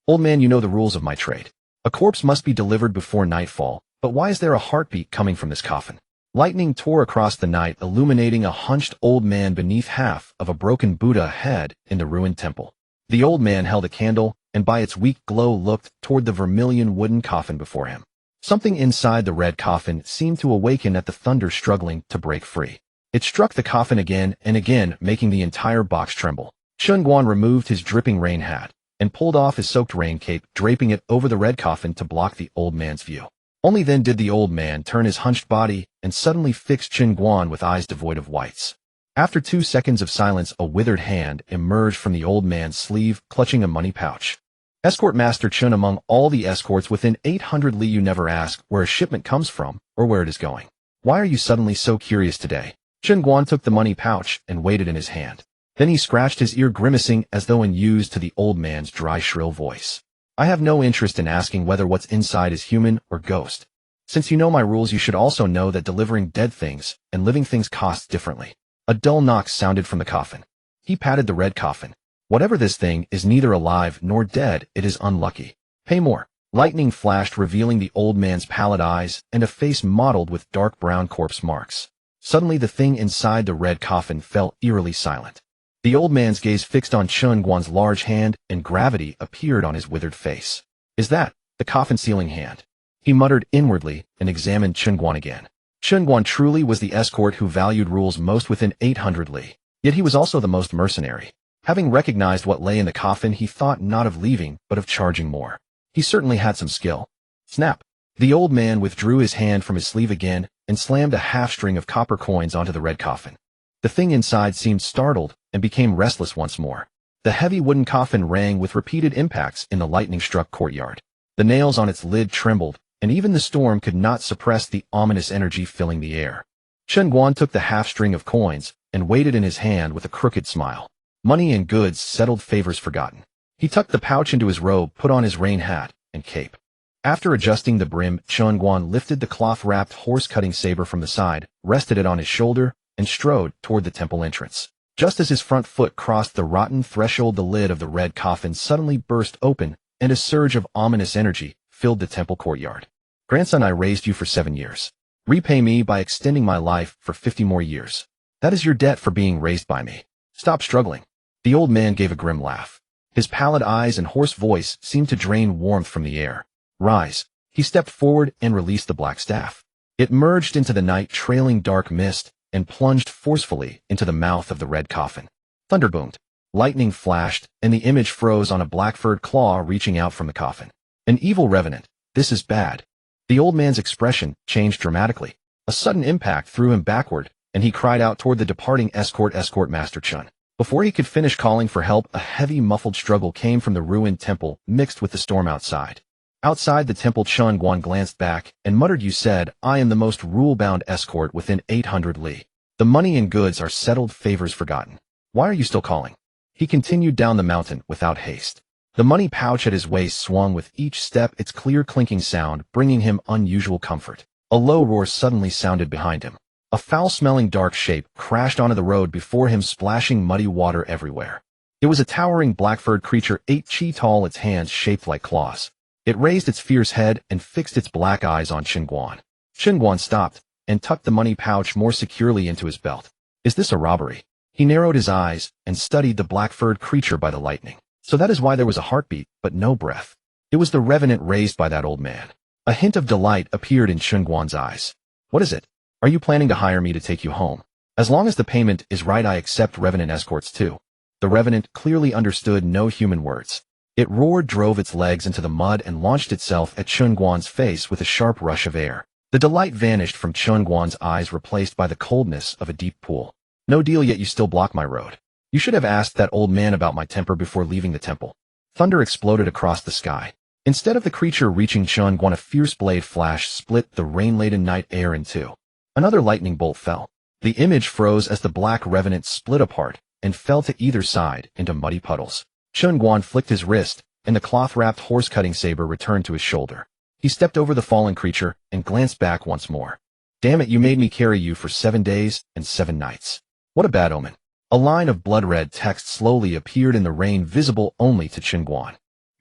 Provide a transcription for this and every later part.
Old man, you know the rules of my trade. A corpse must be delivered before nightfall, but why is there a heartbeat coming from this coffin? Lightning tore across the night, illuminating a hunched old man beneath half of a broken Buddha head in the ruined temple. The old man held a candle, and by its weak glow looked toward the vermilion wooden coffin before him. Something inside the red coffin seemed to awaken at the thunder struggling to break free. It struck the coffin again and again, making the entire box tremble. Chen Guan removed his dripping rain hat and pulled off his soaked rain cape, draping it over the red coffin to block the old man's view. Only then did the old man turn his hunched body and suddenly fix Chen Guan with eyes devoid of whites. After 2 seconds of silence, a withered hand emerged from the old man's sleeve, clutching a money pouch. Escort Master Chen, among all the escorts within 800 li, you never ask where a shipment comes from or where it is going. Why are you suddenly so curious today? Chen Guan took the money pouch and weighed it in his hand. Then he scratched his ear, grimacing as though in use to the old man's dry, shrill voice. I have no interest in asking whether what's inside is human or ghost. Since you know my rules, you should also know that delivering dead things and living things costs differently. A dull knock sounded from the coffin. He patted the red coffin. Whatever this thing is neither alive nor dead, it is unlucky. Pay more. Lightning flashed, revealing the old man's pallid eyes and a face mottled with dark brown corpse marks. Suddenly the thing inside the red coffin fell eerily silent. The old man's gaze fixed on Chen Guan's large hand, and gravity appeared on his withered face. Is that the coffin-sealing hand? He muttered inwardly and examined Chen Guan again. Chen Guan truly was the escort who valued rules most within 800 li. Yet he was also the most mercenary. Having recognized what lay in the coffin, he thought not of leaving, but of charging more. He certainly had some skill. Snap! The old man withdrew his hand from his sleeve again and slammed a half-string of copper coins onto the red coffin. The thing inside seemed startled and became restless once more. The heavy wooden coffin rang with repeated impacts in the lightning-struck courtyard. The nails on its lid trembled, and even the storm could not suppress the ominous energy filling the air. Chen Guan took the half-string of coins and weighed it in his hand with a crooked smile. Money and goods, settled favors forgotten. He tucked the pouch into his robe, put on his rain hat and cape. After adjusting the brim, Chen Guan lifted the cloth-wrapped horse-cutting saber from the side, rested it on his shoulder, and strode toward the temple entrance. Just as his front foot crossed the rotten threshold, the lid of the red coffin suddenly burst open, and a surge of ominous energy filled the temple courtyard. Grandson, I raised you for 7 years. Repay me by extending my life for 50 more years. That is your debt for being raised by me. Stop struggling. The old man gave a grim laugh. His pallid eyes and hoarse voice seemed to drain warmth from the air. Rise. He stepped forward and released the black staff. It merged into the night, trailing dark mist, and plunged forcefully into the mouth of the red coffin. Thunder boomed. Lightning flashed, and the image froze on a black-furred claw reaching out from the coffin. An evil revenant. This is bad. The old man's expression changed dramatically. A sudden impact threw him backward, and he cried out toward the departing Escort Master Chen. Before he could finish calling for help, a heavy muffled struggle came from the ruined temple, mixed with the storm outside. Outside the temple, Chen Guan glanced back and muttered, You said, I am the most rule-bound escort within 800 li. The money and goods are settled, favors forgotten. Why are you still calling? He continued down the mountain without haste. The money pouch at his waist swung with each step, its clear clinking sound bringing him unusual comfort. A low roar suddenly sounded behind him. A foul-smelling dark shape crashed onto the road before him, splashing muddy water everywhere. It was a towering black-furred creature, 8 chi tall, its hands shaped like claws. It raised its fierce head and fixed its black eyes on Chen Guan. Chen Guan stopped and tucked the money pouch more securely into his belt. Is this a robbery? He narrowed his eyes and studied the black-furred creature by the lightning. So that is why there was a heartbeat, but no breath. It was the revenant raised by that old man. A hint of delight appeared in Chen Guan's eyes. What is it? Are you planning to hire me to take you home? As long as the payment is right, I accept revenant escorts too. The revenant clearly understood no human words. It roared, drove its legs into the mud, and launched itself at Chen Guan's face with a sharp rush of air. The delight vanished from Chen Guan's eyes, replaced by the coldness of a deep pool. No deal, yet you still block my road. You should have asked that old man about my temper before leaving the temple. Thunder exploded across the sky. Instead of the creature reaching Chen Guan, a fierce blade flash split the rain-laden night air in two. Another lightning bolt fell. The image froze as the black revenant split apart and fell to either side into muddy puddles. Chen Guan flicked his wrist, and the cloth-wrapped horse-cutting saber returned to his shoulder. He stepped over the fallen creature and glanced back once more. Damn it, you made me carry you for 7 days and 7 nights. What a bad omen. A line of blood-red text slowly appeared in the rain, visible only to Chen Guan.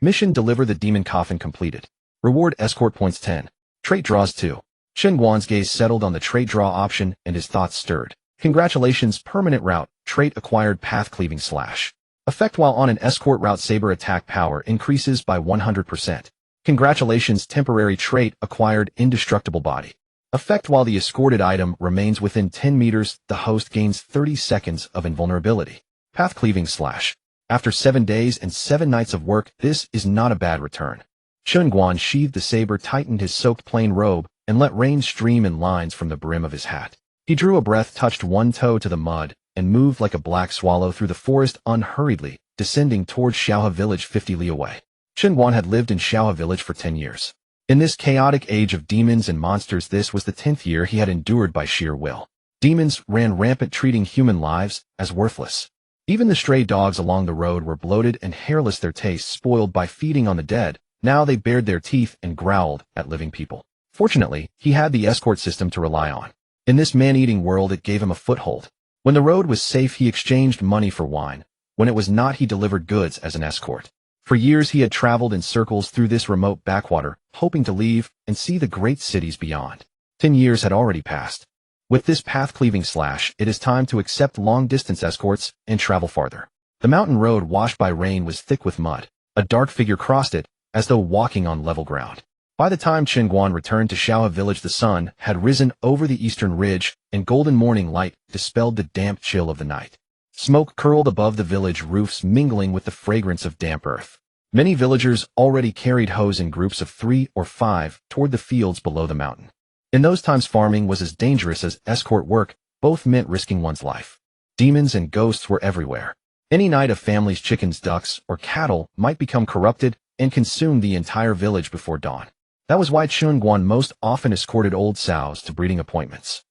Mission: deliver the demon coffin completed. Reward: escort points 10. Trait draws 2. Chen Guan's gaze settled on the trait draw option and his thoughts stirred. Congratulations, permanent route, trait acquired, path cleaving slash. Effect: while on an escort route, saber attack power increases by 100%. Congratulations, temporary trait acquired, indestructible body. Effect: while the escorted item remains within 10 meters, the host gains 30 seconds of invulnerability. Path cleaving slash. After 7 days and 7 nights of work, this is not a bad return. Chen Guan sheathed the saber, tightened his soaked plain robe, and let rain stream in lines from the brim of his hat. He drew a breath, touched one toe to the mud, and moved like a black swallow through the forest unhurriedly, descending towards Xiaohe village 50 li away. Chen Guan had lived in Xiaohe village for 10 years. In this chaotic age of demons and monsters, this was the 10th year he had endured by sheer will. Demons ran rampant, treating human lives as worthless. Even the stray dogs along the road were bloated and hairless, their tastes spoiled by feeding on the dead. Now they bared their teeth and growled at living people. Fortunately, he had the escort system to rely on. In this man-eating world, it gave him a foothold. When the road was safe, he exchanged money for wine. When it was not, he delivered goods as an escort. For years he had traveled in circles through this remote backwater, hoping to leave and see the great cities beyond. 10 years had already passed. With this path-cleaving slash, it is time to accept long-distance escorts and travel farther. The mountain road, washed by rain, was thick with mud. A dark figure crossed it, as though walking on level ground. By the time Chen Guan returned to Xiaohe village, the sun had risen over the eastern ridge, and golden morning light dispelled the damp chill of the night. Smoke curled above the village roofs, mingling with the fragrance of damp earth. Many villagers already carried hoes in groups of 3 or 5 toward the fields below the mountain. In those times, farming was as dangerous as escort work, both meant risking one's life. Demons and ghosts were everywhere. Any night a family's chickens, ducks, or cattle might become corrupted and consume the entire village before dawn. That was why Chen Guan most often escorted old sows to breeding appointments.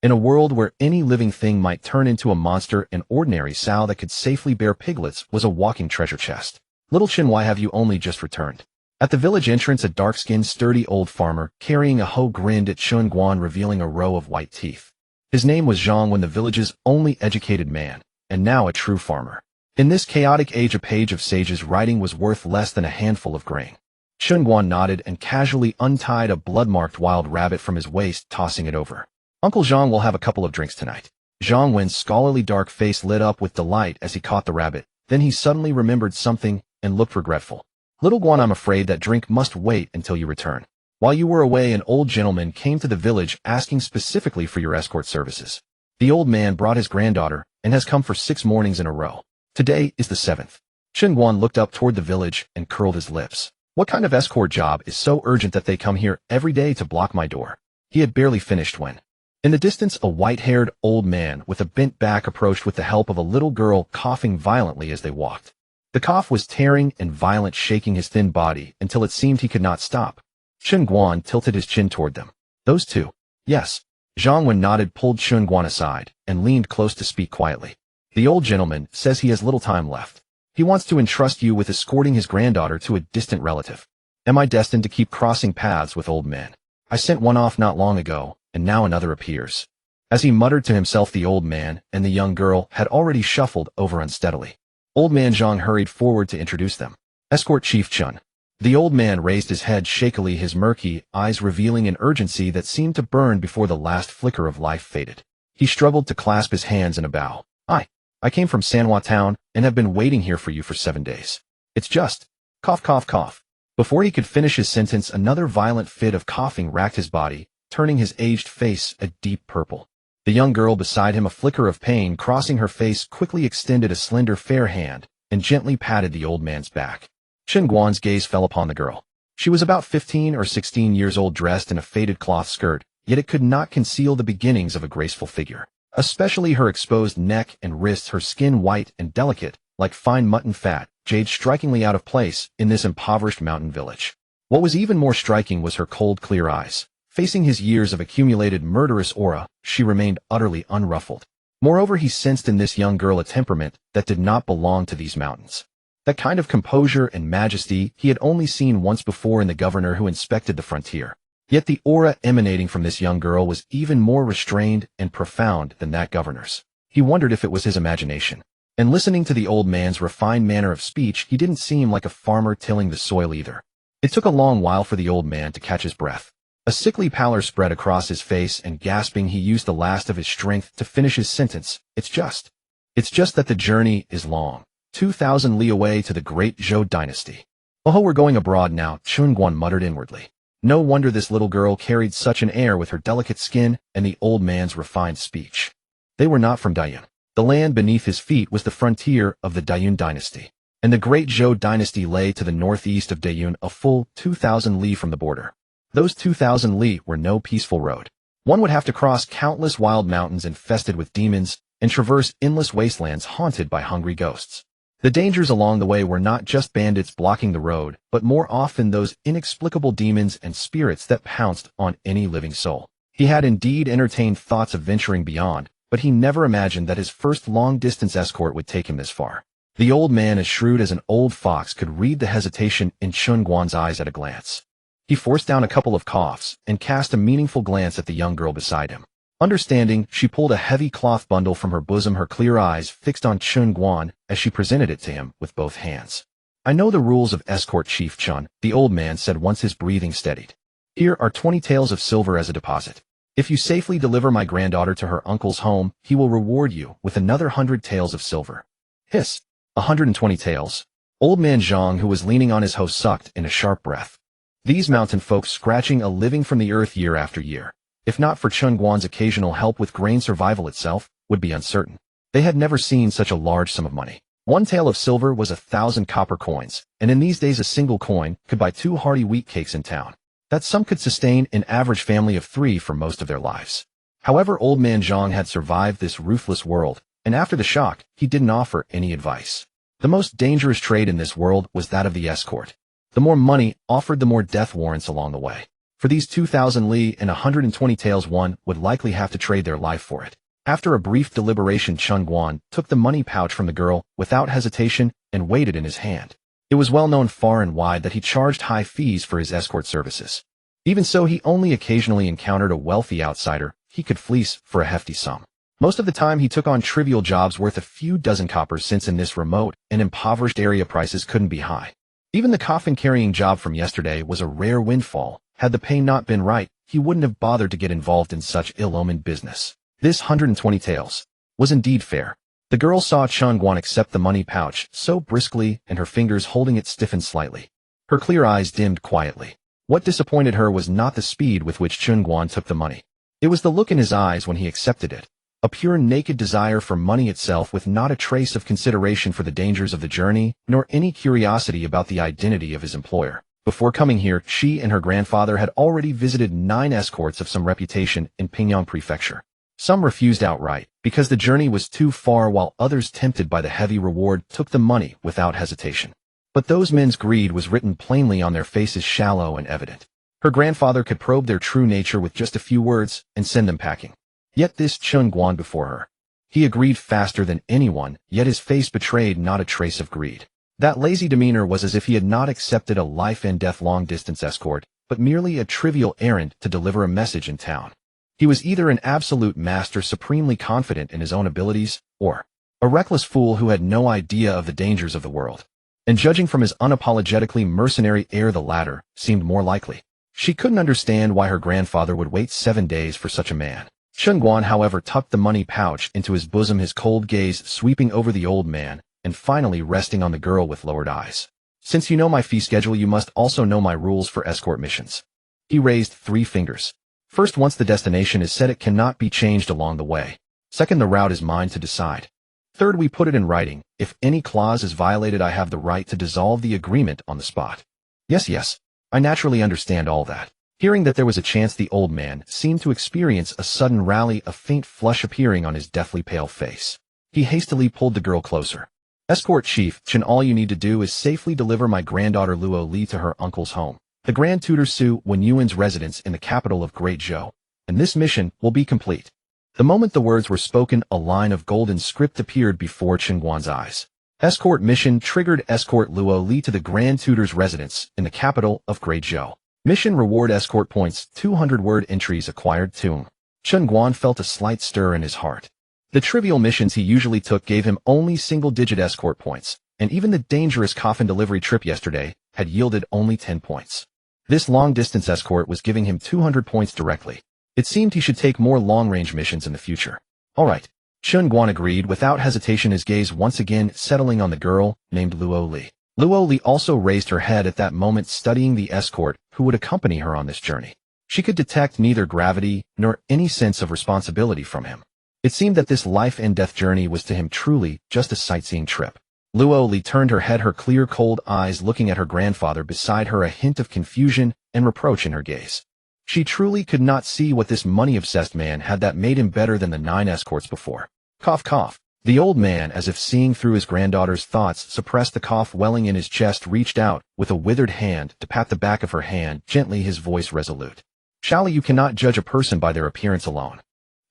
In a world where any living thing might turn into a monster, an ordinary sow that could safely bear piglets was a walking treasure chest. Little Chen, why have you only just returned? At the village entrance, a dark-skinned, sturdy old farmer carrying a hoe grinned at Chen Guan, revealing a row of white teeth. His name was Zhang Wen, the village's only educated man, and now a true farmer. In this chaotic age, a page of sage's writing was worth less than a handful of grain. Chen Guan nodded and casually untied a blood-marked wild rabbit from his waist, tossing it over. Uncle Zhang will have a couple of drinks tonight. Zhang Wen's scholarly dark face lit up with delight as he caught the rabbit. Then he suddenly remembered something and looked regretful. Little Guan, I'm afraid that drink must wait until you return. While you were away, an old gentleman came to the village asking specifically for your escort services. The old man brought his granddaughter and has come for 6 mornings in a row. Today is the 7th. Chen Guan looked up toward the village and curled his lips. What kind of escort job is so urgent that they come here every day to block my door? He had barely finished when, in the distance, a white-haired old man with a bent back approached with the help of a little girl, coughing violently as they walked. The cough was tearing and violent, shaking his thin body until it seemed he could not stop. Chen Guan tilted his chin toward them. Those two? Yes. Zhang Wen nodded, pulled Chen Guan aside, and leaned close to speak quietly. The old gentleman says he has little time left. He wants to entrust you with escorting his granddaughter to a distant relative. Am I destined to keep crossing paths with old men? I sent one off not long ago, and now another appears. As he muttered to himself, the old man and the young girl had already shuffled over unsteadily. Old man Zhang hurried forward to introduce them. Escort Chief Chen. The old man raised his head shakily, his murky eyes revealing an urgency that seemed to burn before the last flicker of life faded. He struggled to clasp his hands in a bow. I came from Sanhua town and have been waiting here for you for 7 days. It's just, cough, cough, cough. Before he could finish his sentence, another violent fit of coughing racked his body, turning his aged face a deep purple. The young girl beside him, a flicker of pain crossing her face, quickly extended a slender fair hand and gently patted the old man's back. Chen Guan's gaze fell upon the girl. She was about 15 or 16 years old, dressed in a faded cloth skirt, yet it could not conceal the beginnings of a graceful figure. Especially her exposed neck and wrists, her skin white and delicate, like fine mutton fat, jade strikingly out of place in this impoverished mountain village. What was even more striking was her cold, clear eyes. Facing his years of accumulated murderous aura, she remained utterly unruffled. Moreover, he sensed in this young girl a temperament that did not belong to these mountains. That kind of composure and majesty he had only seen once before in the governor who inspected the frontier. Yet the aura emanating from this young girl was even more restrained and profound than that governor's. He wondered if it was his imagination. And listening to the old man's refined manner of speech, he didn't seem like a farmer tilling the soil either. It took a long while for the old man to catch his breath. A sickly pallor spread across his face, and gasping, he used the last of his strength to finish his sentence. It's just that the journey is long. 2,000 li away to the great Zhou dynasty. Oh, we're going abroad now, Chen Guan muttered inwardly. No wonder this little girl carried such an air with her delicate skin and the old man's refined speech. They were not from Dayun. The land beneath his feet was the frontier of the Dayun dynasty, and the great Zhou dynasty lay to the northeast of Dayun, a full 2,000 li from the border. Those 2,000 li were no peaceful road. One would have to cross countless wild mountains infested with demons and traverse endless wastelands haunted by hungry ghosts. The dangers along the way were not just bandits blocking the road, but more often those inexplicable demons and spirits that pounced on any living soul. He had indeed entertained thoughts of venturing beyond, but he never imagined that his first long-distance escort would take him this far. The old man, as shrewd as an old fox, could read the hesitation in Chen Guan's eyes at a glance. He forced down a couple of coughs and cast a meaningful glance at the young girl beside him. Understanding, she pulled a heavy cloth bundle from her bosom, her clear eyes fixed on Chen Guan as she presented it to him with both hands. I know the rules of escort, Chief Chen, the old man said once his breathing steadied. Here are 20 taels of silver as a deposit. If you safely deliver my granddaughter to her uncle's home, he will reward you with another 100 taels of silver. Hiss. 120 taels. Old man Zhang, who was leaning on his hoe, sucked in a sharp breath. These mountain folk scratching a living from the earth year after year, if not for Chen Guan's occasional help with grain, survival itself would be uncertain. They had never seen such a large sum of money. One tael of silver was 1,000 copper coins, and in these days a single coin could buy 2 hearty wheat cakes in town. That sum could sustain an average family of 3 for most of their lives. However, old man Zhang had survived this ruthless world, and after the shock, he didn't offer any advice. The most dangerous trade in this world was that of the escort. The more money offered, the more death warrants along the way. For these 2,000 li and 120 taels, one would likely have to trade their life for it. After a brief deliberation, Chen Guan took the money pouch from the girl without hesitation and weighed it in his hand. It was well known far and wide that he charged high fees for his escort services. Even so, he only occasionally encountered a wealthy outsider he could fleece for a hefty sum. Most of the time he took on trivial jobs worth a few dozen coppers, since in this remote and impoverished area prices couldn't be high. Even the coffin-carrying job from yesterday was a rare windfall. Had the pay not been right, he wouldn't have bothered to get involved in such ill-omened business. This 120 taels was indeed fair. The girl saw Chen Guan accept the money pouch so briskly, and her fingers holding it stiffened slightly. Her clear eyes dimmed quietly. What disappointed her was not the speed with which Chen Guan took the money. It was the look in his eyes when he accepted it. A pure naked desire for money itself, with not a trace of consideration for the dangers of the journey, nor any curiosity about the identity of his employer. Before coming here, she and her grandfather had already visited 9 escorts of some reputation in Pingyang Prefecture. Some refused outright, because the journey was too far, while others, tempted by the heavy reward, took the money without hesitation. But those men's greed was written plainly on their faces, shallow and evident. Her grandfather could probe their true nature with just a few words and send them packing. Yet this Chen Guan before her. He agreed faster than anyone, yet his face betrayed not a trace of greed. That lazy demeanor was as if he had not accepted a life-and-death long-distance escort, but merely a trivial errand to deliver a message in town. He was either an absolute master, supremely confident in his own abilities, or a reckless fool who had no idea of the dangers of the world. And judging from his unapologetically mercenary air, the latter seemed more likely. She couldn't understand why her grandfather would wait 7 days for such a man. Chen Guan, however, tucked the money pouch into his bosom, his cold gaze sweeping over the old man, and finally resting on the girl with lowered eyes. Since you know my fee schedule, you must also know my rules for escort missions. He raised 3 fingers. First, once the destination is set, it cannot be changed along the way. Second, the route is mine to decide. Third, we put it in writing. If any clause is violated, I have the right to dissolve the agreement on the spot. Yes, I naturally understand all that. Hearing that there was a chance, the old man seemed to experience a sudden rally, a faint flush appearing on his deathly pale face. He hastily pulled the girl closer. Escort Chief Chen, all you need to do is safely deliver my granddaughter Luo Li to her uncle's home, the Grand Tutor Su Wenyuan's residence in the capital of Great Zhou, and this mission will be complete. The moment the words were spoken, a line of golden script appeared before Chen Guan's eyes. Escort mission triggered. Escort Luo Li to the Grand Tutor's residence in the capital of Great Zhou. Mission reward escort points 200 word entries acquired. Chen Guan felt a slight stir in his heart. The trivial missions he usually took gave him only single-digit escort points, and even the dangerous coffin delivery trip yesterday had yielded only 10 points. This long-distance escort was giving him 200 points directly. It seemed he should take more long-range missions in the future. All right. Chen Guan agreed without hesitation, his gaze once again settling on the girl named Luo Li. Luo Li also raised her head at that moment, studying the escort who would accompany her on this journey. She could detect neither gravity nor any sense of responsibility from him. It seemed that this life-and-death journey was to him truly just a sightseeing trip. Luo Li turned her head, her clear, cold eyes looking at her grandfather beside her, a hint of confusion and reproach in her gaze. She truly could not see what this money-obsessed man had that made him better than the 9 escorts before. Cough, cough. The old man, as if seeing through his granddaughter's thoughts, suppressed the cough welling in his chest, reached out with a withered hand to pat the back of her hand, gently, his voice resolute. Shally, you cannot judge a person by their appearance alone.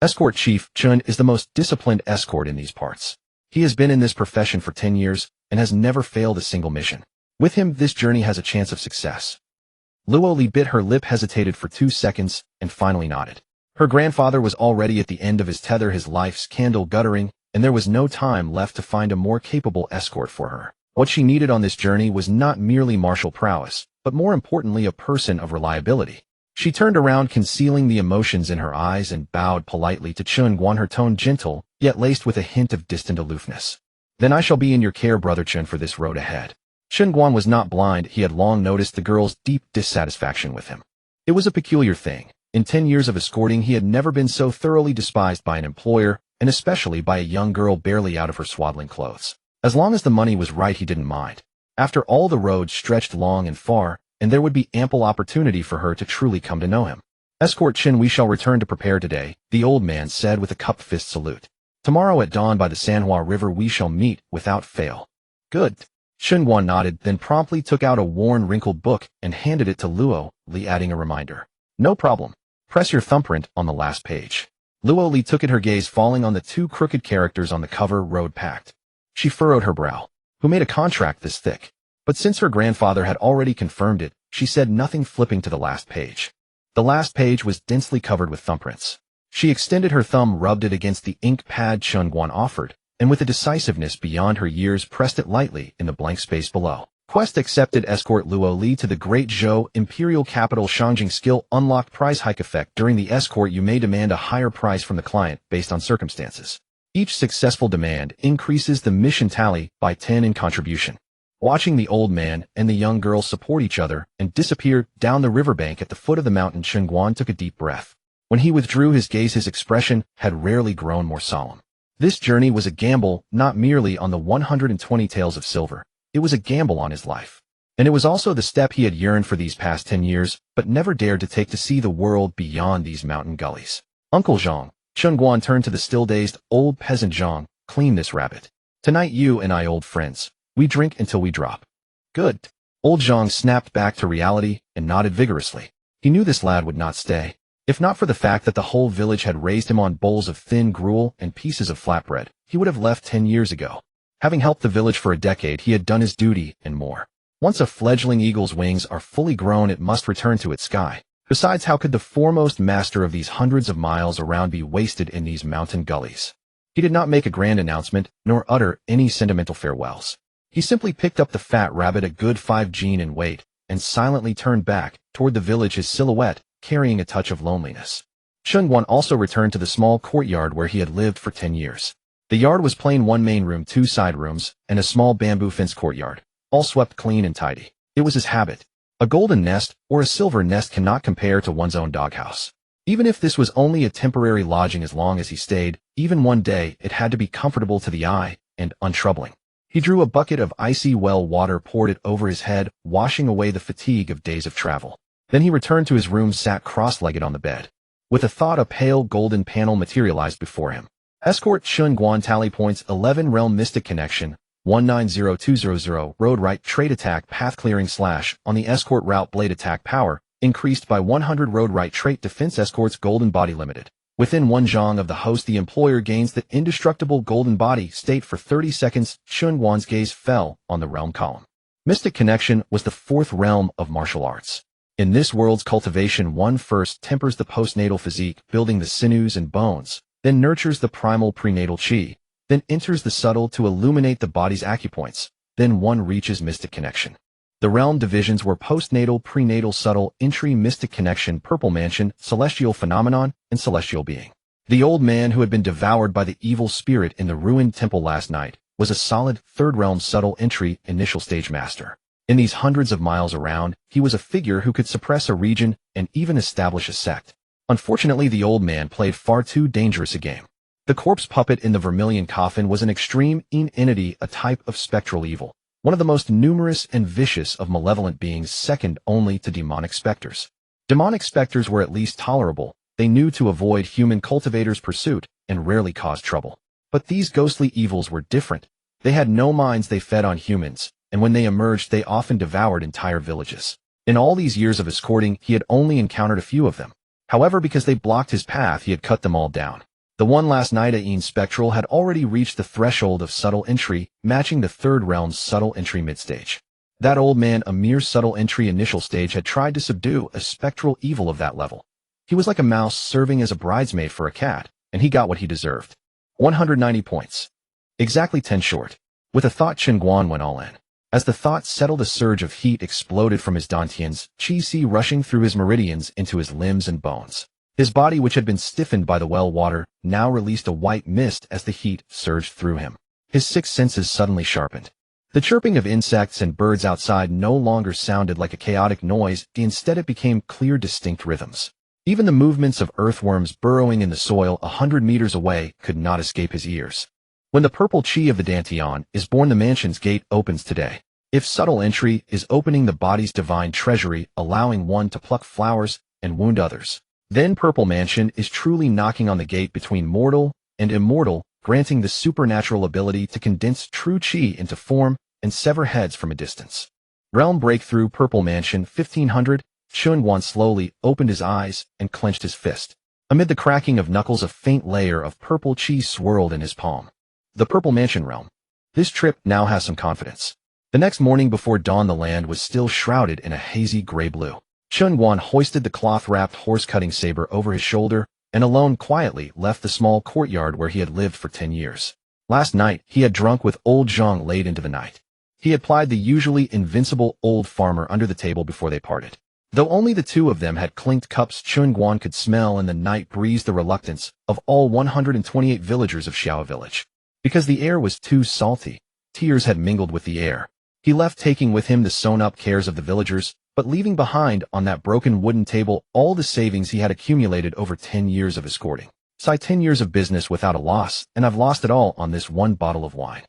Escort Chief Chen is the most disciplined escort in these parts. He has been in this profession for 10 years and has never failed a single mission. With him, this journey has a chance of success. Luo Li bit her lip, hesitated for 2 seconds, and finally nodded. Her grandfather was already at the end of his tether, his life's candle guttering, and there was no time left to find a more capable escort for her. What she needed on this journey was not merely martial prowess, but more importantly, a person of reliability. She turned around, concealing the emotions in her eyes, and bowed politely to Chen Guan, her tone gentle, yet laced with a hint of distant aloofness. Then I shall be in your care, Brother Chen, for this road ahead. Chen Guan was not blind. He had long noticed the girl's deep dissatisfaction with him. It was a peculiar thing. In 10 years of escorting, he had never been so thoroughly despised by an employer, and especially by a young girl barely out of her swaddling clothes. As long as the money was right, he didn't mind. After all, the road stretched long and far, and there would be ample opportunity for her to truly come to know him. Escort Chen, we shall return to prepare today, the old man said with a cupped fist salute. Tomorrow at dawn by the Sanhua River we shall meet without fail. Good. Chen Guan nodded, then promptly took out a worn, wrinkled book and handed it to Luo Li, adding a reminder. No problem. Press your thumbprint on the last page. Luo Li took it, her gaze falling on the 2 crooked characters on the cover, Road Pact. She furrowed her brow. Who made a contract this thick? But since her grandfather had already confirmed it, she said nothing, flipping to the last page. The last page was densely covered with thumbprints. She extended her thumb, rubbed it against the ink pad Chen Guan offered, and with a decisiveness beyond her years pressed it lightly in the blank space below. Quest accepted. Escort Luo Li to the Great Zhou Imperial Capital. Shangjing skill unlocked. Price hike effect. During the escort you may demand a higher price from the client based on circumstances. Each successful demand increases the mission tally by 10 in contribution. Watching the old man and the young girl support each other and disappear down the riverbank at the foot of the mountain, Chen Guan took a deep breath. When he withdrew his gaze, his expression had rarely grown more solemn. This journey was a gamble, not merely on the 120 taels of silver. It was a gamble on his life. And it was also the step he had yearned for these past 10 years, but never dared to take, to see the world beyond these mountain gullies. Uncle Zhang, Chen Guan turned to the still-dazed old peasant Zhang, clean this rabbit. Tonight you and I, old friends, we drink until we drop. Good. Old Zhang snapped back to reality and nodded vigorously. He knew this lad would not stay. If not for the fact that the whole village had raised him on bowls of thin gruel and pieces of flatbread, he would have left 10 years ago. Having helped the village for a decade, he had done his duty and more. Once a fledgling eagle's wings are fully grown, it must return to its sky. Besides, how could the foremost master of these hundreds of miles around be wasted in these mountain gullies? He did not make a grand announcement, nor utter any sentimental farewells. He simply picked up the fat rabbit, a good 5 gene in weight, and silently turned back toward the village, his silhouette carrying a touch of loneliness. Chen Guan also returned to the small courtyard where he had lived for 10 years. The yard was plain: 1 main room, 2 side rooms, and a small bamboo fence courtyard, all swept clean and tidy. It was his habit. A golden nest or a silver nest cannot compare to one's own doghouse. Even if this was only a temporary lodging, as long as he stayed, even one day, it had to be comfortable to the eye and untroubling. He drew a bucket of icy well water, poured it over his head, washing away the fatigue of days of travel. Then he returned to his room, sat cross-legged on the bed. With a thought, a pale golden panel materialized before him. Escort Chen Guan, tally points 11, realm mystic connection 190200, road right trade attack path clearing / on the escort route, blade attack power increased by 100, road right trait defense, escorts golden body limited. Within 1 zhang of the host, the employer gains the indestructible golden body state for 30 seconds. Chen Guan's gaze fell on the realm column. Mystic connection was the 4th realm of martial arts. In this world's cultivation, one first tempers the postnatal physique, building the sinews and bones, then nurtures the primal prenatal chi, then enters the subtle to illuminate the body's acupoints, then one reaches mystic connection. The realm divisions were postnatal, prenatal, subtle, entry, mystic connection, purple mansion, celestial phenomenon, and celestial being. The old man who had been devoured by the evil spirit in the ruined temple last night was a solid, third realm, subtle entry, initial stage master. In these hundreds of miles around, he was a figure who could suppress a region and even establish a sect. Unfortunately, the old man played far too dangerous a game. The corpse puppet in the vermilion coffin was an extreme entity, a type of spectral evil, one of the most numerous and vicious of malevolent beings, second only to demonic specters. Demonic specters were at least tolerable. They knew to avoid human cultivators' pursuit and rarely caused trouble. But these ghostly evils were different. They had no minds, they fed on humans, and when they emerged they often devoured entire villages. In all these years of escorting, he had only encountered a few of them. However, because they blocked his path, he had cut them all down. The one last night, Ain Spectral, had already reached the threshold of subtle entry, matching the third realm's subtle entry midstage. That old man, a mere subtle entry initial stage, had tried to subdue a spectral evil of that level. He was like a mouse serving as a bridesmaid for a cat, and he got what he deserved. 190 points. Exactly 10 short. With a thought, Chen Guan went all in. As the thought settled, a surge of heat exploded from his dantians, qi rushing through his meridians into his limbs and bones. His body, which had been stiffened by the well water, now released a white mist as the heat surged through him. His six senses suddenly sharpened. The chirping of insects and birds outside no longer sounded like a chaotic noise, instead it became clear, distinct rhythms. Even the movements of earthworms burrowing in the soil 100 meters away could not escape his ears. When the purple chi of the Dantian is born, the mansion's gate opens today. If subtle entry is opening the body's divine treasury, allowing one to pluck flowers and wound others, then purple mansion is truly knocking on the gate between mortal and immortal, granting the supernatural ability to condense true chi into form and sever heads from a distance. Realm breakthrough, purple mansion 1500. Chen Guan slowly opened his eyes and clenched his fist. Amid the cracking of knuckles, a faint layer of purple chi swirled in his palm. The purple mansion realm. This trip now has some confidence. The next morning before dawn, the land was still shrouded in a hazy gray-blue. Chen Guan hoisted the cloth-wrapped horse-cutting saber over his shoulder and alone quietly left the small courtyard where he had lived for 10 years. Last night, he had drunk with old Zhang late into the night. He had plied the usually invincible old farmer under the table before they parted. Though only the two of them had clinked cups, Chen Guan could smell in the night breeze the reluctance of all 128 villagers of Xiao village. Because the air was too salty, tears had mingled with the air. He left, taking with him the sewn-up cares of the villagers, but leaving behind on that broken wooden table all the savings he had accumulated over 10 years of escorting. Sigh, 10 years of business without a loss, and I've lost it all on this one bottle of wine.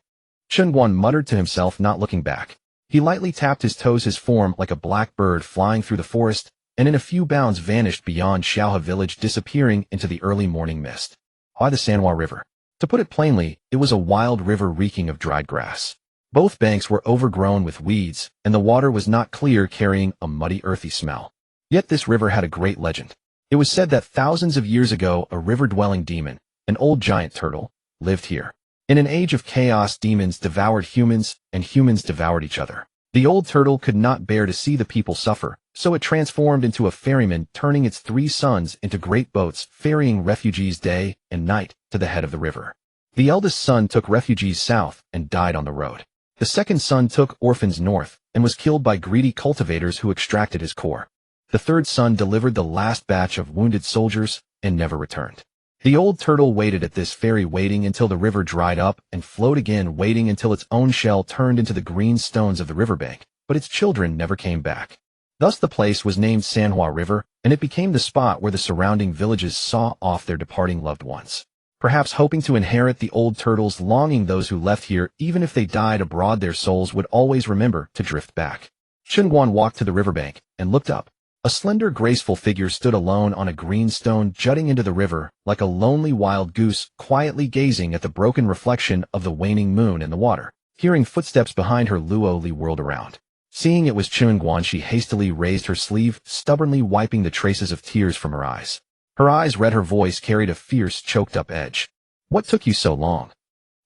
Chen Guan muttered to himself, not looking back. He lightly tapped his toes, his form like a black bird flying through the forest, and in a few bounds vanished beyond Xiaohe village, disappearing into the early morning mist. By the Sanhua River. To put it plainly, it was a wild river reeking of dried grass. Both banks were overgrown with weeds, and the water was not clear, carrying a muddy, earthy smell. Yet this river had a great legend. It was said that thousands of years ago, a river-dwelling demon, an old giant turtle, lived here. In an age of chaos, demons devoured humans, and humans devoured each other. The old turtle could not bear to see the people suffer, so it transformed into a ferryman, turning its 3 sons into great boats, ferrying refugees day and night to the head of the river. The eldest son took refugees south and died on the road. The second son took orphans north and was killed by greedy cultivators who extracted his core. The third son delivered the last batch of wounded soldiers and never returned. The old turtle waited at this ferry, waiting until the river dried up, and flowed again, waiting until its own shell turned into the green stones of the riverbank, but its children never came back. Thus the place was named Sanhua River, and it became the spot where the surrounding villages saw off their departing loved ones. Perhaps hoping to inherit the old turtle's longing, those who left here, even if they died abroad, their souls would always remember to drift back. Chen Guan walked to the riverbank and looked up. A slender, graceful figure stood alone on a green stone jutting into the river, like a lonely wild goose, quietly gazing at the broken reflection of the waning moon in the water. Hearing footsteps behind her, Luo Li whirled around. Seeing it was Chen Guan, she hastily raised her sleeve, stubbornly wiping the traces of tears from her eyes. Her eyes red, her voice carried a fierce, choked-up edge. "What took you so long?"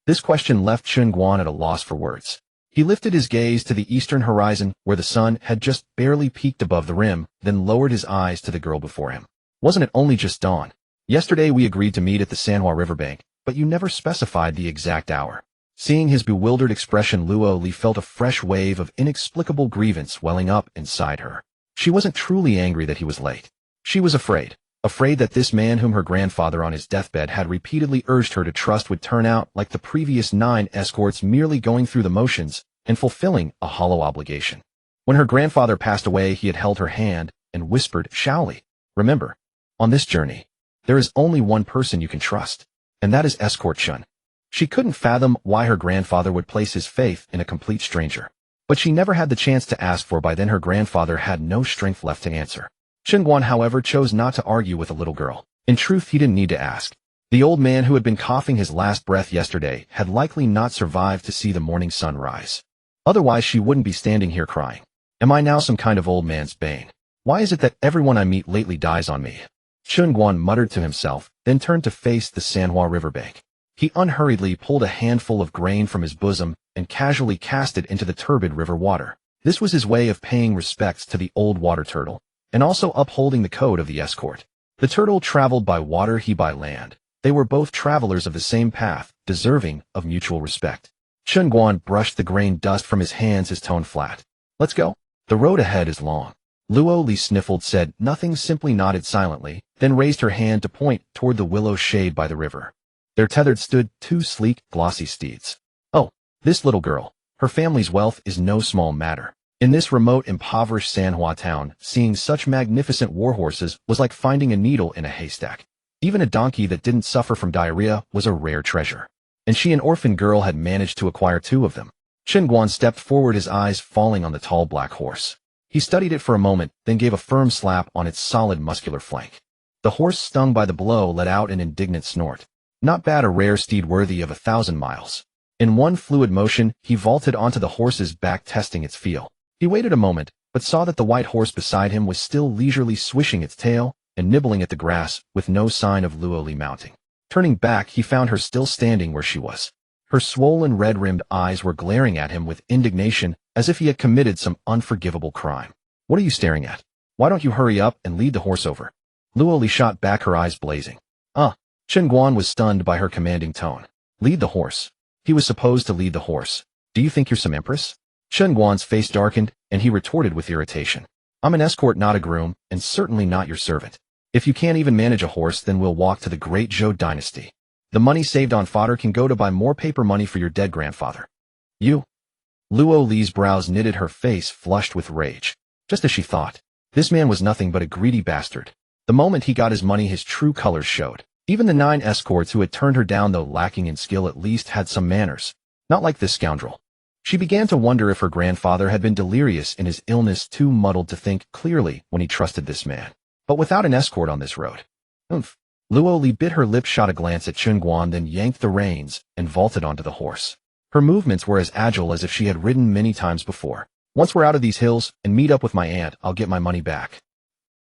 This question left Chen Guan at a loss for words. He lifted his gaze to the eastern horizon, where the sun had just barely peeked above the rim, then lowered his eyes to the girl before him. Wasn't it only just dawn? Yesterday we agreed to meet at the Sanhua riverbank, but you never specified the exact hour. Seeing his bewildered expression, Luo Li felt a fresh wave of inexplicable grievance welling up inside her. She wasn't truly angry that he was late. She was afraid that this man whom her grandfather on his deathbed had repeatedly urged her to trust would turn out like the previous 9 escorts, merely going through the motions and fulfilling a hollow obligation. When her grandfather passed away, he had held her hand and whispered, "Shaoli, remember, on this journey, there is only one person you can trust, and that is Escort Chen." She couldn't fathom why her grandfather would place his faith in a complete stranger. But she never had the chance to ask, for by then her grandfather had no strength left to answer. Chen Guan, however, chose not to argue with the little girl. In truth, he didn't need to ask. The old man who had been coughing his last breath yesterday had likely not survived to see the morning sun rise. Otherwise, she wouldn't be standing here crying. Am I now some kind of old man's bane? Why is it that everyone I meet lately dies on me? Chen Guan muttered to himself, then turned to face the Sanhua riverbank. He unhurriedly pulled a handful of grain from his bosom and casually cast it into the turbid river water. This was his way of paying respects to the old water turtle, and also upholding the code of the escort. The turtle traveled by water, he by land. They were both travelers of the same path, deserving of mutual respect. Chen Guan brushed the grain dust from his hands, his tone flat. "Let's go. The road ahead is long." Luo Li sniffled, said nothing, simply nodded silently, then raised her hand to point toward the willow shade by the river. There tethered stood 2 sleek, glossy steeds. Oh, this little girl. Her family's wealth is no small matter. In this remote, impoverished Sanhua town, seeing such magnificent warhorses was like finding a needle in a haystack. Even a donkey that didn't suffer from diarrhea was a rare treasure. And she, an orphan girl, had managed to acquire 2 of them. Chen Guan stepped forward, his eyes falling on the tall black horse. He studied it for a moment, then gave a firm slap on its solid muscular flank. The horse, stung by the blow, let out an indignant snort. Not bad, a rare steed worthy of 1,000 miles. In one fluid motion, he vaulted onto the horse's back, testing its feel. He waited a moment, but saw that the white horse beside him was still leisurely swishing its tail and nibbling at the grass, with no sign of Luo Li mounting. Turning back, he found her still standing where she was. Her swollen red-rimmed eyes were glaring at him with indignation, as if he had committed some unforgivable crime. "What are you staring at? Why don't you hurry up and lead the horse over?" Luo Li shot back, her eyes blazing. Chen Guan was stunned by her commanding tone. "Lead the horse?" He was supposed to lead the horse. "Do you think you're some empress?" Chen Guan's face darkened, and he retorted with irritation. "I'm an escort, not a groom, and certainly not your servant. If you can't even manage a horse, then we'll walk to the great Zhou dynasty. The money saved on fodder can go to buy more paper money for your dead grandfather." "You?" Luo Li's brows knitted, her face flushed with rage. Just as she thought. This man was nothing but a greedy bastard. The moment he got his money, his true colors showed. Even the 9 escorts who had turned her down, though lacking in skill, at least had some manners. Not like this scoundrel. She began to wonder if her grandfather had been delirious in his illness, too muddled to think clearly when he trusted this man. But without an escort on this road. Luo Li bit her lip, shot a glance at Chen Guan, then yanked the reins and vaulted onto the horse. Her movements were as agile as if she had ridden many times before. "Once we're out of these hills and meet up with my aunt, I'll get my money back."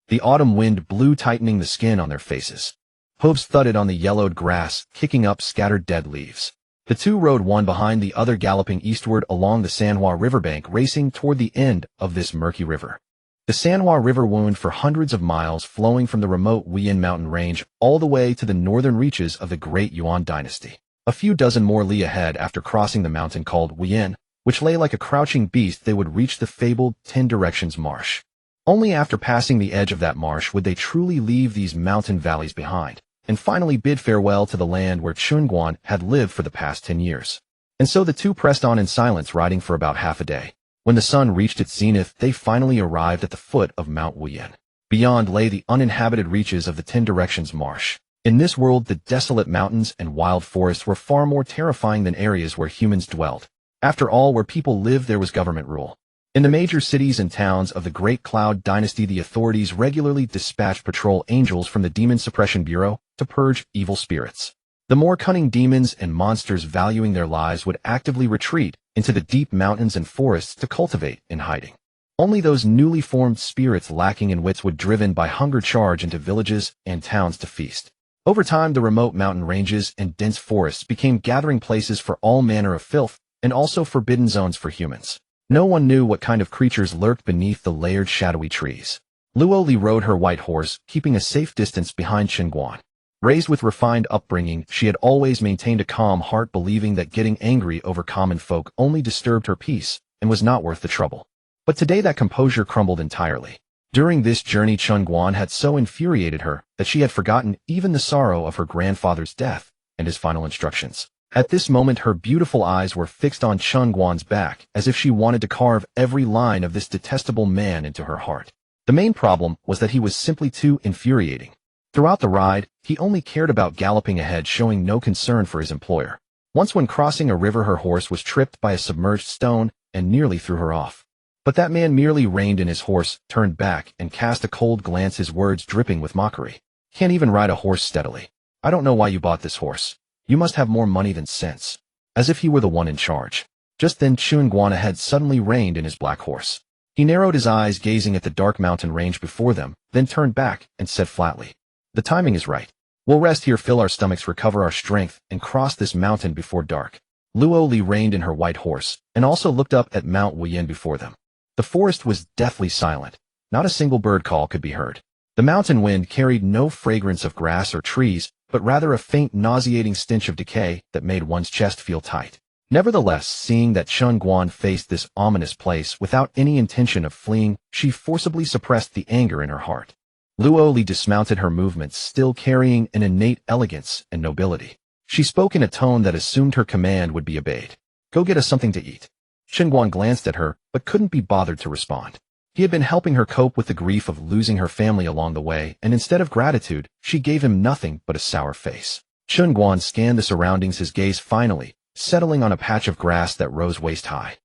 The autumn wind blew, tightening the skin on their faces. Hooves thudded on the yellowed grass, kicking up scattered dead leaves. The 2 rode one behind the other, galloping eastward along the Sanhua riverbank, racing toward the end of this murky river. The Sanhua River wound for hundreds of miles, flowing from the remote Huiyin mountain range all the way to the northern reaches of the great Yuan dynasty. A few dozen more li ahead, after crossing the mountain called Huiyin, which lay like a crouching beast, they would reach the fabled 10 Directions marsh. Only after passing the edge of that marsh would they truly leave these mountain valleys behind, and finally bid farewell to the land where Chen Guan had lived for the past 10 years. And so the 2 pressed on in silence, riding for about half a day. When the sun reached its zenith, they finally arrived at the foot of Mount Huiyin. Beyond lay the uninhabited reaches of the 10 Directions marsh. In this world, the desolate mountains and wild forests were far more terrifying than areas where humans dwelled. After all, where people lived, there was government rule. In the major cities and towns of the Great Cloud Dynasty, the authorities regularly dispatched patrol angels from the Demon Suppression Bureau to purge evil spirits. The more cunning demons and monsters valuing their lives would actively retreat into the deep mountains and forests to cultivate in hiding. Only those newly formed spirits lacking in wits would, driven by hunger, charge into villages and towns to feast. Over time, the remote mountain ranges and dense forests became gathering places for all manner of filth, and also forbidden zones for humans. No one knew what kind of creatures lurked beneath the layered shadowy trees. Luo Li rode her white horse, keeping a safe distance behind Chen Guan. Raised with refined upbringing, she had always maintained a calm heart, believing that getting angry over common folk only disturbed her peace and was not worth the trouble. But today that composure crumbled entirely. During this journey, Chen Guan had so infuriated her that she had forgotten even the sorrow of her grandfather's death and his final instructions. At this moment, her beautiful eyes were fixed on Chen Guan's back, as if she wanted to carve every line of this detestable man into her heart. The main problem was that he was simply too infuriating. Throughout the ride, he only cared about galloping ahead, showing no concern for his employer. Once when crossing a river, her horse was tripped by a submerged stone and nearly threw her off. But that man merely reined in his horse, turned back, and cast a cold glance, his words dripping with mockery. "Can't even ride a horse steadily. I don't know why you bought this horse. You must have more money than sense." As if he were the one in charge. Just then Chen Guan had suddenly reined in his black horse. He narrowed his eyes, gazing at the dark mountain range before them, then turned back and said flatly, "The timing is right. We'll rest here, fill our stomachs, recover our strength, and cross this mountain before dark." Luo Li reined in her white horse, and also looked up at Mount Wuyin before them. The forest was deathly silent. Not a single bird call could be heard. The mountain wind carried no fragrance of grass or trees, but rather a faint, nauseating stench of decay that made one's chest feel tight. Nevertheless, seeing that Chen Guan faced this ominous place without any intention of fleeing, she forcibly suppressed the anger in her heart. Luo Li dismounted, her movements still carrying an innate elegance and nobility. She spoke in a tone that assumed her command would be obeyed. "Go get us something to eat." Chen Guan glanced at her, but couldn't be bothered to respond. He had been helping her cope with the grief of losing her family along the way, and instead of gratitude, she gave him nothing but a sour face. Chen Guan scanned the surroundings, his gaze finally settling on a patch of grass that rose waist-high.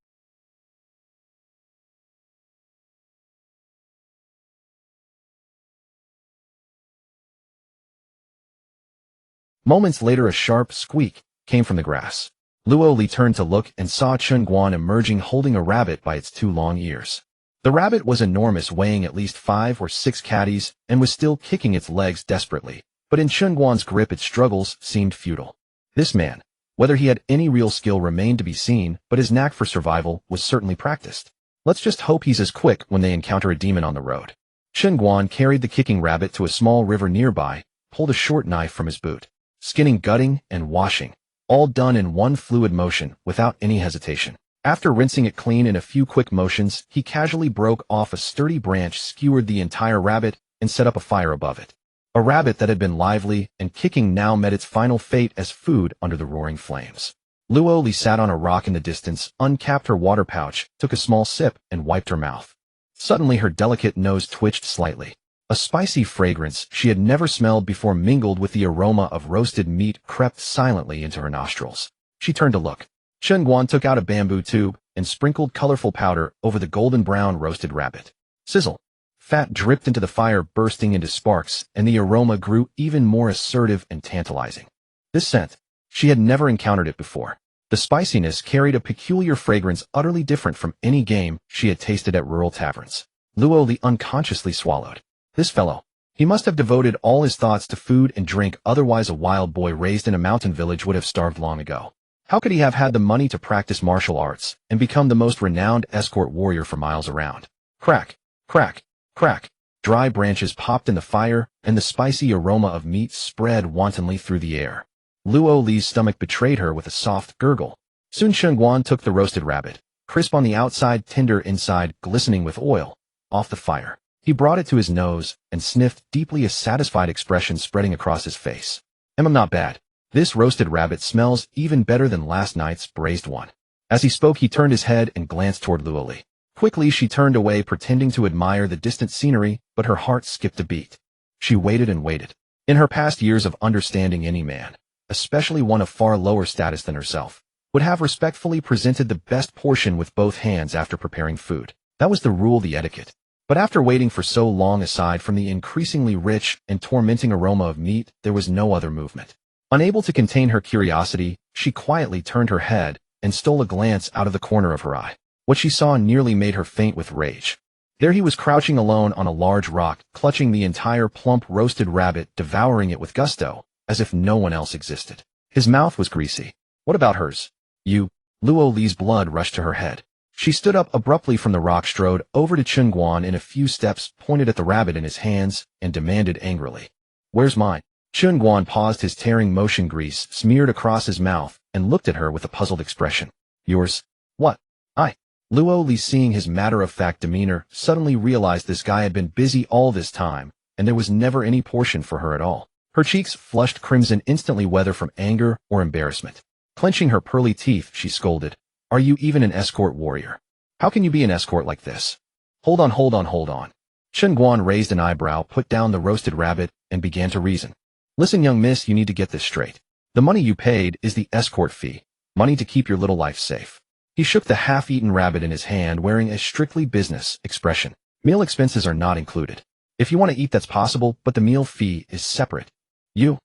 Moments later, a sharp squeak came from the grass. Luo Li turned to look and saw Chen Guan emerging, holding a rabbit by its two long ears. The rabbit was enormous, weighing at least 5 or 6 catties, and was still kicking its legs desperately, but in Chen Guan's grip its struggles seemed futile. This man, whether he had any real skill remained to be seen, but his knack for survival was certainly practiced. Let's just hope he's as quick when they encounter a demon on the road. Chen Guan carried the kicking rabbit to a small river nearby, pulled a short knife from his boot. Skinning, gutting, and washing, all done in one fluid motion without any hesitation. After rinsing it clean in a few quick motions, he casually broke off a sturdy branch, skewered the entire rabbit, and set up a fire above it. A rabbit that had been lively and kicking now met its final fate as food under the roaring flames. Luo Li sat on a rock in the distance, uncapped her water pouch, took a small sip, and wiped her mouth. Suddenly her delicate nose twitched slightly. A spicy fragrance she had never smelled before, mingled with the aroma of roasted meat, crept silently into her nostrils. She turned to look. Chen Guan took out a bamboo tube and sprinkled colorful powder over the golden brown roasted rabbit. Sizzle. Fat dripped into the fire, bursting into sparks, and the aroma grew even more assertive and tantalizing. This scent, she had never encountered it before. The spiciness carried a peculiar fragrance utterly different from any game she had tasted at rural taverns. Luo Li unconsciously swallowed. This fellow. He must have devoted all his thoughts to food and drink, otherwise a wild boy raised in a mountain village would have starved long ago. How could he have had the money to practice martial arts and become the most renowned escort warrior for miles around? Crack, crack, crack. Dry branches popped in the fire, and the spicy aroma of meat spread wantonly through the air. Luo Li's stomach betrayed her with a soft gurgle. Soon Chen Guan took the roasted rabbit, crisp on the outside, tender inside, glistening with oil, off the fire. He brought it to his nose and sniffed deeply, a satisfied expression spreading across his face. Not bad. This roasted rabbit smells even better than last night's braised one." As he spoke, he turned his head and glanced toward Luo Li. Quickly she turned away, pretending to admire the distant scenery, but her heart skipped a beat. She waited and waited. In her past years of understanding, any man, especially one of far lower status than herself, would have respectfully presented the best portion with both hands after preparing food. That was the rule, the etiquette. But after waiting for so long, aside from the increasingly rich and tormenting aroma of meat, there was no other movement. Unable to contain her curiosity, she quietly turned her head and stole a glance out of the corner of her eye. What she saw nearly made her faint with rage. There he was, crouching alone on a large rock, clutching the entire plump roasted rabbit, devouring it with gusto, as if no one else existed. His mouth was greasy. What about hers? You? Luo Li's blood rushed to her head. She stood up abruptly from the rock, strode over to Chen Guan in a few steps, pointed at the rabbit in his hands, and demanded angrily, "Where's mine?" Chen Guan paused, his tearing motion grease smeared across his mouth, and looked at her with a puzzled expression. Yours? What? I. Luo Li, seeing his matter-of-fact demeanor, suddenly realized this guy had been busy all this time, and there was never any portion for her at all. Her cheeks flushed crimson instantly, whether from anger or embarrassment. Clenching her pearly teeth, she scolded, "Are you even an escort warrior? How can you be an escort like this?" Hold on. Chen Guan raised an eyebrow, put down the roasted rabbit, and began to reason. Listen, young miss, you need to get this straight. The money you paid is the escort fee, money to keep your little life safe. He shook the half-eaten rabbit in his hand, wearing a strictly business expression. Meal expenses are not included. If you want to eat, that's possible, but the meal fee is separate. You?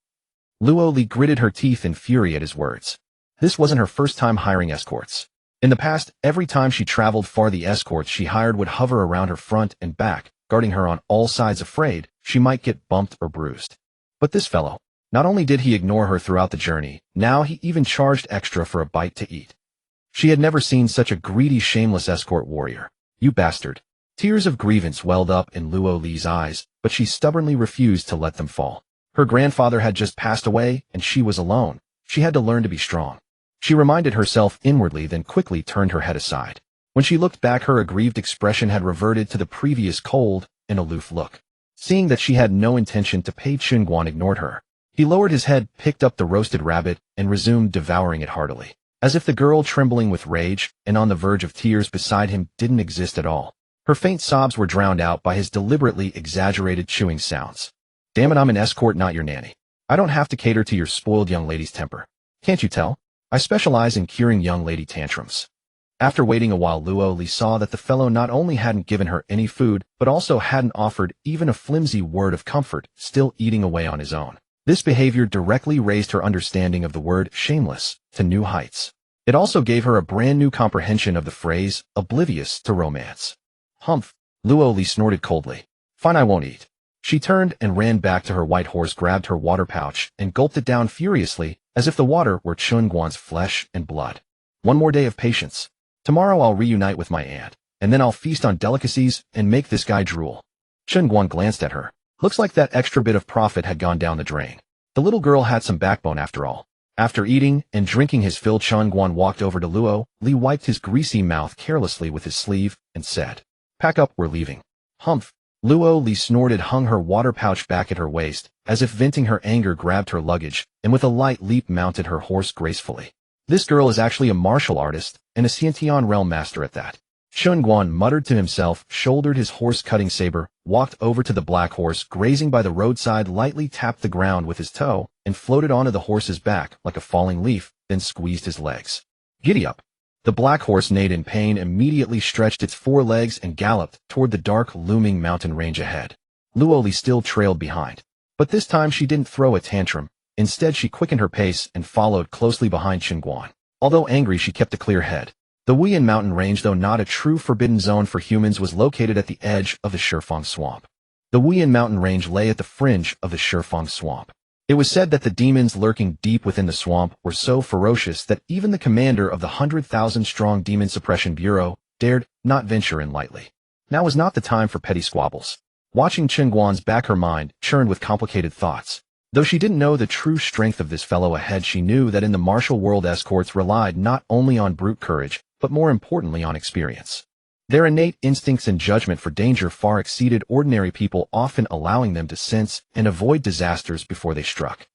Luo Li gritted her teeth in fury at his words. This wasn't her first time hiring escorts. In the past, every time she traveled far, the escorts she hired would hover around her front and back, guarding her on all sides, afraid she might get bumped or bruised. But this fellow, not only did he ignore her throughout the journey, now he even charged extra for a bite to eat. She had never seen such a greedy, shameless escort warrior. You bastard. Tears of grievance welled up in Luo Li's eyes, but she stubbornly refused to let them fall. Her grandfather had just passed away, and she was alone. She had to learn to be strong. She reminded herself inwardly, then quickly turned her head aside. When she looked back, her aggrieved expression had reverted to the previous cold and aloof look. Seeing that she had no intention to pay, Chen Guan ignored her. He lowered his head, picked up the roasted rabbit, and resumed devouring it heartily, as if the girl trembling with rage and on the verge of tears beside him didn't exist at all. Her faint sobs were drowned out by his deliberately exaggerated chewing sounds. Damn it, I'm an escort, not your nanny. I don't have to cater to your spoiled young lady's temper. Can't you tell? I specialize in curing young lady tantrums. After waiting a while, Luo Li saw that the fellow not only hadn't given her any food, but also hadn't offered even a flimsy word of comfort, still eating away on his own. This behavior directly raised her understanding of the word shameless to new heights. It also gave her a brand new comprehension of the phrase oblivious to romance. Humph, Luo Li snorted coldly. Fine, I won't eat. She turned and ran back to her white horse, grabbed her water pouch, and gulped it down furiously, as if the water were Chen Guan's flesh and blood. One more day of patience. Tomorrow I'll reunite with my aunt, and then I'll feast on delicacies and make this guy drool. Chen Guan glanced at her. Looks like that extra bit of profit had gone down the drain. The little girl had some backbone after all. After eating and drinking his fill, Chen Guan walked over to Luo Li, wiped his greasy mouth carelessly with his sleeve, and said, "Pack up, we're leaving." Humph. Luo Li snorted, hung her water pouch back at her waist, as if venting her anger, grabbed her luggage, and with a light leap mounted her horse gracefully. This girl is actually a martial artist, and a Xiantian realm master at that. Chen Guan muttered to himself, shouldered his horse-cutting saber, walked over to the black horse grazing by the roadside, lightly tapped the ground with his toe, and floated onto the horse's back like a falling leaf, then squeezed his legs. Giddy up. The black horse neighed in pain, immediately stretched its forelegs and galloped toward the dark, looming mountain range ahead. Luo Li still trailed behind. But this time she didn't throw a tantrum. Instead, she quickened her pace and followed closely behind Chen Guan. Although angry, she kept a clear head. The Wuyan mountain range, though not a true forbidden zone for humans, was located at the edge of the Shifang swamp. The Wuyan mountain range lay at the fringe of the Shifang swamp. It was said that the demons lurking deep within the swamp were so ferocious that even the commander of the 100,000-strong Demon Suppression Bureau dared not venture in lightly. Now was not the time for petty squabbles. Watching Chen Guan's back, her mind churned with complicated thoughts. Though she didn't know the true strength of this fellow ahead, she knew that in the martial world, escorts relied not only on brute courage, but more importantly on experience. Their innate instincts and judgment for danger far exceeded ordinary people, often allowing them to sense and avoid disasters before they struck.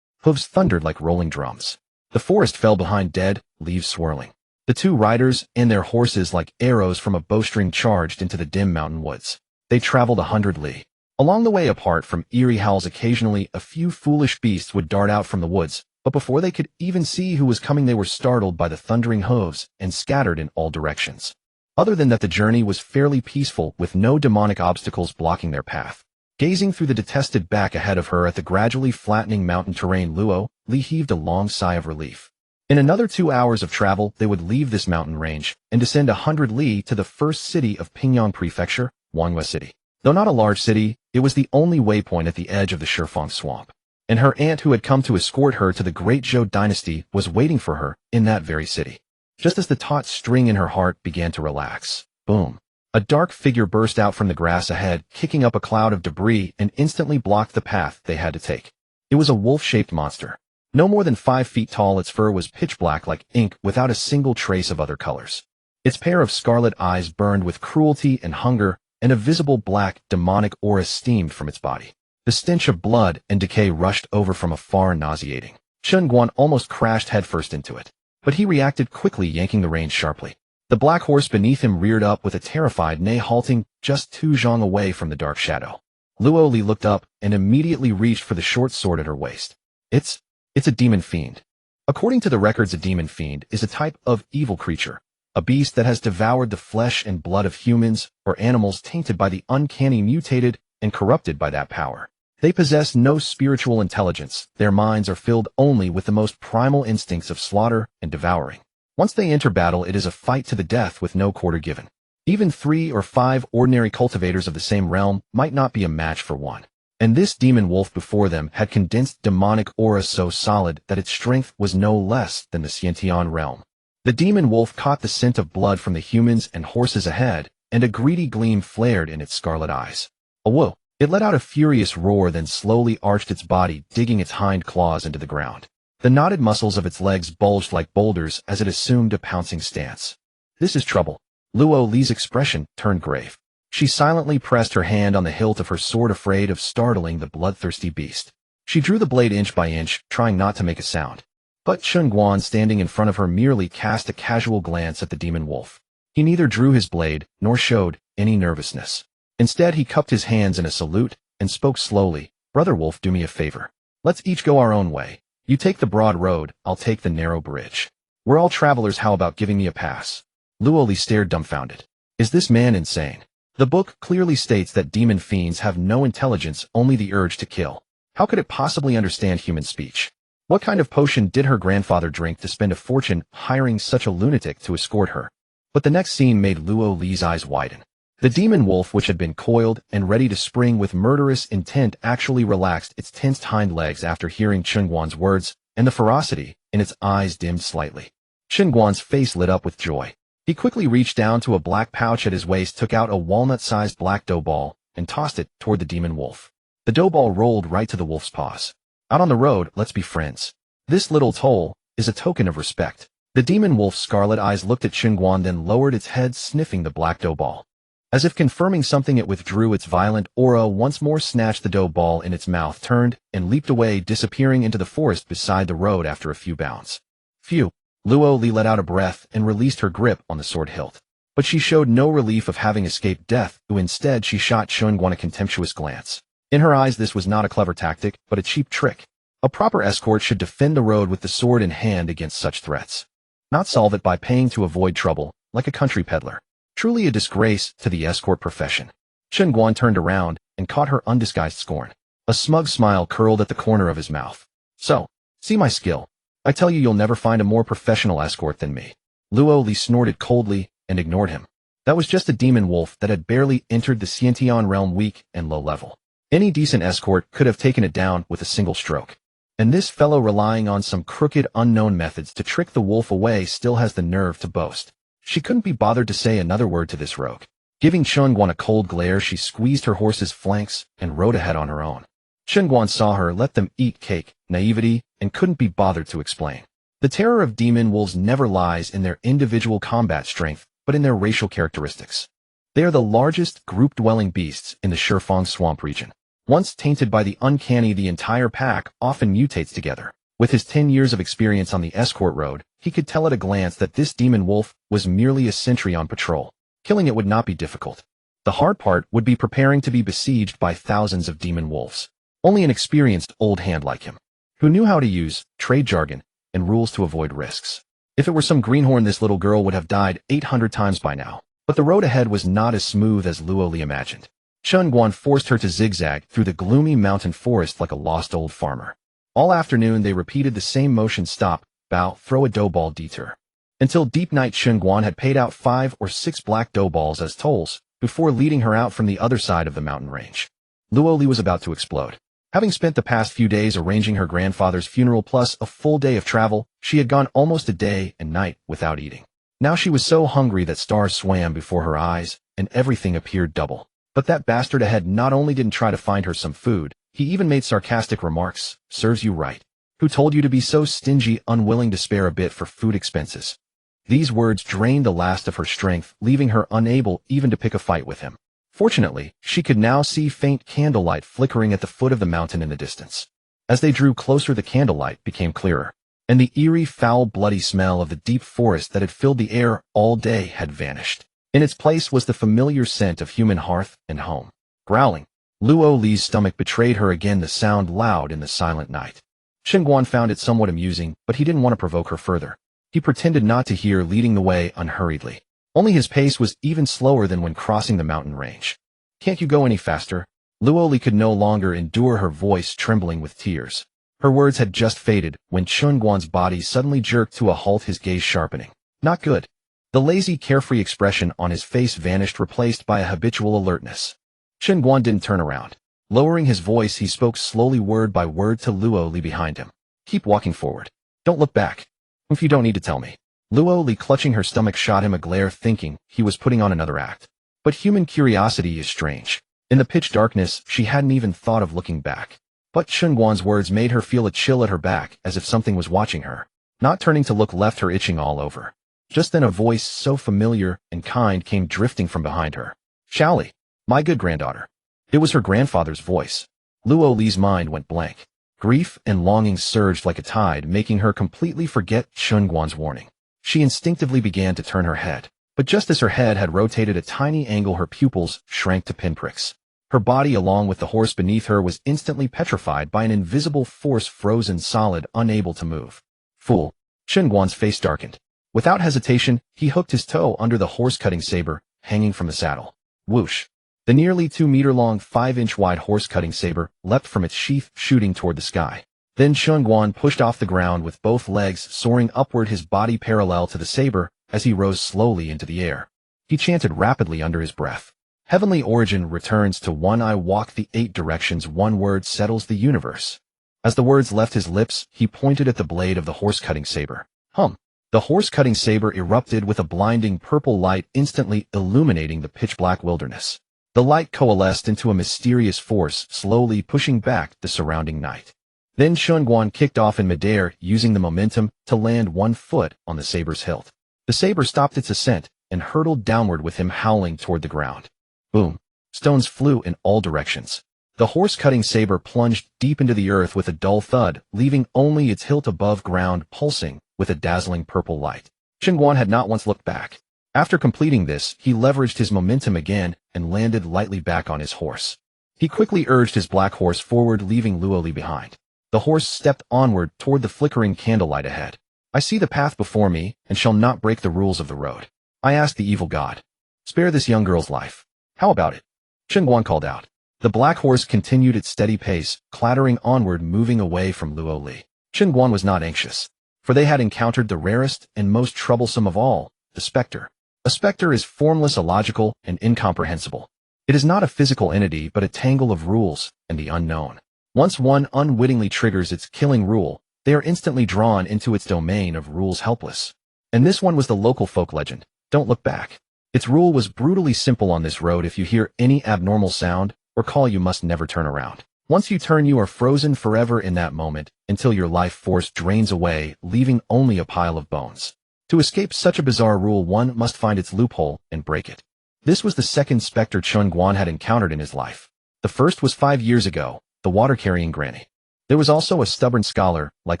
Hooves thundered like rolling drums. The forest fell behind, dead leaves swirling. The two riders and their horses, like arrows from a bowstring, charged into the dim mountain woods. They traveled 100 li. Along the way, apart from eerie howls, occasionally a few foolish beasts would dart out from the woods, but before they could even see who was coming, they were startled by the thundering hooves and scattered in all directions. Other than that, the journey was fairly peaceful, with no demonic obstacles blocking their path. Gazing through the detested back ahead of her at the gradually flattening mountain terrain, Luo Li heaved a long sigh of relief. In another 2 hours of travel, they would leave this mountain range and descend 100 li to the first city of Pingyang Prefecture, Wanghua City. Though not a large city, it was the only waypoint at the edge of the Shifang swamp. And her aunt, who had come to escort her to the Great Zhou dynasty, was waiting for her in that very city. Just as the taut string in her heart began to relax, boom, a dark figure burst out from the grass ahead, kicking up a cloud of debris, and instantly blocked the path they had to take. It was a wolf-shaped monster. No more than 5 feet tall, its fur was pitch black like ink without a single trace of other colors. Its pair of scarlet eyes burned with cruelty and hunger, and a visible black, demonic aura steamed from its body. The stench of blood and decay rushed over from afar, nauseating. Chen Guan almost crashed headfirst into it. But he reacted quickly, yanking the reins sharply. The black horse beneath him reared up with a terrified neigh, halting just 2 zhang away from the dark shadow. Luo Li looked up and immediately reached for the short sword at her waist. It's a demon fiend. According to the records, a demon fiend is a type of evil creature, a beast that has devoured the flesh and blood of humans or animals tainted by the uncanny, mutated, and corrupted by that power. They possess no spiritual intelligence. Their minds are filled only with the most primal instincts of slaughter and devouring. Once they enter battle, it is a fight to the death with no quarter given. Even 3 or 5 ordinary cultivators of the same realm might not be a match for one. And this demon wolf before them had condensed demonic aura so solid that its strength was no less than the Xiantian realm. The demon wolf caught the scent of blood from the humans and horses ahead, and a greedy gleam flared in its scarlet eyes. Whoa! It let out a furious roar, then slowly arched its body, digging its hind claws into the ground. The knotted muscles of its legs bulged like boulders as it assumed a pouncing stance. This is trouble. Luo Li's expression turned grave. She silently pressed her hand on the hilt of her sword, afraid of startling the bloodthirsty beast. She drew the blade inch by inch, trying not to make a sound. But Chen Guan, standing in front of her, merely cast a casual glance at the demon wolf. He neither drew his blade nor showed any nervousness. Instead, he cupped his hands in a salute and spoke slowly. Brother Wolf, do me a favor. Let's each go our own way. You take the broad road, I'll take the narrow bridge. We're all travelers, how about giving me a pass? Luo Li stared dumbfounded. Is this man insane? The book clearly states that demon fiends have no intelligence, only the urge to kill. How could it possibly understand human speech? What kind of potion did her grandfather drink to spend a fortune hiring such a lunatic to escort her? But the next scene made Luo Li's eyes widen. The demon wolf, which had been coiled and ready to spring with murderous intent, actually relaxed its tensed hind legs after hearing Chen Guan's words, and the ferocity in its eyes dimmed slightly. Chen Guan's face lit up with joy. He quickly reached down to a black pouch at his waist, took out a walnut-sized black dough ball, and tossed it toward the demon wolf. The dough ball rolled right to the wolf's paws. Out on the road, let's be friends. This little toll is a token of respect. The demon wolf's scarlet eyes looked at Chen Guan, then lowered its head, sniffing the black dough ball. As if confirming something, it withdrew its violent aura once more, snatched the dough ball in its mouth, turned, and leaped away, disappearing into the forest beside the road after a few bounds. Phew! Luo Li let out a breath and released her grip on the sword hilt. But she showed no relief of having escaped death. Instead, she shot Chen Guan a contemptuous glance. In her eyes, this was not a clever tactic, but a cheap trick. A proper escort should defend the road with the sword in hand against such threats. Not solve it by paying to avoid trouble, like a country peddler. Truly a disgrace to the escort profession. Chen Guan turned around and caught her undisguised scorn. A smug smile curled at the corner of his mouth. So, see my skill. I tell you, you'll never find a more professional escort than me. Luo Li snorted coldly and ignored him. That was just a demon wolf that had barely entered the Xiantian realm, weak and low level. Any decent escort could have taken it down with a single stroke. And this fellow, relying on some crooked, unknown methods to trick the wolf away, still has the nerve to boast. She couldn't be bothered to say another word to this rogue. Giving Chen Guan a cold glare, she squeezed her horse's flanks and rode ahead on her own. Chen Guan saw her let them eat cake, naivety, and couldn't be bothered to explain. The terror of demon wolves never lies in their individual combat strength, but in their racial characteristics. They are the largest group-dwelling beasts in the Shifang swamp region. Once tainted by the uncanny, the entire pack often mutates together. With his 10 years of experience on the escort road, he could tell at a glance that this demon wolf was merely a sentry on patrol. Killing it would not be difficult. The hard part would be preparing to be besieged by thousands of demon wolves. Only an experienced old hand like him, who knew how to use trade jargon and rules to avoid risks. If it were some greenhorn, this little girl would have died 800 times by now. But the road ahead was not as smooth as Luo Li imagined. Chen Guan forced her to zigzag through the gloomy mountain forest like a lost old farmer. All afternoon they repeated the same motion: stop, bow, throw a dough ball, detour. Until deep night, Chen Guan had paid out 5 or 6 black dough balls as tolls, before leading her out from the other side of the mountain range. Luo Li was about to explode. Having spent the past few days arranging her grandfather's funeral plus a full day of travel, she had gone almost a day and night without eating. Now she was so hungry that stars swam before her eyes, and everything appeared double. But that bastard ahead not only didn't try to find her some food, He even made sarcastic remarks, "Serves you right. Who told you to be so stingy, unwilling to spare a bit for food expenses?" These words drained the last of her strength, leaving her unable even to pick a fight with him. Fortunately, she could now see faint candlelight flickering at the foot of the mountain in the distance. As they drew closer, the candlelight became clearer, and the eerie, foul, bloody smell of the deep forest that had filled the air all day had vanished. In its place was the familiar scent of human hearth and home. Growling, Luo Li's stomach betrayed her again, the sound loud in the silent night. Chen Guan found it somewhat amusing, but he didn't want to provoke her further. He pretended not to hear, leading the way unhurriedly. Only his pace was even slower than when crossing the mountain range. "Can't you go any faster?" Luo Li could no longer endure, her voice trembling with tears. Her words had just faded when Chen Guan's body suddenly jerked to a halt, his gaze sharpening. "Not good." The lazy, carefree expression on his face vanished, replaced by a habitual alertness. Chen Guan didn't turn around. Lowering his voice, he spoke slowly, word by word, to Luo Li behind him. "Keep walking forward. Don't look back. If you don't need to tell me." Luo Li, clutching her stomach, shot him a glare, thinking he was putting on another act. But human curiosity is strange. In the pitch darkness, she hadn't even thought of looking back. But Chen Guan's words made her feel a chill at her back, as if something was watching her. Not turning to look left her itching all over. Just then a voice so familiar and kind came drifting from behind her. "Shaoli, my good granddaughter." It was her grandfather's voice. Luo Li's mind went blank. Grief and longing surged like a tide, making her completely forget Chen Guan's warning. She instinctively began to turn her head. But just as her head had rotated a tiny angle, her pupils shrank to pinpricks. Her body, along with the horse beneath her, was instantly petrified by an invisible force, frozen solid, unable to move. "Fool!" Chen Guan's face darkened. Without hesitation, he hooked his toe under the horse-cutting saber hanging from the saddle. Whoosh! The nearly 2-meter-long, 5-inch-wide horse-cutting saber leapt from its sheath, shooting toward the sky. Then Chen Guan pushed off the ground with both legs soaring upward, his body parallel to the saber, as he rose slowly into the air. He chanted rapidly under his breath. "Heavenly origin returns to one. I walk the 8 directions. One word settles the universe." As the words left his lips, he pointed at the blade of the horse-cutting saber. Hum! The horse-cutting saber erupted with a blinding purple light, instantly illuminating the pitch-black wilderness. The light coalesced into a mysterious force, slowly pushing back the surrounding night. Then Chen Guan kicked off in midair, using the momentum to land 1 foot on the saber's hilt. The saber stopped its ascent and hurtled downward with him, howling toward the ground. Boom! Stones flew in all directions. The horse-cutting saber plunged deep into the earth with a dull thud, leaving only its hilt above ground, pulsing with a dazzling purple light. Chen Guan had not once looked back. After completing this, he leveraged his momentum again and landed lightly back on his horse. He quickly urged his black horse forward, leaving Luo Li behind. The horse stepped onward toward the flickering candlelight ahead. "I see the path before me and shall not break the rules of the road. I ask the evil god, spare this young girl's life. How about it?" Chen Guan called out. The black horse continued its steady pace, clattering onward, moving away from Luo Li. Chen Guan was not anxious, for they had encountered the rarest and most troublesome of all, the specter. A specter is formless, illogical, and incomprehensible. It is not a physical entity, but a tangle of rules and the unknown. Once one unwittingly triggers its killing rule, they are instantly drawn into its domain of rules, helpless. And this one was the local folk legend, "Don't look back." Its rule was brutally simple on this road: if you hear any abnormal sound or call, you must never turn around. Once you turn, you are frozen forever in that moment, until your life force drains away, leaving only a pile of bones. To escape such a bizarre rule, one must find its loophole and break it. This was the second specter Chen Guan had encountered in his life. The first was 5 years ago, the water-carrying granny. There was also a stubborn scholar, like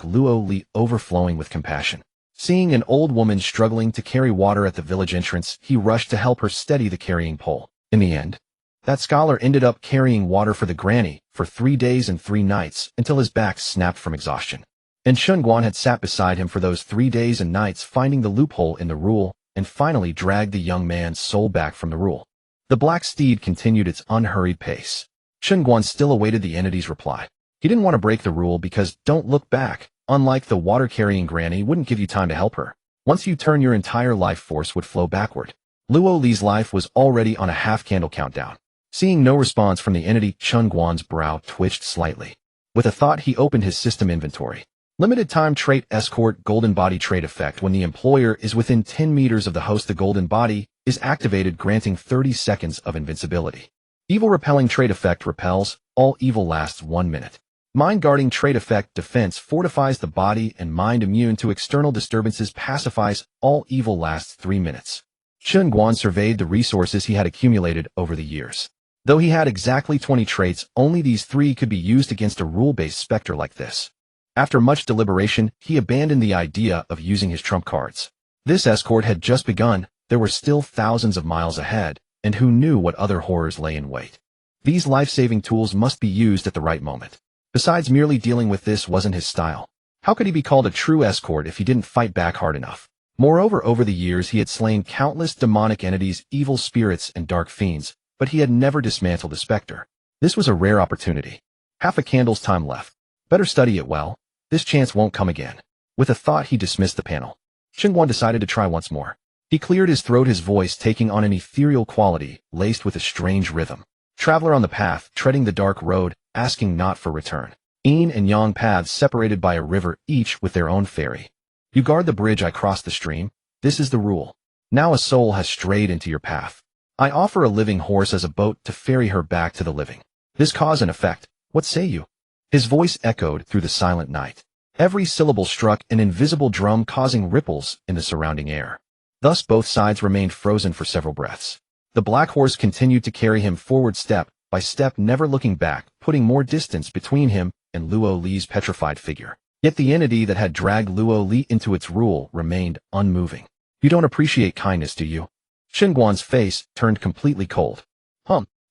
Luo Li, overflowing with compassion. Seeing an old woman struggling to carry water at the village entrance, he rushed to help her steady the carrying pole. In the end, that scholar ended up carrying water for the granny for 3 days and 3 nights until his back snapped from exhaustion. And Chen Guan had sat beside him for those 3 days and nights, finding the loophole in the rule, and finally dragged the young man's soul back from the rule. The black steed continued its unhurried pace. Chen Guan still awaited the entity's reply. He didn't want to break the rule because "don't look back," unlike the water-carrying granny, wouldn't give you time to help her. Once you turn, your entire life force would flow backward. Luo Li's life was already on a half-candle countdown. Seeing no response from the entity, Chen Guan's brow twitched slightly. With a thought, he opened his system inventory. Limited time trait Escort Golden Body trait effect. When the employer is within 10 meters of the host, the golden body is activated, granting 30 seconds of invincibility. Evil repelling trait effect repels all evil lasts 1 minute. Mind guarding trait effect defense fortifies the body and mind immune to external disturbances pacifies, all evil lasts 3 minutes. Chen Guan surveyed the resources he had accumulated over the years. Though he had exactly 20 traits, only these 3 could be used against a rule-based specter like this. After much deliberation, he abandoned the idea of using his trump cards. This escort had just begun, there were still thousands of miles ahead, and who knew what other horrors lay in wait. These life-saving tools must be used at the right moment. Besides, merely dealing with this wasn't his style. How could he be called a true escort if he didn't fight back hard enough? Moreover, over the years he had slain countless demonic entities, evil spirits, and dark fiends, but he had never dismantled a specter. This was a rare opportunity. Half a candle's time left. Better study it well. This chance won't come again. With a thought, he dismissed the panel. Chen Guan decided to try once more. He cleared his throat, his voice taking on an ethereal quality, laced with a strange rhythm. Traveler on the path, treading the dark road, asking not for return. Yin and yang paths separated by a river, each with their own ferry. You guard the bridge, I cross the stream. This is the rule. Now a soul has strayed into your path. I offer a living horse as a boat to ferry her back to the living. This cause and effect. What say you? His voice echoed through the silent night. Every syllable struck an invisible drum, causing ripples in the surrounding air. Thus both sides remained frozen for several breaths. The black horse continued to carry him forward step by step, never looking back, putting more distance between him and Luo Li's petrified figure. Yet the entity that had dragged Luo Li into its rule remained unmoving. You don't appreciate kindness, do you? Chen Guan's face turned completely cold.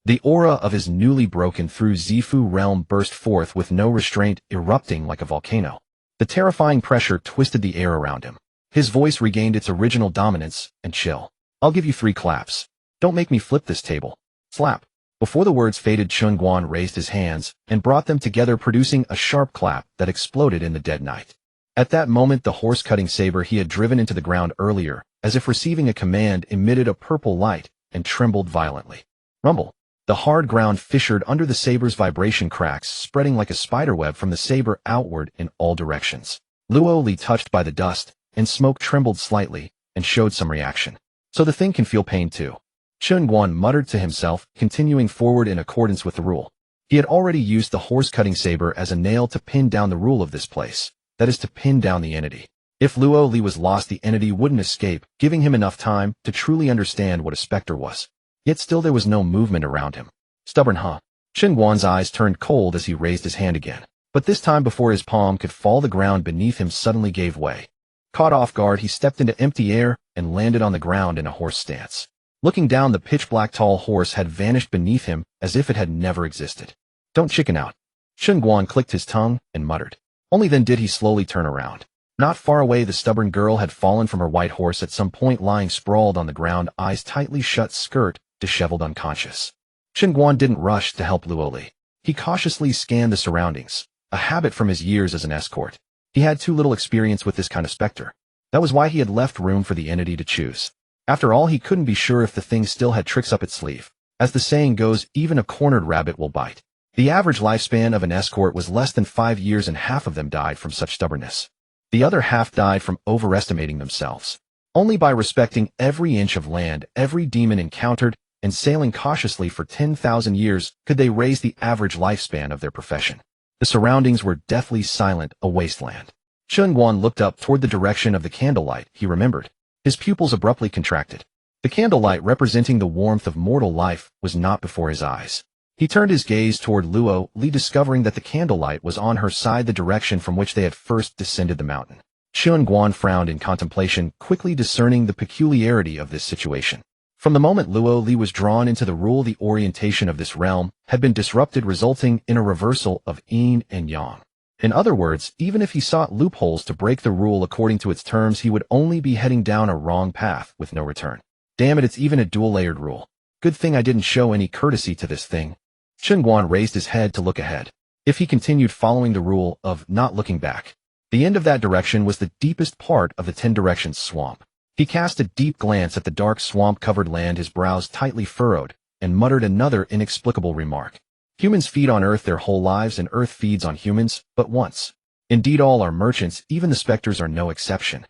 The aura of his newly broken through Zifu realm burst forth with no restraint, erupting like a volcano. The terrifying pressure twisted the air around him. His voice regained its original dominance and chill. I'll give you 3 claps. Don't make me flip this table. Slap. Before the words faded, Chen Guan raised his hands and brought them together, producing a sharp clap that exploded in the dead night. At that moment, the horse-cutting saber he had driven into the ground earlier, as if receiving a command, emitted a purple light and trembled violently. Rumble. The hard ground fissured under the saber's vibration, cracks spreading like a spiderweb from the saber outward in all directions. Luo Li, touched by the dust and smoke, trembled slightly and showed some reaction. So the thing can feel pain too. Chen Guan muttered to himself, continuing forward in accordance with the rule. He had already used the horse-cutting saber as a nail to pin down the rule of this place, that is, to pin down the entity. If Luo Li was lost, the entity wouldn't escape, giving him enough time to truly understand what a specter was. Yet still there was no movement around him. Stubborn, huh? Chen Guan's eyes turned cold as he raised his hand again. But this time, before his palm could fall, the ground beneath him suddenly gave way. Caught off guard, he stepped into empty air and landed on the ground in a horse stance. Looking down, the pitch-black tall horse had vanished beneath him as if it had never existed. Don't chicken out. Chen Guan clicked his tongue and muttered. Only then did he slowly turn around. Not far away, the stubborn girl had fallen from her white horse, at some point lying sprawled on the ground, eyes tightly shut, skirt disheveled, unconscious. Chen Guan didn't rush to help Luo Li. He cautiously scanned the surroundings, a habit from his years as an escort. He had too little experience with this kind of specter. That was why he had left room for the entity to choose. After all, he couldn't be sure if the thing still had tricks up its sleeve. As the saying goes, even a cornered rabbit will bite. The average lifespan of an escort was less than 5 years, and half of them died from such stubbornness. The other half died from overestimating themselves. Only by respecting every inch of land every demon encountered and sailing cautiously for 10,000 years could they raise the average lifespan of their profession. The surroundings were deathly silent, a wasteland. Chen Guan looked up toward the direction of the candlelight, he remembered. His pupils abruptly contracted. The candlelight, representing the warmth of mortal life, was not before his eyes. He turned his gaze toward Luo Li, discovering that the candlelight was on her side, the direction from which they had first descended the mountain. Chen Guan frowned in contemplation, quickly discerning the peculiarity of this situation. From the moment Luo Li was drawn into the rule, the orientation of this realm had been disrupted, resulting in a reversal of yin and yang. In other words, even if he sought loopholes to break the rule according to its terms, he would only be heading down a wrong path with no return. Damn it, it's even a dual-layered rule. Good thing I didn't show any courtesy to this thing. Chen Guan raised his head to look ahead. If he continued following the rule of not looking back, the end of that direction was the deepest part of the 10 Directions swamp. He cast a deep glance at the dark swamp-covered land, his brows tightly furrowed, and muttered another inexplicable remark. Humans feed on Earth their whole lives, and Earth feeds on humans but once. Indeed, all are merchants, even the specters are no exception.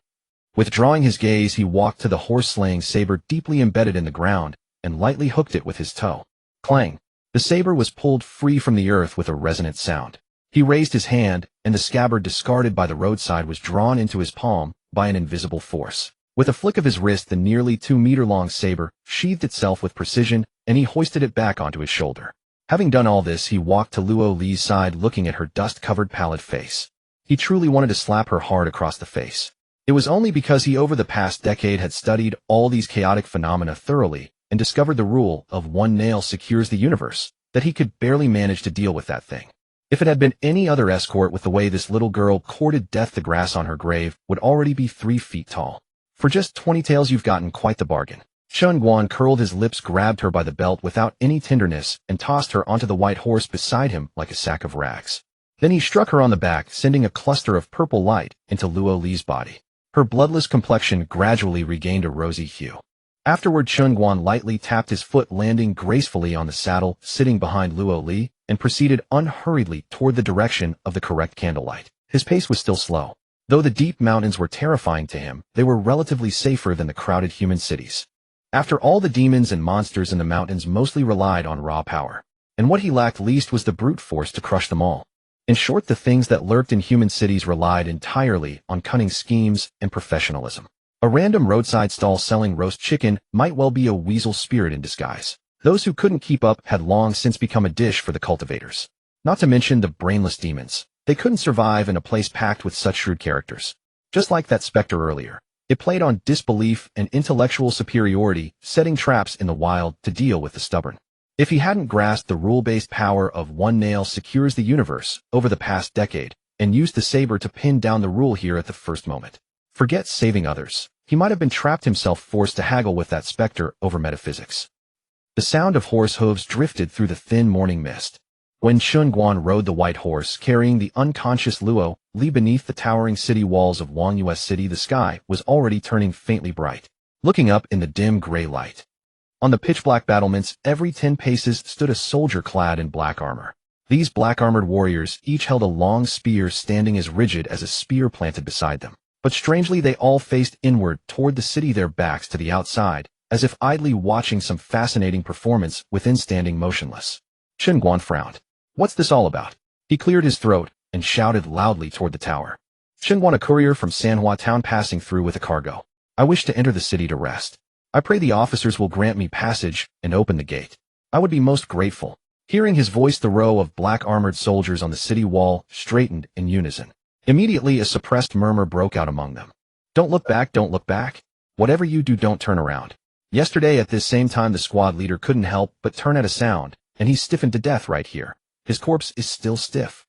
Withdrawing his gaze, he walked to the horse-slaying saber deeply embedded in the ground and lightly hooked it with his toe. Clang! The saber was pulled free from the earth with a resonant sound. He raised his hand, and the scabbard discarded by the roadside was drawn into his palm by an invisible force. With a flick of his wrist, the nearly 2-meter-long saber sheathed itself with precision, and he hoisted it back onto his shoulder. Having done all this, he walked to Luo Li's side, looking at her dust-covered pallid face. He truly wanted to slap her hard across the face. It was only because he over the past decade had studied all these chaotic phenomena thoroughly and discovered the rule of one nail secures the universe that he could barely manage to deal with that thing. If it had been any other escort, with the way this little girl courted death, the grass on her grave would already be 3 feet tall. For just 20 taels you've gotten quite the bargain. Chen Guan curled his lips, grabbed her by the belt without any tenderness, and tossed her onto the white horse beside him like a sack of rags. Then he struck her on the back, sending a cluster of purple light into Luo Li's body. Her bloodless complexion gradually regained a rosy hue. Afterward, Chen Guan lightly tapped his foot, landing gracefully on the saddle sitting behind Luo Li, and proceeded unhurriedly toward the direction of the correct candlelight. His pace was still slow. Though the deep mountains were terrifying to him, they were relatively safer than the crowded human cities. After all, the demons and monsters in the mountains mostly relied on raw power, and what he lacked least was the brute force to crush them all. In short, the things that lurked in human cities relied entirely on cunning schemes and professionalism. A random roadside stall selling roast chicken might well be a weasel spirit in disguise. Those who couldn't keep up had long since become a dish for the cultivators. Not to mention the brainless demons. They couldn't survive in a place packed with such shrewd characters. Just like that specter earlier, it played on disbelief and intellectual superiority, setting traps in the wild to deal with the stubborn. If he hadn't grasped the rule-based power of one nail secures the universe over the past decade, and used the saber to pin down the rule here at the first moment, forget saving others. He might have been trapped himself, forced to haggle with that specter over metaphysics. The sound of horse hooves drifted through the thin morning mist. When Chen Guan rode the white horse, carrying the unconscious Luo Li beneath the towering city walls of Wangyue City, the sky was already turning faintly bright. Looking up in the dim gray light, on the pitch-black battlements, every 10 paces stood a soldier clad in black armor. These black-armored warriors each held a long spear, standing as rigid as a spear planted beside them. But strangely, they all faced inward toward the city, their backs to the outside, as if idly watching some fascinating performance within, standing motionless. Chen Guan frowned. What's this all about? He cleared his throat and shouted loudly toward the tower. Chen Guan, a courier from Sanhua town passing through with a cargo. I wish to enter the city to rest. I pray the officers will grant me passage and open the gate. I would be most grateful. Hearing his voice, the row of black-armored soldiers on the city wall straightened in unison. Immediately, a suppressed murmur broke out among them. Don't look back, don't look back. Whatever you do, don't turn around. Yesterday at this same time, the squad leader couldn't help but turn at a sound, and he stiffened to death right here. His corpse is still stiff.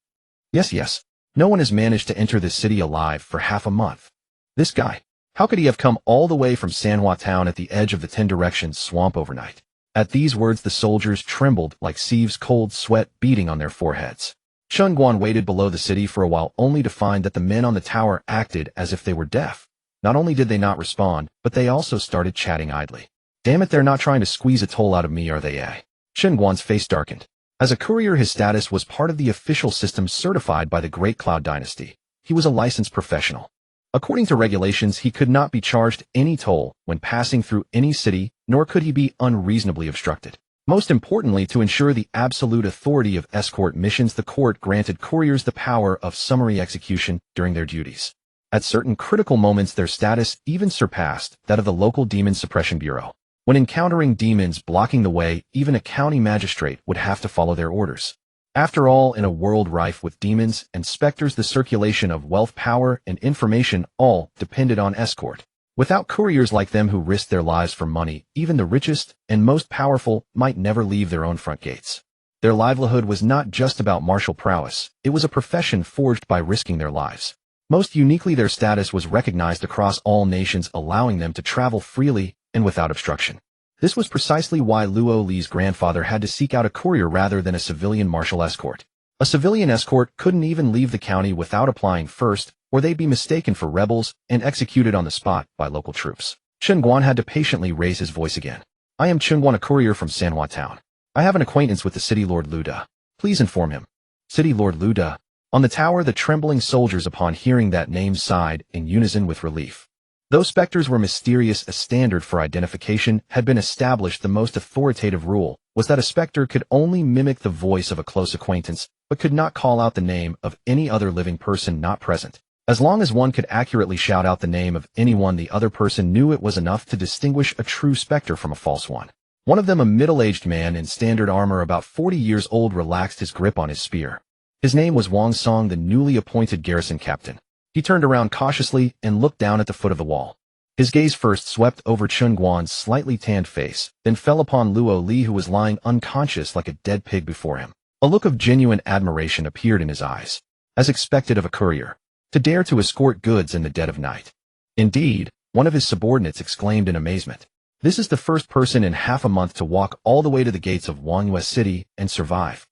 Yes. No one has managed to enter this city alive for half a month. This guy. How could he have come all the way from Sanhua town at the edge of the 10 directions swamp overnight? At these words, the soldiers trembled like sieves, cold sweat beating on their foreheads. Chen Guan waited below the city for a while, only to find that the men on the tower acted as if they were deaf. Not only did they not respond, but they also started chatting idly. Damn it, they're not trying to squeeze a toll out of me, are they, eh? Chen Guan's face darkened. As a courier, his status was part of the official system certified by the Great Cloud Dynasty. He was a licensed professional. According to regulations, he could not be charged any toll when passing through any city, nor could he be unreasonably obstructed. Most importantly, to ensure the absolute authority of escort missions, the court granted couriers the power of summary execution during their duties. At certain critical moments, their status even surpassed that of the local Demon Suppression Bureau. When encountering demons blocking the way, even a county magistrate would have to follow their orders. After all, in a world rife with demons and specters, the circulation of wealth, power, and information all depended on escort. Without couriers like them who risked their lives for money, even the richest and most powerful might never leave their own front gates. Their livelihood was not just about martial prowess, it was a profession forged by risking their lives. Most uniquely, their status was recognized across all nations, allowing them to travel freely and without obstruction. This was precisely why Luo Li's grandfather had to seek out a courier rather than a civilian martial escort. A civilian escort couldn't even leave the county without applying first, or they'd be mistaken for rebels and executed on the spot by local troops. Chen Guan had to patiently raise his voice again. I am Chen Guan, a courier from Sanhua town. I have an acquaintance with the City Lord Luda. Please inform him. City Lord Luda. On the tower, the trembling soldiers, upon hearing that name, sighed in unison with relief. Though specters were mysterious, a standard for identification had been established, the most authoritative rule was that a specter could only mimic the voice of a close acquaintance, but could not call out the name of any other living person not present. As long as one could accurately shout out the name of anyone, the other person knew it was enough to distinguish a true specter from a false one. One of them, a middle-aged man in standard armor about 40 years old, relaxed his grip on his spear. His name was Wang Song, the newly appointed garrison captain. He turned around cautiously and looked down at the foot of the wall. His gaze first swept over Chen Guan's slightly tanned face, then fell upon Luo Li, who was lying unconscious like a dead pig before him. A look of genuine admiration appeared in his eyes, as expected of a courier, to dare to escort goods in the dead of night. Indeed, one of his subordinates exclaimed in amazement. This is the first person in half a month to walk all the way to the gates of Wangyue City and survive.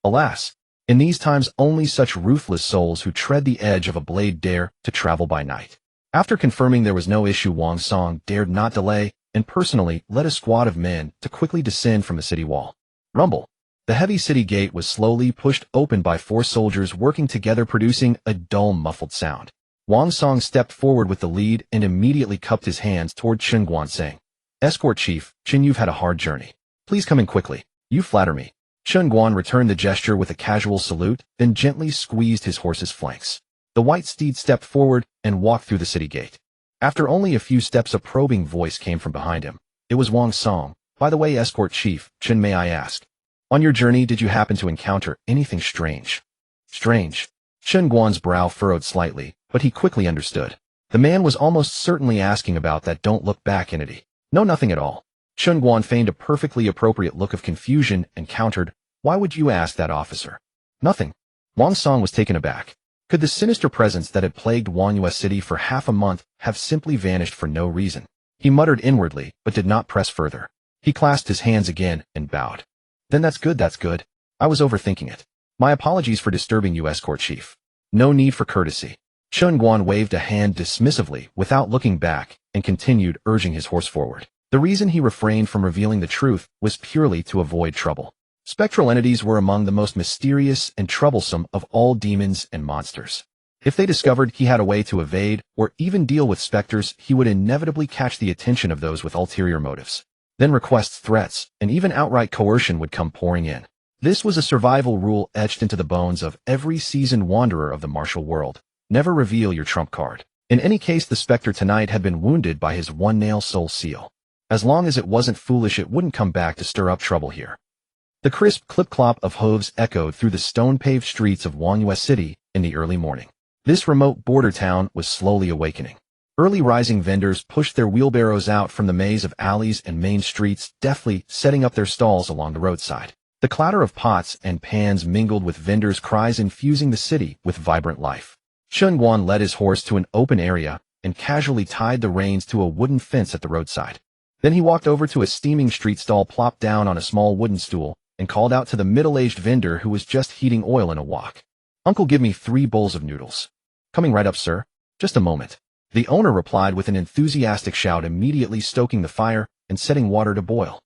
Alas, in these times only such ruthless souls who tread the edge of a blade dare to travel by night. After confirming there was no issue, Wang Song dared not delay and personally led a squad of men to quickly descend from the city wall. Rumble. The heavy city gate was slowly pushed open by 4 soldiers working together, producing a dull, muffled sound. Wang Song stepped forward with the lead and immediately cupped his hands toward Chen Guan, saying, "Escort Chief, Chen, you've had a hard journey. Please come in quickly. You flatter me." Chen Guan returned the gesture with a casual salute, then gently squeezed his horse's flanks. The white steed stepped forward and walked through the city gate. After only a few steps, a probing voice came from behind him. It was Wang Song. "By the way, Escort Chief, Chen, may I ask, on your journey did you happen to encounter anything strange?" Strange? Chen Guan's brow furrowed slightly, but he quickly understood. The man was almost certainly asking about that don't look back entity. "No, nothing at all." Chen Guan feigned a perfectly appropriate look of confusion and countered, "Why would you ask that, officer?" "Nothing." Wang Song was taken aback. Could the sinister presence that had plagued Wangyue City for half a month have simply vanished for no reason? He muttered inwardly, but did not press further. He clasped his hands again and bowed. "Then that's good, that's good. I was overthinking it. My apologies for disturbing you, Escort Chief." "No need for courtesy." Chen Guan waved a hand dismissively without looking back and continued urging his horse forward. The reason he refrained from revealing the truth was purely to avoid trouble. Spectral entities were among the most mysterious and troublesome of all demons and monsters. If they discovered he had a way to evade or even deal with specters, he would inevitably catch the attention of those with ulterior motives. Then requests, threats, and even outright coercion would come pouring in. This was a survival rule etched into the bones of every seasoned wanderer of the martial world. Never reveal your trump card. In any case, the specter tonight had been wounded by his one-nail soul seal. As long as it wasn't foolish, it wouldn't come back to stir up trouble here. The crisp clip-clop of hooves echoed through the stone-paved streets of Wangyue City in the early morning. This remote border town was slowly awakening. Early rising vendors pushed their wheelbarrows out from the maze of alleys and main streets, deftly setting up their stalls along the roadside. The clatter of pots and pans mingled with vendors' cries, infusing the city with vibrant life. Chen Guan led his horse to an open area and casually tied the reins to a wooden fence at the roadside. Then he walked over to a steaming street stall, plopped down on a small wooden stool, and called out to the middle-aged vendor who was just heating oil in a wok. "Uncle, give me 3 bowls of noodles." "Coming right up, sir. Just a moment." The owner replied with an enthusiastic shout, immediately stoking the fire and setting water to boil.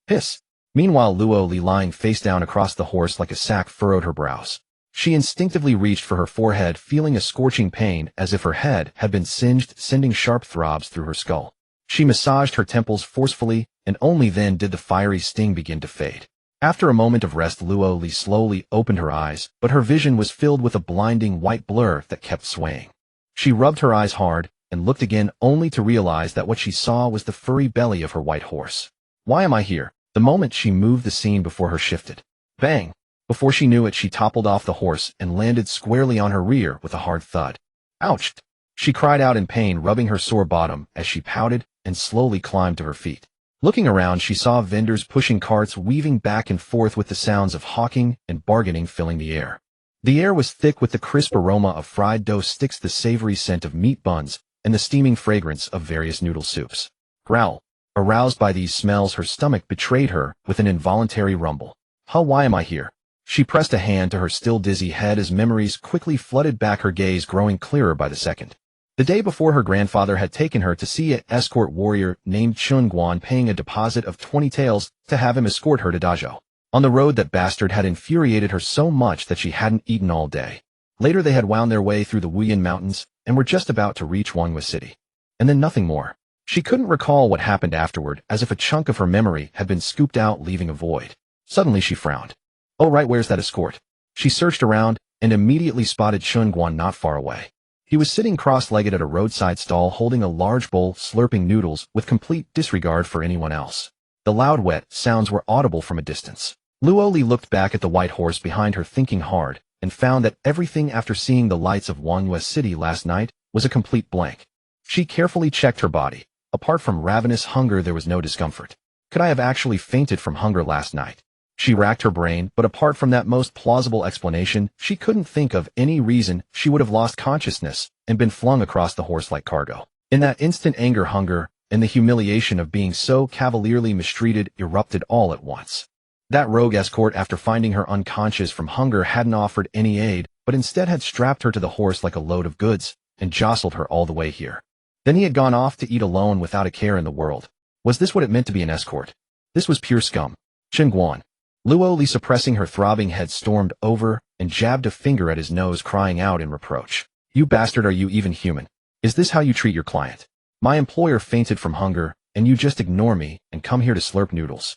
Hiss. Meanwhile, Luo Li, lying face down across the horse like a sack, furrowed her brows. She instinctively reached for her forehead, feeling a scorching pain as if her head had been singed, sending sharp throbs through her skull. She massaged her temples forcefully, and only then did the fiery sting begin to fade. After a moment of rest, Luo Li slowly opened her eyes, but her vision was filled with a blinding white blur that kept swaying. She rubbed her eyes hard and looked again, only to realize that what she saw was the furry belly of her white horse. "Why am I here?" The moment she moved, the scene before her shifted. Bang! Before she knew it, she toppled off the horse and landed squarely on her rear with a hard thud. "Ouch!" She cried out in pain, rubbing her sore bottom as she pouted and slowly climbed to her feet. Looking around, she saw vendors pushing carts, weaving back and forth with the sounds of hawking and bargaining filling the air. The air was thick with the crisp aroma of fried dough sticks, the savory scent of meat buns, and the steaming fragrance of various noodle soups. Growl. Aroused by these smells, her stomach betrayed her with an involuntary rumble. Why am I here?" She pressed a hand to her still dizzy head as memories quickly flooded back, her gaze growing clearer by the second. The day before, her grandfather had taken her to see an escort warrior named Chen Guan, paying a deposit of 20 taels to have him escort her to Dazhou. On the road, that bastard had infuriated her so much that she hadn't eaten all day. Later, they had wound their way through the Wuyan Mountains and were just about to reach Wangyue City. And then nothing more. She couldn't recall what happened afterward, as if a chunk of her memory had been scooped out, leaving a void. Suddenly she frowned. Oh right, where's that escort? She searched around and immediately spotted Chen Guan not far away. He was sitting cross-legged at a roadside stall holding a large bowl, slurping noodles with complete disregard for anyone else. The loud wet sounds were audible from a distance. Luo Li looked back at the white horse behind her thinking hard and found that everything after seeing the lights of Wangyue City last night was a complete blank. She carefully checked her body. Apart from ravenous hunger there was no discomfort. Could I have actually fainted from hunger last night? She racked her brain, but apart from that most plausible explanation, she couldn't think of any reason she would have lost consciousness and been flung across the horse like cargo. In that instant anger, hunger, and the humiliation of being so cavalierly mistreated erupted all at once. That rogue escort, after finding her unconscious from hunger, hadn't offered any aid, but instead had strapped her to the horse like a load of goods and jostled her all the way here. Then he had gone off to eat alone without a care in the world. Was this what it meant to be an escort? This was pure scum. Chen Guan. Luo Li, suppressing her throbbing head, stormed over and jabbed a finger at his nose, crying out in reproach. You bastard, are you even human? Is this how you treat your client? My employer fainted from hunger, and you just ignore me and come here to slurp noodles.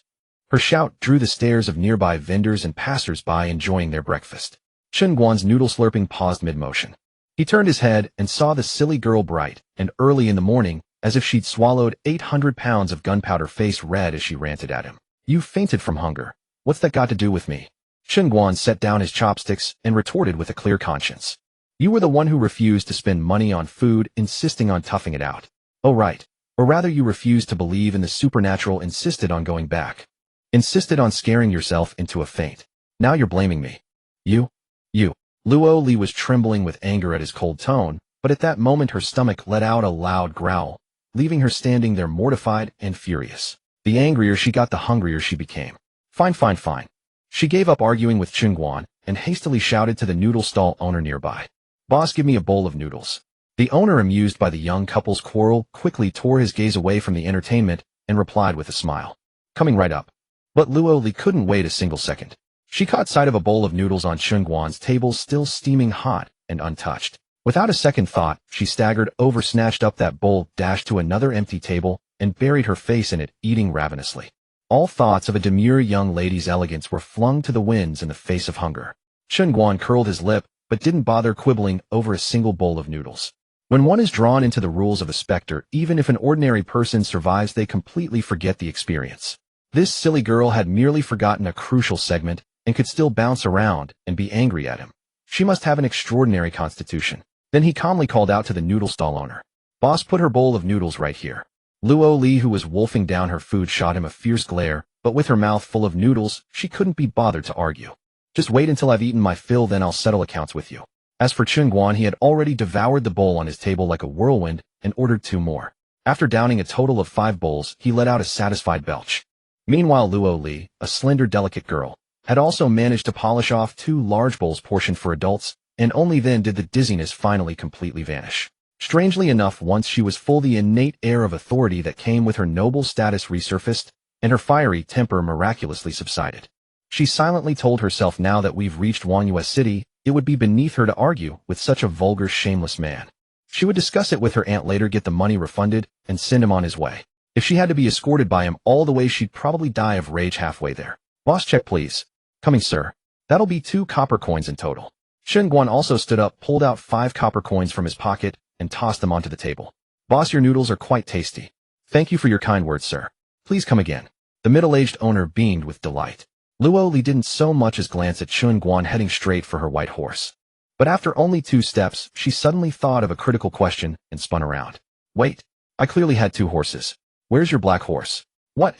Her shout drew the stares of nearby vendors and passers-by enjoying their breakfast. Chen Guan's noodle slurping paused mid-motion. He turned his head and saw the silly girl, bright and early in the morning, as if she'd swallowed 800 pounds of gunpowder, face red as she ranted at him. You fainted from hunger. What's that got to do with me? Chen Guan set down his chopsticks and retorted with a clear conscience. You were the one who refused to spend money on food, insisting on toughing it out. Oh right. Or rather, you refused to believe in the supernatural, insisted on going back. Insisted on scaring yourself into a faint. Now you're blaming me. You. Luo Li was trembling with anger at his cold tone, but at that moment her stomach let out a loud growl, leaving her standing there mortified and furious. The angrier she got, the hungrier she became. Fine. She gave up arguing with Chen Guan and hastily shouted to the noodle stall owner nearby. Boss, give me a bowl of noodles. The owner, amused by the young couple's quarrel, quickly tore his gaze away from the entertainment and replied with a smile. Coming right up. But Luo Li couldn't wait a single second. She caught sight of a bowl of noodles on Chen Guan's table, still steaming hot and untouched. Without a second thought, she staggered over, snatched up that bowl, dashed to another empty table, and buried her face in it, eating ravenously. All thoughts of a demure young lady's elegance were flung to the winds in the face of hunger. Chen Guan curled his lip, but didn't bother quibbling over a single bowl of noodles. When one is drawn into the rules of a specter, even if an ordinary person survives, they completely forget the experience. This silly girl had merely forgotten a crucial segment and could still bounce around and be angry at him. She must have an extraordinary constitution. Then he calmly called out to the noodle stall owner. Boss, put her bowl of noodles right here. Luo Li, who was wolfing down her food, shot him a fierce glare, but with her mouth full of noodles, she couldn't be bothered to argue. Just wait until I've eaten my fill, then I'll settle accounts with you. As for Chen Guan, he had already devoured the bowl on his table like a whirlwind and ordered 2 more. After downing a total of 5 bowls, he let out a satisfied belch. Meanwhile, Luo Li, a slender, delicate girl, had also managed to polish off 2 large bowls portioned for adults, and only then did the dizziness finally completely vanish. Strangely enough, once she was full, the innate air of authority that came with her noble status resurfaced, and her fiery temper miraculously subsided. She silently told herself, now that we've reached Wangyue City, it would be beneath her to argue with such a vulgar, shameless man. She would discuss it with her aunt later, get the money refunded, and send him on his way. If she had to be escorted by him all the way, she'd probably die of rage halfway there. Boss, check please. Coming, sir. That'll be 2 copper coins in total. Chen Guan also stood up, pulled out 5 copper coins from his pocket, and tossed them onto the table. Boss, your noodles are quite tasty. Thank you for your kind words, sir. Please come again. The middle-aged owner beamed with delight. Luo Li didn't so much as glance at Chen Guan heading straight for her white horse. But after only 2 steps, she suddenly thought of a critical question and spun around. Wait, I clearly had 2 horses. Where's your black horse? What?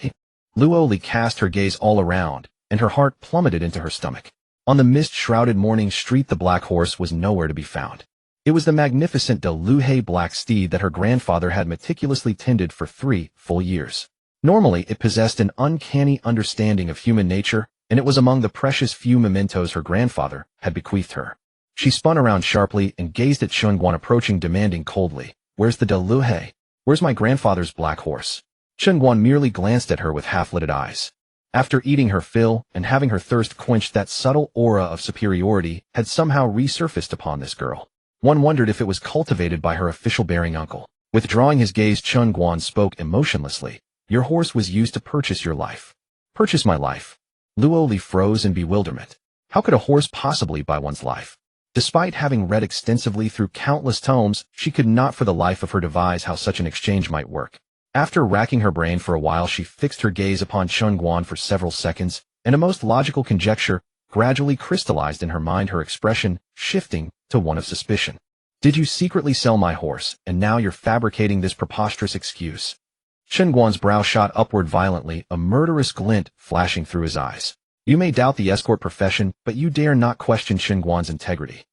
Luo Li cast her gaze all around, and her heart plummeted into her stomach. On the mist-shrouded morning street, the black horse was nowhere to be found. It was the magnificent de Luhe black steed that her grandfather had meticulously tended for 3 full years. Normally, it possessed an uncanny understanding of human nature, and it was among the precious few mementos her grandfather had bequeathed her. She spun around sharply and gazed at Chen Guan approaching, demanding coldly, "Where's the de Luhe? Where's my grandfather's black horse?" Chen Guan merely glanced at her with half-lidded eyes. After eating her fill and having her thirst quenched, that subtle aura of superiority had somehow resurfaced upon this girl. One wondered if it was cultivated by her official-bearing uncle. Withdrawing his gaze, Chen Guan spoke emotionlessly. "Your horse was used to purchase your life." "Purchase my life? Luo Li froze in bewilderment. How could a horse possibly buy one's life? Despite having read extensively through countless tomes, she could not for the life of her devise how such an exchange might work. After racking her brain for a while, she fixed her gaze upon Chen Guan for several seconds, and a most logical conjecture gradually crystallized in her mind, her expression shifting to one of suspicion. Did you secretly sell my horse, and now you're fabricating this preposterous excuse? Chen Guan's brow shot upward violently, a murderous glint flashing through his eyes. You may doubt the escort profession, but you dare not question Chen Guan's integrity.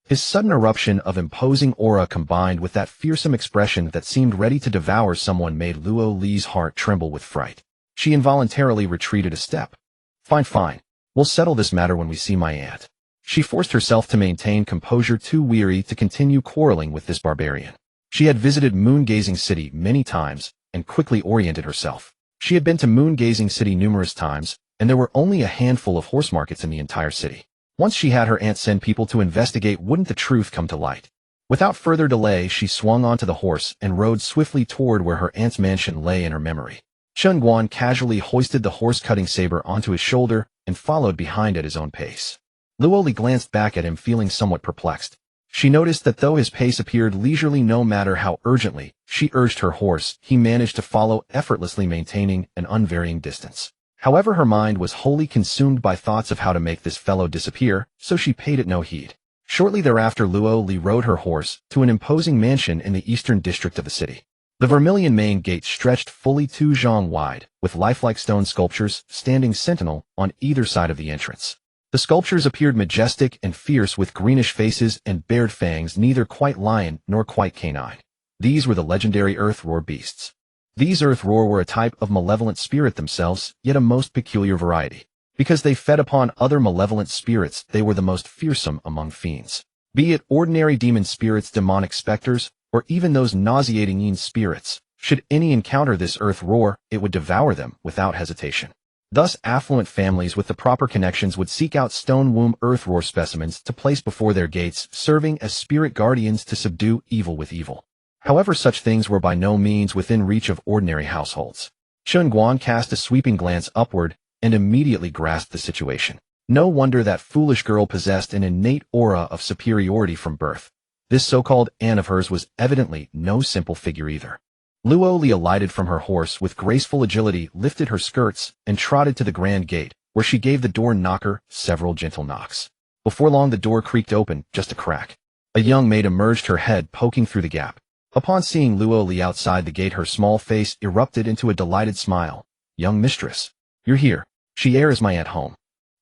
His sudden eruption of imposing aura combined with that fearsome expression that seemed ready to devour someone made Luo Li's heart tremble with fright. She involuntarily retreated a step. Fine. We'll settle this matter when we see my aunt. She forced herself to maintain composure, too weary to continue quarreling with this barbarian. She had visited Moon-Gazing City many times and quickly oriented herself. She had been to Moon-Gazing City numerous times, and there were only a handful of horse markets in the entire city. Once she had her aunt send people to investigate, wouldn't the truth come to light? Without further delay, she swung onto the horse and rode swiftly toward where her aunt's mansion lay in her memory. Chen Guan casually hoisted the horse-cutting saber onto his shoulder and followed behind at his own pace. Luo Li glanced back at him, feeling somewhat perplexed. She noticed that though his pace appeared leisurely, no matter how urgently she urged her horse, he managed to follow effortlessly, maintaining an unvarying distance. However, her mind was wholly consumed by thoughts of how to make this fellow disappear, so she paid it no heed. Shortly thereafter, Luo Li rode her horse to an imposing mansion in the eastern district of the city. The vermilion main gate stretched fully 2 zhang wide, with lifelike stone sculptures standing sentinel on either side of the entrance. The sculptures appeared majestic and fierce, with greenish faces and bared fangs, neither quite lion nor quite canine. These were the legendary Earth Roar beasts. These Earth Roar were a type of malevolent spirit themselves, yet a most peculiar variety. Because they fed upon other malevolent spirits, they were the most fearsome among fiends. Be it ordinary demon spirits, demonic specters, or even those nauseating yin spirits, should any encounter this Earth Roar, it would devour them without hesitation. Thus, affluent families with the proper connections would seek out stone womb Earth Roar specimens to place before their gates, serving as spirit guardians to subdue evil with evil. However, such things were by no means within reach of ordinary households. Chen Guan cast a sweeping glance upward and immediately grasped the situation. No wonder that foolish girl possessed an innate aura of superiority from birth. This so-called aunt of hers was evidently no simple figure either. Luo Li alighted from her horse with graceful agility, lifted her skirts, and trotted to the grand gate, where she gave the door knocker several gentle knocks. Before long, the door creaked open, just a crack. A young maid emerged, her head poking through the gap. Upon seeing Luo Li outside the gate, her small face erupted into a delighted smile. "Young mistress, you're here. She is my aunt home?"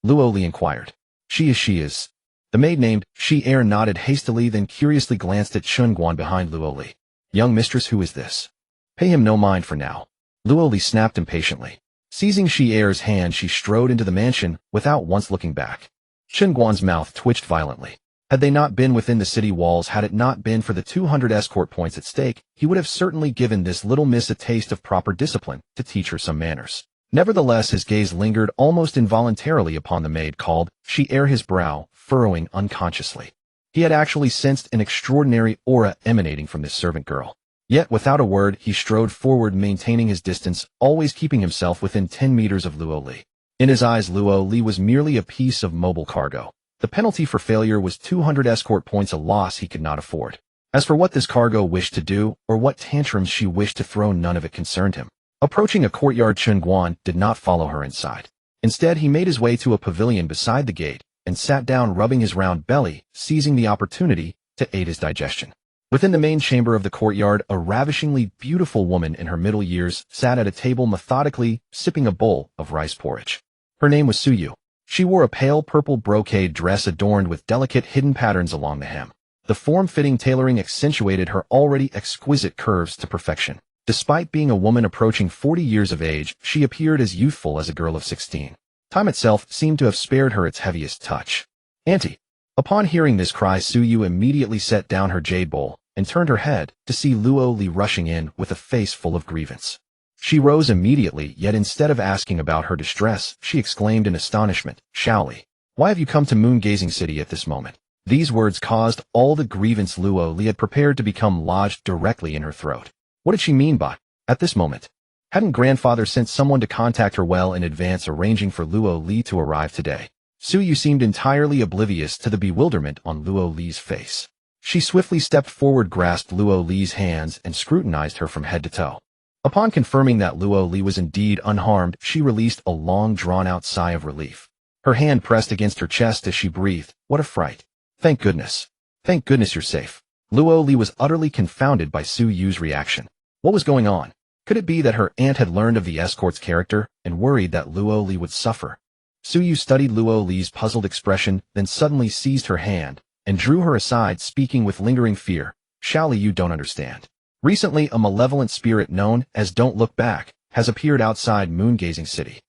Luo Li inquired. She is. The maid named She nodded hastily, then curiously glanced at Chen Guan behind Luo Li. "Young mistress, who is this?" "Pay him no mind for now," Luo Li snapped impatiently. Seizing She hand, she strode into the mansion without once looking back. Chen Guan's mouth twitched violently. Had they not been within the city walls, had it not been for the 200 escort points at stake, he would have certainly given this little miss a taste of proper discipline to teach her some manners. Nevertheless, his gaze lingered almost involuntarily upon the maid called She, his brow furrowing unconsciously. He had actually sensed an extraordinary aura emanating from this servant girl. Yet, without a word, he strode forward, maintaining his distance, always keeping himself within 10 meters of Luo Li. In his eyes, Luo Li was merely a piece of mobile cargo. The penalty for failure was 200 escort points, a loss he could not afford. As for what this cargo wished to do, or what tantrums she wished to throw, none of it concerned him. Approaching a courtyard, Chen Guan did not follow her inside. Instead, he made his way to a pavilion beside the gate and sat down, rubbing his round belly, seizing the opportunity to aid his digestion. Within the main chamber of the courtyard, a ravishingly beautiful woman in her middle years sat at a table, methodically sipping a bowl of rice porridge. Her name was Suyu. She wore a pale purple brocade dress adorned with delicate hidden patterns along the hem. The form-fitting tailoring accentuated her already exquisite curves to perfection. Despite being a woman approaching 40 years of age, she appeared as youthful as a girl of 16. Time itself seemed to have spared her its heaviest touch. "Auntie." Upon hearing this cry, Suyu immediately set down her jade bowl and turned her head to see Luo Li rushing in with a face full of grievance. She rose immediately, yet instead of asking about her distress, she exclaimed in astonishment, "Xiao Li, why have you come to Moon-Gazing City at this moment?" These words caused all the grievance Luo Li had prepared to become lodged directly in her throat. What did she mean by, "at this moment"? Hadn't grandfather sent someone to contact her well in advance, arranging for Luo Li to arrive today? Su Yu seemed entirely oblivious to the bewilderment on Luo Li's face. She swiftly stepped forward, grasped Luo Li's hands, and scrutinized her from head to toe. Upon confirming that Luo Li was indeed unharmed, she released a long, drawn-out sigh of relief. Her hand pressed against her chest as she breathed, "What a fright. Thank goodness. Thank goodness you're safe." Luo Li was utterly confounded by Su Yu's reaction. What was going on? Could it be that her aunt had learned of the escort's character and worried that Luo Li would suffer? Su Yu studied Luo Li's puzzled expression, then suddenly seized her hand and drew her aside, speaking with lingering fear. "Xiaoli, you don't understand. Recently, a malevolent spirit known as Don't Look Back has appeared outside Moon-Gazing City.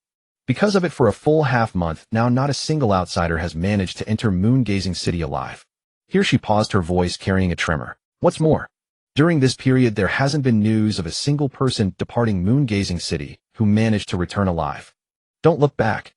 Because of it, for a full half-month now, not a single outsider has managed to enter Moon-Gazing City alive." Here she paused, her voice carrying a tremor. "What's more, during this period there hasn't been news of a single person departing Moon-Gazing City who managed to return alive. Don't look back."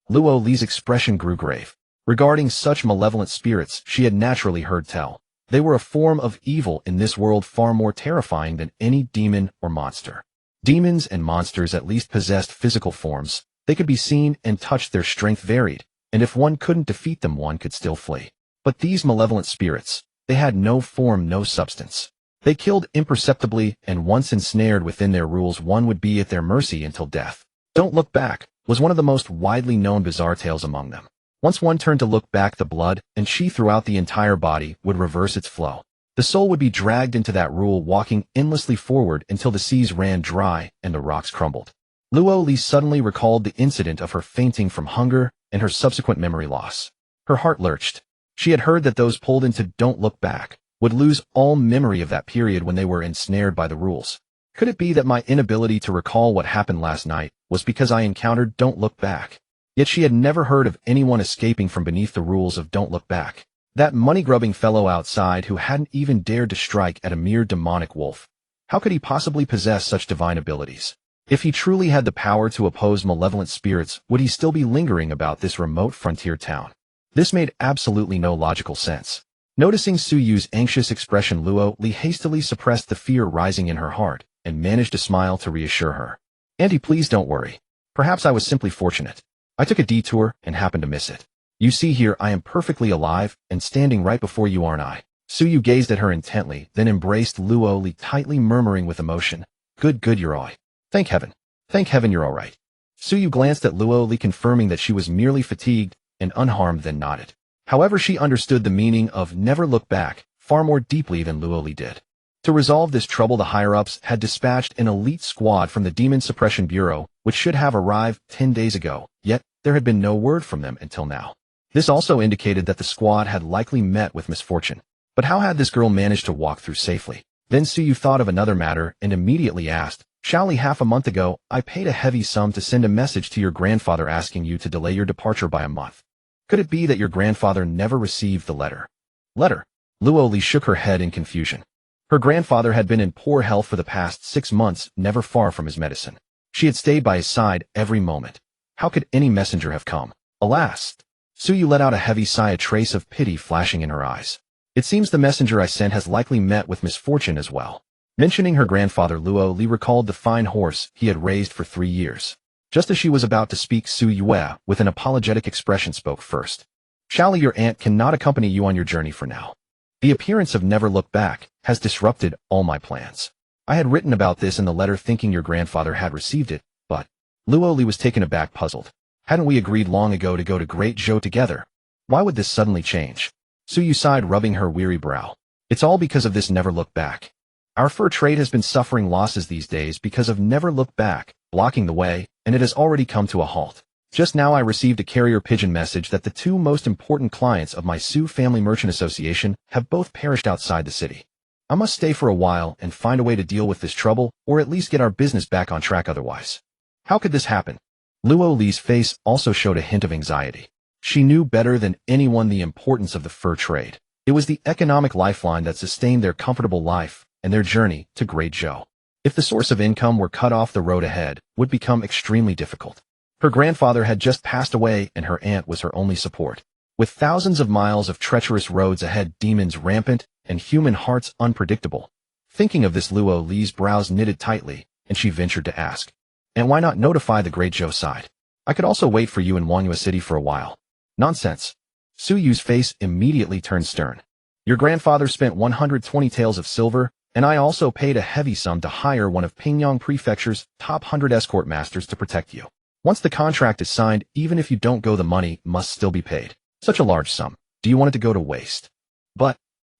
Luo Li's expression grew grave. Regarding such malevolent spirits, she had naturally heard tell. They were a form of evil in this world, far more terrifying than any demon or monster. Demons and monsters at least possessed physical forms. They could be seen and touched, their strength varied, and if one couldn't defeat them, one could still flee. But these malevolent spirits, they had no form, no substance. They killed imperceptibly, and once ensnared within their rules, one would be at their mercy until death. Don't Look Back was one of the most widely known bizarre tales among them. Once one turned to look back, the blood and chi throughout the entire body would reverse its flow. The soul would be dragged into that rule, walking endlessly forward until the seas ran dry and the rocks crumbled. Luo Li suddenly recalled the incident of her fainting from hunger and her subsequent memory loss. Her heart lurched. She had heard that those pulled into Don't Look Back would lose all memory of that period when they were ensnared by the rules. Could it be that my inability to recall what happened last night was because I encountered Don't Look Back? Yet she had never heard of anyone escaping from beneath the rules of Don't Look Back. That money-grubbing fellow outside who hadn't even dared to strike at a mere demonic wolf. How could he possibly possess such divine abilities? If he truly had the power to oppose malevolent spirits, would he still be lingering about this remote frontier town? This made absolutely no logical sense. Noticing Su Yu's anxious expression, Luo Li hastily suppressed the fear rising in her heart and managed to smile to reassure her. "Auntie, please don't worry. Perhaps I was simply fortunate. I took a detour and happened to miss it. You see here, I am perfectly alive and standing right before you, aren't I?" Su Yu gazed at her intently, then embraced Luo Li tightly, murmuring with emotion, Good, you're all right. Thank heaven. Thank heaven you're all right." Su Yu glanced at Luo Li, confirming that she was merely fatigued and unharmed, then nodded. However, she understood the meaning of never look back far more deeply than Luo Li did. To resolve this trouble, the higher-ups had dispatched an elite squad from the Demon Suppression Bureau, which should have arrived 10 days ago, yet there had been no word from them until now. This also indicated that the squad had likely met with misfortune. But how had this girl managed to walk through safely? Then Su Yu thought of another matter and immediately asked, "Xiaoli, half a month ago, I paid a heavy sum to send a message to your grandfather asking you to delay your departure by a month. Could it be that your grandfather never received the letter?" "Letter?" Luo Li shook her head in confusion. Her grandfather had been in poor health for the past 6 months, never far from his medicine. She had stayed by his side every moment. How could any messenger have come? Alas! Su Yu let out a heavy sigh, a trace of pity flashing in her eyes. "It seems the messenger I sent has likely met with misfortune as well." Mentioning her grandfather, Luo Li recalled the fine horse he had raised for 3 years. Just as she was about to speak, Su Yue, with an apologetic expression, spoke first. "Xiaoli, your aunt cannot accompany you on your journey for now. The appearance of Never Look Back has disrupted all my plans. I had written about this in the letter thinking your grandfather had received it, but..." Luo Li was taken aback, puzzled. "Hadn't we agreed long ago to go to Great Zhou together? Why would this suddenly change?" Su Yu sighed, rubbing her weary brow. "It's all because of this Never Look Back. Our fur trade has been suffering losses these days because of Never Look Back blocking the way, and it has already come to a halt. Just now I received a carrier pigeon message that the 2 most important clients of my Su Family Merchant Association have both perished outside the city. I must stay for a while and find a way to deal with this trouble, or at least get our business back on track otherwise." How could this happen? Luo Li's face also showed a hint of anxiety. She knew better than anyone the importance of the fur trade. It was the economic lifeline that sustained their comfortable life and their journey to Great Zhou. If the source of income were cut off, the road ahead would become extremely difficult. Her grandfather had just passed away and her aunt was her only support. With thousands of miles of treacherous roads ahead, demons rampant, and human hearts unpredictable. Thinking of this, Luo Li's brows knitted tightly, and she ventured to ask, "And why not notify the great Zhou side? I could also wait for you in Wangyue City for a while." "Nonsense." Su Yu's face immediately turned stern. "Your grandfather spent 120 taels of silver, and I also paid a heavy sum to hire one of Pingyang Prefecture's top 100 escort masters to protect you. Once the contract is signed, even if you don't go, the money must still be paid. Such a large sum. Do you want it to go to waste?" "But,"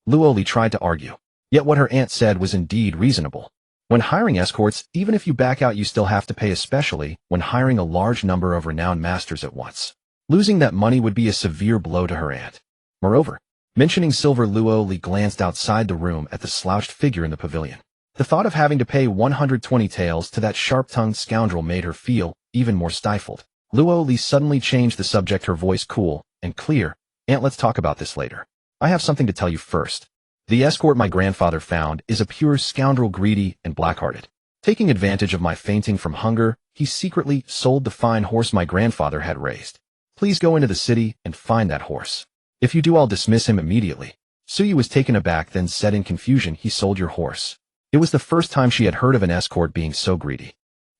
Luoli tried to argue. Yet what her aunt said was indeed reasonable. When hiring escorts, even if you back out, you still have to pay, especially when hiring a large number of renowned masters at once. Losing that money would be a severe blow to her aunt. Moreover, mentioning silver, Luoli glanced outside the room at the slouched figure in the pavilion. The thought of having to pay 120 taels to that sharp-tongued scoundrel made her feel even more stifled. Luoli suddenly changed the subject, her voice cool and clear. "Aunt, let's talk about this later. I have something to tell you first. The escort my grandfather found is a pure scoundrel, greedy and black-hearted. Taking advantage of my fainting from hunger, he secretly sold the fine horse my grandfather had raised. Please go into the city and find that horse. If you do, I'll dismiss him immediately." Suyu was taken aback, then said in confusion, "He sold your horse?" It was the first time she had heard of an escort being so greedy.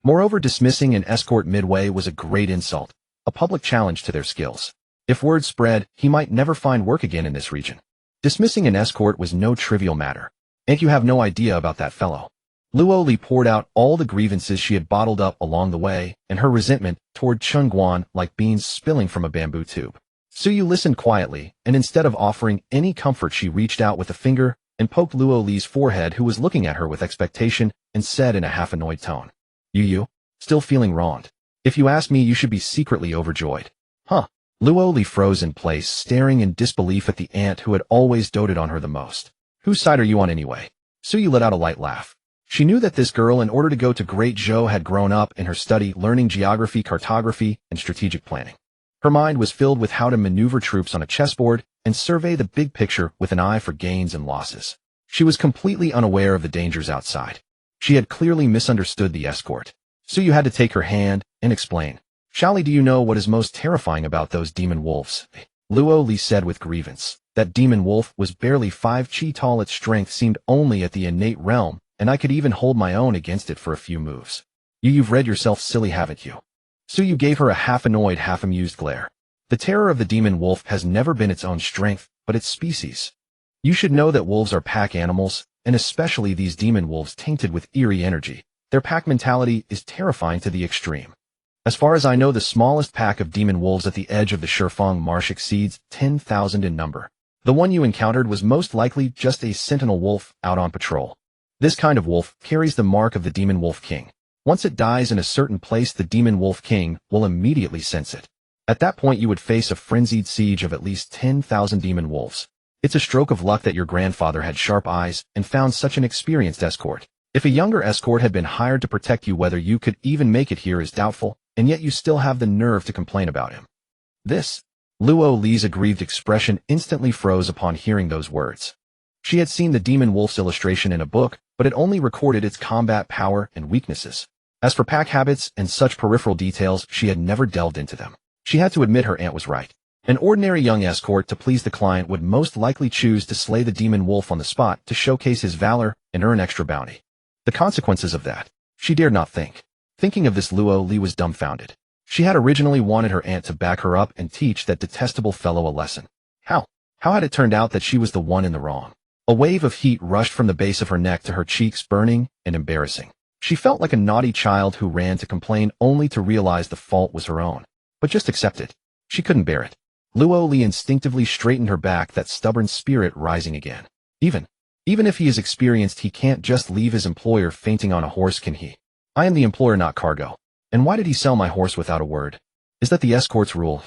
Moreover, dismissing an escort midway was a great insult, a public challenge to their skills. If word spread, he might never find work again in this region. Dismissing an escort was no trivial matter. "And you have no idea about that fellow." Luoli poured out all the grievances she had bottled up along the way, and her resentment toward Chen Guan like beans spilling from a bamboo tube. Suyu listened quietly, and instead of offering any comfort, she reached out with a finger and poked Luoli's forehead, who was looking at her with expectation, and said in a half-annoyed tone, You, still feeling wronged? If you ask me, you should be secretly overjoyed." "Huh?" Luoli froze in place, staring in disbelief at the aunt who had always doted on her the most. "Whose side are you on anyway?" Suyu let out a light laugh. She knew that this girl, in order to go to Great Zhou, had grown up in her study, learning geography, cartography, and strategic planning. Her mind was filled with how to maneuver troops on a chessboard and survey the big picture with an eye for gains and losses. She was completely unaware of the dangers outside. She had clearly misunderstood the escort. Suyu had to take her hand and explain. "Shali, do you know what is most terrifying about those demon wolves?" Luoli said with grievance. "That demon wolf was barely 5 chi tall. Its strength seemed only at the innate realm, and I could even hold my own against it for a few moves." You've read yourself silly, haven't you?" Suyu gave her a half-annoyed, half-amused glare. "The terror of the demon wolf has never been its own strength, but its species. You should know that wolves are pack animals, and especially these demon wolves tainted with eerie energy. Their pack mentality is terrifying to the extreme. As far as I know, the smallest pack of demon wolves at the edge of the Shifeng Marsh exceeds 10,000 in number. The one you encountered was most likely just a sentinel wolf out on patrol. This kind of wolf carries the mark of the demon wolf king. Once it dies in a certain place, the demon wolf king will immediately sense it. At that point, you would face a frenzied siege of at least 10,000 demon wolves. It's a stroke of luck that your grandfather had sharp eyes and found such an experienced escort. If a younger escort had been hired to protect you, whether you could even make it here is doubtful, and yet you still have the nerve to complain about him." This. Luoli's aggrieved expression instantly froze upon hearing those words. She had seen the demon wolf's illustration in a book, but it only recorded its combat power and weaknesses. As for pack habits and such peripheral details, she had never delved into them. She had to admit her aunt was right. An ordinary young escort, to please the client, would most likely choose to slay the demon wolf on the spot to showcase his valor and earn extra bounty. The consequences of that, she dared not think. Thinking of this, Luoli was dumbfounded. She had originally wanted her aunt to back her up and teach that detestable fellow a lesson. How had it turned out that she was the one in the wrong? A wave of heat rushed from the base of her neck to her cheeks, burning and embarrassing. She felt like a naughty child who ran to complain only to realize the fault was her own. But just accept it. She couldn't bear it. Luoli instinctively straightened her back, that stubborn spirit rising again. Even if he is experienced, he can't just leave his employer fainting on a horse, can he? I am the employer, not cargo. And why did he sell my horse without a word? Is that the escort's rule?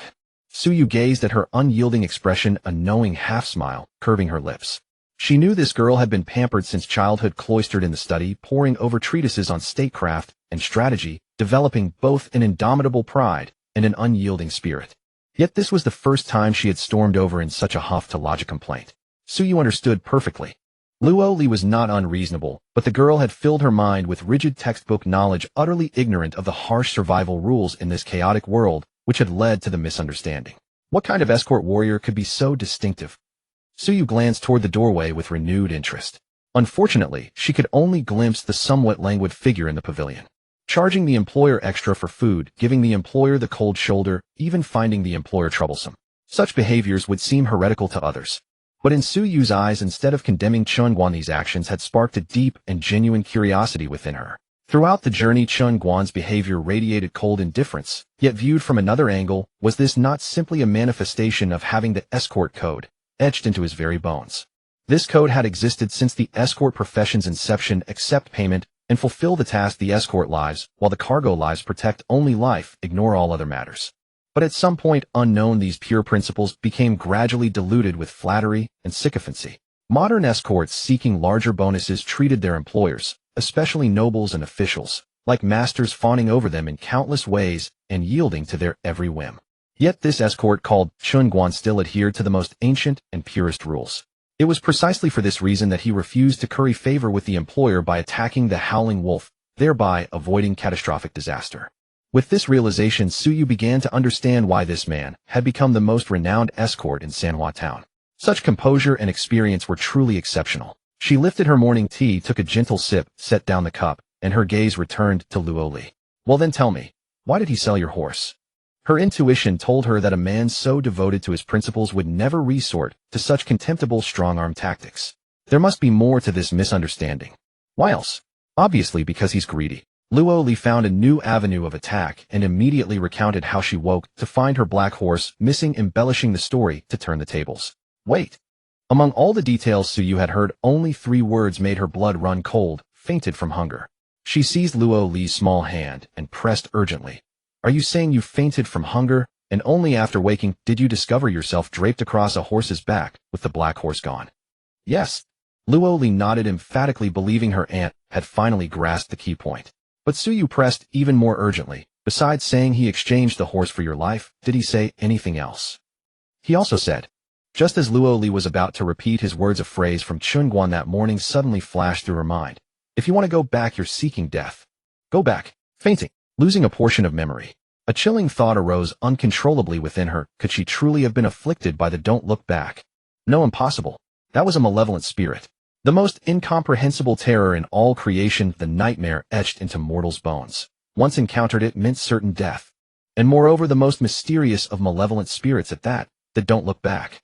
Suyu gazed at her unyielding expression, a knowing half-smile curving her lips. She knew this girl had been pampered since childhood, cloistered in the study, poring over treatises on statecraft and strategy, developing both an indomitable pride and an unyielding spirit. Yet this was the first time she had stormed over in such a huff to lodge a complaint. Suyu understood perfectly. Luoli was not unreasonable, but the girl had filled her mind with rigid textbook knowledge, utterly ignorant of the harsh survival rules in this chaotic world, which had led to the misunderstanding. What kind of escort warrior could be so distinctive? Suyu glanced toward the doorway with renewed interest. Unfortunately, she could only glimpse the somewhat languid figure in the pavilion. Charging the employer extra for food, giving the employer the cold shoulder, even finding the employer troublesome. Such behaviors would seem heretical to others. But in Su Yu's eyes, instead of condemning Chen Guan, these actions had sparked a deep and genuine curiosity within her. Throughout the journey, Chen Guan's behavior radiated cold indifference, yet viewed from another angle, was this not simply a manifestation of having the escort code etched into his very bones? This code had existed since the escort profession's inception: accept payment and fulfill the task. The escort lives, while the cargo lives protect only life, ignore all other matters. But at some point unknown, these pure principles became gradually diluted with flattery and sycophancy. Modern escorts seeking larger bonuses treated their employers, especially nobles and officials, like masters, fawning over them in countless ways and yielding to their every whim. Yet this escort called Chen Guan still adhered to the most ancient and purest rules. It was precisely for this reason that he refused to curry favor with the employer by attacking the Howling Wolf, thereby avoiding catastrophic disaster. With this realization, Su Yu began to understand why this man had become the most renowned escort in Sanhua Town. Such composure and experience were truly exceptional. She lifted her morning tea, took a gentle sip, set down the cup, and her gaze returned to Luo Li. Well then tell me, why did he sell your horse? Her intuition told her that a man so devoted to his principles would never resort to such contemptible strong-arm tactics. There must be more to this misunderstanding. Why else? Obviously because he's greedy. Luo Li found a new avenue of attack and immediately recounted how she woke to find her black horse missing, embellishing the story to turn the tables. Wait. Among all the details Su Yu had heard, only 3 words made her blood run cold: fainted from hunger. She seized Luo Li's small hand and pressed urgently. Are you saying you fainted from hunger, and only after waking did you discover yourself draped across a horse's back with the black horse gone? Yes. Luo Li nodded emphatically, believing her aunt had finally grasped the key point. But Su Yu pressed even more urgently. Besides saying he exchanged the horse for your life, did he say anything else? He also said. Just as Luo Li was about to repeat his words, a phrase from Chen Guan that morning suddenly flashed through her mind. If you want to go back, you're seeking death. Go back. Fainting. Losing a portion of memory. A chilling thought arose uncontrollably within her. Could she truly have been afflicted by the don't look back? No, impossible. That was a malevolent spirit. The most incomprehensible terror in all creation, the nightmare etched into mortals' bones. Once encountered, it meant certain death. And moreover, the most mysterious of malevolent spirits at that, the don't look back.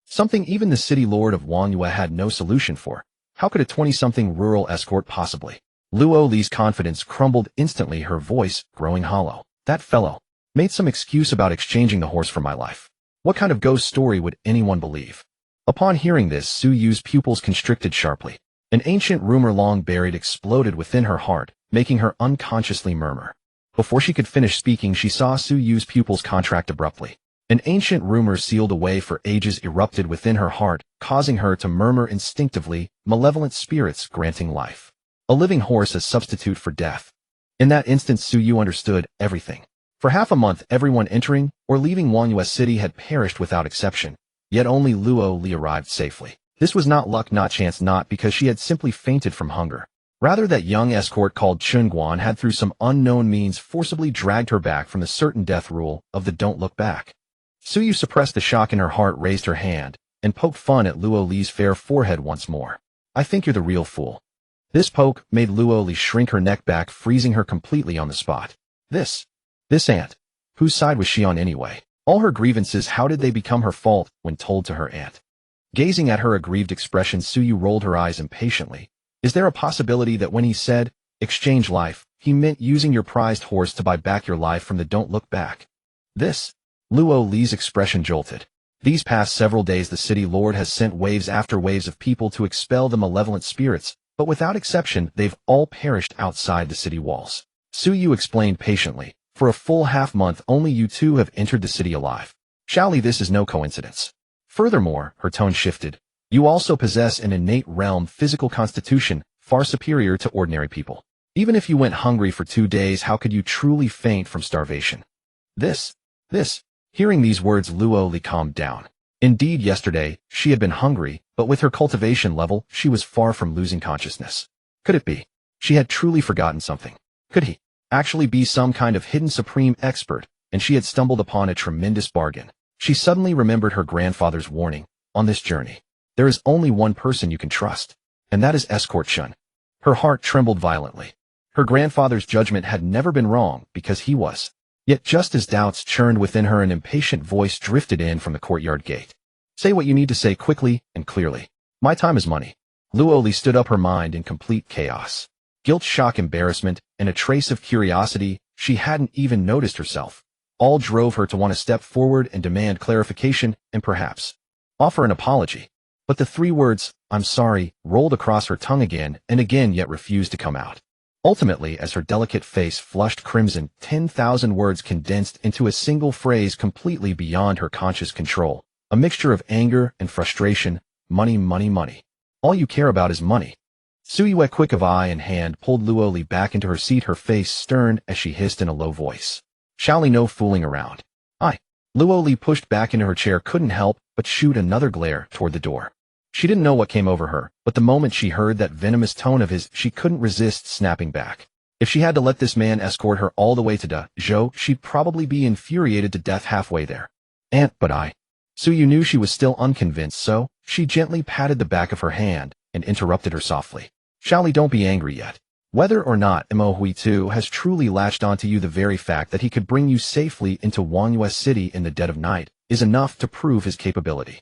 Something even the city lord of Wangyue had no solution for. How could a 20-something rural escort possibly? Luo Li's confidence crumbled instantly, her voice growing hollow. That fellow made some excuse about exchanging the horse for my life. What kind of ghost story would anyone believe? Upon hearing this, Su Yu's pupils constricted sharply. An ancient rumor long buried exploded within her heart, making her unconsciously murmur. Before she could finish speaking, she saw Su Yu's pupils contract abruptly. An ancient rumor sealed away for ages erupted within her heart, causing her to murmur instinctively, malevolent spirits granting life. A living horse as substitute for death. In that instant, Su Yu understood everything. For half a month, everyone entering or leaving Wangyue City had perished without exception, yet only Luo Li arrived safely. This was not luck, not chance, not because she had simply fainted from hunger. Rather, that young escort called Chen Guan had through some unknown means forcibly dragged her back from the certain death rule of the don't look back. Su Yu suppressed the shock in her heart, raised her hand, and poked fun at Luo Li's fair forehead once more. I think you're the real fool. This poke made Luo Li shrink her neck back, freezing her completely on the spot. This aunt. Whose side was she on anyway? All her grievances, how did they become her fault when told to her aunt? Gazing at her aggrieved expression, Su Yu rolled her eyes impatiently. Is there a possibility that when he said, exchange life, he meant using your prized horse to buy back your life from the don't look back? Luo Li's expression jolted. These past several days the city lord has sent waves after waves of people to expel the malevolent spirits, but without exception they've all perished outside the city walls. Su Yu explained patiently. For a full half-month only you two have entered the city alive. Surely this is no coincidence. Furthermore, her tone shifted. You also possess an innate realm physical constitution far superior to ordinary people. Even if you went hungry for 2 days, how could you truly faint from starvation? Hearing these words, Luo Li calmed down. Indeed, yesterday, she had been hungry, but with her cultivation level, she was far from losing consciousness. Could it be? She had truly forgotten something. Could he actually be some kind of hidden supreme expert, and she had stumbled upon a tremendous bargain? She suddenly remembered her grandfather's warning. On this journey, there is only one person you can trust. And that is Escort Chen. Her heart trembled violently. Her grandfather's judgment had never been wrong because he was. Yet just as doubts churned within her, an impatient voice drifted in from the courtyard gate. Say what you need to say quickly and clearly. My time is money. Luoli stood up, her mind in complete chaos. Guilt, shock, embarrassment, and a trace of curiosity she hadn't even noticed herself. All drove her to want to step forward and demand clarification and perhaps offer an apology. But the three words, "I'm sorry," rolled across her tongue again and again, yet refused to come out. Ultimately, as her delicate face flushed crimson, 10,000 words condensed into a single phrase completely beyond her conscious control. A mixture of anger and frustration. Money, money, money. All you care about is money. Suyue, quick of eye and hand, pulled Luoli back into her seat, her face stern as she hissed in a low voice. Shall no fooling around. Luoli pushed back into her chair, couldn't help but shoot another glare toward the door. She didn't know what came over her, but the moment she heard that venomous tone of his, she couldn't resist snapping back. If she had to let this man escort her all the way to Dezhou, she'd probably be infuriated to death halfway there. Suyu knew she was still unconvinced, so she gently patted the back of her hand and interrupted her softly. Shally, don't be angry yet. Whether or not Mo Hui has truly latched onto you, the very fact that he could bring you safely into Wangyue City in the dead of night is enough to prove his capability.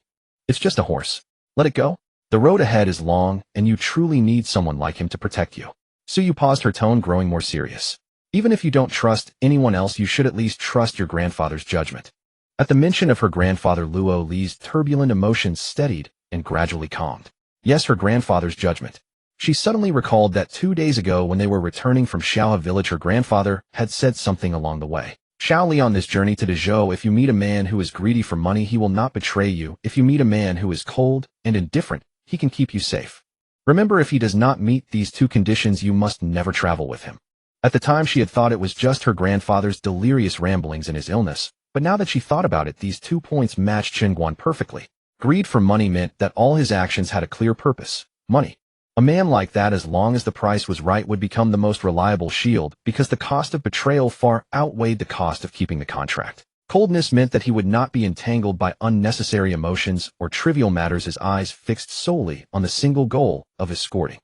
It's just a horse. Let it go. The road ahead is long, and you truly need someone like him to protect you. Suyu paused, her tone growing more serious. Even if you don't trust anyone else, you should at least trust your grandfather's judgment. At the mention of her grandfather, Luo Li's turbulent emotions steadied and gradually calmed. Yes, her grandfather's judgment. She suddenly recalled that 2 days ago when they were returning from Xiaohe village, her grandfather had said something along the way. Xiaoli, on this journey to Dezhou, if you meet a man who is greedy for money, he will not betray you. If you meet a man who is cold and indifferent, he can keep you safe. Remember, if he does not meet these two conditions, you must never travel with him. At the time, she had thought it was just her grandfather's delirious ramblings and his illness, but now that she thought about it, these 2 points matched Chen Guan perfectly. Greed for money meant that all his actions had a clear purpose: money. A man like that, as long as the price was right, would become the most reliable shield because the cost of betrayal far outweighed the cost of keeping the contract. Coldness meant that he would not be entangled by unnecessary emotions or trivial matters, his eyes fixed solely on the single goal of escorting.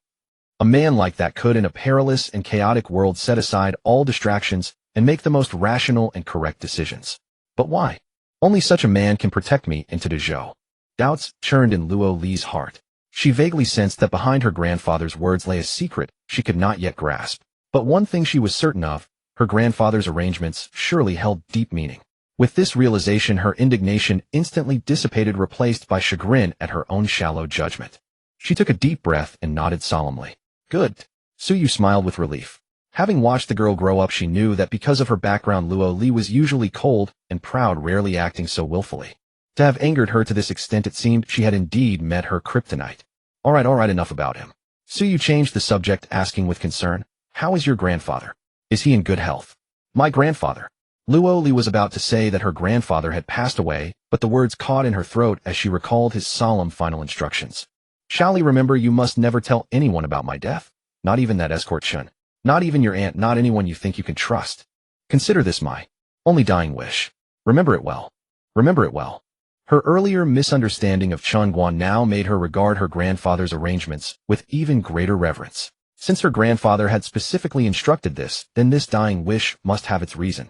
A man like that could, in a perilous and chaotic world, set aside all distractions and make the most rational and correct decisions. But why? Only such a man can protect me into Dezhou. Doubts churned in Luo Li's heart. She vaguely sensed that behind her grandfather's words lay a secret she could not yet grasp. But one thing she was certain of: her grandfather's arrangements surely held deep meaning. With this realization, her indignation instantly dissipated, replaced by chagrin at her own shallow judgment. She took a deep breath and nodded solemnly. Good. Suyu smiled with relief. Having watched the girl grow up, she knew that because of her background, Luo Li was usually cold and proud, rarely acting so willfully. To have angered her to this extent, it seemed she had indeed met her kryptonite. All right, enough about him. Suyu changed the subject, asking with concern, how is your grandfather? Is he in good health? My grandfather. Luo Li was about to say that her grandfather had passed away, but the words caught in her throat as she recalled his solemn final instructions. Shall he remember, you must never tell anyone about my death? Not even that Escort Chen. Not even your aunt, not anyone you think you can trust. Consider this my only dying wish. Remember it well. Remember it well. Her earlier misunderstanding of Chen Guan now made her regard her grandfather's arrangements with even greater reverence. Since her grandfather had specifically instructed this, then this dying wish must have its reason.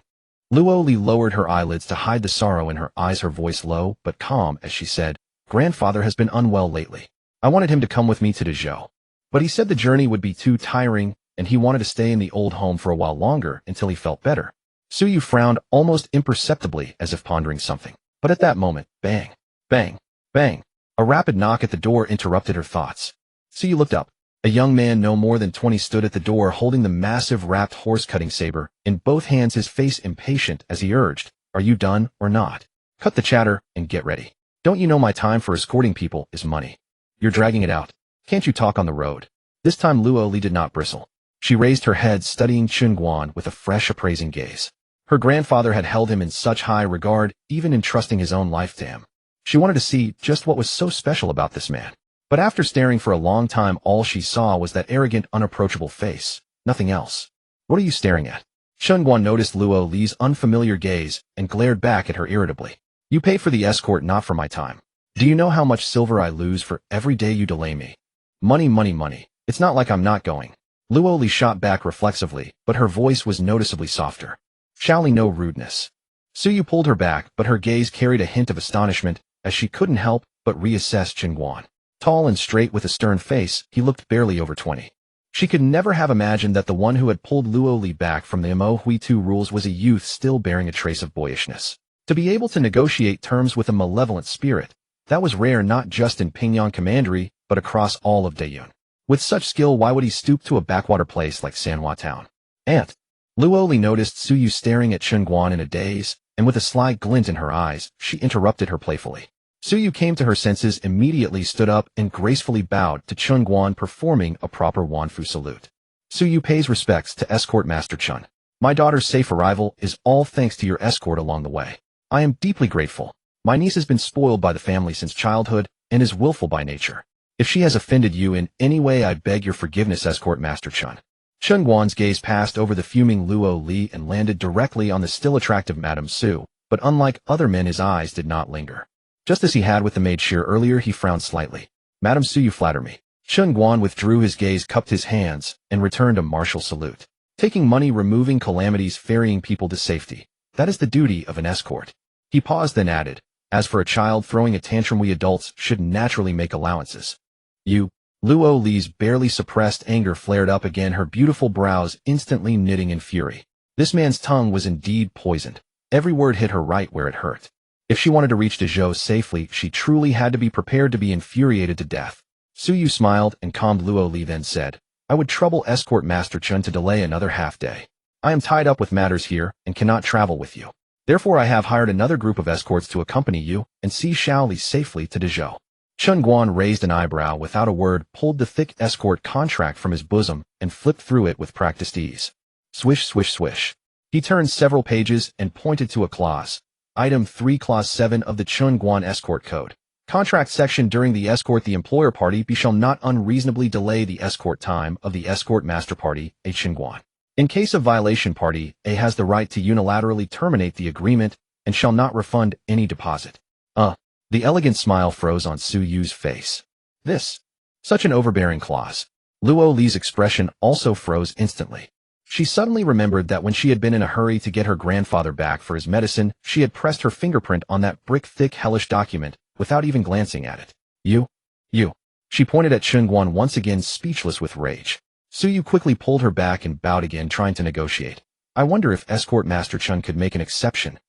Luo Li lowered her eyelids to hide the sorrow in her eyes, her voice low but calm as she said, Grandfather has been unwell lately. I wanted him to come with me to Dezhou, but he said the journey would be too tiring and he wanted to stay in the old home for a while longer until he felt better. Suyu frowned almost imperceptibly as if pondering something. But at that moment, bang, bang, bang, a rapid knock at the door interrupted her thoughts. Suyu looked up. A young man no more than 20 stood at the door, holding the massive wrapped horse-cutting saber in both hands, his face impatient as he urged, Are you done or not? Cut the chatter and get ready. Don't you know my time for escorting people is money? You're dragging it out. Can't you talk on the road? This time Luo Li did not bristle. She raised her head, studying Chen Guan with a fresh, appraising gaze. Her grandfather had held him in such high regard, even entrusting his own life to him. She wanted to see just what was so special about this man. But after staring for a long time, all she saw was that arrogant, unapproachable face. Nothing else. What are you staring at? Chen Guan noticed Luo Li's unfamiliar gaze and glared back at her irritably. You pay for the escort, not for my time. Do you know how much silver I lose for every day you delay me? Money, money, money. It's not like I'm not going. Luo Li shot back reflexively, but her voice was noticeably softer. Xiaoli, no rudeness. Suyu pulled her back, but her gaze carried a hint of astonishment, as she couldn't help but reassess Chen Guan. Tall and straight with a stern face, he looked barely over 20. She could never have imagined that the one who had pulled Luo Li back from the Mo Hui Tu rules was a youth still bearing a trace of boyishness. To be able to negotiate terms with a malevolent spirit, that was rare not just in Pingyang Commandery, but across all of Daiyun. With such skill, why would he stoop to a backwater place like Sanhua Town? Aunt. Luo Li noticed Suyu staring at Chen Guan in a daze, and with a sly glint in her eyes, she interrupted her playfully. Suyu came to her senses, immediately stood up and gracefully bowed to Chen Guan, performing a proper Wanfu salute. Suyu pays respects to Escort Master Chen. My daughter's safe arrival is all thanks to your escort along the way. I am deeply grateful. My niece has been spoiled by the family since childhood and is willful by nature. If she has offended you in any way, I beg your forgiveness, Escort Master Chen. Chen Guan's gaze passed over the fuming Luo Li and landed directly on the still attractive Madame Su, but unlike other men, his eyes did not linger. Just as he had with the maid Sheer earlier, he frowned slightly. Madame Su, you flatter me. Chen Guan withdrew his gaze, cupped his hands, and returned a martial salute. Taking money, removing calamities, ferrying people to safety. That is the duty of an escort. He paused, then added, as for a child throwing a tantrum, we adults should naturally make allowances. You. Luo Li's barely suppressed anger flared up again, her beautiful brows instantly knitting in fury. This man's tongue was indeed poisoned. Every word hit her right where it hurt. If she wanted to reach Dezhou safely, she truly had to be prepared to be infuriated to death. Suyu smiled and calmed Luo Li, then said, I would trouble Escort Master Chen to delay another half day. I am tied up with matters here and cannot travel with you. Therefore I have hired another group of escorts to accompany you and see Xiaoli safely to Dezhou. Chen Guan raised an eyebrow without a word, pulled the thick escort contract from his bosom, and flipped through it with practiced ease. Swish, swish, swish. He turned several pages and pointed to a clause. Item 3, Clause 7 of the Chen Guan Escort Code. Contract section. During the escort, the employer party B shall not unreasonably delay the escort time of the escort master party A. Chen Guan. In case of violation, party A has the right to unilaterally terminate the agreement and shall not refund any deposit. The elegant smile froze on Su Yu's face. Such an overbearing clause. Luo Li's expression also froze instantly. She suddenly remembered that when she had been in a hurry to get her grandfather back for his medicine, she had pressed her fingerprint on that brick-thick hellish document without even glancing at it. You. She pointed at Chen Guan, once again speechless with rage. Suyu quickly pulled her back and bowed again, trying to negotiate. I wonder if Escort Master Chen could make an exception.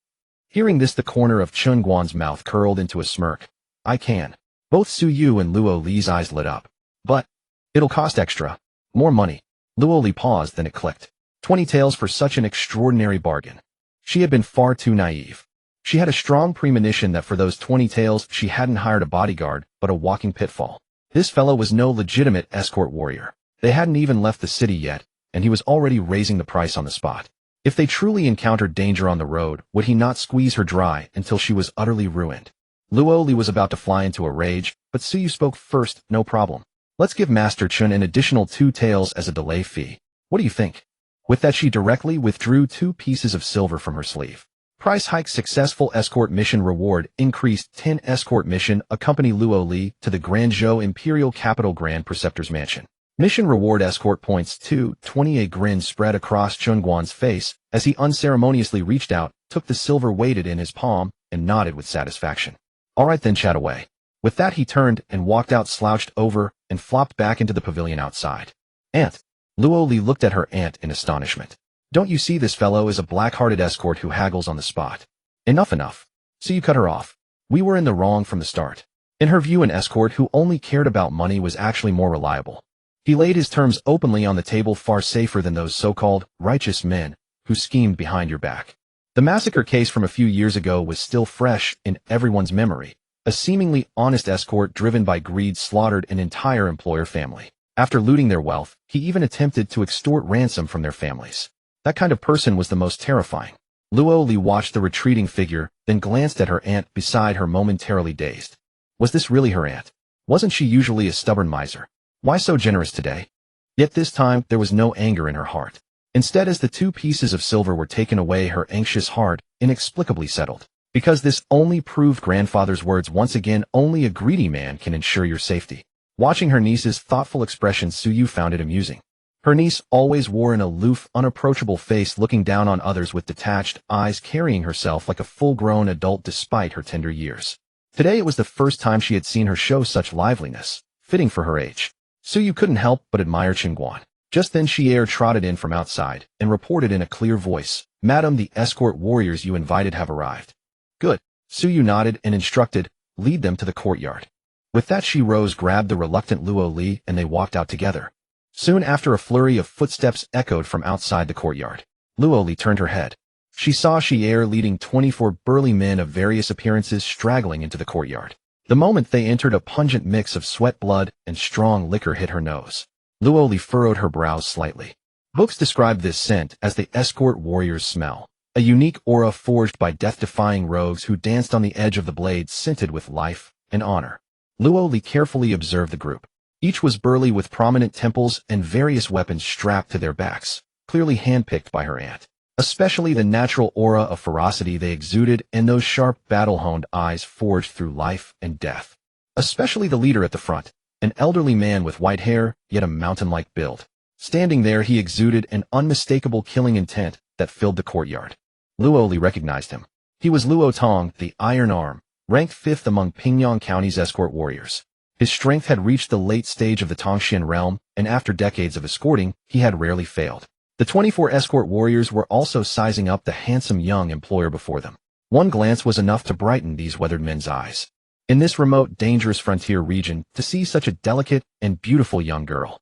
Hearing this, the corner of Chen Guan's mouth curled into a smirk. I can. Both Suyu and Luo Li's eyes lit up. But it'll cost extra. More money. Luo Li paused, then it clicked. 20 taels for such an extraordinary bargain. She had been far too naive. She had a strong premonition that for those 20 taels she hadn't hired a bodyguard, but a walking pitfall. This fellow was no legitimate escort warrior. They hadn't even left the city yet, and he was already raising the price on the spot. If they truly encountered danger on the road, would he not squeeze her dry until she was utterly ruined? Luo Li was about to fly into a rage, but Suyu spoke first. No problem. Let's give Master Chen an additional 2 taels as a delay fee. What do you think? With that, she directly withdrew 2 pieces of silver from her sleeve. Price hike. Successful escort mission reward increased. 10 escort mission. Accompany Luo Li to the Guangzhou Imperial Capital Grand Preceptor's Mansion. Mission reward escort points 220. A grin spread across Chen Guan's face as he unceremoniously reached out, took the silver weighted in his palm, and nodded with satisfaction. All right then, chat away. With that, he turned and walked out, slouched over, and flopped back into the pavilion outside. Aunt. Luo Li looked at her aunt in astonishment. Don't you see, this fellow is a black-hearted escort who haggles on the spot. Enough. So you cut her off. We were in the wrong from the start. In her view, an escort who only cared about money was actually more reliable. He laid his terms openly on the table, far safer than those so-called righteous men who schemed behind your back. The massacre case from a few years ago was still fresh in everyone's memory. A seemingly honest escort driven by greed slaughtered an entire employer family. After looting their wealth, he even attempted to extort ransom from their families. That kind of person was the most terrifying. Luo Li watched the retreating figure, then glanced at her aunt beside her, momentarily dazed. Was this really her aunt? Wasn't she usually a stubborn miser? Why so generous today? Yet this time, there was no anger in her heart. Instead, as the 2 pieces of silver were taken away, her anxious heart inexplicably settled. Because this only proved grandfather's words once again: only a greedy man can ensure your safety. Watching her niece's thoughtful expression, Suyu found it amusing. Her niece always wore an aloof, unapproachable face, looking down on others with detached eyes, carrying herself like a full-grown adult despite her tender years. Today it was the first time she had seen her show such liveliness, fitting for her age. Suyu couldn't help but admire Chen Guan. Just then Xier trotted in from outside and reported in a clear voice, "Madam, the escort warriors you invited have arrived." "Good." Suyu nodded and instructed, "Lead them to the courtyard." With that she rose, grabbed the reluctant Luo Li, and they walked out together. Soon after, a flurry of footsteps echoed from outside the courtyard. Luo Li turned her head. She saw Xier leading 24 burly men of various appearances straggling into the courtyard. The moment they entered, a pungent mix of sweat, blood, and strong liquor hit her nose. Luo Li furrowed her brows slightly. Books describe this scent as the escort warrior's smell, a unique aura forged by death-defying rogues who danced on the edge of the blade, scented with life and honor. Luo Li carefully observed the group. Each was burly with prominent temples and various weapons strapped to their backs, clearly handpicked by her aunt. Especially the natural aura of ferocity they exuded and those sharp, battle-honed eyes forged through life and death. Especially the leader at the front, an elderly man with white hair, yet a mountain-like build. Standing there, he exuded an unmistakable killing intent that filled the courtyard. Luo Li recognized him. He was Luo Tong, the Iron Arm, ranked 5th among Pingyang County's escort warriors. His strength had reached the late stage of the Tongxian realm, and after decades of escorting, he had rarely failed. The 24 escort warriors were also sizing up the handsome young employer before them. One glance was enough to brighten these weathered men's eyes. In this remote, dangerous frontier region, to see such a delicate and beautiful young girl.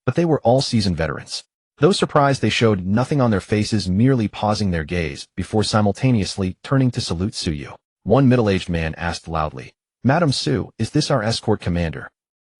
But they were all seasoned veterans. Though surprised, they showed nothing on their faces, merely pausing their gaze before simultaneously turning to salute Suyu. One middle-aged man asked loudly, "Madam Su, is this our escort commander?"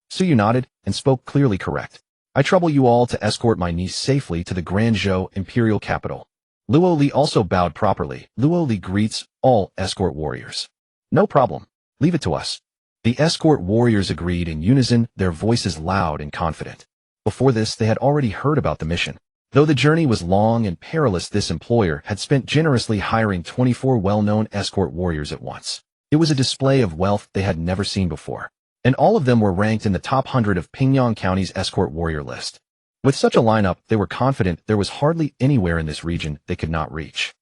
Suyu nodded and spoke clearly. "Correct. I trouble you all to escort my niece safely to the Guangzhou imperial capital." Luo Li also bowed properly. Luo Li greets all escort warriors. "No problem. Leave it to us." The escort warriors agreed in unison, their voices loud and confident. Before this, they had already heard about the mission. Though the journey was long and perilous, this employer had spent generously hiring 24 well-known escort warriors at once. It was a display of wealth they had never seen before, and all of them were ranked in the top 100 of Pingyang County's escort warrior list. With such a lineup, they were confident there was hardly anywhere in this region they could not reach.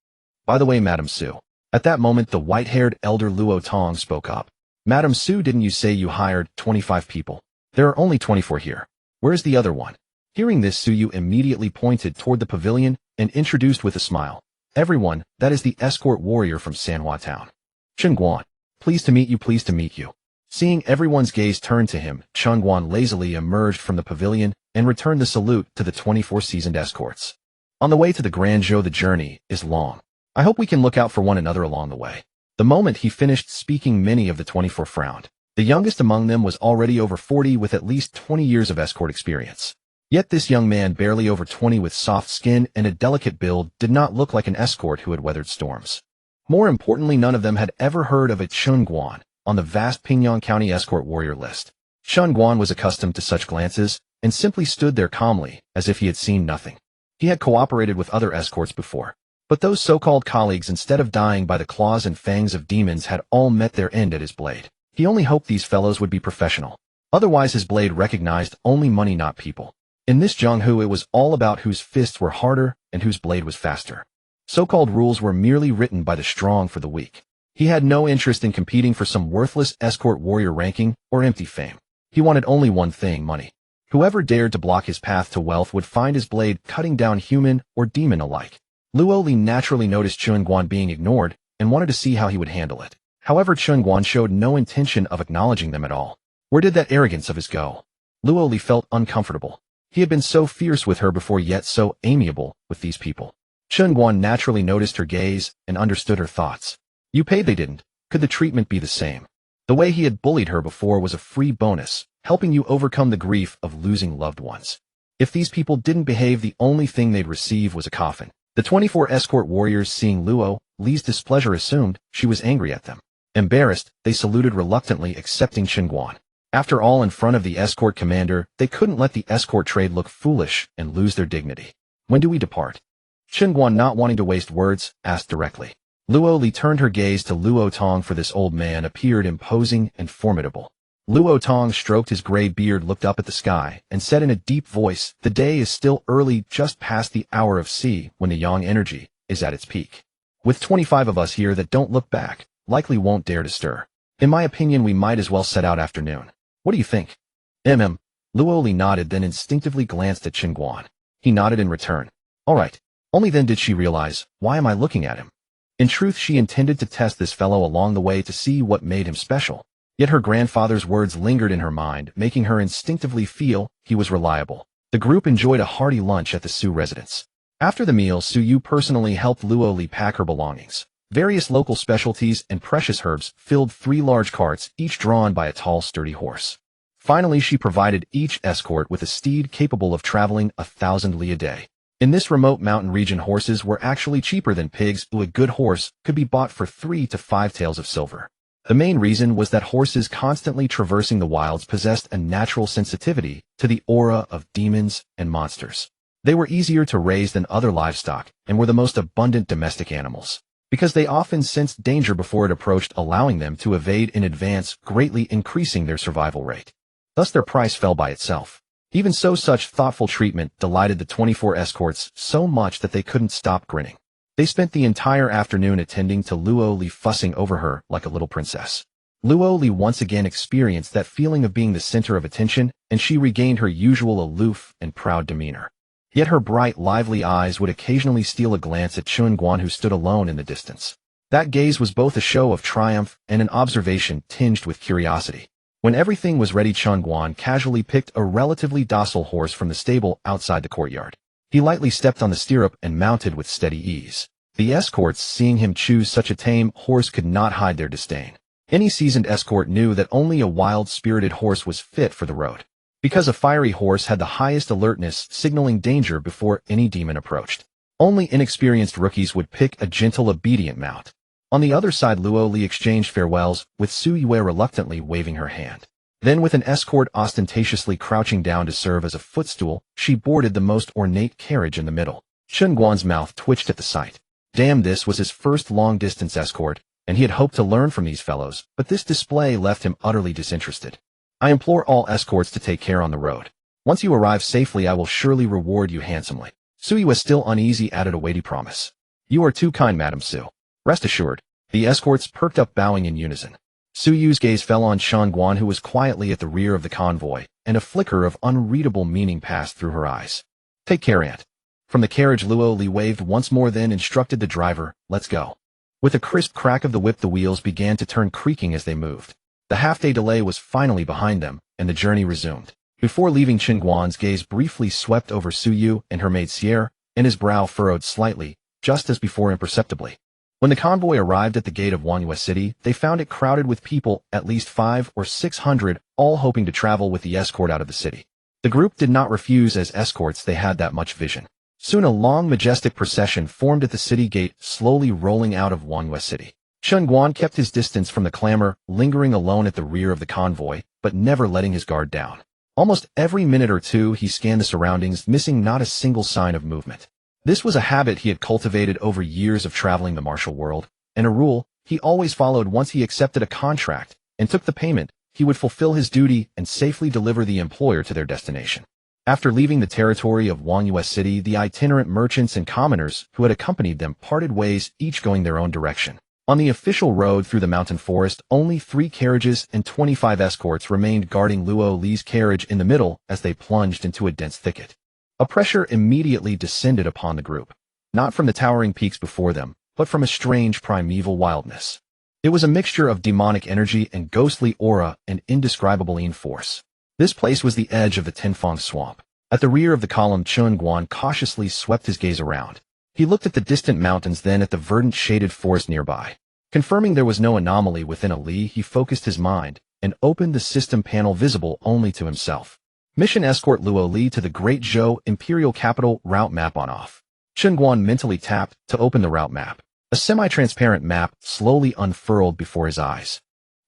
"By the way, Madam Su." At that moment, the white-haired elder Luo Tong spoke up. "Madam Su, didn't you say you hired 25 people? There are only 24 here. Where's the other one?" Hearing this, Suyu immediately pointed toward the pavilion and introduced with a smile, "Everyone, that is the escort warrior from Sanhua Town. Chen Guan. Pleased to meet you, pleased to meet you." Seeing everyone's gaze turn to him, Chen Guan lazily emerged from the pavilion and returned the salute to the 24 seasoned escorts. "On the way to the Guangzhou, the journey is long. I hope we can look out for one another along the way." The moment he finished speaking, many of the 24 frowned. The youngest among them was already over 40 with at least 20 years of escort experience. Yet this young man, barely over 20 with soft skin and a delicate build, did not look like an escort who had weathered storms. More importantly, none of them had ever heard of a Chen Guan on the vast Pingyang County escort warrior list. Chen Guan was accustomed to such glances and simply stood there calmly, as if he had seen nothing. He had cooperated with other escorts before, but those so-called colleagues, instead of dying by the claws and fangs of demons, had all met their end at his blade. He only hoped these fellows would be professional. Otherwise, his blade recognized only money, not people. In this Zhonghu, it was all about whose fists were harder and whose blade was faster. So-called rules were merely written by the strong for the weak. He had no interest in competing for some worthless escort warrior ranking or empty fame. He wanted only one thing: money. Whoever dared to block his path to wealth would find his blade cutting down human or demon alike. Luo Li naturally noticed Chen Guan being ignored and wanted to see how he would handle it. However, Chen Guan showed no intention of acknowledging them at all. Where did that arrogance of his go? Luo Li felt uncomfortable. He had been so fierce with her before, yet so amiable with these people. Chen Guan naturally noticed her gaze and understood her thoughts. You paid, they didn't. Could the treatment be the same? The way he had bullied her before was a free bonus, helping you overcome the grief of losing loved ones. If these people didn't behave, the only thing they'd receive was a coffin. The 24 escort warriors, seeing Luo Li's displeasure, assumed she was angry at them. Embarrassed, they saluted reluctantly, accepting Chen Guan. After all, in front of the escort commander, they couldn't let the escort trade look foolish and lose their dignity. When do we depart? Chen Guan, not wanting to waste words, asked directly. Luo Li turned her gaze to Luo Tong, for this old man appeared imposing and formidable. Luo Tong stroked his gray beard, looked up at the sky, and said in a deep voice, "The day is still early, just past the hour of C, when the yang energy is at its peak. With 25 of us here that don't look back, likely won't dare to stir. In my opinion, we might as well set out afternoon. What do you think?" Luo Li nodded, then instinctively glanced at Chen Guan. He nodded in return. All right. Only then did she realize, why am I looking at him? In truth, she intended to test this fellow along the way to see what made him special. Yet her grandfather's words lingered in her mind, making her instinctively feel he was reliable. The group enjoyed a hearty lunch at the Su residence. After the meal, Su Yu personally helped Luo Li pack her belongings. Various local specialties and precious herbs filled 3 large carts, each drawn by a tall, sturdy horse. Finally, she provided each escort with a steed capable of traveling 1,000 li a day. In this remote mountain region, horses were actually cheaper than pigs, a good horse could be bought for 3 to 5 taels of silver. The main reason was that horses constantly traversing the wilds possessed a natural sensitivity to the aura of demons and monsters. They were easier to raise than other livestock and were the most abundant domestic animals, because they often sensed danger before it approached, allowing them to evade in advance, greatly increasing their survival rate. Thus their price fell by itself. Even so, such thoughtful treatment delighted the 24 escorts so much that they couldn't stop grinning. They spent the entire afternoon attending to Luo Li, fussing over her like a little princess. Luo Li once again experienced that feeling of being the center of attention, and she regained her usual aloof and proud demeanor. Yet her bright, lively eyes would occasionally steal a glance at Chen Guan, who stood alone in the distance. That gaze was both a show of triumph and an observation tinged with curiosity. When everything was ready, Chen Guan casually picked a relatively docile horse from the stable outside the courtyard. He lightly stepped on the stirrup and mounted with steady ease. The escorts, seeing him choose such a tame horse, could not hide their disdain. Any seasoned escort knew that only a wild-spirited horse was fit for the road, because a fiery horse had the highest alertness, signaling danger before any demon approached. Only inexperienced rookies would pick a gentle, obedient mount. On the other side, Luo Li exchanged farewells, with Su Yue reluctantly waving her hand. Then, with an escort ostentatiously crouching down to serve as a footstool, she boarded the most ornate carriage in the middle. Chen Guan's mouth twitched at the sight. Damn, this was his first long-distance escort, and he had hoped to learn from these fellows, but this display left him utterly disinterested. "I implore all escorts to take care on the road. Once you arrive safely, I will surely reward you handsomely." Su Yue, still uneasy, added a weighty promise. "You are too kind, Madam Su. Rest assured." The escorts perked up, bowing in unison. Su Yu's gaze fell on Chen Guan, who was quietly at the rear of the convoy, and a flicker of unreadable meaning passed through her eyes. "Take care, Aunt." From the carriage, Luo Li waved once more, then instructed the driver, "Let's go." With a crisp crack of the whip, the wheels began to turn, creaking as they moved. The half-day delay was finally behind them, and the journey resumed. Before leaving, Chen Guan's gaze briefly swept over Su Yu and her maid Sierre, and his brow furrowed slightly, just as before, imperceptibly. When the convoy arrived at the gate of Wanyue City, they found it crowded with people, at least 500 or 600, all hoping to travel with the escort out of the city. The group did not refuse, as escorts they had that much vision. Soon a long, majestic procession formed at the city gate, slowly rolling out of Wanyue City. Chen Guan kept his distance from the clamor, lingering alone at the rear of the convoy, but never letting his guard down. Almost every minute or two he scanned the surroundings, missing not a single sign of movement. This was a habit he had cultivated over years of traveling the martial world, and a rule he always followed. Once he accepted a contract and took the payment, he would fulfill his duty and safely deliver the employer to their destination. After leaving the territory of Wanyue City, the itinerant merchants and commoners who had accompanied them parted ways, each going their own direction. On the official road through the mountain forest, only 3 carriages and 25 escorts remained, guarding Luo Li's carriage in the middle as they plunged into a dense thicket. A pressure immediately descended upon the group, not from the towering peaks before them, but from a strange primeval wildness. It was a mixture of demonic energy and ghostly aura and indescribable force. This place was the edge of the Tenfang swamp. At the rear of the column, Chen Guan cautiously swept his gaze around. He looked at the distant mountains, then at the verdant shaded forest nearby. Confirming there was no anomaly within a li, he focused his mind and opened the system panel visible only to himself. Mission: escort Luo Li to the Great Zhou Imperial Capital. Route map on off. Chen Guan mentally tapped to open the route map. A semi-transparent map slowly unfurled before his eyes.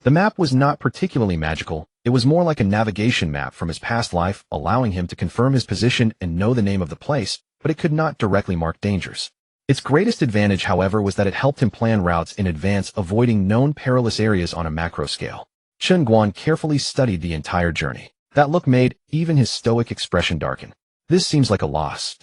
The map was not particularly magical. It was more like a navigation map from his past life, allowing him to confirm his position and know the name of the place, but it could not directly mark dangers. Its greatest advantage, however, was that it helped him plan routes in advance, avoiding known perilous areas on a macro scale. Chen Guan carefully studied the entire journey. That look made even his stoic expression darken. This seems like a loss.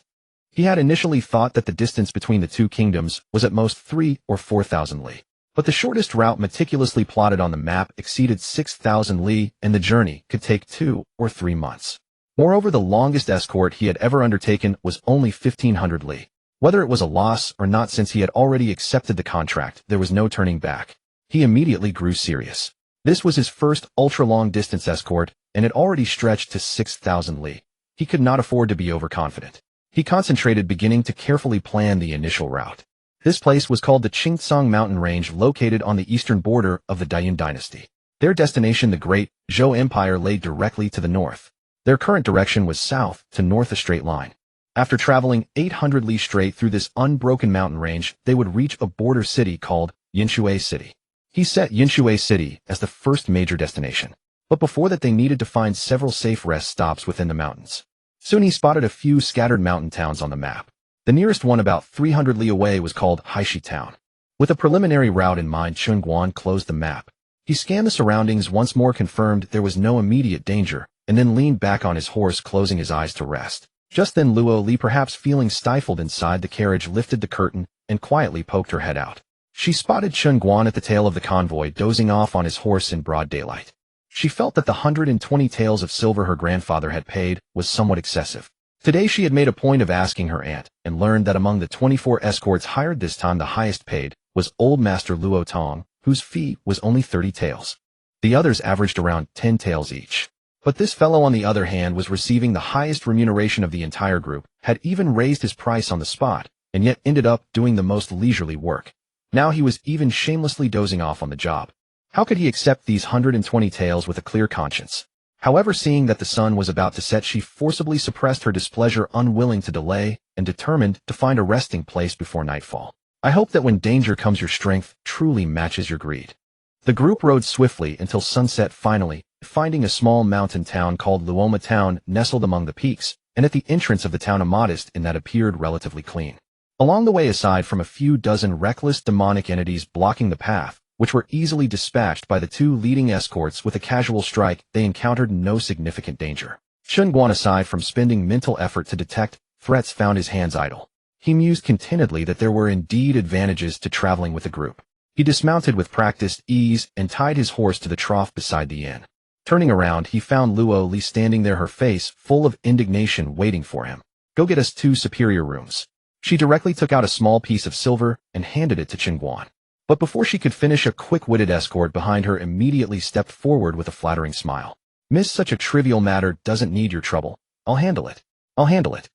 He had initially thought that the distance between the two kingdoms was at most 3 or 4,000 li. But the shortest route meticulously plotted on the map exceeded 6,000 li, and the journey could take 2 or 3 months. Moreover, the longest escort he had ever undertaken was only 1,500 li. Whether it was a loss or not, since he had already accepted the contract, there was no turning back. He immediately grew serious. This was his first ultra-long-distance escort, and it already stretched to 6,000 li. He could not afford to be overconfident. He concentrated, beginning to carefully plan the initial route. This place was called the Qingtsang mountain range, located on the eastern border of the Daiyun dynasty. Their destination, the Great Zhou Empire, lay directly to the north. Their current direction was south to north, a straight line. After traveling 800 li straight through this unbroken mountain range, they would reach a border city called Yinshui City. He set Yinshui City as the first major destination. But before that, they needed to find several safe rest stops within the mountains. Soon he spotted a few scattered mountain towns on the map. The nearest one, about 300 li away, was called Haishi Town. With a preliminary route in mind, Chen Guan closed the map. He scanned the surroundings once more, confirmed there was no immediate danger, and then leaned back on his horse, closing his eyes to rest. Just then Luo Li, perhaps feeling stifled inside the carriage, lifted the curtain and quietly poked her head out. She spotted Chen Guan at the tail of the convoy, dozing off on his horse in broad daylight. She felt that the 120 taels of silver her grandfather had paid was somewhat excessive. Today she had made a point of asking her aunt, and learned that among the 24 escorts hired this time, the highest paid was Old Master Luo Tong, whose fee was only 30 taels. The others averaged around 10 taels each. But this fellow, on the other hand, was receiving the highest remuneration of the entire group, had even raised his price on the spot, and yet ended up doing the most leisurely work. Now he was even shamelessly dozing off on the job. How could he accept these 120 taels with a clear conscience? However, seeing that the sun was about to set, she forcibly suppressed her displeasure, unwilling to delay, and determined to find a resting place before nightfall. I hope that when danger comes, your strength truly matches your greed. The group rode swiftly until sunset, finally finding a small mountain town called Luoma Town, nestled among the peaks, and at the entrance of the town a modest inn that appeared relatively clean. Along the way, aside from a few dozen reckless demonic entities blocking the path, which were easily dispatched by the two leading escorts with a casual strike, they encountered no significant danger. Chen Guan, aside from spending mental effort to detect threats, found his hands idle. He mused contentedly that there were indeed advantages to traveling with a group. He dismounted with practiced ease and tied his horse to the trough beside the inn. Turning around, he found Luo Li standing there, her face full of indignation, waiting for him. "Go get us 2 superior rooms." She directly took out a small piece of silver and handed it to Chen Guan. But before she could finish, a quick-witted escort behind her immediately stepped forward with a flattering smile. "Miss, such a trivial matter doesn't need your trouble. I'll handle it. I'll handle it."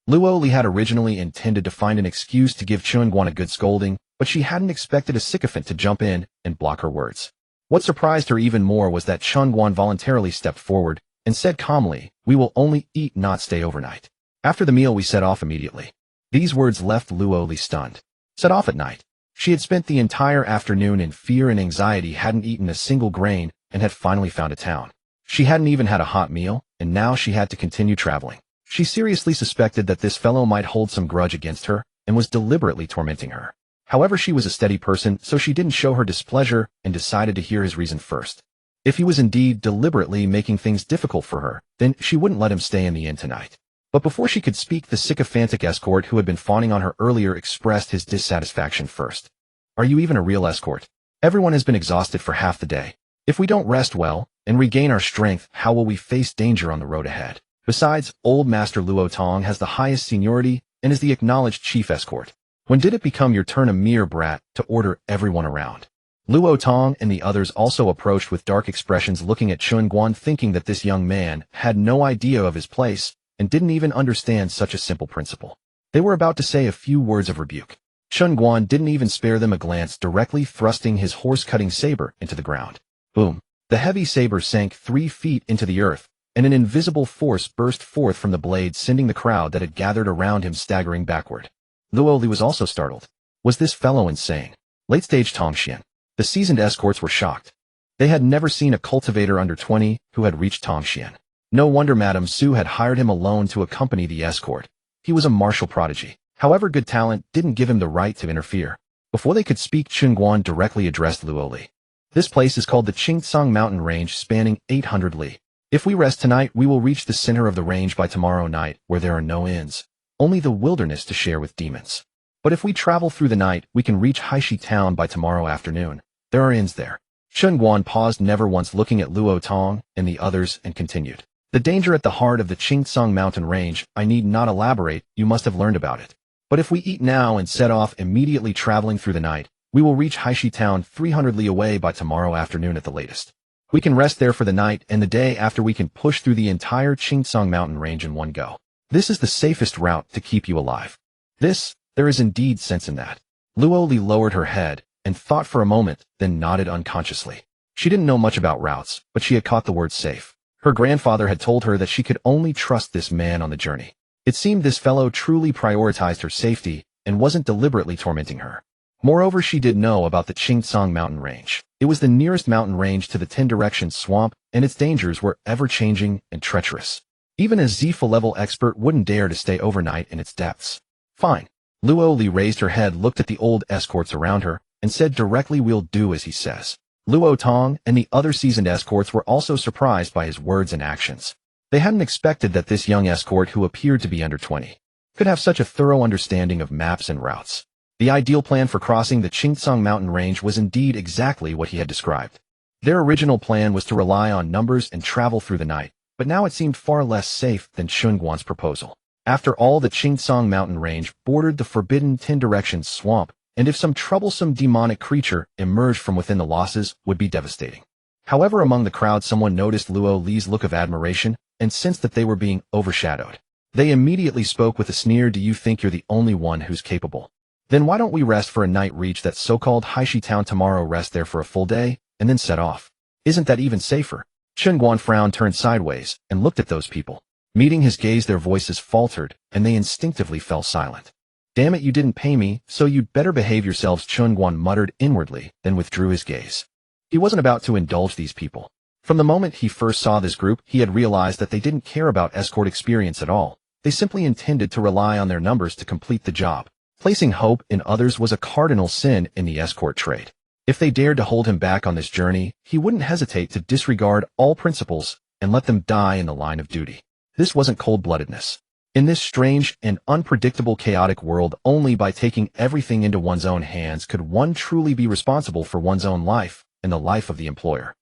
Luo Li had originally intended to find an excuse to give Chen Guan a good scolding, but she hadn't expected a sycophant to jump in and block her words. What surprised her even more was that Chen Guan voluntarily stepped forward and said calmly, "We will only eat, not stay overnight. After the meal we set off immediately." These words left Luo Li stunned. Set off at night? She had spent the entire afternoon in fear and anxiety, hadn't eaten a single grain, and had finally found a town. She hadn't even had a hot meal, and now she had to continue traveling. She seriously suspected that this fellow might hold some grudge against her and was deliberately tormenting her. However, she was a steady person, so she didn't show her displeasure and decided to hear his reason first. If he was indeed deliberately making things difficult for her, then she wouldn't let him stay in the inn tonight. But before she could speak, the sycophantic escort who had been fawning on her earlier expressed his dissatisfaction first. "Are you even a real escort? Everyone has been exhausted for half the day. If we don't rest well and regain our strength, how will we face danger on the road ahead? Besides, Old Master Luo Tong has the highest seniority and is the acknowledged chief escort. When did it become your turn, a mere brat, to order everyone around?" Luo Tong and the others also approached with dark expressions, looking at Chen Guan, thinking that this young man had no idea of his place and didn't even understand such a simple principle. They were about to say a few words of rebuke. Chen Guan didn't even spare them a glance, directly thrusting his horse-cutting saber into the ground. Boom! The heavy saber sank 3 feet into the earth, and an invisible force burst forth from the blade, sending the crowd that had gathered around him staggering backward. Luo Li was also startled. Was this fellow insane? Late-stage Tongxian. The seasoned escorts were shocked. They had never seen a cultivator under 20 who had reached Tongxian. No wonder Madame Su had hired him alone to accompany the escort. He was a martial prodigy. However, good talent didn't give him the right to interfere. Before they could speak, Chen Guan directly addressed Luo Li. This place is called the Qingtsang Mountain Range, spanning 800 li. If we rest tonight, we will reach the center of the range by tomorrow night, where there are no inns, only the wilderness to share with demons. But if we travel through the night, we can reach Haishi town by tomorrow afternoon. There are inns there. Chen Guan paused, never once looking at Luo Tong and the others, and continued. The danger at the heart of the Qingtsang Mountain Range, I need not elaborate, you must have learned about it. But if we eat now and set off immediately traveling through the night, we will reach Haishi town 300 li away by tomorrow afternoon at the latest. We can rest there for the night, and the day after we can push through the entire Qingtsang Mountain Range in one go. This is the safest route to keep you alive. There is indeed sense in that. Luo Li lowered her head and thought for a moment, then nodded unconsciously. She didn't know much about routes, but she had caught the word safe. Her grandfather had told her that she could only trust this man on the journey. It seemed this fellow truly prioritized her safety and wasn't deliberately tormenting her. Moreover, she did know about the Qingtsang Mountain Range. It was the nearest mountain range to the 10-direction swamp, and its dangers were ever-changing and treacherous. Even a Zifa-level expert wouldn't dare to stay overnight in its depths. Fine. Luo Li raised her head, looked at the old escorts around her, and said directly, we'll do as he says. Luo Tong and the other seasoned escorts were also surprised by his words and actions. They hadn't expected that this young escort, who appeared to be under 20, could have such a thorough understanding of maps and routes. The ideal plan for crossing the Qingtsang Mountain Range was indeed exactly what he had described. Their original plan was to rely on numbers and travel through the night, but now it seemed far less safe than Chen Guan's proposal. After all, the Qingtsang Mountain Range bordered the forbidden 10-direction swamp, and if some troublesome demonic creature emerged from within, the losses would be devastating. However, among the crowd, someone noticed Luo Li's look of admiration and sensed that they were being overshadowed. They immediately spoke with a sneer, do you think you're the only one who's capable? Then why don't we rest for a night, reach that so-called Haishi town tomorrow, rest there for a full day, and then set off? Isn't that even safer? Chen Guan frowned, turned sideways, and looked at those people. Meeting his gaze, their voices faltered, and they instinctively fell silent. Damn it, you didn't pay me, so you'd better behave yourselves, Chen Guan muttered inwardly, then withdrew his gaze. He wasn't about to indulge these people. From the moment he first saw this group, he had realized that they didn't care about escort experience at all. They simply intended to rely on their numbers to complete the job. Placing hope in others was a cardinal sin in the escort trade. If they dared to hold him back on this journey, he wouldn't hesitate to disregard all principles and let them die in the line of duty. This wasn't cold-bloodedness. In this strange and unpredictable, chaotic world, only by taking everything into one's own hands could one truly be responsible for one's own life and the life of the employer.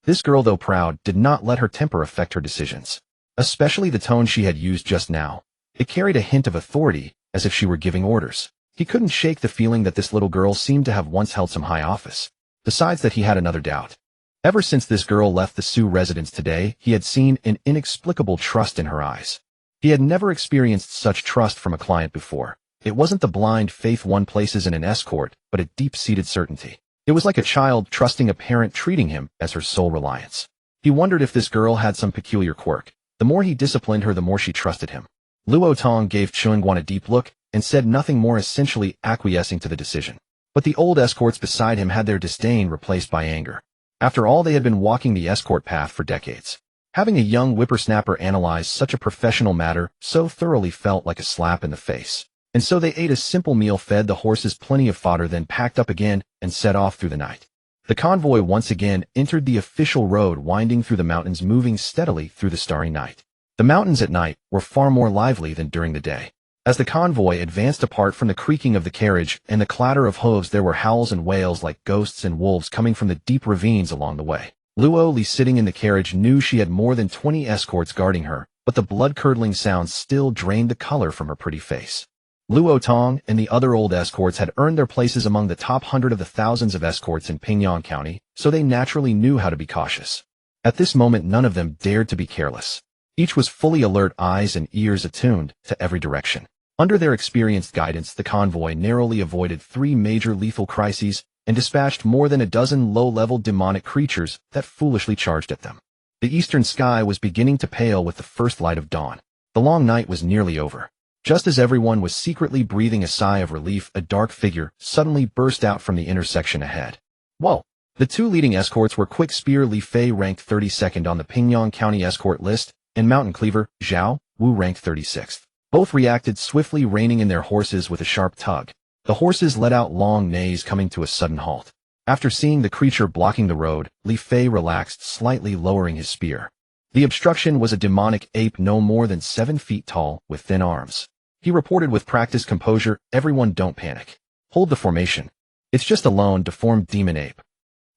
This girl, though proud, did not let her temper affect her decisions. Especially the tone she had used just now. It carried a hint of authority, as if she were giving orders. He couldn't shake the feeling that this little girl seemed to have once held some high office. Besides that, he had another doubt. Ever since this girl left the Sioux residence today, he had seen an inexplicable trust in her eyes. He had never experienced such trust from a client before. It wasn't the blind faith one places in an escort, but a deep-seated certainty. It was like a child trusting a parent, treating him as her sole reliance. He wondered if this girl had some peculiar quirk. The more he disciplined her, the more she trusted him. Luo Tong gave Chen Guan a deep look and said nothing more, essentially acquiescing to the decision. But the old escorts beside him had their disdain replaced by anger. After all, they had been walking the escort path for decades. Having a young whippersnapper analyze such a professional matter so thoroughly felt like a slap in the face. And so they ate a simple meal, fed the horses plenty of fodder, then packed up again and set off through the night. The convoy once again entered the official road, winding through the mountains, moving steadily through the starry night. The mountains at night were far more lively than during the day. As the convoy advanced, apart from the creaking of the carriage and the clatter of hooves, there were howls and wails like ghosts and wolves coming from the deep ravines along the way. Luo Li, sitting in the carriage, knew she had more than 20 escorts guarding her, but the blood-curdling sounds still drained the color from her pretty face. Luo Tong and the other old escorts had earned their places among the top 100 of the thousands of escorts in Pingyang County, so they naturally knew how to be cautious. At this moment, none of them dared to be careless. Each was fully alert, eyes and ears attuned to every direction. Under their experienced guidance, the convoy narrowly avoided 3 major lethal crises and dispatched more than a dozen low-level demonic creatures that foolishly charged at them. The eastern sky was beginning to pale with the first light of dawn. The long night was nearly over. Just as everyone was secretly breathing a sigh of relief, a dark figure suddenly burst out from the intersection ahead. Whoa! The 2 leading escorts were Quick Spear Li Fei, ranked 32nd on the Pingyang County escort list, and Mountain Cleaver Zhao Wu, ranked 36th. Both reacted swiftly, reining in their horses with a sharp tug. The horses let out long neighs, coming to a sudden halt. After seeing the creature blocking the road, Li Fei relaxed, slightly lowering his spear. The obstruction was a demonic ape no more than 7 feet tall, with thin arms. He reported with practiced composure, "Everyone don't panic. Hold the formation. It's just a lone, deformed demon ape."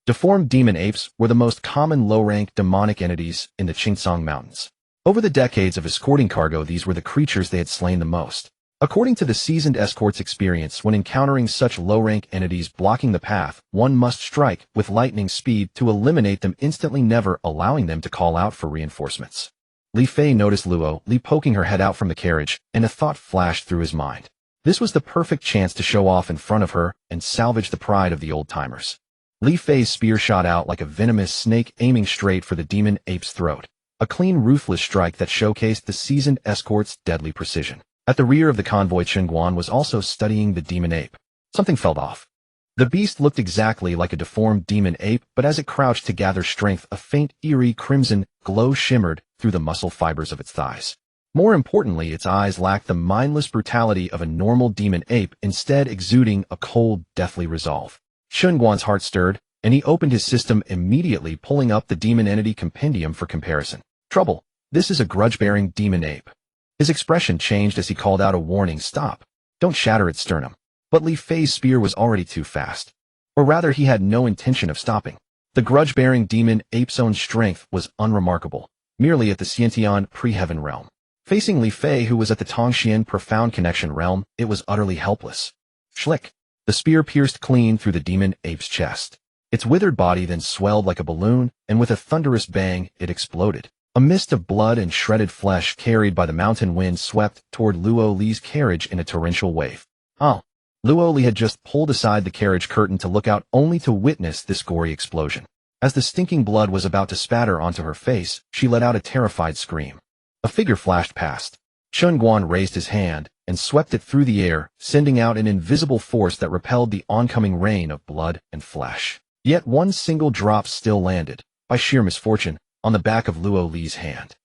Deformed demon apes were the most common low-rank demonic entities in the Qingcang Mountains. Over the decades of escorting cargo, these were the creatures they had slain the most. According to the seasoned escort's experience, when encountering such low-rank entities blocking the path, one must strike with lightning speed to eliminate them instantly, never allowing them to call out for reinforcements. Li Fei noticed Luo Li poking her head out from the carriage, and a thought flashed through his mind. This was the perfect chance to show off in front of her and salvage the pride of the old-timers. Li Fei's spear shot out like a venomous snake, aiming straight for the demon ape's throat. A clean, ruthless strike that showcased the seasoned escort's deadly precision. At the rear of the convoy, Chen Guan was also studying the demon ape. Something felt off. The beast looked exactly like a deformed demon ape, but as it crouched to gather strength, a faint, eerie crimson glow shimmered through the muscle fibers of its thighs. More importantly, its eyes lacked the mindless brutality of a normal demon ape, instead exuding a cold, deathly resolve. Chen Guan's heart stirred, and he opened his system, immediately pulling up the demon entity compendium for comparison. Trouble. This is a grudge-bearing demon ape. His expression changed as he called out a warning, "Stop. Don't shatter its sternum." But Li Fei's spear was already too fast. Or rather, he had no intention of stopping. The grudge-bearing demon ape's own strength was unremarkable, merely at the Xiantian pre-heaven realm. Facing Li Fei, who was at the Tongxian profound connection realm, it was utterly helpless. Schlick. The spear pierced clean through the demon ape's chest. Its withered body then swelled like a balloon, and with a thunderous bang, it exploded. A mist of blood and shredded flesh carried by the mountain wind swept toward Luo Li's carriage in a torrential wave. Oh. Luo Li had just pulled aside the carriage curtain to look out, only to witness this gory explosion. As the stinking blood was about to spatter onto her face, she let out a terrified scream. A figure flashed past. Chen Guan raised his hand and swept it through the air, sending out an invisible force that repelled the oncoming rain of blood and flesh. Yet one single drop still landed, by sheer misfortune, on the back of Luo Li's hand.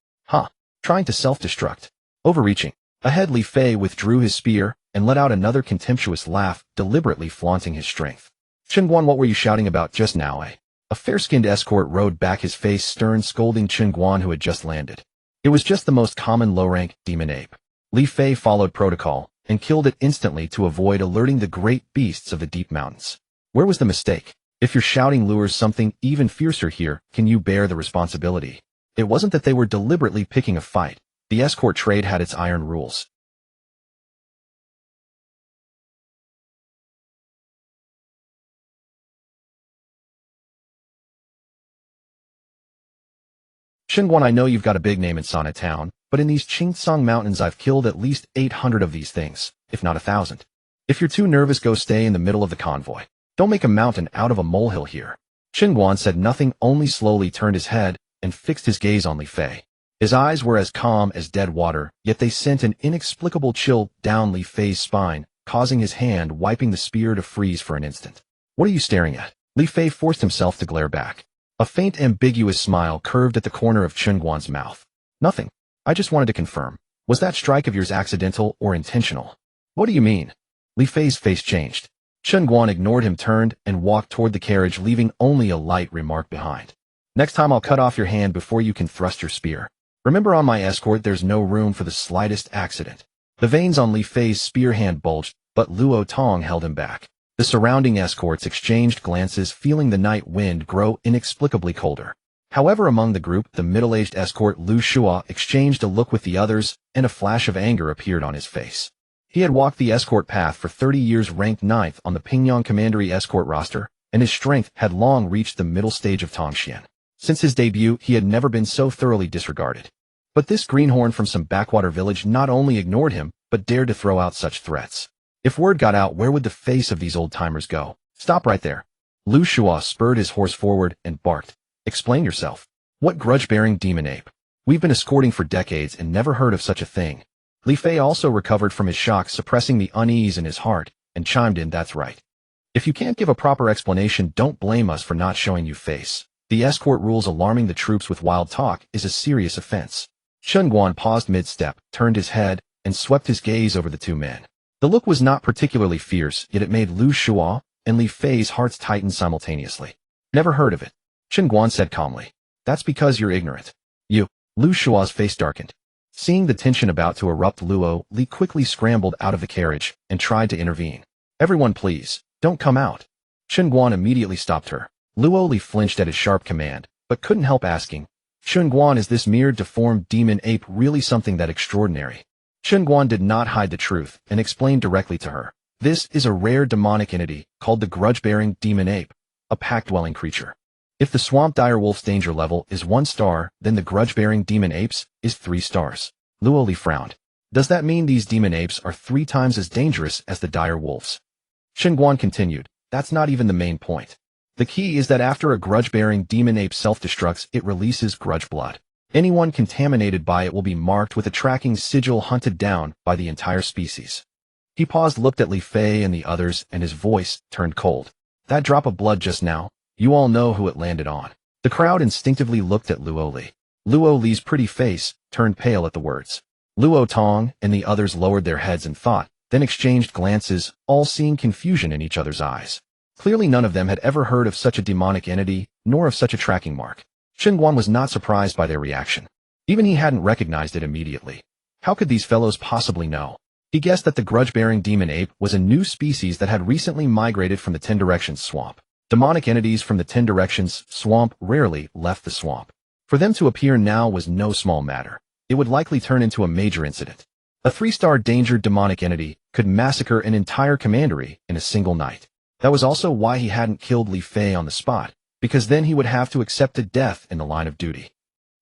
Trying to self-destruct. Overreaching. Ahead, Li Fei withdrew his spear and let out another contemptuous laugh, deliberately flaunting his strength. "Chen Guan, what were you shouting about just now, eh?" A fair-skinned escort rode back, his face stern, scolding Chen Guan, who had just landed. It was just the most common low-rank demon ape. Li Fei followed protocol and killed it instantly to avoid alerting the great beasts of the deep mountains. Where was the mistake? If your shouting lures something even fiercer here, can you bear the responsibility? It wasn't that they were deliberately picking a fight. The escort trade had its iron rules. Chen Guan, I know you've got a big name in Sonnet Town, but in these Qingcang Mountains I've killed at least 800 of these things, if not 1,000. If you're too nervous, go stay in the middle of the convoy. Don't make a mountain out of a molehill here. Chen Guan said nothing, only slowly turned his head and fixed his gaze on Li Fei. His eyes were as calm as dead water, yet they sent an inexplicable chill down Li Fei's spine, causing his hand wiping the spear to freeze for an instant. "What are you staring at?" Li Fei forced himself to glare back. A faint, ambiguous smile curved at the corner of Chen Guan's mouth. "Nothing. I just wanted to confirm. Was that strike of yours accidental or intentional?" "What do you mean?" Li Fei's face changed. Chen Guan ignored him, turned, and walked toward the carriage, leaving only a light remark behind. "Next time I'll cut off your hand before you can thrust your spear. Remember, on my escort there's no room for the slightest accident." The veins on Li Fei's spear hand bulged, but Luo Tong held him back. The surrounding escorts exchanged glances, feeling the night wind grow inexplicably colder. However, among the group, the middle-aged escort Lu Shua exchanged a look with the others, and a flash of anger appeared on his face. He had walked the escort path for 30 years, ranked 9th on the Pingyang Commandery escort roster, and his strength had long reached the middle stage of Tongxian. Since his debut, he had never been so thoroughly disregarded. But this greenhorn from some backwater village not only ignored him, but dared to throw out such threats. If word got out, where would the face of these old-timers go? "Stop right there." Lu Shua spurred his horse forward and barked. "Explain yourself. What grudge-bearing demon ape? We've been escorting for decades and never heard of such a thing." Li Fei also recovered from his shock, suppressing the unease in his heart, and chimed in, "That's right. If you can't give a proper explanation, don't blame us for not showing you face. The escort rules: alarming the troops with wild talk is a serious offense." Chen Guan paused mid-step, turned his head, and swept his gaze over the two men. The look was not particularly fierce, yet it made Lu Shua and Li Fei's hearts tighten simultaneously. Never heard of it, Chen Guan said calmly. That's because you're ignorant. You. Lu Shua's face darkened. Seeing the tension about to erupt, Luo Li quickly scrambled out of the carriage and tried to intervene. Everyone please, don't come out. Chen Guan immediately stopped her. Luo Li flinched at his sharp command, but couldn't help asking, Chen Guan, is this mere deformed demon ape really something that extraordinary? Chen Guan did not hide the truth and explained directly to her. This is a rare demonic entity called the grudge-bearing demon ape, a pack-dwelling creature. If the swamp direwolf's danger level is 1 star, then the grudge-bearing demon apes is 3 stars. Luo Li frowned. Does that mean these demon apes are 3 times as dangerous as the dire wolves? Chen Guan continued, that's not even the main point. The key is that after a grudge-bearing demon ape self-destructs, it releases grudge blood. Anyone contaminated by it will be marked with a tracking sigil, hunted down by the entire species. He paused, looked at Li Fei and the others, and his voice turned cold. That drop of blood just now, you all know who it landed on. The crowd instinctively looked at Luo Li. Luo Li's pretty face turned pale at the words. Luo Tong and the others lowered their heads in thought, then exchanged glances, all seeing confusion in each other's eyes. Clearly none of them had ever heard of such a demonic entity, nor of such a tracking mark. Chen Guan was not surprised by their reaction. Even he hadn't recognized it immediately. How could these fellows possibly know? He guessed that the grudge-bearing demon ape was a new species that had recently migrated from the 10 Directions swamp. Demonic entities from the 10 Directions swamp rarely left the swamp. For them to appear now was no small matter. It would likely turn into a major incident. A 3-star danger demonic entity could massacre an entire commandery in a single night. That was also why he hadn't killed Li Fei on the spot, because then he would have to accept a death in the line of duty.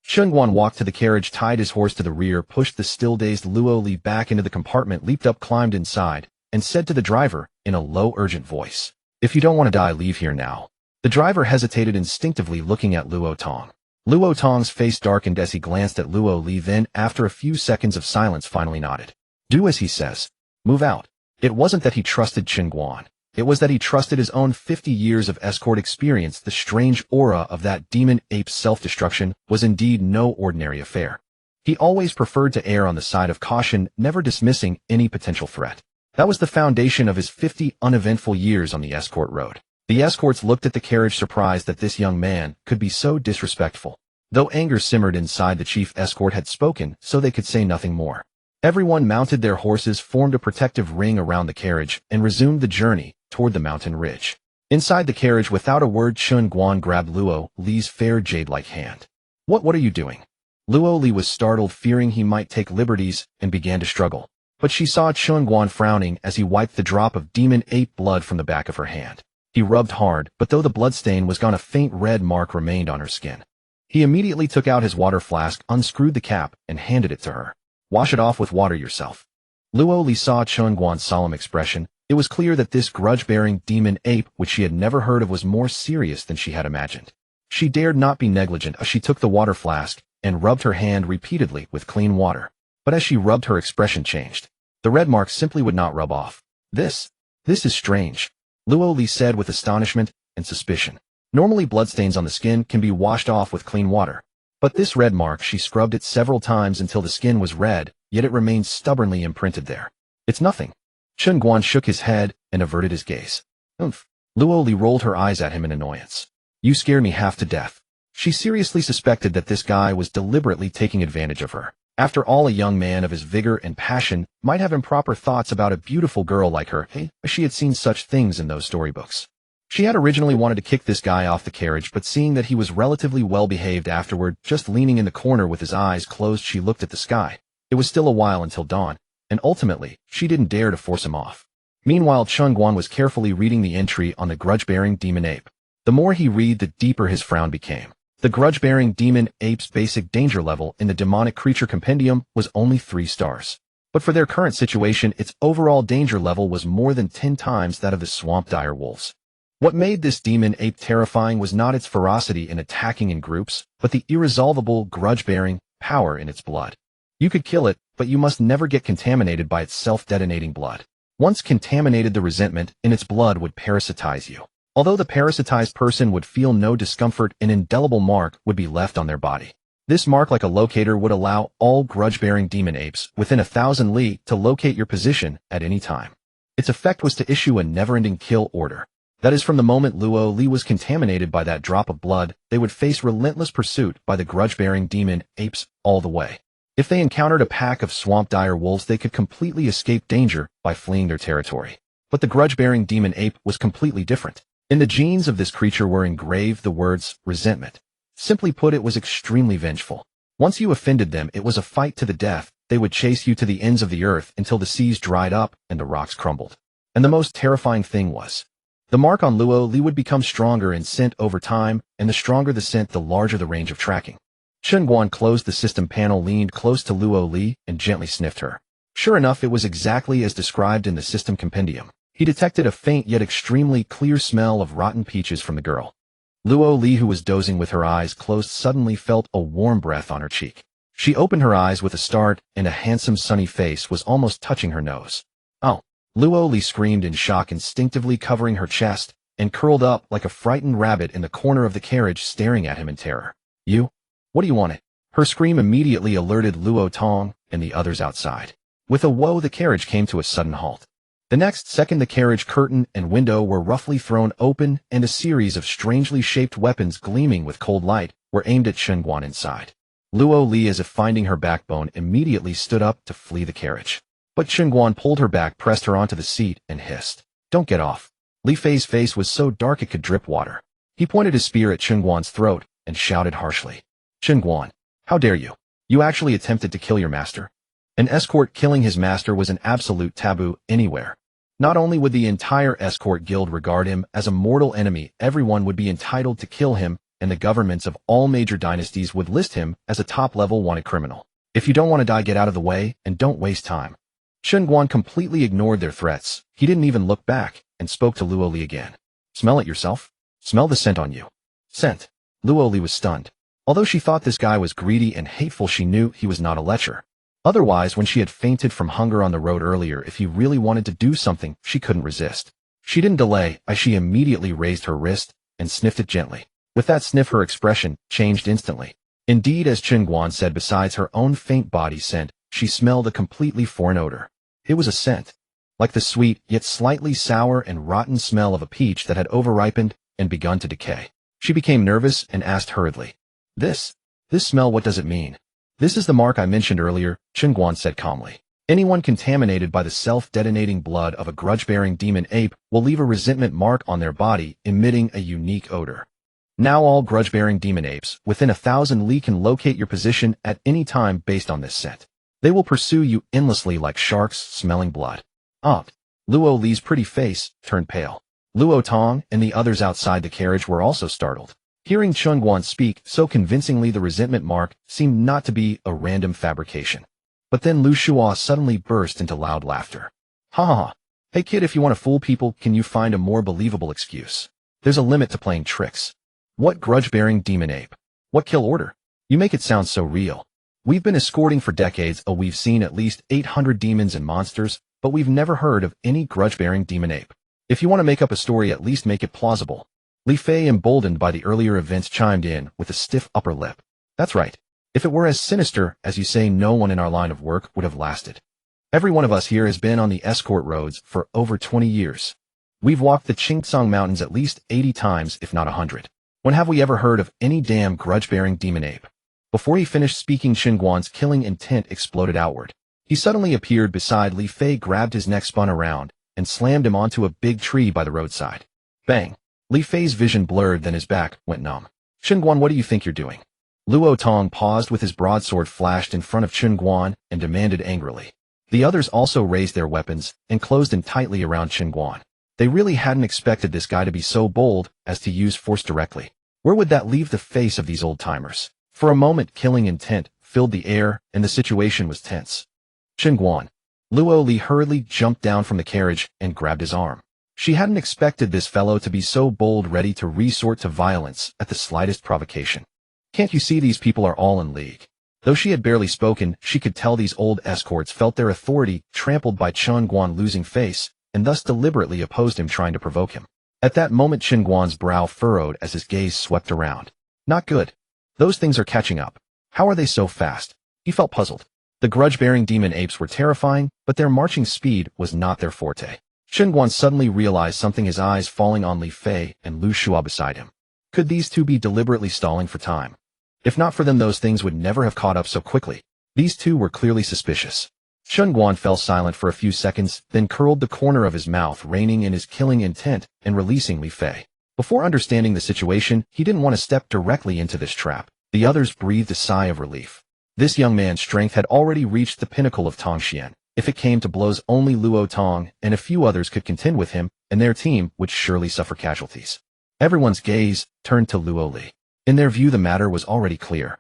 Chen Guan walked to the carriage, tied his horse to the rear, pushed the still-dazed Luo Li back into the compartment, leaped up, climbed inside, and said to the driver in a low, urgent voice, "If you don't want to die, leave here now." The driver hesitated, instinctively looking at Luo Tong. Luo Tong's face darkened as he glanced at Luo Li, then, after a few seconds of silence, finally nodded. "Do as he says. Move out." It wasn't that he trusted Chen Guan. It was that he trusted his own 50 years of escort experience. The strange aura of that demon ape's self-destruction was indeed no ordinary affair. He always preferred to err on the side of caution, never dismissing any potential threat. That was the foundation of his 50 uneventful years on the escort road. The escorts looked at the carriage, surprised that this young man could be so disrespectful. Though anger simmered inside, the chief escort had spoken, so they could say nothing more. Everyone mounted their horses, formed a protective ring around the carriage, and resumed the journey toward the mountain ridge. Inside the carriage, without a word, Chen Guan grabbed Luo Li's fair jade-like hand. What are you doing?" Luo Li was startled, fearing he might take liberties, and began to struggle. But she saw Chen Guan frowning as he wiped the drop of demon ape blood from the back of her hand. He rubbed hard, but though the bloodstain was gone, a faint red mark remained on her skin. He immediately took out his water flask, unscrewed the cap, and handed it to her. "Wash it off with water yourself." Luo Li saw Chen Guan's solemn expression. It was clear that this grudge-bearing demon ape, which she had never heard of, was more serious than she had imagined. She dared not be negligent as she took the water flask and rubbed her hand repeatedly with clean water. But as she rubbed, her expression changed. The red mark simply would not rub off. This is strange," Luo Li said with astonishment and suspicion. Normally bloodstains on the skin can be washed off with clean water. But this red mark, she scrubbed it several times until the skin was red, yet it remained stubbornly imprinted there. "It's nothing." Chen Guan shook his head and averted his gaze. "Oomph." Luo Li rolled her eyes at him in annoyance. "You scare me half to death." She seriously suspected that this guy was deliberately taking advantage of her. After all, a young man of his vigor and passion might have improper thoughts about a beautiful girl like her. She had seen such things in those storybooks. She had originally wanted to kick this guy off the carriage, but seeing that he was relatively well behaved afterward, just leaning in the corner with his eyes closed, she looked at the sky. It was still a while until dawn, and ultimately, she didn't dare to force him off. Meanwhile, Chen Guan was carefully reading the entry on the grudge-bearing demon ape. The more he read, the deeper his frown became. The grudge-bearing demon ape's basic danger level in the demonic creature compendium was only 3 stars. But for their current situation, its overall danger level was more than 10 times that of the swamp dire wolves. What made this demon ape terrifying was not its ferocity in attacking in groups, but the irresolvable grudge-bearing power in its blood. You could kill it, but you must never get contaminated by its self-detonating blood. Once contaminated, the resentment in its blood would parasitize you. Although the parasitized person would feel no discomfort, an indelible mark would be left on their body. This mark, like a locator, would allow all grudge-bearing demon apes within 1,000 li to locate your position at any time. Its effect was to issue a never-ending kill order. That is, from the moment Luo Li was contaminated by that drop of blood, they would face relentless pursuit by the grudge-bearing demon apes all the way. If they encountered a pack of swamp dire wolves, they could completely escape danger by fleeing their territory. But the grudge-bearing demon ape was completely different. In the genes of this creature were engraved the words resentment. Simply put, it was extremely vengeful. Once you offended them, it was a fight to the death. They would chase you to the ends of the earth until the seas dried up and the rocks crumbled. And the most terrifying thing was, the mark on Luo Li would become stronger in scent over time, and the stronger the scent, the larger the range of tracking. Chen Guan closed the system panel, leaned close to Luo Li, and gently sniffed her. Sure enough, it was exactly as described in the system compendium. He detected a faint yet extremely clear smell of rotten peaches from the girl. Luo Li, who was dozing with her eyes closed, suddenly felt a warm breath on her cheek. She opened her eyes with a start, and a handsome sunny face was almost touching her nose. Oh! Luo Li screamed in shock, instinctively covering her chest, and curled up like a frightened rabbit in the corner of the carriage, staring at him in terror. You? What do you want? Her scream immediately alerted Luo Tong and the others outside. With a whoa, the carriage came to a sudden halt. The next second, the carriage curtain and window were roughly thrown open, and a series of strangely shaped weapons gleaming with cold light were aimed at Chen Guan inside. Luo Li, as if finding her backbone, immediately stood up to flee the carriage. But Chen Guan pulled her back, pressed her onto the seat, and hissed, "Don't get off." Li Fei's face was so dark it could drip water. He pointed his spear at Chen Guan's throat and shouted harshly, "Chen Guan, how dare you? You actually attempted to kill your master." An escort killing his master was an absolute taboo anywhere. Not only would the entire escort guild regard him as a mortal enemy, everyone would be entitled to kill him, and the governments of all major dynasties would list him as a top-level wanted criminal. If you don't want to die, get out of the way, and don't waste time. Chen Guan completely ignored their threats. He didn't even look back, and spoke to Luo Li again. "Smell it yourself? Smell the scent on you." Scent. Luo Li was stunned. Although she thought this guy was greedy and hateful, she knew he was not a lecher. Otherwise, when she had fainted from hunger on the road earlier, if he really wanted to do something, she couldn't resist. She didn't delay, as she immediately raised her wrist and sniffed it gently. With that sniff, her expression changed instantly. Indeed, as Chen Guan said, besides her own faint body scent, she smelled a completely foreign odor. It was a scent, like the sweet, yet slightly sour and rotten smell of a peach that had overripened and begun to decay. She became nervous and asked hurriedly, This smell, what does it mean?" "This is the mark I mentioned earlier," Chen Guan said calmly. "Anyone contaminated by the self-detonating blood of a grudge-bearing demon ape will leave a resentment mark on their body, emitting a unique odor. Now all grudge-bearing demon apes within 1,000 li can locate your position at any time based on this scent. They will pursue you endlessly like sharks smelling blood." Luo Li's pretty face turned pale. Luo Tong and the others outside the carriage were also startled. Hearing Chen Guan speak so convincingly, the resentment mark seemed not to be a random fabrication. But then Lu Shua suddenly burst into loud laughter. "Ha ha ha. Hey kid, if you want to fool people, can you find a more believable excuse? There's a limit to playing tricks. What grudge-bearing demon ape? What kill order? You make it sound so real. We've been escorting for decades, we've seen at least 800 demons and monsters, but we've never heard of any grudge-bearing demon ape. If you want to make up a story, at least make it plausible." Li Fei, emboldened by the earlier events, chimed in with a stiff upper lip. "That's right. If it were as sinister as you say, no one in our line of work would have lasted. Every one of us here has been on the escort roads for over 20 years. We've walked the Qingtsang Mountains at least 80 times, if not 100. When have we ever heard of any damn grudge-bearing demon ape?" Before he finished speaking, Chen Guan's killing intent exploded outward. He suddenly appeared beside Li Fei, grabbed his neck, spun around, and slammed him onto a big tree by the roadside. Bang! Li Fei's vision blurred, then his back went numb. "Chen Guan, what do you think you're doing?" Luo Tong paused with his broadsword flashed in front of Chen Guan and demanded angrily. The others also raised their weapons and closed in tightly around Chen Guan. They really hadn't expected this guy to be so bold as to use force directly. Where would that leave the face of these old-timers? For a moment, killing intent filled the air, and the situation was tense. "Chen Guan." Luo Li hurriedly jumped down from the carriage and grabbed his arm. She hadn't expected this fellow to be so bold, ready to resort to violence at the slightest provocation. "Can't you see these people are all in league?" Though she had barely spoken, she could tell these old escorts felt their authority trampled by Chen Guan losing face, and thus deliberately opposed him, trying to provoke him. At that moment, Chen Guan's brow furrowed as his gaze swept around. "Not good. Those things are catching up. How are they so fast? He felt puzzled. The grudge-bearing demon apes were terrifying, but their marching speed was not their forte. Chen Guan suddenly realized something, his eyes falling on Li Fei and Lu Shua beside him. Could these two be deliberately stalling for time? If not for them, those things would never have caught up so quickly. These two were clearly suspicious. Chen Guan fell silent for a few seconds, then curled the corner of his mouth, reining in his killing intent and releasing Li Fei. Before understanding the situation, he didn't want to step directly into this trap. The others breathed a sigh of relief. This young man's strength had already reached the pinnacle of Tongxian. If it came to blows, only Luo Tong and a few others could contend with him, and their team would surely suffer casualties. Everyone's gaze turned to Luo Li. In their view, the matter was already clear.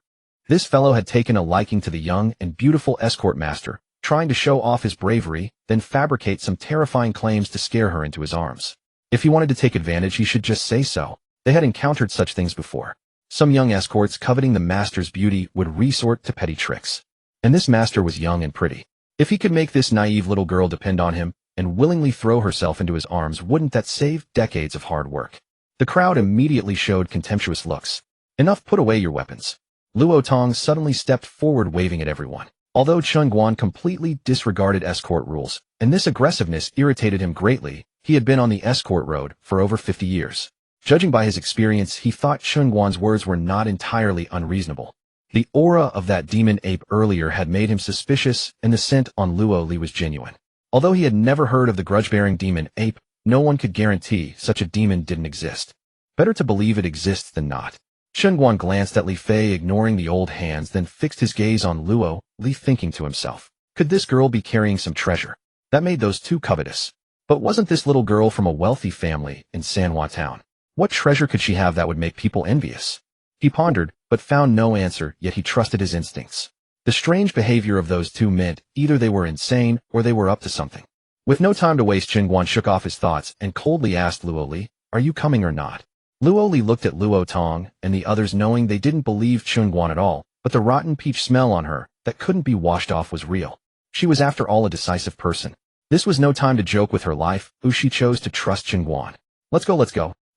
This fellow had taken a liking to the young and beautiful escort master, trying to show off his bravery, then fabricate some terrifying claims to scare her into his arms. If he wanted to take advantage, he should just say so. They had encountered such things before. Some young escorts coveting the master's beauty would resort to petty tricks. And this master was young and pretty. If he could make this naive little girl depend on him and willingly throw herself into his arms, wouldn't that save decades of hard work? The crowd immediately showed contemptuous looks. Enough, put away your weapons. Luo Tong suddenly stepped forward, waving at everyone. Although Chen Guan completely disregarded escort rules, and this aggressiveness irritated him greatly, he had been on the escort road for over 50 years. Judging by his experience, he thought Chen Guan's words were not entirely unreasonable. The aura of that demon ape earlier had made him suspicious, and the scent on Luo Li was genuine. Although he had never heard of the grudge-bearing demon ape, no one could guarantee such a demon didn't exist. Better to believe it exists than not. Chen Guan glanced at Li Fei, ignoring the old hands, then fixed his gaze on Luo Li, thinking to himself, could this girl be carrying some treasure? That made those two covetous. But wasn't this little girl from a wealthy family in Sanhua town? What treasure could she have that would make people envious? He pondered, but found no answer, yet he trusted his instincts. The strange behavior of those two meant either they were insane or they were up to something. With no time to waste, Chen Guan shook off his thoughts and coldly asked Luo Li, are you coming or not? Luo Li looked at Luo Tong and the others, knowing they didn't believe Chen Guan at all, but the rotten peach smell on her that couldn't be washed off was real. She was after all a decisive person. This was no time to joke with her life, she chose to trust Chen Guan. Let's go.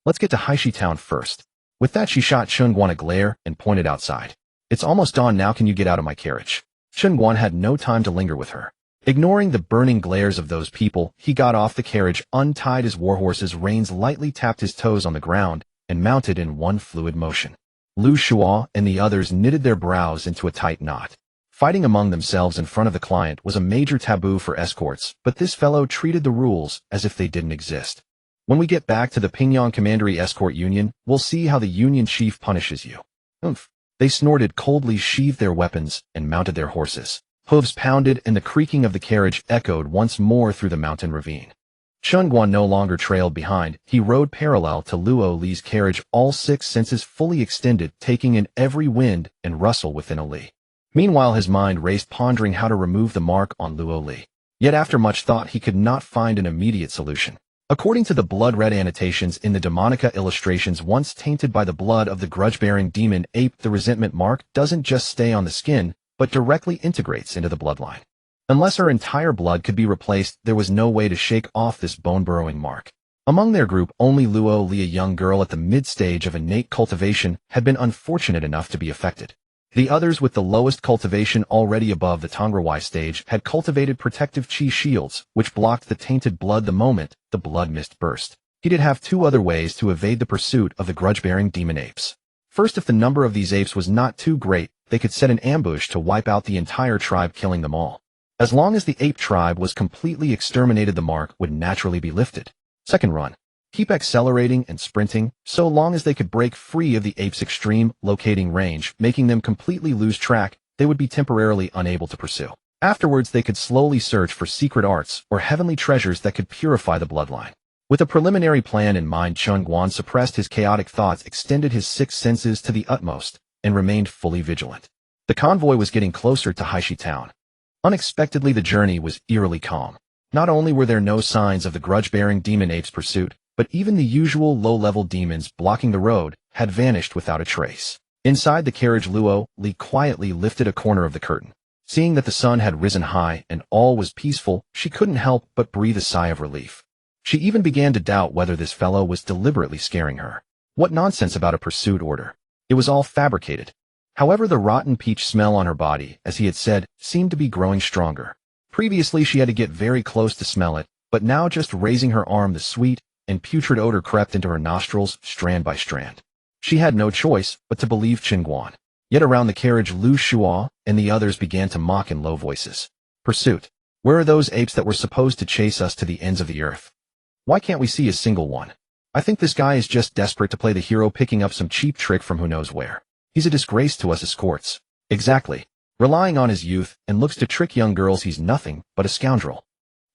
Let's get to Haishi town first. With that, she shot Chen Guan a glare and pointed outside. It's almost dawn now, can you get out of my carriage? Chen Guan had no time to linger with her. Ignoring the burning glares of those people, he got off the carriage, untied his warhorse's reins, lightly tapped his toes on the ground, and mounted in one fluid motion. Lu Shua and the others knitted their brows into a tight knot. Fighting among themselves in front of the client was a major taboo for escorts, but this fellow treated the rules as if they didn't exist. When we get back to the Pingyang Commandery Escort Union, we'll see how the Union chief punishes you. Oomph. They snorted, coldly sheathed their weapons, and mounted their horses. Hooves pounded and the creaking of the carriage echoed once more through the mountain ravine. Chen Guan no longer trailed behind. He rode parallel to Luo Li's carriage, all six senses fully extended, taking in every wind and rustle within a li. Meanwhile, his mind raced, pondering how to remove the mark on Luo Li. Yet after much thought, he could not find an immediate solution. According to the blood-red annotations in the Demonica illustrations, once tainted by the blood of the grudge-bearing demon ape, the resentment mark doesn't just stay on the skin, but directly integrates into the bloodline. Unless her entire blood could be replaced, there was no way to shake off this bone-burrowing mark. Among their group, only Luo Li, a young girl at the mid-stage of innate cultivation, had been unfortunate enough to be affected. The others, with the lowest cultivation already above the Tongruai stage, had cultivated protective chi shields, which blocked the tainted blood the moment the blood mist burst. He did have two other ways to evade the pursuit of the grudge-bearing demon apes. First, if the number of these apes was not too great, they could set an ambush to wipe out the entire tribe, killing them all. As long as the ape tribe was completely exterminated, the mark would naturally be lifted. Second, run. Keep accelerating and sprinting, so long as they could break free of the ape's extreme locating range, making them completely lose track, they would be temporarily unable to pursue. Afterwards, they could slowly search for secret arts or heavenly treasures that could purify the bloodline. With a preliminary plan in mind, Chen Guan suppressed his chaotic thoughts, extended his six senses to the utmost, and remained fully vigilant. The convoy was getting closer to Haishi town. Unexpectedly, the journey was eerily calm. Not only were there no signs of the grudge-bearing demon ape's pursuit, but even the usual low-level demons blocking the road had vanished without a trace. Inside the carriage, Luo Li quietly lifted a corner of the curtain. Seeing that the sun had risen high and all was peaceful, she couldn't help but breathe a sigh of relief. She even began to doubt whether this fellow was deliberately scaring her. What nonsense about a pursuit order. It was all fabricated. However, the rotten peach smell on her body, as he had said, seemed to be growing stronger. Previously, she had to get very close to smell it, but now just raising her arm, the sweet and putrid odor crept into her nostrils strand by strand. She had no choice but to believe Chen Guan. Yet around the carriage, Lu Shua and the others began to mock in low voices. Pursuit. Where are those apes that were supposed to chase us to the ends of the earth? Why can't we see a single one? I think this guy is just desperate to play the hero, picking up some cheap trick from who knows where. He's a disgrace to us escorts. Exactly. Relying on his youth and looks to trick young girls, he's nothing but a scoundrel.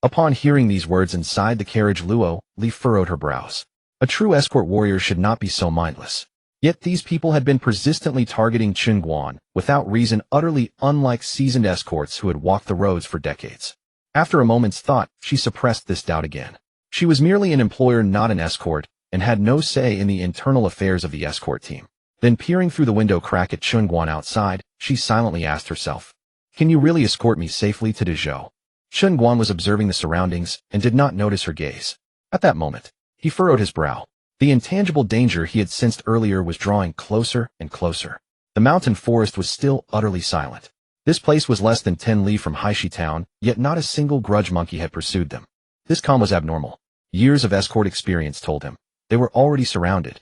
Upon hearing these words inside the carriage, Luo Li furrowed her brows. A true escort warrior should not be so mindless. Yet these people had been persistently targeting Chen Guan, without reason, utterly unlike seasoned escorts who had walked the roads for decades. After a moment's thought, she suppressed this doubt again. She was merely an employer, not an escort, and had no say in the internal affairs of the escort team. Then, peering through the window crack at Chen Guan outside, she silently asked herself, "Can you really escort me safely to Dezhou?" Chen Guan was observing the surroundings and did not notice her gaze. At that moment, he furrowed his brow. The intangible danger he had sensed earlier was drawing closer and closer. The mountain forest was still utterly silent. This place was less than 10 li from Haishi town, yet not a single grudge monkey had pursued them. This calm was abnormal. Years of escort experience told him they were already surrounded.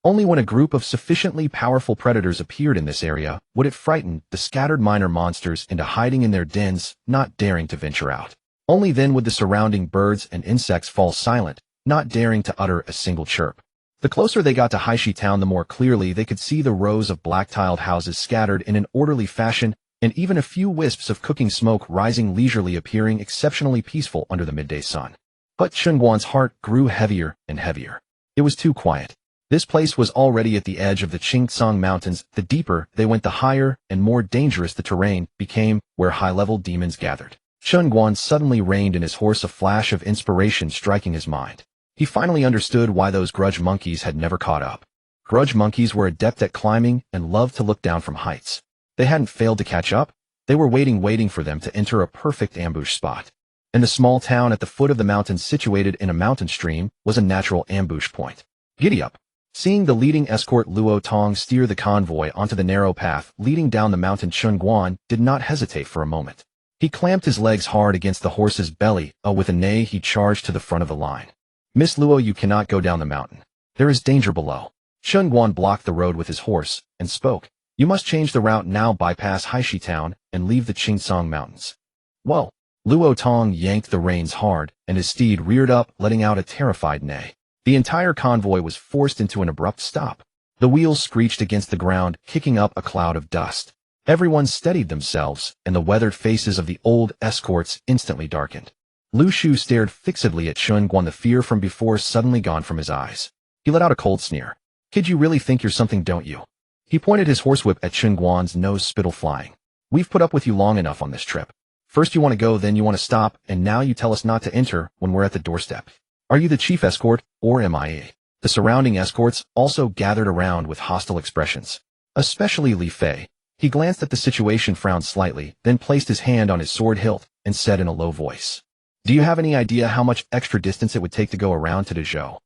Only when a group of sufficiently powerful predators appeared in this area would it frighten the scattered minor monsters into hiding in their dens, not daring to venture out. Only then would the surrounding birds and insects fall silent, not daring to utter a single chirp. The closer they got to Haishi town, the more clearly they could see the rows of black-tiled houses scattered in an orderly fashion, and even a few wisps of cooking smoke rising leisurely, appearing exceptionally peaceful under the midday sun. But Chen Guan's heart grew heavier and heavier. It was too quiet. This place was already at the edge of the Qingtsang Mountains. The deeper they went, the higher and more dangerous the terrain became, where high-level demons gathered. Chen Guan suddenly reined in his horse, a flash of inspiration striking his mind. He finally understood why those grudge monkeys had never caught up. Grudge monkeys were adept at climbing and loved to look down from heights. They hadn't failed to catch up. They were waiting for them to enter a perfect ambush spot. And the small town at the foot of the mountains, situated in a mountain stream, was a natural ambush point. Giddy up. Seeing the leading escort Luo Tong steer the convoy onto the narrow path leading down the mountain, Chen Guan did not hesitate for a moment. He clamped his legs hard against the horse's belly. With a neigh, he charged to the front of the line. "Miss Luo, you cannot go down the mountain. There is danger below." Chen Guan blocked the road with his horse and spoke. "You must change the route now, bypass Haishi town, and leave the Qingtsang Mountains." Whoa! Luo Tong yanked the reins hard, and his steed reared up, letting out a terrified neigh. The entire convoy was forced into an abrupt stop. The wheels screeched against the ground, kicking up a cloud of dust. Everyone steadied themselves, and the weathered faces of the old escorts instantly darkened. Lu Shu stared fixedly at Chen Guan, the fear from before suddenly gone from his eyes. He let out a cold sneer. "Kid, you really think you're something, don't you?" He pointed his horsewhip at Chen Guan's nose, spittle flying. "We've put up with you long enough on this trip. First you want to go, then you want to stop, and now you tell us not to enter when we're at the doorstep. Are you the chief escort, or am I?" The surrounding escorts also gathered around with hostile expressions. Especially Li Fei. He glanced at the situation, frowned slightly, then placed his hand on his sword hilt, and said in a low voice, "Do you have any idea how much extra distance it would take to go around to Dezhou?"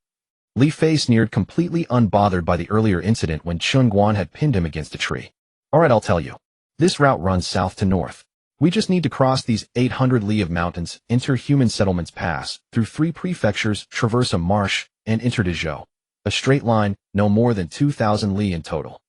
Li Fei sneered, completely unbothered by the earlier incident when Chen Guan had pinned him against a tree. "Alright, I'll tell you. This route runs south to north. We just need to cross these 800 li of mountains, enter human settlements, pass through 3 prefectures, traverse a marsh, and enter Dezhou. A straight line, no more than 2,000 li in total.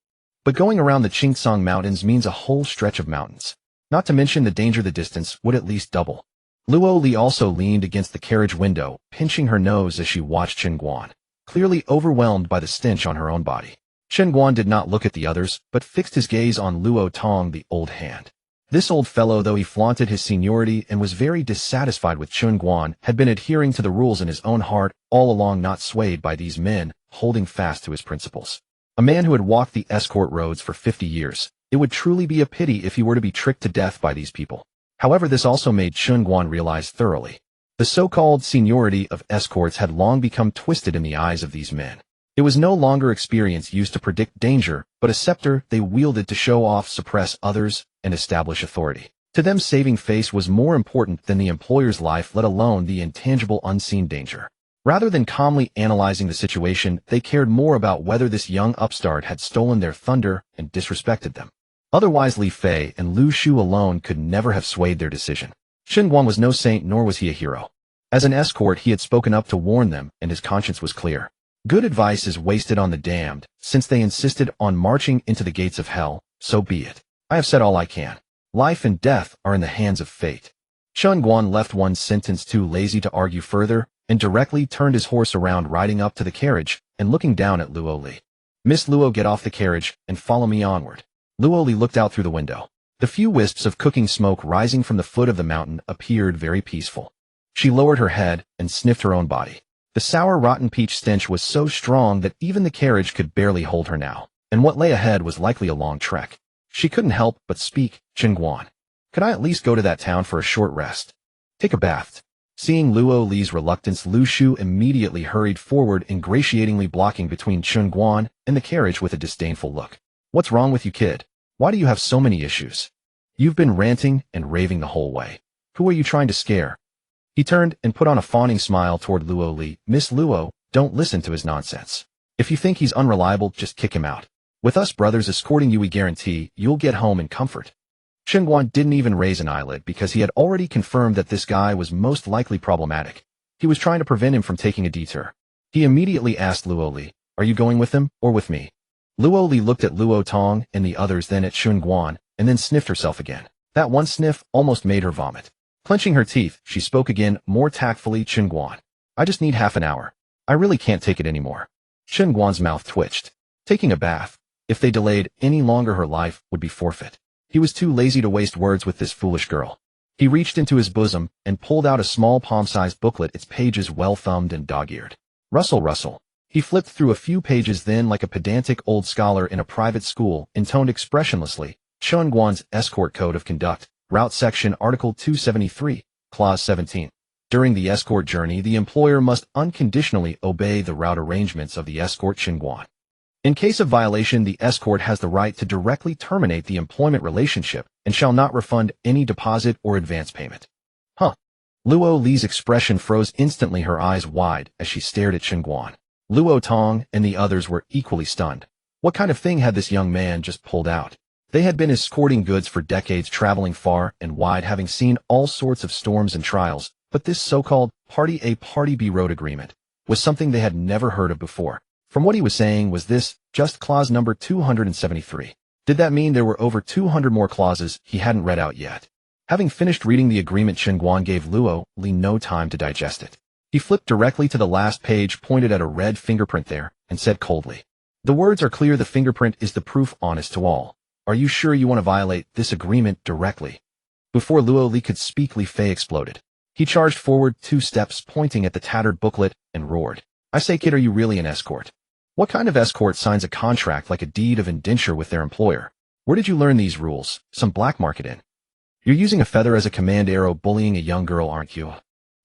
But going around the Qingtsang Mountains means a whole stretch of mountains. Not to mention the danger. The distance would at least double." Luo Li also leaned against the carriage window, pinching her nose as she watched Chen Guan, clearly overwhelmed by the stench on her own body. Chen Guan did not look at the others, but fixed his gaze on Luo Tong, the old hand. This old fellow, though he flaunted his seniority and was very dissatisfied with Chen Guan, had been adhering to the rules in his own heart all along, not swayed by these men, holding fast to his principles. A man who had walked the escort roads for 50 years. It would truly be a pity if he were to be tricked to death by these people. However, this also made Chen Guan realize thoroughly. The so-called seniority of escorts had long become twisted in the eyes of these men. It was no longer experience used to predict danger, but a scepter they wielded to show off, suppress others, and establish authority. To them, saving face was more important than the employer's life, let alone the intangible, unseen danger. Rather than calmly analyzing the situation, they cared more about whether this young upstart had stolen their thunder and disrespected them. Otherwise Li Fei and Lu Shu alone could never have swayed their decision. Chen Guan was no saint nor was he a hero. As an escort he had spoken up to warn them and his conscience was clear. Good advice is wasted on the damned, since they insisted on marching into the gates of hell, so be it. I have said all I can. Life and death are in the hands of fate. Chen Guan left one sentence too lazy to argue further, and directly turned his horse around riding up to the carriage and looking down at Luo Li. Miss Luo, get off the carriage and follow me onward. Luo Li looked out through the window. The few wisps of cooking smoke rising from the foot of the mountain appeared very peaceful. She lowered her head and sniffed her own body. The sour rotten peach stench was so strong that even the carriage could barely hold her now, and what lay ahead was likely a long trek. She couldn't help but speak. Chen Guan, could I at least go to that town for a short rest? Take a bath. Seeing Luo Li's reluctance, Lu Shu immediately hurried forward, ingratiatingly blocking between Chen Guan and the carriage with a disdainful look. What's wrong with you, kid? Why do you have so many issues? You've been ranting and raving the whole way. Who are you trying to scare? He turned and put on a fawning smile toward Luo Li. Miss Luo, don't listen to his nonsense. If you think he's unreliable, just kick him out. With us brothers escorting you, we guarantee you'll get home in comfort. Chen Guan didn't even raise an eyelid because he had already confirmed that this guy was most likely problematic. He was trying to prevent him from taking a detour. He immediately asked Luo Li, are you going with him or with me? Luo Li looked at Luo Tong and the others, then at Chen Guan, and then sniffed herself again. That one sniff almost made her vomit. Clenching her teeth, she spoke again, more tactfully. Chen Guan, I just need half an hour. I really can't take it anymore. Chen Guan's mouth twitched. Taking a bath. If they delayed any longer, her life would be forfeit. He was too lazy to waste words with this foolish girl. He reached into his bosom and pulled out a small palm-sized booklet, its pages well-thumbed and dog-eared. Rustle, rustle. He flipped through a few pages, then, like a pedantic old scholar in a private school, intoned expressionlessly, Chen Guan's Escort Code of Conduct, Route Section, Article 273, Clause 17. During the escort journey, the employer must unconditionally obey the route arrangements of the escort. Chen Guan. In case of violation, the escort has the right to directly terminate the employment relationship and shall not refund any deposit or advance payment. Huh. Luo Li's expression froze instantly, her eyes wide as she stared at Chen Guan. Luo Tong and the others were equally stunned. What kind of thing had this young man just pulled out? They had been escorting goods for decades, traveling far and wide, having seen all sorts of storms and trials, but this so-called Party A Party B road agreement was something they had never heard of before. From what he was saying, was this just clause number 273? Did that mean there were over 200 more clauses he hadn't read out yet? Having finished reading the agreement, Chen Guan gave Luo Li no time to digest it. He flipped directly to the last page, pointed at a red fingerprint there, and said coldly, the words are clear. The fingerprint is the proof, honest to all. Are you sure you want to violate this agreement directly? Before Luo Li could speak, Li Fei exploded. He charged forward 2 steps, pointing at the tattered booklet, and roared, I say, kid, are you really an escort? What kind of escort signs a contract like a deed of indenture with their employer? Where did you learn these rules? Some black market in? You're using a feather as a command arrow, bullying a young girl, aren't you?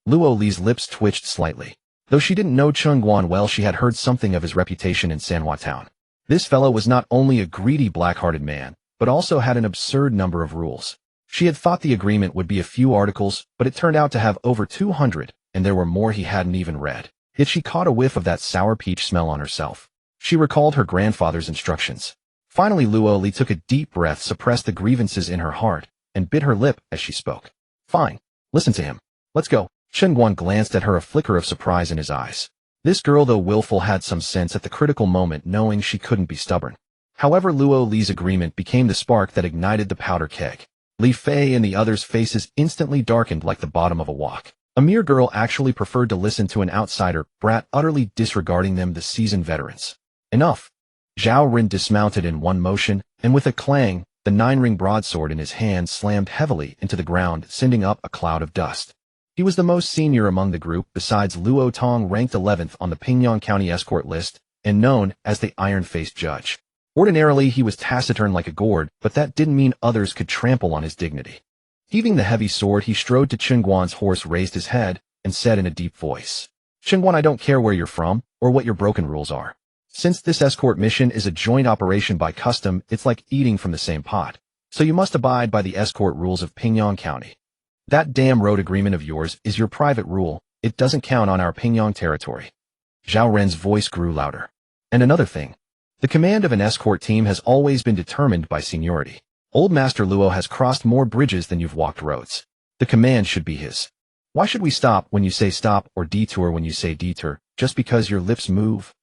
Luo Li's lips twitched slightly. Though she didn't know Chen Guan well, she had heard something of his reputation in Sanhua Town. This fellow was not only a greedy, black-hearted man, but also had an absurd number of rules. She had thought the agreement would be a few articles, but it turned out to have over 200, and there were more he hadn't even read. Yet she caught a whiff of that sour peach smell on herself. She recalled her grandfather's instructions. Finally, Luo Li took a deep breath, suppressed the grievances in her heart, and bit her lip as she spoke. Fine. Listen to him. Let's go. Chen Guan glanced at her, a flicker of surprise in his eyes. This girl, though willful, had some sense at the critical moment, knowing she couldn't be stubborn. However, Luo Li's agreement became the spark that ignited the powder keg. Li Fei and the others' faces instantly darkened like the bottom of a wok. A mere girl actually preferred to listen to an outsider brat, utterly disregarding them, the seasoned veterans. Enough. Zhao Ren dismounted in one motion, and with a clang, the 9-ring broadsword in his hand slammed heavily into the ground, sending up a cloud of dust. He was the most senior among the group, besides Luo Tong, ranked 11th on the Pingyang County escort list, and known as the Iron-Faced Judge. Ordinarily, he was taciturn like a gourd, but that didn't mean others could trample on his dignity. Heaving the heavy sword, he strode to Chen Guan's horse, raised his head, and said in a deep voice, Chen Guan, I don't care where you're from, or what your broken rules are. Since this escort mission is a joint operation by custom, it's like eating from the same pot. So you must abide by the escort rules of Pingyang County. That damn road agreement of yours is your private rule. It doesn't count on our Pingyang territory. Zhao Ren's voice grew louder. And another thing. The command of an escort team has always been determined by seniority. Old Master Luo has crossed more bridges than you've walked roads. The command should be his. Why should we stop when you say stop or detour when you say detour, just because your lips move?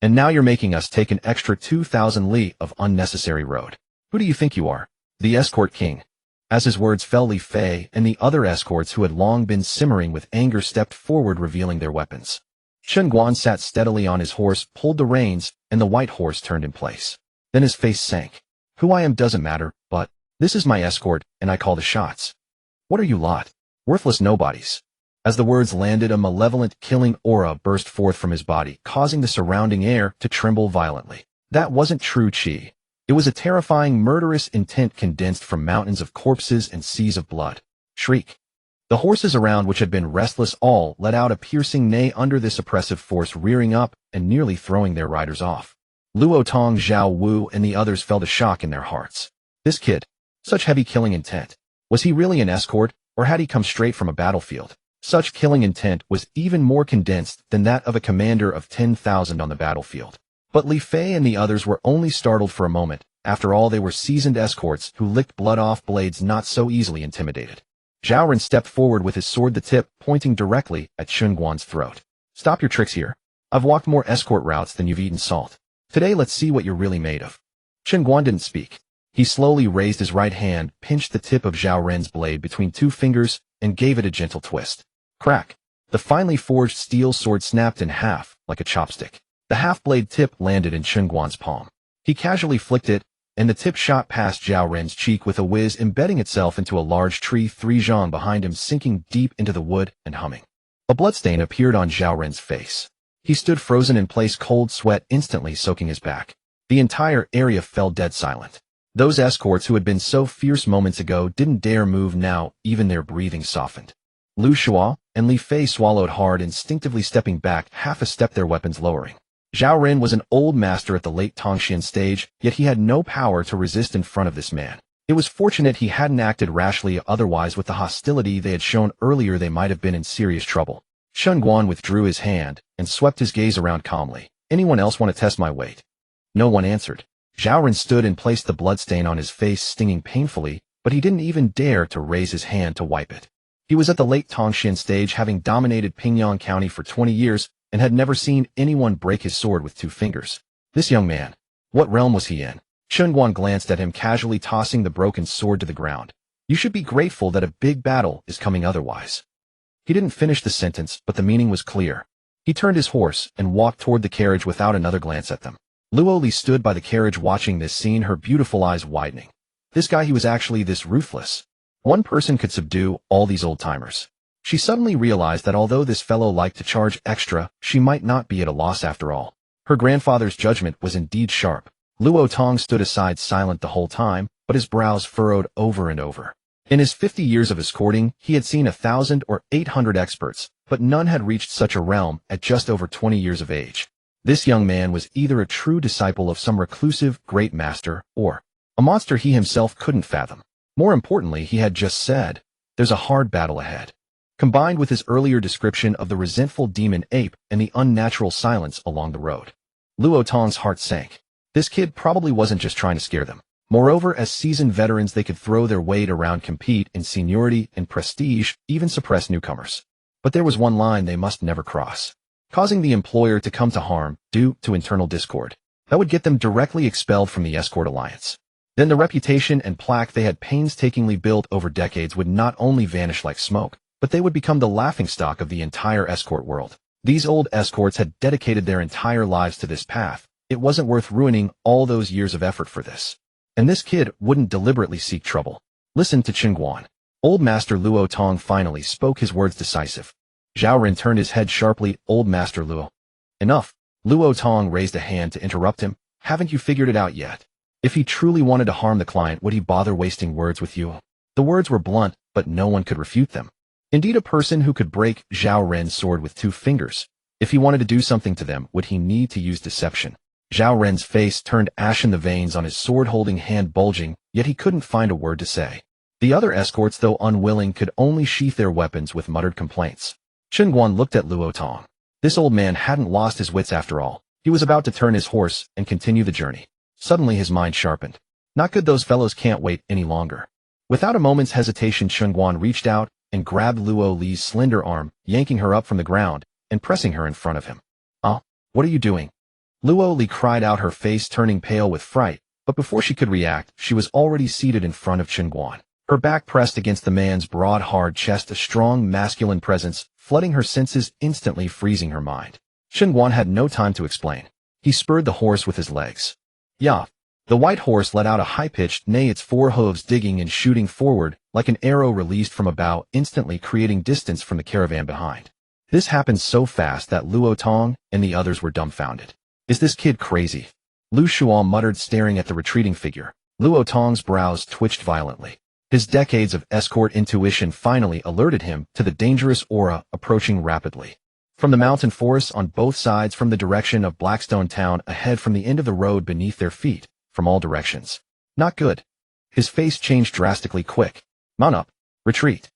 And now you're making us take an extra 2,000 li of unnecessary road. Who do you think you are? The escort king. As his words fell, Li Fei and the other escorts who had long been simmering with anger stepped forward, revealing their weapons. Chen Guan sat steadily on his horse, pulled the reins, and the white horse turned in place. Then his face sank. Who I am doesn't matter, but this is my escort, and I call the shots. What are you lot? Worthless nobodies. As the words landed, a malevolent, killing aura burst forth from his body, causing the surrounding air to tremble violently. That wasn't true chi. It was a terrifying, murderous intent condensed from mountains of corpses and seas of blood. Shriek. The horses around, which had been restless, all let out a piercing neigh under this oppressive force, rearing up and nearly throwing their riders off. Luo Tong, Zhao Wu, and the others felt a shock in their hearts. This kid. Such heavy killing intent. Was he really an escort, or had he come straight from a battlefield? Such killing intent was even more condensed than that of a commander of 10,000 on the battlefield. But Li Fei and the others were only startled for a moment. After all, they were seasoned escorts who licked blood off blades, not so easily intimidated. Zhao Ren stepped forward with his sword, the tip pointing directly at Chen Guan's throat. Stop your tricks here. I've walked more escort routes than you've eaten salt. Today let's see what you're really made of. Chen Guan didn't speak. He slowly raised his right hand, pinched the tip of Zhao Ren's blade between two fingers, and gave it a gentle twist. Crack. The finely forged steel sword snapped in half, like a chopstick. The half-blade tip landed in Chen Guan's palm. He casually flicked it, and the tip shot past Zhao Ren's cheek with a whiz, embedding itself into a large tree 3 zhang behind him, sinking deep into the wood and humming. A bloodstain appeared on Zhao Ren's face. He stood frozen in place, cold sweat instantly soaking his back. The entire area fell dead silent. Those escorts who had been so fierce moments ago didn't dare move now, even their breathing softened. Lu Shua and Li Fei swallowed hard, instinctively stepping back half a step, their weapons lowering. Zhao Ren was an old master at the late Tongxian stage, yet he had no power to resist in front of this man. It was fortunate he hadn't acted rashly, otherwise with the hostility they had shown earlier they might have been in serious trouble. Chen Guan withdrew his hand and swept his gaze around calmly. Anyone else want to test my weight? No one answered. Zhao Ren stood and placed the bloodstain on his face, stinging painfully, but he didn't even dare to raise his hand to wipe it. He was at the late Tongxian stage, having dominated Pingyang County for 20 years, and had never seen anyone break his sword with 2 fingers. This young man. What realm was he in? Chen Guan glanced at him, casually tossing the broken sword to the ground. You should be grateful that a big battle is coming otherwise. He didn't finish the sentence, but the meaning was clear. He turned his horse and walked toward the carriage without another glance at them. Luo Li stood by the carriage watching this scene, her beautiful eyes widening. This guy, he was actually this ruthless. One person could subdue all these old-timers. She suddenly realized that although this fellow liked to charge extra, she might not be at a loss after all. Her grandfather's judgment was indeed sharp. Luo Tong stood aside, silent the whole time, but his brows furrowed over and over. In his 50 years of escorting, he had seen 1,000 or 800 experts, but none had reached such a realm at just over 20 years of age. This young man was either a true disciple of some reclusive great master, or a monster he himself couldn't fathom. More importantly, he had just said, there's a hard battle ahead. Combined with his earlier description of the resentful demon ape and the unnatural silence along the road, Luo Tong's heart sank. This kid probably wasn't just trying to scare them. Moreover, as seasoned veterans, they could throw their weight around, compete in seniority and prestige, even suppress newcomers. But there was one line they must never cross. Causing the employer to come to harm due to internal discord. That would get them directly expelled from the Escort Alliance. Then the reputation and plaque they had painstakingly built over decades would not only vanish like smoke, but they would become the laughingstock of the entire escort world. These old escorts had dedicated their entire lives to this path. It wasn't worth ruining all those years of effort for this. And this kid wouldn't deliberately seek trouble. Listen to Chen Guan. Old Master Luo Tong finally spoke, his words decisive. Zhao Ren turned his head sharply. Old Master Luo. Enough. Luo Tong raised a hand to interrupt him. Haven't you figured it out yet? If he truly wanted to harm the client, would he bother wasting words with you? The words were blunt, but no one could refute them. Indeed, a person who could break Zhao Ren's sword with 2 fingers. If he wanted to do something to them, would he need to use deception? Zhao Ren's face turned ashen, the veins on his sword-holding hand bulging, yet he couldn't find a word to say. The other escorts, though unwilling, could only sheath their weapons with muttered complaints. Chen Guan looked at Luo Tong. This old man hadn't lost his wits after all. He was about to turn his horse and continue the journey. Suddenly his mind sharpened. Not good, those fellows can't wait any longer. Without a moment's hesitation, Chen Guan reached out and grabbed Luo Li's slender arm, yanking her up from the ground and pressing her in front of him. What are you doing? Luo Li cried out, her face turning pale with fright, but before she could react, she was already seated in front of Chen Guan. Her back pressed against the man's broad, hard chest, a strong masculine presence, flooding her senses, instantly freezing her mind. Chen Guan had no time to explain. He spurred the horse with his legs. Yeah. The white horse let out a high-pitched neigh, its four hooves digging and shooting forward like an arrow released from a bow, instantly creating distance from the caravan behind. This happened so fast that Luo Tong and the others were dumbfounded. Is this kid crazy? Lu Shual muttered, staring at the retreating figure. Luo Tong's brows twitched violently. His decades of escort intuition finally alerted him to the dangerous aura approaching rapidly. From the mountain forests on both sides, from the direction of Blackstone Town ahead, from the end of the road beneath their feet, from all directions. Not good. His face changed drastically. Quick. Mount up. Retreat.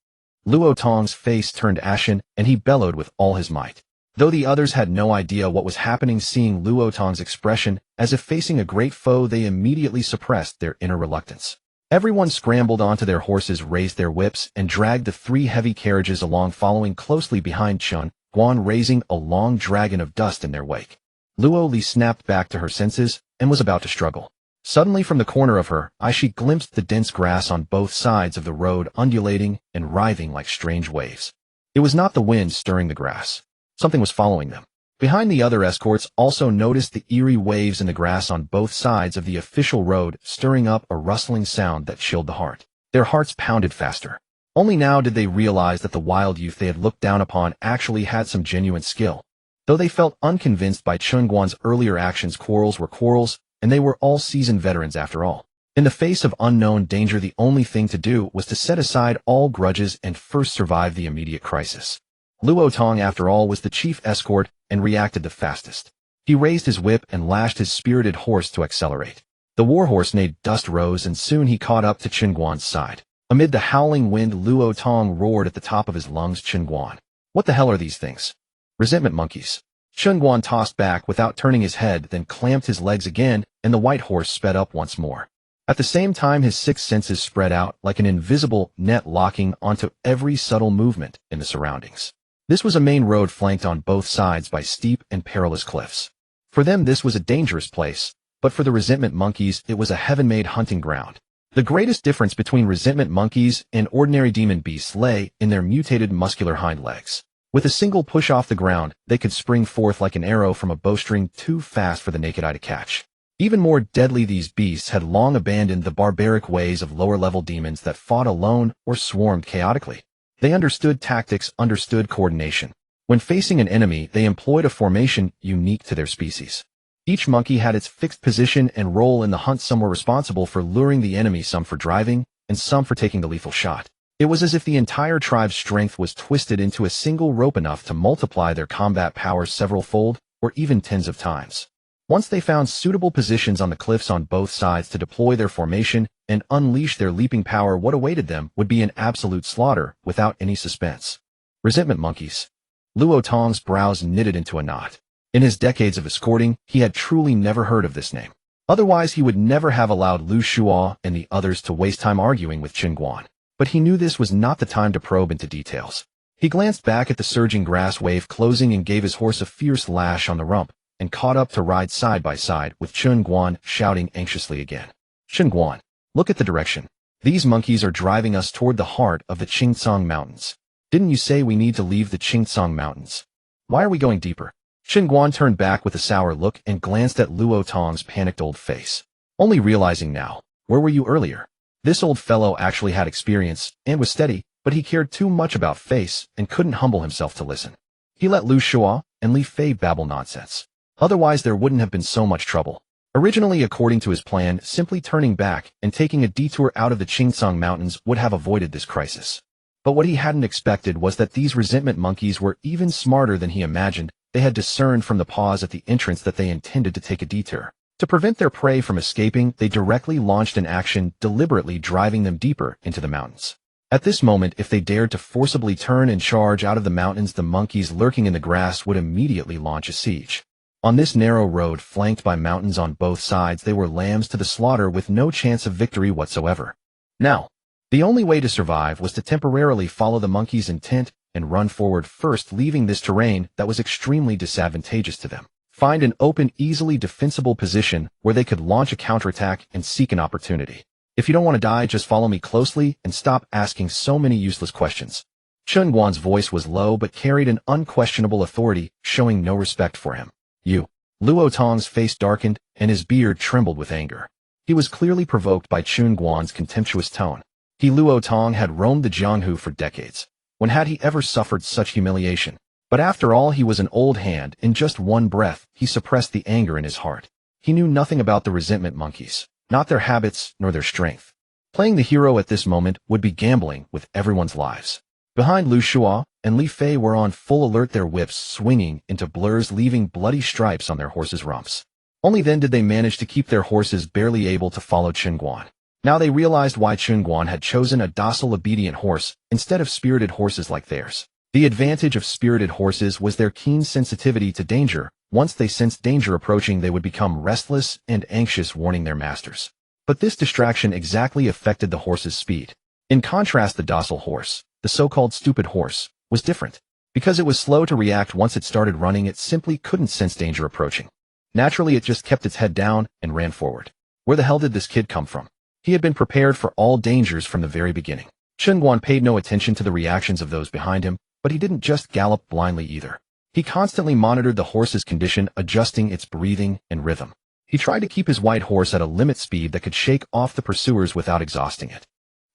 Luo Tong's face turned ashen, and he bellowed with all his might. Though the others had no idea what was happening, seeing Luo Tong's expression, as if facing a great foe, they immediately suppressed their inner reluctance. Everyone scrambled onto their horses, raised their whips, and dragged the three heavy carriages along, following closely behind Chen Guan, raising a long dragon of dust in their wake. Luo Li snapped back to her senses and was about to struggle. Suddenly, from the corner of her eye, she glimpsed the dense grass on both sides of the road, undulating and writhing like strange waves. It was not the wind stirring the grass. Something was following them. Behind, the other escorts also noticed the eerie waves in the grass on both sides of the official road, stirring up a rustling sound that chilled the heart. Their hearts pounded faster. Only now did they realize that the wild youth they had looked down upon actually had some genuine skill. Though they felt unconvinced by Chen Guan's earlier actions, quarrels were quarrels, and they were all seasoned veterans after all. In the face of unknown danger, the only thing to do was to set aside all grudges and first survive the immediate crisis. Luo Tong, after all, was the chief escort and reacted the fastest. He raised his whip and lashed his spirited horse to accelerate. The warhorse neighed, dust rose, and soon he caught up to Chen Guan's side. Amid the howling wind, Luo Tong roared at the top of his lungs, Chen Guan. What the hell are these things? Resentment monkeys. Chen Guan tossed back without turning his head, then clamped his legs again, and the white horse sped up once more. At the same time, his six senses spread out like an invisible net, locking onto every subtle movement in the surroundings. This was a main road flanked on both sides by steep and perilous cliffs. For them, this was a dangerous place, but for the resentment monkeys, it was a heaven-made hunting ground. The greatest difference between resentment monkeys and ordinary demon beasts lay in their mutated muscular hind legs. With a single push off the ground, they could spring forth like an arrow from a bowstring, too fast for the naked eye to catch. Even more deadly, these beasts had long abandoned the barbaric ways of lower-level demons that fought alone or swarmed chaotically. They understood tactics, understood coordination. When facing an enemy, they employed a formation unique to their species. Each monkey had its fixed position and role in the hunt. Some were responsible for luring the enemy, some for driving, and some for taking the lethal shot. It was as if the entire tribe's strength was twisted into a single rope, enough to multiply their combat powers several-fold, or even tens of times. Once they found suitable positions on the cliffs on both sides to deploy their formation and unleash their leaping power, what awaited them would be an absolute slaughter without any suspense. Resentment monkeys. Luo Tong's brows knitted into a knot. In his decades of escorting, he had truly never heard of this name. Otherwise, he would never have allowed Lu Shuo and the others to waste time arguing with Chen Guan. But he knew this was not the time to probe into details. He glanced back at the surging grass wave closing and gave his horse a fierce lash on the rump, and caught up to ride side by side with Chen Guan, shouting anxiously again. Chen Guan, look at the direction. These monkeys are driving us toward the heart of the Qingcang Mountains. Didn't you say we need to leave the Qingcang Mountains? Why are we going deeper? Chen Guan turned back with a sour look and glanced at Luo Tong's panicked old face. Only realizing now, where were you earlier? This old fellow actually had experience and was steady, but he cared too much about face and couldn't humble himself to listen. He let Lu Shuo and Li Fei babble nonsense. Otherwise, there wouldn't have been so much trouble. Originally, according to his plan, simply turning back and taking a detour out of the Qingcang Mountains would have avoided this crisis. But what he hadn't expected was that these resentment monkeys were even smarter than he imagined. They had discerned from the pause at the entrance that they intended to take a detour. To prevent their prey from escaping, they directly launched an action, deliberately driving them deeper into the mountains. At this moment, if they dared to forcibly turn and charge out of the mountains, the monkeys lurking in the grass would immediately launch a siege. On this narrow road flanked by mountains on both sides, they were lambs to the slaughter with no chance of victory whatsoever. Now, the only way to survive was to temporarily follow the monkeys' intent and run forward first, leaving this terrain that was extremely disadvantageous to them. Find an open, easily defensible position where they could launch a counterattack and seek an opportunity. If you don't want to die, just follow me closely and stop asking so many useless questions. Chen Guan's voice was low but carried an unquestionable authority, showing no respect for him. You. Luo Tong's face darkened and his beard trembled with anger. He was clearly provoked by Chen Guan's contemptuous tone. Luo Tong had roamed the Jianghu for decades. When had he ever suffered such humiliation? But after all, he was an old hand. In just one breath, he suppressed the anger in his heart. He knew nothing about the resentment monkeys, not their habits nor their strength. Playing the hero at this moment would be gambling with everyone's lives. Behind Lu Shua and Li Fei were on full alert, their whips swinging into blurs, leaving bloody stripes on their horses' rumps. Only then did they manage to keep their horses barely able to follow Chen Guan. Now they realized why Chen Guan had chosen a docile, obedient horse instead of spirited horses like theirs. The advantage of spirited horses was their keen sensitivity to danger. Once they sensed danger approaching, they would become restless and anxious, warning their masters. But this distraction exactly affected the horse's speed. In contrast, the docile horse, the so-called stupid horse, was different. Because it was slow to react once it started running, it simply couldn't sense danger approaching. Naturally, it just kept its head down and ran forward. Where the hell did this kid come from? He had been prepared for all dangers from the very beginning. Chen Guan paid no attention to the reactions of those behind him, but he didn't just gallop blindly either. He constantly monitored the horse's condition, adjusting its breathing and rhythm. He tried to keep his white horse at a limit speed that could shake off the pursuers without exhausting it.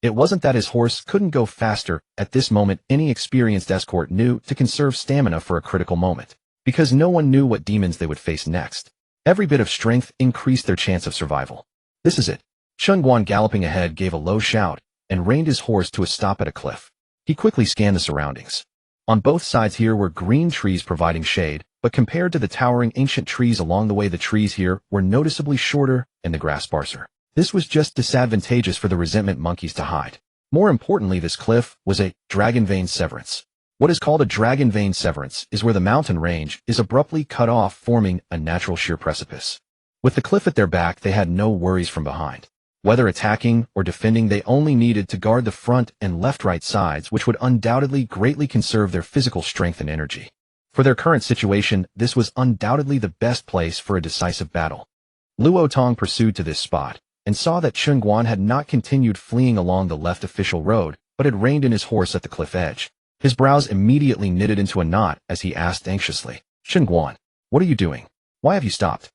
It wasn't that his horse couldn't go faster. At this moment, any experienced escort knew to conserve stamina for a critical moment, because no one knew what demons they would face next. Every bit of strength increased their chance of survival. This is it. Chen Guan, galloping ahead, gave a low shout and reined his horse to a stop at a cliff. He quickly scanned the surroundings. On both sides here were green trees providing shade, but compared to the towering ancient trees along the way, the trees here were noticeably shorter and the grass sparser. This was just disadvantageous for the resentment monkeys to hide. More importantly, this cliff was a dragon vein severance. What is called a dragon vein severance is where the mountain range is abruptly cut off, forming a natural sheer precipice. With the cliff at their back, they had no worries from behind. Whether attacking or defending, they only needed to guard the front and left-right sides, which would undoubtedly greatly conserve their physical strength and energy. For their current situation, this was undoubtedly the best place for a decisive battle. Luo Tong pursued to this spot and saw that Chen Guan had not continued fleeing along the left official road, but had reined in his horse at the cliff edge. His brows immediately knitted into a knot as he asked anxiously, "Chen Guan, what are you doing? Why have you stopped?"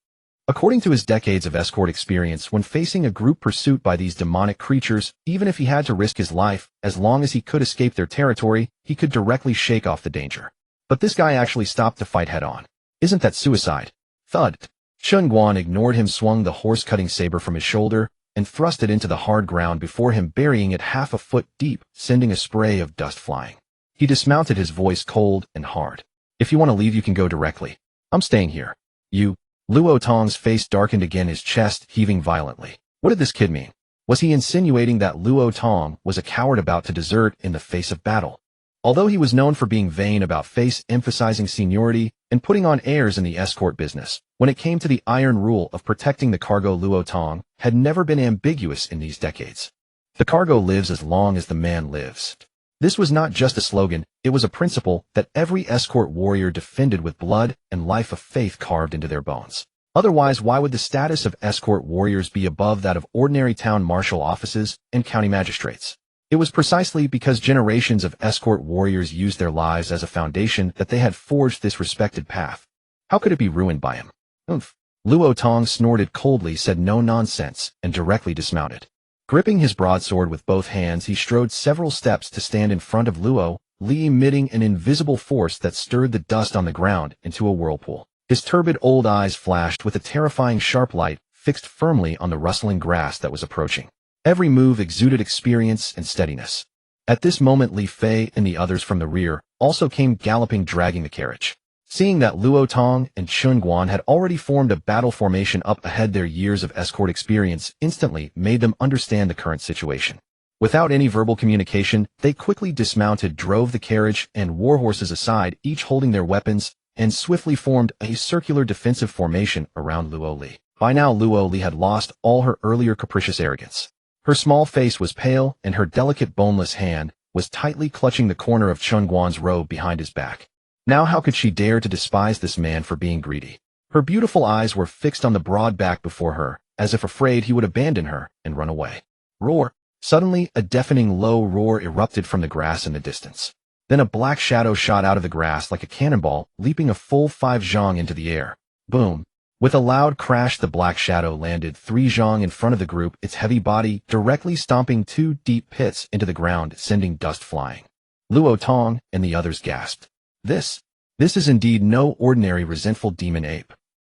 According to his decades of escort experience, when facing a group pursuit by these demonic creatures, even if he had to risk his life, as long as he could escape their territory, he could directly shake off the danger. But this guy actually stopped to fight head-on. Isn't that suicide? Thud. Chen Guan ignored him, swung the horse-cutting saber from his shoulder, and thrust it into the hard ground before him, burying it half a foot deep, sending a spray of dust flying. He dismounted, his voice cold and hard. "If you want to leave, you can go directly. I'm staying here." "You..." Luo Tong's face darkened again, his chest heaving violently. What did this kid mean? Was he insinuating that Luo Tong was a coward about to desert in the face of battle? Although he was known for being vain about face, emphasizing seniority, and putting on airs in the escort business, when it came to the iron rule of protecting the cargo, Luo Tong had never been ambiguous in these decades. The cargo lives as long as the man lives. This was not just a slogan, it was a principle that every escort warrior defended with blood and life of faith carved into their bones. Otherwise, why would the status of escort warriors be above that of ordinary town marshal offices and county magistrates? It was precisely because generations of escort warriors used their lives as a foundation that they had forged this respected path. How could it be ruined by him? Oomph. Luo Tong snorted coldly, said no nonsense, and directly dismounted. Gripping his broadsword with both hands, he strode several steps to stand in front of Luo, Li, emitting an invisible force that stirred the dust on the ground into a whirlpool. His turbid old eyes flashed with a terrifying sharp light, fixed firmly on the rustling grass that was approaching. Every move exuded experience and steadiness. At this moment, Li Fei and the others from the rear also came galloping, dragging the carriage. Seeing that Luo Tong and Chen Guan had already formed a battle formation up ahead, their years of escort experience instantly made them understand the current situation. Without any verbal communication, they quickly dismounted, drove the carriage and warhorses aside, each holding their weapons, and swiftly formed a circular defensive formation around Luo Li. By now Luo Li had lost all her earlier capricious arrogance. Her small face was pale, and her delicate boneless hand was tightly clutching the corner of Chen Guan's robe behind his back. Now how could she dare to despise this man for being greedy? Her beautiful eyes were fixed on the broad back before her, as if afraid he would abandon her and run away. Roar! Suddenly, a deafening low roar erupted from the grass in the distance. Then a black shadow shot out of the grass like a cannonball, leaping a full 5 zhang into the air. Boom! With a loud crash, the black shadow landed 3 zhang in front of the group, its heavy body directly stomping 2 deep pits into the ground, sending dust flying. Luo Tong and the others gasped. This is indeed no ordinary resentful demon ape.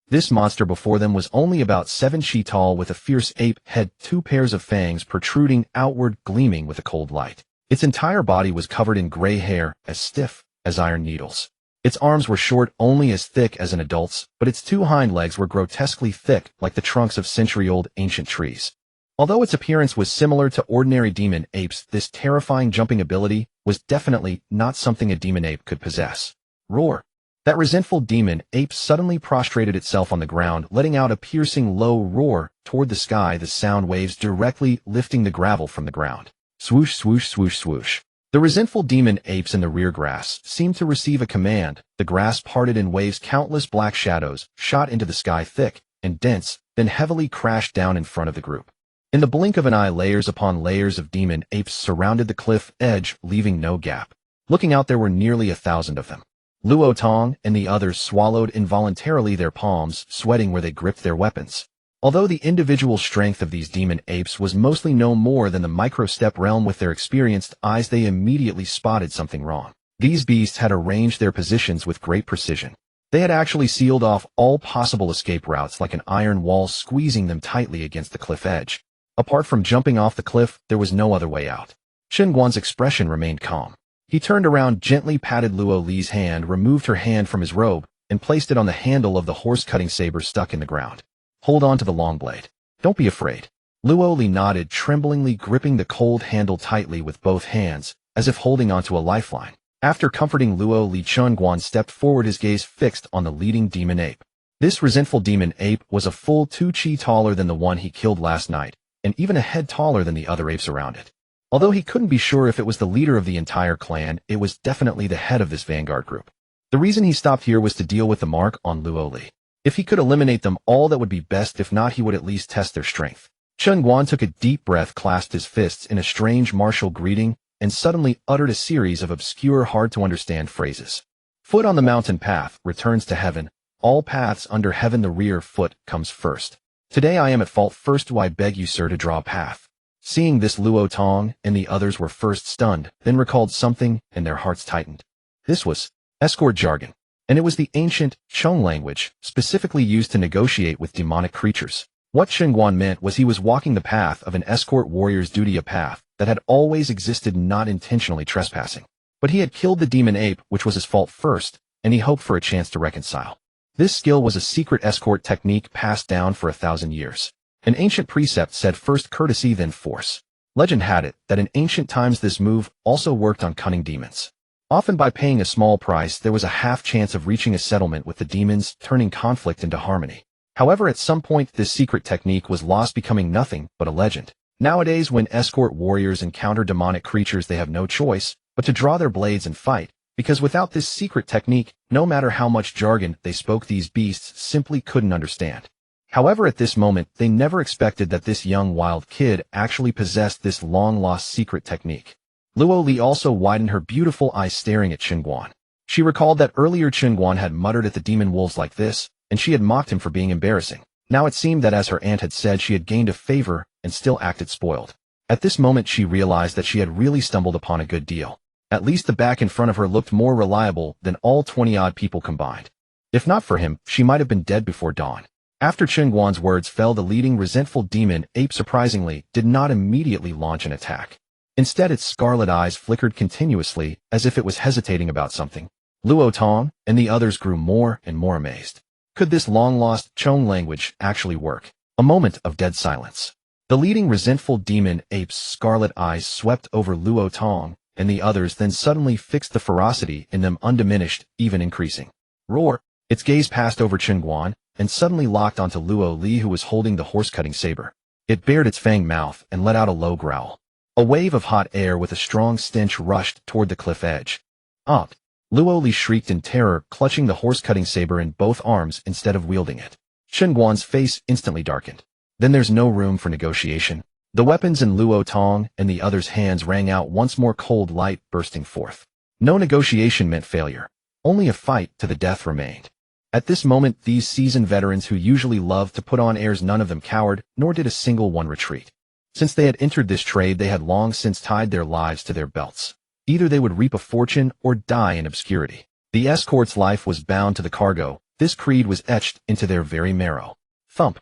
This monster before them was only about 7 chi tall, with a fierce ape head, 2 pairs of fangs protruding outward, gleaming with a cold light. Its entire body was covered in gray hair, as stiff as iron needles. Its arms were short, only as thick as an adult's, but its 2 hind legs were grotesquely thick, like the trunks of century-old ancient trees. Although its appearance was similar to ordinary demon apes, this terrifying jumping ability was definitely not something a demon ape could possess. Roar! That resentful demon ape suddenly prostrated itself on the ground, letting out a piercing low roar toward the sky, the sound waves directly lifting the gravel from the ground. Swoosh, swoosh, swoosh, swoosh. The resentful demon apes in the rear grass seemed to receive a command. The grass parted in waves, countless black shadows shot into the sky, thick and dense, then heavily crashed down in front of the group. In the blink of an eye, layers upon layers of demon apes surrounded the cliff edge, leaving no gap. Looking out, there were nearly 1,000 of them. Luo Tong and the others swallowed involuntarily, their palms sweating where they gripped their weapons. Although the individual strength of these demon apes was mostly no more than the micro-step realm, with their experienced eyes they immediately spotted something wrong. These beasts had arranged their positions with great precision. They had actually sealed off all possible escape routes like an iron wall, squeezing them tightly against the cliff edge. Apart from jumping off the cliff, there was no other way out. Chen Guan's expression remained calm. He turned around, gently patted Luo Li's hand, removed her hand from his robe, and placed it on the handle of the horse-cutting saber stuck in the ground. Hold on to the long blade. Don't be afraid. Luo Li nodded, tremblingly gripping the cold handle tightly with both hands, as if holding onto a lifeline. After comforting Luo Li, Chen Guan stepped forward, his gaze fixed on the leading demon ape. This resentful demon ape was a full 2 chi taller than the one he killed last night, and even a head taller than the other apes around it. Although he couldn't be sure if it was the leader of the entire clan, it was definitely the head of this vanguard group. The reason he stopped here was to deal with the mark on Luo Li. If he could eliminate them all, that would be best. If not, he would at least test their strength. Chen Guan took a deep breath, clasped his fists in a strange martial greeting, and suddenly uttered a series of obscure, hard-to-understand phrases. Foot on the mountain path returns to heaven. All paths under heaven, the rear foot comes first. Today I am at fault. First do I beg you, sir, to draw a path. Seeing this, Luo Tong and the others were first stunned, then recalled something, and their hearts tightened. This was escort jargon, and it was the ancient Chong language, specifically used to negotiate with demonic creatures. What Chen Guan meant was he was walking the path of an escort warrior's duty, a path that had always existed, not intentionally trespassing. But he had killed the demon ape, which was his fault first, and he hoped for a chance to reconcile. This skill was a secret escort technique passed down for 1,000 years. An ancient precept said first courtesy, then force. Legend had it that in ancient times this move also worked on cunning demons. Often by paying a small price, there was a half chance of reaching a settlement with the demons, turning conflict into harmony. However, at some point this secret technique was lost, becoming nothing but a legend. Nowadays, when escort warriors encounter demonic creatures, they have no choice but to draw their blades and fight, because without this secret technique, no matter how much jargon they spoke, these beasts simply couldn't understand. However, at this moment, they never expected that this young wild kid actually possessed this long-lost secret technique. Luo Li also widened her beautiful eyes, staring at Chen Guan. She recalled that earlier Chen Guan had muttered at the demon wolves like this, and she had mocked him for being embarrassing. Now it seemed that, as her aunt had said, she had gained a favor and still acted spoiled. At this moment she realized that she had really stumbled upon a good deal. At least the back in front of her looked more reliable than all 20-odd people combined. If not for him, she might have been dead before dawn. After Chen Guan's words fell, the leading resentful demon ape surprisingly did not immediately launch an attack. Instead, its scarlet eyes flickered continuously, as if it was hesitating about something. Luo Tong and the others grew more and more amazed. Could this long-lost Chong language actually work? A moment of dead silence. The leading resentful demon ape's scarlet eyes swept over Luo Tong and the others, then suddenly fixed, the ferocity in them undiminished, even increasing. Roar! Its gaze passed over Chen Guan, and suddenly locked onto Luo Li, who was holding the horse-cutting saber. It bared its fanged mouth and let out a low growl. A wave of hot air with a strong stench rushed toward the cliff edge. Up! Luo Li shrieked in terror, clutching the horse-cutting saber in both arms instead of wielding it. Chen Guan's face instantly darkened. Then there's no room for negotiation. The weapons in Luo Tong and the other's hands rang out once more, cold light bursting forth. No negotiation meant failure. Only a fight to the death remained. At this moment, these seasoned veterans who usually loved to put on airs, none of them cowered, nor did a single one retreat. Since they had entered this trade, they had long since tied their lives to their belts. Either they would reap a fortune or die in obscurity. The escort's life was bound to the cargo. This creed was etched into their very marrow. Thump!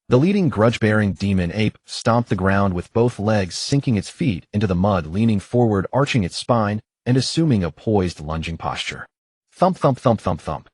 The leading grudge-bearing demon ape stomped the ground with both legs, sinking its feet into the mud, leaning forward, arching its spine, and assuming a poised, lunging posture. Thump, thump, thump, thump, thump.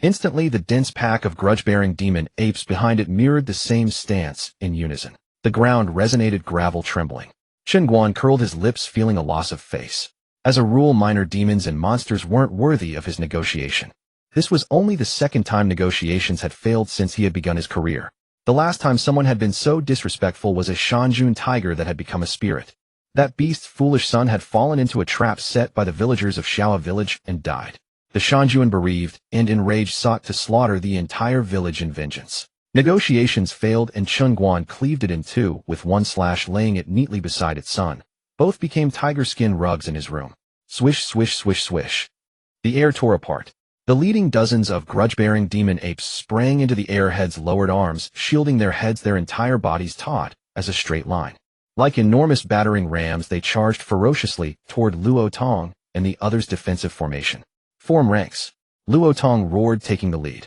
Instantly, the dense pack of grudge-bearing demon apes behind it mirrored the same stance, in unison. The ground resonated, gravel trembling. Chen Guan curled his lips, feeling a loss of face. As a rule, minor demons and monsters weren't worthy of his negotiation. This was only the second time negotiations had failed since he had begun his career. The last time someone had been so disrespectful was a Shanjun tiger that had become a spirit. That beast's foolish son had fallen into a trap set by the villagers of Xiao Village and died. The Shanjun, bereaved and enraged, sought to slaughter the entire village in vengeance. Negotiations failed, and Chen Guan cleaved it in two, with one slash laying it neatly beside its son. Both became tiger skin rugs in his room. Swish, swish, swish, swish. The air tore apart. The leading dozens of grudge-bearing demon apes sprang into the air, heads lowered, arms shielding their heads, their entire bodies taut as a straight line. Like enormous battering rams, they charged ferociously toward Luo Tong and the other's defensive formation. Form ranks. Luo Tong roared, taking the lead.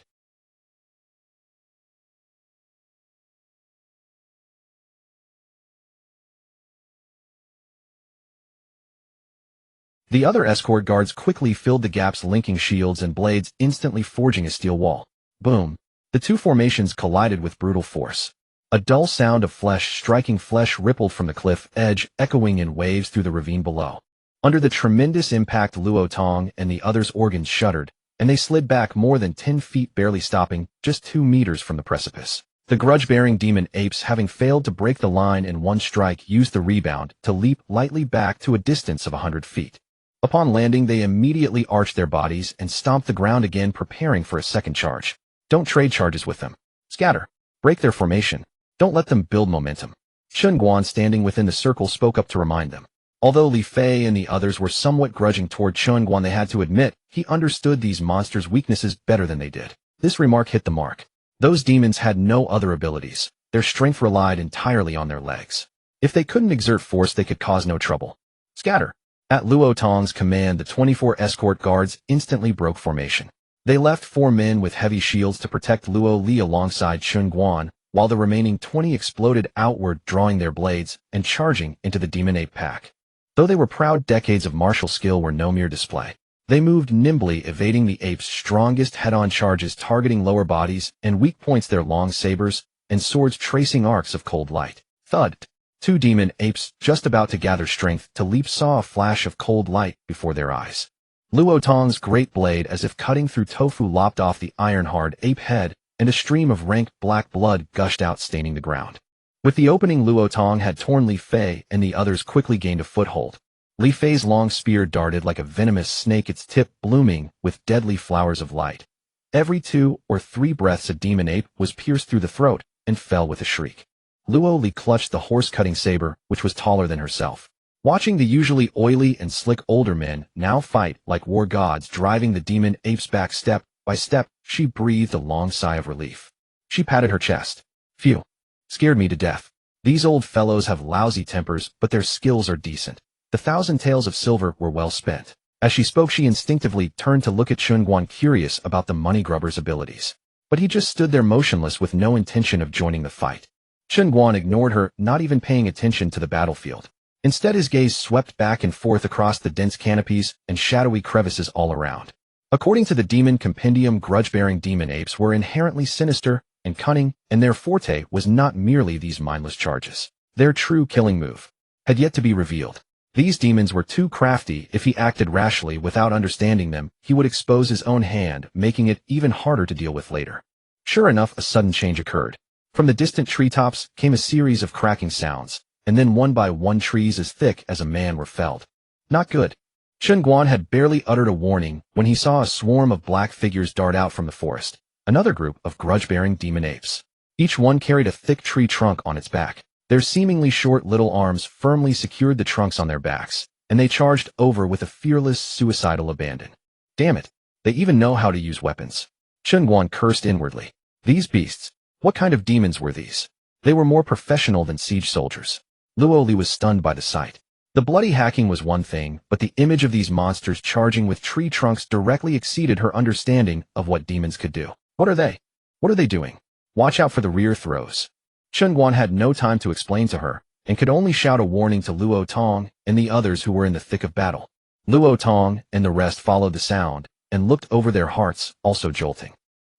The other escort guards quickly filled the gaps, linking shields and blades, instantly forging a steel wall. Boom! The two formations collided with brutal force. A dull sound of flesh striking flesh rippled from the cliff edge, echoing in waves through the ravine below. Under the tremendous impact, Luo Tong and the other's organs shuddered, and they slid back more than 10 feet, barely stopping, just 2 meters from the precipice. The grudge-bearing demon apes, having failed to break the line in one strike, used the rebound to leap lightly back to a distance of 100 feet. Upon landing, they immediately arched their bodies and stomped the ground again, preparing for a second charge. Don't trade charges with them. Scatter. Break their formation. Don't let them build momentum. Chen Guan, standing within the circle, spoke up to remind them. Although Li Fei and the others were somewhat grudging toward Chen Guan, they had to admit he understood these monsters' weaknesses better than they did. This remark hit the mark. Those demons had no other abilities. Their strength relied entirely on their legs. If they couldn't exert force, they could cause no trouble. Scatter. At Luo Tong's command, the 24 escort guards instantly broke formation. They left 4 men with heavy shields to protect Luo Li alongside Chen Guan, while the remaining 20 exploded outward, drawing their blades and charging into the demon ape pack. Though they were proud, decades of martial skill were no mere display. They moved nimbly, evading the apes' strongest head-on charges, targeting lower bodies and weak points, their long sabers and swords tracing arcs of cold light. Thud! 2 demon apes, just about to gather strength to leap, saw a flash of cold light before their eyes. Luo Tong's great blade, as if cutting through tofu, lopped off the iron-hard ape head, and a stream of rank black blood gushed out, staining the ground. With the opening, Luo Tong had torn Li Fei, and the others quickly gained a foothold. Li Fei's long spear darted like a venomous snake, its tip blooming with deadly flowers of light. Every 2 or 3 breaths, a demon ape was pierced through the throat and fell with a shriek. Luo Li clutched the horse-cutting saber, which was taller than herself. Watching the usually oily and slick older men now fight like war gods, driving the demon apes back step by step, she breathed a long sigh of relief. She patted her chest. Phew. Scared me to death. These old fellows have lousy tempers, but their skills are decent. The 1,000 taels of silver were well spent. As she spoke, she instinctively turned to look at Chen Guan, curious about the money grubber's abilities. But he just stood there motionless, with no intention of joining the fight. Chen Guan ignored her, not even paying attention to the battlefield. Instead, his gaze swept back and forth across the dense canopies and shadowy crevices all around. According to the Demon Compendium, grudge-bearing demon apes were inherently sinister and cunning, and their forte was not merely these mindless charges. Their true killing move had yet to be revealed. These demons were too crafty. If he acted rashly without understanding them, he would expose his own hand, making it even harder to deal with later. Sure enough, a sudden change occurred. From the distant treetops came a series of cracking sounds, and then one by one trees as thick as a man were felled. Not good. Chen Guan had barely uttered a warning when he saw a swarm of black figures dart out from the forest, another group of grudge-bearing demon apes. Each one carried a thick tree trunk on its back. Their seemingly short little arms firmly secured the trunks on their backs, and they charged over with a fearless, suicidal abandon. Damn it, they even know how to use weapons. Chen Guan cursed inwardly. These beasts, what kind of demons were these? They were more professional than siege soldiers. Luo Li was stunned by the sight. The bloody hacking was one thing, but the image of these monsters charging with tree trunks directly exceeded her understanding of what demons could do. What are they? What are they doing? Watch out for the rear throws. Chen Guan had no time to explain to her, and could only shout a warning to Luo Tong and the others who were in the thick of battle. Luo Tong and the rest followed the sound, and looked over their hearts, also jolting.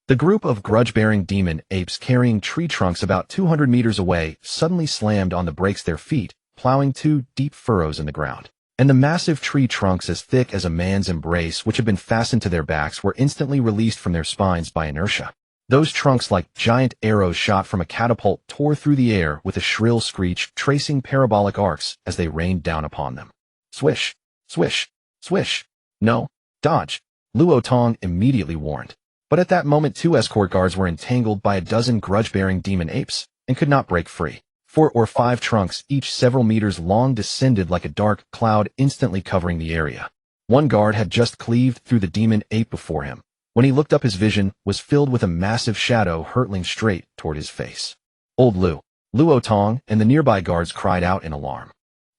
The group of grudge-bearing demon apes carrying tree trunks about 200 meters away suddenly slammed on the brakes their feet, plowing 2 deep furrows in the ground. And the massive tree trunks as thick as a man's embrace which had been fastened to their backs were instantly released from their spines by inertia. Those trunks, like giant arrows shot from a catapult, tore through the air with a shrill screech, tracing parabolic arcs as they rained down upon them. Swish, swish, swish. No, dodge, Luo Tong immediately warned. But at that moment 2 escort guards were entangled by a dozen grudge-bearing demon apes, and could not break free. 4 or 5 trunks, each several meters long, descended like a dark cloud, instantly covering the area. One guard had just cleaved through the demon ape before him. When he looked up, his vision was filled with a massive shadow hurtling straight toward his face. Old Lu, Luo Tong, and the nearby guards cried out in alarm.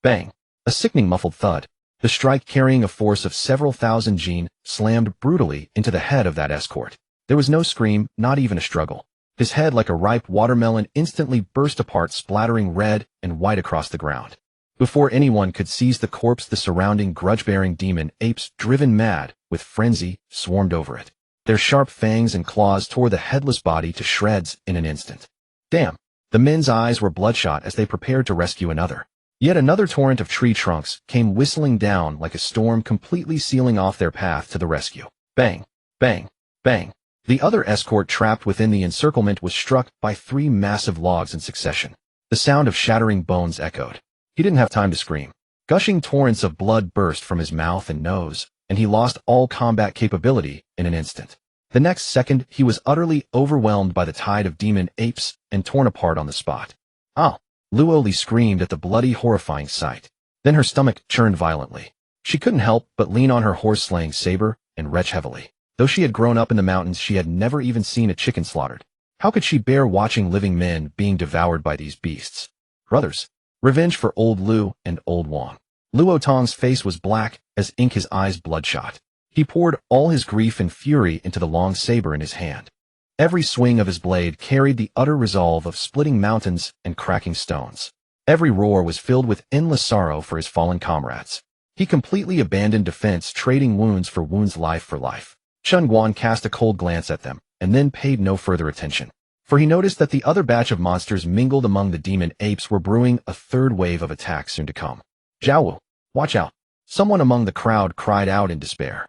Bang! A sickening muffled thud. The strike, carrying a force of several thousand jin, slammed brutally into the head of that escort. There was no scream, not even a struggle. His head, like a ripe watermelon, instantly burst apart, splattering red and white across the ground. Before anyone could seize the corpse, the surrounding grudge-bearing demon apes, driven mad with frenzy, swarmed over it. Their sharp fangs and claws tore the headless body to shreds in an instant. Damn! The men's eyes were bloodshot as they prepared to rescue another. Yet another torrent of tree trunks came whistling down like a storm, completely sealing off their path to the rescue. Bang! Bang! Bang! The other escort trapped within the encirclement was struck by 3 massive logs in succession. The sound of shattering bones echoed. He didn't have time to scream. Gushing torrents of blood burst from his mouth and nose, and he lost all combat capability in an instant. The next second, he was utterly overwhelmed by the tide of demon apes and torn apart on the spot. Ah! Luo Li screamed at the bloody, horrifying sight. Then her stomach churned violently. She couldn't help but lean on her horse-slaying saber and retch heavily. Though she had grown up in the mountains, she had never even seen a chicken slaughtered. How could she bear watching living men being devoured by these beasts? Brothers. Revenge for old Lu and old Wang. Luo Tong's face was black as ink, his eyes bloodshot. He poured all his grief and fury into the long saber in his hand. Every swing of his blade carried the utter resolve of splitting mountains and cracking stones. Every roar was filled with endless sorrow for his fallen comrades. He completely abandoned defense, trading wounds for wounds, life for life. Chen Guan cast a cold glance at them, and then paid no further attention. For he noticed that the other batch of monsters mingled among the demon apes were brewing a third wave of attacks soon to come. Zhao Wu, watch out! Someone among the crowd cried out in despair.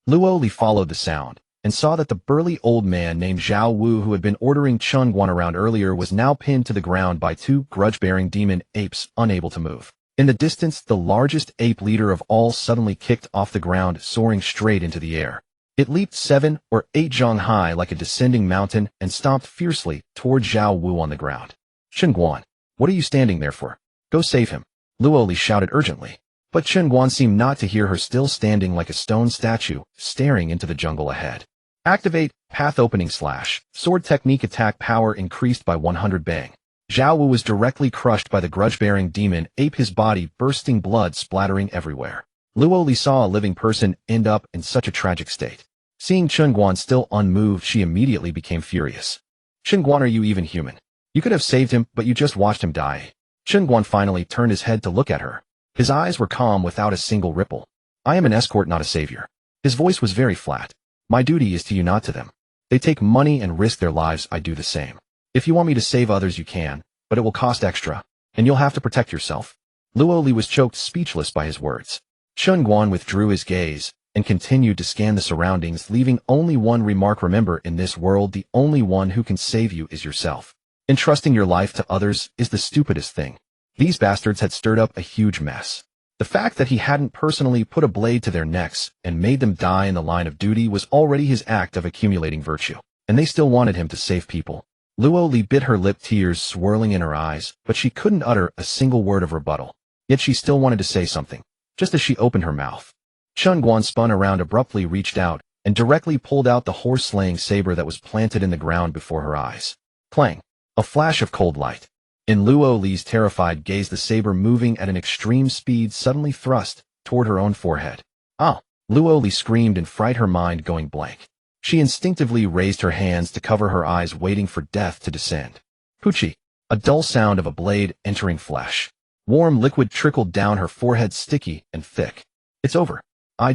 Luo Li followed the sound, and saw that the burly old man named Zhao Wu, who had been ordering Chen Guan around earlier, was now pinned to the ground by 2 grudge-bearing demon apes, unable to move. In the distance, the largest ape leader of all suddenly kicked off the ground, soaring straight into the air. It leaped 7 or 8 zhang high like a descending mountain and stomped fiercely toward Zhao Wu on the ground. Chen Guan, what are you standing there for? Go save him, Luo Li shouted urgently. But Chen Guan seemed not to hear her, still standing like a stone statue, staring into the jungle ahead. Activate, path opening / sword technique, attack power increased by 100. Bang. Zhao Wu was directly crushed by the grudge-bearing demon ape, his body bursting, blood splattering everywhere. Luo Li saw a living person end up in such a tragic state. Seeing Chen Guan still unmoved, she immediately became furious. Chen Guan, are you even human? You could have saved him, but you just watched him die. Chen Guan finally turned his head to look at her. His eyes were calm without a single ripple. I am an escort, not a savior. His voice was very flat. My duty is to you, not to them. They take money and risk their lives, I do the same. If you want me to save others, you can, but it will cost extra, and you'll have to protect yourself. Luo Li was choked speechless by his words. Chen Guan withdrew his gaze and continued to scan the surroundings, leaving only one remark: remember, in this world, the only one who can save you is yourself. Entrusting your life to others is the stupidest thing. These bastards had stirred up a huge mess. The fact that he hadn't personally put a blade to their necks and made them die in the line of duty was already his act of accumulating virtue, and they still wanted him to save people. Luo Li bit her lip, tears swirling in her eyes, but she couldn't utter a single word of rebuttal. Yet she still wanted to say something, just as she opened her mouth. Chen Guan spun around abruptly, reached out, and directly pulled out the horse-slaying saber that was planted in the ground before her eyes. Clang! A flash of cold light. In Luo Li's terrified gaze, the saber, moving at an extreme speed, suddenly thrust toward her own forehead. Ah! Luo Li screamed in fright, her mind going blank. She instinctively raised her hands to cover her eyes, waiting for death to descend. Poochie! A dull sound of a blade entering flesh. Warm liquid trickled down her forehead, sticky and thick. It's over.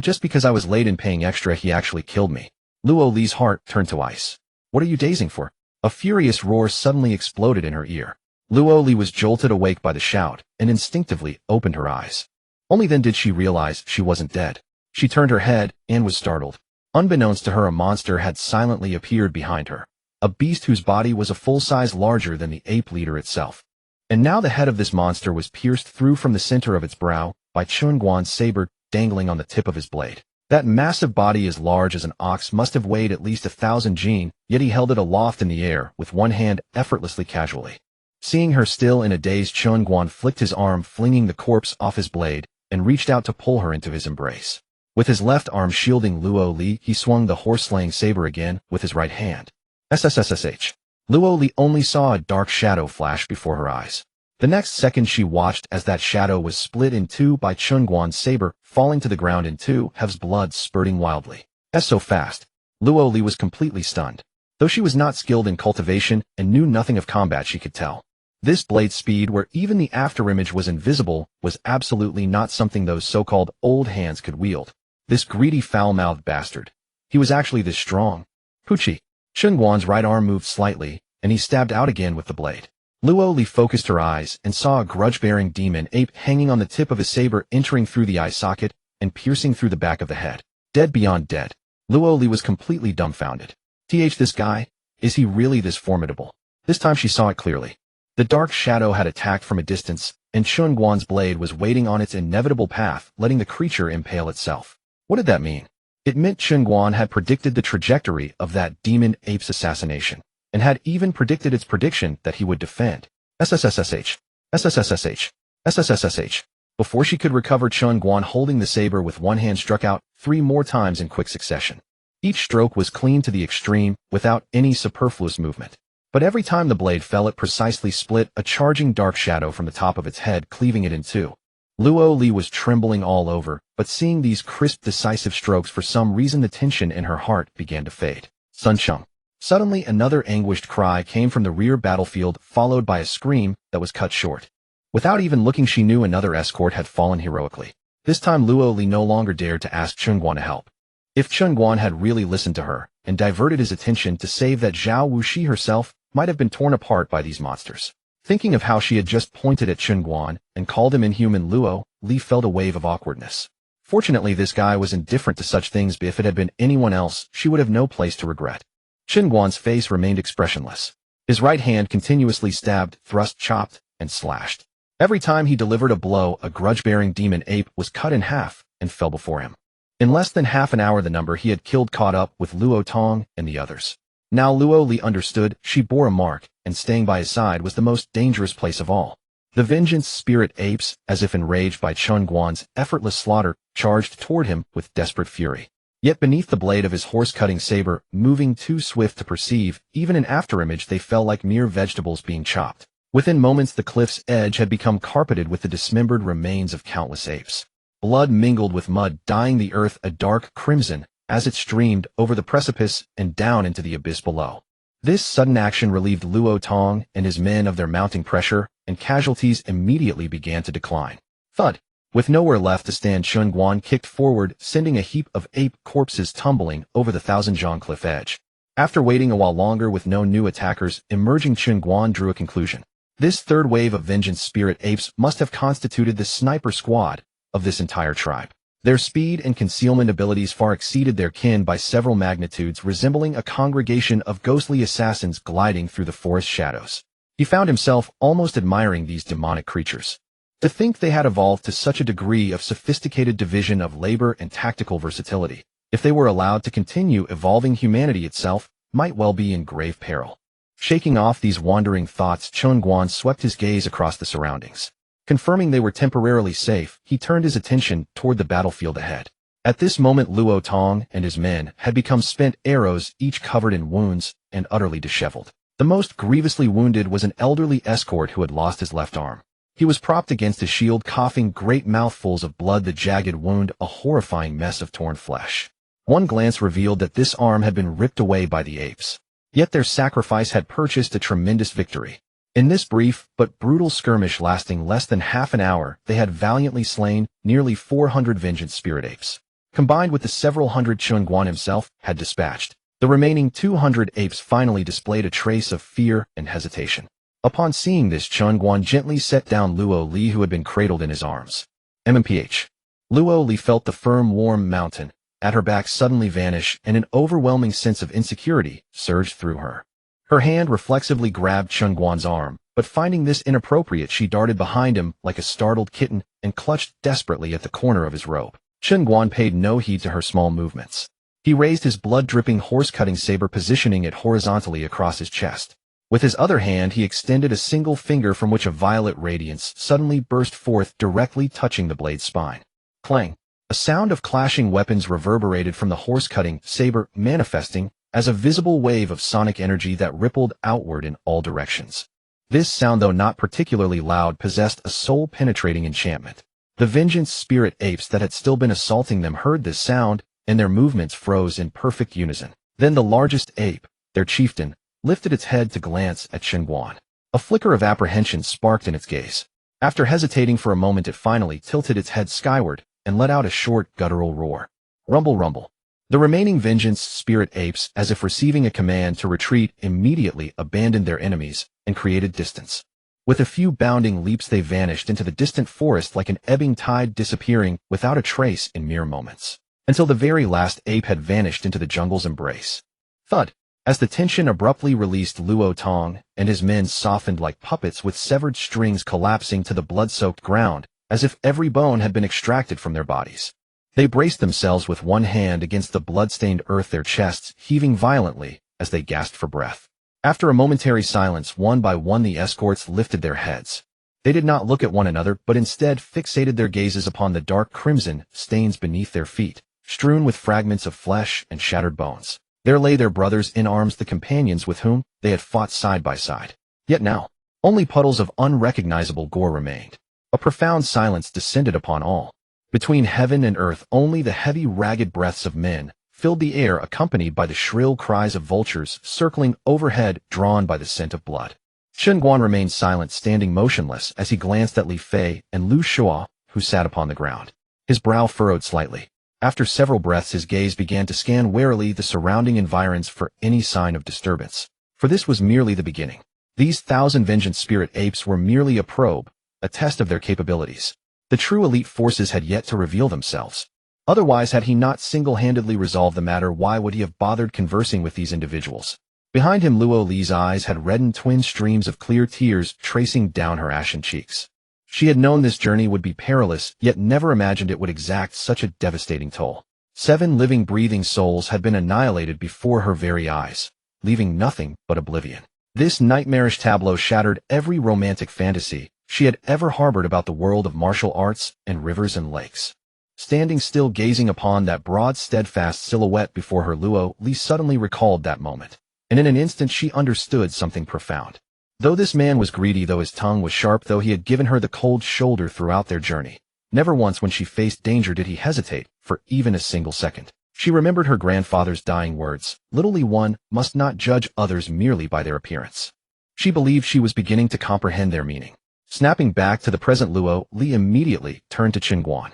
Just because I was late in paying extra, he actually killed me. Luo Li's heart turned to ice. What are you dazing for? A furious roar suddenly exploded in her ear. Luo Li was jolted awake by the shout and instinctively opened her eyes. Only then did she realize she wasn't dead. She turned her head and was startled. Unbeknownst to her, a monster had silently appeared behind her. A beast whose body was a full size larger than the ape leader itself. And now the head of this monster was pierced through from the center of its brow by Chen Guan's saber dangling on the tip of his blade. That massive body, as large as an ox, must have weighed at least 1,000 jin, yet he held it aloft in the air with one hand, effortlessly, casually. Seeing her still in a daze, Chen Guan flicked his arm, flinging the corpse off his blade, and reached out to pull her into his embrace. With his left arm shielding Luo Li, he swung the horse-slaying saber again with his right hand. SSSSH. Luo Li only saw a dark shadow flash before her eyes. The next second she watched as that shadow was split in two by Chen Guan's saber, falling to the ground in two halves, blood spurting wildly. So fast. Luo Li was completely stunned. Though she was not skilled in cultivation and knew nothing of combat, she could tell. This blade speed, where even the afterimage was invisible, was absolutely not something those so-called old hands could wield. This greedy, foul-mouthed bastard. He was actually this strong. Poochie. Chen Guan's right arm moved slightly, and he stabbed out again with the blade. Luo Li focused her eyes and saw a grudge-bearing demon ape hanging on the tip of his saber, entering through the eye socket and piercing through the back of the head. Dead beyond dead. Luo Li was completely dumbfounded. This guy? Is he really this formidable? This time she saw it clearly. The dark shadow had attacked from a distance, and Chen Guan's blade was waiting on its inevitable path, letting the creature impale itself. What did that mean? It meant Chen Guan had predicted the trajectory of that demon ape's assassination, and had even predicted its prediction that he would defend. SSSSH. SSSSH. SSSSH. Before she could recover, Chen Guan, holding the saber with one hand, struck out 3 more times in quick succession. Each stroke was clean to the extreme, without any superfluous movement. But every time the blade fell, it precisely split a charging dark shadow from the top of its head, cleaving it in two. Luo Li was trembling all over, but seeing these crisp, decisive strokes, for some reason the tension in her heart began to fade. Sun Cheng. Suddenly another anguished cry came from the rear battlefield, followed by a scream that was cut short. Without even looking, she knew another escort had fallen heroically. This time Luo Li no longer dared to ask Chen Guan to help. If Chen Guan had really listened to her and diverted his attention to save that Zhao Wu, she herself might have been torn apart by these monsters. Thinking of how she had just pointed at Chen Guan and called him inhuman, Luo Li felt a wave of awkwardness. Fortunately, this guy was indifferent to such things, but if it had been anyone else, she would have no place to regret. Chen Guan's face remained expressionless. His right hand continuously stabbed, thrust, chopped, and slashed. Every time he delivered a blow, a grudge-bearing demon ape was cut in half and fell before him. In less than half an hour, the number he had killed caught up with Luo Tong and the others. Now Luo Li understood she bore a mark, and staying by his side was the most dangerous place of all. The vengeance spirit apes, as if enraged by Chen Guan's effortless slaughter, charged toward him with desperate fury. Yet beneath the blade of his horse-cutting saber, moving too swift to perceive, even in afterimage, they fell like mere vegetables being chopped. Within moments, the cliff's edge had become carpeted with the dismembered remains of countless apes. Blood mingled with mud, dyeing the earth a dark crimson as it streamed over the precipice and down into the abyss below. This sudden action relieved Luo Tong and his men of their mounting pressure, and casualties immediately began to decline. Thud! With nowhere left to stand, Chen Guan kicked forward, sending a heap of ape corpses tumbling over the Thousand-Zhang cliff edge. After waiting a while longer with no new attackers emerging, Chen Guan drew a conclusion. This third wave of vengeance spirit apes must have constituted the sniper squad of this entire tribe. Their speed and concealment abilities far exceeded their kin by several magnitudes, resembling a congregation of ghostly assassins gliding through the forest shadows. He found himself almost admiring these demonic creatures. To think they had evolved to such a degree of sophisticated division of labor and tactical versatility, if they were allowed to continue evolving, humanity itself might well be in grave peril. Shaking off these wandering thoughts, Chen Guan swept his gaze across the surroundings. Confirming they were temporarily safe, he turned his attention toward the battlefield ahead. At this moment, Luo Tong and his men had become spent arrows, each covered in wounds and utterly disheveled. The most grievously wounded was an elderly escort who had lost his left arm. He was propped against his shield, coughing great mouthfuls of blood, the jagged wound a horrifying mess of torn flesh. One glance revealed that this arm had been ripped away by the apes. Yet their sacrifice had purchased a tremendous victory. In this brief but brutal skirmish lasting less than half an hour, they had valiantly slain nearly 400 vengeance spirit apes. Combined with the several hundred Chen Guan himself had dispatched, the remaining 200 apes finally displayed a trace of fear and hesitation. Upon seeing this, Chen Guan gently set down Luo Li, who had been cradled in his arms. MMPH. Luo Li felt the firm, warm mountain at her back suddenly vanish, and an overwhelming sense of insecurity surged through her. Her hand reflexively grabbed Chen Guan's arm, but finding this inappropriate, she darted behind him like a startled kitten and clutched desperately at the corner of his robe. Chen Guan paid no heed to her small movements. He raised his blood-dripping horse-cutting saber, positioning it horizontally across his chest. With his other hand, he extended a single finger from which a violet radiance suddenly burst forth, directly touching the blade's spine. Clang! A sound of clashing weapons reverberated from the horse-cutting saber, manifesting as a visible wave of sonic energy that rippled outward in all directions. This sound, though not particularly loud, possessed a soul-penetrating enchantment. The vengeance spirit apes that had still been assaulting them heard this sound, and their movements froze in perfect unison. Then the largest ape, their chieftain, lifted its head to glance at Chen Guan. A flicker of apprehension sparked in its gaze. After hesitating for a moment, it finally tilted its head skyward and let out a short, guttural roar. Rumble, rumble. The remaining vengeance spirit apes, as if receiving a command to retreat, immediately abandoned their enemies and created distance. With a few bounding leaps, they vanished into the distant forest like an ebbing tide, disappearing without a trace in mere moments, until the very last ape had vanished into the jungle's embrace. Thud! As the tension abruptly released, Luo Tong and his men softened like puppets, with severed strings collapsing to the blood-soaked ground, as if every bone had been extracted from their bodies. They braced themselves with one hand against the blood-stained earth, their chests heaving violently as they gasped for breath. After a momentary silence, one by one the escorts lifted their heads. They did not look at one another, but instead fixated their gazes upon the dark crimson stains beneath their feet, strewn with fragments of flesh and shattered bones. There lay their brothers in arms, the companions with whom they had fought side by side. Yet now, only puddles of unrecognizable gore remained. A profound silence descended upon all. Between heaven and earth, only the heavy, ragged breaths of men filled the air, accompanied by the shrill cries of vultures circling overhead, drawn by the scent of blood. Chen Guan remained silent, standing motionless as he glanced at Li Fei and Lu Shua, who sat upon the ground. His brow furrowed slightly. After several breaths, his gaze began to scan warily the surrounding environs for any sign of disturbance. For this was merely the beginning. These 1,000 vengeance spirit apes were merely a probe, a test of their capabilities. The true elite forces had yet to reveal themselves. Otherwise, had he not single-handedly resolved the matter, why would he have bothered conversing with these individuals? Behind him, Luo Li's eyes had reddened, twin streams of clear tears tracing down her ashen cheeks. She had known this journey would be perilous, yet never imagined it would exact such a devastating toll. 7 living, breathing souls had been annihilated before her very eyes, leaving nothing but oblivion. This nightmarish tableau shattered every romantic fantasy she had ever harbored about the world of martial arts and rivers and lakes. Standing still, gazing upon that broad, steadfast silhouette before her, Luo Li suddenly recalled that moment, and in an instant she understood something profound. Though this man was greedy, though his tongue was sharp, though he had given her the cold shoulder throughout their journey, never once when she faced danger did he hesitate for even a single second. She remembered her grandfather's dying words, "Little Li, one must not judge others merely by their appearance." She believed she was beginning to comprehend their meaning. Snapping back to the present, Luo Li immediately turned to Chen Guan.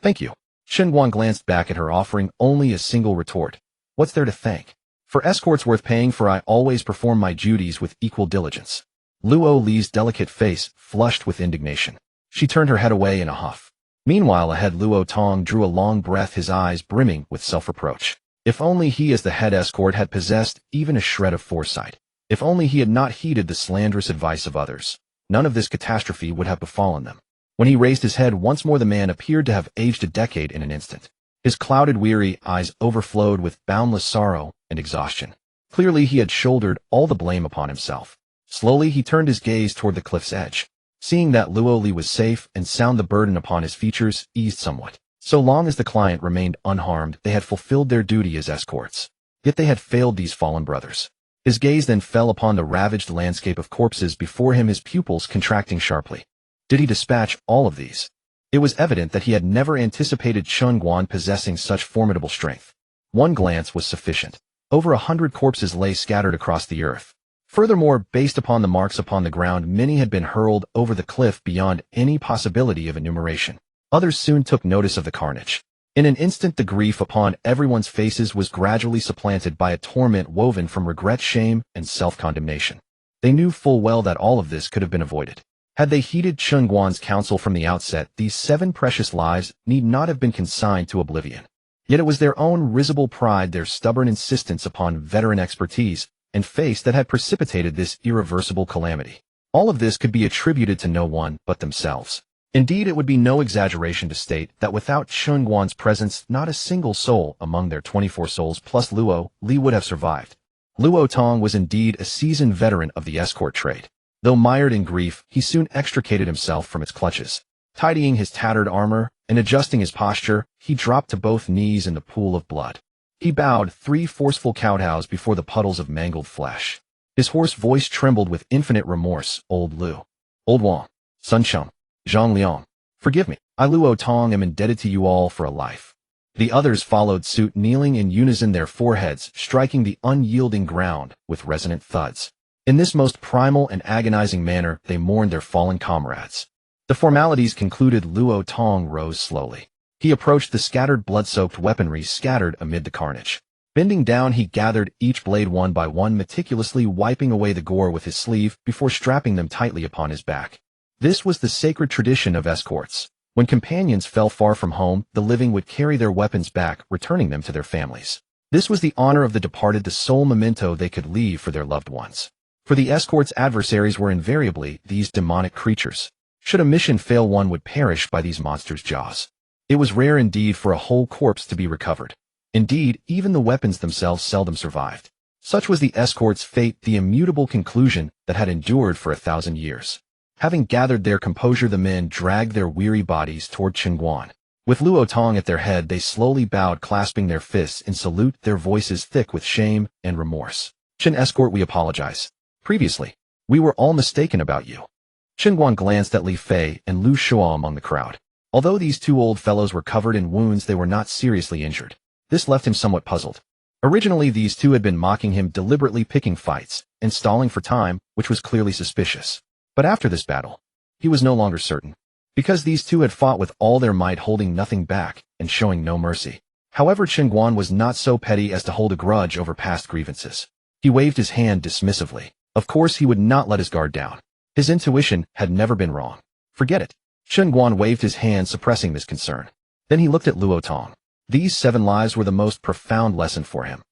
Thank you." Chen Guan glanced back at her, offering only a single retort. "What's there to thank? For escorts worth paying for, I always perform my duties with equal diligence." Luo Li's delicate face flushed with indignation. She turned her head away in a huff. Meanwhile ahead Luo Tong drew a long breath, his eyes brimming with self-reproach. If only he as the head escort had possessed even a shred of foresight. If only he had not heeded the slanderous advice of others. None of this catastrophe would have befallen them. When he raised his head once more, the man appeared to have aged a decade in an instant. His clouded, weary eyes overflowed with boundless sorrow and exhaustion. Clearly he had shouldered all the blame upon himself. Slowly he turned his gaze toward the cliff's edge. Seeing that Luo Li was safe and sound, the burden upon his features eased somewhat. So long as the client remained unharmed, they had fulfilled their duty as escorts. Yet they had failed these fallen brothers. His gaze then fell upon the ravaged landscape of corpses before him, his pupils contracting sharply. Did he dispatch all of these? It was evident that he had never anticipated Chen Guan possessing such formidable strength. One glance was sufficient. Over 100 corpses lay scattered across the earth. Furthermore, based upon the marks upon the ground, many had been hurled over the cliff beyond any possibility of enumeration. Others soon took notice of the carnage. In an instant, the grief upon everyone's faces was gradually supplanted by a torment woven from regret, shame, and self-condemnation. They knew full well that all of this could have been avoided. Had they heeded Chen Guan's counsel from the outset, these 7 precious lives need not have been consigned to oblivion. Yet it was their own risible pride, their stubborn insistence upon veteran expertise and face that had precipitated this irreversible calamity. All of this could be attributed to no one but themselves. Indeed, it would be no exaggeration to state that without Chen Guan's presence, not a single soul among their 24 souls plus Luo Li would have survived. Luo Tong was indeed a seasoned veteran of the escort trade. Though mired in grief, he soon extricated himself from its clutches. Tidying his tattered armor and adjusting his posture, he dropped to both knees in the pool of blood. He bowed 3 forceful kowtows before the puddles of mangled flesh. His hoarse voice trembled with infinite remorse. Old Lu, Old Wang, Sun Cheng, Zhang Liang, forgive me. I, Luo Tong, am indebted to you all for a life. The others followed suit, kneeling in unison, their foreheads striking the unyielding ground with resonant thuds. In this most primal and agonizing manner, they mourned their fallen comrades. The formalities concluded, Luo Tong rose slowly. He approached the scattered blood-soaked weaponry scattered amid the carnage. Bending down, he gathered each blade one by one, meticulously wiping away the gore with his sleeve before strapping them tightly upon his back. This was the sacred tradition of escorts. When companions fell far from home, the living would carry their weapons back, returning them to their families. This was the honor of the departed, the sole memento they could leave for their loved ones. For the escort's adversaries were invariably these demonic creatures. Should a mission fail, one would perish by these monsters' jaws. It was rare indeed for a whole corpse to be recovered. Indeed, even the weapons themselves seldom survived. Such was the escort's fate, the immutable conclusion that had endured for 1,000 years. Having gathered their composure, the men dragged their weary bodies toward Chen Guan. With Luo Tong at their head, they slowly bowed, clasping their fists in salute, their voices thick with shame and remorse. Chen Escort, we apologize. Previously, we were all mistaken about you. Chen Guan glanced at Li Fei and Lu Shua among the crowd. Although these 2 old fellows were covered in wounds, they were not seriously injured. This left him somewhat puzzled. Originally, these 2 had been mocking him, deliberately picking fights and stalling for time, which was clearly suspicious. But after this battle, he was no longer certain. Because these 2 had fought with all their might, holding nothing back and showing no mercy. However, Chen Guan was not so petty as to hold a grudge over past grievances. He waved his hand dismissively. Of course, he would not let his guard down. His intuition had never been wrong. Forget it. Chen Guan waved his hand, suppressing this concern. Then he looked at Luo Tong. These 7 lives were the most profound lesson for him.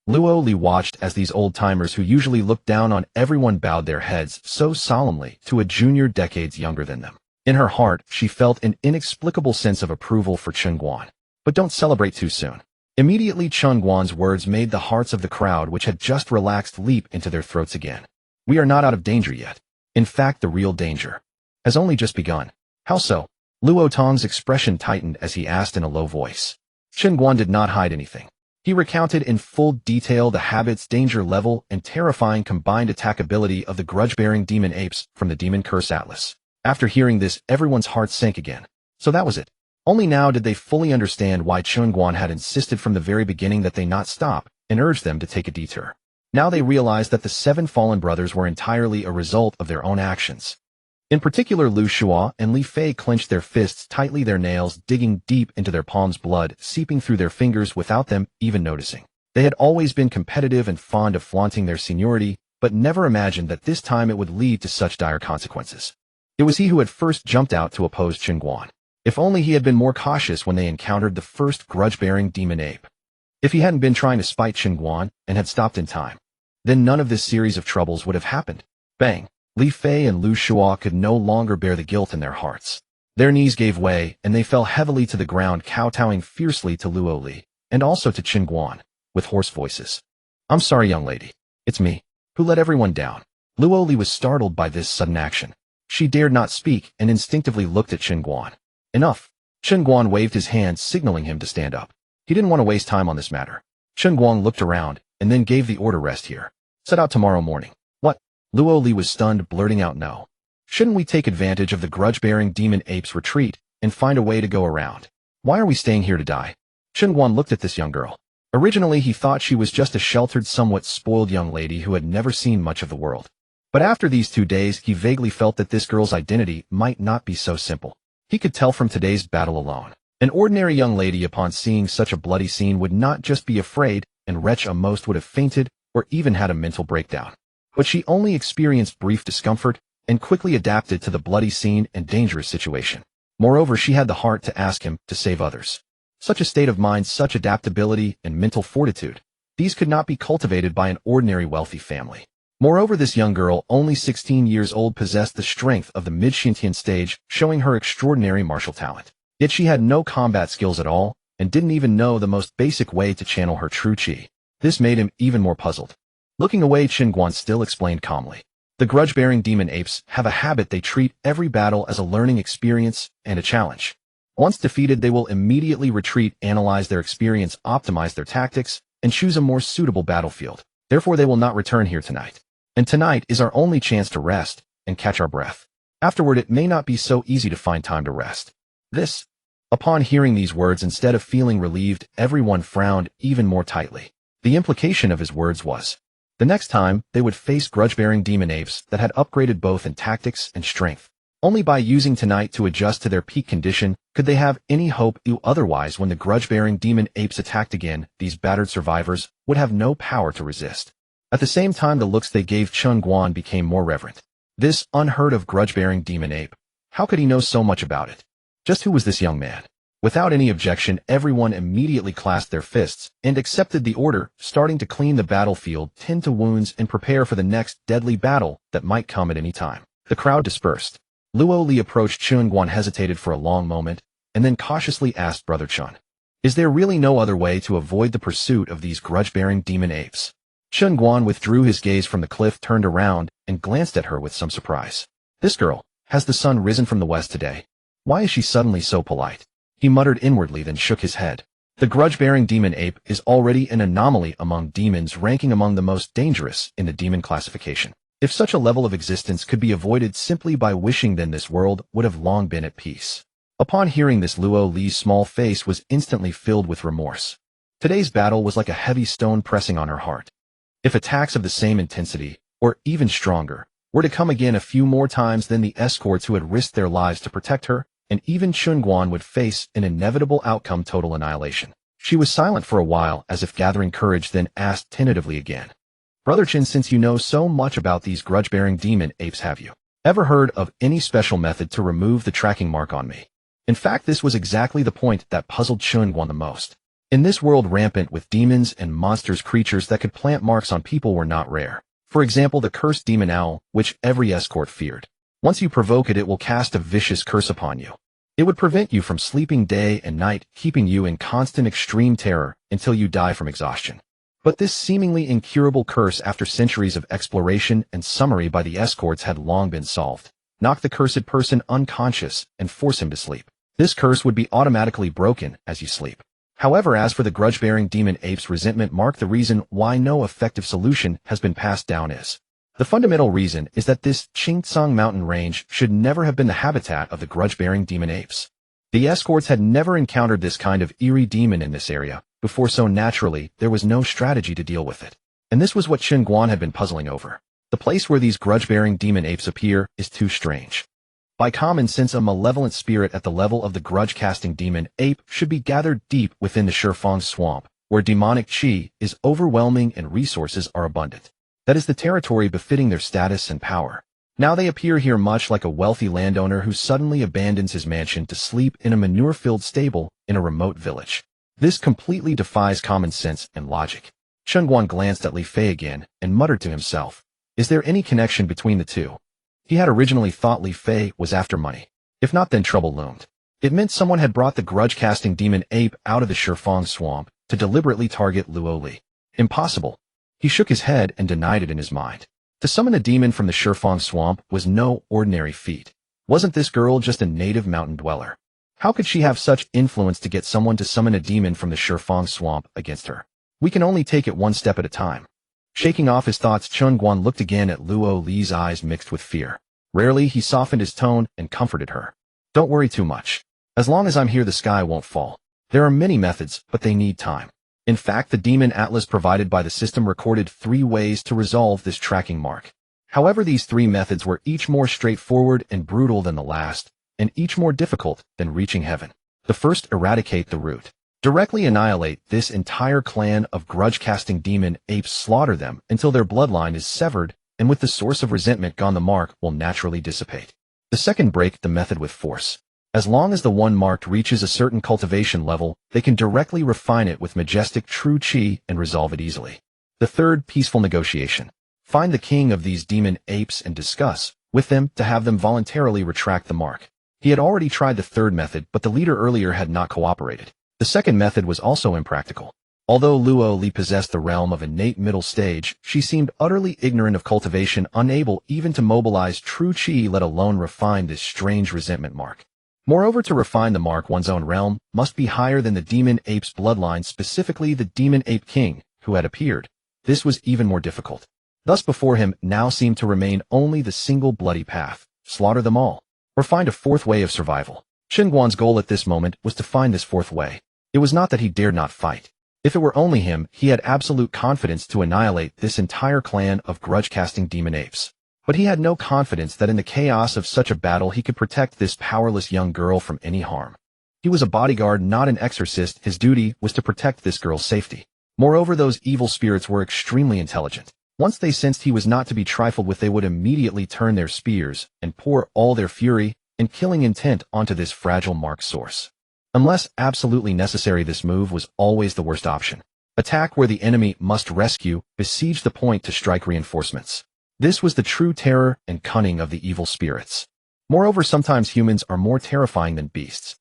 Luo Li watched as these old-timers who usually looked down on everyone bowed their heads so solemnly to a junior decades younger than them. In her heart, she felt an inexplicable sense of approval for Chen Guan. But don't celebrate too soon. Immediately, Chen Guan's words made the hearts of the crowd, which had just relaxed, leap into their throats again. We are not out of danger yet. In fact, the real danger has only just begun. How so? Luo Tong's expression tightened as he asked in a low voice. Chen Guan did not hide anything. He recounted in full detail the habits, danger level, and terrifying combined attack ability of the grudge-bearing demon apes from the Demon Curse Atlas. After hearing this, everyone's heart sank again. So that was it. Only now did they fully understand why Chen Guan had insisted from the very beginning that they not stop and urged them to take a detour. Now they realized that the 7 fallen brothers were entirely a result of their own actions. In particular, Lu Shua and Li Fei clenched their fists tightly, their nails digging deep into their palms, blood seeping through their fingers without them even noticing. They had always been competitive and fond of flaunting their seniority, but never imagined that this time it would lead to such dire consequences. It was he who had first jumped out to oppose Chen Guan. If only he had been more cautious when they encountered the first grudge-bearing demon ape. If he hadn't been trying to spite Chen Guan and had stopped in time, then none of this series of troubles would have happened. Bang! Li Fei and Lu Shua could no longer bear the guilt in their hearts. Their knees gave way, and they fell heavily to the ground, kowtowing fiercely to Luo Li, and also to Chen Guan, with hoarse voices. "I'm sorry, young lady. It's me, who let everyone down." Luo Li was startled by this sudden action. She dared not speak and instinctively looked at Chen Guan. "Enough." Chen Guan waved his hand, signaling him to stand up. He didn't want to waste time on this matter. Chen Guan looked around, and then gave the order, "Rest here. Set out tomorrow morning." "What?" Luo Li was stunned, blurting out, "No. Shouldn't we take advantage of the grudge-bearing demon ape's retreat and find a way to go around? Why are we staying here to die?" Chen Guan looked at this young girl. Originally, he thought she was just a sheltered, somewhat spoiled young lady who had never seen much of the world. But after these 2 days, he vaguely felt that this girl's identity might not be so simple. He could tell from today's battle alone. An ordinary young lady, upon seeing such a bloody scene, would not just be afraid and retch at most would have fainted or even had a mental breakdown. But she only experienced brief discomfort and quickly adapted to the bloody scene and dangerous situation. Moreover, she had the heart to ask him to save others. Such a state of mind, such adaptability and mental fortitude, these could not be cultivated by an ordinary wealthy family. Moreover, this young girl, only 16 years old, possessed the strength of the mid-Xintian stage, showing her extraordinary martial talent. Yet she had no combat skills at all, and didn't even know the most basic way to channel her true qi. This made him even more puzzled. Looking away, Chen Guan still explained calmly. "The grudge-bearing demon apes have a habit. They treat every battle as a learning experience and a challenge. Once defeated, they will immediately retreat, analyze their experience, optimize their tactics, and choose a more suitable battlefield. Therefore, they will not return here tonight. And tonight is our only chance to rest and catch our breath. Afterward, it may not be so easy to find time to rest." This. Upon hearing these words, instead of feeling relieved, everyone frowned even more tightly. The implication of his words was, the next time, they would face grudge-bearing demon apes that had upgraded both in tactics and strength. Only by using tonight to adjust to their peak condition could they have any hope. Otherwise, when the grudge-bearing demon apes attacked again, these battered survivors would have no power to resist. At the same time, the looks they gave Chen Guan became more reverent. This unheard-of grudge-bearing demon ape. How could he know so much about it? Just who was this young man? Without any objection, everyone immediately clasped their fists and accepted the order, starting to clean the battlefield, tend to wounds, and prepare for the next deadly battle that might come at any time. The crowd dispersed. Luo Li approached Chen Guan, hesitated for a long moment, and then cautiously asked, "Brother Chen, is there really no other way to avoid the pursuit of these grudge-bearing demon apes?" Chen Guan withdrew his gaze from the cliff, turned around, and glanced at her with some surprise. "This girl, has the sun risen from the west today? Why is she suddenly so polite?" He muttered inwardly, then shook his head. The grudge-bearing demon ape is already an anomaly among demons, ranking among the most dangerous in the demon classification. If such a level of existence could be avoided simply by wishing, then this world would have long been at peace. Upon hearing this, Luo Li's small face was instantly filled with remorse. Today's battle was like a heavy stone pressing on her heart. If attacks of the same intensity, or even stronger, were to come again a few more times, then the escorts who had risked their lives to protect her, and even Chen Guan, would face an inevitable outcome: total annihilation. She was silent for a while, as if gathering courage, then asked tentatively again, "Brother Chen, since you know so much about these grudge-bearing demon apes, have you ever heard of any special method to remove the tracking mark on me?" In fact, this was exactly the point that puzzled Chen Guan the most. In this world rampant with demons and monsters, creatures that could plant marks on people were not rare. For example, the cursed demon owl, which every escort feared. Once you provoke it, it will cast a vicious curse upon you. It would prevent you from sleeping day and night, keeping you in constant extreme terror until you die from exhaustion. But this seemingly incurable curse, after centuries of exploration and summary by the escorts, had long been solved. Knock the cursed person unconscious and force him to sleep. This curse would be automatically broken as you sleep. However, as for the grudge-bearing demon apes, resentment marked. The reason why no effective solution has been passed down is, the fundamental reason is that this Qingtsang mountain range should never have been the habitat of the grudge-bearing demon apes. The escorts had never encountered this kind of eerie demon in this area before, so naturally, there was no strategy to deal with it. And this was what Chen Guan had been puzzling over. The place where these grudge-bearing demon apes appear is too strange. By common sense, a malevolent spirit at the level of the grudge-casting demon ape should be gathered deep within the Shifang swamp, where demonic qi is overwhelming and resources are abundant. That is the territory befitting their status and power. Now they appear here much like a wealthy landowner who suddenly abandons his mansion to sleep in a manure-filled stable in a remote village. This completely defies common sense and logic. Chen Guan glanced at Li Fei again and muttered to himself, "Is there any connection between the two?" He had originally thought Li Fei was after money. If not, then trouble loomed. It meant someone had brought the grudge-casting demon ape out of the Shifang swamp to deliberately target Luo Li. Impossible. He shook his head and denied it in his mind. To summon a demon from the Shifang swamp was no ordinary feat. Wasn't this girl just a native mountain dweller? How could she have such influence to get someone to summon a demon from the Shifang swamp against her? We can only take it one step at a time. Shaking off his thoughts, Chen Guan looked again at Luo Li's eyes mixed with fear. Rarely he softened his tone and comforted her. "Don't worry too much. As long as I'm here, the sky won't fall. There are many methods, but they need time." In fact, the demon atlas provided by the system recorded 3 ways to resolve this tracking mark. However, these 3 methods were each more straightforward and brutal than the last, and each more difficult than reaching heaven. The first, eradicate the root. Directly annihilate this entire clan of grudge-casting demon apes, slaughter them until their bloodline is severed, and with the source of resentment gone, the mark will naturally dissipate. The second, break the method with force. As long as the one marked reaches a certain cultivation level, they can directly refine it with majestic true chi and resolve it easily. The third, peaceful negotiation. Find the king of these demon apes and discuss with them to have them voluntarily retract the mark. He had already tried the third method, but the leader earlier had not cooperated. The second method was also impractical. Although Luo Li possessed the realm of innate middle stage, she seemed utterly ignorant of cultivation, unable even to mobilize true chi, let alone refine this strange resentment mark. Moreover, to refine the mark, one's own realm must be higher than the demon ape's bloodline, specifically the demon ape king who had appeared. This was even more difficult. Thus before him now seemed to remain only the single bloody path: slaughter them all, or find a fourth way of survival. Chen Guan's goal at this moment was to find this fourth way. It was not that he dared not fight. If it were only him, he had absolute confidence to annihilate this entire clan of grudge-casting demon apes. But he had no confidence that in the chaos of such a battle he could protect this powerless young girl from any harm. He was a bodyguard, not an exorcist. His duty was to protect this girl's safety. Moreover, those evil spirits were extremely intelligent. Once they sensed he was not to be trifled with, they would immediately turn their spears and pour all their fury and killing intent onto this fragile mark source. Unless absolutely necessary, this move was always the worst option. Attack where the enemy must rescue, besiege the point to strike reinforcements. This was the true terror and cunning of the evil spirits. Moreover, sometimes humans are more terrifying than beasts.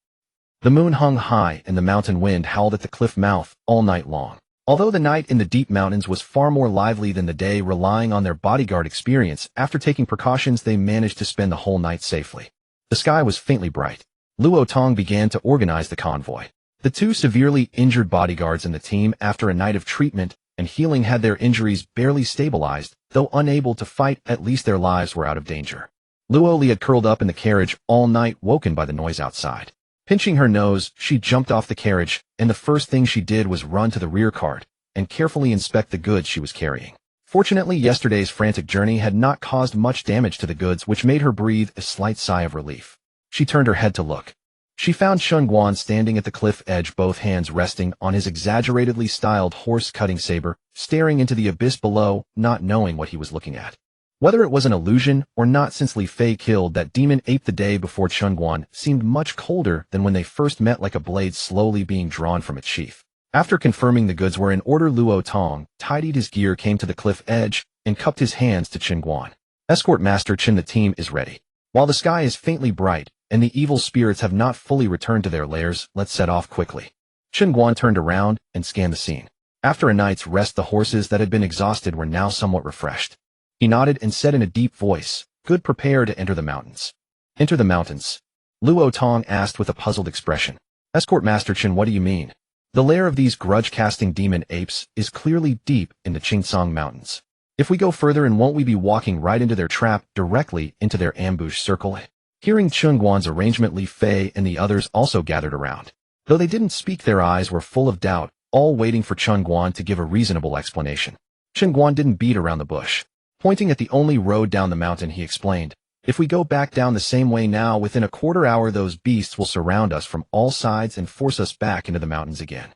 The moon hung high and the mountain wind howled at the cliff mouth all night long. Although the night in the deep mountains was far more lively than the day, relying on their bodyguard experience, after taking precautions they managed to spend the whole night safely. The sky was faintly bright. Luo Tong began to organize the convoy. The 2 severely injured bodyguards in the team, after a night of treatment and healing, had their injuries barely stabilized. Though unable to fight, at least their lives were out of danger. Luo Li had curled up in the carriage all night, woken by the noise outside. Pinching her nose, she jumped off the carriage, and the first thing she did was run to the rear cart and carefully inspect the goods she was carrying. Fortunately, yesterday's frantic journey had not caused much damage to the goods, which made her breathe a slight sigh of relief. She turned her head to look. She found Chen Guan standing at the cliff edge, both hands resting on his exaggeratedly styled horse-cutting saber, staring into the abyss below, not knowing what he was looking at. Whether it was an illusion or not, since Li Fei killed that demon ape the day before, Chen Guan seemed much colder than when they first met, like a blade slowly being drawn from its sheath. After confirming the goods were in order, Luo Tong tidied his gear, came to the cliff edge, and cupped his hands to Chen Guan. "Escort Master Chen, the team is ready. While the sky is faintly bright, and the evil spirits have not fully returned to their lairs, let's set off quickly." Chen Guan turned around and scanned the scene. After a night's rest, the horses that had been exhausted were now somewhat refreshed. He nodded and said in a deep voice, "Good, prepare to enter the mountains." "Enter the mountains?" Luo Tong asked with a puzzled expression. "Escort Master Chen, what do you mean?" "The lair of these grudge-casting demon apes is clearly deep in the Qingsong Mountains. If we go further, and won't we be walking right into their trap, directly into their ambush circle?" Hearing Chen Guan's arrangement, Li Fei and the others also gathered around. Though they didn't speak, their eyes were full of doubt, all waiting for Chen Guan to give a reasonable explanation. Chen Guan didn't beat around the bush. Pointing at the only road down the mountain, he explained, "If we go back down the same way now, within a quarter hour those beasts will surround us from all sides and force us back into the mountains again.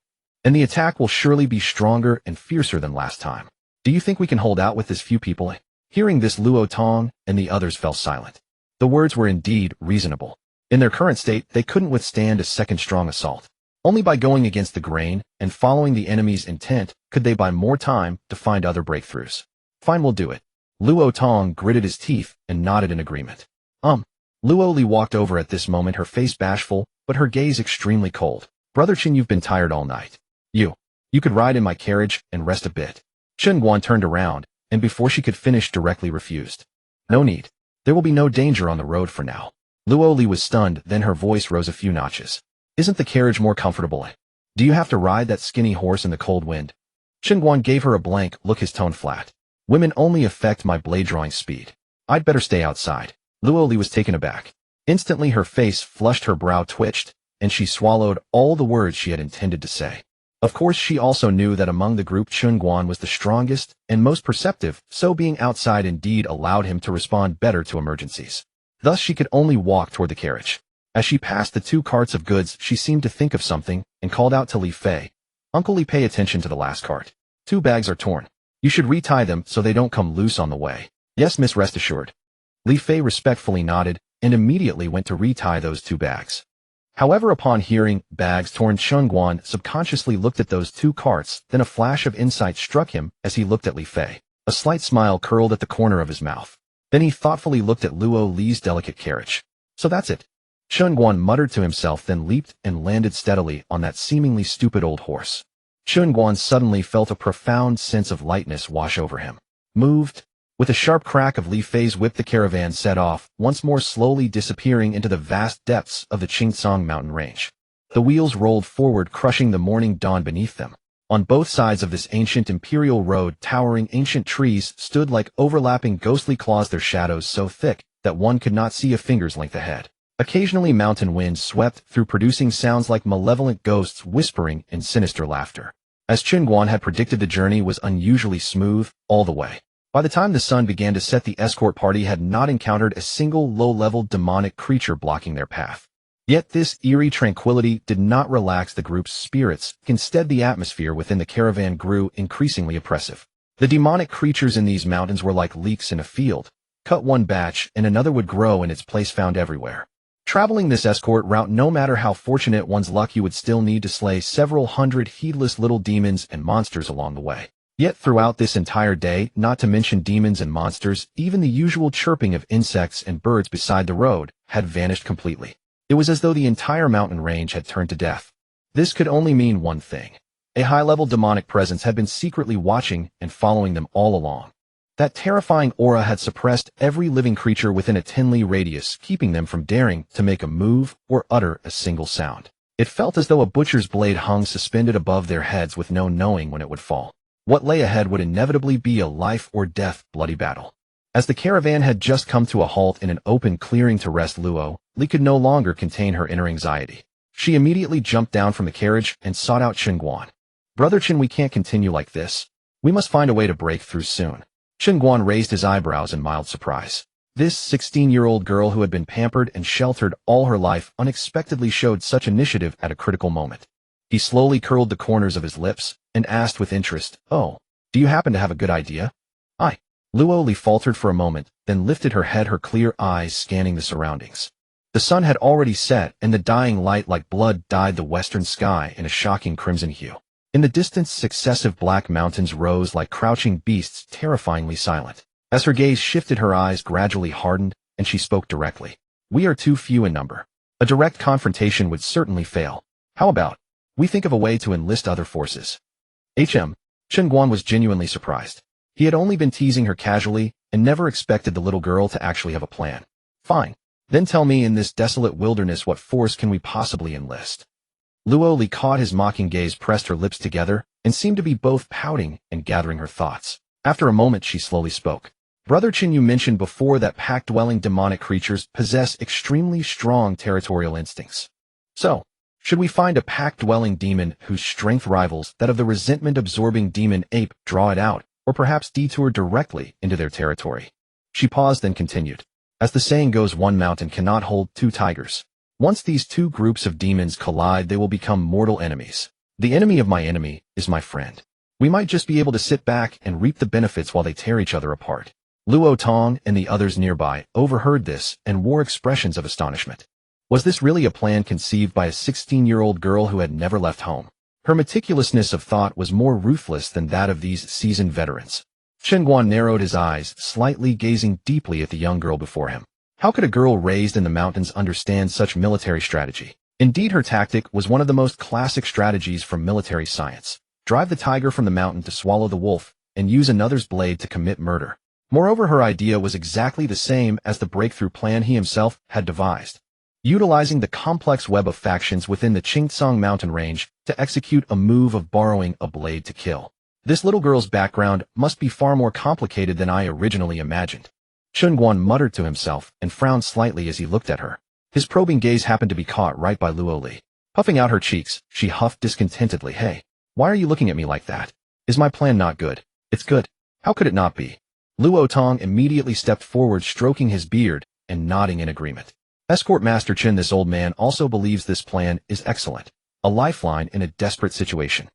And the attack will surely be stronger and fiercer than last time. Do you think we can hold out with this few people? Hearing this, Luo Tong and the others fell silent. The words were indeed reasonable. In their current state, they couldn't withstand a second-strong assault. Only by going against the grain and following the enemy's intent could they buy more time to find other breakthroughs. Fine, we'll do it. Luo Tong gritted his teeth and nodded in agreement. Luo Li walked over at this moment, her face bashful, but her gaze extremely cold. Brother Chen, you've been tired all night. You could ride in my carriage and rest a bit. Chen Guan turned around, and before she could finish directly refused. No need. There will be no danger on the road for now. Luo Li was stunned, then her voice rose a few notches. Isn't the carriage more comfortable? Do you have to ride that skinny horse in the cold wind? Chen Guan gave her a blank look, his tone flat. Women only affect my blade drawing speed. I'd better stay outside. Luo Li was taken aback. Instantly her face flushed, her brow twitched, and she swallowed all the words she had intended to say. Of course, she also knew that among the group Chen Guan was the strongest and most perceptive, so being outside indeed allowed him to respond better to emergencies. Thus she could only walk toward the carriage. As she passed the 2 carts of goods, she seemed to think of something and called out to Li Fei. Uncle Li, pay attention to the last cart. 2 bags are torn. You should retie them so they don't come loose on the way. Yes, miss, rest assured. Li Fei respectfully nodded and immediately went to retie those 2 bags. However, upon hearing bags torn, Chen Guan subconsciously looked at those 2 carts, then a flash of insight struck him as he looked at Li Fei. A slight smile curled at the corner of his mouth. Then he thoughtfully looked at Luo Li's delicate carriage. So that's it. Chen Guan muttered to himself, then leaped and landed steadily on that seemingly stupid old horse. Chen Guan suddenly felt a profound sense of lightness wash over him. Moved. With a sharp crack of Li Fei's whip, the caravan set off, once more slowly disappearing into the vast depths of the Qingcang mountain range. The wheels rolled forward, crushing the morning dawn beneath them. On both sides of this ancient imperial road, towering ancient trees stood like overlapping ghostly claws, their shadows so thick that one could not see a finger's length ahead. Occasionally mountain winds swept through, producing sounds like malevolent ghosts whispering in sinister laughter. As Chen Guan had predicted, the journey was unusually smooth all the way. By the time the sun began to set, the escort party had not encountered a single low-level demonic creature blocking their path. Yet this eerie tranquility did not relax the group's spirits. Instead, the atmosphere within the caravan grew increasingly oppressive. The demonic creatures in these mountains were like leeks in a field. Cut one batch, and another would grow in its place, found everywhere. Traveling this escort route, no matter how fortunate one's luck, you would still need to slay several hundred heedless little demons and monsters along the way. Yet throughout this entire day, not to mention demons and monsters, even the usual chirping of insects and birds beside the road had vanished completely. It was as though the entire mountain range had turned to death. This could only mean one thing. A high-level demonic presence had been secretly watching and following them all along. That terrifying aura had suppressed every living creature within a 10-li radius, keeping them from daring to make a move or utter a single sound. It felt as though a butcher's blade hung suspended above their heads with no knowing when it would fall. What lay ahead would inevitably be a life-or-death bloody battle. As the caravan had just come to a halt in an open clearing to rest, Luo Li could no longer contain her inner anxiety. She immediately jumped down from the carriage and sought out Chen Guan. Brother Chen, we can't continue like this. We must find a way to break through soon. Chen Guan raised his eyebrows in mild surprise. This 16-year-old girl who had been pampered and sheltered all her life unexpectedly showed such initiative at a critical moment. He slowly curled the corners of his lips and asked with interest, "Oh, do you happen to have a good idea?" Luo Li faltered for a moment, then lifted her head, her clear eyes scanning the surroundings. The sun had already set, and the dying light like blood dyed the western sky in a shocking crimson hue. In the distance, successive black mountains rose like crouching beasts, terrifyingly silent. As her gaze shifted, her eyes gradually hardened, and she spoke directly. "We are too few in number. A direct confrontation would certainly fail. How about we think of a way to enlist other forces?" Chen Guan was genuinely surprised. He had only been teasing her casually and never expected the little girl to actually have a plan. "Fine. Then tell me, in this desolate wilderness, what force can we possibly enlist?" Luo Li caught his mocking gaze, pressed her lips together, and seemed to be both pouting and gathering her thoughts. After a moment, she slowly spoke. "Brother Chen, you mentioned before that pack-dwelling demonic creatures possess extremely strong territorial instincts. So, should we find a pack-dwelling demon whose strength rivals that of the resentment-absorbing demon ape, draw it out, or perhaps detour directly into their territory?" She paused, then continued. "As the saying goes, one mountain cannot hold 2 tigers. Once these 2 groups of demons collide, they will become mortal enemies. The enemy of my enemy is my friend. We might just be able to sit back and reap the benefits while they tear each other apart. Luo Tong and the others nearby overheard this and wore expressions of astonishment. Was this really a plan conceived by a 16-year-old girl who had never left home? Her meticulousness of thought was more ruthless than that of these seasoned veterans. Chen Guan narrowed his eyes, slightly gazing deeply at the young girl before him. How could a girl raised in the mountains understand such military strategy? Indeed, her tactic was one of the most classic strategies from military science. Drive the tiger from the mountain to swallow the wolf, and use another's blade to commit murder. Moreover, her idea was exactly the same as the breakthrough plan he himself had devised. Utilizing the complex web of factions within the Qingtsang mountain range to execute a move of borrowing a blade to kill. This little girl's background must be far more complicated than I originally imagined. Chen Guan muttered to himself and frowned slightly as he looked at her. His probing gaze happened to be caught right by Luo Li. Puffing out her cheeks, she huffed discontentedly. Hey, why are you looking at me like that? Is my plan not good? It's good. How could it not be? Luo Tong immediately stepped forward, stroking his beard and nodding in agreement. Escort Master Chen, this old man also believes this plan is excellent. A lifeline in a desperate situation.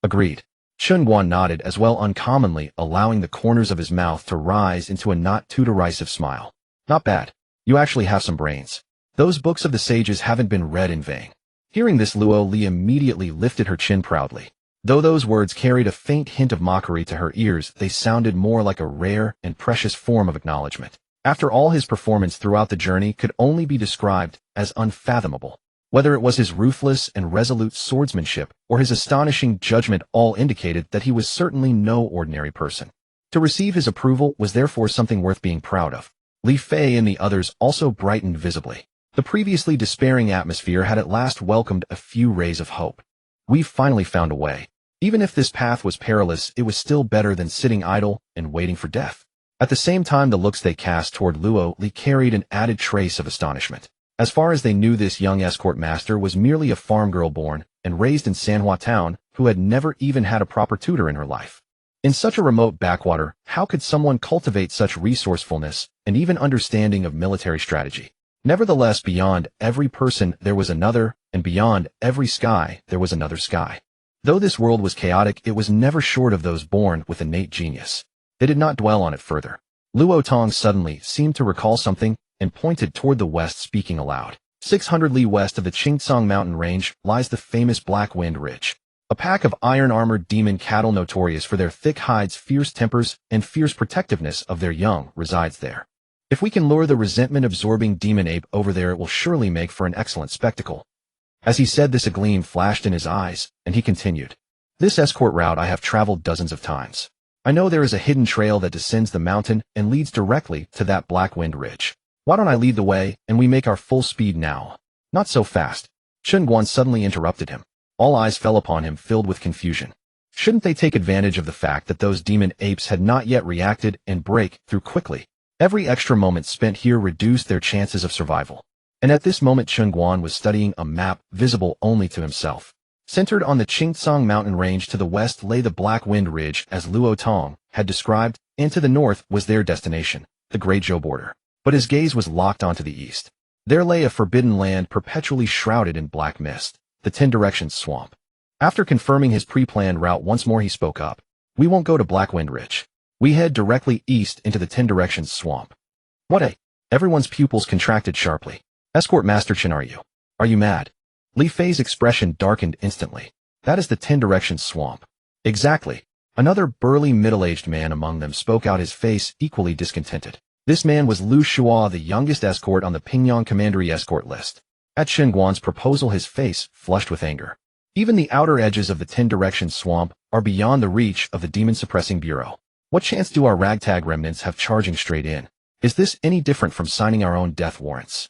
Agreed. Chen Guan nodded as well, uncommonly allowing the corners of his mouth to rise into a not too derisive smile. Not bad. You actually have some brains. Those books of the sages haven't been read in vain. Hearing this, Luo Li immediately lifted her chin proudly. Though those words carried a faint hint of mockery to her ears, they sounded more like a rare and precious form of acknowledgement. After all, his performance throughout the journey could only be described as unfathomable. Whether it was his ruthless and resolute swordsmanship or his astonishing judgment, all indicated that he was certainly no ordinary person. To receive his approval was therefore something worth being proud of. Li Fei and the others also brightened visibly. The previously despairing atmosphere had at last welcomed a few rays of hope. We've finally found a way. Even if this path was perilous, it was still better than sitting idle and waiting for death. At the same time, the looks they cast toward Luo Li carried an added trace of astonishment. As far as they knew, this young escort master was merely a farm girl born and raised in Sanhua town who had never even had a proper tutor in her life. In such a remote backwater, how could someone cultivate such resourcefulness and even understanding of military strategy? Nevertheless, beyond every person there was another, and beyond every sky there was another sky. Though this world was chaotic, it was never short of those born with innate genius. They did not dwell on it further. Luo Tong suddenly seemed to recall something and pointed toward the west, speaking aloud. 600 li west of the Qingtsang mountain range lies the famous Black Wind Ridge. A pack of iron-armored demon cattle notorious for their thick hides, fierce tempers, and fierce protectiveness of their young resides there. If we can lure the resentment-absorbing demon ape over there, it will surely make for an excellent spectacle. As he said this, a gleam flashed in his eyes, and he continued. This escort route I have traveled dozens of times. I know there is a hidden trail that descends the mountain and leads directly to that Black Wind Ridge. Why don't I lead the way, and we make our full speed now? Not so fast. Chen Guan suddenly interrupted him. All eyes fell upon him, filled with confusion. Shouldn't they take advantage of the fact that those demon apes had not yet reacted and break through quickly? Every extra moment spent here reduced their chances of survival. And at this moment, Chen Guan was studying a map visible only to himself. Centered on the Qingtsang mountain range to the west lay the Black Wind Ridge, as Luo Tong had described, and to the north was their destination, the Great Zhou border. But his gaze was locked onto the east. There lay a forbidden land perpetually shrouded in black mist, the 10 Directions swamp. After confirming his pre-planned route once more, he spoke up. We won't go to Black Wind Ridge. We head directly east into the 10 Directions swamp. What a... Everyone's pupils contracted sharply. Escort Master Chen, are you mad? Li Fei's expression darkened instantly. That is the 10 Directions swamp. Exactly. Another burly middle-aged man among them spoke out, his face equally discontented. This man was Lu Shua, the youngest escort on the Pingyang Commandery escort list. At Chen Guan's proposal, his face flushed with anger. Even the outer edges of the 10 Directions swamp are beyond the reach of the Demon Suppressing Bureau. What chance do our ragtag remnants have charging straight in? Is this any different from signing our own death warrants?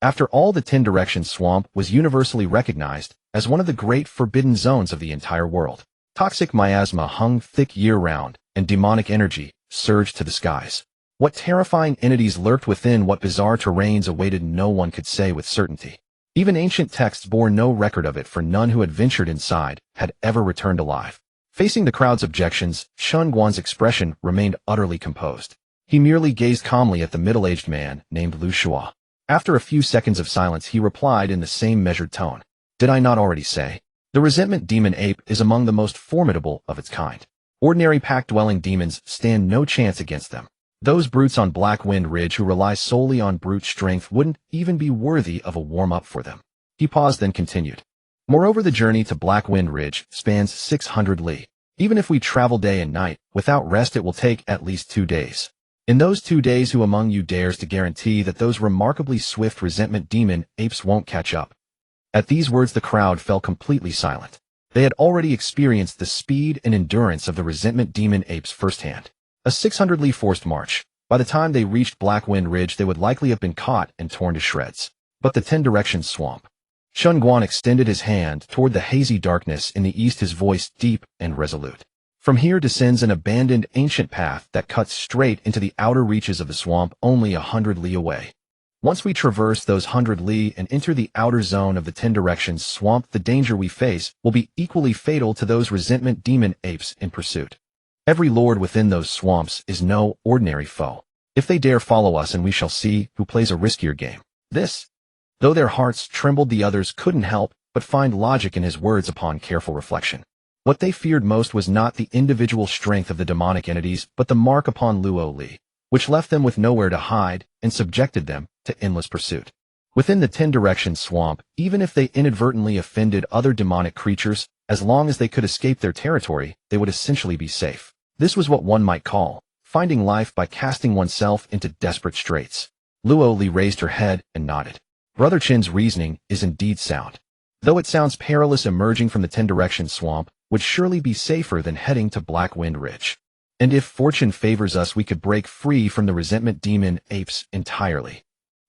After all, the 10 Directions swamp was universally recognized as one of the great forbidden zones of the entire world. Toxic miasma hung thick year-round, and demonic energy surged to the skies. What terrifying entities lurked within, what bizarre terrains awaited, no one could say with certainty. Even ancient texts bore no record of it, for none who had ventured inside had ever returned alive. Facing the crowd's objections, Chen Guan's expression remained utterly composed. He merely gazed calmly at the middle-aged man named Lu Shua. After a few seconds of silence, he replied in the same measured tone. Did I not already say? The resentment demon ape is among the most formidable of its kind. Ordinary pack-dwelling demons stand no chance against them. Those brutes on Black Wind Ridge who rely solely on brute strength wouldn't even be worthy of a warm-up for them. He paused, then continued. Moreover, the journey to Black Wind Ridge spans 600 li. Even if we travel day and night, without rest it will take at least 2 days. In those 2 days, who among you dares to guarantee that those remarkably swift resentment demon apes won't catch up? At these words the crowd fell completely silent. They had already experienced the speed and endurance of the resentment demon apes firsthand. A 600 li forced march. By the time they reached Black Wind Ridge they would likely have been caught and torn to shreds. But the 10 direction swamp. Chen Guan extended his hand toward the hazy darkness in the east, his voice deep and resolute. From here descends an abandoned ancient path that cuts straight into the outer reaches of the swamp only 100 li away. Once we traverse those 100 li and enter the outer zone of the 10 directions swamp, the danger we face will be equally fatal to those resentment demon apes in pursuit. Every lord within those swamps is no ordinary foe. If they dare follow us, and we shall see who plays a riskier game. This. Though their hearts trembled, the others couldn't help but find logic in his words upon careful reflection. What they feared most was not the individual strength of the demonic entities, but the mark upon Luo Li, which left them with nowhere to hide and subjected them to endless pursuit. Within the 10 directions swamp, even if they inadvertently offended other demonic creatures, as long as they could escape their territory, they would essentially be safe. This was what one might call finding life by casting oneself into desperate straits. Luo Li raised her head and nodded. Brother Chen's reasoning is indeed sound. Though it sounds perilous, emerging from the 10 directions swamp would surely be safer than heading to Black Wind Ridge. And if fortune favors us, we could break free from the resentment demon apes entirely.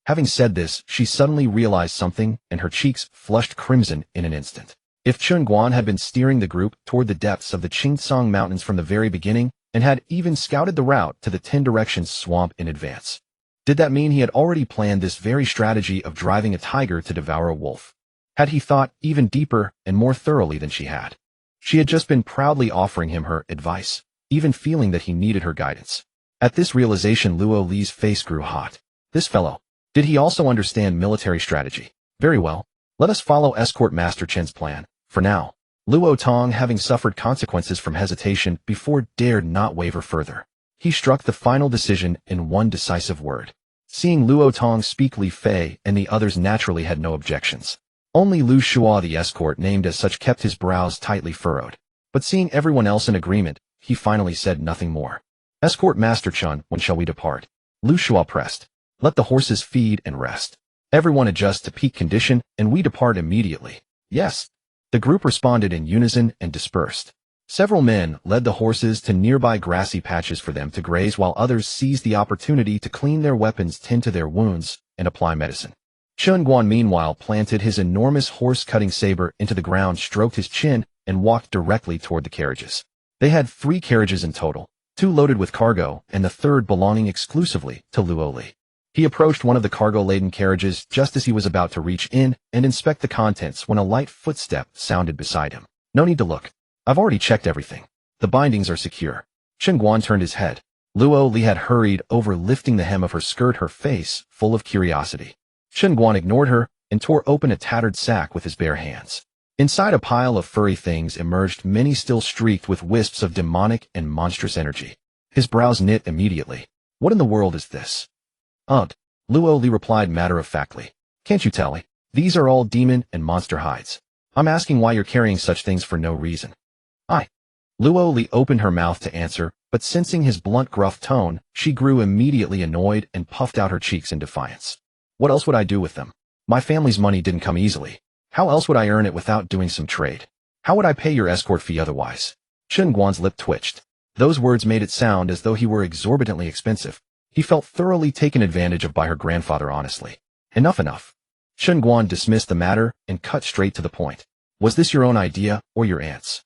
Having said this, she suddenly realized something, and her cheeks flushed crimson in an instant. If Chen Guan had been steering the group toward the depths of the Qingsong Mountains from the very beginning, and had even scouted the route to the 10 directions swamp in advance, did that mean he had already planned this very strategy of driving a tiger to devour a wolf? Had he thought even deeper and more thoroughly than she had? She had just been proudly offering him her advice, even feeling that he needed her guidance. At this realization, Luo Li's face grew hot. This fellow. Did he also understand military strategy? Very well. Let us follow Escort Master Chen's plan. For now. Luo Tong, having suffered consequences from hesitation before, dared not waver further. He struck the final decision in one decisive word. Seeing Luo Tong speak, Li Fei and the others naturally had no objections. Only Lu Shua, the escort named as such, kept his brows tightly furrowed. But seeing everyone else in agreement, he finally said nothing more. Escort Master Chen, when shall we depart? Lu Shua pressed. Let the horses feed and rest. Everyone adjust to peak condition, and we depart immediately. Yes. The group responded in unison and dispersed. Several men led the horses to nearby grassy patches for them to graze, while others seized the opportunity to clean their weapons, tend to their wounds, and apply medicine. Chen Guan meanwhile planted his enormous horse-cutting saber into the ground, stroked his chin, and walked directly toward the carriages. They had 3 carriages in total, 2 loaded with cargo, and the third belonging exclusively to Luo Li. He approached one of the cargo-laden carriages just as he was about to reach in and inspect the contents when a light footstep sounded beside him. No need to look. I've already checked everything. The bindings are secure. Chen Guan turned his head. Luo Li had hurried over, lifting the hem of her skirt, her face full of curiosity. Chen Guan ignored her and tore open a tattered sack with his bare hands. Inside a pile of furry things emerged many, still streaked with wisps of demonic and monstrous energy. His brows knit immediately. What in the world is this? Ugh. Luo Li replied matter-of-factly. Can't you tell? These are all demon and monster hides. I'm asking why you're carrying such things for no reason. Luo Li opened her mouth to answer, but sensing his blunt, gruff tone, she grew immediately annoyed and puffed out her cheeks in defiance. What else would I do with them? My family's money didn't come easily. How else would I earn it without doing some trade? How would I pay your escort fee otherwise? Chen Guan's lip twitched. Those words made it sound as though he were exorbitantly expensive. He felt thoroughly taken advantage of by her grandfather, honestly. Enough. Chen Guan dismissed the matter and cut straight to the point. Was this your own idea or your aunt's?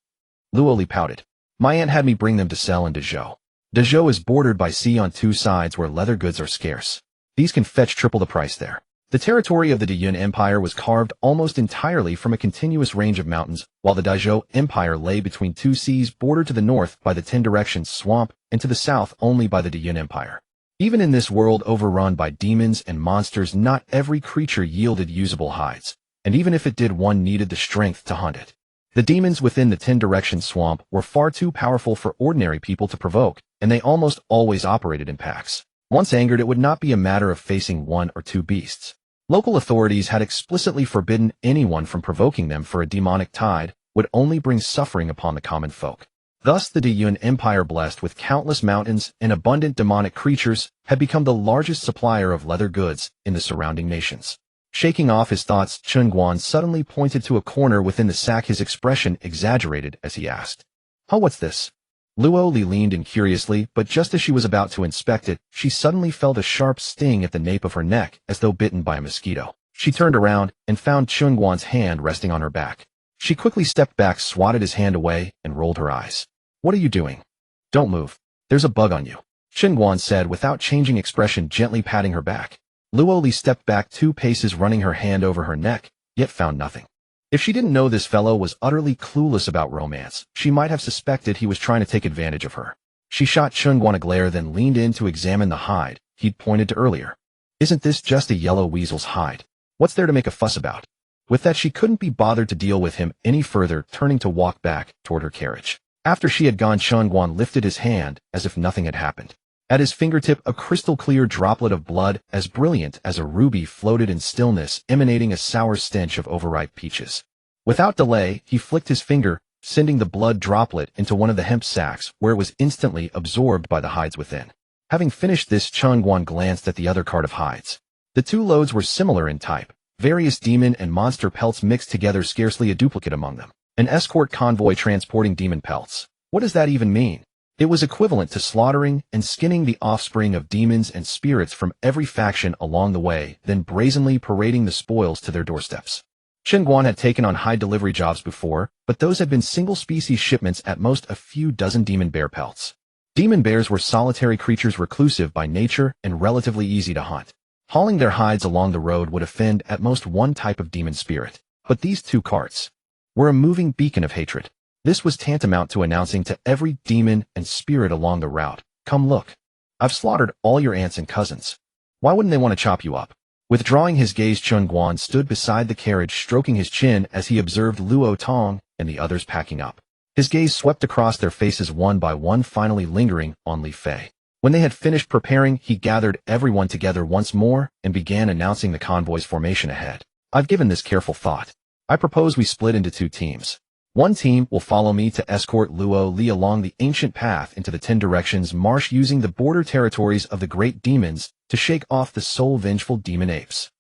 Luo Li pouted. My aunt had me bring them to sell in Dezhou. Dezhou is bordered by sea on 2 sides where leather goods are scarce. These can fetch triple the price there. The territory of the Deyun Empire was carved almost entirely from a continuous range of mountains, while the Dezhou Empire lay between 2 seas, bordered to the north by the 10 directions swamp and to the south only by the Deyun Empire. Even in this world overrun by demons and monsters, not every creature yielded usable hides, and even if it did, one needed the strength to hunt it. The demons within the 10 Direction swamp were far too powerful for ordinary people to provoke, and they almost always operated in packs. Once angered, it would not be a matter of facing one or two beasts. Local authorities had explicitly forbidden anyone from provoking them, for a demonic tide would only bring suffering upon the common folk. Thus, the Deyun Empire, blessed with countless mountains and abundant demonic creatures, had become the largest supplier of leather goods in the surrounding nations. Shaking off his thoughts, Chen Guan suddenly pointed to a corner within the sack, his expression exaggerated as he asked, "Oh, what's this?" Luo Li leaned in curiously, but just as she was about to inspect it, she suddenly felt a sharp sting at the nape of her neck, as though bitten by a mosquito. She turned around and found Chen Guan's hand resting on her back. She quickly stepped back, swatted his hand away, and rolled her eyes. "What are you doing? Don't move. There's a bug on you," Chen Guan said without changing expression, gently patting her back. Luo Li stepped back 2 paces, running her hand over her neck, yet found nothing. If she didn't know this fellow was utterly clueless about romance, she might have suspected he was trying to take advantage of her. She shot Chen Guan a glare, then leaned in to examine the hide he'd pointed to earlier. "Isn't this just a yellow weasel's hide? What's there to make a fuss about?" With that, she couldn't be bothered to deal with him any further, turning to walk back toward her carriage. After she had gone, Chen Guan lifted his hand as if nothing had happened. At his fingertip, a crystal-clear droplet of blood, as brilliant as a ruby, floated in stillness, emanating a sour stench of overripe peaches. Without delay, he flicked his finger, sending the blood droplet into one of the hemp sacks, where it was instantly absorbed by the hides within. Having finished this, Chen Guan glanced at the other cart of hides. The 2 loads were similar in type, various demon and monster pelts mixed together, scarcely a duplicate among them. An escort convoy transporting demon pelts. What does that even mean? It was equivalent to slaughtering and skinning the offspring of demons and spirits from every faction along the way, then brazenly parading the spoils to their doorsteps. Chen Guan had taken on hide delivery jobs before, but those had been single-species shipments, at most a few dozen demon bear pelts. Demon bears were solitary creatures, reclusive by nature and relatively easy to hunt. Hauling their hides along the road would offend at most one type of demon spirit. But these 2 carts were a moving beacon of hatred. This was tantamount to announcing to every demon and spirit along the route, "Come look. I've slaughtered all your aunts and cousins. Why wouldn't they want to chop you up?" Withdrawing his gaze, Chen Guan stood beside the carriage, stroking his chin as he observed Luo Tong and the others packing up. His gaze swept across their faces one by one, finally lingering on Li Fei. When they had finished preparing, he gathered everyone together once more and began announcing the convoy's formation ahead. "I've given this careful thought. I propose we split into 2 teams. One team will follow me to escort Luo Li along the ancient path into the 10 Directions marsh, using the border territories of the great demons to shake off the soul-vengeful demon apes.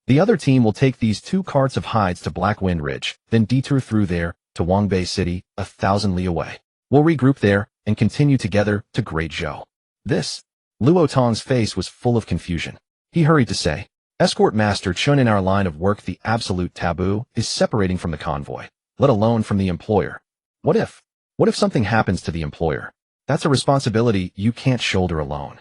The other team will take these 2 carts of hides to Black Wind Ridge, then detour through there to Wangbei City, 1,000 li away. We'll regroup there and continue together to Great Zhou." This. Luo Tong's face was full of confusion. He hurried to say, "Escort Master Chen, in our line of work, the absolute taboo is separating from the convoy, let alone from the employer. What if something happens to the employer? That's a responsibility you can't shoulder alone."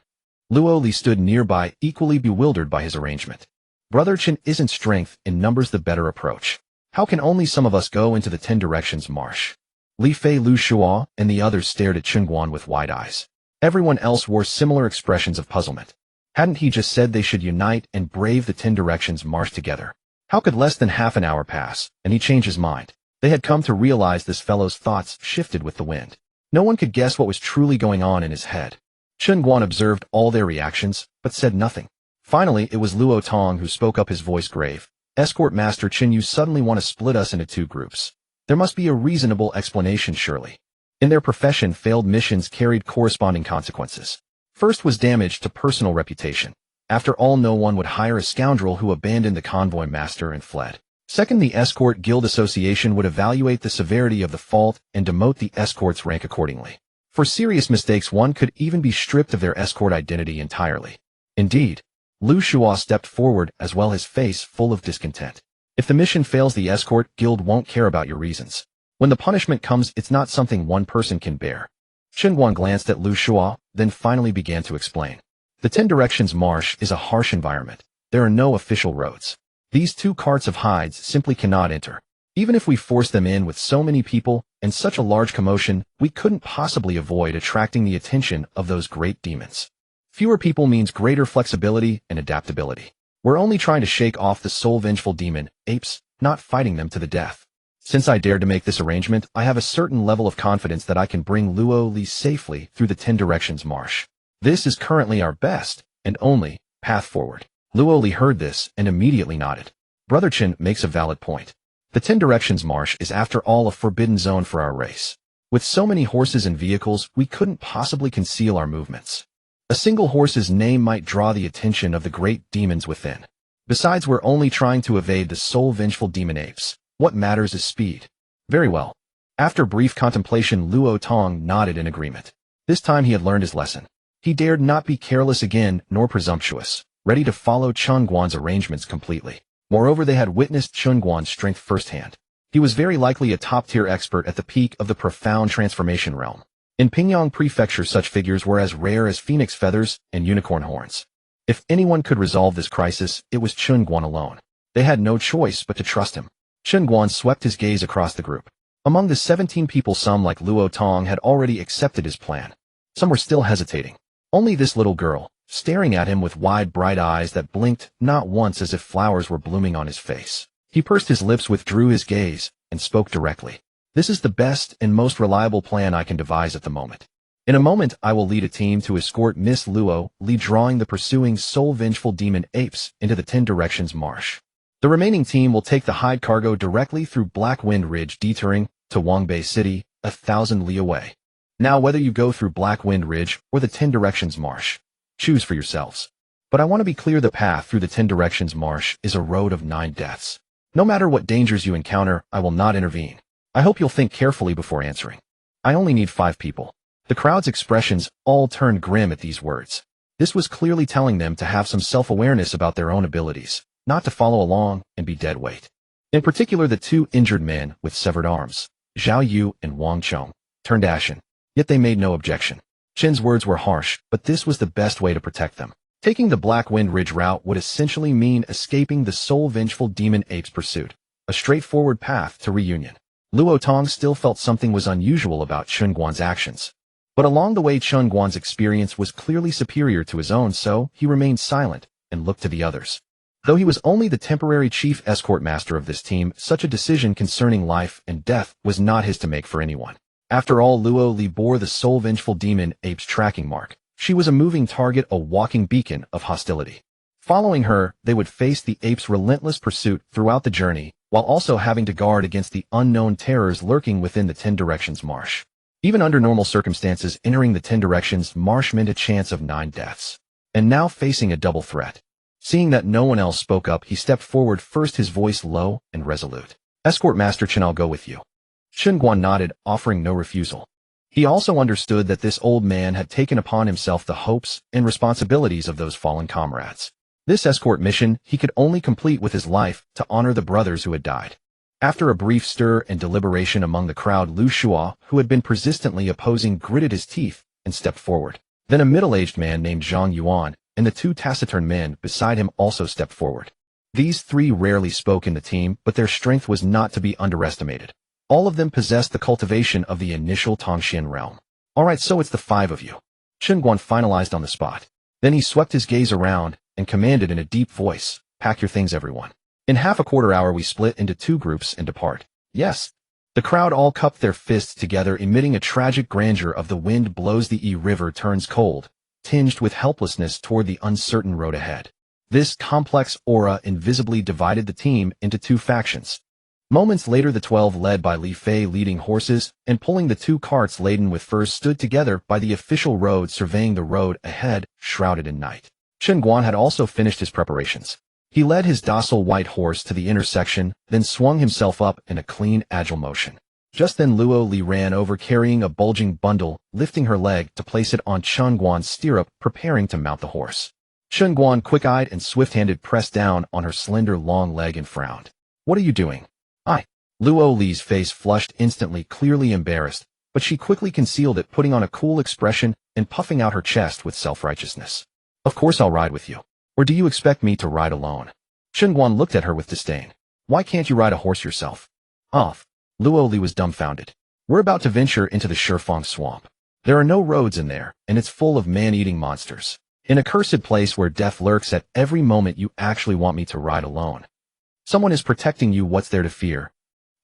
Luo Li stood nearby, equally bewildered by his arrangement. "Brother Chen, isn't strength in numbers the better approach? How can only some of us go into the 10 Directions marsh?" Li Fei, Lu Shuo, and the others stared at Chen Guan with wide eyes. Everyone else wore similar expressions of puzzlement. Hadn't he just said they should unite and brave the 10 Directions marsh together? How could less than half an hour pass, and he change his mind? They had come to realize this fellow's thoughts shifted with the wind. No one could guess what was truly going on in his head. Chen Guan observed all their reactions, but said nothing. Finally, it was Luo Tong who spoke up, his voice grave. "Escort Master Chen, you suddenly want to split us into 2 groups. There must be a reasonable explanation, surely." In their profession, failed missions carried corresponding consequences. First was damage to personal reputation. After all, no one would hire a scoundrel who abandoned the convoy master and fled. Second, the Escort Guild Association would evaluate the severity of the fault and demote the escort's rank accordingly. For serious mistakes, one could even be stripped of their escort identity entirely. Indeed, Lu Shuo stepped forward as well, his face full of discontent. "If the mission fails, the Escort Guild won't care about your reasons. When the punishment comes, it's not something one person can bear." Chen Guan glanced at Lu Shuo, then finally began to explain. "The 10 Directions marsh is a harsh environment. There are no official roads. These 2 carts of hides simply cannot enter. Even if we force them in with so many people and such a large commotion, we couldn't possibly avoid attracting the attention of those great demons. Fewer people means greater flexibility and adaptability. We're only trying to shake off the soul-vengeful demon apes, not fighting them to the death." Since I dared to make this arrangement, I have a certain level of confidence that I can bring Luo Li safely through the 10 Directions Marsh. This is currently our best, and only, path forward. Luo Li heard this and immediately nodded. Brother Chen makes a valid point. The 10 Directions Marsh is after all a forbidden zone for our race. With so many horses and vehicles, we couldn't possibly conceal our movements. A single horse's name might draw the attention of the great demons within. Besides, we're only trying to evade the soul vengeful demon apes. What matters is speed. Very well. After brief contemplation, Luo Tong nodded in agreement. This time he had learned his lesson. He dared not be careless again, nor presumptuous, ready to follow Chen Guan's arrangements completely. Moreover, they had witnessed Chen Guan's strength firsthand. He was very likely a top-tier expert at the peak of the profound transformation realm. In Pingyang Prefecture, such figures were as rare as phoenix feathers and unicorn horns. If anyone could resolve this crisis, it was Chen Guan alone. They had no choice but to trust him. Chen Guan swept his gaze across the group. Among the 17 people, some like Luo Tong had already accepted his plan. Some were still hesitating. Only this little girl, staring at him with wide, bright eyes that blinked not once, as if flowers were blooming on his face. He pursed his lips, withdrew his gaze, and spoke directly. This is the best and most reliable plan I can devise at the moment. In a moment, I will lead a team to escort Miss Luo Li, drawing the pursuing soul-vengeful demon apes into the 10 Directions Marsh. The remaining team will take the hide cargo directly through Black Wind Ridge, detouring to Wangbei City, 1,000 li away. Now, whether you go through Black Wind Ridge or the 10 Directions Marsh, choose for yourselves. But I want to be clear, the path through the 10 Directions Marsh is a road of 9 deaths. No matter what dangers you encounter, I will not intervene. I hope you'll think carefully before answering. I only need 5 people. The crowd's expressions all turned grim at these words. This was clearly telling them to have some self-awareness about their own abilities, not to follow along and be dead weight. In particular, the 2 injured men with severed arms, Zhao Yu and Wang Chong, turned ashen, yet they made no objection. Chen's words were harsh, but this was the best way to protect them. Taking the Black Wind Ridge route would essentially mean escaping the soul-vengeful demon apes' pursuit, a straightforward path to reunion. Luo Tong still felt something was unusual about Chen Guan's actions. But along the way, Chen Guan's experience was clearly superior to his own, so he remained silent and looked to the others. Though he was only the temporary chief escort master of this team, such a decision concerning life and death was not his to make for anyone. After all, Luo Li bore the soul-vengeful demon ape's tracking mark. She was a moving target, a walking beacon of hostility. Following her, they would face the ape's relentless pursuit throughout the journey, while also having to guard against the unknown terrors lurking within the 10 Directions Marsh. Even under normal circumstances, entering the 10 Directions Marsh meant a chance of 9 deaths. And now facing a double threat. Seeing that no one else spoke up, he stepped forward, first his voice low and resolute. Escort Master Chen, I'll go with you. Chen Guan nodded, offering no refusal. He also understood that this old man had taken upon himself the hopes and responsibilities of those fallen comrades. This escort mission he could only complete with his life to honor the brothers who had died. After a brief stir and deliberation among the crowd, Lu Shua, who had been persistently opposing, gritted his teeth and stepped forward. Then a middle-aged man named Zhang Yuan and the 2 taciturn men beside him also stepped forward. These 3 rarely spoke in the team, but their strength was not to be underestimated. All of them possessed the cultivation of the initial Tongxian realm. All right, so it's the 5 of you. Chen Guan finalized on the spot. Then he swept his gaze around and commanded in a deep voice, "Pack your things, everyone. In half a quarter hour we split into 2 groups and depart." Yes. The crowd all cupped their fists together, emitting a tragic grandeur of the wind blows, the river turns cold, tinged with helplessness toward the uncertain road ahead. This complex aura invisibly divided the team into 2 factions. Moments later, the 12, led by Li Fei, leading horses and pulling the 2 carts laden with furs, stood together by the official road, surveying the road ahead, shrouded in night. Chen Guan had also finished his preparations. He led his docile white horse to the intersection, then swung himself up in a clean, agile motion. Just then Luo Li ran over, carrying a bulging bundle, lifting her leg to place it on Chen Guan's stirrup, preparing to mount the horse. Chen Guan, quick-eyed and swift-handed, pressed down on her slender long leg and frowned. "What are you doing?" Luo Li's face flushed instantly, clearly embarrassed, but she quickly concealed it, putting on a cool expression and puffing out her chest with self-righteousness. "Of course I'll ride with you. Or do you expect me to ride alone?" Chen Guan looked at her with disdain. "Why can't you ride a horse yourself?" "Off." Luo Li was dumbfounded. "We're about to venture into the Shifang swamp. There are no roads in there, and it's full of man-eating monsters. In a cursed place where death lurks at every moment. You actually want me to ride alone? Someone is protecting you. What's there to fear?"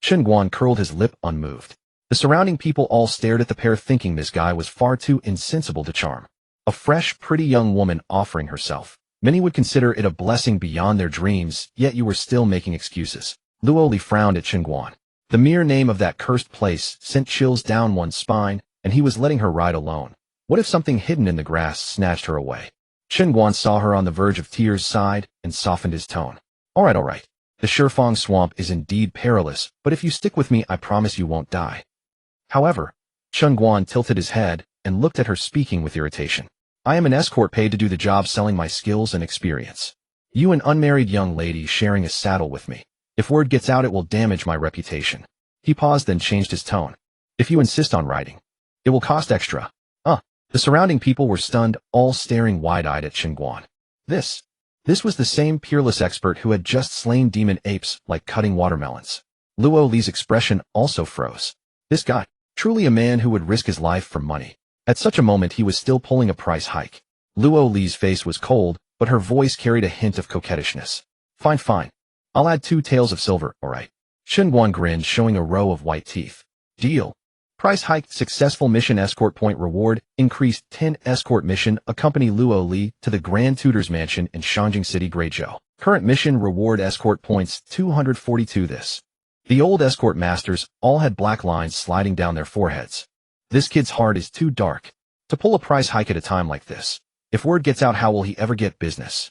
Chen Guan curled his lip unmoved. The surrounding people all stared at the pair thinking this guy was far too insensible to charm. A fresh, pretty young woman offering herself. Many would consider it a blessing beyond their dreams, yet you were still making excuses. Luo Li frowned at Chen Guan. The mere name of that cursed place sent chills down one's spine, and he was letting her ride alone. What if something hidden in the grass snatched her away? Chen Guan saw her on the verge of tears, sighed, and softened his tone. All right. The Shifang swamp is indeed perilous, but if you stick with me, I promise you won't die. However, Chen Guan tilted his head and looked at her, speaking with irritation. I am an escort paid to do the job, selling my skills and experience. You, an unmarried young lady, sharing a saddle with me. If word gets out, it will damage my reputation. He paused, then changed his tone. If you insist on riding, it will cost extra. The surrounding people were stunned, all staring wide-eyed at Chen Guan. This was the same peerless expert who had just slain demon apes like cutting watermelons. Luo Li's expression also froze. This guy, truly a man who would risk his life for money. At such a moment he was still pulling a price hike. Luo Li's face was cold, but her voice carried a hint of coquettishness. Fine. I'll add 2 taels of silver, alright. Chen Guan grinned, showing a row of white teeth. Deal. Price hiked. Successful mission. Escort point reward increased 10. Escort mission. Accompany Luo Li to the Grand Tutor's mansion in Shangjing City, Guizhou. Current mission reward escort points 242. The old escort masters all had black lines sliding down their foreheads. This kid's heart is too dark to pull a price hike at a time like this. If word gets out, how will he ever get business?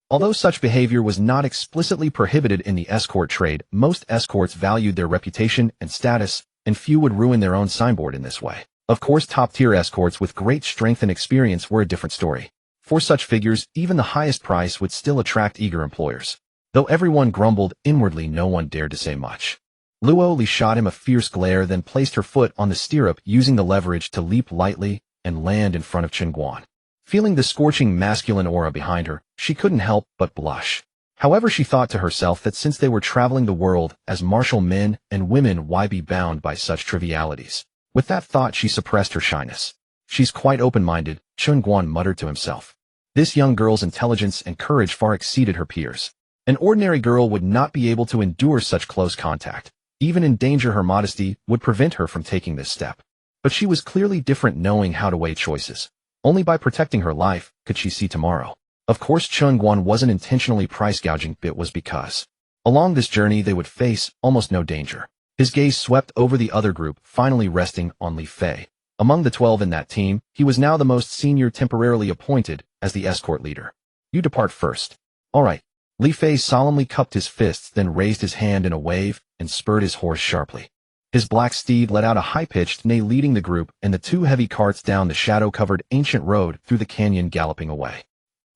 Although such behavior was not explicitly prohibited in the escort trade, most escorts valued their reputation and status, and few would ruin their own signboard in this way. Of course, top-tier escorts with great strength and experience were a different story. For such figures, even the highest price would still attract eager employers. Though everyone grumbled, inwardly no one dared to say much. Luo Li shot him a fierce glare, then placed her foot on the stirrup, using the leverage to leap lightly and land in front of Chen Guan. Feeling the scorching masculine aura behind her, she couldn't help but blush. However, she thought to herself that since they were traveling the world as martial men and women, why be bound by such trivialities? With that thought, she suppressed her shyness. She's quite open-minded, Chen Guan muttered to himself. This young girl's intelligence and courage far exceeded her peers. An ordinary girl would not be able to endure such close contact. Even in danger, her modesty would prevent her from taking this step. But she was clearly different, knowing how to weigh choices. Only by protecting her life could she see tomorrow. Of course, Chen Guan wasn't intentionally price gouging, it was because along this journey they would face almost no danger. His gaze swept over the other group, finally resting on Li Fei. Among the 12 in that team, he was now the most senior, temporarily appointed as the escort leader. You depart first. All right. Li Fei solemnly cupped his fists, then raised his hand in a wave and spurred his horse sharply. His black steed let out a high-pitched neigh, leading the group and the 2 heavy carts down the shadow-covered ancient road through the canyon, galloping away.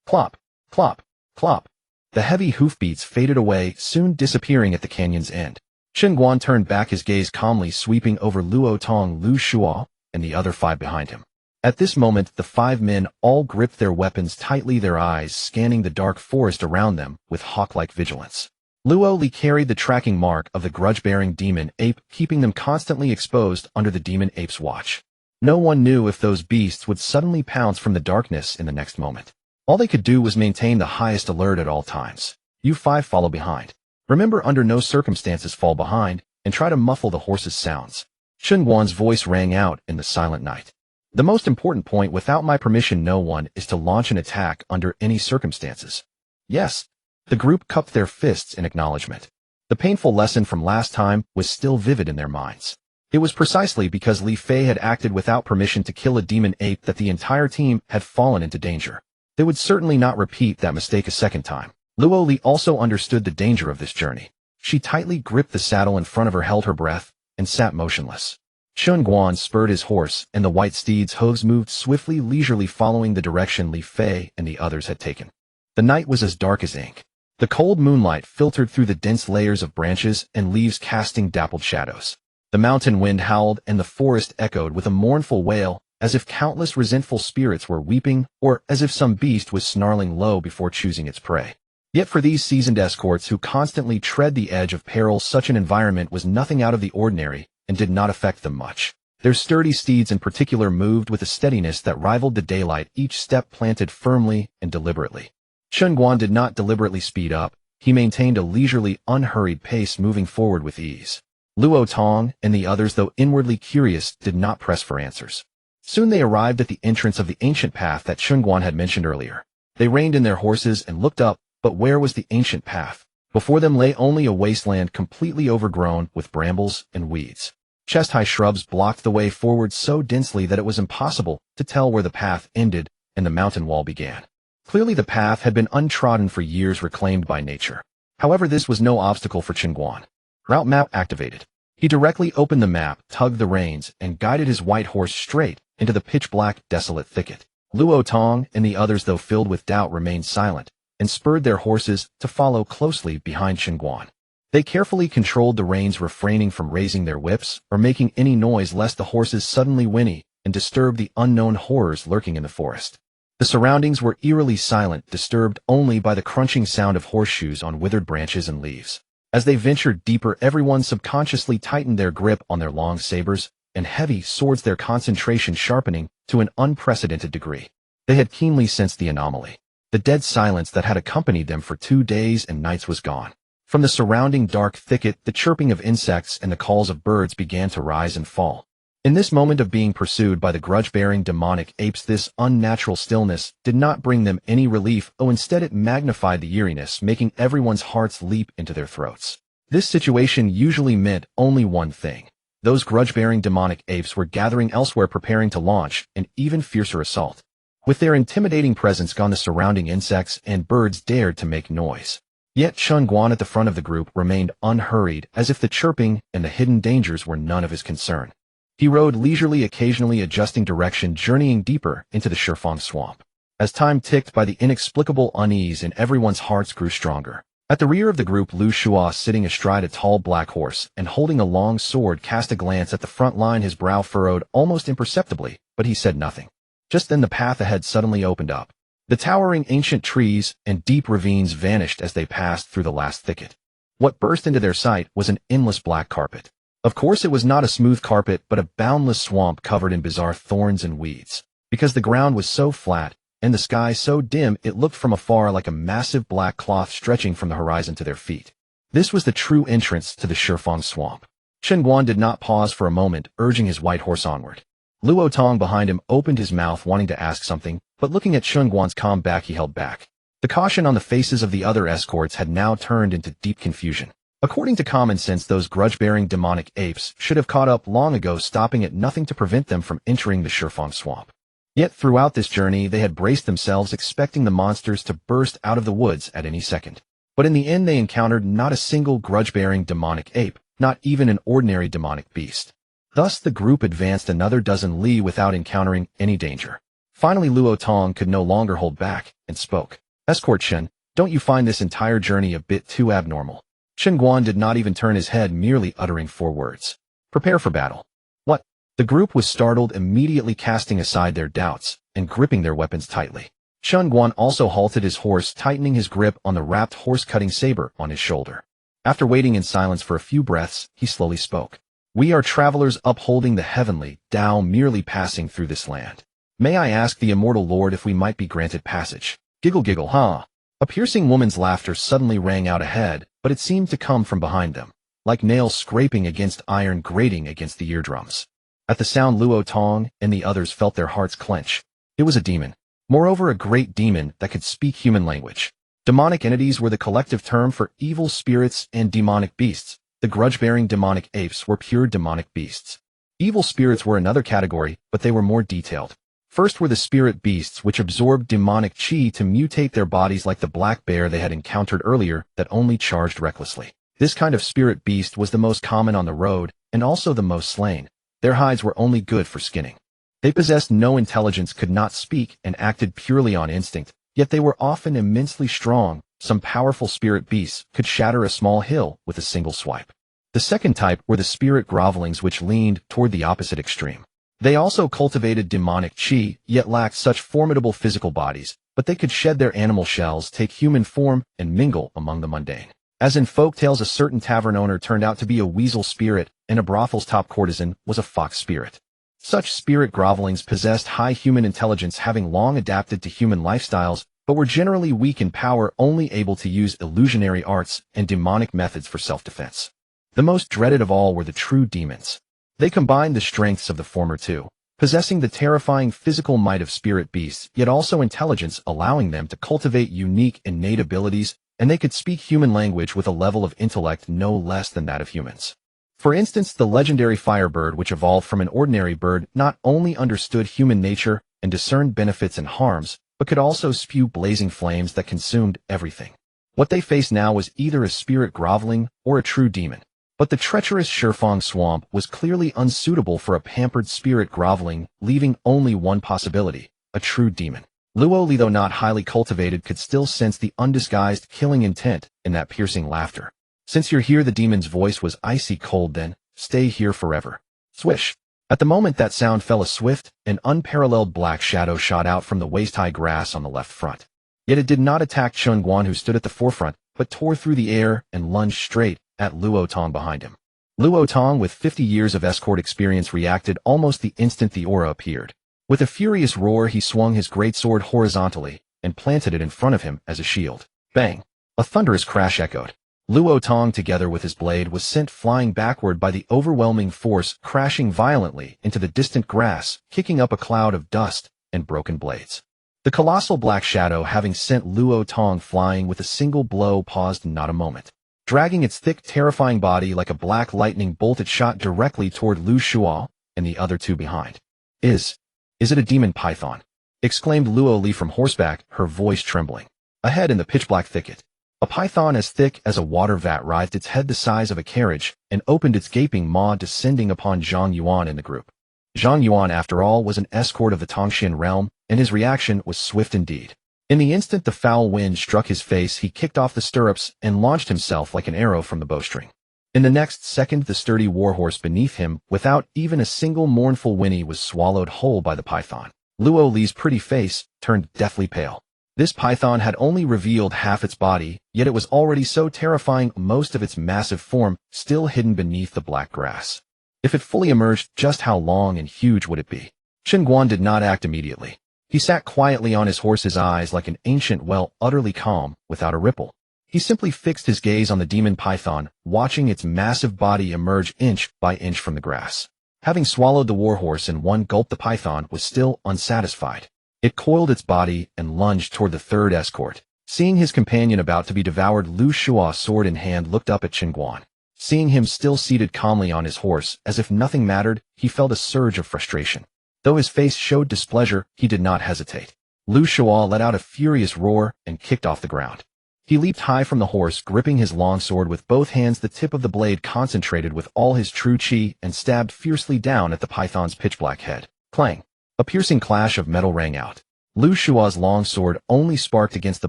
Clop, clop, clop. The heavy hoofbeats faded away, soon disappearing at the canyon's end. Chen Guan turned back, his gaze calmly sweeping over Luo Tong, Lu Shuo, and the other 5 behind him. At this moment, the 5 men all gripped their weapons tightly, their eyes scanning the dark forest around them with hawk-like vigilance. Luo Li carried the tracking mark of the grudge-bearing demon ape, keeping them constantly exposed under the demon ape's watch. No one knew if those beasts would suddenly pounce from the darkness in the next moment. All they could do was maintain the highest alert at all times. You 5 follow behind. Remember, under no circumstances fall behind, and try to muffle the horse's sounds. Chen Guan's voice rang out in the silent night. The most important point: without my permission, no one is to launch an attack under any circumstances. Yes. The group cupped their fists in acknowledgement. The painful lesson from last time was still vivid in their minds. It was precisely because Li Fei had acted without permission to kill a demon ape that the entire team had fallen into danger. They would certainly not repeat that mistake a second time. Luo Li also understood the danger of this journey. She tightly gripped the saddle in front of her, held her breath, and sat motionless. Chen Guan spurred his horse, and the white steed's hooves moved swiftly, leisurely, following the direction Li Fei and the others had taken. The night was as dark as ink. The cold moonlight filtered through the dense layers of branches and leaves, casting dappled shadows. The mountain wind howled, and the forest echoed with a mournful wail, as if countless resentful spirits were weeping, or as if some beast was snarling low before choosing its prey. Yet for these seasoned escorts who constantly tread the edge of peril, such an environment was nothing out of the ordinary and did not affect them much. Their sturdy steeds in particular moved with a steadiness that rivaled the daylight, each step planted firmly and deliberately. Chen Guan did not deliberately speed up. He maintained a leisurely, unhurried pace, moving forward with ease. Luo Tong and the others, though inwardly curious, did not press for answers. Soon they arrived at the entrance of the ancient path that Chen Guan had mentioned earlier. They reined in their horses and looked up, but where was the ancient path? Before them lay only a wasteland completely overgrown with brambles and weeds. Chest-high shrubs blocked the way forward so densely that it was impossible to tell where the path ended and the mountain wall began. Clearly the path had been untrodden for years, reclaimed by nature. However, this was no obstacle for Chen Guan. Route map activated. He directly opened the map, tugged the reins, and guided his white horse straight into the pitch-black, desolate thicket. Luo Tong and the others, though filled with doubt, remained silent and spurred their horses to follow closely behind Chen Guan. They carefully controlled the reins, refraining from raising their whips or making any noise lest the horses suddenly whinny and disturb the unknown horrors lurking in the forest. The surroundings were eerily silent, disturbed only by the crunching sound of horseshoes on withered branches and leaves. As they ventured deeper, everyone subconsciously tightened their grip on their long sabers and heavy swords, their concentration sharpening to an unprecedented degree. They had keenly sensed the anomaly. The dead silence that had accompanied them for 2 days and nights was gone. From the surrounding dark thicket, the chirping of insects and the calls of birds began to rise and fall. In this moment of being pursued by the grudge-bearing demonic apes, this unnatural stillness did not bring them any relief, instead it magnified the eeriness, making everyone's hearts leap into their throats. This situation usually meant only one thing. Those grudge-bearing demonic apes were gathering elsewhere, preparing to launch an even fiercer assault. With their intimidating presence gone, the surrounding insects and birds dared to make noise. Yet Chen Guan at the front of the group remained unhurried, as if the chirping and the hidden dangers were none of his concern. He rode leisurely, occasionally adjusting direction, journeying deeper into the Shifang swamp. As time ticked by, the inexplicable unease in everyone's hearts grew stronger. At the rear of the group, Lu Shua, sitting astride a tall black horse and holding a long sword, cast a glance at the front line, his brow furrowed almost imperceptibly, but he said nothing. Just then the path ahead suddenly opened up. The towering ancient trees and deep ravines vanished as they passed through the last thicket. What burst into their sight was an endless black carpet. Of course, it was not a smooth carpet, but a boundless swamp covered in bizarre thorns and weeds. Because the ground was so flat and the sky so dim, it looked from afar like a massive black cloth stretching from the horizon to their feet. This was the true entrance to the Shifang swamp. Chen Guan did not pause for a moment, urging his white horse onward. Luo Tong behind him opened his mouth, wanting to ask something, but looking at Chen Guan's calm back, he held back. The caution on the faces of the other escorts had now turned into deep confusion. According to common sense, those grudge-bearing demonic apes should have caught up long ago, stopping at nothing to prevent them from entering the Shifang swamp. Yet throughout this journey, they had braced themselves, expecting the monsters to burst out of the woods at any second. But in the end, they encountered not a single grudge-bearing demonic ape, not even an ordinary demonic beast. Thus the group advanced another dozen li without encountering any danger. Finally, Luo Tong could no longer hold back and spoke. "Escort Chen, don't you find this entire journey a bit too abnormal?" Chen Guan did not even turn his head, merely uttering 4 words. "Prepare for battle." "What?" The group was startled, immediately casting aside their doubts and gripping their weapons tightly. Chen Guan also halted his horse, tightening his grip on the wrapped horse-cutting saber on his shoulder. After waiting in silence for a few breaths, he slowly spoke. "We are travelers upholding the heavenly Tao, merely passing through this land. May I ask the immortal Lord if we might be granted passage?" Giggle giggle, huh? A piercing woman's laughter suddenly rang out ahead, but it seemed to come from behind them, like nails scraping against iron, grating against the eardrums. At the sound, Luo Tong and the others felt their hearts clench. It was a demon. Moreover, a great demon that could speak human language. Demonic entities were the collective term for evil spirits and demonic beasts. The grudge-bearing demonic apes were pure demonic beasts. Evil spirits were another category, but they were more detailed. First were the spirit beasts, which absorbed demonic chi to mutate their bodies, like the black bear they had encountered earlier that only charged recklessly. This kind of spirit beast was the most common on the road, and also the most slain. Their hides were only good for skinning. They possessed no intelligence, could not speak, and acted purely on instinct, yet they were often immensely strong. Some powerful spirit beasts could shatter a small hill with a single swipe. The second type were the spirit grovelings, which leaned toward the opposite extreme. They also cultivated demonic chi, yet lacked such formidable physical bodies, but they could shed their animal shells, take human form, and mingle among the mundane. As in folk tales, a certain tavern owner turned out to be a weasel spirit, and a brothel's top courtesan was a fox spirit. Such spirit grovelings possessed high human intelligence, having long adapted to human lifestyles, but were generally weak in power, only able to use illusionary arts and demonic methods for self-defense. The most dreaded of all were the true demons. They combined the strengths of the former two, possessing the terrifying physical might of spirit beasts, yet also intelligence, allowing them to cultivate unique innate abilities, and they could speak human language with a level of intellect no less than that of humans. For instance, the legendary firebird, which evolved from an ordinary bird, not only understood human nature and discerned benefits and harms, but could also spew blazing flames that consumed everything. What they faced now was either a spirit groveling or a true demon. But the treacherous Shifang swamp was clearly unsuitable for a pampered spirit groveling, leaving only one possibility, a true demon. Luo Li, though not highly cultivated, could still sense the undisguised killing intent in that piercing laughter. Since you're here, the demon's voice was icy cold, then stay here forever. Swish. At the moment that sound fell, a swift and unparalleled black shadow shot out from the waist-high grass on the left front. Yet it did not attack Chen Guan, who stood at the forefront, but tore through the air and lunged straight at Luo Tong behind him. Luo Tong, with 50 years of escort experience, reacted almost the instant the aura appeared. With a furious roar, he swung his greatsword horizontally and planted it in front of him as a shield. Bang! A thunderous crash echoed. Luo Tong, together with his blade, was sent flying backward by the overwhelming force, crashing violently into the distant grass, kicking up a cloud of dust and broken blades. The colossal black shadow, having sent Luo Tong flying with a single blow, paused not a moment. Dragging its thick, terrifying body like a black lightning bolt, it shot directly toward Lu Shuo and the other two behind. Is it a demon python? Exclaimed Luo Li from horseback, her voice trembling. Ahead in the pitch-black thicket, a python as thick as a water vat writhed its head the size of a carriage and opened its gaping maw, descending upon Zhang Yuan in the group. Zhang Yuan, after all, was an escort of the Tongxin realm, and his reaction was swift indeed. In the instant the foul wind struck his face, he kicked off the stirrups and launched himself like an arrow from the bowstring. In the next second, the sturdy warhorse beneath him, without even a single mournful whinny, was swallowed whole by the python. Luo Li's pretty face turned deathly pale. This python had only revealed half its body, yet it was already so terrifying, most of its massive form still hidden beneath the black grass. If it fully emerged, just how long and huge would it be? Chen Guan did not act immediately. He sat quietly on his horse, his eyes like an ancient well, utterly calm, without a ripple. He simply fixed his gaze on the demon python, watching its massive body emerge inch by inch from the grass. Having swallowed the warhorse in one gulp, the python was still unsatisfied. It coiled its body and lunged toward the third escort. Seeing his companion about to be devoured, Lu Shuo, sword in hand, looked up at Chen Guan. Seeing him still seated calmly on his horse, as if nothing mattered, he felt a surge of frustration. Though his face showed displeasure, he did not hesitate. Lu Shuo let out a furious roar and kicked off the ground. He leaped high from the horse, gripping his long sword with both hands, the tip of the blade concentrated with all his true chi, and stabbed fiercely down at the python's pitch-black head. Clang! A piercing clash of metal rang out. Lu Shuo's long sword only sparked against the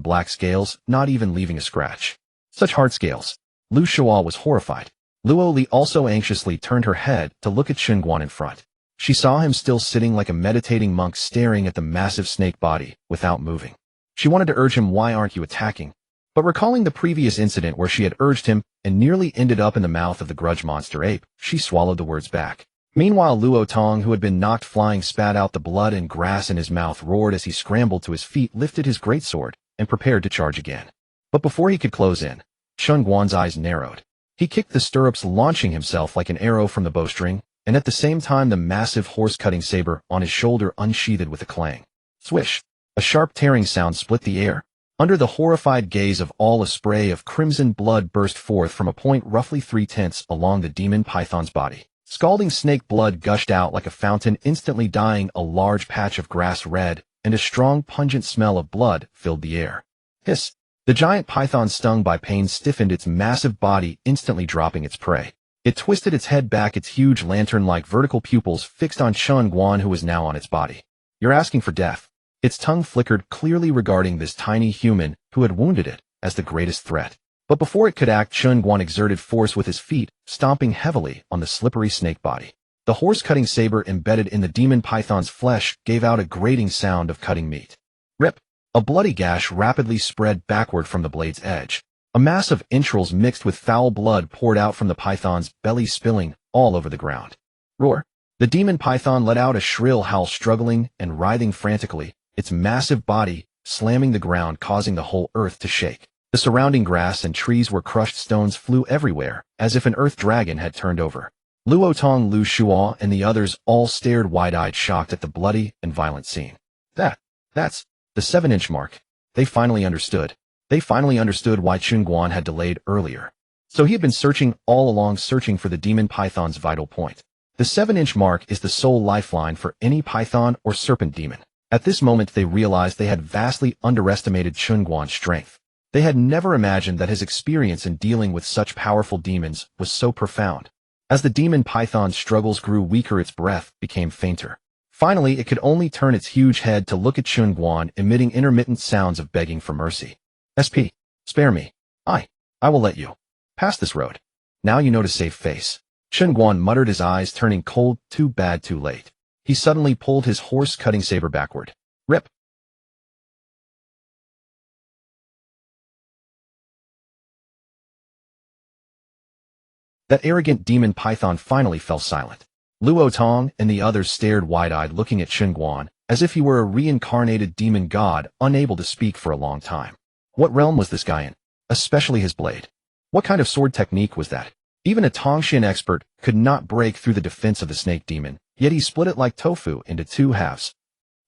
black scales, not even leaving a scratch. Such hard scales! Lu Shuo was horrified. Luo Li also anxiously turned her head to look at Chen Guan in front. She saw him still sitting like a meditating monk, staring at the massive snake body, without moving. She wanted to urge him, "Why aren't you attacking?" But recalling the previous incident where she had urged him and nearly ended up in the mouth of the grudge monster ape, she swallowed the words back. Meanwhile, Luo Tong, who had been knocked flying, spat out the blood and grass in his mouth, roared as he scrambled to his feet, lifted his greatsword, and prepared to charge again. But before he could close in, Chen Guan's eyes narrowed. He kicked the stirrups, launching himself like an arrow from the bowstring, and at the same time the massive horse-cutting saber on his shoulder unsheathed with a clang. Swish! A sharp tearing sound split the air. Under the horrified gaze of all, a spray of crimson blood burst forth from a point roughly 3/10 along the demon python's body. Scalding snake blood gushed out like a fountain, instantly dyeing a large patch of grass red, and a strong, pungent smell of blood filled the air. Hiss! The giant python, stung by pain, stiffened its massive body, instantly dropping its prey. It twisted its head back, its huge lantern-like vertical pupils fixed on Chen Guan, who was now on its body. "You're asking for death." Its tongue flickered, clearly regarding this tiny human who had wounded it as the greatest threat. But before it could act, Chen Guan exerted force with his feet, stomping heavily on the slippery snake body. The horse-cutting saber embedded in the demon python's flesh gave out a grating sound of cutting meat. Rip! A bloody gash rapidly spread backward from the blade's edge. A mass of entrails mixed with foul blood poured out from the python's belly, spilling all over the ground. Roar! The demon python let out a shrill howl, struggling and writhing frantically, its massive body slamming the ground, causing the whole earth to shake. The surrounding grass and trees where crushed stones flew everywhere, as if an earth dragon had turned over. Luo Tong, Lu Shuo, and the others all stared wide-eyed, shocked at the bloody and violent scene. That's the 7-inch mark. They finally understood. They finally understood why Chen Guan had delayed earlier. So he had been searching all along, searching for the demon python's vital point. The 7-inch mark is the sole lifeline for any python or serpent demon. At this moment they realized they had vastly underestimated Chen Guan's strength. They had never imagined that his experience in dealing with such powerful demons was so profound. As the demon python's struggles grew weaker, its breath became fainter. Finally, it could only turn its huge head to look at Chen Guan, emitting intermittent sounds of begging for mercy. SP, spare me. I will let you pass this road. Now you know to save face. Chen Guan muttered, his eyes turning cold. Too bad, too late. He suddenly pulled his horse-cutting saber backward. Rip. That arrogant demon python finally fell silent. Luo Tong and the others stared wide-eyed, looking at Chen Guan, as if he were a reincarnated demon god, unable to speak for a long time. What realm was this guy in? Especially his blade. What kind of sword technique was that? Even a Tongxian expert could not break through the defense of the snake demon, yet he split it like tofu into 2 halves.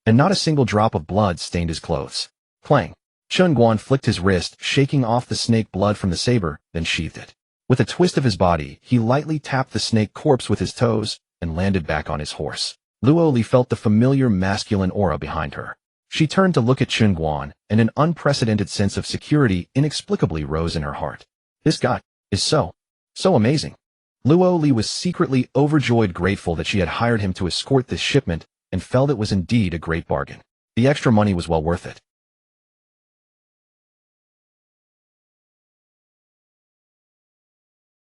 And not a single drop of blood stained his clothes. Clang. Chen Guan flicked his wrist, shaking off the snake blood from the saber, then sheathed it. With a twist of his body, he lightly tapped the snake corpse with his toes and landed back on his horse. Luo Li felt the familiar masculine aura behind her. She turned to look at Chen Guan, and an unprecedented sense of security inexplicably rose in her heart. This guy is so amazing. Luo Li was secretly overjoyed, grateful that she had hired him to escort this shipment, and felt it was indeed a great bargain. The extra money was well worth it.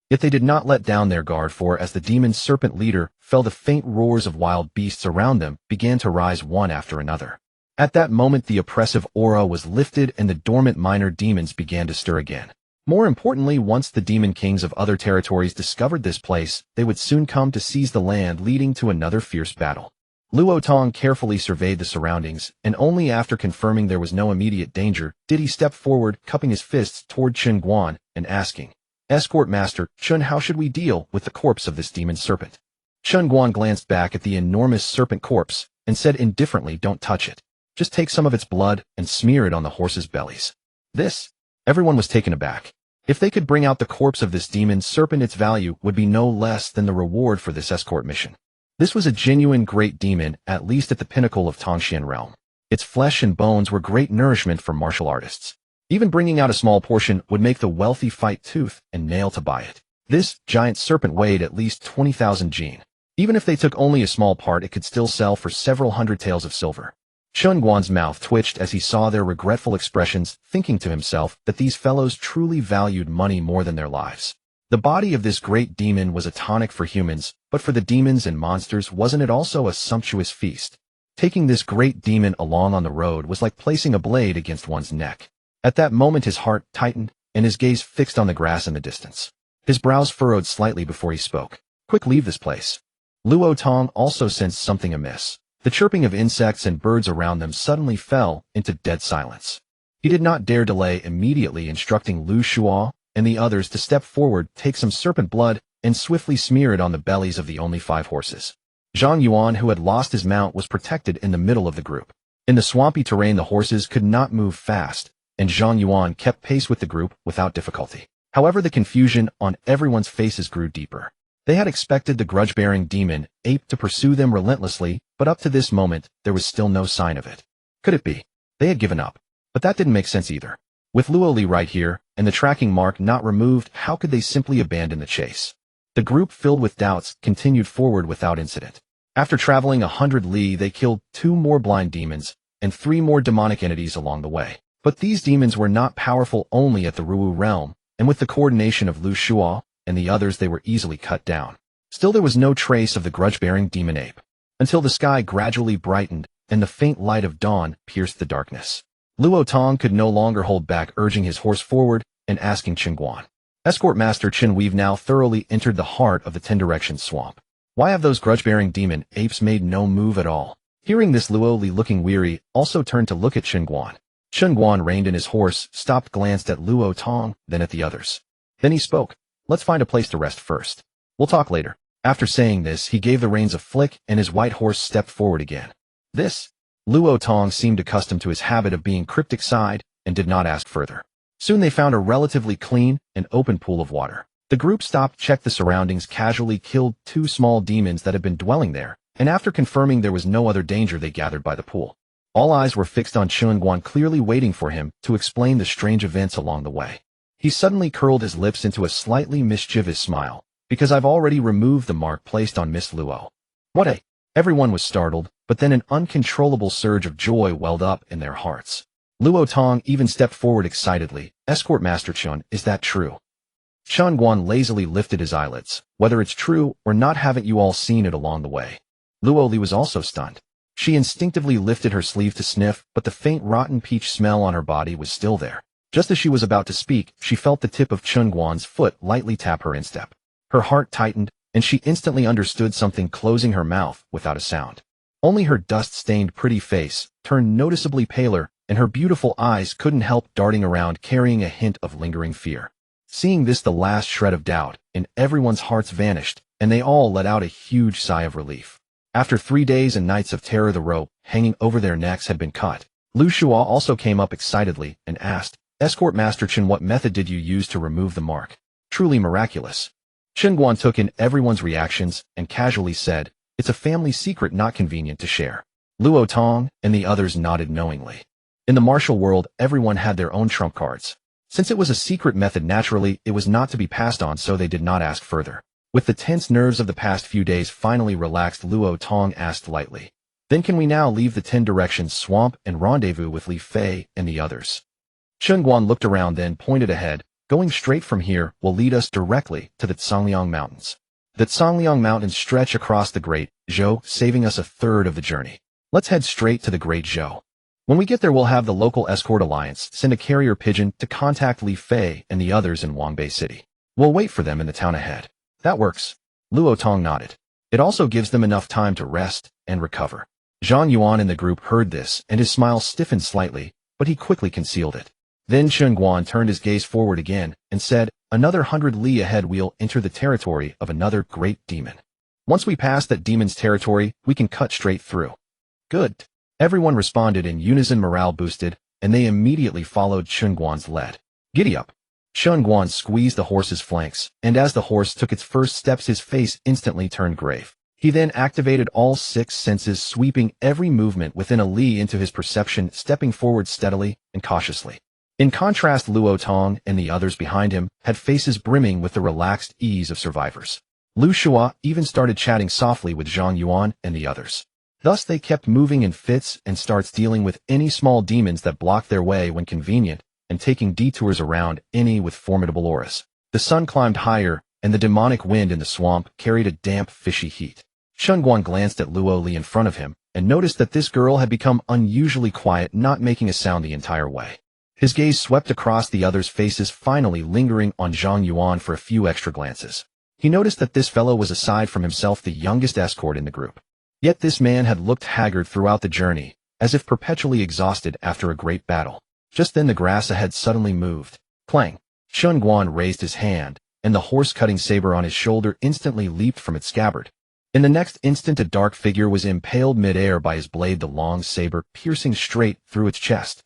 Yet they did not let down their guard, for as the demon serpent leader fell, the faint roars of wild beasts around them began to rise one after another. At that moment the oppressive aura was lifted and the dormant minor demons began to stir again. More importantly, once the demon kings of other territories discovered this place, they would soon come to seize the land, leading to another fierce battle. Luo Tong carefully surveyed the surroundings, and only after confirming there was no immediate danger did he step forward, cupping his fists toward Chen Guan and asking, "Escort Master Chen, how should we deal with the corpse of this demon serpent?" Chen Guan glanced back at the enormous serpent corpse and said indifferently, "Don't touch it. Just take some of its blood and smear it on the horses' bellies." This? Everyone was taken aback. If they could bring out the corpse of this demon serpent, its value would be no less than the reward for this escort mission. This was a genuine great demon, at least at the pinnacle of Tongxian realm. Its flesh and bones were great nourishment for martial artists. Even bringing out a small portion would make the wealthy fight tooth and nail to buy it. This giant serpent weighed at least 20,000 jin. Even if they took only a small part, it could still sell for several hundred taels of silver. Chen Guan's mouth twitched as he saw their regretful expressions, thinking to himself that these fellows truly valued money more than their lives. The body of this great demon was a tonic for humans, but for the demons and monsters, wasn't it also a sumptuous feast? Taking this great demon along on the road was like placing a blade against one's neck. At that moment his heart tightened, and his gaze fixed on the grass in the distance. His brows furrowed slightly before he spoke. "Quick, leave this place." Luo Tong also sensed something amiss. The chirping of insects and birds around them suddenly fell into dead silence. He did not dare delay, immediately instructing Lu Shuo and the others to step forward, take some serpent blood, and swiftly smear it on the bellies of the only 5 horses. Zhang Yuan, who had lost his mount, was protected in the middle of the group. In the swampy terrain the horses could not move fast, and Zhang Yuan kept pace with the group without difficulty. However, the confusion on everyone's faces grew deeper. They had expected the grudge-bearing demon ape to pursue them relentlessly, but up to this moment, there was still no sign of it. Could it be they had given up? But that didn't make sense either. With Luo Li right here, and the tracking mark not removed, how could they simply abandon the chase? The group, filled with doubts, continued forward without incident. After traveling 100 li, they killed 2 more blind demons, and 3 more demonic entities along the way. But these demons were not powerful only at the Ruwu realm, and with the coordination of Lu Shuo and the others they were easily cut down. Still there was no trace of the grudge-bearing demon ape, until the sky gradually brightened and the faint light of dawn pierced the darkness. Luo Tong could no longer hold back, urging his horse forward and asking Chen Guan, "Escort Master Chen, we've now thoroughly entered the heart of the 10 Directions swamp. Why have those grudge-bearing demon apes made no move at all?" Hearing this, Luo Li, looking weary, also turned to look at Chen Guan. Chen Guan reined in his horse, stopped, glanced at Luo Tong, then at the others. Then he spoke. Let's find a place to rest first. We'll talk later. After saying this, he gave the reins a flick and his white horse stepped forward again. Luo Tong seemed accustomed to his habit of being cryptic-eyed and did not ask further. Soon they found a relatively clean and open pool of water. The group stopped, checked the surroundings, casually killed 2 small demons that had been dwelling there, and after confirming there was no other danger, they gathered by the pool. All eyes were fixed on Chen Guan, clearly waiting for him to explain the strange events along the way. He suddenly curled his lips into a slightly mischievous smile. Because I've already removed the mark placed on Miss Luo. What a... Everyone was startled, but then an uncontrollable surge of joy welled up in their hearts. Luo Tong even stepped forward excitedly. Escort Master Chen, is that true? Chen Guan lazily lifted his eyelids. Whether it's true or not, haven't you all seen it along the way? Luo Li was also stunned. She instinctively lifted her sleeve to sniff, but the faint rotten peach smell on her body was still there. Just as she was about to speak, she felt the tip of Chen Guan's foot lightly tap her instep. Her heart tightened, and she instantly understood something, closing her mouth without a sound. Only her dust-stained pretty face turned noticeably paler, and her beautiful eyes couldn't help darting around, carrying a hint of lingering fear. Seeing this, the last shred of doubt in everyone's hearts vanished, and they all let out a huge sigh of relief. After 3 days and nights of terror, the rope hanging over their necks had been cut. Lu Shua also came up excitedly and asked, Escort Master Chen, what method did you use to remove the mark? Truly miraculous. Chen Guan took in everyone's reactions and casually said, it's a family secret not convenient to share. Luo Tong and the others nodded knowingly. In the martial world, everyone had their own trump cards. Since it was a secret method, naturally, it was not to be passed on, so they did not ask further. With the tense nerves of the past few days finally relaxed, Luo Tong asked lightly, then can we now leave the 10 Directions swamp and rendezvous with Li Fei and the others? Chen Guan looked around, then pointed ahead. Going straight from here will lead us directly to the Cangliang Mountains. The Cangliang Mountains stretch across the Great Zhou, saving us a third of the journey. Let's head straight to the Great Zhou. When we get there, we'll have the local escort alliance send a carrier pigeon to contact Li Fei and the others in Wangbei City. We'll wait for them in the town ahead. That works. Luo Tong nodded. It also gives them enough time to rest and recover. Zhang Yuan in the group heard this, and his smile stiffened slightly, but he quickly concealed it. Then Chen Guan turned his gaze forward again and said, another 100 li ahead we'll enter the territory of another great demon. Once we pass that demon's territory, we can cut straight through. Good. Everyone responded in unison, morale boosted, and they immediately followed Chen Guan's lead. Giddy up. Chen Guan squeezed the horse's flanks, and as the horse took its first steps, his face instantly turned grave. He then activated all 6 senses, sweeping every movement within a li into his perception, stepping forward steadily and cautiously. In contrast, Luo Tong and the others behind him had faces brimming with the relaxed ease of survivors. Lu Shua even started chatting softly with Zhang Yuan and the others. Thus they kept moving in fits and starts, dealing with any small demons that blocked their way when convenient, and taking detours around any with formidable auras. The sun climbed higher, and the demonic wind in the swamp carried a damp, fishy heat. Chen Guan glanced at Luo Li in front of him, and noticed that this girl had become unusually quiet, not making a sound the entire way. His gaze swept across the others' faces, finally lingering on Zhang Yuan for a few extra glances. He noticed that this fellow was, aside from himself, the youngest escort in the group. Yet this man had looked haggard throughout the journey, as if perpetually exhausted after a great battle. Just then the grass ahead suddenly moved. Clang! Chen Guan raised his hand, and the horse-cutting saber on his shoulder instantly leaped from its scabbard. In the next instant, a dark figure was impaled mid-air by his blade, the long saber piercing straight through its chest.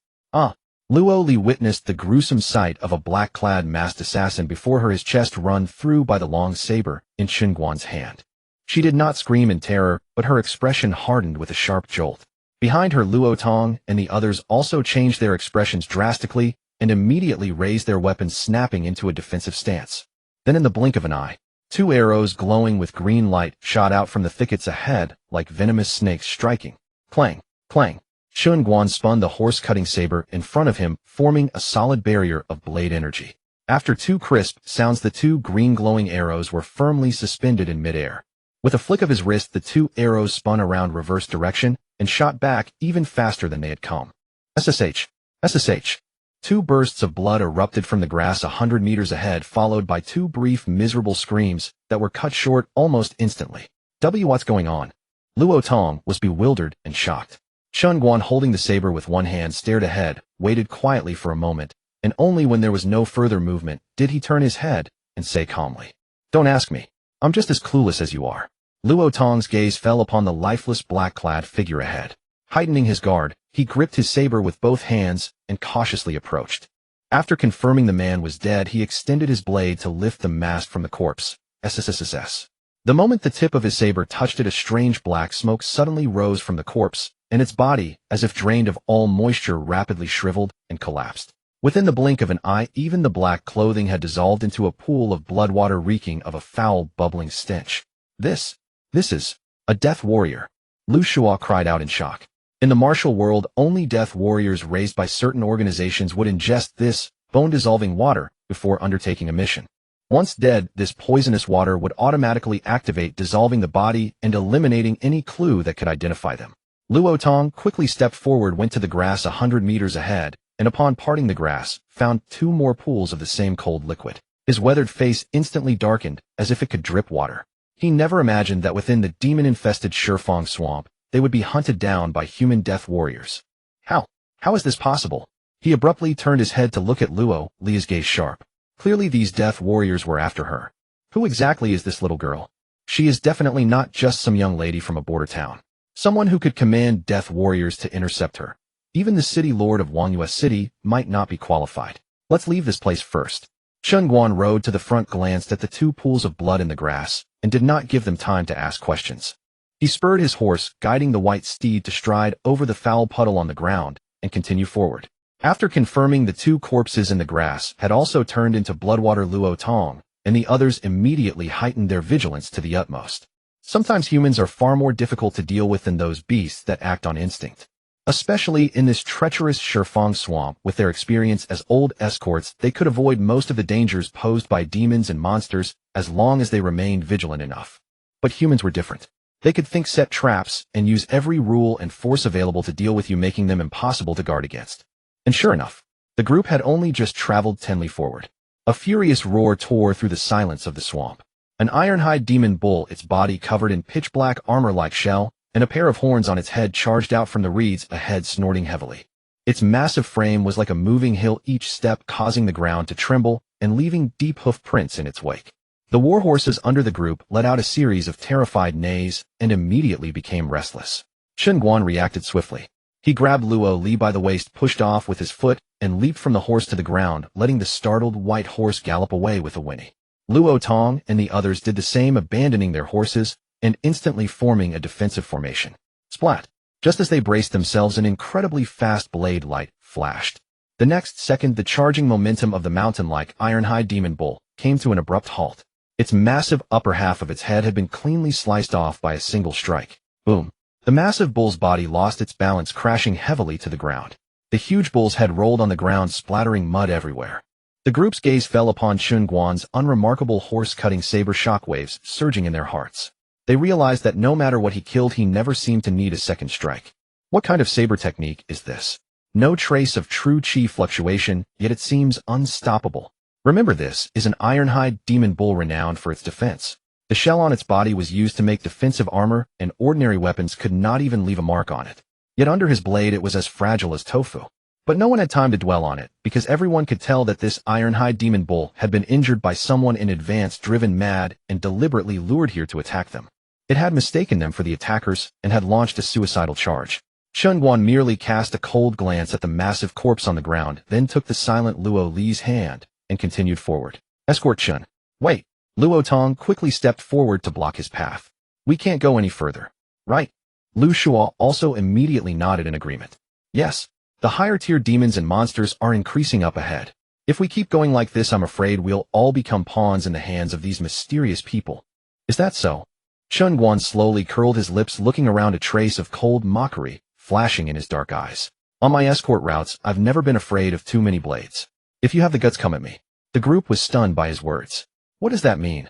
Luo Li witnessed the gruesome sight of a black-clad masked assassin before her, his chest run through by the long saber in Chen Guan's hand. She did not scream in terror, but her expression hardened with a sharp jolt. Behind her, Luo Tong and the others also changed their expressions drastically and immediately raised their weapons, snapping into a defensive stance. Then in the blink of an eye, 2 arrows glowing with green light shot out from the thickets ahead like venomous snakes, striking. Clang! Clang! Chen Guan spun the horse-cutting saber in front of him, forming a solid barrier of blade energy. After 2 crisp sounds, the 2 green glowing arrows were firmly suspended in midair. With a flick of his wrist, the 2 arrows spun around reverse direction and shot back even faster than they had come. SSH! SSH! 2 bursts of blood erupted from the grass 100 meters ahead, followed by 2 brief, miserable screams that were cut short almost instantly. What's going on? Luo Tong was bewildered and shocked. Chen Guan, holding the saber with one hand, stared ahead, waited quietly for a moment, and only when there was no further movement did he turn his head and say calmly, "Don't ask me. I'm just as clueless as you are." Luo Tong's gaze fell upon the lifeless black-clad figure ahead. Heightening his guard, he gripped his saber with both hands and cautiously approached. After confirming the man was dead, he extended his blade to lift the mask from the corpse. SSSS. The moment the tip of his saber touched it, a strange black smoke suddenly rose from the corpse, and its body, as if drained of all moisture, rapidly shriveled and collapsed. Within the blink of an eye, even the black clothing had dissolved into a pool of blood water reeking of a foul, bubbling stench. This is a death warrior. Lu Shua cried out in shock. In the martial world, only death warriors raised by certain organizations would ingest this bone-dissolving water before undertaking a mission. Once dead, this poisonous water would automatically activate, dissolving the body and eliminating any clue that could identify them. Luo Tong quickly stepped forward, went to the grass 100 meters ahead, and upon parting the grass, found 2 more pools of the same cold liquid. His weathered face instantly darkened, as if it could drip water. He never imagined that within the demon-infested Shifang swamp, they would be hunted down by human death warriors. How is this possible? He abruptly turned his head to look at Luo, Li's gaze sharp. Clearly these death warriors were after her. Who exactly is this little girl? She is definitely not just some young lady from a border town. Someone who could command death warriors to intercept her. Even the city lord of Wangyue City might not be qualified. Let's leave this place first. Chen Guan rode to the front, glanced at the 2 pools of blood in the grass, and did not give them time to ask questions. He spurred his horse, guiding the white steed to stride over the foul puddle on the ground, and continue forward. After confirming the 2 corpses in the grass had also turned into bloodwater, Luo Tong and the others immediately heightened their vigilance to the utmost. Sometimes humans are far more difficult to deal with than those beasts that act on instinct. Especially in this treacherous Shifang swamp, with their experience as old escorts, they could avoid most of the dangers posed by demons and monsters as long as they remained vigilant enough. But humans were different. They could think, set traps, and use every rule and force available to deal with you, making them impossible to guard against. And sure enough, the group had only just traveled 10 li forward. A furious roar tore through the silence of the swamp. An ironhide demon bull, its body covered in pitch-black armor-like shell, and a pair of horns on its head, charged out from the reeds ahead, snorting heavily. Its massive frame was like a moving hill, each step causing the ground to tremble and leaving deep hoof prints in its wake. The warhorses under the group let out a series of terrified neighs and immediately became restless. Chen Guan reacted swiftly. He grabbed Luo Li by the waist, pushed off with his foot, and leaped from the horse to the ground, letting the startled white horse gallop away with a whinny. Luo Tong and the others did the same, abandoning their horses and instantly forming a defensive formation. Splat! Just as they braced themselves, an incredibly fast blade light flashed. The next second, the charging momentum of the mountain-like ironhide demon bull came to an abrupt halt. Its massive upper half of its head had been cleanly sliced off by a single strike. Boom! The massive bull's body lost its balance, crashing heavily to the ground. The huge bull's head rolled on the ground, splattering mud everywhere. The group's gaze fell upon Chen Guan's unremarkable horse-cutting saber, shockwaves surging in their hearts. They realized that no matter what he killed, he never seemed to need a second strike. What kind of saber technique is this? No trace of true chi fluctuation, yet it seems unstoppable. Remember, this is an ironhide demon bull renowned for its defense. The shell on its body was used to make defensive armor, and ordinary weapons could not even leave a mark on it. Yet under his blade it was as fragile as tofu. But no one had time to dwell on it, because everyone could tell that this ironhide demon bull had been injured by someone in advance, driven mad, and deliberately lured here to attack them. It had mistaken them for the attackers and had launched a suicidal charge. Chen Guan merely cast a cold glance at the massive corpse on the ground, then took the silent Luo Li's hand and continued forward. Escort Chen. Wait. Luo Tong quickly stepped forward to block his path. We can't go any further. Right? Lu Shua also immediately nodded in agreement. Yes. The higher-tier demons and monsters are increasing up ahead. If we keep going like this, I'm afraid we'll all become pawns in the hands of these mysterious people. Is that so? Chen Guan slowly curled his lips, looking around, a trace of cold mockery flashing in his dark eyes. On my escort routes, I've never been afraid of too many blades. If you have the guts, come at me. The group was stunned by his words. What does that mean?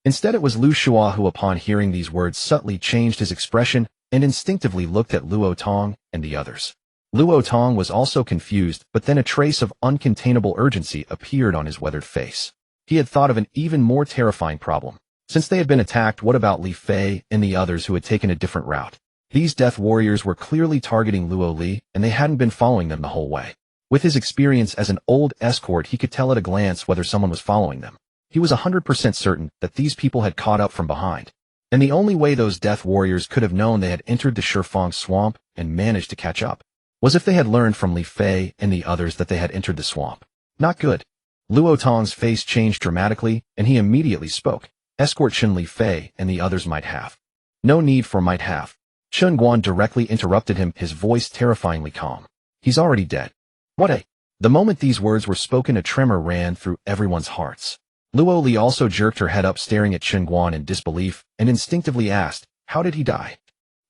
Instead, it was Lu Shua who, upon hearing these words, subtly changed his expression and instinctively looked at Luo Tong and the others. Luo Tong was also confused, but then a trace of uncontainable urgency appeared on his weathered face. He had thought of an even more terrifying problem. Since they had been attacked, what about Li Fei and the others who had taken a different route? These death warriors were clearly targeting Luo Li, and they hadn't been following them the whole way. With his experience as an old escort, he could tell at a glance whether someone was following them. He was 100% certain that these people had caught up from behind. And the only way those death warriors could have known they had entered the Shifeng swamp and managed to catch up was if they had learned from Li Fei and the others that they had entered the swamp. Not good. Luo Tong's face changed dramatically, and he immediately spoke. Escort Chen, Li Fei and the others might have. No need for might have. Chen Guan directly interrupted him, his voice terrifyingly calm. He's already dead. What a... The moment these words were spoken, a tremor ran through everyone's hearts. Luo Li also jerked her head up, staring at Chen Guan in disbelief, and instinctively asked, how did he die?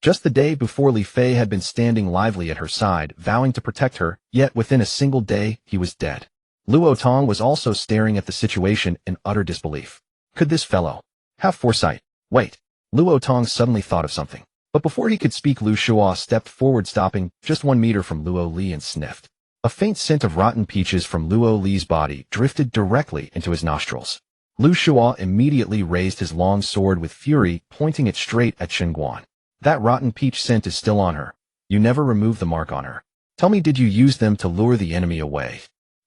Just the day before, Li Fei had been standing lively at her side, vowing to protect her, yet within a single day, he was dead. Luo Tong was also staring at the situation in utter disbelief. Could this fellow have foresight? Wait. Luo Tong suddenly thought of something. But before he could speak, Lu Shua stepped forward, stopping just 1 meter from Luo Li, and sniffed. A faint scent of rotten peaches from Luo Li's body drifted directly into his nostrils. Lu Shua immediately raised his long sword with fury, pointing it straight at Chen Guan. That rotten peach scent is still on her. You never removed the mark on her. Tell me, did you use them to lure the enemy away?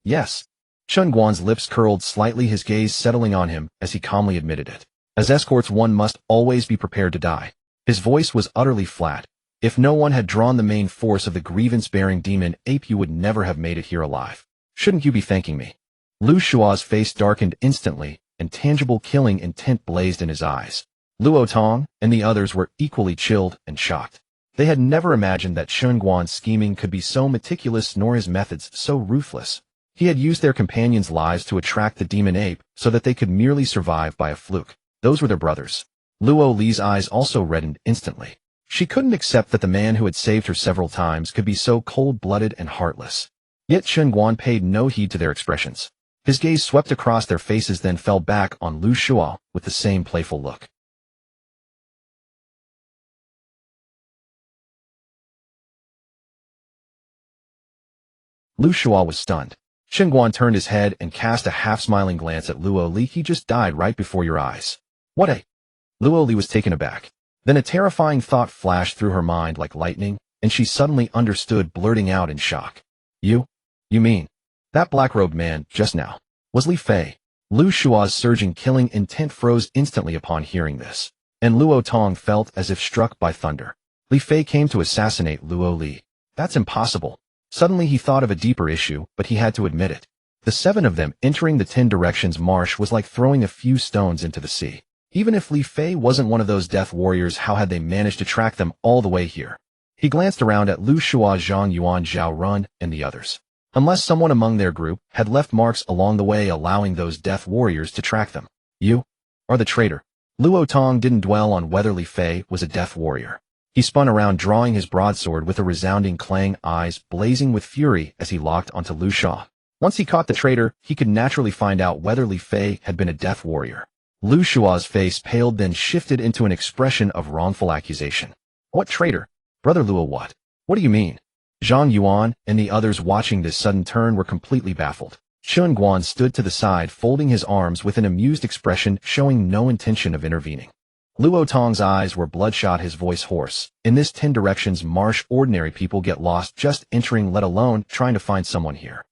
Yes. Chen Guan's lips curled slightly, his gaze settling on him as he calmly admitted it. As escorts, one must always be prepared to die. His voice was utterly flat. If no one had drawn the main force of the grievance-bearing demon ape, you would never have made it here alive. Shouldn't you be thanking me? Lu Shua's face darkened instantly, and tangible killing intent blazed in his eyes. Luo Tong and the others were equally chilled and shocked. They had never imagined that Chen Guan's scheming could be so meticulous, nor his methods so ruthless. He had used their companions' lives to attract the demon ape so that they could merely survive by a fluke. Those were their brothers. Luo Li's eyes also reddened instantly. She couldn't accept that the man who had saved her several times could be so cold-blooded and heartless. Yet Chen Guan paid no heed to their expressions. His gaze swept across their faces, then fell back on Lu Shua with the same playful look. Lu Shua was stunned. Chen Guan turned his head and cast a half-smiling glance at Luo Li. He just died right before your eyes. What a... Luo Li was taken aback. Then a terrifying thought flashed through her mind like lightning, and she suddenly understood, blurting out in shock. You mean, that black-robed man, just now, was Li Fei? Lu Shua's surging killing intent froze instantly upon hearing this, and Luo Tong felt as if struck by thunder. Li Fei came to assassinate Luo Li. That's impossible. Suddenly he thought of a deeper issue, but he had to admit it. The 7 of them entering the 10 Directions marsh was like throwing a few stones into the sea. Even if Li Fei wasn't one of those death warriors, how had they managed to track them all the way here? He glanced around at Lu Shua, Zhang Yuan, Zhao Run, and the others. Unless someone among their group had left marks along the way, allowing those death warriors to track them. You are the traitor. Luo Tong didn't dwell on whether Li Fei was a death warrior. He spun around, drawing his broadsword with a resounding clang, eyes blazing with fury as he locked onto Lu Shua. Once he caught the traitor, he could naturally find out whether Li Fei had been a death warrior. Lu Shua's face paled, then shifted into an expression of wrongful accusation. What traitor? Brother Luo, what? What do you mean? Zhang Yuan and the others watching this sudden turn were completely baffled. Chen Guan stood to the side, folding his arms with an amused expression, showing no intention of intervening. Luo Tong's eyes were bloodshot, his voice hoarse. In this 10 Directions marsh, ordinary people get lost just entering, let alone trying to find someone here.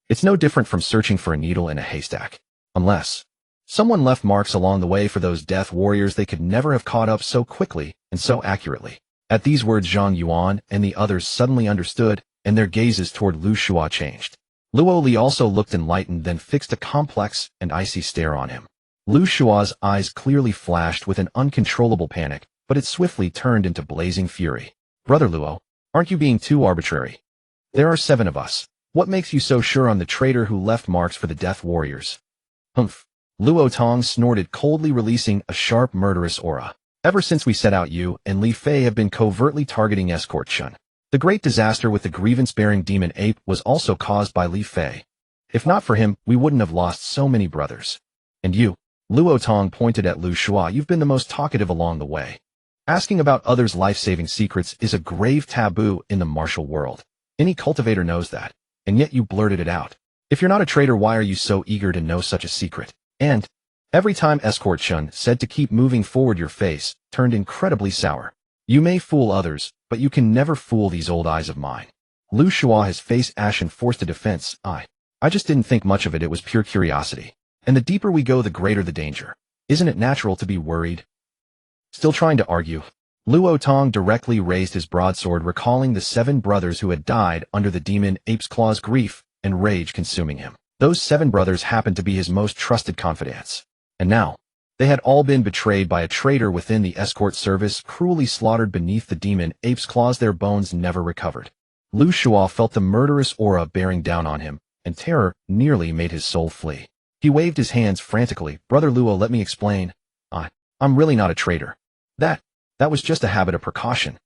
It's no different from searching for a needle in a haystack. Unless someone left marks along the way for those death warriors, they could never have caught up so quickly and so accurately. At these words, Zhang Yuan and the others suddenly understood, and their gazes toward Lu Shua changed. Luo Li also looked enlightened, then fixed a complex and icy stare on him. Lu Shua's eyes clearly flashed with an uncontrollable panic, but it swiftly turned into blazing fury. Brother Luo, aren't you being too arbitrary? There are 7 of us. What makes you so sure I'm the traitor who left marks for the death warriors? Humph. Luo Tong snorted coldly, releasing a sharp, murderous aura. Ever since we set out, you and Li Fei have been covertly targeting Escort Chen. The great disaster with the grievance-bearing demon ape was also caused by Li Fei. If not for him, we wouldn't have lost so many brothers. And you, Luo Tong pointed at Lu Shua, you've been the most talkative along the way. Asking about others' life-saving secrets is a grave taboo in the martial world. Any cultivator knows that, and yet you blurted it out. If you're not a traitor, why are you so eager to know such a secret? And every time Escort Chen said to keep moving forward, your face turned incredibly sour. You may fool others, but you can never fool these old eyes of mine. Lu Shua, his face ashen, forced a defense. I just didn't think much of it. It was pure curiosity. And the deeper we go, the greater the danger. Isn't it natural to be worried? Still trying to argue, Luo Tong directly raised his broadsword, recalling the 7 brothers who had died under the demon ape's claw's grief and rage consuming him. Those 7 brothers happened to be his most trusted confidants. And now, they had all been betrayed by a traitor within the escort service, cruelly slaughtered beneath the demon ape's claws, their bones never recovered. Lu Shua felt the murderous aura bearing down on him, and terror nearly made his soul flee. He waved his hands frantically. Brother Luo, let me explain. I'm really not a traitor. That was just a habit of precaution.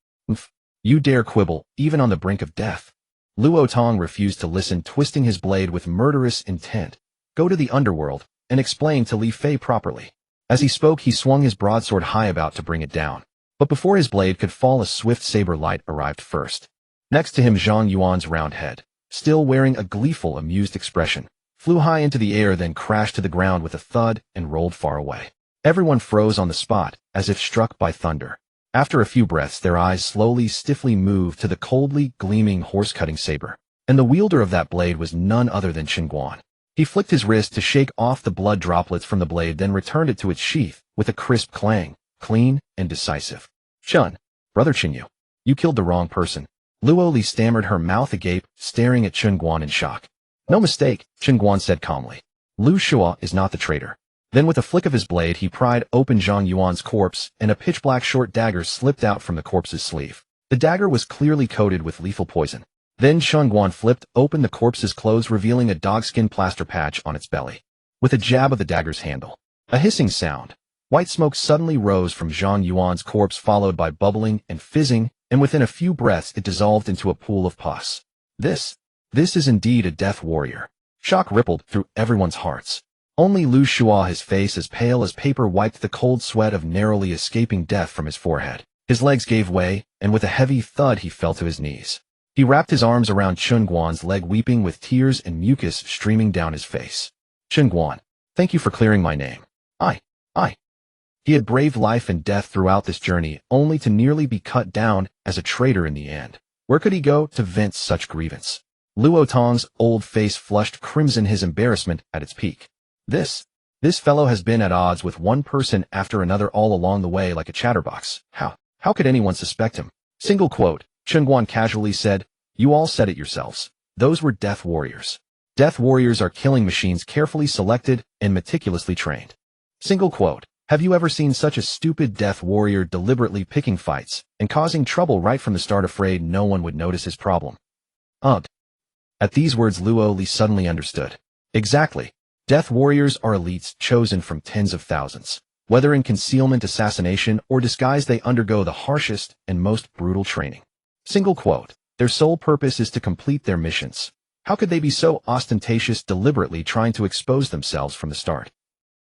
You dare quibble, even on the brink of death. Luo Tong refused to listen, twisting his blade with murderous intent. Go to the underworld and explain to Li Fei properly. As he spoke, he swung his broadsword high, about to bring it down. But before his blade could fall, a swift saber light arrived first. Next to him, Zhang Yuan's round head, still wearing a gleeful, amused expression, flew high into the air, then crashed to the ground with a thud and rolled far away. Everyone froze on the spot, as if struck by thunder. After a few breaths, their eyes slowly, stiffly moved to the coldly gleaming horse-cutting saber. And the wielder of that blade was none other than Chen Guan. He flicked his wrist to shake off the blood droplets from the blade, then returned it to its sheath with a crisp clang, clean and decisive. Chun, Brother Chen, you killed the wrong person. Luo Li stammered, her mouth agape, staring at Chen Guan in shock. No mistake, Chen Guan said calmly. Lu Shua is not the traitor. Then with a flick of his blade, he pried open Zhang Yuan's corpse, and a pitch-black short dagger slipped out from the corpse's sleeve. The dagger was clearly coated with lethal poison. Then Chen Guan flipped open the corpse's clothes, revealing a dogskin plaster patch on its belly. With a jab of the dagger's handle, a hissing sound, white smoke suddenly rose from Zhang Yuan's corpse, followed by bubbling and fizzing, and within a few breaths it dissolved into a pool of pus. This is indeed a death warrior. Shock rippled through everyone's hearts. Only Lu Shua, his face as pale as paper, wiped the cold sweat of narrowly escaping death from his forehead. His legs gave way, and with a heavy thud he fell to his knees. He wrapped his arms around Chen Guan's leg, weeping with tears and mucus streaming down his face. Chen Guan, thank you for clearing my name. He had braved life and death throughout this journey, only to nearly be cut down as a traitor in the end. Where could he go to vent such grievance? Luo Tong's old face flushed crimson, his embarrassment at its peak. This fellow has been at odds with one person after another all along the way, like a chatterbox. How could anyone suspect him? Single quote, Chen Guan casually said, you all said it yourselves. Those were death warriors. Death warriors are killing machines, carefully selected and meticulously trained. Single quote, have you ever seen such a stupid death warrior deliberately picking fights and causing trouble right from the start, afraid no one would notice his problem? Ugh. At these words, Luo Li suddenly understood. Exactly. Death warriors are elites chosen from tens of thousands. Whether in concealment, assassination, or disguise, they undergo the harshest and most brutal training. Single quote, their sole purpose is to complete their missions. How could they be so ostentatious, deliberately trying to expose themselves from the start?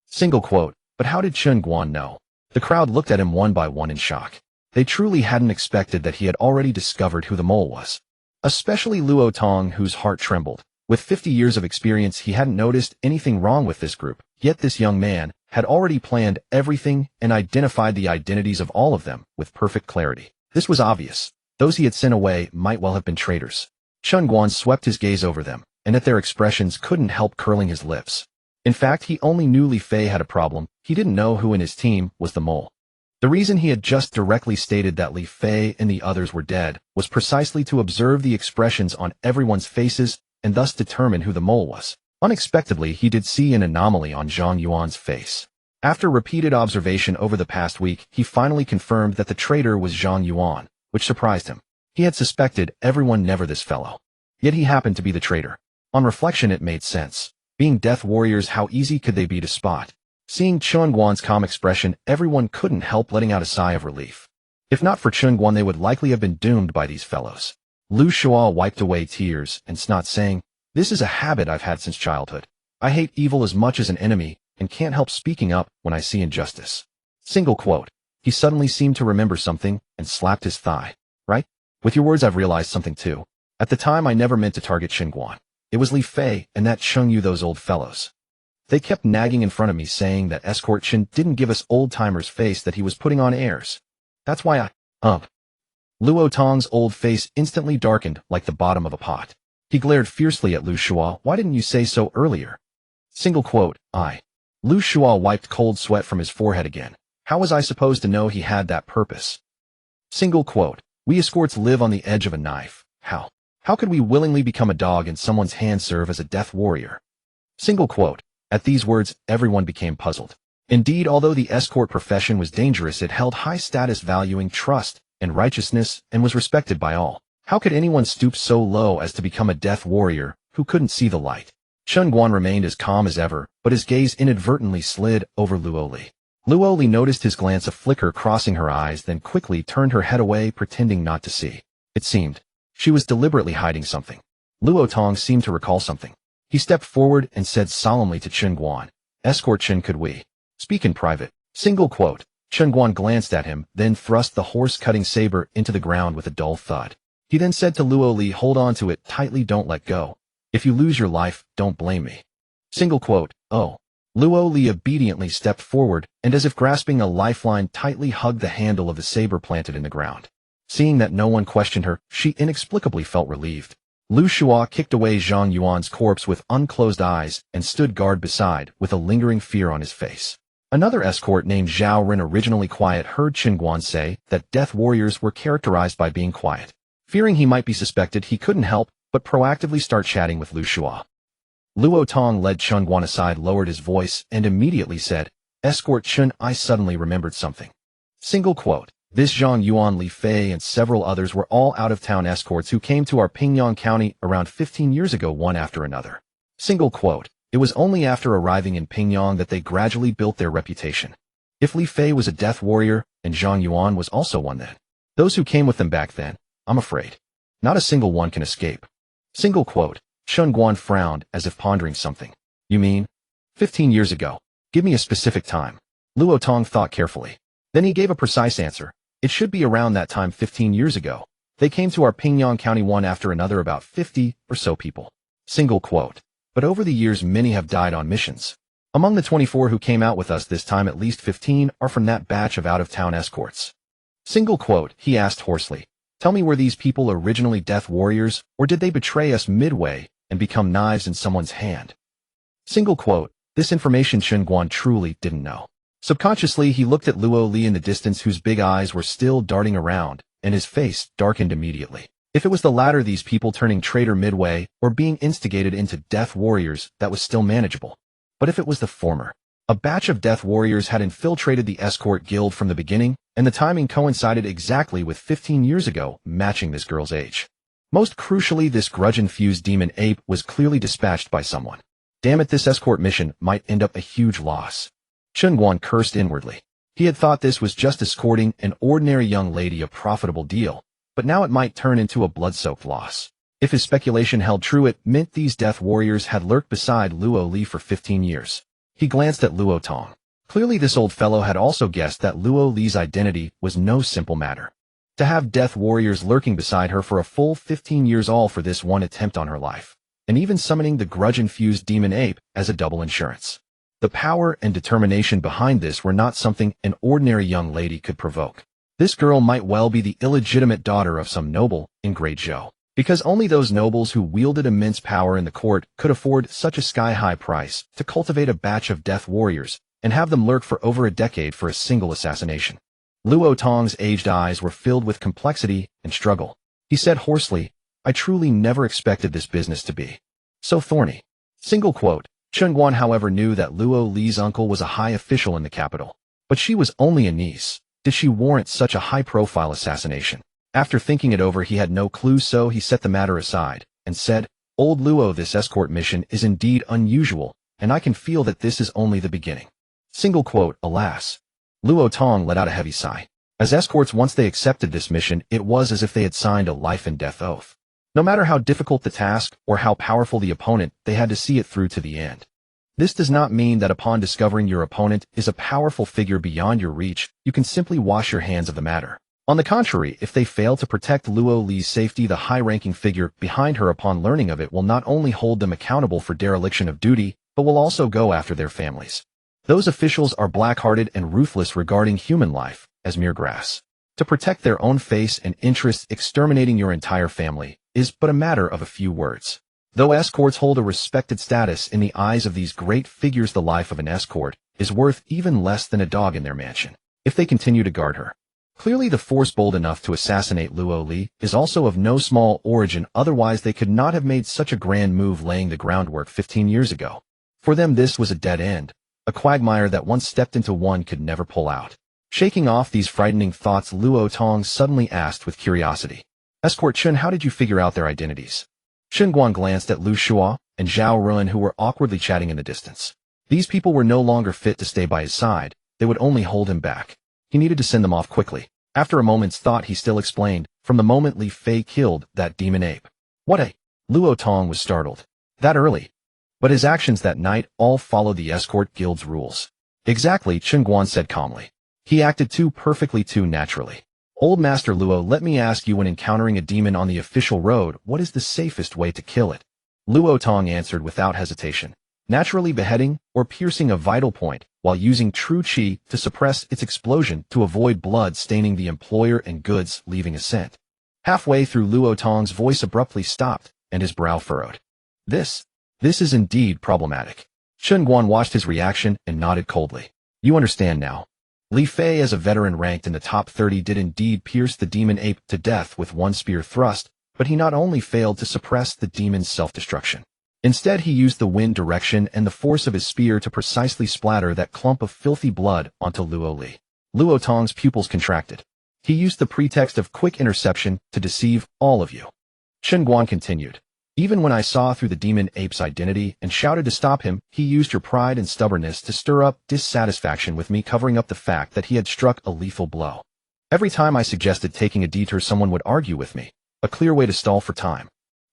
Single quote, but how did Chen Guan know? The crowd looked at him one by one in shock. They truly hadn't expected that he had already discovered who the mole was. Especially Luo Tong, whose heart trembled. With 50 years of experience, he hadn't noticed anything wrong with this group, yet this young man had already planned everything and identified the identities of all of them with perfect clarity. This was obvious. Those he had sent away might well have been traitors. Chen Guan swept his gaze over them, and at their expressions couldn't help curling his lips. In fact, he only knew Li Fei had a problem. He didn't know who in his team was the mole. The reason he had just directly stated that Li Fei and the others were dead was precisely to observe the expressions on everyone's faces and thus determine who the mole was. Unexpectedly, he did see an anomaly on Zhang Yuan's face. After repeated observation over the past week, he finally confirmed that the traitor was Zhang Yuan, which surprised him. He had suspected everyone, never this fellow. Yet he happened to be the traitor. On reflection, it made sense. Being death warriors, how easy could they be to spot? Seeing Chen Guan's calm expression, everyone couldn't help letting out a sigh of relief. If not for Chen Guan, they would likely have been doomed by these fellows. Lu Shua wiped away tears and snot, saying, this is a habit I've had since childhood. I hate evil as much as an enemy and can't help speaking up when I see injustice. Single quote. He suddenly seemed to remember something and slapped his thigh. Right? With your words, I've realized something too. At the time, I never meant to target Chen Guan. It was Li Fei and that Cheng Yu, those old fellows. They kept nagging in front of me, saying that Escort Chen didn't give us old-timers face, that he was putting on airs. That's why Luo Tong's old face instantly darkened like the bottom of a pot. He glared fiercely at Lu Shua. Why didn't you say so earlier? Single quote, Lu Shua wiped cold sweat from his forehead again. How was I supposed to know he had that purpose? Single quote, we escorts live on the edge of a knife. How? How could we willingly become a dog in someone's hand serve as a death warrior? Single quote. At these words, everyone became puzzled. Indeed, although the escort profession was dangerous, it held high status valuing trust and righteousness and was respected by all. How could anyone stoop so low as to become a death warrior who couldn't see the light? Chen Guan remained as calm as ever, but his gaze inadvertently slid over Luo Li. Luo Li noticed his glance a flicker crossing her eyes, then quickly turned her head away, pretending not to see. It seemed she was deliberately hiding something. Luo Tong seemed to recall something. He stepped forward and said solemnly to Chen Guan, Escort Chen, could we speak in private? Single quote. Chen Guan glanced at him, then thrust the horse-cutting saber into the ground with a dull thud. He then said to Luo Li, hold on to it tightly, don't let go. If you lose your life, don't blame me. Single quote. Oh. Luo Li obediently stepped forward, and as if grasping a lifeline, tightly hugged the handle of the saber planted in the ground. Seeing that no one questioned her, she inexplicably felt relieved. Lu Shua kicked away Zhang Yuan's corpse with unclosed eyes and stood guard beside, with a lingering fear on his face. Another escort named Zhao Ren, originally quiet, heard Chen Guan say that death warriors were characterized by being quiet. Fearing he might be suspected, he couldn't help but proactively start chatting with Lu Shua. Luo Tong led Chen Guan aside, lowered his voice, and immediately said, Escort Chen, I suddenly remembered something. Single quote. This Zhang Yuan, Li Fei, and several others were all out-of-town escorts who came to our Pingyang County around 15 years ago, one after another. Single quote. It was only after arriving in Pingyang that they gradually built their reputation. If Li Fei was a death warrior, and Zhang Yuan was also one then, those who came with them back then, I'm afraid, not a single one can escape. Single quote. Chen Guan frowned as if pondering something. You mean 15 years ago? Give me a specific time. Luo Tong thought carefully. Then he gave a precise answer. It should be around that time 15 years ago. They came to our Pingyang County one after another, about 50 or so people. Single quote. But over the years many have died on missions. Among the 24 who came out with us this time, at least 15 are from that batch of out-of-town escorts. Single quote. He asked hoarsely. Tell me, were these people originally death warriors, or did they betray us midway and become knives in someone's hand? Single quote. This information Chen Guan truly didn't know. Subconsciously, he looked at Luo Li in the distance, whose big eyes were still darting around, and his face darkened immediately. If it was the latter, these people turning traitor midway or being instigated into death warriors, that was still manageable. But if it was the former, a batch of death warriors had infiltrated the escort guild from the beginning, and the timing coincided exactly with 15 years ago, matching this girl's age. Most crucially, this grudge-infused demon ape was clearly dispatched by someone. Damn it, this escort mission might end up a huge loss. Chen Guan cursed inwardly. He had thought this was just escorting an ordinary young lady, a profitable deal, but now it might turn into a blood-soaked loss. If his speculation held true, it meant these death warriors had lurked beside Luo Li for 15 years. He glanced at Luo Tong. Clearly this old fellow had also guessed that Luo Li's identity was no simple matter. To have death warriors lurking beside her for a full 15 years, all for this one attempt on her life, and even summoning the grudge-infused demon ape as a double insurance. The power and determination behind this were not something an ordinary young lady could provoke. This girl might well be the illegitimate daughter of some noble in Great Zhou, because only those nobles who wielded immense power in the court could afford such a sky-high price to cultivate a batch of death warriors and have them lurk for over a decade for a single assassination. Luo Tong's aged eyes were filled with complexity and struggle. He said hoarsely, I truly never expected this business to be so thorny. Single quote. Chen Guan, however, knew that Luo Li's uncle was a high official in the capital. But she was only a niece. Did she warrant such a high-profile assassination? After thinking it over, he had no clue, so he set the matter aside and said, Old Luo, this escort mission is indeed unusual, and I can feel that this is only the beginning. Single quote. Alas. Luo Tong let out a heavy sigh. As escorts, once they accepted this mission, it was as if they had signed a life-and-death oath. No matter how difficult the task or how powerful the opponent, they had to see it through to the end. This does not mean that upon discovering your opponent is a powerful figure beyond your reach, you can simply wash your hands of the matter. On the contrary, if they fail to protect Luo Li's safety, the high-ranking figure behind her, upon learning of it, will not only hold them accountable for dereliction of duty, but will also go after their families. Those officials are black-hearted and ruthless regarding human life as mere grass. To protect their own face and interests, exterminating your entire family is but a matter of a few words. Though escorts hold a respected status in the eyes of these great figures, the life of an escort is worth even less than a dog in their mansion, if they continue to guard her. Clearly the force bold enough to assassinate Luo Li is also of no small origin, otherwise they could not have made such a grand move laying the groundwork 15 years ago. For them this was a dead end, a quagmire that once stepped into one could never pull out. Shaking off these frightening thoughts, Luo Tong suddenly asked with curiosity, "Escort Chen, how did you figure out their identities?" Chen Guan glanced at Lu Shua and Zhao Run, who were awkwardly chatting in the distance. These people were no longer fit to stay by his side, they would only hold him back. He needed to send them off quickly. After a moment's thought he still explained, "From the moment Li Fei killed that demon ape." What a... Luo Tong was startled. That early? But his actions that night all followed the escort guild's rules. Exactly, Chen Guan said calmly. He acted too perfectly, too naturally. Old Master Luo, let me ask you, when encountering a demon on the official road, what is the safest way to kill it? Luo Tong answered without hesitation. Naturally beheading or piercing a vital point, while using true qi to suppress its explosion to avoid blood staining the employer and goods leaving a scent. Halfway through, Luo Tong's voice abruptly stopped, and his brow furrowed. This is indeed problematic. Chen Guan watched his reaction and nodded coldly. You understand now. Li Fei, as a veteran ranked in the top 30, did indeed pierce the demon ape to death with one spear thrust, but he not only failed to suppress the demon's self-destruction. Instead, he used the wind direction and the force of his spear to precisely splatter that clump of filthy blood onto Luo Li. Luo Tong's pupils contracted. He used the pretext of quick interception to deceive all of you. Chen Guan continued. Even when I saw through the demon ape's identity and shouted to stop him, he used your pride and stubbornness to stir up dissatisfaction with me, covering up the fact that he had struck a lethal blow. Every time I suggested taking a detour, someone would argue with me, a clear way to stall for time.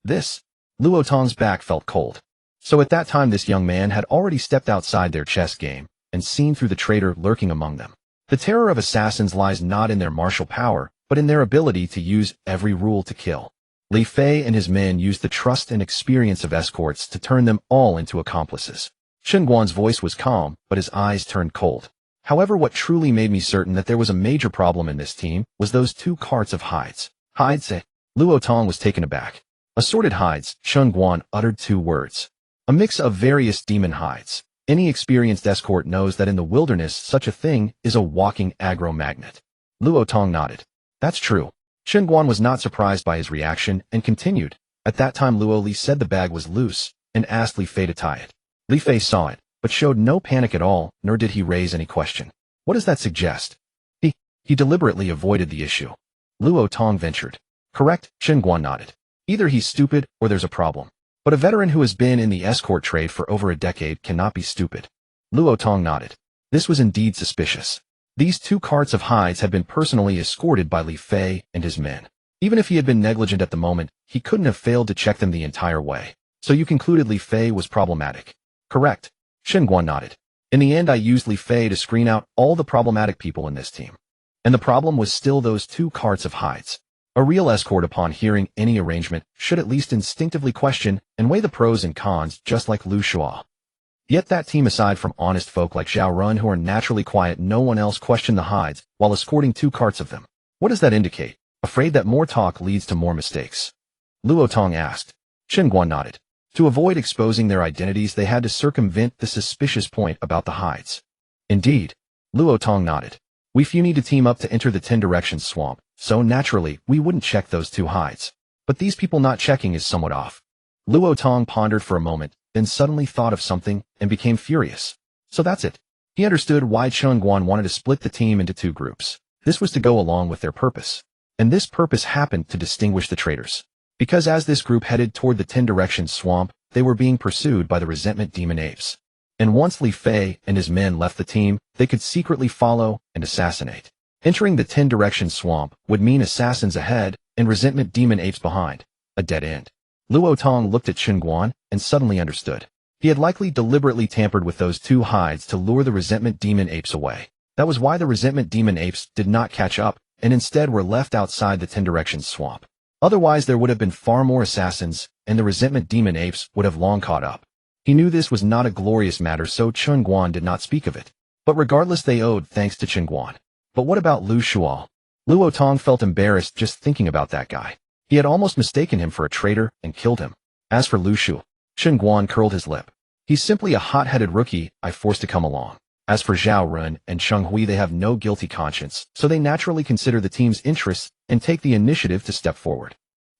Luo Tong's back felt cold. So at that time this young man had already stepped outside their chess game and seen through the traitor lurking among them. The terror of assassins lies not in their martial power, but in their ability to use every rule to kill. Li Fei and his men used the trust and experience of escorts to turn them all into accomplices. Chen Guan's voice was calm, but his eyes turned cold. However, what truly made me certain that there was a major problem in this team was those 2 carts of hides. Hides? Luo Tong was taken aback. Assorted hides, Chen Guan uttered 2 words. A mix of various demon hides. Any experienced escort knows that in the wilderness such a thing is a walking aggro magnet. Luo Tong nodded. That's true. Chen Guan was not surprised by his reaction and continued. At that time Luo Li said the bag was loose and asked Li Fei to tie it. Li Fei saw it, but showed no panic at all, nor did he raise any question. What does that suggest? He deliberately avoided the issue. Luo Tong ventured. Correct, Chen Guan nodded. Either he's stupid or there's a problem. But a veteran who has been in the escort trade for over a decade cannot be stupid. Luo Tong nodded. This was indeed suspicious. These 2 carts of hides had been personally escorted by Li Fei and his men. Even if he had been negligent at the moment, he couldn't have failed to check them the entire way. So you concluded Li Fei was problematic. Correct. Chen Guan nodded. In the end, I used Li Fei to screen out all the problematic people in this team. And the problem was still those 2 carts of hides. A real escort, upon hearing any arrangement, should at least instinctively question and weigh the pros and cons, just like Lu Shua. Yet that team, aside from honest folk like Zhao Run who are naturally quiet, no one else questioned the hides while escorting 2 carts of them. What does that indicate? Afraid that more talk leads to more mistakes? Luo Tong asked. Chen Guan nodded. To avoid exposing their identities, they had to circumvent the suspicious point about the hides. Indeed. Luo Tong nodded. We few need to team up to enter the 10 Directions swamp, so naturally we wouldn't check those 2 hides. But these people not checking is somewhat off. Luo Tong pondered for a moment, then suddenly thought of something and became furious. So that's it. He understood why Chen Guan wanted to split the team into 2 groups. This was to go along with their purpose. And this purpose happened to distinguish the traitors. Because as this group headed toward the 10 Directions swamp, they were being pursued by the resentment demon apes. And once Li Fei and his men left the team, they could secretly follow and assassinate. Entering the 10 Directions swamp would mean assassins ahead and resentment demon apes behind. A dead end. Luo Tong looked at Chen Guan and suddenly understood. He had likely deliberately tampered with those 2 hides to lure the resentment demon apes away. That was why the resentment demon apes did not catch up and instead were left outside the 10 Directions swamp. Otherwise there would have been far more assassins, and the resentment demon apes would have long caught up. He knew this was not a glorious matter, so Chen Guan did not speak of it. But regardless, they owed thanks to Chen Guan. But what about Lu Shua? Luo Tong felt embarrassed just thinking about that guy. He had almost mistaken him for a traitor and killed him. As for Lu Shu, Chen Guan curled his lip. He's simply a hot-headed rookie I forced to come along. As for Zhao Run and Cheng Hui, they have no guilty conscience, so they naturally consider the team's interests and take the initiative to step forward.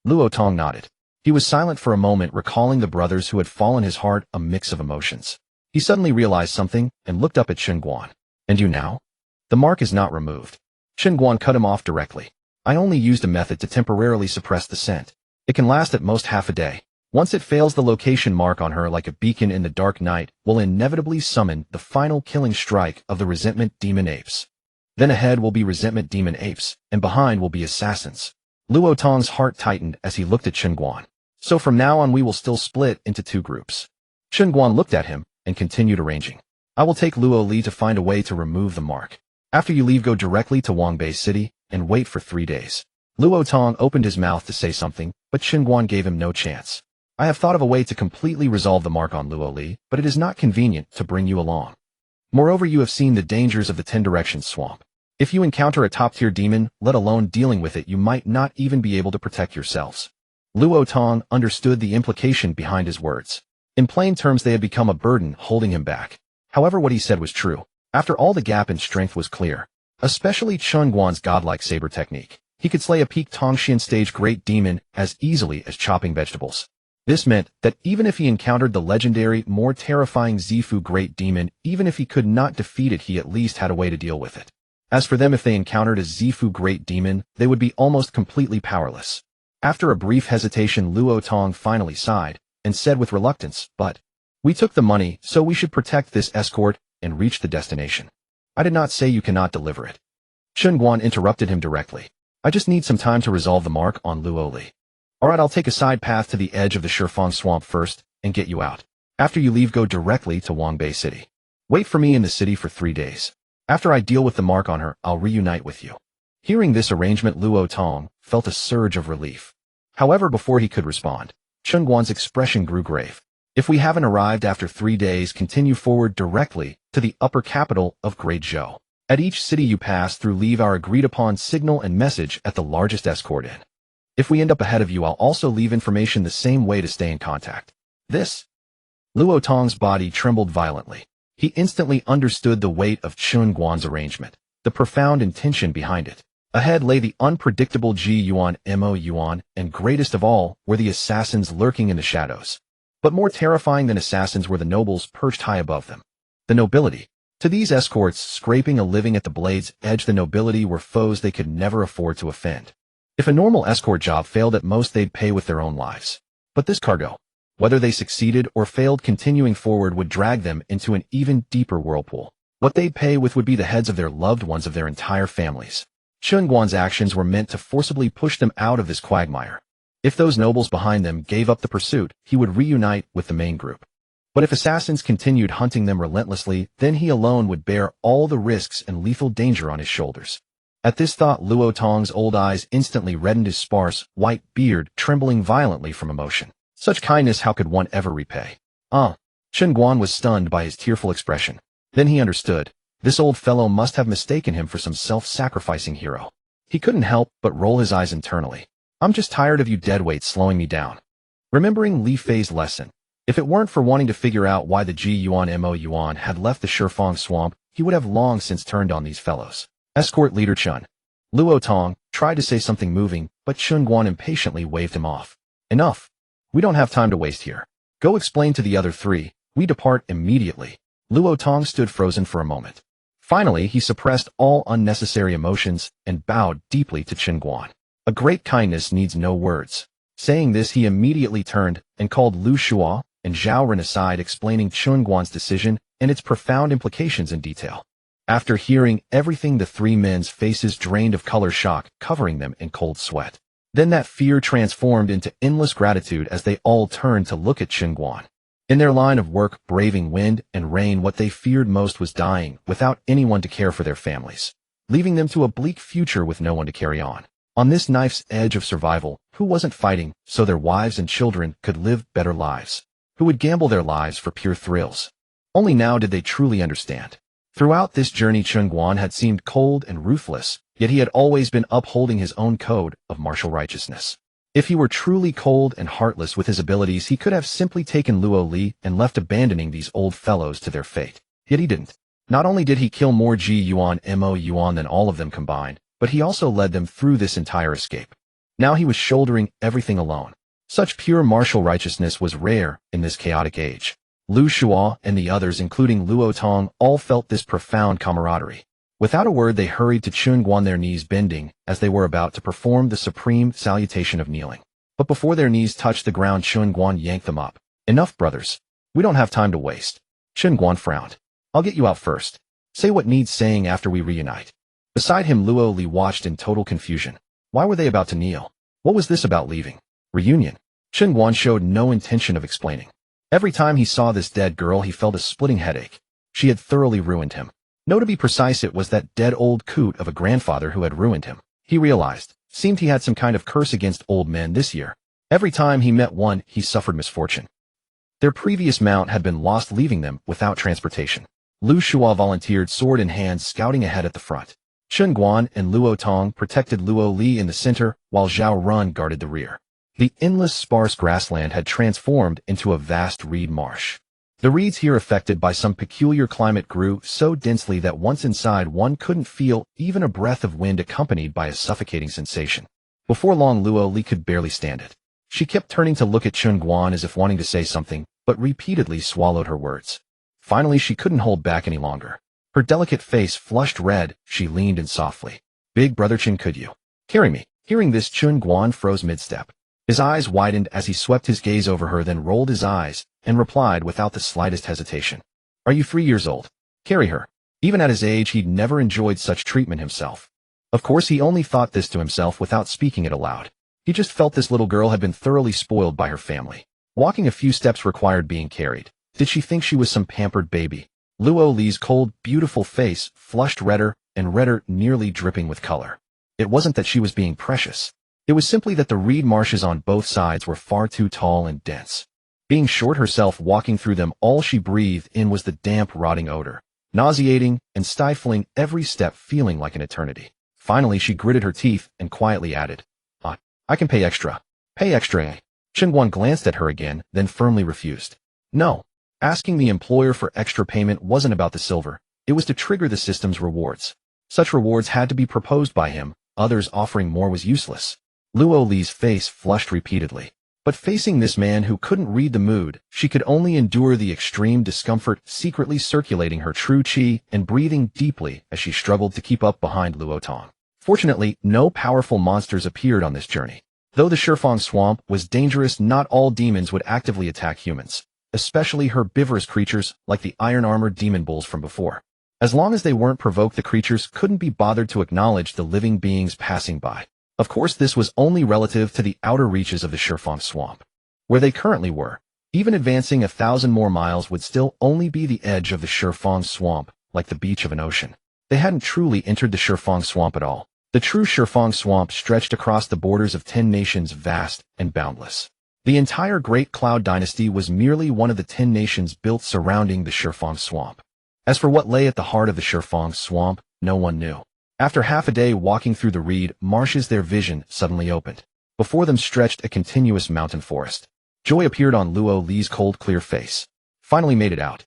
Luo Tong nodded. He was silent for a moment, recalling the brothers who had fallen his heart a mix of emotions. He suddenly realized something and looked up at Chen Guan. And you now? The mark is not removed. Chen Guan cut him off directly. I only used a method to temporarily suppress the scent. It can last at most half a day. Once it fails, the location mark on her, like a beacon in the dark night, will inevitably summon the final killing strike of the resentment demon apes. Then ahead will be resentment demon apes, and behind will be assassins. Luo Tong's heart tightened as he looked at Chen Guan. So from now on we will still split into two groups. Chen Guan looked at him and continued arranging. I will take Luo Li to find a way to remove the mark. After you leave, go directly to Wangbei City and wait for 3 days. Luo Tong opened his mouth to say something, but Chen Guan gave him no chance. I have thought of a way to completely resolve the mark on Luo Li, but it is not convenient to bring you along. Moreover, you have seen the dangers of the 10 Directions swamp. If you encounter a top-tier demon, let alone dealing with it, you might not even be able to protect yourselves. Luo Tong understood the implication behind his words. In plain terms, they had become a burden holding him back. However, what he said was true. After all, the gap in strength was clear. Especially Chen Guan's godlike saber technique. He could slay a peak Tongxian stage great demon as easily as chopping vegetables. This meant that even if he encountered the legendary, more terrifying Zifu Great Demon, even if he could not defeat it, he at least had a way to deal with it. As for them, if they encountered a Zifu Great Demon, they would be almost completely powerless. After a brief hesitation, Luo Tong finally sighed and said with reluctance, but we took the money, so we should protect this escort and reach the destination. I did not say you cannot deliver it. Chen Guan interrupted him directly. I just need some time to resolve the mark on Luo Li. Alright, I'll take a side path to the edge of the Shifang swamp first and get you out. After you leave, go directly to Wangbei City. Wait for me in the city for 3 days. After I deal with the mark on her, I'll reunite with you. Hearing this arrangement, Luo Tong felt a surge of relief. However, before he could respond, Chen Guan's expression grew grave. If we haven't arrived after 3 days, continue forward directly to the upper capital of Great Zhou. At each city you pass through, leave our agreed-upon signal and message at the largest escort inn. If we end up ahead of you, I'll also leave information the same way to stay in contact. This? Luo Tong's body trembled violently. He instantly understood the weight of Chen Guan's arrangement, the profound intention behind it. Ahead lay the unpredictable Ji Yuan, Mo Yuan, and greatest of all were the assassins lurking in the shadows. But more terrifying than assassins were the nobles perched high above them. The nobility. To these escorts, scraping a living at the blade's edge, the nobility were foes they could never afford to offend. If a normal escort job failed, at most they'd pay with their own lives. But this cargo, whether they succeeded or failed, continuing forward would drag them into an even deeper whirlpool. What they'd pay with would be the heads of their loved ones, of their entire families. Chen Guan's actions were meant to forcibly push them out of this quagmire. If those nobles behind them gave up the pursuit, he would reunite with the main group. But if assassins continued hunting them relentlessly, then he alone would bear all the risks and lethal danger on his shoulders. At this thought, Luo Tong's old eyes instantly reddened, his sparse, white beard trembling violently from emotion. Such kindness, how could one ever repay? Chen Guan was stunned by his tearful expression. Then he understood. This old fellow must have mistaken him for some self-sacrificing hero. He couldn't help but roll his eyes internally. I'm just tired of you deadweights slowing me down. Remembering Li Fei's lesson, if it weren't for wanting to figure out why the Ji Yuan Mo Yuan had left the Shifang swamp, he would have long since turned on these fellows. Escort leader Chen. Luo Tong tried to say something moving, but Chen Guan impatiently waved him off. Enough. We don't have time to waste here. Go explain to the other 3. We depart immediately. Luo Tong stood frozen for a moment. Finally, he suppressed all unnecessary emotions and bowed deeply to Chen Guan. A great kindness needs no words. Saying this, he immediately turned and called Lu Shua and Zhao Ren aside, explaining Chen Guan's decision and its profound implications in detail. After hearing everything, the 3 men's faces drained of color, shock covering them in cold sweat. Then that fear transformed into endless gratitude as they all turned to look at Chen Guan. In their line of work, braving wind and rain, what they feared most was dying without anyone to care for their families, leaving them to a bleak future with no one to carry on. On this knife's edge of survival, who wasn't fighting so their wives and children could live better lives? Who would gamble their lives for pure thrills? Only now did they truly understand. Throughout this journey, Chen Guan had seemed cold and ruthless, yet he had always been upholding his own code of martial righteousness. If he were truly cold and heartless with his abilities, he could have simply taken Luo Li and left abandoning these old fellows to their fate. Yet he didn't. Not only did he kill more Ji Yuan Mo Yuan than all of them combined, but he also led them through this entire escape. Now he was shouldering everything alone. Such pure martial righteousness was rare in this chaotic age. Lu Shua and the others, including Luo Tong, all felt this profound camaraderie. Without a word, they hurried to Chen Guan, their knees bending as they were about to perform the supreme salutation of kneeling. But before their knees touched the ground, Chen Guan yanked them up. Enough, brothers. We don't have time to waste. Chen Guan frowned. I'll get you out first. Say what needs saying after we reunite. Beside him, Luo Li watched in total confusion. Why were they about to kneel? What was this about leaving? Reunion? Chen Guan showed no intention of explaining. Every time he saw this dead girl, he felt a splitting headache. She had thoroughly ruined him. No, to be precise, it was that dead old coot of a grandfather who had ruined him. He realized. Seemed he had some kind of curse against old men this year. Every time he met one, he suffered misfortune. Their previous mount had been lost, leaving them without transportation. Lu Shua volunteered, sword in hand, scouting ahead at the front. Chen Guan and Luo Tong protected Luo Li in the center, while Zhao Run guarded the rear. The endless sparse grassland had transformed into a vast reed marsh. The reeds here, affected by some peculiar climate, grew so densely that once inside one couldn't feel even a breath of wind, accompanied by a suffocating sensation. Before long, Luo Li could barely stand it. She kept turning to look at Chen Guan as if wanting to say something, but repeatedly swallowed her words. Finally, she couldn't hold back any longer. Her delicate face flushed red, she leaned in softly. Big brother Chen, could you carry me? Hearing this, Chen Guan froze mid-step. His eyes widened as he swept his gaze over her, then rolled his eyes and replied without the slightest hesitation. Are you 3 years old? Carry her. Even at his age, he'd never enjoyed such treatment himself. Of course, he only thought this to himself without speaking it aloud. He just felt this little girl had been thoroughly spoiled by her family. Walking a few steps required being carried. Did she think she was some pampered baby? Luo Li's cold, beautiful face flushed redder and redder, nearly dripping with color. It wasn't that she was being precious. It was simply that the reed marshes on both sides were far too tall and dense. Being short herself, walking through them, all she breathed in was the damp, rotting odor, nauseating and stifling every step, feeling like an eternity. Finally, she gritted her teeth and quietly added, I can pay extra. Pay extra. Chen Guan glanced at her again, then firmly refused. No. Asking the employer for extra payment wasn't about the silver. It was to trigger the system's rewards. Such rewards had to be proposed by him. Others offering more was useless. Luo Li's face flushed repeatedly. But facing this man who couldn't read the mood, she could only endure the extreme discomfort, secretly circulating her true qi and breathing deeply as she struggled to keep up behind Luo Tong. Fortunately, no powerful monsters appeared on this journey. Though the Shifang swamp was dangerous, not all demons would actively attack humans, especially herbivorous creatures like the iron-armored demon bulls from before. As long as they weren't provoked, the creatures couldn't be bothered to acknowledge the living beings passing by. Of course, this was only relative to the outer reaches of the Shifang swamp. Where they currently were, even advancing 1,000 more miles would still only be the edge of the Shifang swamp, like the beach of an ocean. They hadn't truly entered the Shifang swamp at all. The true Shifang swamp stretched across the borders of 10 nations, vast and boundless. The entire Great Cloud Dynasty was merely one of the 10 nations built surrounding the Shifang swamp. As for what lay at the heart of the Shifang swamp, no one knew. After half a day walking through the reed marshes, their vision suddenly opened. Before them stretched a continuous mountain forest. Joy appeared on Luo Li's cold, clear face. Finally made it out.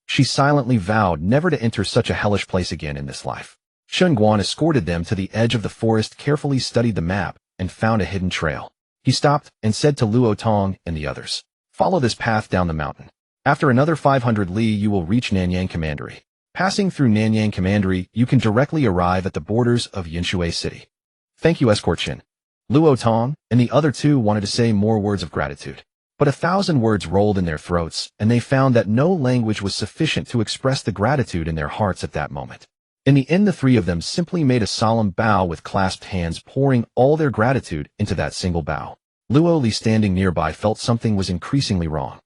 She silently vowed never to enter such a hellish place again in this life. Chen Guan escorted them to the edge of the forest, carefully studied the map, and found a hidden trail. He stopped and said to Luo Tong and the others, follow this path down the mountain. After another 500 li, you will reach Nanyang Commandery. Passing through Nanyang Commandery, you can directly arrive at the borders of Yinshui City. Thank you, Escort Chen. Luo Tong and the other two wanted to say more words of gratitude. But 1,000 words rolled in their throats, and they found that no language was sufficient to express the gratitude in their hearts at that moment. In the end, the three of them simply made a solemn bow with clasped hands, pouring all their gratitude into that single bow. Luo Li, standing nearby, felt something was increasingly wrong.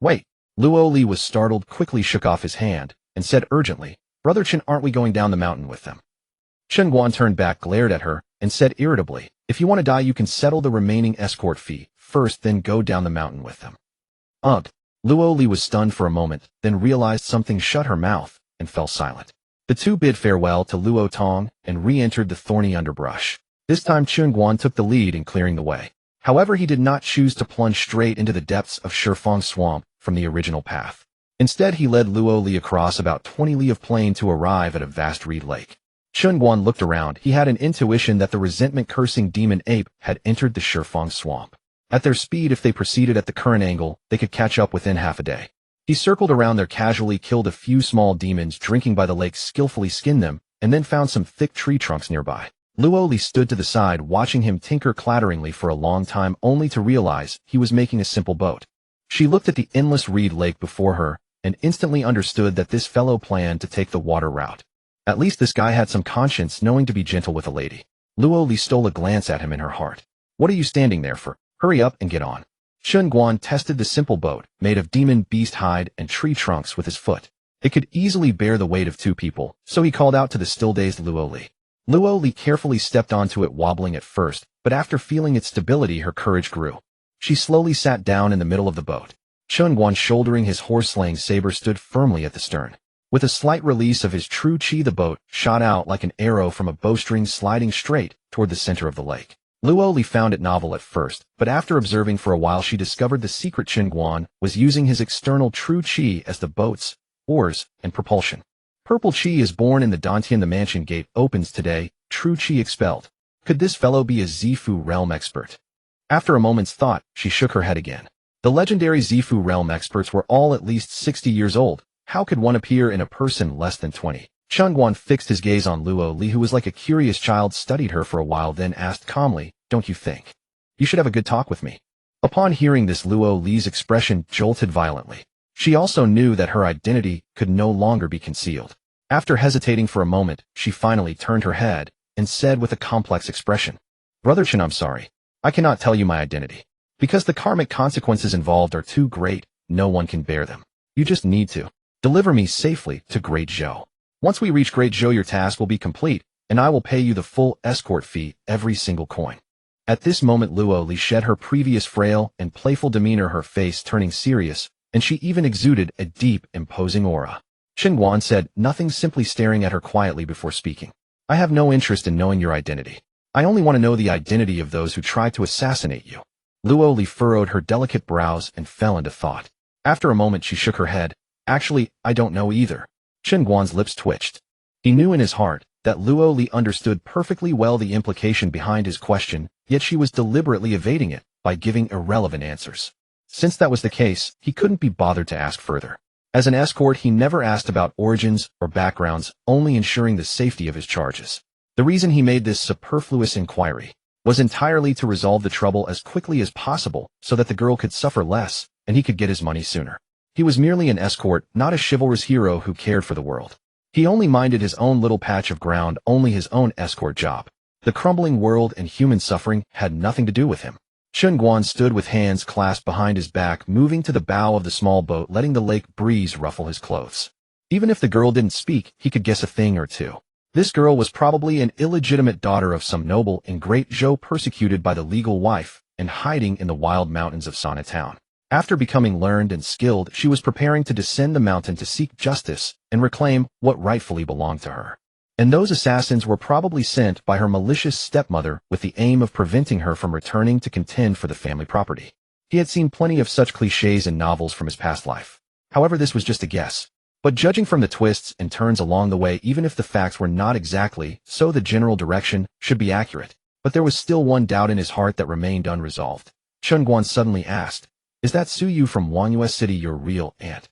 Wait. Luo Li was startled, quickly shook off his hand, and said urgently, Brother Chen, aren't we going down the mountain with them? Chen Guan turned back, glared at her, and said irritably, if you want to die, you can settle the remaining escort fee first, then go down the mountain with them. Ugh. Luo Li was stunned for a moment, then realized something shut her mouth, and fell silent. The two bid farewell to Luo Tong, and re-entered the thorny underbrush. This time Chen Guan took the lead in clearing the way. However, he did not choose to plunge straight into the depths of Shifeng Swamp from the original path. Instead, he led Luo Li across about 20 li of plain to arrive at a vast reed lake. Chen Guan looked around. He had an intuition that the resentment-cursing demon ape had entered the Shifeng Swamp. At their speed, if they proceeded at the current angle, they could catch up within half a day. He circled around there, casually killed a few small demons drinking by the lake, skillfully skinned them, and then found some thick tree trunks nearby. Luo Li stood to the side, watching him tinker clatteringly for a long time, only to realize he was making a simple boat. She looked at the endless reed lake before her, and instantly understood that this fellow planned to take the water route. At least this guy had some conscience, knowing to be gentle with a lady. Luo Li stole a glance at him in her heart. What are you standing there for? Hurry up and get on. Chen Guan tested the simple boat, made of demon beast hide and tree trunks, with his foot. It could easily bear the weight of 2 people, so he called out to the still-dazed Luo Li. Luo Li carefully stepped onto it, wobbling at first, but after feeling its stability, her courage grew. She slowly sat down in the middle of the boat. Chen Guan, shouldering his horse-slaying saber, stood firmly at the stern. With a slight release of his true chi, the boat shot out like an arrow from a bowstring, sliding straight toward the center of the lake. Luo Li found it novel at first, but after observing for a while, she discovered the secret. Chen Guan was using his external true chi as the boat's oars and propulsion. Purple chi is born in the Dantian. The mansion gate opens today. True chi expelled. Could this fellow be a Zifu realm expert? After a moment's thought, she shook her head again. The legendary Zifu realm experts were all at least 60 years old. How could one appear in a person less than 20? Chen Guan fixed his gaze on Luo Li, who was like a curious child, studied her for a while, then asked calmly, "Don't you think you should have a good talk with me?" Upon hearing this, Luo Li's expression jolted violently. She also knew that her identity could no longer be concealed. After hesitating for a moment, she finally turned her head and said with a complex expression, "Brother Chen, I'm sorry. I cannot tell you my identity. Because the karmic consequences involved are too great, no one can bear them. You just need to deliver me safely to Great Zhou. Once we reach Great Zhou, your task will be complete, and I will pay you the full escort fee, every single coin." At this moment, Luo Li shed her previous frail and playful demeanor, her face turning serious, and she even exuded a deep, imposing aura. Chen Guan said nothing, simply staring at her quietly before speaking. "I have no interest in knowing your identity. I only want to know the identity of those who tried to assassinate you." Luo Li furrowed her delicate brows and fell into thought. After a moment, she shook her head. "Actually, I don't know either." Chen Guan's lips twitched. He knew in his heart that Luo Li understood perfectly well the implication behind his question, yet she was deliberately evading it by giving irrelevant answers. Since that was the case, he couldn't be bothered to ask further. As an escort, he never asked about origins or backgrounds, only ensuring the safety of his charges. The reason he made this superfluous inquiry was entirely to resolve the trouble as quickly as possible so that the girl could suffer less and he could get his money sooner. He was merely an escort, not a chivalrous hero who cared for the world. He only minded his own little patch of ground, only his own escort job. The crumbling world and human suffering had nothing to do with him. Chen Guan stood with hands clasped behind his back, moving to the bow of the small boat, letting the lake breeze ruffle his clothes. Even if the girl didn't speak, he could guess a thing or two. This girl was probably an illegitimate daughter of some noble in Great Zhou, persecuted by the legal wife and hiding in the wild mountains of Sana Town. After becoming learned and skilled, she was preparing to descend the mountain to seek justice and reclaim what rightfully belonged to her. And those assassins were probably sent by her malicious stepmother with the aim of preventing her from returning to contend for the family property. He had seen plenty of such cliches in novels from his past life. However, this was just a guess. But judging from the twists and turns along the way, even if the facts were not exactly so, the general direction should be accurate. But there was still one doubt in his heart that remained unresolved. Chen Guan suddenly asked, "Is that Su Yu from Wangyue City your real aunt?"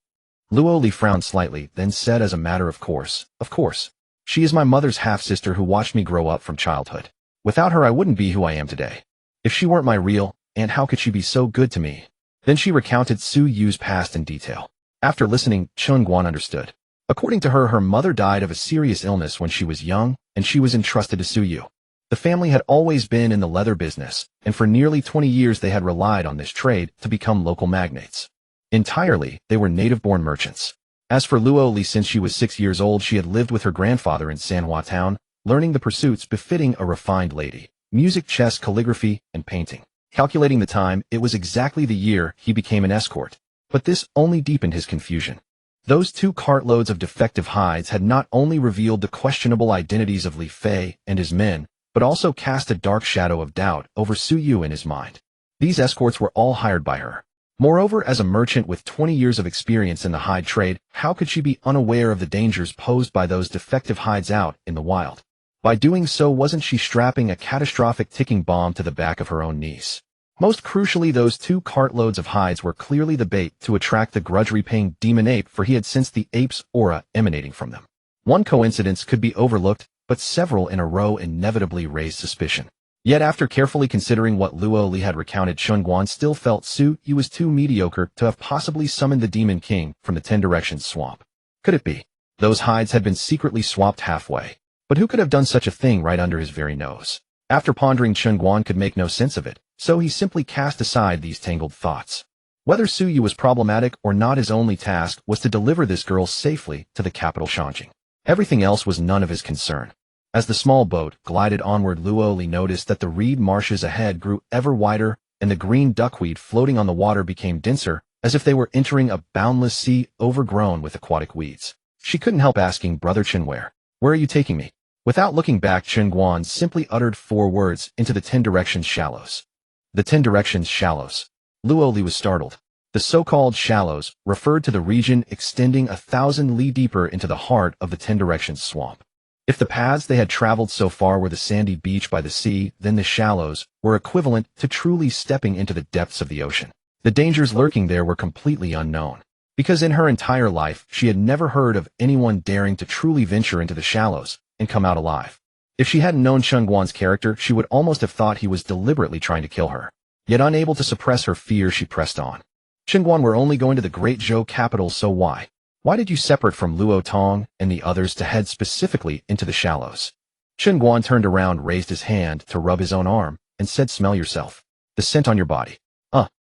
Luo Li frowned slightly, then said as a matter of course, "Of course. She is my mother's half-sister who watched me grow up from childhood. Without her, I wouldn't be who I am today. If she weren't my real aunt, how could she be so good to me?" Then she recounted Su Yu's past in detail. After listening, Chen Guan understood. According to her, her mother died of a serious illness when she was young, and she was entrusted to Su Yu. The family had always been in the leather business, and for nearly 20 years they had relied on this trade to become local magnates. Entirely, they were native-born merchants. As for Luo Li, since she was 6 years old, she had lived with her grandfather in Sanhua Town, learning the pursuits befitting a refined lady: music, chess, calligraphy, and painting. Calculating the time, it was exactly the year he became an escort. But this only deepened his confusion. Those 2 cartloads of defective hides had not only revealed the questionable identities of Li Fei and his men, but also cast a dark shadow of doubt over Su Yu in his mind. These escorts were all hired by her. Moreover, as a merchant with 20 years of experience in the hide trade, how could she be unaware of the dangers posed by those defective hides out in the wild? By doing so, wasn't she strapping a catastrophic ticking bomb to the back of her own niece? Most crucially, those 2 cartloads of hides were clearly the bait to attract the grudge-repaying demon ape, for he had sensed the ape's aura emanating from them. One coincidence could be overlooked, but several in a row inevitably raised suspicion. Yet after carefully considering what Luo Li had recounted, Chen Guan still felt Su Yu was too mediocre to have possibly summoned the Demon King from the 10 Directions swamp. Could it be? Those hides had been secretly swapped halfway. But who could have done such a thing right under his very nose? After pondering, Chen Guan could make no sense of it, so he simply cast aside these tangled thoughts. Whether Su Yu was problematic or not, his only task was to deliver this girl safely to the capital Shanjing. Everything else was none of his concern. As the small boat glided onward, Luo Li noticed that the reed marshes ahead grew ever wider, and the green duckweed floating on the water became denser, as if they were entering a boundless sea overgrown with aquatic weeds. She couldn't help asking, "Brother Chen, where are you taking me?" Without looking back, Chen Guan simply uttered 4 words: "Into the 10 Directions shallows." The 10 Directions shallows. Luo Li was startled. The so-called shallows referred to the region extending 1,000 li deeper into the heart of the 10 Directions swamp. If the paths they had traveled so far were the sandy beach by the sea, then the shallows were equivalent to truly stepping into the depths of the ocean. The dangers lurking there were completely unknown, because in her entire life she had never heard of anyone daring to truly venture into the shallows and come out alive. If she hadn't known Chen Guan's character, she would almost have thought he was deliberately trying to kill her. Yet unable to suppress her fear, she pressed on. "Chen Guan, we're only going to the Great Zhou capital, so why? Why did you separate from Luo Tong and the others to head specifically into the shallows?" Chen Guan turned around, raised his hand to rub his own arm, and said, "Smell yourself. The scent on your body."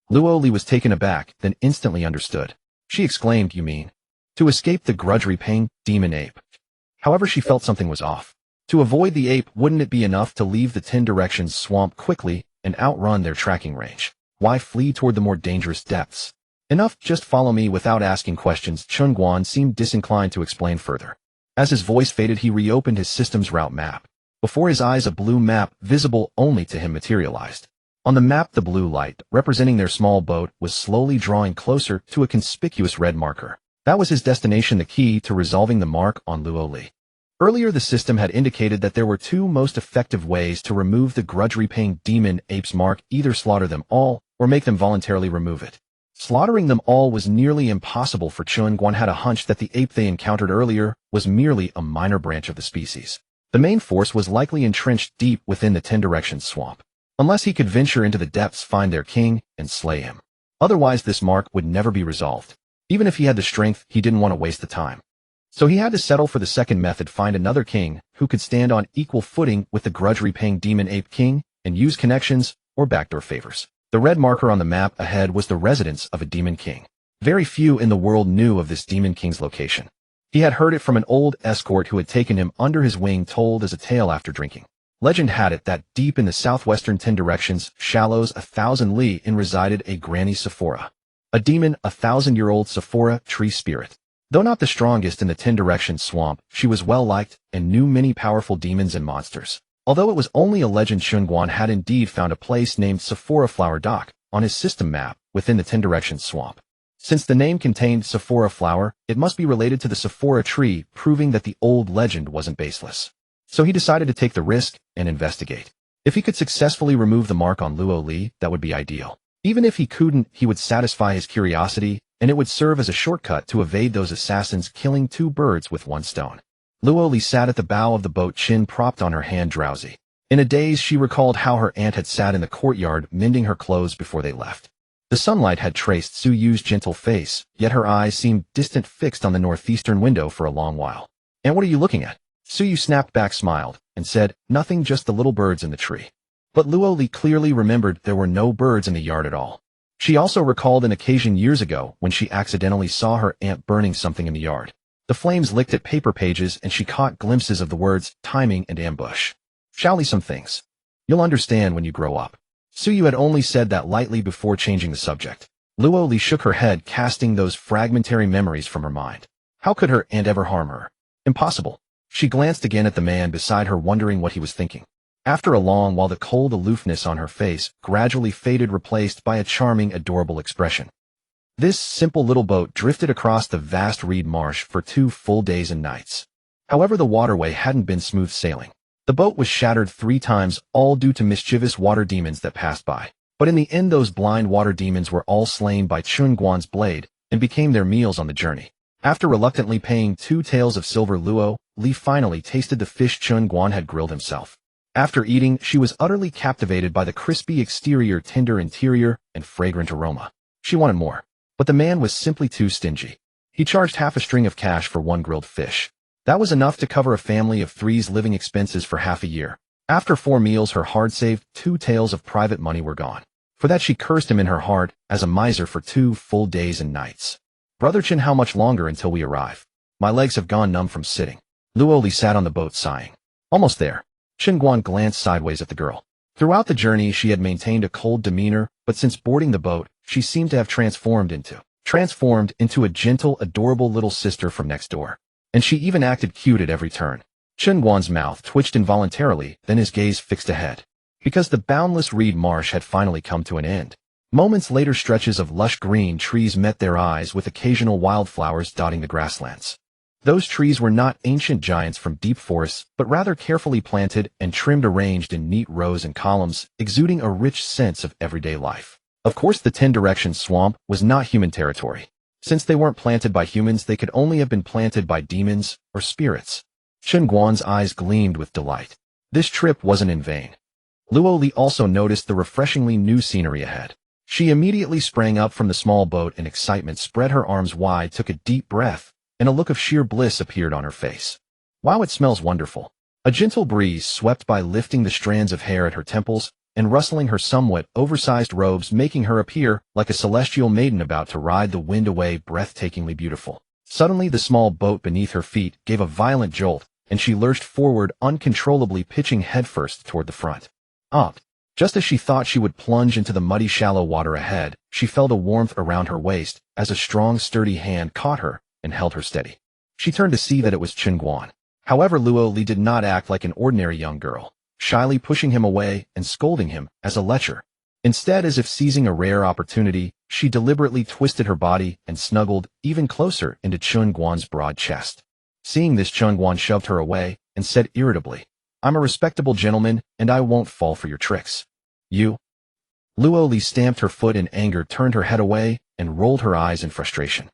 Luo Li was taken aback, then instantly understood. She exclaimed, "You mean to escape the grudge-repaying demon ape?" However, she felt something was off. To avoid the ape, wouldn't it be enough to leave the 10 Directions swamp quickly and outrun their tracking range? Why flee toward the more dangerous depths? "Enough, just follow me without asking questions." Chen Guan seemed disinclined to explain further. As his voice faded, he reopened his system's route map. Before his eyes, a blue map, visible only to him, materialized. On the map, the blue light, representing their small boat, was slowly drawing closer to a conspicuous red marker. That was his destination, the key to resolving the mark on Luo Li. Earlier, the system had indicated that there were 2 most effective ways to remove the grudge-repaying demon ape's mark: either slaughter them all or make them voluntarily remove it. Slaughtering them all was nearly impossible, for Chen Guan had a hunch that the ape they encountered earlier was merely a minor branch of the species. The main force was likely entrenched deep within the 10 Directions swamp. Unless he could venture into the depths, find their king, and slay him. Otherwise, this mark would never be resolved. Even if he had the strength, he didn't want to waste the time. So he had to settle for the second method: find another king who could stand on equal footing with the grudge-repaying demon ape king and use connections or backdoor favors. The red marker on the map ahead was the residence of a demon king. Very few in the world knew of this demon king's location. He had heard it from an old escort who had taken him under his wing, told as a tale after drinking. Legend had it that deep in the southwestern 10 Directions shallows 1,000 li in resided a Granny Sephora. A demon, a 1,000-year-old Sephora tree spirit. Though not the strongest in the 10 Directions swamp, she was well-liked and knew many powerful demons and monsters. Although it was only a legend, Chen Guan had indeed found a place named Sephora Flower Dock on his system map within the 10 Directions swamp. Since the name contained Sephora Flower, it must be related to the Sephora tree, proving that the old legend wasn't baseless. So he decided to take the risk and investigate. If he could successfully remove the mark on Luo Li, that would be ideal. Even if he couldn't, he would satisfy his curiosity, and it would serve as a shortcut to evade those assassins, killing 2 birds with 1 stone. Luo Li sat at the bow of the boat, chin propped on her hand, drowsy. In a daze, she recalled how her aunt had sat in the courtyard mending her clothes before they left. The sunlight had traced Su Yu's gentle face, yet her eyes seemed distant, fixed on the northeastern window for a long while. "And what are you looking at?" Su Yu snapped back, smiled, and said, "Nothing, just the little birds in the tree." But Luo Li clearly remembered there were no birds in the yard at all. She also recalled an occasion years ago when she accidentally saw her aunt burning something in the yard. The flames licked at paper pages, and she caught glimpses of the words timing and ambush. "Shall some things you'll understand when you grow up." Su Yu had only said that lightly before changing the subject. Luo Li shook her head, casting those fragmentary memories from her mind. How could her aunt ever harm her? Impossible. She glanced again at the man beside her, wondering what he was thinking. After a long while, the cold aloofness on her face gradually faded, replaced by a charming, adorable expression. This simple little boat drifted across the vast reed marsh for 2 full days and nights. However, the waterway hadn't been smooth sailing. The boat was shattered 3 times, all due to mischievous water demons that passed by. But in the end, those blind water demons were all slain by Chen Guan's blade and became their meals on the journey. After reluctantly paying 2 taels of silver, Luo Li finally tasted the fish Chen Guan had grilled himself. After eating, she was utterly captivated by the crispy exterior, tender interior, and fragrant aroma. She wanted more. But the man was simply too stingy. He charged half a string of cash for 1 grilled fish. That was enough to cover a family of 3's living expenses for half a year. After 4 meals, her hard-saved 2 taels of private money were gone. For that, she cursed him in her heart as a miser for 2 full days and nights. Brother Chen, how much longer until we arrive? My legs have gone numb from sitting. Luo Li sat on the boat, sighing. Almost there. Chen Guan glanced sideways at the girl. Throughout the journey, she had maintained a cold demeanor, but since boarding the boat, she seemed to have transformed into a gentle, adorable little sister from next door. And she even acted cute at every turn. Chen Guan's mouth twitched involuntarily, then his gaze fixed ahead. Because the boundless reed marsh had finally come to an end. Moments later, stretches of lush green trees met their eyes, with occasional wildflowers dotting the grasslands. Those trees were not ancient giants from deep forests, but rather carefully planted and trimmed, arranged in neat rows and columns, exuding a rich sense of everyday life. Of course, the 10 Directions swamp was not human territory. Since they weren't planted by humans, they could only have been planted by demons or spirits. Chen Guan's eyes gleamed with delight. This trip wasn't in vain. Luo Li also noticed the refreshingly new scenery ahead. She immediately sprang up from the small boat in excitement, spread her arms wide, took a deep breath, and a look of sheer bliss appeared on her face. Wow, it smells wonderful. A gentle breeze swept by, lifting the strands of hair at her temples and rustling her somewhat oversized robes, making her appear like a celestial maiden about to ride the wind away, breathtakingly beautiful. Suddenly, the small boat beneath her feet gave a violent jolt, and she lurched forward, uncontrollably pitching headfirst toward the front. Just as she thought she would plunge into the muddy, shallow water ahead, she felt a warmth around her waist as a strong, sturdy hand caught her and held her steady. She turned to see that it was Chen Guan. However, Luo Li did not act like an ordinary young girl, shyly pushing him away and scolding him as a lecher. Instead, as if seizing a rare opportunity, she deliberately twisted her body and snuggled even closer into Chen Guan's broad chest. Seeing this, Chen Guan shoved her away and said irritably, "I'm a respectable gentleman, and I won't fall for your tricks." You? Luo Li stamped her foot in anger, turned her head away, and rolled her eyes in frustration.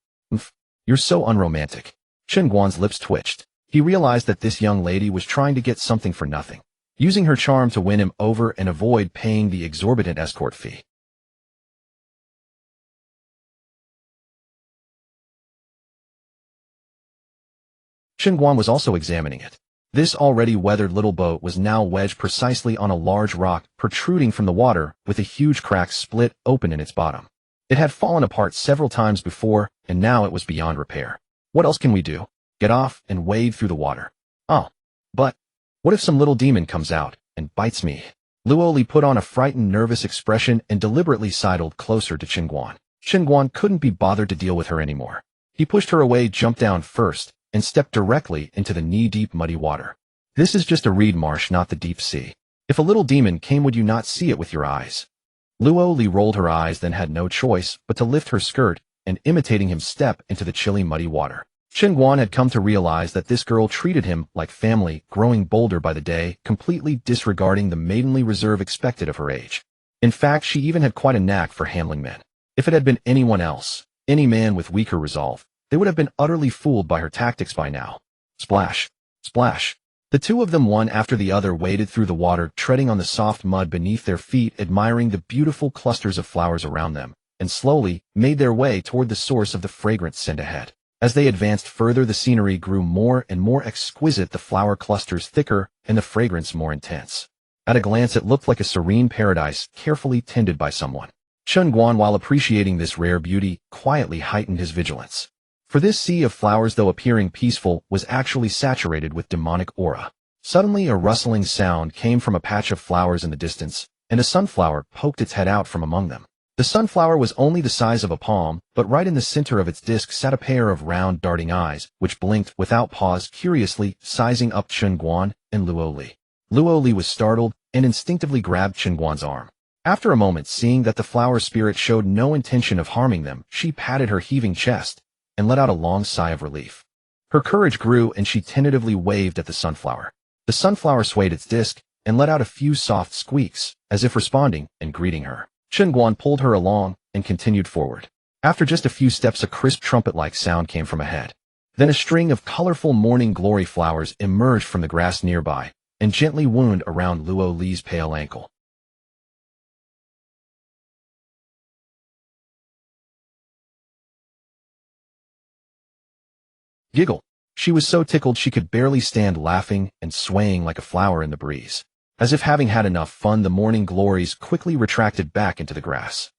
You're so unromantic. Chen Guan's lips twitched. He realized that this young lady was trying to get something for nothing, using her charm to win him over and avoid paying the exorbitant escort fee. Chen Guan was also examining it. This already weathered little boat was now wedged precisely on a large rock protruding from the water, with a huge crack split open in its bottom. It had fallen apart several times before, and now it was beyond repair. What else can we do? Get off and wade through the water. But what if some little demon comes out and bites me? Luo Li put on a frightened, nervous expression and deliberately sidled closer to Chen Guan. Chen Guan couldn't be bothered to deal with her anymore. He pushed her away, jumped down first, and stepped directly into the knee-deep muddy water. This is just a reed marsh, not the deep sea. If a little demon came, would you not see it with your eyes? Luo Li rolled her eyes, then had no choice but to lift her skirt and, imitating him, step into the chilly, muddy water. Chen Guan had come to realize that this girl treated him like family, growing bolder by the day, completely disregarding the maidenly reserve expected of her age. In fact, she even had quite a knack for handling men. If it had been anyone else, any man with weaker resolve, they would have been utterly fooled by her tactics by now. Splash! Splash! The two of them, one after the other, waded through the water, treading on the soft mud beneath their feet, admiring the beautiful clusters of flowers around them, and slowly made their way toward the source of the fragrant scent ahead. As they advanced further, the scenery grew more and more exquisite, the flower clusters thicker and the fragrance more intense. At a glance, it looked like a serene paradise, carefully tended by someone. Chen Guan, while appreciating this rare beauty, quietly heightened his vigilance. For this sea of flowers, though appearing peaceful, was actually saturated with demonic aura. Suddenly, a rustling sound came from a patch of flowers in the distance, and a sunflower poked its head out from among them. The sunflower was only the size of a palm, but right in the center of its disc sat a pair of round, darting eyes, which blinked without pause, curiously, sizing up Chen Guan and Luo Li. Luo Li was startled and instinctively grabbed Chen Guan's arm. After a moment, seeing that the flower spirit showed no intention of harming them, she patted her heaving chest and let out a long sigh of relief. Her courage grew and she tentatively waved at the sunflower. The sunflower swayed its disc and let out a few soft squeaks, as if responding and greeting her. Chen Guan pulled her along and continued forward. After just a few steps, a crisp trumpet-like sound came from ahead. Then a string of colorful morning glory flowers emerged from the grass nearby and gently wound around Luo Li's pale ankle. Giggle. She was so tickled she could barely stand, laughing and swaying like a flower in the breeze. As if having had enough fun, the morning glories quickly retracted back into the grass.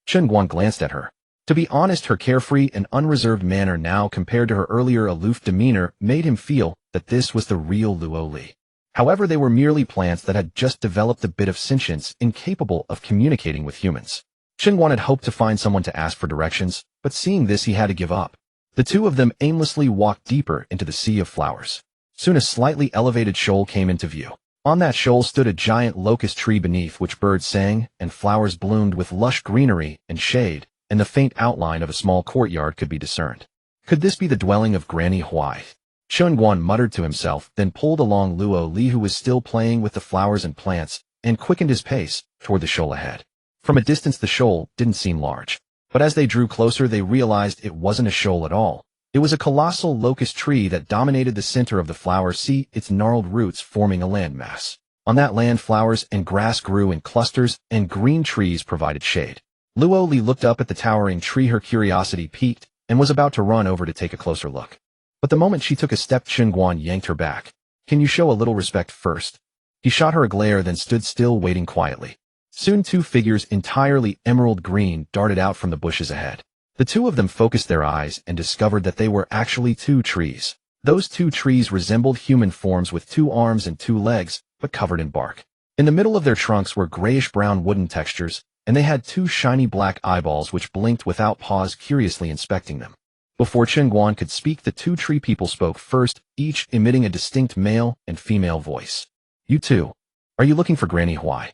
Chen Guan glanced at her. To be honest, her carefree and unreserved manner now, compared to her earlier aloof demeanor, made him feel that this was the real Luo Li. However, they were merely plants that had just developed a bit of sentience, incapable of communicating with humans. Chen Guan had hoped to find someone to ask for directions, but seeing this he had to give up. The two of them aimlessly walked deeper into the sea of flowers. Soon a slightly elevated shoal came into view. On that shoal stood a giant locust tree beneath which birds sang and flowers bloomed with lush greenery and shade, and the faint outline of a small courtyard could be discerned. Could this be the dwelling of Granny Huai? Chen Guan muttered to himself, then pulled along Luo Li, who was still playing with the flowers and plants, and quickened his pace toward the shoal ahead. From a distance the shoal didn't seem large, but as they drew closer they realized it wasn't a shoal at all. It was a colossal locust tree that dominated the center of the flower sea, its gnarled roots forming a landmass. On that land flowers and grass grew in clusters, and green trees provided shade. Luo Li looked up at the towering tree, her curiosity piqued, and was about to run over to take a closer look. But the moment she took a step, Chen Guan yanked her back. "Can you show a little respect first?" He shot her a glare, then stood still, waiting quietly. Soon two figures, entirely emerald green, darted out from the bushes ahead. The two of them focused their eyes and discovered that they were actually two trees. Those two trees resembled human forms with 2 arms and 2 legs, but covered in bark. In the middle of their trunks were grayish-brown wooden textures, and they had 2 shiny black eyeballs which blinked without pause, curiously inspecting them. Before Chen Guan could speak, the 2 tree people spoke first, each emitting a distinct male and female voice. "You two, are you looking for Granny Huai?"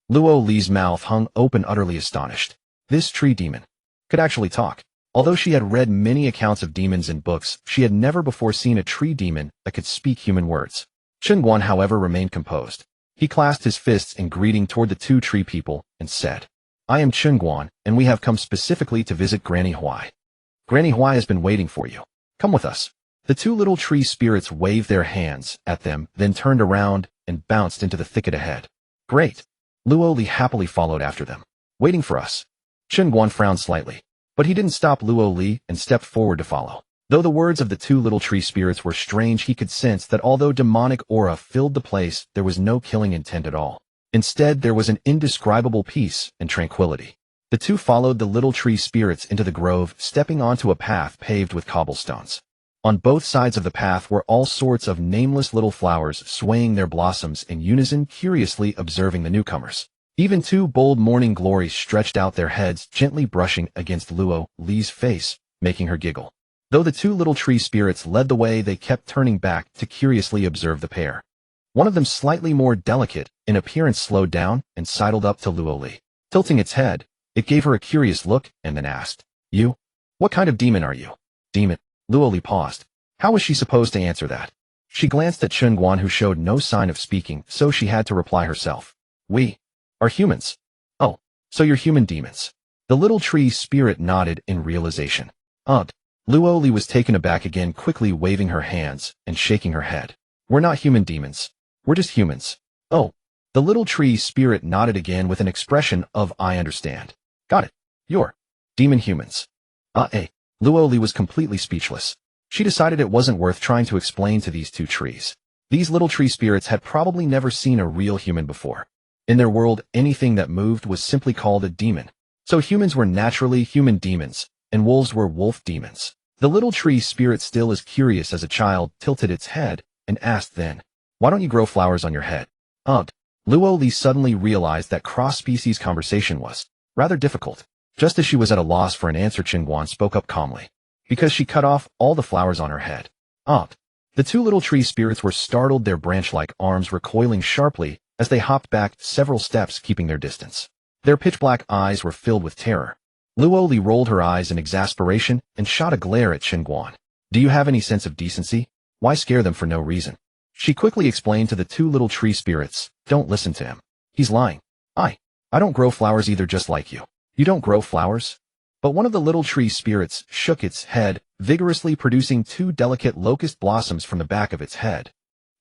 Luo Li's mouth hung open, utterly astonished. This tree demon could actually talk. Although she had read many accounts of demons in books, she had never before seen a tree demon that could speak human words. Chen Guan, however, remained composed. He clasped his fists in greeting toward the 2 tree people and said, "I am Chen Guan, and we have come specifically to visit Granny Huai. Granny Huai has been waiting for you. Come with us." The 2 little tree spirits waved their hands at them, then turned around and bounced into the thicket ahead. "Great." Luo Li happily followed after them. "Waiting for us." Chen Guan frowned slightly, but he didn't stop Luo Li and stepped forward to follow. Though the words of the 2 little tree spirits were strange, he could sense that although demonic aura filled the place, there was no killing intent at all. Instead, there was an indescribable peace and tranquility. The 2 followed the little tree spirits into the grove, stepping onto a path paved with cobblestones. On both sides of the path were all sorts of nameless little flowers, swaying their blossoms in unison, curiously observing the newcomers. Even 2 bold morning glories stretched out their heads, gently brushing against Luo Li's face, making her giggle. Though the 2 little tree spirits led the way, they kept turning back to curiously observe the pair. One of them, slightly more delicate in appearance, slowed down and sidled up to Luo Li. Tilting its head, it gave her a curious look and then asked, "You? What kind of demon are you?" "Demon?" Luo Li paused. How was she supposed to answer that? She glanced at Chen Guan, who showed no sign of speaking, so she had to reply herself. "We are humans." "Oh, so you're human demons." The little tree spirit nodded in realization. "Ugh." Luo Li was taken aback again, quickly waving her hands and shaking her head. "We're not human demons. We're just humans." "Oh." The little tree spirit nodded again with an expression of "I understand." "Got it. You're demon humans." Luo Li was completely speechless. She decided it wasn't worth trying to explain to these 2 trees. These little tree spirits had probably never seen a real human before. In their world, anything that moved was simply called a demon. So humans were naturally human demons, and wolves were wolf demons. The little tree spirit, still as curious as a child, tilted its head and asked then, "Why don't you grow flowers on your head?" Ugh. Luo Li suddenly realized that cross-species conversation was rather difficult. Just as she was at a loss for an answer, Chen Guan spoke up calmly. Because she cut off all the flowers on her head. Ugh. The two little tree spirits were startled, their branch-like arms recoiling sharply as they hopped back several steps, keeping their distance. Their pitch-black eyes were filled with terror. Luo Li rolled her eyes in exasperation and shot a glare at Chen Guan. "Do you have any sense of decency? Why scare them for no reason?" She quickly explained to the two little tree spirits, "Don't listen to him. He's lying. I don't grow flowers either, just like you." "You don't grow flowers?" But one of the little tree spirits shook its head, vigorously producing two delicate locust blossoms from the back of its head.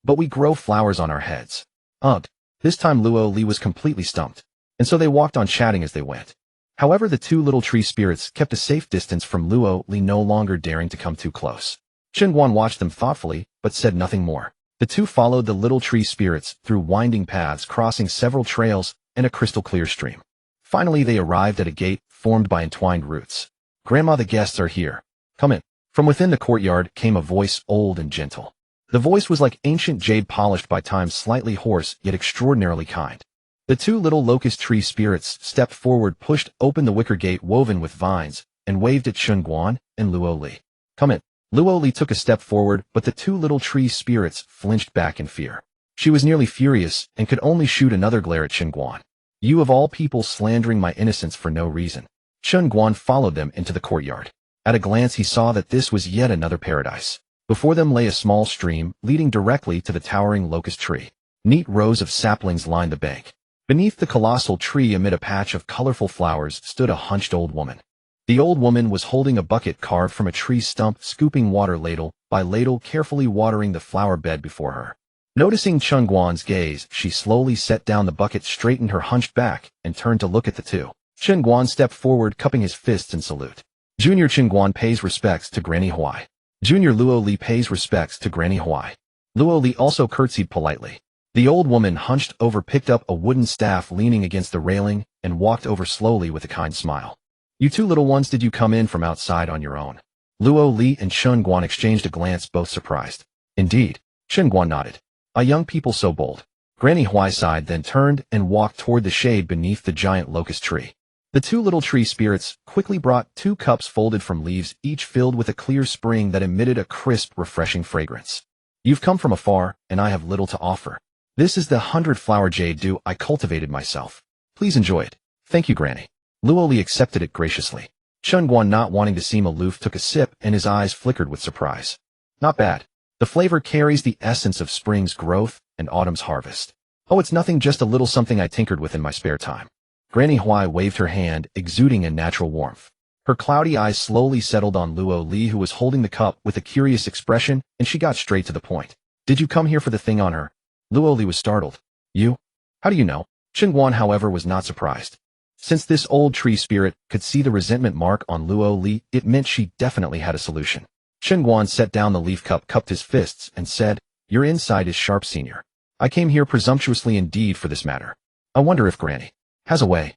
"But we grow flowers on our heads." Ugh. This time Luo Li was completely stumped, and so they walked on chatting as they went. However, the two little tree spirits kept a safe distance from Luo Li, no longer daring to come too close. Chen Guan watched them thoughtfully, but said nothing more. The two followed the little tree spirits through winding paths, crossing several trails and a crystal-clear stream. Finally, they arrived at a gate formed by entwined roots. "Grandma, the guests are here. Come in." From within the courtyard came a voice, old and gentle. The voice was like ancient jade, polished by time, slightly hoarse, yet extraordinarily kind. The two little locust tree spirits stepped forward, pushed open the wicker gate woven with vines, and waved at Chen Guan and Luo Li. "Come in." Luo Li took a step forward, but the two little tree spirits flinched back in fear. She was nearly furious and could only shoot another glare at Chen Guan. "You of all people, slandering my innocence for no reason." Chen Guan followed them into the courtyard. At a glance he saw that this was yet another paradise. Before them lay a small stream leading directly to the towering locust tree. Neat rows of saplings lined the bank. Beneath the colossal tree, amid a patch of colorful flowers, stood a hunched old woman. The old woman was holding a bucket carved from a tree stump, scooping water ladle by ladle, carefully watering the flower bed before her. Noticing Chen Guan's gaze, she slowly set down the bucket, straightened her hunched back, and turned to look at the two. Chen Guan stepped forward, cupping his fists in salute. Junior Chen Guan pays respects to Granny Huai. Junior Luo Li pays respects to Granny Huai. Luo Li also curtsied politely. The old woman hunched over, picked up a wooden staff leaning against the railing, and walked over slowly with a kind smile. "You two little ones, did you come in from outside on your own?" Luo Li and Chen Guan exchanged a glance, both surprised. "Indeed." Chen Guan nodded. "A young people so bold." Granny Huai sighed, then turned and walked toward the shade beneath the giant locust tree. The two little tree spirits quickly brought 2 cups folded from leaves, each filled with a clear spring that emitted a crisp, refreshing fragrance. "You've come from afar, and I have little to offer. This is the 100-flower jade dew I cultivated myself. Please enjoy it." "Thank you, Granny." Luo Li accepted it graciously. Chen Guan, not wanting to seem aloof, took a sip, and his eyes flickered with surprise. "Not bad. The flavor carries the essence of spring's growth and autumn's harvest." "Oh, it's nothing, just a little something I tinkered with in my spare time." Granny Huai waved her hand, exuding a natural warmth. Her cloudy eyes slowly settled on Luo Li, who was holding the cup with a curious expression, and she got straight to the point. "Did you come here for the thing on her?" Luo Li was startled. "You? How do you know?" Chen Guan, however, was not surprised. Since this old tree spirit could see the resentment mark on Luo Li, it meant she definitely had a solution. Chen Guan set down the leaf cup, cupped his fists, and said, "Your insight is sharp, senior. I came here presumptuously indeed for this matter. I wonder if Granny has a way."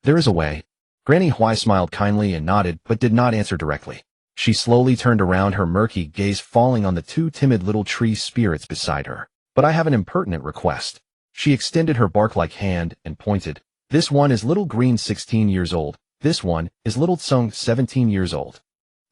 "There is a way." Granny Huai smiled kindly and nodded, but did not answer directly. She slowly turned around, her murky gaze falling on the 2 timid little tree spirits beside her. "But I have an impertinent request." She extended her bark-like hand and pointed. "This one is little Green, 16 years old. This one is little Tsung, 17 years old.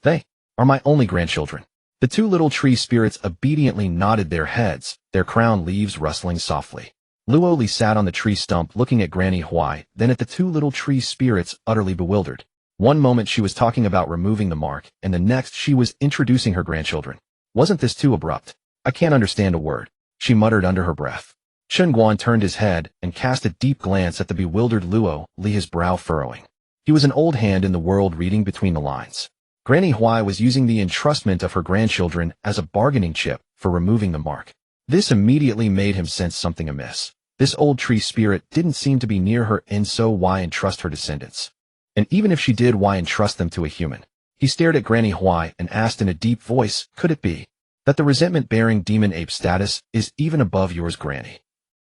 They are my only grandchildren." The 2 little tree spirits obediently nodded their heads, their crown leaves rustling softly. Luo Li sat on the tree stump looking at Granny Huai, then at the 2 little tree spirits, utterly bewildered. One moment she was talking about removing the mark, and the next she was introducing her grandchildren. Wasn't this too abrupt? "I can't understand a word," she muttered under her breath. Chen Guan turned his head and cast a deep glance at the bewildered Luo Li, his brow furrowing. He was an old hand in the world, reading between the lines. Granny Huai was using the entrustment of her grandchildren as a bargaining chip for removing the mark. This immediately made him sense something amiss. This old tree spirit didn't seem to be near her, and so why entrust her descendants? And even if she did, why entrust them to a human? He stared at Granny Huai and asked in a deep voice, "Could it be that the resentment-bearing demon ape status is even above yours, Granny?"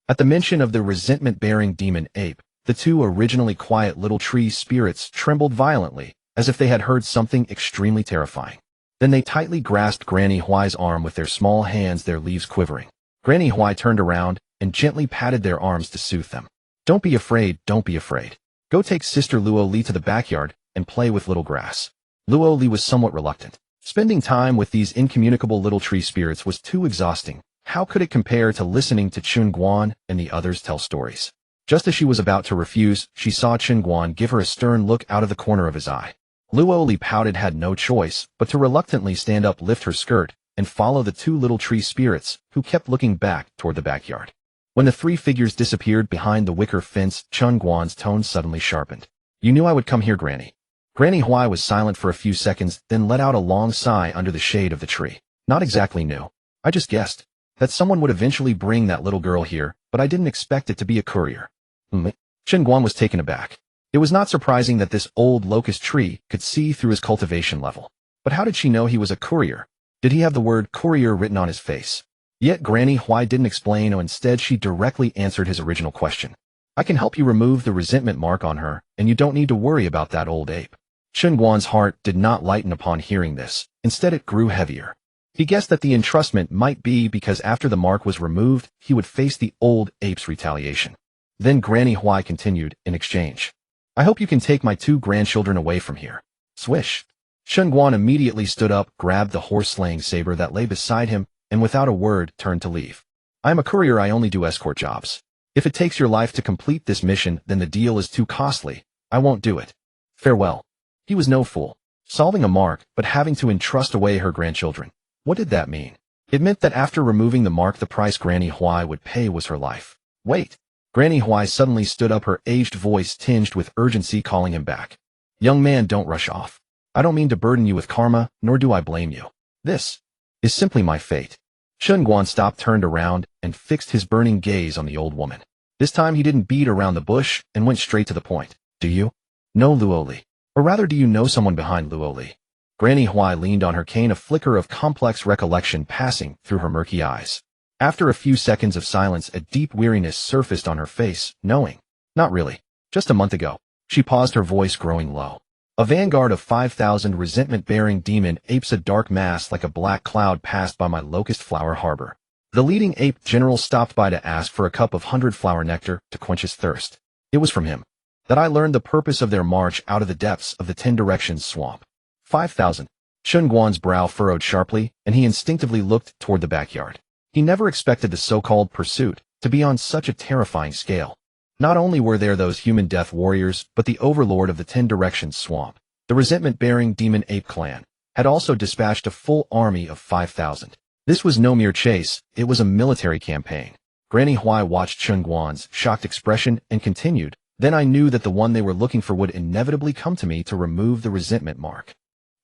At the mention of the resentment-bearing demon ape, the 2 originally quiet little tree spirits trembled violently, as if they had heard something extremely terrifying. Then they tightly grasped Granny Huai's arm with their small hands, their leaves quivering. Granny Huai turned around and gently patted their arms to soothe them. Don't be afraid, don't be afraid. Go take Sister Luo Li to the backyard and play with little grass. Luo Li was somewhat reluctant. Spending time with these incommunicable little tree spirits was too exhausting. How could it compare to listening to Chen Guan and the others tell stories? Just as she was about to refuse, she saw Chen Guan give her a stern look out of the corner of his eye. Luo Li pouted, had no choice but to reluctantly stand up, lift her skirt, and follow the two little tree spirits, who kept looking back toward the backyard. When the three figures disappeared behind the wicker fence, Chen Guan's tone suddenly sharpened. You knew I would come here, Granny. Granny Huai was silent for a few seconds, then let out a long sigh under the shade of the tree. Not exactly new. I just guessed that someone would eventually bring that little girl here, but I didn't expect it to be a courier. Chen Guan was taken aback. It was not surprising that this old locust tree could see through his cultivation level. But how did she know he was a courier? Did he have the word courier written on his face? Yet Granny Huai didn't explain, or instead she directly answered his original question. I can help you remove the resentment mark on her, and you don't need to worry about that old ape. Chen Guan's heart did not lighten upon hearing this. Instead it grew heavier. He guessed that the entrustment might be because after the mark was removed, he would face the old ape's retaliation. Then Granny Huai continued, in exchange, I hope you can take my two grandchildren away from here. Swish. Chen Guan immediately stood up, grabbed the horse-slaying saber that lay beside him, and without a word turned to leave. I am a courier, I only do escort jobs. If it takes your life to complete this mission, then the deal is too costly. I won't do it. Farewell. He was no fool. Solving a mark, but having to entrust away her grandchildren. What did that mean? It meant that after removing the mark, the price Granny Huai would pay was her life. Wait. Granny Huai suddenly stood up, her aged voice tinged with urgency, calling him back. Young man, don't rush off. I don't mean to burden you with karma, nor do I blame you. This is simply my fate. Chen Guan stopped, turned around, and fixed his burning gaze on the old woman. This time he didn't beat around the bush and went straight to the point. Do you know Luo Li? Or rather, do you know someone behind Luo Li? Granny Huai leaned on her cane, a flicker of complex recollection passing through her murky eyes. After a few seconds of silence, a deep weariness surfaced on her face, knowing. Not really. Just a month ago. She paused, her voice growing low. A vanguard of 5,000 resentment-bearing demon apes, a dark mass like a black cloud, passed by my locust flower harbor. The leading ape general stopped by to ask for a cup of 100-flower nectar to quench his thirst. It was from him that I learned the purpose of their march out of the depths of the 10 Directions swamp. 5,000. Chen Guan's brow furrowed sharply, and he instinctively looked toward the backyard. He never expected the so-called pursuit to be on such a terrifying scale. Not only were there those human death warriors, but the overlord of the 10 Directions swamp, the resentment-bearing demon ape clan, had also dispatched a full army of 5,000. This was no mere chase, it was a military campaign. Granny Huai watched Chen Guan's shocked expression and continued, then I knew that the one they were looking for would inevitably come to me to remove the resentment mark.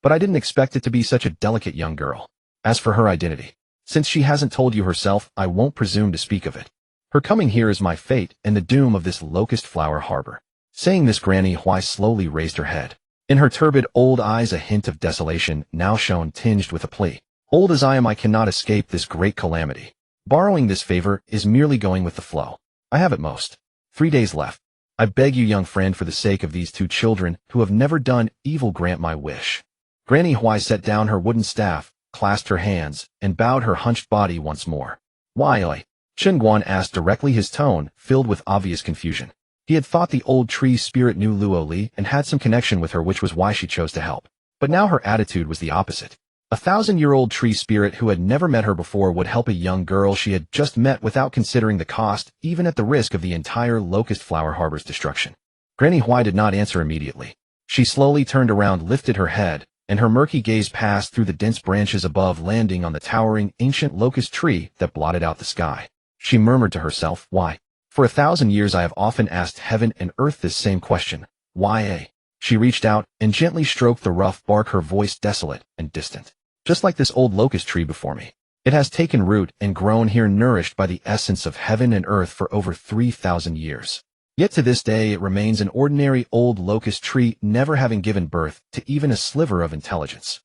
But I didn't expect it to be such a delicate young girl. As for her identity, since she hasn't told you herself, I won't presume to speak of it. Her coming here is my fate and the doom of this locust flower harbor. Saying this, Granny Huai slowly raised her head. In her turbid old eyes a hint of desolation now shone, tinged with a plea. Old as I am, I cannot escape this great calamity. Borrowing this favor is merely going with the flow. I have at most 3 days left. I beg you, young friend, for the sake of these two children who have never done evil, grant my wish. Granny Huai set down her wooden staff, clasped her hands, and bowed her hunched body once more. Why? Chen Guan asked directly, his tone filled with obvious confusion. He had thought the old tree spirit knew Luo Li and had some connection with her, which was why she chose to help. But now her attitude was the opposite. A 1,000-year-old tree spirit who had never met her before would help a young girl she had just met without considering the cost, even at the risk of the entire locust flower harbor's destruction. Granny Huai did not answer immediately. She slowly turned around, lifted her head, and her murky gaze passed through the dense branches above, landing on the towering ancient locust tree that blotted out the sky. She murmured to herself, why? For 1,000 years I have often asked heaven and earth this same question. Why? She reached out and gently stroked the rough bark, her voice desolate and distant. Just like this old locust tree before me. It has taken root and grown here, nourished by the essence of heaven and earth for over 3,000 years. Yet to this day it remains an ordinary old locust tree, never having given birth to even a sliver of intelligence.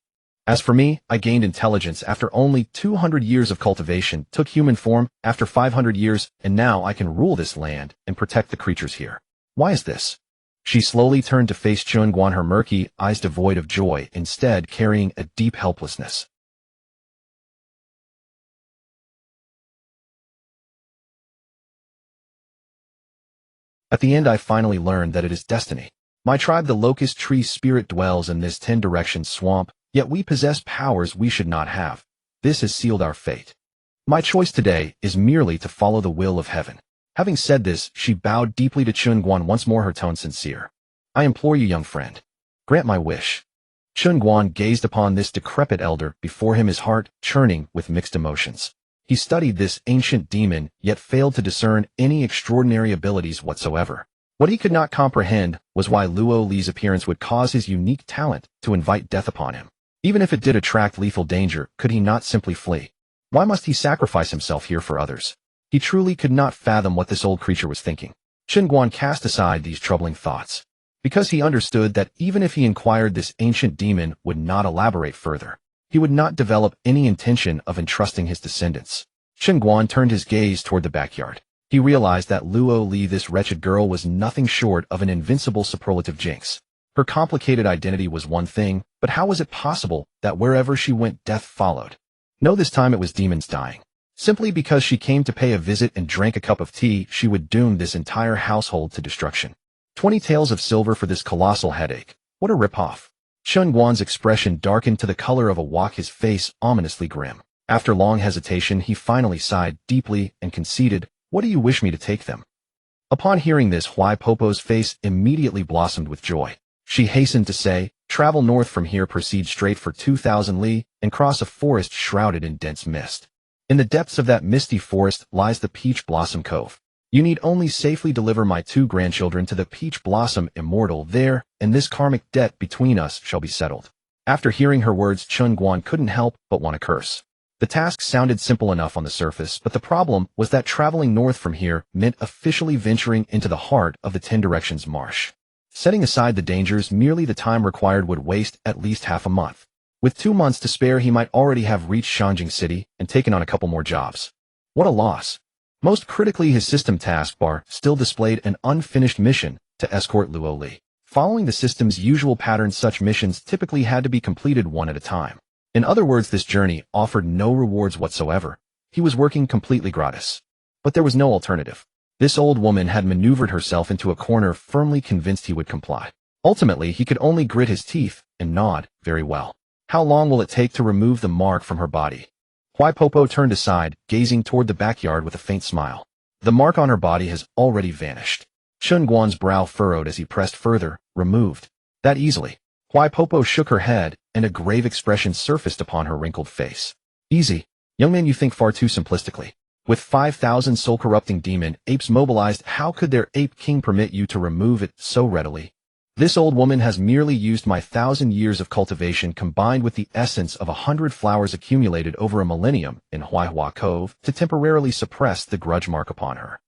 As for me, I gained intelligence after only 200 years of cultivation, took human form after 500 years, and now I can rule this land and protect the creatures here. Why is this? She slowly turned to face Chen Guan, her murky eyes devoid of joy, instead carrying a deep helplessness. At the end I finally learned that it is destiny. My tribe, the locust tree spirit, dwells in this 10-direction swamp, yet we possess powers we should not have. This has sealed our fate. My choice today is merely to follow the will of heaven. Having said this, she bowed deeply to Chen Guan, once more her tone sincere. I implore you, young friend. Grant my wish. Chen Guan gazed upon this decrepit elder before him, his heart churning with mixed emotions. He studied this ancient demon, yet failed to discern any extraordinary abilities whatsoever. What he could not comprehend was why Luo Li's appearance would cause his unique talent to invite death upon him. Even if it did attract lethal danger, could he not simply flee? Why must he sacrifice himself here for others? He truly could not fathom what this old creature was thinking. Chen Guan cast aside these troubling thoughts, because he understood that even if he inquired, this ancient demon would not elaborate further. He would not develop any intention of entrusting his descendants. Chen Guan turned his gaze toward the backyard. He realized that Luo Li, this wretched girl, was nothing short of an invincible superlative jinx. Her complicated identity was one thing, but how was it possible that wherever she went, death followed? No, this time it was demons dying. Simply because she came to pay a visit and drank a cup of tea, she would doom this entire household to destruction. 20 taels of silver for this colossal headache. What a ripoff. Chen Guan's expression darkened to the color of a wok, his face ominously grim. After long hesitation, he finally sighed deeply and conceded, "What do you wish me to take them?" Upon hearing this, Huai Popo's face immediately blossomed with joy. She hastened to say, "Travel north from here, proceed straight for 2,000 li, and cross a forest shrouded in dense mist. In the depths of that misty forest lies the Peach Blossom Cove. You need only safely deliver my 2 grandchildren to the Peach Blossom Immortal there, and this karmic debt between us shall be settled." After hearing her words, Chen Guan couldn't help but want to curse. The task sounded simple enough on the surface, but the problem was that traveling north from here meant officially venturing into the heart of the 10 Directions marsh. Setting aside the dangers, merely the time required would waste at least half a month. With 2 months to spare, he might already have reached Shanjing City and taken on a couple more jobs. What a loss. Most critically, his system taskbar still displayed an unfinished mission to escort Luo Li. Following the system's usual pattern, such missions typically had to be completed one at a time. In other words, this journey offered no rewards whatsoever. He was working completely gratis. But there was no alternative. This old woman had maneuvered herself into a corner, firmly convinced he would comply. Ultimately, he could only grit his teeth and nod. Very well. How long will it take to remove the mark from her body? Huai Popo turned aside, gazing toward the backyard with a faint smile. The mark on her body has already vanished. Chen Guan's brow furrowed as he pressed further. Removed. That easily. Huai Popo shook her head, and a grave expression surfaced upon her wrinkled face. Easy. Young man, you think far too simplistically. With 5,000 soul-corrupting demon apes mobilized, how could their ape king permit you to remove it so readily? This old woman has merely used my 1,000 years of cultivation combined with the essence of 100 flowers accumulated over a millennium in Huaihua Cove to temporarily suppress the grudge mark upon her.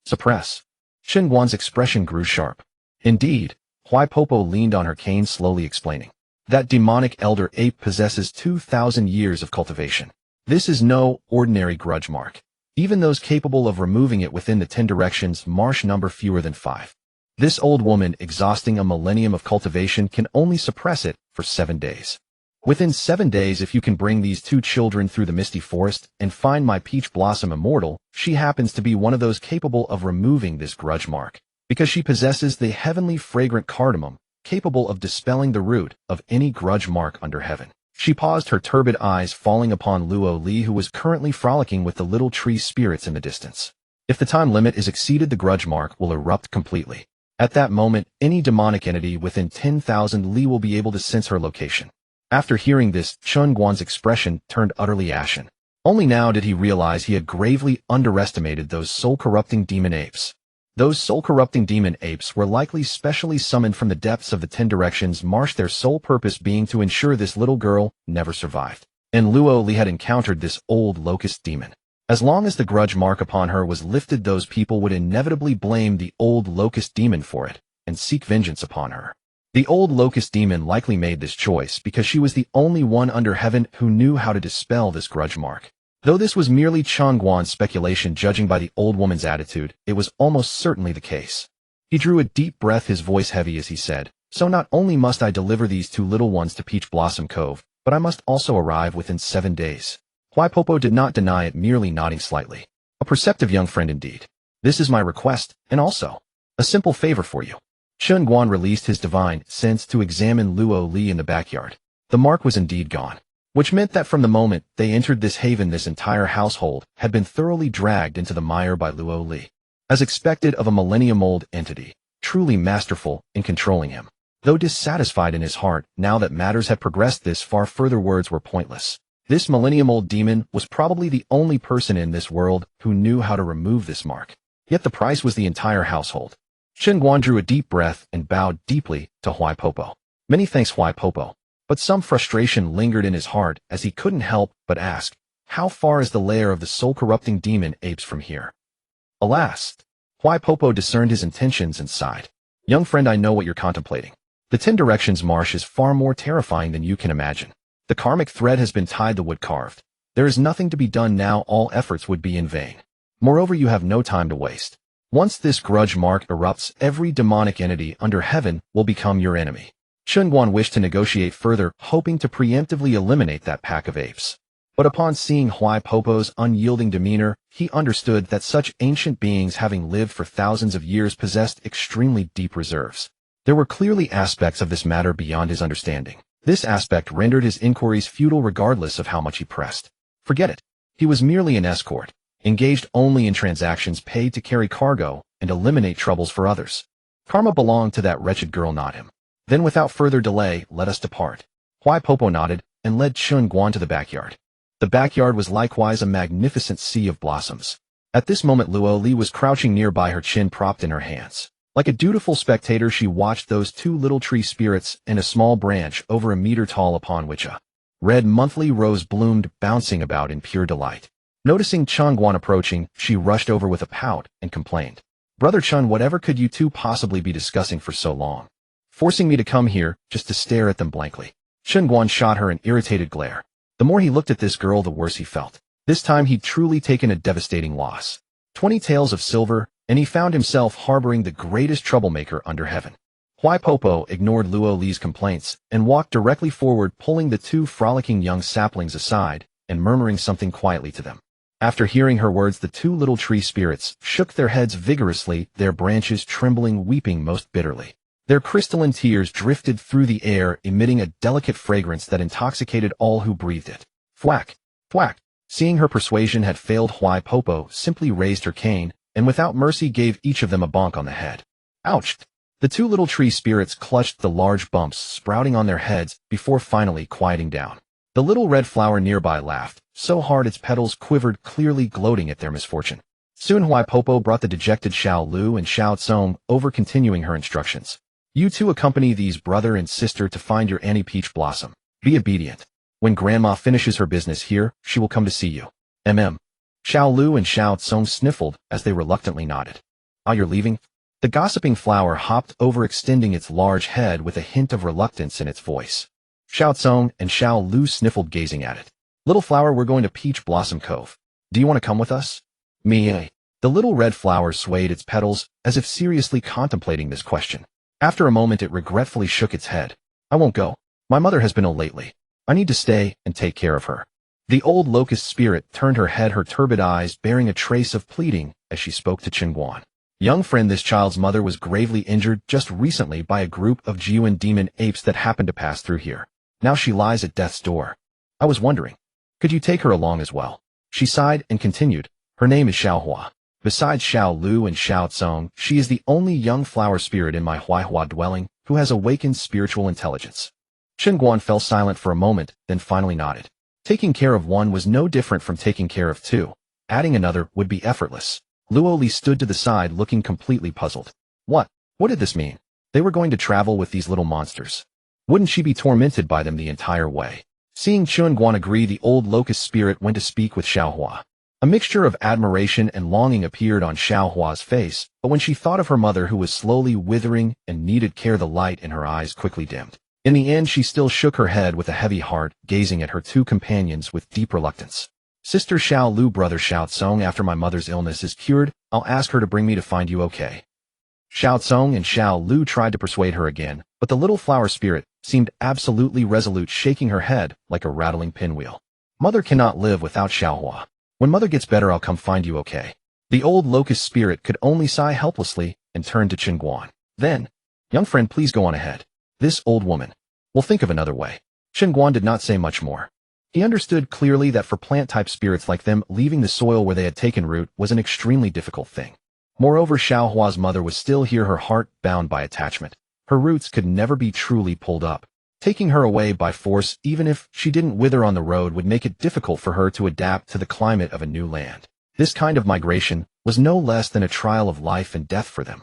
Suppress? Chen Guan's expression grew sharp. Indeed, Huai Popo leaned on her cane, slowly explaining. That demonic elder ape possesses 2,000 years of cultivation. This is no ordinary grudge mark. Even those capable of removing it within the 10 Directions marsh number fewer than 5. This old woman, exhausting a millennium of cultivation, can only suppress it for 7 days. Within 7 days, if you can bring these 2 children through the misty forest and find my Peach Blossom Immortal, she happens to be one of those capable of removing this grudge mark, because she possesses the heavenly fragrant cardamom, capable of dispelling the root of any grudge mark under heaven. She paused, her turbid eyes falling upon Luo Li, who was currently frolicking with the little tree spirits in the distance. If the time limit is exceeded, the grudge mark will erupt completely. At that moment, any demonic entity within 10,000 li will be able to sense her location. After hearing this, Chen Guan's expression turned utterly ashen. Only now did he realize he had gravely underestimated those soul-corrupting demon apes. Those soul-corrupting demon apes were likely specially summoned from the depths of the 10 Directions marsh, their sole purpose being to ensure this little girl never survived. And Luo Li had encountered this old locust demon. As long as the grudge mark upon her was lifted, those people would inevitably blame the old locust demon for it and seek vengeance upon her. The old locust demon likely made this choice because she was the only one under heaven who knew how to dispel this grudge mark. Though this was merely Chen Guan's speculation, judging by the old woman's attitude, it was almost certainly the case. He drew a deep breath, his voice heavy as he said, "So not only must I deliver these two little ones to Peach Blossom Cove, but I must also arrive within 7 days." Huaipopo did not deny it, merely nodding slightly. A perceptive young friend indeed. "This is my request, and also a simple favor for you." Chen Guan released his divine sense to examine Luo Li in the backyard. The mark was indeed gone, which meant that from the moment they entered this haven, this entire household had been thoroughly dragged into the mire by Luo Li. As expected of a millennium-old entity, truly masterful in controlling him. Though dissatisfied in his heart, now that matters had progressed this far, further words were pointless. This millennium-old demon was probably the only person in this world who knew how to remove this mark. Yet the price was the entire household. Chen Guan drew a deep breath and bowed deeply to Huaipopo. "Many thanks, Huaipopo." But some frustration lingered in his heart as he couldn't help but ask, "How far is the lair of the soul-corrupting demon apes from here?" Alas! Huaipopo discerned his intentions and sighed. "Young friend, I know what you're contemplating. The 10 Directions Marsh is far more terrifying than you can imagine. The karmic thread has been tied, the wood carved. There is nothing to be done now, all efforts would be in vain. Moreover, you have no time to waste. Once this grudge mark erupts, every demonic entity under heaven will become your enemy." Chen Guan wished to negotiate further, hoping to preemptively eliminate that pack of apes. But upon seeing Huaipopo's unyielding demeanor, he understood that such ancient beings, having lived for thousands of years, possessed extremely deep reserves. There were clearly aspects of this matter beyond his understanding. This aspect rendered his inquiries futile regardless of how much he pressed. Forget it. He was merely an escort, engaged only in transactions paid to carry cargo and eliminate troubles for others. Karma belonged to that wretched girl, not him. "Then without further delay, let us depart." Huaipopo nodded and led Chen Guan to the backyard. The backyard was likewise a magnificent sea of blossoms. At this moment Luo Li was crouching nearby, her chin propped in her hands. Like a dutiful spectator, she watched those two little tree spirits and a small branch over a meter tall upon which a red monthly rose bloomed, bouncing about in pure delight. Noticing Chen Guan approaching, she rushed over with a pout and complained, "Brother Chen, whatever could you two possibly be discussing for so long? Forcing me to come here just to stare at them blankly." Chen Guan shot her an irritated glare. The more he looked at this girl, the worse he felt. This time he'd truly taken a devastating loss. 20 taels of silver, and he found himself harboring the greatest troublemaker under heaven. Huaipopo ignored Luo Li's complaints and walked directly forward, pulling the two frolicking young saplings aside and murmuring something quietly to them. After hearing her words, the two little tree spirits shook their heads vigorously, their branches trembling, weeping most bitterly. Their crystalline tears drifted through the air, emitting a delicate fragrance that intoxicated all who breathed it. Thwack! Thwack! Seeing her persuasion had failed, Huaipopo simply raised her cane, and without mercy gave each of them a bonk on the head. Ouch! The two little tree spirits clutched the large bumps sprouting on their heads before finally quieting down. The little red flower nearby laughed, so hard its petals quivered, clearly gloating at their misfortune. Soon Huaipopo brought the dejected Xiao Lu and Xiao Tsong over, continuing her instructions. "You two accompany these brother and sister to find your Annie Peach Blossom. Be obedient. When Grandma finishes her business here, she will come to see you. Xiao Lu and Xiao Tsong sniffled as they reluctantly nodded. "Ah, you're leaving?" The gossiping flower hopped over, extending its large head with a hint of reluctance in its voice. Xiao Tsong and Xiao Lu sniffled, gazing at it. "Little flower, we're going to Peach Blossom Cove. Do you want to come with us?" "Me?" The little red flower swayed its petals as if seriously contemplating this question. After a moment it regretfully shook its head. "I won't go. My mother has been ill lately. I need to stay and take care of her." The old locust spirit turned her head, her turbid eyes bearing a trace of pleading as she spoke to Chen Guan. "Young friend, this child's mother was gravely injured just recently by a group of Jiuan demon apes that happened to pass through here. Now she lies at death's door. I was wondering, could you take her along as well?" She sighed and continued, "Her name is Xiaohua. Besides Xiao Lu and Xiao Tsong, she is the only young flower spirit in my Huaihua dwelling who has awakened spiritual intelligence." Chen Guan fell silent for a moment, then finally nodded. Taking care of one was no different from taking care of two. Adding another would be effortless. Luo Li stood to the side, looking completely puzzled. What did this mean? They were going to travel with these little monsters. Wouldn't she be tormented by them the entire way? Seeing Chen Guan agree, the old locust spirit went to speak with Xiaohua. A mixture of admiration and longing appeared on Xiaohua's face, but when she thought of her mother, who was slowly withering and needed care, the light in her eyes quickly dimmed. In the end, she still shook her head with a heavy heart, gazing at her two companions with deep reluctance. "Sister Xiao Lu, brother Xiao Tsong, after my mother's illness is cured, I'll ask her to bring me to find you, okay?" Xiao Tsong and Xiao Lu tried to persuade her again, but the little flower spirit seemed absolutely resolute, shaking her head like a rattling pinwheel. Mother cannot live without Xiaohua. When Mother gets better, I'll come find you, okay? The old locust spirit could only sigh helplessly and turned to Chen Guan. Then, young friend, please go on ahead. This old woman. We'll think of another way. Chen Guan did not say much more. He understood clearly that for plant-type spirits like them, leaving the soil where they had taken root was an extremely difficult thing. Moreover, Xiaohua's mother was still here, her heart bound by attachment. Her roots could never be truly pulled up. Taking her away by force, even if she didn't wither on the road, would make it difficult for her to adapt to the climate of a new land. This kind of migration was no less than a trial of life and death for them.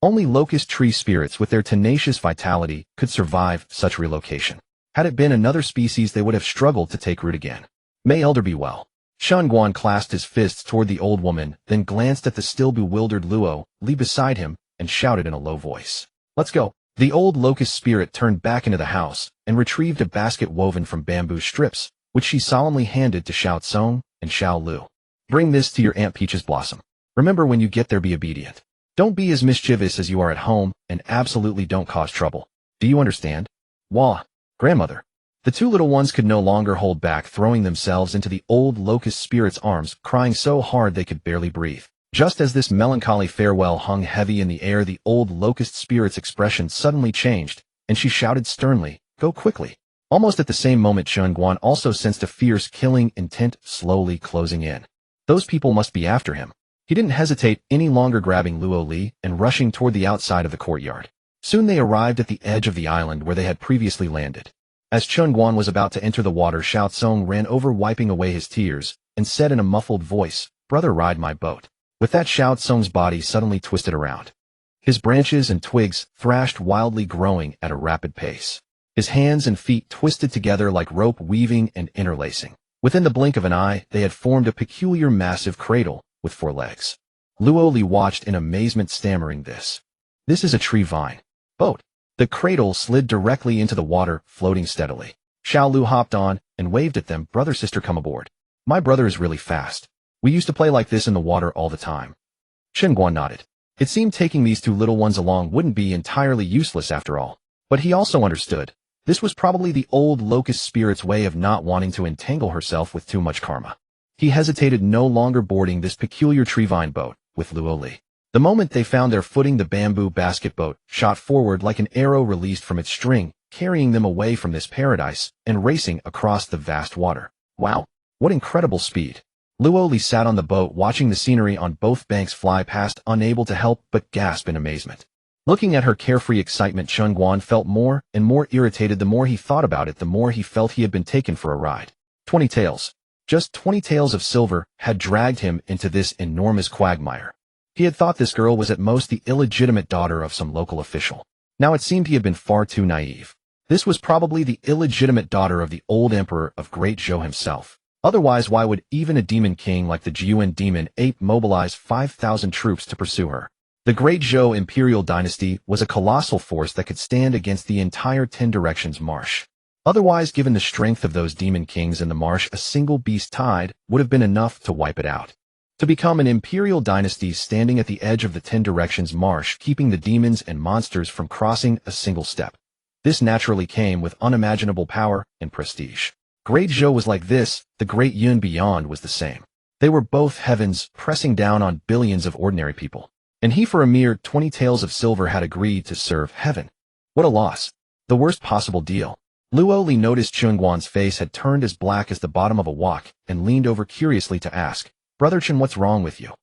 Only locust tree spirits with their tenacious vitality could survive such relocation. Had it been another species, they would have struggled to take root again. May Elder be well. Chen Guan clasped his fists toward the old woman, then glanced at the still bewildered Luo Li beside him and shouted in a low voice. Let's go. The old locust spirit turned back into the house and retrieved a basket woven from bamboo strips, which she solemnly handed to Xiao Tsong and Xiao Lu. Bring this to your Aunt Peach's blossom. Remember, when you get there, be obedient. Don't be as mischievous as you are at home, and absolutely don't cause trouble. Do you understand? Wah, grandmother. The two little ones could no longer hold back, throwing themselves into the old locust spirit's arms, crying so hard they could barely breathe. Just as this melancholy farewell hung heavy in the air, the old locust spirit's expression suddenly changed, and she shouted sternly, "Go quickly." Almost at the same moment, Chen Guan also sensed a fierce, killing intent slowly closing in. Those people must be after him. He didn't hesitate any longer, grabbing Luo Li and rushing toward the outside of the courtyard. Soon they arrived at the edge of the island where they had previously landed. As Chen Guan was about to enter the water, Xiao Tsong ran over, wiping away his tears, and said in a muffled voice, "Brother, ride my boat." With that, Xiao Tsong's body suddenly twisted around. His branches and twigs thrashed wildly, growing at a rapid pace. His hands and feet twisted together like rope, weaving and interlacing. Within the blink of an eye, they had formed a peculiar massive cradle with 4 legs. Luo Li watched in amazement, stammering, This is a tree vine boat." The cradle slid directly into the water, floating steadily. Xiao Lu hopped on and waved at them. "Brother, sister, come aboard. My brother is really fast. We used to play like this in the water all the time." Chen Guan nodded. It seemed taking these two little ones along wouldn't be entirely useless after all. But he also understood. This was probably the old locust spirit's way of not wanting to entangle herself with too much karma. He hesitated no longer, boarding this peculiar tree vine boat with Luo Li. The moment they found their footing, the bamboo basket boat shot forward like an arrow released from its string, carrying them away from this paradise and racing across the vast water. Wow, what incredible speed. Luo Li sat on the boat, watching the scenery on both banks fly past, unable to help but gasp in amazement. Looking at her carefree excitement, Chen Guan felt more and more irritated. The more he thought about it, the more he felt he had been taken for a ride. 20 taels. Just 20 taels of silver had dragged him into this enormous quagmire. He had thought this girl was at most the illegitimate daughter of some local official. Now it seemed he had been far too naive. This was probably the illegitimate daughter of the old emperor of Great Zhou himself. Otherwise, why would even a demon king like the Jiuan demon ape mobilize 5,000 troops to pursue her? The Great Zhou imperial dynasty was a colossal force that could stand against the entire 10 Directions marsh. Otherwise, given the strength of those demon kings in the marsh, a single beast tide would have been enough to wipe it out. To become an imperial dynasty standing at the edge of the 10 Directions marsh, keeping the demons and monsters from crossing a single step. This naturally came with unimaginable power and prestige. Great Zhou was like this, the Great Yun beyond was the same. They were both heavens, pressing down on billions of ordinary people. And he, for a mere 20 taels of silver, had agreed to serve heaven. What a loss. The worst possible deal. Luo Li noticed Chen Guan's face had turned as black as the bottom of a wok and leaned over curiously to ask, "Brother Chen, what's wrong with you?"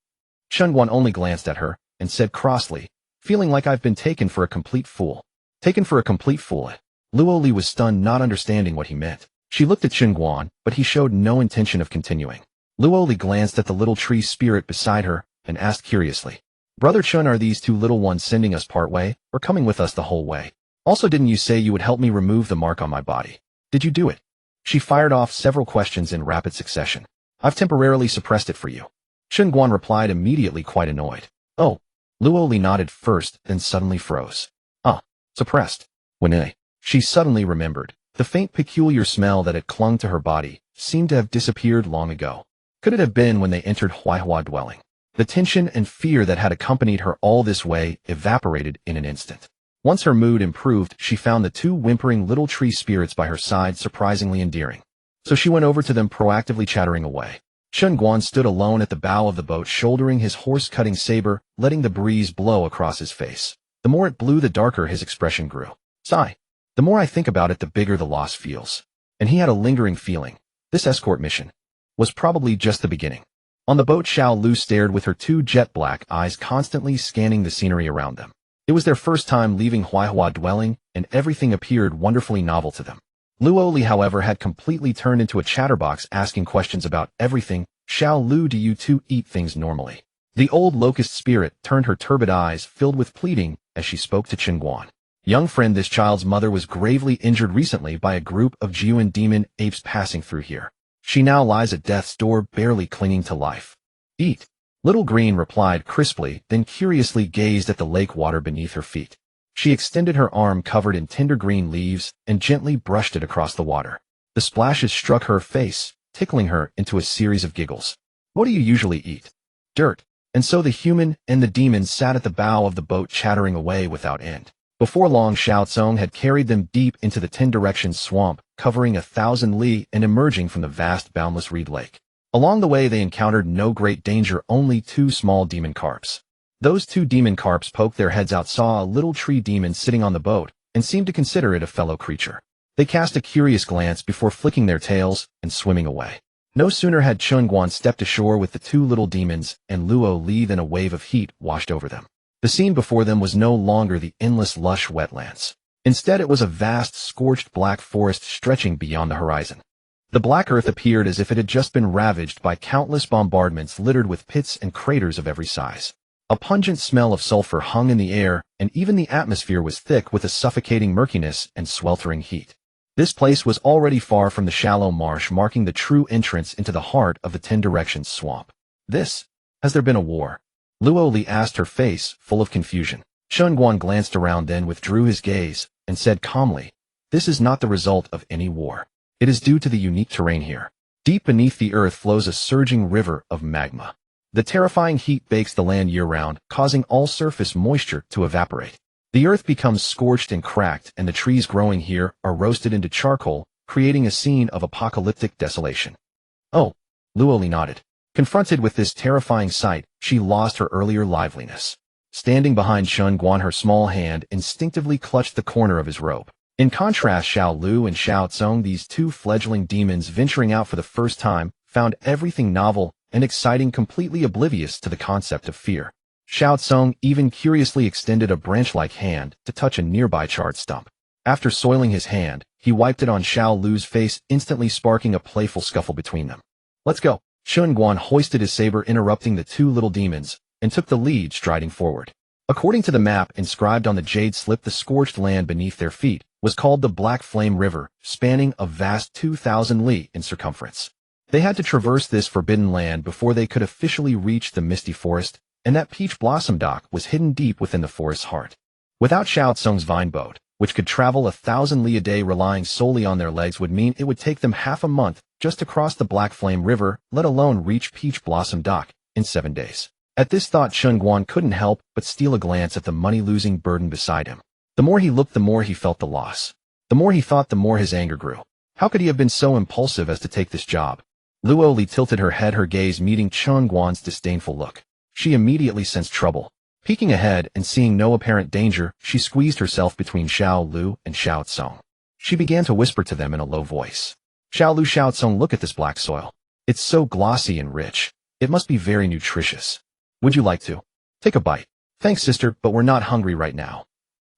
Chen Guan only glanced at her and said crossly, "Feeling like I've been taken for a complete fool." Taken for a complete fool. Luo Li was stunned, not understanding what he meant. She looked at Chen Guan, but he showed no intention of continuing. Luo Li glanced at the little tree spirit beside her and asked curiously, "Brother Chen, are these two little ones sending us part way, or coming with us the whole way? Also, didn't you say you would help me remove the mark on my body? Did you do it?" She fired off several questions in rapid succession. "I've temporarily suppressed it for you." Chen Guan replied immediately, quite annoyed. "Oh." Luo Li nodded first, then suddenly froze. "Ah, suppressed. When she suddenly remembered. The faint peculiar smell that had clung to her body seemed to have disappeared long ago. Could it have been when they entered Huaihua dwelling? The tension and fear that had accompanied her all this way evaporated in an instant. Once her mood improved, she found the two whimpering little tree spirits by her side surprisingly endearing. So she went over to them, proactively chattering away. Chen Guan stood alone at the bow of the boat, shouldering his horse-cutting saber, letting the breeze blow across his face. The more it blew, the darker his expression grew. Sigh. The more I think about it, the bigger the loss feels. And he had a lingering feeling. This escort mission was probably just the beginning. On the boat, Xiao Lu stared with her two jet-black eyes constantly scanning the scenery around them. It was their first time leaving Huaihua dwelling, and everything appeared wonderfully novel to them. Luoli, however, had completely turned into a chatterbox, asking questions about everything. Xiao Lu, do you two eat things normally? The old locust spirit turned her turbid eyes filled with pleading as she spoke to Chen Guan. Young friend, this child's mother was gravely injured recently by a group of Jiuan demon apes passing through here. She now lies at death's door, barely clinging to life. Eat. Little Green replied crisply, then curiously gazed at the lake water beneath her feet. She extended her arm covered in tender green leaves and gently brushed it across the water. The splashes struck her face, tickling her into a series of giggles. What do you usually eat? Dirt. And so the human and the demon sat at the bow of the boat, chattering away without end. Before long, Xiao Tsong had carried them deep into the 10-direction swamp, covering 1,000 li and emerging from the vast boundless reed lake. Along the way they encountered no great danger, only two small demon carps. Those two demon carps poked their heads out, saw a little tree demon sitting on the boat, and seemed to consider it a fellow creature. They cast a curious glance before flicking their tails and swimming away. No sooner had Chen Guan stepped ashore with the two little demons and Luo Li than a wave of heat washed over them. The scene before them was no longer the endless lush wetlands. Instead, it was a vast, scorched black forest stretching beyond the horizon. The black earth appeared as if it had just been ravaged by countless bombardments, littered with pits and craters of every size. A pungent smell of sulfur hung in the air, and even the atmosphere was thick with a suffocating murkiness and sweltering heat. This place was already far from the shallow marsh, marking the true entrance into the heart of the 10-direction swamp. Has there been a war? Luo Li asked, her face full of confusion. Chen Guan glanced around, then withdrew his gaze and said calmly, this is not the result of any war. It is due to the unique terrain here. Deep beneath the earth flows a surging river of magma. The terrifying heat bakes the land year-round, causing all surface moisture to evaporate. The earth becomes scorched and cracked, and the trees growing here are roasted into charcoal, creating a scene of apocalyptic desolation. Oh, Luo Li nodded. Confronted with this terrifying sight, she lost her earlier liveliness. Standing behind Chen Guan, her small hand instinctively clutched the corner of his robe. In contrast, Xiao Lu and Xiao Tsong, these two fledgling demons venturing out for the first time, found everything novel and exciting, completely oblivious to the concept of fear. Xiao Tsong even curiously extended a branch-like hand to touch a nearby charred stump. After soiling his hand, he wiped it on Xiao Lu's face, instantly sparking a playful scuffle between them. Let's go. Chen Guan hoisted his saber, interrupting the two little demons, and took the lead, striding forward. According to the map inscribed on the jade slip, the scorched land beneath their feet was called the Black Flame River, spanning a vast 2,000 li in circumference. They had to traverse this forbidden land before they could officially reach the misty forest, and that peach blossom dock was hidden deep within the forest's heart. Without Xiao Tsung's vine boat, which could travel 1,000 li a day relying solely on their legs, would mean it would take them half a month just to cross the Black Flame River, let alone reach Peach Blossom Dock in 7 days. At this thought, Chen Guan couldn't help but steal a glance at the money-losing burden beside him. The more he looked, the more he felt the loss. The more he thought, the more his anger grew. How could he have been so impulsive as to take this job? Luo Li tilted her head, her gaze meeting Chen Guan's disdainful look. She immediately sensed trouble. Peeking ahead and seeing no apparent danger, she squeezed herself between Xiao Lu and Xiao Tsong. She began to whisper to them in a low voice. Xiao Lu, Xiao Tsong, look at this black soil. It's so glossy and rich. It must be very nutritious. Would you like to take a bite? Thanks, sister, but we're not hungry right now.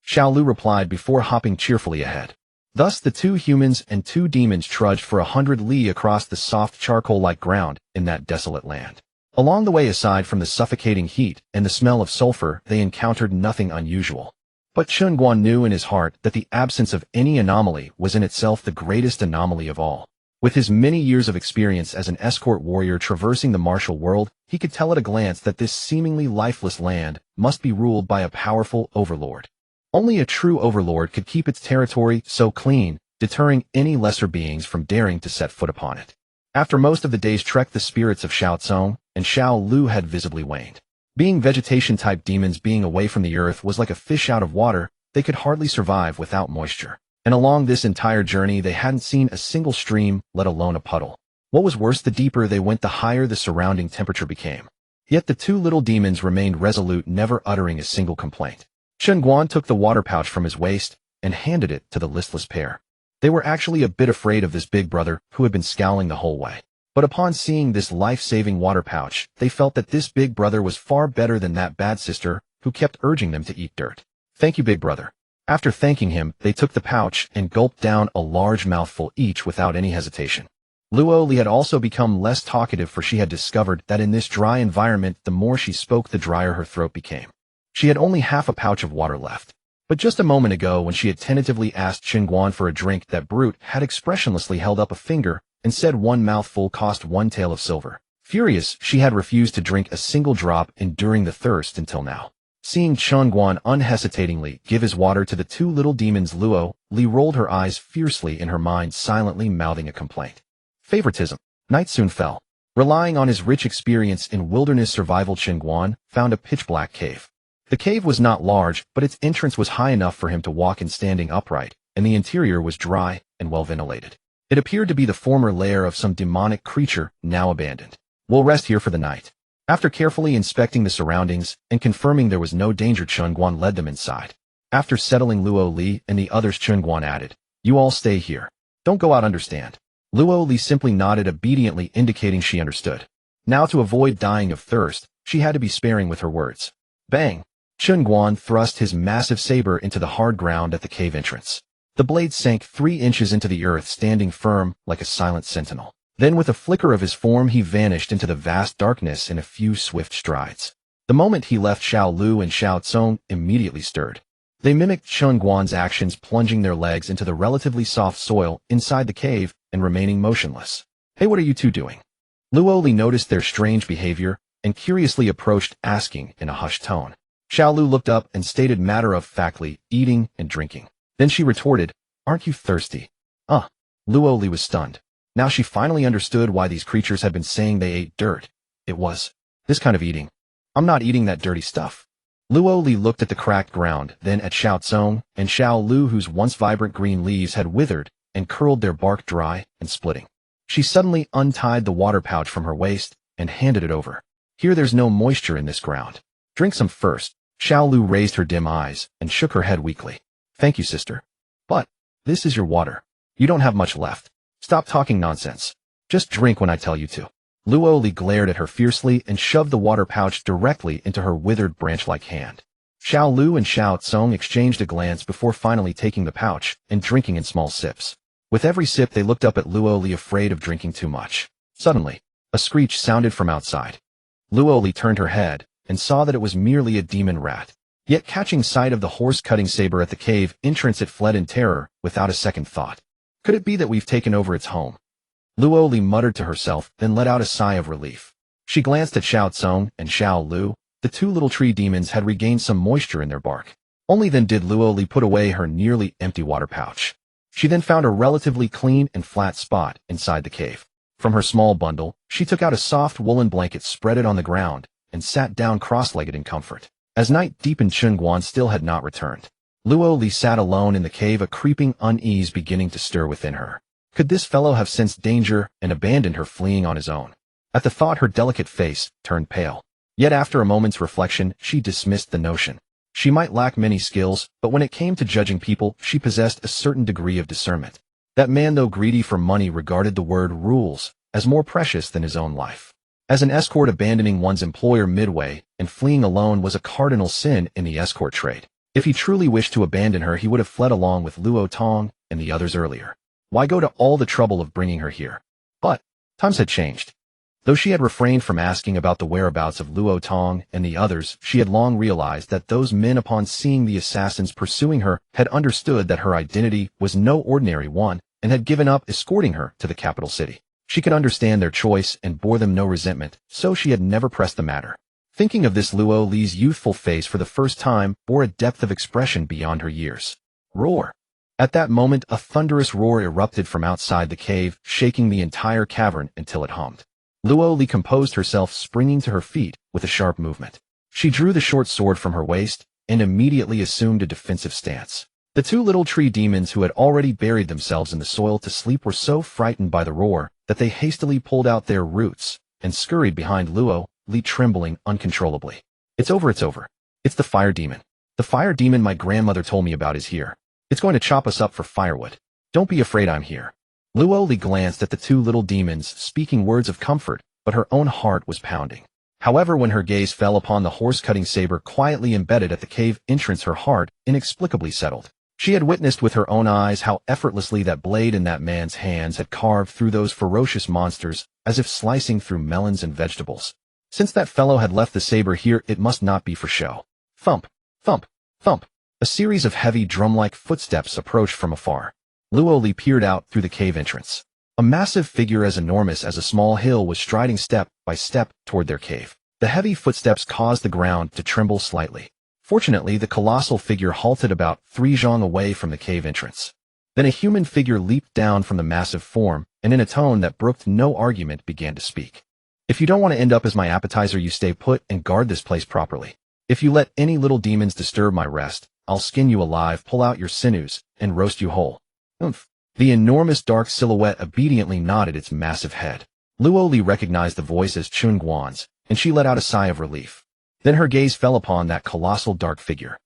Xiao Lu replied before hopping cheerfully ahead. Thus the two humans and two demons trudged for 100 li across the soft charcoal-like ground in that desolate land. Along the way, aside from the suffocating heat and the smell of sulfur, they encountered nothing unusual. But Chen Guan knew in his heart that the absence of any anomaly was in itself the greatest anomaly of all. With his many years of experience as an escort warrior traversing the martial world, he could tell at a glance that this seemingly lifeless land must be ruled by a powerful overlord. Only a true overlord could keep its territory so clean, deterring any lesser beings from daring to set foot upon it. After most of the day's trek, the spirits of Xiao Tsong and Xiao Lu had visibly waned. Being vegetation-type demons, being away from the earth was like a fish out of water. They could hardly survive without moisture. And along this entire journey, they hadn't seen a single stream, let alone a puddle. What was worse, the deeper they went, the higher the surrounding temperature became. Yet the two little demons remained resolute, never uttering a single complaint. Chen Guan took the water pouch from his waist and handed it to the listless pair. They were actually a bit afraid of this big brother who had been scowling the whole way. But upon seeing this life-saving water pouch, they felt that this big brother was far better than that bad sister who kept urging them to eat dirt. "Thank you, big brother." After thanking him, they took the pouch and gulped down a large mouthful each without any hesitation. Luo Li had also become less talkative, for she had discovered that in this dry environment, the more she spoke, the drier her throat became. She had only half a pouch of water left. But just a moment ago, when she had tentatively asked Chen Guan for a drink, that brute had expressionlessly held up a finger and said one mouthful cost 1 tael of silver. Furious, she had refused to drink a single drop, enduring the thirst until now. Seeing Chen Guan unhesitatingly give his water to the two little demons, Luo Li rolled her eyes fiercely in her mind, silently mouthing a complaint. Favoritism. Night soon fell. Relying on his rich experience in wilderness survival, Chen Guan found a pitch-black cave. The cave was not large, but its entrance was high enough for him to walk in standing upright, and the interior was dry and well ventilated. It appeared to be the former lair of some demonic creature, now abandoned. "We'll rest here for the night." After carefully inspecting the surroundings and confirming there was no danger, Chen Guan led them inside. After settling Luo Li and the others, Chen Guan added, "You all stay here. Don't go out, understand?" Luo Li simply nodded obediently, indicating she understood. Now, to avoid dying of thirst, she had to be sparing with her words. Bang! Chen Guan thrust his massive saber into the hard ground at the cave entrance. The blade sank 3 inches into the earth, standing firm like a silent sentinel. Then, with a flicker of his form, he vanished into the vast darkness in a few swift strides. The moment he left, Xiao Lu and Xiao Tsong immediately stirred. They mimicked Chen Guan's actions, plunging their legs into the relatively soft soil inside the cave and remaining motionless. "Hey, what are you two doing?" Luo Li noticed their strange behavior and curiously approached, asking in a hushed tone. Xiao Lu looked up and stated matter-of-factly, "Eating and drinking." Then she retorted, "Aren't you thirsty?" Luo Li was stunned. Now she finally understood why these creatures had been saying they ate dirt. It was this kind of eating. "I'm not eating that dirty stuff." Luo Li looked at the cracked ground, then at Xiao Tsong and Xiao Lu, whose once vibrant green leaves had withered and curled, their bark dry and splitting. She suddenly untied the water pouch from her waist and handed it over. "Here, there's no moisture in this ground. Drink some first." Xiao Lu raised her dim eyes and shook her head weakly. "Thank you, sister. But this is your water. You don't have much left. Stop talking nonsense. Just drink when I tell you to." Luo Li glared at her fiercely and shoved the water pouch directly into her withered branch-like hand. Xiao Lu and Xiao Tsong exchanged a glance before finally taking the pouch and drinking in small sips. With every sip, they looked up at Luo Li, afraid of drinking too much. Suddenly, a screech sounded from outside. Luo Li turned her head and saw that it was merely a demon rat. Yet, catching sight of the horse-cutting saber at the cave entrance, it fled in terror without a second thought. "Could it be that we've taken over its home?" Luo Li muttered to herself, then let out a sigh of relief. She glanced at Xiao Tsong and Xiao Lu. The two little tree demons had regained some moisture in their bark. Only then did Luo Li put away her nearly empty water pouch. She then found a relatively clean and flat spot inside the cave. From her small bundle, she took out a soft woolen blanket, spread it on the ground, and sat down cross-legged in comfort. As night deepened, Chen Guan still had not returned. Luo Li sat alone in the cave, a creeping unease beginning to stir within her. Could this fellow have sensed danger and abandoned her, fleeing on his own? At the thought, her delicate face turned pale. Yet after a moment's reflection, she dismissed the notion. She might lack many skills, but when it came to judging people, she possessed a certain degree of discernment. That man, though greedy for money, regarded the word rules as more precious than his own life. As an escort, abandoning one's employer midway and fleeing alone was a cardinal sin in the escort trade. If he truly wished to abandon her, he would have fled along with Luo Tong and the others earlier. Why go to all the trouble of bringing her here? But times had changed. Though she had refrained from asking about the whereabouts of Luo Tong and the others, she had long realized that those men, upon seeing the assassins pursuing her, had understood that her identity was no ordinary one and had given up escorting her to the capital city. She could understand their choice and bore them no resentment, so she had never pressed the matter. Thinking of this, Luo Li's youthful face for the first time bore a depth of expression beyond her years. "Roar!" At that moment, a thunderous roar erupted from outside the cave, shaking the entire cavern until it hummed. Luo Li composed herself, springing to her feet with a sharp movement. She drew the short sword from her waist and immediately assumed a defensive stance. The two little tree demons who had already buried themselves in the soil to sleep were so frightened by the roar that they hastily pulled out their roots and scurried behind Luo Li, trembling uncontrollably. It's over, it's over. It's the fire demon. The fire demon my grandmother told me about is here. It's going to chop us up for firewood. Don't be afraid, I'm here. Luo Li glanced at the two little demons, speaking words of comfort, but her own heart was pounding. However, when her gaze fell upon the horse-cutting saber quietly embedded at the cave entrance, her heart inexplicably settled. She had witnessed with her own eyes how effortlessly that blade in that man's hands had carved through those ferocious monsters, as if slicing through melons and vegetables. Since that fellow had left the saber here, it must not be for show. Thump, thump, thump. A series of heavy drum-like footsteps approached from afar. Luo Li peered out through the cave entrance. A massive figure as enormous as a small hill was striding step by step toward their cave. The heavy footsteps caused the ground to tremble slightly. Fortunately, the colossal figure halted about 3 zhang away from the cave entrance. Then a human figure leaped down from the massive form, and in a tone that brooked no argument began to speak. If you don't want to end up as my appetizer, you stay put and guard this place properly. If you let any little demons disturb my rest, I'll skin you alive, pull out your sinews, and roast you whole. Oomph. The enormous dark silhouette obediently nodded its massive head. Luo Li recognized the voice as Chen Guan's, and she let out a sigh of relief. Then her gaze fell upon that colossal dark figure.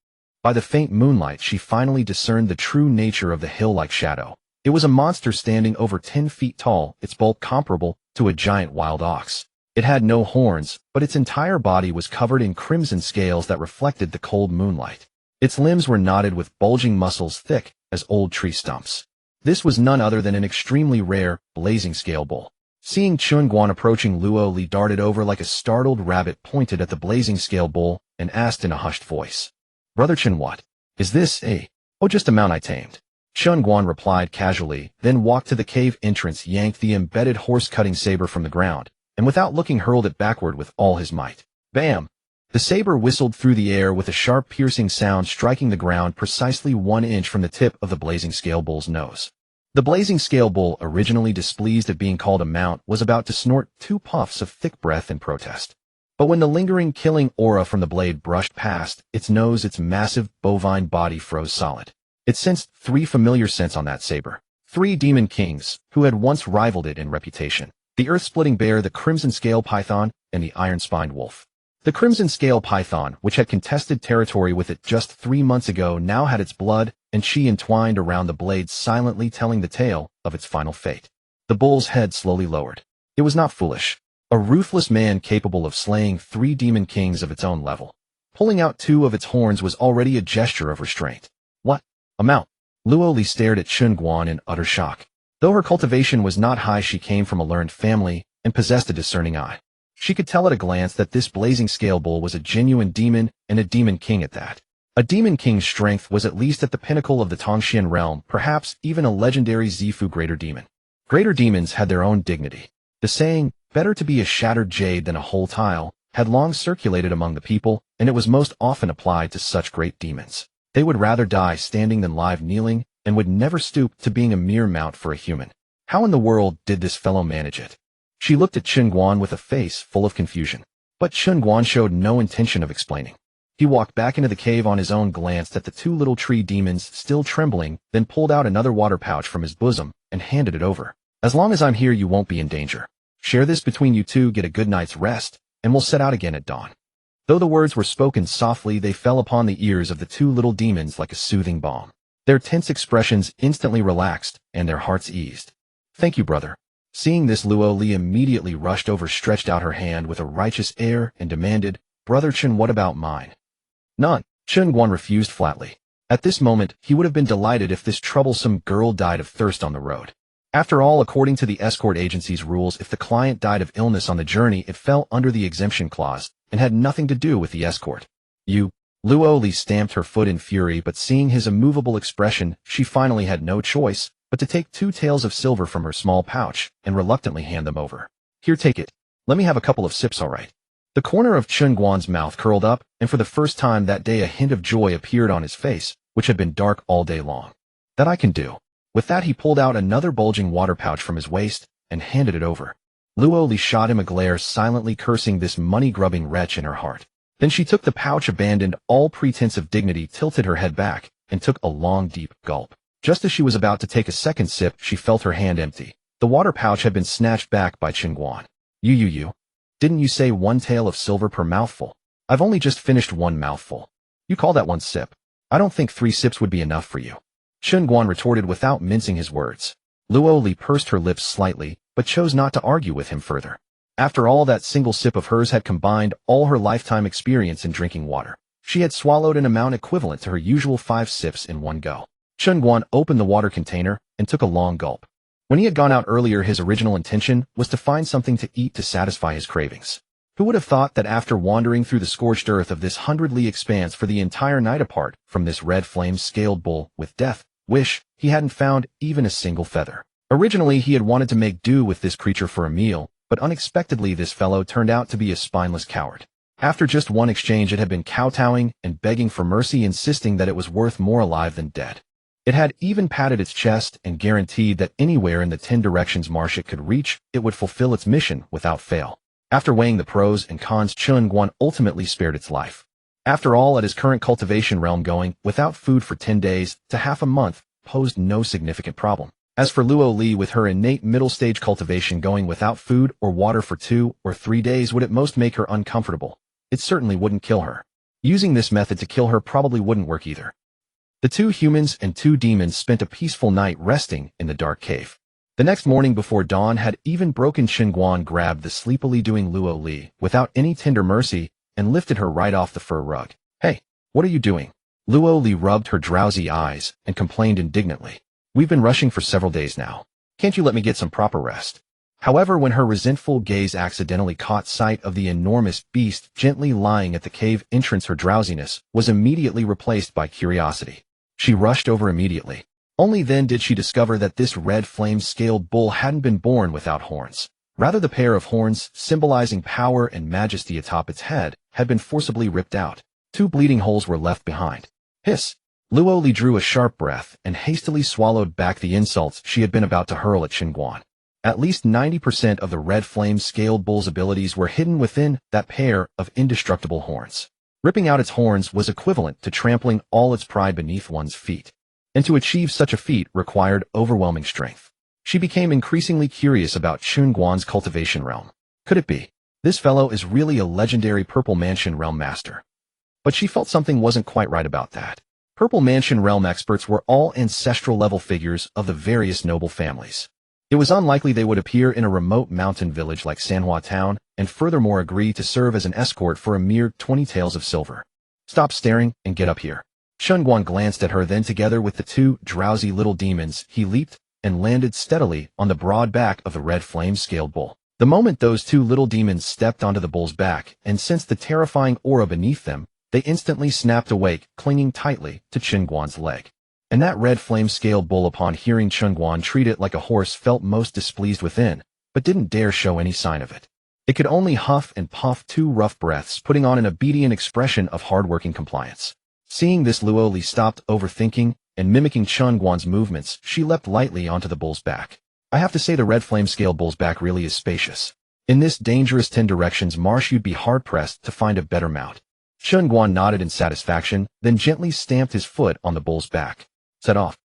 By the faint moonlight, she finally discerned the true nature of the hill-like shadow. It was a monster standing over 10 feet tall, its bulk comparable to a giant wild ox. It had no horns, but its entire body was covered in crimson scales that reflected the cold moonlight. Its limbs were knotted with bulging muscles thick as old tree stumps. This was none other than an extremely rare, blazing scale bull. Seeing Chen Guan approaching, Luo Li darted over like a startled rabbit, pointed at the blazing scale bull, and asked in a hushed voice, "Brother Chen, what? Is this a—" "Oh, just a mount I tamed." Chen Guan replied casually, then walked to the cave entrance, yanked the embedded horse-cutting saber from the ground, and without looking hurled it backward with all his might. Bam! The saber whistled through the air with a sharp piercing sound, striking the ground precisely 1 inch from the tip of the blazing scale bull's nose. The blazing scale bull, originally displeased at being called a mount, was about to snort 2 puffs of thick breath in protest. But when the lingering killing aura from the blade brushed past its nose, its massive bovine body froze solid. It sensed 3 familiar scents on that saber. 3 demon kings, who had once rivaled it in reputation. The earth-splitting bear, the crimson scale python, and the iron-spined wolf. The crimson scale python, which had contested territory with it just 3 months ago, now had its blood and chi entwined around the blade, silently telling the tale of its final fate. The bull's head slowly lowered. It was not foolish. A ruthless man capable of slaying 3 demon kings of its own level. Pulling out 2 of its horns was already a gesture of restraint. What? A mount? Luo Li stared at Chen Guan in utter shock. Though her cultivation was not high, she came from a learned family and possessed a discerning eye. She could tell at a glance that this blazing scale bull was a genuine demon, and a demon king at that. A demon king's strength was at least at the pinnacle of the Tongxian realm, perhaps even a legendary Zifu greater demon. Greater demons had their own dignity. The saying, "better to be a shattered jade than a whole tile," had long circulated among the people, and it was most often applied to such great demons. They would rather die standing than live kneeling, and would never stoop to being a mere mount for a human. How in the world did this fellow manage it? She looked at Chen Guan with a face full of confusion. But Chen Guan showed no intention of explaining. He walked back into the cave on his own, glanced at the 2 little tree demons still trembling, then pulled out another water pouch from his bosom and handed it over. "As long as I'm here, you won't be in danger. Share this between you 2, get a good night's rest, and we'll set out again at dawn." Though the words were spoken softly, they fell upon the ears of the 2 little demons like a soothing balm. Their tense expressions instantly relaxed, and their hearts eased. "Thank you, brother." Seeing this, Luo Li immediately rushed over, stretched out her hand with a righteous air, and demanded, "Brother Chen, what about mine?" "None." Chen Guan refused flatly. At this moment, he would have been delighted if this troublesome girl died of thirst on the road. After all, according to the escort agency's rules, if the client died of illness on the journey, it fell under the exemption clause and had nothing to do with the escort. "You—" Luo Li stamped her foot in fury, but seeing his immovable expression, she finally had no choice but to take 2 taels of silver from her small pouch and reluctantly hand them over. "Here, take it. Let me have a couple of sips, all right." The corner of Chen Guan's mouth curled up, and for the first time that day a hint of joy appeared on his face, which had been dark all day long. That I can do. With that he pulled out another bulging water pouch from his waist and handed it over. Luo Li shot him a glare, silently cursing this money-grubbing wretch in her heart. Then she took the pouch, abandoned all pretense of dignity, tilted her head back, and took a long, deep gulp. Just as she was about to take a second sip, she felt her hand empty. The water pouch had been snatched back by Chen Guan. You. Didn't you say 1 tael of silver per mouthful? I've only just finished 1 mouthful. You call that 1 sip? I don't think 3 sips would be enough for you. Chen Guan retorted without mincing his words. Luo Li pursed her lips slightly, but chose not to argue with him further. After all, that single sip of hers had combined all her lifetime experience in drinking water. She had swallowed an amount equivalent to her usual 5 sips in one go. Chen Guan opened the water container and took a long gulp. When he had gone out earlier, his original intention was to find something to eat to satisfy his cravings. Who would have thought that after wandering through the scorched earth of this 100-li expanse for the entire night apart from this red flame-scaled bull with death wish, he hadn't found even a single feather. Originally, he had wanted to make do with this creature for a meal, but unexpectedly this fellow turned out to be a spineless coward. After just one exchange, it had been kowtowing and begging for mercy, insisting that it was worth more alive than dead. It had even patted its chest and guaranteed that anywhere in the 10 directions marsh it could reach, it would fulfill its mission without fail. After weighing the pros and cons, Chen Guan ultimately spared its life. After all, at his current cultivation realm, going without food for 10 days to half a month posed no significant problem. As for Luo Li, with her innate middle-stage cultivation, going without food or water for 2 or 3 days would at most make her uncomfortable. It certainly wouldn't kill her. Using this method to kill her probably wouldn't work either. The 2 humans and 2 demons spent a peaceful night resting in the dark cave. The next morning before dawn had even broken, Chen Guan grabbed the sleepily doing Luo Li without any tender mercy and lifted her right off the fur rug. Hey, what are you doing? Luo Li rubbed her drowsy eyes and complained indignantly. We've been rushing for several days now. Can't you let me get some proper rest? However, when her resentful gaze accidentally caught sight of the enormous beast gently lying at the cave entrance, her drowsiness was immediately replaced by curiosity. She rushed over immediately. Only then did she discover that this red flame-scaled bull hadn't been born without horns. Rather, the pair of horns, symbolizing power and majesty atop its head, had been forcibly ripped out. 2 bleeding holes were left behind. Hiss! Luo Li drew a sharp breath and hastily swallowed back the insults she had been about to hurl at Chen Guan. At least 90% of the red flame-scaled bull's abilities were hidden within that pair of indestructible horns. Ripping out its horns was equivalent to trampling all its pride beneath one's feet. And to achieve such a feat required overwhelming strength. She became increasingly curious about Chen Guan's cultivation realm. Could it be? This fellow is really a legendary Purple Mansion realm master. But she felt something wasn't quite right about that. Purple Mansion realm experts were all ancestral-level figures of the various noble families. It was unlikely they would appear in a remote mountain village like Sanhua Town, and furthermore agree to serve as an escort for a mere 20 taels of silver. Stop staring and get up here. Chen Guan glanced at her, then together with the 2 drowsy little demons, he leaped and landed steadily on the broad back of the red flame-scaled bull. The moment those 2 little demons stepped onto the bull's back and sensed the terrifying aura beneath them, they instantly snapped awake, clinging tightly to Chen Guan's leg. And that red flame-scaled bull, upon hearing Chen Guan treat it like a horse, felt most displeased within, but didn't dare show any sign of it. It could only huff and puff 2 rough breaths, putting on an obedient expression of hard-working compliance. Seeing this, Luo Li stopped overthinking and mimicking Chen Guan's movements, she leapt lightly onto the bull's back. I have to say, the red flame-scaled bull's back really is spacious. In this dangerous 10 directions marsh, you'd be hard-pressed to find a better mount. Chen Guan nodded in satisfaction, then gently stamped his foot on the bull's back. Set off.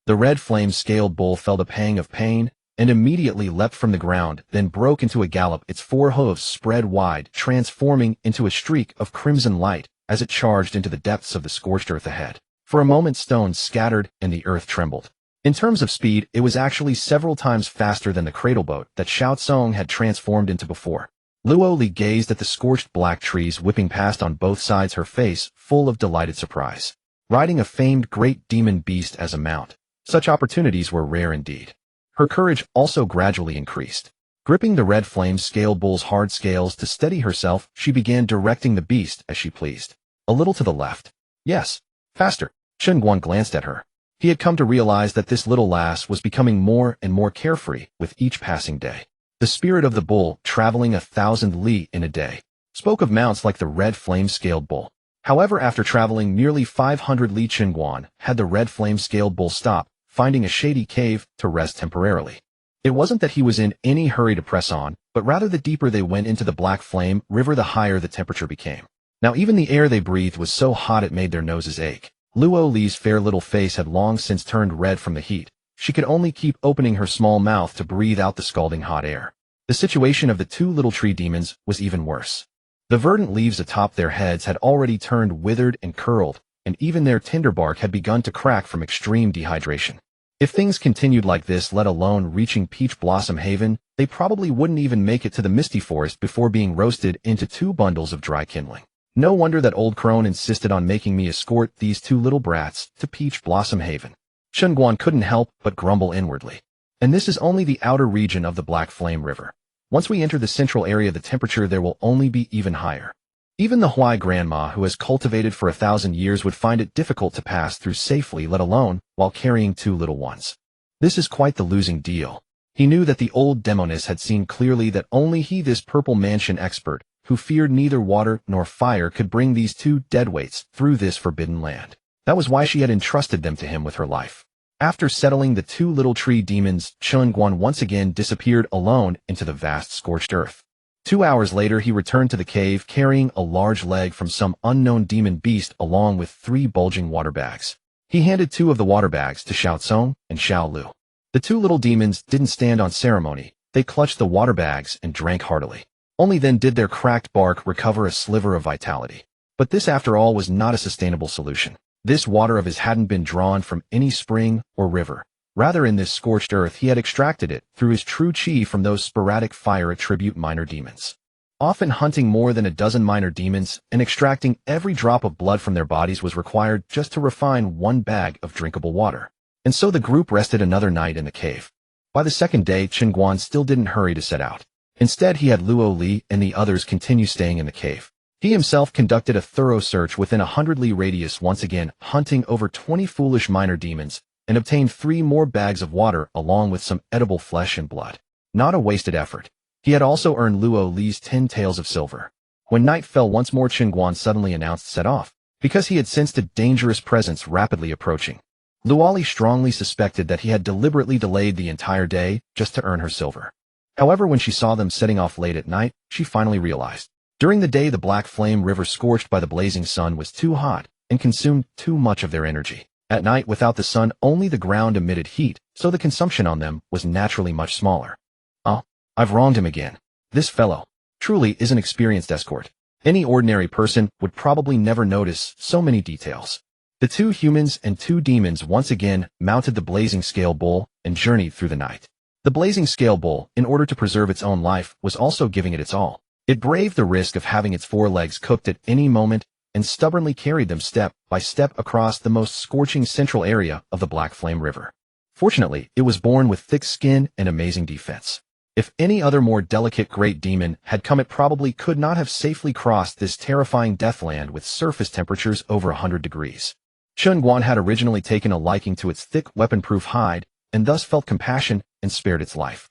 The red flame-scaled bull felt a pang of pain and immediately leapt from the ground, then broke into a gallop, its 4 hooves spread wide, transforming into a streak of crimson light as it charged into the depths of the scorched earth ahead. For a moment, stones scattered and the earth trembled. In terms of speed, it was actually several times faster than the cradle boat that Xiao Tsong had transformed into before. Luo Li gazed at the scorched black trees whipping past on both sides, her face full of delighted surprise. Riding a famed great demon beast as a mount, such opportunities were rare indeed. Her courage also gradually increased. Gripping the red flame-scaled bull's hard scales to steady herself, she began directing the beast as she pleased. A little to the left. Yes, faster. Chen Guan glanced at her. He had come to realize that this little lass was becoming more and more carefree with each passing day. The spirit of the bull, traveling 1,000 li in a day, spoke of mounts like the red flame-scaled bull. However, after traveling nearly 500 li, Chen Guan had the red flame-scaled bull stop, finding a shady cave to rest temporarily. It wasn't that he was in any hurry to press on, but rather the deeper they went into the black flame river, the higher the temperature became. Now even the air they breathed was so hot it made their noses ache. Luo Li's fair little face had long since turned red from the heat. She could only keep opening her small mouth to breathe out the scalding hot air. The situation of the two little tree demons was even worse. The verdant leaves atop their heads had already turned withered and curled, and even their tinder bark had begun to crack from extreme dehydration. If things continued like this, let alone reaching Peach Blossom Haven, they probably wouldn't even make it to the Misty Forest before being roasted into 2 bundles of dry kindling. No wonder that old crone insisted on making me escort these 2 little brats to Peach Blossom Haven. Chen Guan couldn't help but grumble inwardly. And this is only the outer region of the Black Flame River. Once we enter the central area, the temperature there will only be even higher. Even the Huai grandma, who has cultivated for 1,000 years, would find it difficult to pass through safely, let alone while carrying 2 little ones. This is quite the losing deal. He knew that the old demoness had seen clearly that only he, this purple mansion expert, who feared neither water nor fire, could bring these 2 deadweights through this forbidden land. That was why she had entrusted them to him with her life. After settling the 2 little tree demons, Chen Guan once again disappeared alone into the vast scorched earth. 2 hours later, he returned to the cave carrying a large leg from some unknown demon beast along with 3 bulging water bags. He handed 2 of the water bags to Xiao Tsong and Xiao Lu. The 2 little demons didn't stand on ceremony. They clutched the water bags and drank heartily. Only then did their cracked bark recover a sliver of vitality. But this, after all, was not a sustainable solution. This water of his hadn't been drawn from any spring or river. Rather, in this scorched earth, he had extracted it through his true chi from those sporadic fire attribute minor demons. Often hunting more than a dozen minor demons and extracting every drop of blood from their bodies was required just to refine 1 bag of drinkable water. And so the group rested another night in the cave. By the second day, Chen Guan still didn't hurry to set out. Instead, he had Luo Li and the others continue staying in the cave. He himself conducted a thorough search within a 100 li radius, once again hunting over 20 foolish minor demons, and obtained 3 more bags of water along with some edible flesh and blood. Not a wasted effort. He had also earned Luo Li's 10 taels of silver. When night fell once more, Chen Guan suddenly announced set off, because he had sensed a dangerous presence rapidly approaching. Luo Li strongly suspected that he had deliberately delayed the entire day just to earn her silver. However, when she saw them setting off late at night, she finally realized. During the day, the Black Flame River, scorched by the blazing sun, was too hot and consumed too much of their energy. At night, without the sun, only the ground emitted heat, so the consumption on them was naturally much smaller. Oh, I've wronged him again. This fellow truly is an experienced escort. Any ordinary person would probably never notice so many details. The 2 humans and 2 demons once again mounted the blazing scale bull and journeyed through the night. The blazing scale bull, in order to preserve its own life, was also giving it its all. It braved the risk of having its 4 legs cooked at any moment and stubbornly carried them step by step across the most scorching central area of the Black Flame River. Fortunately, it was born with thick skin and amazing defense. If any other more delicate great demon had come, it probably could not have safely crossed this terrifying deathland with surface temperatures over 100 degrees. Chen Guan had originally taken a liking to its thick weapon-proof hide and thus felt compassion and spared its life.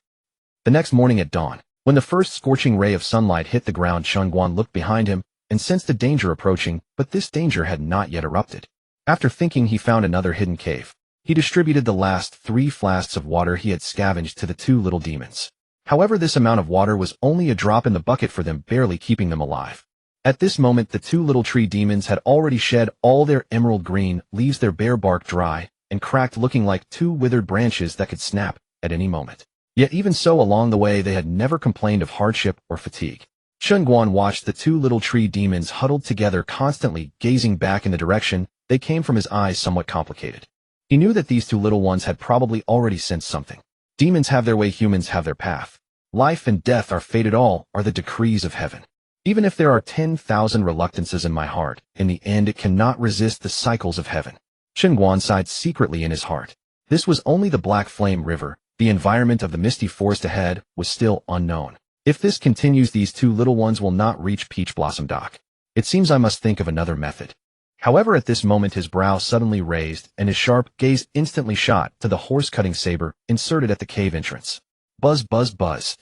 The next morning at dawn, when the first scorching ray of sunlight hit the ground, Chen Guan looked behind him and sensed the danger approaching, but this danger had not yet erupted. After thinking, he found another hidden cave. He distributed the last 3 flasks of water he had scavenged to the 2 little demons. However, this amount of water was only a drop in the bucket for them, barely keeping them alive. At this moment, the 2 little tree demons had already shed all their emerald green leaves, their bare bark dry and cracked, looking like 2 withered branches that could snap at any moment. Yet even so, along the way, they had never complained of hardship or fatigue. Chen Guan watched the 2 little tree demons huddled together, constantly gazing back in the direction they came from, his eyes somewhat complicated. He knew that these 2 little ones had probably already sensed something. Demons have their way, humans have their path. Life and death are fated, all are the decrees of heaven. Even if there are 10,000 reluctances in my heart, in the end it cannot resist the cycles of heaven. Chen Guan sighed secretly in his heart. This was only the Black Flame River. The environment of the misty forest ahead was still unknown. If this continues, these 2 little ones will not reach Peach Blossom Dock. It seems I must think of another method. However, at this moment his brow suddenly raised and his sharp gaze instantly shot to the horse-cutting saber inserted at the cave entrance. Buzz, buzz, buzz.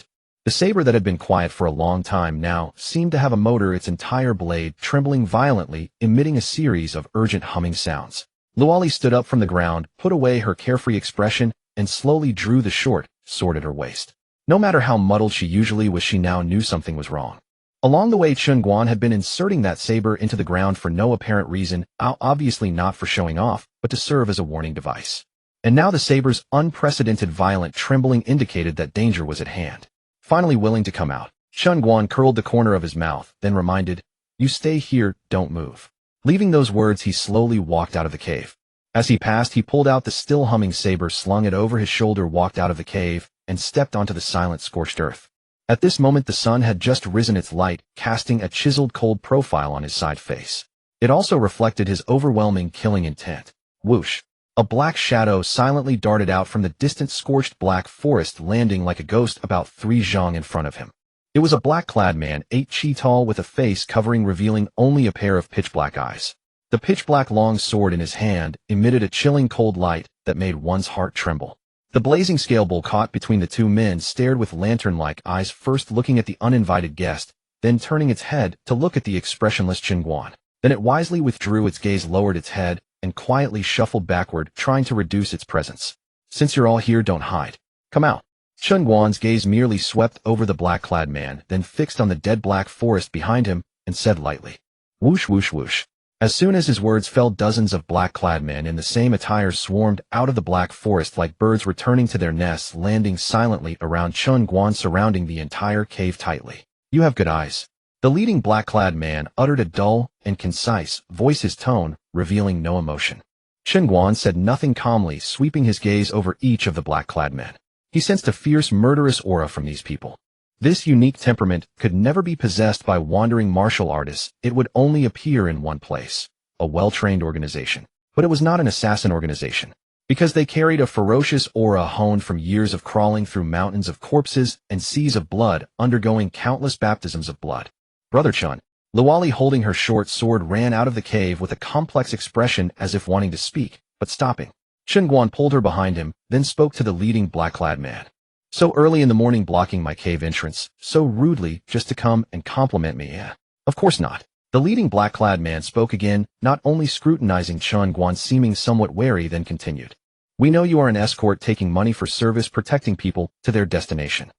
The saber that had been quiet for a long time now seemed to have a motor, its entire blade trembling violently, emitting a series of urgent humming sounds. Luali stood up from the ground, put away her carefree expression, and slowly drew the short sword at her waist. No matter how muddled she usually was, she now knew something was wrong. Along the way, Chen Guan had been inserting that saber into the ground for no apparent reason, obviously not for showing off, but to serve as a warning device. And now the saber's unprecedented violent trembling indicated that danger was at hand. Finally willing to come out, Chen Guan curled the corner of his mouth, then reminded, "You stay here, don't move." Leaving those words, he slowly walked out of the cave. As he passed, he pulled out the still humming saber, slung it over his shoulder, walked out of the cave, and stepped onto the silent, scorched earth. At this moment, the sun had just risen, its light casting a chiseled, cold profile on his side face. It also reflected his overwhelming killing intent. Whoosh! A black shadow silently darted out from the distant scorched black forest, landing like a ghost about 3 zhang in front of him. It was a black-clad man, 8 chi tall, with a face covering revealing only a pair of pitch-black eyes. The pitch-black long sword in his hand emitted a chilling cold light that made one's heart tremble. The blazing scale bowl caught between the two men stared with lantern-like eyes, first looking at the uninvited guest, then turning its head to look at the expressionless Chen Guan. Then it wisely withdrew its gaze, lowered its head, and quietly shuffled backward, trying to reduce its presence. "Since you're all here, don't hide. Come out." Chen Guan's gaze merely swept over the black-clad man, then fixed on the dead black forest behind him, and said lightly, "Whoosh, whoosh, whoosh." As soon as his words fell, dozens of black-clad men in the same attire swarmed out of the black forest like birds returning to their nests, landing silently around Chen Guan, surrounding the entire cave tightly. "You have good eyes." The leading black-clad man uttered a dull and concise voice, his tone revealing no emotion. Chen Guan said nothing, calmly sweeping his gaze over each of the black-clad men. He sensed a fierce, murderous aura from these people. This unique temperament could never be possessed by wandering martial artists. It would only appear in one place, a well-trained organization. But it was not an assassin organization, because they carried a ferocious aura honed from years of crawling through mountains of corpses and seas of blood, undergoing countless baptisms of blood. "Brother Chen." Luali, holding her short sword, ran out of the cave with a complex expression, as if wanting to speak, but stopping. Chen Guan pulled her behind him, then spoke to the leading black-clad man. "So early in the morning, blocking my cave entrance, so rudely, just to come and compliment me, eh?" "Of course not." The leading black-clad man spoke again, not only scrutinizing Chen Guan, seeming somewhat wary, then continued. "We know you are an escort, taking money for service, protecting people to their destination.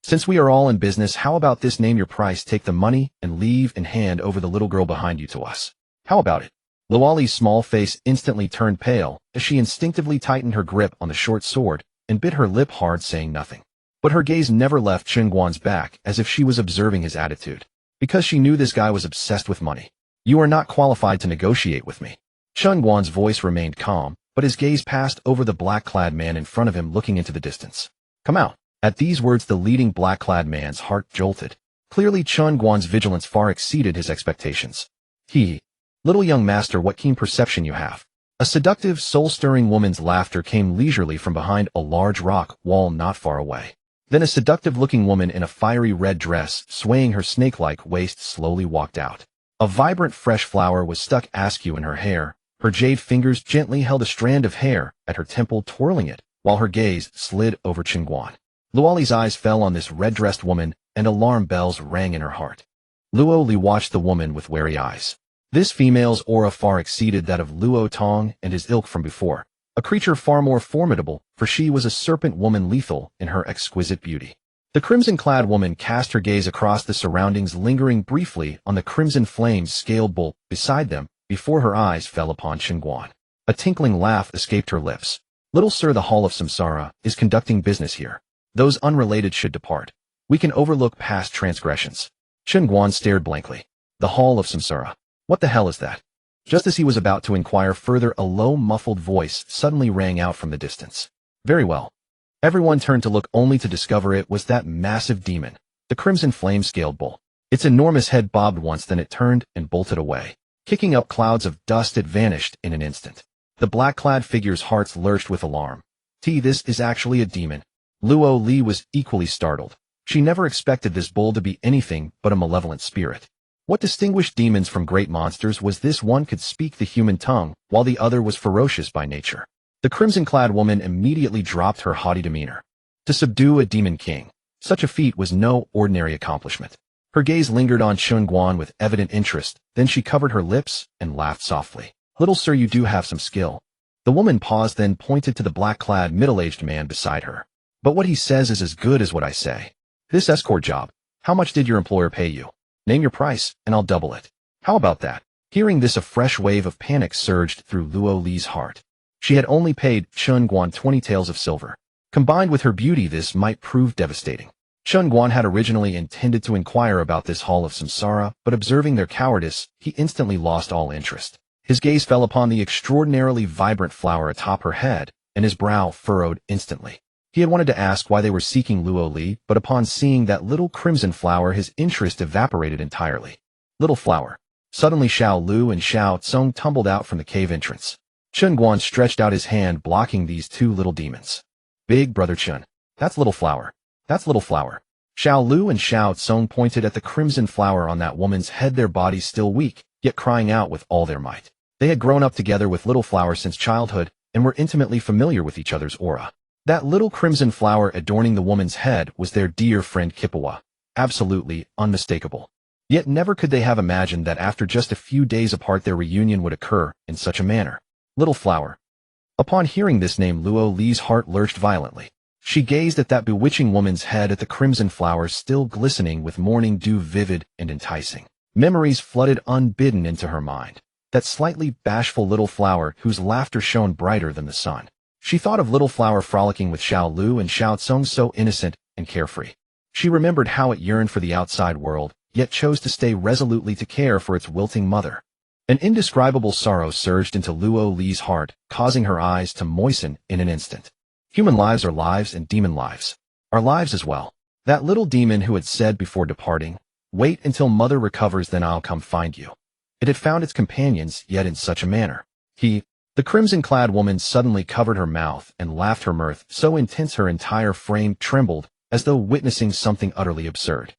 Since we are all in business, how about this? Name your price, take the money, and leave, and hand over the little girl behind you to us. How about it?" Luali's small face instantly turned pale as she instinctively tightened her grip on the short sword and bit her lip hard, saying nothing. But her gaze never left Chen Guan's back, as if she was observing his attitude. Because she knew this guy was obsessed with money. "You are not qualified to negotiate with me." Chen Guan's voice remained calm, but his gaze passed over the black-clad man in front of him, looking into the distance. "Come out." At these words, the leading black-clad man's heart jolted. Clearly, Chen Guan's vigilance far exceeded his expectations. "Little young master, what keen perception you have." A seductive, soul-stirring woman's laughter came leisurely from behind a large rock wall not far away. Then a seductive-looking woman in a fiery red dress, swaying her snake-like waist, slowly walked out. A vibrant, fresh flower was stuck askew in her hair. Her jade fingers gently held a strand of hair at her temple, twirling it, while her gaze slid over Chen Guan. Luali's eyes fell on this red-dressed woman, and alarm bells rang in her heart. Luo Li watched the woman with wary eyes. This female's aura far exceeded that of Luo Tong and his ilk from before, a creature far more formidable, for she was a serpent woman, lethal in her exquisite beauty. The crimson-clad woman cast her gaze across the surroundings, lingering briefly on the crimson flames scaled bowl beside them, before her eyes fell upon Chen Guan. A tinkling laugh escaped her lips. "Little sir, the Hall of Samsara is conducting business here. Those unrelated should depart. We can overlook past transgressions." Chen Guan stared blankly. "The Hall of Samsara? What the hell is that?" Just as he was about to inquire further, a low, muffled voice suddenly rang out from the distance. "Very well." Everyone turned to look, only to discover it was that massive demon, the crimson flame-scaled bull. Its enormous head bobbed once, then it turned and bolted away. Kicking up clouds of dust, it vanished in an instant. The black-clad figure's hearts lurched with alarm. This is actually a demon." Luo Li was equally startled. She never expected this bull to be anything but a malevolent spirit. What distinguished demons from great monsters was this? One could speak the human tongue, while the other was ferocious by nature. The crimson-clad woman immediately dropped her haughty demeanor. "To subdue a demon king. Such a feat was no ordinary accomplishment. Her gaze lingered on Chen Guan with evident interest, then she covered her lips and laughed softly. Little sir, you do have some skill. The woman paused, then pointed to the black-clad middle-aged man beside her. But what he says is as good as what I say. This escort job, how much did your employer pay you? Name your price, and I'll double it. How about that? Hearing this, a fresh wave of panic surged through Luo Li's heart. She had only paid Chen Guan 20 taels of silver. Combined with her beauty, this might prove devastating. Chen Guan had originally intended to inquire about this hall of samsara, but observing their cowardice, he instantly lost all interest. His gaze fell upon the extraordinarily vibrant flower atop her head, and his brow furrowed instantly. He had wanted to ask why they were seeking Luo Li, but upon seeing that little crimson flower, his interest evaporated entirely. Little flower. Suddenly Xiao Lu and Xiao Tsung tumbled out from the cave entrance. Chen Guan stretched out his hand, blocking these two little demons. Big brother Chen. That's little flower. That's little flower. Xiao Lu and Xiao Tsung pointed at the crimson flower on that woman's head, their bodies still weak, yet crying out with all their might. They had grown up together with little flower since childhood, and were intimately familiar with each other's aura. That little crimson flower adorning the woman's head was their dear friend Kippawa. Absolutely unmistakable. Yet never could they have imagined that after just a few days apart their reunion would occur in such a manner. Little flower. Upon hearing this name, Luo Li's heart lurched violently. She gazed at that bewitching woman's head, at the crimson flower still glistening with morning dew, vivid and enticing. Memories flooded unbidden into her mind. That slightly bashful little flower whose laughter shone brighter than the sun. She thought of little flower frolicking with Xiao Lu and Xiao Tsung, so innocent and carefree. She remembered how it yearned for the outside world, yet chose to stay resolutely to care for its wilting mother. An indescribable sorrow surged into Luo Li's heart, causing her eyes to moisten in an instant. Human lives are lives, and demon lives are lives as well. That little demon who had said before departing, "Wait until mother recovers, then I'll come find you." It had found its companions, yet in such a manner. The crimson-clad woman suddenly covered her mouth and laughed, her mirth so intense her entire frame trembled, as though witnessing something utterly absurd.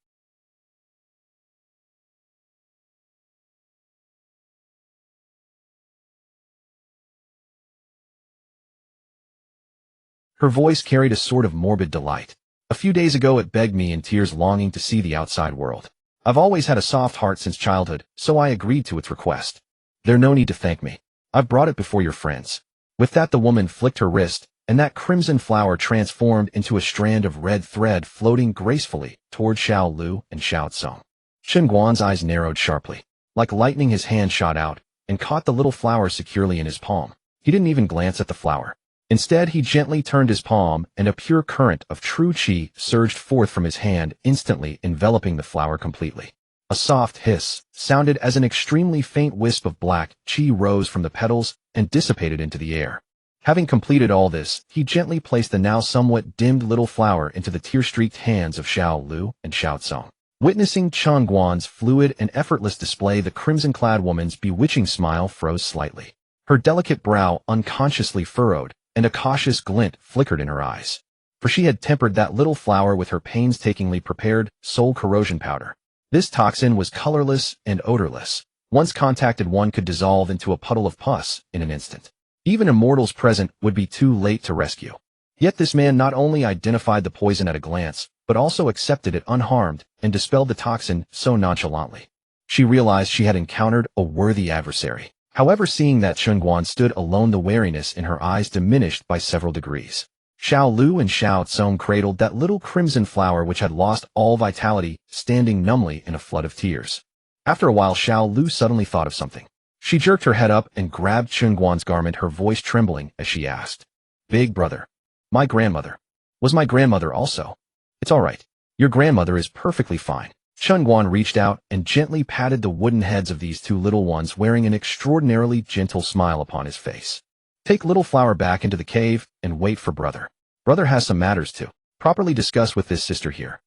Her voice carried a sort of morbid delight. A few days ago it begged me in tears, longing to see the outside world. I've always had a soft heart since childhood, so I agreed to its request. There's no need to thank me. I've brought it before your friends. With that the woman flicked her wrist, and that crimson flower transformed into a strand of red thread floating gracefully toward Xiao Lu and Xiao Tsung. Chen Guan's eyes narrowed sharply. Like lightning his hand shot out, and caught the little flower securely in his palm. He didn't even glance at the flower. Instead, he gently turned his palm, and a pure current of true qi surged forth from his hand, instantly enveloping the flower completely. A soft hiss sounded as an extremely faint wisp of black qi rose from the petals and dissipated into the air. Having completed all this, he gently placed the now somewhat dimmed little flower into the tear-streaked hands of Xiao Lu and Xiao Tsung. Witnessing Chen Guan's fluid and effortless display, the crimson-clad woman's bewitching smile froze slightly. Her delicate brow unconsciously furrowed, and a cautious glint flickered in her eyes. For she had tempered that little flower with her painstakingly prepared soul corrosion powder. This toxin was colorless and odorless. Once contacted, one could dissolve into a puddle of pus in an instant. Even immortals present would be too late to rescue. Yet this man not only identified the poison at a glance, but also accepted it unharmed and dispelled the toxin so nonchalantly. She realized she had encountered a worthy adversary. However, seeing that Chen Guan stood alone, the wariness in her eyes diminished by several degrees. Xiao Lu and Xiao Tsung cradled that little crimson flower which had lost all vitality, standing numbly in a flood of tears. After a while, Xiao Lu suddenly thought of something. She jerked her head up and grabbed Chen Guan's garment, her voice trembling as she asked, "Big brother, my grandmother. Was my grandmother also?" "It's all right. Your grandmother is perfectly fine." Chen Guan reached out and gently patted the wooden heads of these two little ones, wearing an extraordinarily gentle smile upon his face. "Take little flower back into the cave and wait for brother. Brother has some matters to properly discuss with this sister here."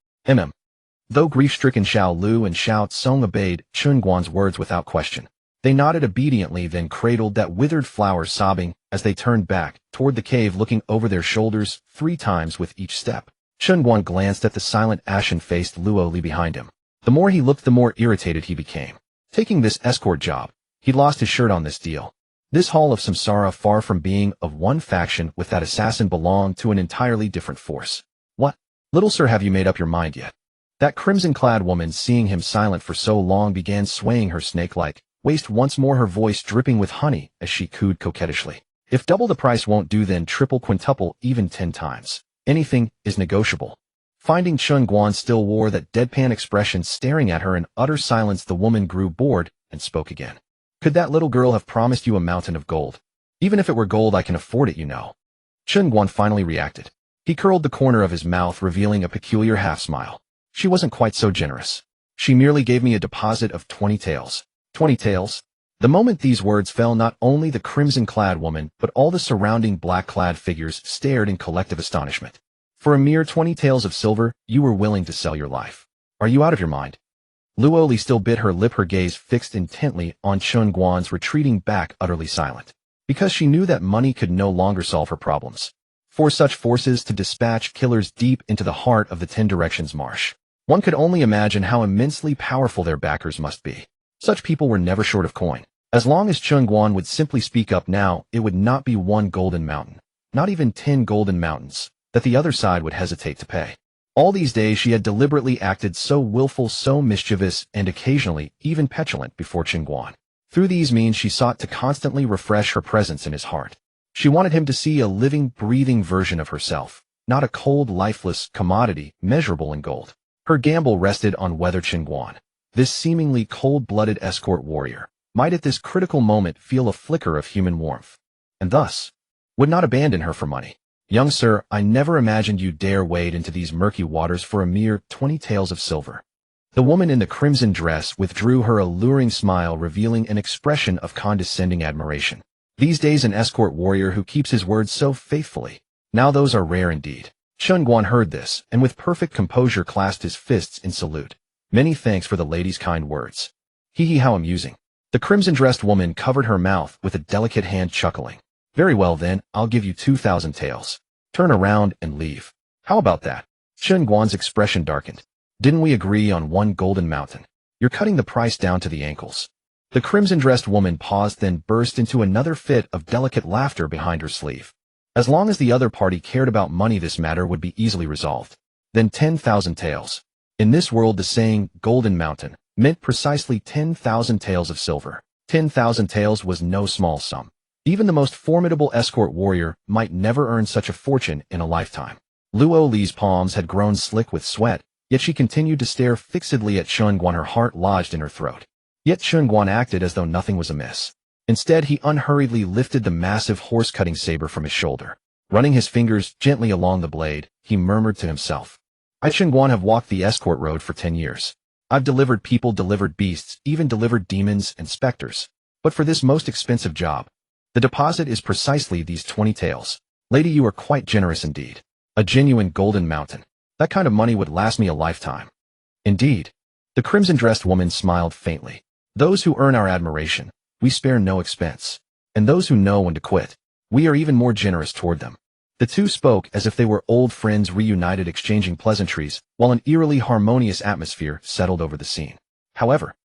Though grief-stricken, Xiao Lu and Xiao Tsung obeyed Chen Guan's words without question. They nodded obediently, then cradled that withered flower, sobbing as they turned back toward the cave, looking over their shoulders 3 times with each step. Chen Guan glanced at the silent, ashen-faced Luo Li behind him. The more he looked, the more irritated he became. Taking this escort job, he'd lost his shirt on this deal. This hall of samsara, far from being of one faction with that assassin, belonged to an entirely different force. What? Little sir, have you made up your mind yet? That crimson-clad woman, seeing him silent for so long, began swaying her snake-like waist once more, her voice dripping with honey as she cooed coquettishly. If double the price won't do, then triple, quintuple, even 10 times. Anything is negotiable. Finding Chen Guan still wore that deadpan expression, staring at her in utter silence, the woman grew bored and spoke again. Could that little girl have promised you a mountain of gold? Even if it were gold, I can afford it, you know. Chen Guan finally reacted. He curled the corner of his mouth, revealing a peculiar half-smile. She wasn't quite so generous. She merely gave me a deposit of 20 taels. 20 taels? The moment these words fell, not only the crimson-clad woman, but all the surrounding black-clad figures stared in collective astonishment. For a mere 20 taels of silver, you were willing to sell your life. Are you out of your mind? Luo Li still bit her lip, her gaze fixed intently on Chen Guan's, retreating back utterly silent. Because she knew that money could no longer solve her problems. For such forces to dispatch killers deep into the heart of the 10 Directions Marsh, one could only imagine how immensely powerful their backers must be. Such people were never short of coin. As long as Chen Guan would simply speak up now, it would not be 1 golden mountain, not even 10 golden mountains, that the other side would hesitate to pay. All these days she had deliberately acted so willful, so mischievous, and occasionally even petulant before Chen Guan. Through these means she sought to constantly refresh her presence in his heart. She wanted him to see a living, breathing version of herself, not a cold, lifeless commodity measurable in gold. Her gamble rested on whether Chen Guan, this seemingly cold-blooded escort warrior, might at this critical moment feel a flicker of human warmth, and thus would not abandon her for money. Young sir, I never imagined you'd dare wade into these murky waters for a mere 20 taels of silver. The woman in the crimson dress withdrew her alluring smile, revealing an expression of condescending admiration. These days an escort warrior who keeps his word so faithfully, now those are rare indeed. Chen Guan heard this, and with perfect composure clasped his fists in salute. Many thanks for the lady's kind words. Hee hee, how amusing. The crimson-dressed woman covered her mouth with a delicate hand, chuckling. Very well then, I'll give you 2,000 taels. Turn around and leave. How about that? Chen Guan's expression darkened. Didn't we agree on 1 golden mountain? You're cutting the price down to the ankles. The crimson-dressed woman paused, then burst into another fit of delicate laughter behind her sleeve. As long as the other party cared about money, this matter would be easily resolved. Then 10,000 taels. In this world the saying, golden mountain, meant precisely 10,000 taels of silver. 10,000 taels was no small sum. Even the most formidable escort warrior might never earn such a fortune in a lifetime. Luo Li's palms had grown slick with sweat, yet she continued to stare fixedly at Chen Guan, her heart lodged in her throat. Yet Chen Guan acted as though nothing was amiss. Instead, he unhurriedly lifted the massive horse-cutting saber from his shoulder. Running his fingers gently along the blade, he murmured to himself. I, Chen Guan, have walked the escort road for 10 years. I've delivered people, delivered beasts, even delivered demons and specters. But for this most expensive job, the deposit is precisely these 20 taels. Lady, you are quite generous indeed. A genuine golden mountain. That kind of money would last me a lifetime. Indeed. The crimson-dressed woman smiled faintly. Those who earn our admiration, we spare no expense. And those who know when to quit, we are even more generous toward them. The two spoke as if they were old friends reunited, exchanging pleasantries, while an eerily harmonious atmosphere settled over the scene. However,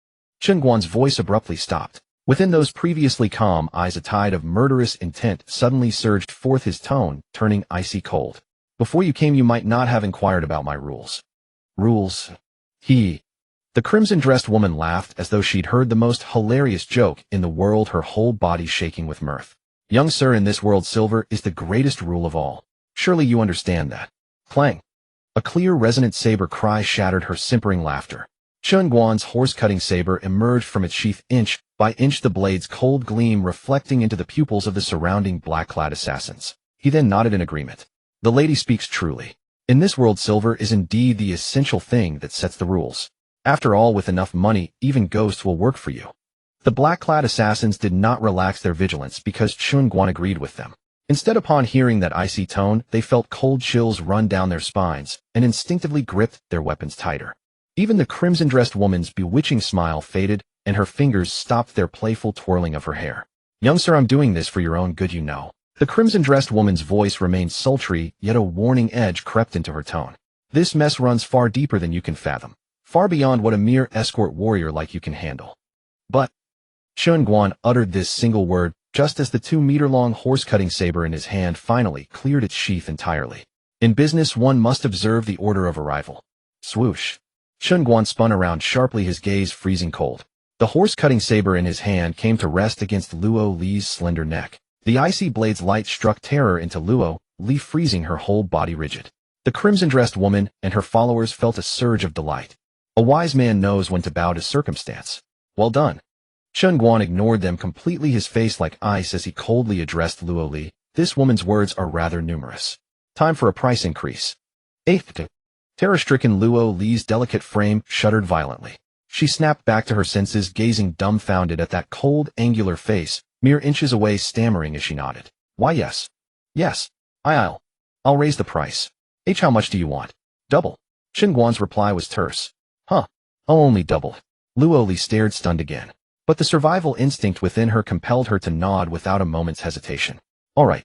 Chen Guan's voice abruptly stopped. Within those previously calm eyes a tide of murderous intent suddenly surged forth, his tone turning icy cold. Before you came, you might not have inquired about my rules. Rules? The crimson-dressed woman laughed as though she'd heard the most hilarious joke in the world, her whole body shaking with mirth. Young sir, in this world silver is the greatest rule of all. Surely you understand that. Clang. A clear, resonant saber cry shattered her simpering laughter. Chen Guan's horse-cutting saber emerged from its sheath, inch by inch, the blade's cold gleam reflecting into the pupils of the surrounding black-clad assassins. He then nodded in agreement. The lady speaks truly. In this world silver is indeed the essential thing that sets the rules. After all, with enough money, even ghosts will work for you. The black-clad assassins did not relax their vigilance because Chen Guan agreed with them. Instead, upon hearing that icy tone, they felt cold chills run down their spines and instinctively gripped their weapons tighter. Even the crimson-dressed woman's bewitching smile faded, and her fingers stopped their playful twirling of her hair. Young sir, I'm doing this for your own good, you know. The crimson-dressed woman's voice remained sultry, yet a warning edge crept into her tone. This mess runs far deeper than you can fathom, far beyond what a mere escort warrior like you can handle. But Chen Guan uttered this single word just as the 2-meter-long horse-cutting saber in his hand finally cleared its sheath entirely. In business, one must observe the order of arrival. Swoosh. Chen Guan spun around sharply, his gaze freezing cold. The horse-cutting saber in his hand came to rest against Luo Li's slender neck. The icy blade's light struck terror into Luo Li, freezing her whole body rigid. The crimson-dressed woman and her followers felt a surge of delight. A wise man knows when to bow to circumstance. Well done. Chen Guan ignored them completely, his face like ice as he coldly addressed Luo Li. This woman's words are rather numerous. Time for a price increase. Eighth. Terror-stricken Luo Li's delicate frame shuddered violently. She snapped back to her senses, gazing dumbfounded at that cold, angular face, mere inches away, stammering as she nodded. Why, yes. Yes. I'll raise the price. How much do you want? Double. Chen Guan's reply was terse. Huh. Only double. Luo Li stared, stunned again. But the survival instinct within her compelled her to nod without a moment's hesitation. All right.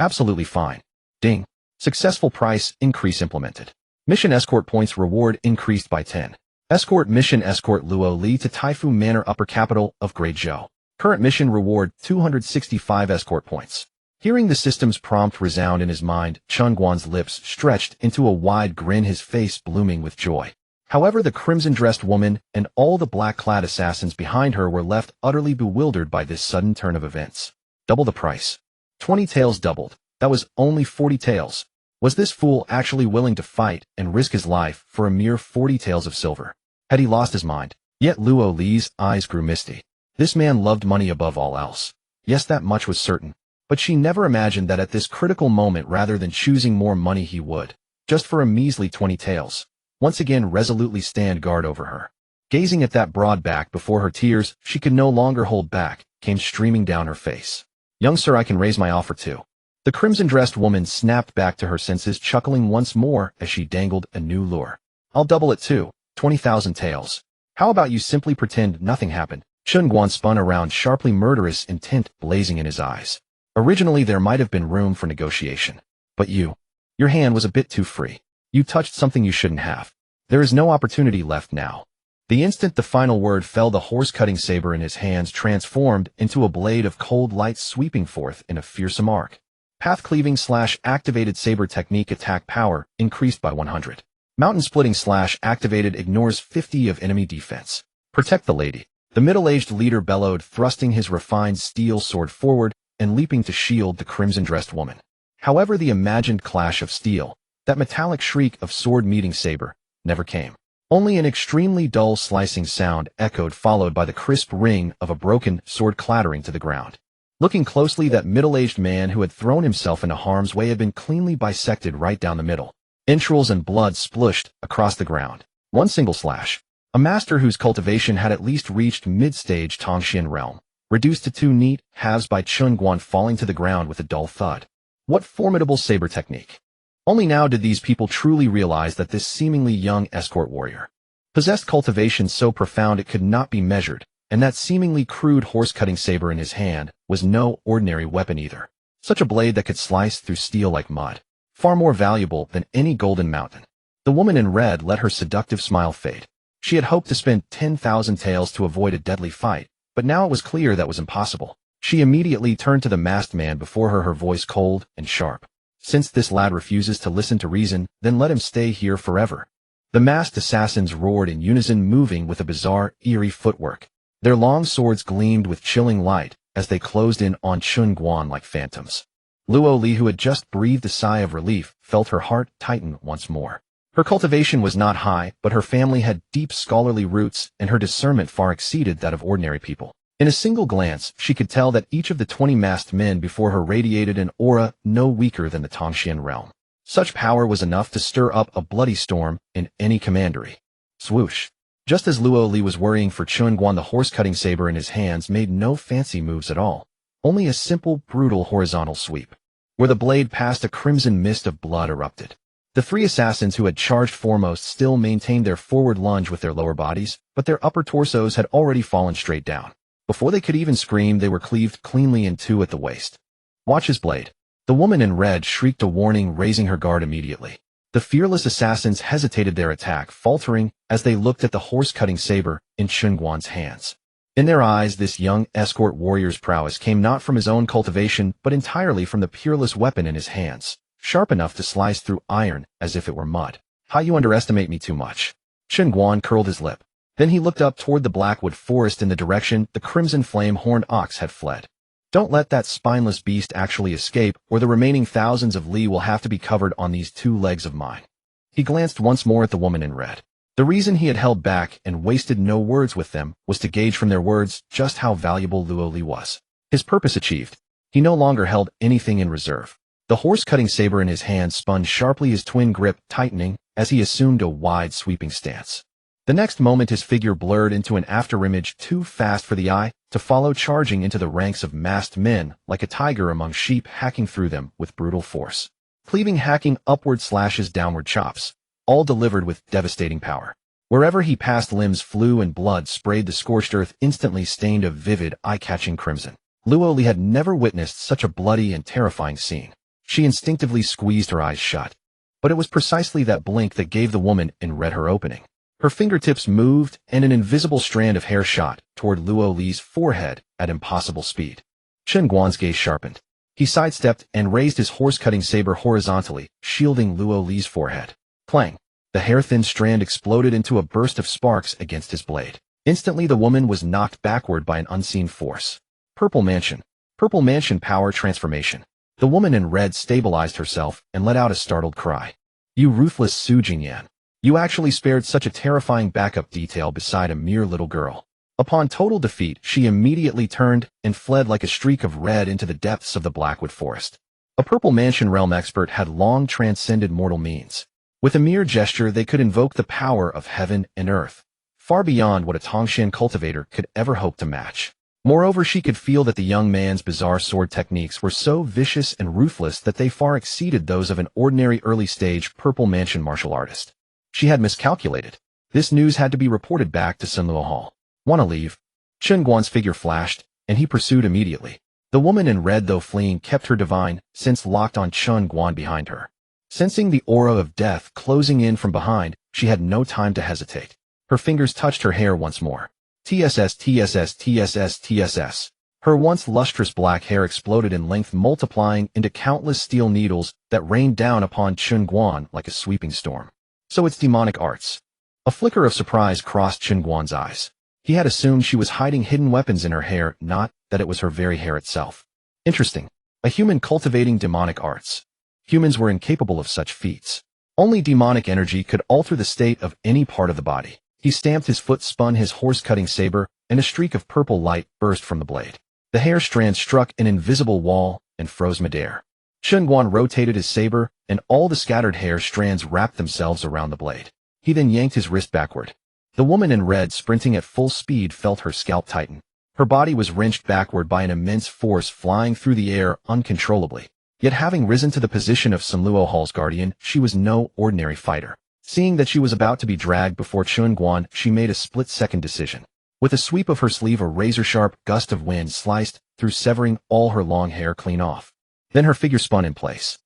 Absolutely fine. Ding. Successful price increase implemented. Mission escort points reward increased by 10. Escort mission: escort Luo Li to Taifu Manor, upper capital of Great Zhou. Current mission reward 265 escort points. Hearing the system's prompt resound in his mind, Chen Guan's lips stretched into a wide grin, his face blooming with joy. However, the crimson-dressed woman and all the black-clad assassins behind her were left utterly bewildered by this sudden turn of events. Double the price. 20 taels doubled. That was only 40 taels. Was this fool actually willing to fight and risk his life for a mere 40 taels of silver? Had he lost his mind? Yet Luo Li's eyes grew misty. This man loved money above all else. Yes, that much was certain. But she never imagined that at this critical moment, rather than choosing more money, he would, just for a measly 20 taels, once again resolutely stand guard over her. Gazing at that broad back before her, tears she could no longer hold back came streaming down her face. Young sir, I can raise my offer too. The crimson-dressed woman snapped back to her senses, chuckling once more as she dangled a new lure. I'll double it too, 20,000 taels. How about you simply pretend nothing happened? Chen Guan spun around sharply, murderous intent blazing in his eyes. Originally there might have been room for negotiation. But your hand was a bit too free. You touched something you shouldn't have. There is no opportunity left now. The instant the final word fell, the horse-cutting saber in his hands transformed into a blade of cold light, sweeping forth in a fearsome arc. Path-cleaving / activated saber technique, attack power increased by 100. Mountain splitting / activated ignores 50 of enemy defense. Protect the lady. The middle-aged leader bellowed, thrusting his refined steel sword forward and leaping to shield the crimson-dressed woman. However, the imagined clash of steel, that metallic shriek of sword meeting saber, never came. Only an extremely dull slicing sound echoed, followed by the crisp ring of a broken sword clattering to the ground. Looking closely, that middle-aged man who had thrown himself into harm's way had been cleanly bisected right down the middle. Entrails and blood splushed across the ground. One single slash. A master whose cultivation had at least reached mid-stage Tongxian realm, reduced to two neat halves by Chen Guan falling to the ground with a dull thud. What formidable saber technique! Only now did these people truly realize that this seemingly young escort warrior possessed cultivation so profound it could not be measured, and that seemingly crude horse-cutting saber in his hand was no ordinary weapon either. Such a blade that could slice through steel like mud. Far more valuable than any golden mountain. The woman in red let her seductive smile fade. She had hoped to spend 10,000 taels to avoid a deadly fight, but now it was clear that was impossible. She immediately turned to the masked man before her, her voice cold and sharp. Since this lad refuses to listen to reason, then let him stay here forever. The masked assassins roared in unison, moving with a bizarre, eerie footwork. Their long swords gleamed with chilling light as they closed in on Chen Guan like phantoms. Luo Li, who had just breathed a sigh of relief, felt her heart tighten once more. Her cultivation was not high, but her family had deep scholarly roots, and her discernment far exceeded that of ordinary people. In a single glance, she could tell that each of the 20 masked men before her radiated an aura no weaker than the Tongxian realm. Such power was enough to stir up a bloody storm in any commandery. Swoosh. Just as Luo Li was worrying for Chen Guan, the horse-cutting saber in his hands made no fancy moves at all. Only a simple, brutal horizontal sweep. Where the blade passed, a crimson mist of blood erupted. The three assassins who had charged foremost still maintained their forward lunge with their lower bodies, but their upper torsos had already fallen straight down. Before they could even scream, they were cleaved cleanly in two at the waist. Watch his blade. The woman in red shrieked a warning, raising her guard immediately. The fearless assassins hesitated their attack, faltering as they looked at the horse-cutting saber in Chen Guan's hands. In their eyes, this young escort warrior's prowess came not from his own cultivation, but entirely from the peerless weapon in his hands. sharp enough to slice through iron as if it were mud. How you underestimate me too much. Chen Guan curled his lip. Then he looked up toward the blackwood forest in the direction the crimson flame-horned ox had fled. Don't let that spineless beast actually escape, or the remaining thousands of Li will have to be covered on these 2 legs of mine. He glanced once more at the woman in red. The reason he had held back and wasted no words with them was to gauge from their words just how valuable Luo Li was. His purpose achieved, he no longer held anything in reserve. The horse-cutting saber in his hand spun sharply, his twin grip tightening as he assumed a wide, sweeping stance. The next moment his figure blurred into an afterimage too fast for the eye to follow, charging into the ranks of masked men like a tiger among sheep, hacking through them with brutal force. Cleaving, hacking, upward slashes, downward chops, all delivered with devastating power. Wherever he passed, limbs flew and blood sprayed the scorched earth, instantly stained a vivid, eye-catching crimson. Luo Li had never witnessed such a bloody and terrifying scene. She instinctively squeezed her eyes shut. But it was precisely that blink that gave the woman in red her opening. Her fingertips moved, and an invisible strand of hair shot toward Luo Li's forehead at impossible speed. Chen Guan's gaze sharpened. He sidestepped and raised his horse-cutting saber horizontally, shielding Luo Li's forehead. Clang! The hair-thin strand exploded into a burst of sparks against his blade. Instantly the woman was knocked backward by an unseen force. Purple Mansion. Purple Mansion power transformation. The woman in red stabilized herself and let out a startled cry. You ruthless Su Jingyan. You actually spared such a terrifying backup detail beside a mere little girl. Upon total defeat, she immediately turned and fled like a streak of red into the depths of the Blackwood Forest. A Purple Mansion realm expert had long transcended mortal means. With a mere gesture, they could invoke the power of heaven and earth, far beyond what a Tongshan cultivator could ever hope to match. Moreover, she could feel that the young man's bizarre sword techniques were so vicious and ruthless that they far exceeded those of an ordinary early-stage Purple Mansion martial artist. She had miscalculated. This news had to be reported back to Sunluo Hall. "Wanna leave?" Chen Guan's figure flashed, and he pursued immediately. The woman in red, though fleeing, kept her divine sense locked on Chen Guan behind her. Sensing the aura of death closing in from behind, she had no time to hesitate. Her fingers touched her hair once more. TSS, TSS, TSS, TSS. Her once lustrous black hair exploded in length, multiplying into countless steel needles that rained down upon Chen Guan like a sweeping storm. So it's demonic arts. A flicker of surprise crossed Chen Guan's eyes. He had assumed she was hiding hidden weapons in her hair, not that it was her very hair itself. Interesting. A human cultivating demonic arts. Humans were incapable of such feats. Only demonic energy could alter the state of any part of the body. He stamped his foot, spun his horse-cutting saber, and a streak of purple light burst from the blade. The hair strand struck an invisible wall and froze midair. Chen Guan rotated his saber, and all the scattered hair strands wrapped themselves around the blade. He then yanked his wrist backward. The woman in red, sprinting at full speed, felt her scalp tighten. Her body was wrenched backward by an immense force, flying through the air uncontrollably. Yet having risen to the position of Sunluo Hall's guardian, she was no ordinary fighter. Seeing that she was about to be dragged before Chen Guan, she made a split-second decision. With a sweep of her sleeve, a razor-sharp gust of wind sliced through, severing all her long hair clean off. Then her figure spun in place.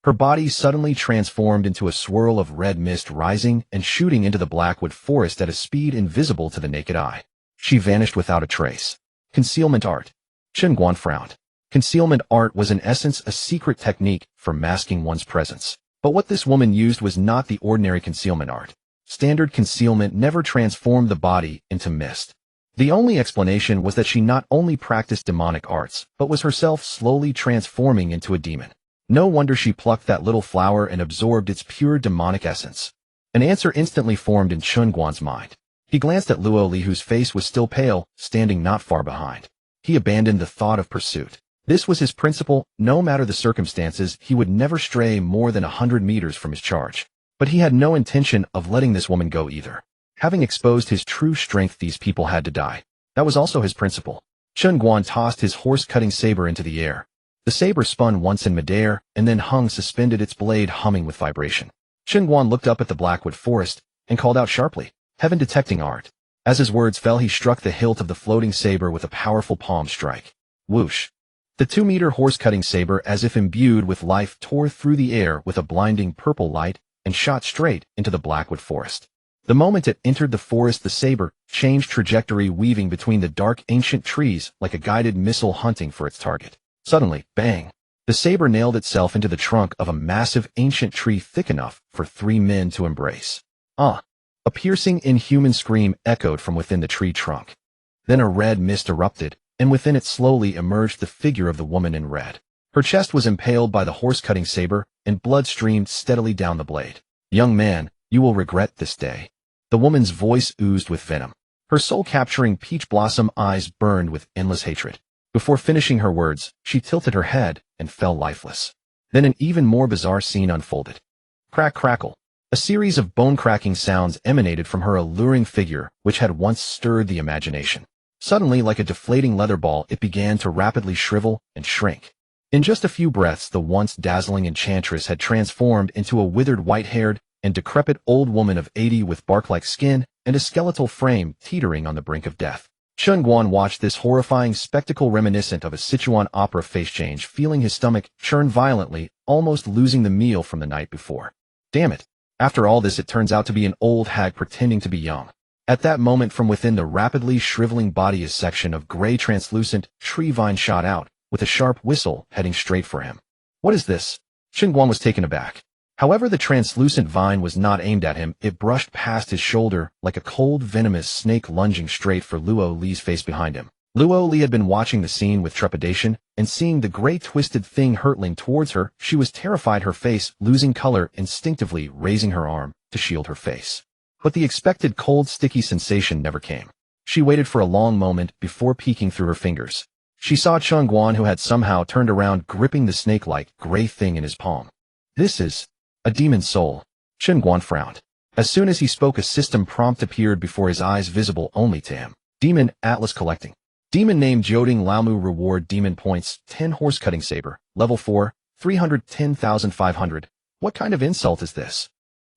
Her body suddenly transformed into a swirl of red mist, rising and shooting into the Blackwood Forest at a speed invisible to the naked eye. She vanished without a trace. Concealment art. Chen Guan frowned. Concealment art was in essence a secret technique for masking one's presence. But what this woman used was not the ordinary concealment art. Standard concealment never transformed the body into mist. The only explanation was that she not only practiced demonic arts, but was herself slowly transforming into a demon. No wonder she plucked that little flower and absorbed its pure demonic essence. An answer instantly formed in Chen Guan's mind. He glanced at Luo Li, whose face was still pale, standing not far behind. He abandoned the thought of pursuit. This was his principle. No matter the circumstances, he would never stray more than 100 meters from his charge. But he had no intention of letting this woman go either. Having exposed his true strength, these people had to die. That was also his principle. Chen Guan tossed his horse-cutting saber into the air. The saber spun once in midair, and then hung suspended, its blade humming with vibration. Chen Guan looked up at the Blackwood Forest and called out sharply, "Heaven detecting art." As his words fell, he struck the hilt of the floating saber with a powerful palm strike. Whoosh! The 2-meter horse-cutting saber, as if imbued with life, tore through the air with a blinding purple light and shot straight into the Blackwood Forest. The moment it entered the forest, the saber changed trajectory, weaving between the dark ancient trees like a guided missile hunting for its target. Suddenly, bang! The saber nailed itself into the trunk of a massive ancient tree thick enough for 3 men to embrace. Ah! A piercing, inhuman scream echoed from within the tree trunk. Then a red mist erupted, and within it slowly emerged the figure of the woman in red. Her chest was impaled by the horse-cutting saber, and blood streamed steadily down the blade. "Young man, you will regret this day." The woman's voice oozed with venom. Her soul-capturing peach blossom eyes burned with endless hatred. Before finishing her words, she tilted her head and fell lifeless. Then an even more bizarre scene unfolded. Crack crackle. A series of bone-cracking sounds emanated from her alluring figure, which had once stirred the imagination. Suddenly, like a deflating leather ball, it began to rapidly shrivel and shrink. In just a few breaths, the once dazzling enchantress had transformed into a withered white-haired and decrepit old woman of 80 with bark-like skin and a skeletal frame teetering on the brink of death. Chen Guan watched this horrifying spectacle reminiscent of a Sichuan opera face change, feeling his stomach churn violently, almost losing the meal from the night before. Damn it. After all this, it turns out to be an old hag pretending to be young. At that moment, from within the rapidly shriveling body, a section of gray translucent tree vine shot out, with a sharp whistle heading straight for him. What is this? Chen Guan was taken aback. However, the translucent vine was not aimed at him. It brushed past his shoulder like a cold, venomous snake lunging straight for Luo Li's face behind him. Luo Li had been watching the scene with trepidation, and seeing the gray twisted thing hurtling towards her, she was terrified, her face losing color, instinctively raising her arm to shield her face. But the expected cold, sticky sensation never came. She waited for a long moment before peeking through her fingers. She saw Chen Guan, who had somehow turned around, gripping the snake-like gray thing in his palm. "This is a demon's soul." Chen Guan frowned. As soon as he spoke, a system prompt appeared before his eyes, visible only to him. Demon Atlas collecting. Demon name Jioding Laomu, reward demon points, 10 horse-cutting saber, level 4, 310,500. What kind of insult is this?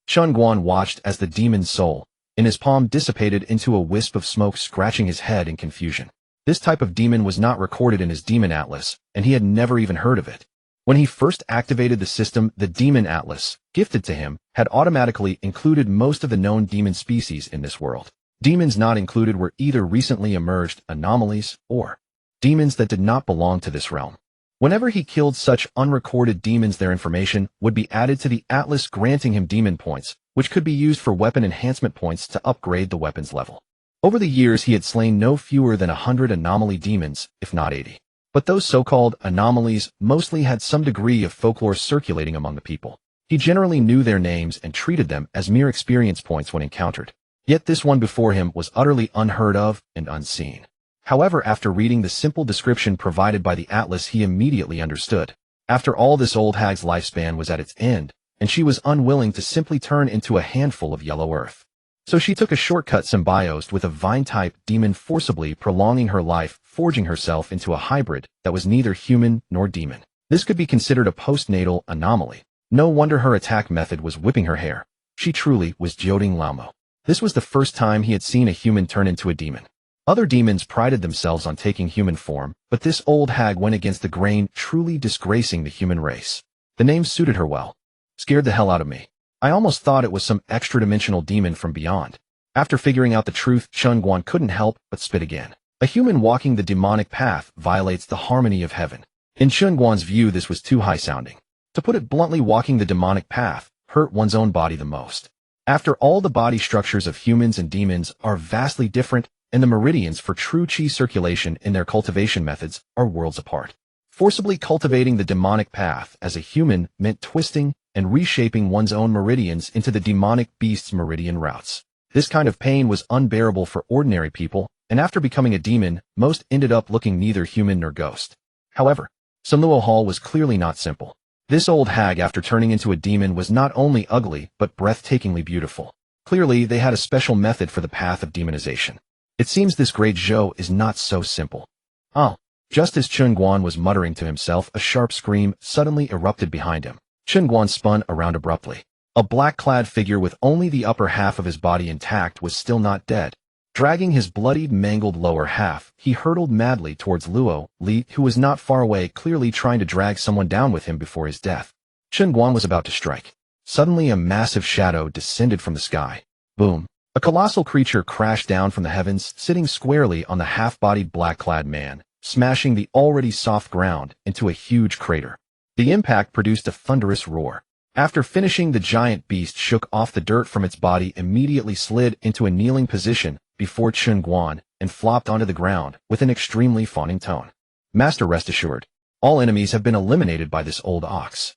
Chen Guan watched as the demon's soul in his palm dissipated into a wisp of smoke, scratching his head in confusion. This type of demon was not recorded in his demon atlas, and he had never even heard of it. When he first activated the system, the demon atlas, gifted to him, had automatically included most of the known demon species in this world. Demons not included were either recently emerged anomalies or demons that did not belong to this realm. Whenever he killed such unrecorded demons, their information would be added to the atlas, granting him demon points, which could be used for weapon enhancement points to upgrade the weapon's level. Over the years, he had slain no fewer than 100 anomaly demons, if not 80. But those so-called anomalies mostly had some degree of folklore circulating among the people. He generally knew their names and treated them as mere experience points when encountered. Yet this one before him was utterly unheard of and unseen. However, after reading the simple description provided by the atlas, he immediately understood. After all, this old hag's lifespan was at its end, and she was unwilling to simply turn into a handful of yellow earth. So she took a shortcut, symbiosed with a vine-type demon, forcibly prolonging her life, forging herself into a hybrid that was neither human nor demon. This could be considered a postnatal anomaly. No wonder her attack method was whipping her hair. She truly was Jioding Laomu. This was the first time he had seen a human turn into a demon. Other demons prided themselves on taking human form, but this old hag went against the grain, truly disgracing the human race. The name suited her well. Scared the hell out of me. I almost thought it was some extra-dimensional demon from beyond. After figuring out the truth, Chen Guan couldn't help but spit again. A human walking the demonic path violates the harmony of heaven. In Chen Guan's view, this was too high-sounding. To put it bluntly, walking the demonic path hurt one's own body the most. After all, the body structures of humans and demons are vastly different, and the meridians for true chi circulation in their cultivation methods are worlds apart. Forcibly cultivating the demonic path as a human meant twisting and reshaping one's own meridians into the demonic beast's meridian routes. This kind of pain was unbearable for ordinary people, and after becoming a demon, most ended up looking neither human nor ghost. However, Sunluo Hall was clearly not simple. This old hag, after turning into a demon, was not only ugly, but breathtakingly beautiful. Clearly, they had a special method for the path of demonization. It seems this great Zhou is not so simple. Oh. Just as Chen Guan was muttering to himself, a sharp scream suddenly erupted behind him. Chen Guan spun around abruptly. A black-clad figure with only the upper half of his body intact was still not dead. Dragging his bloodied, mangled lower half, he hurtled madly towards Luo Li, who was not far away, clearly trying to drag someone down with him before his death. Chen Guan was about to strike. Suddenly, a massive shadow descended from the sky. Boom. A colossal creature crashed down from the heavens, sitting squarely on the half-bodied black-clad man, smashing the already soft ground into a huge crater. The impact produced a thunderous roar. After finishing, the giant beast shook off the dirt from its body, immediately slid into a kneeling position before Chen Guan, and flopped onto the ground with an extremely fawning tone. Master, rest assured, all enemies have been eliminated by this old ox.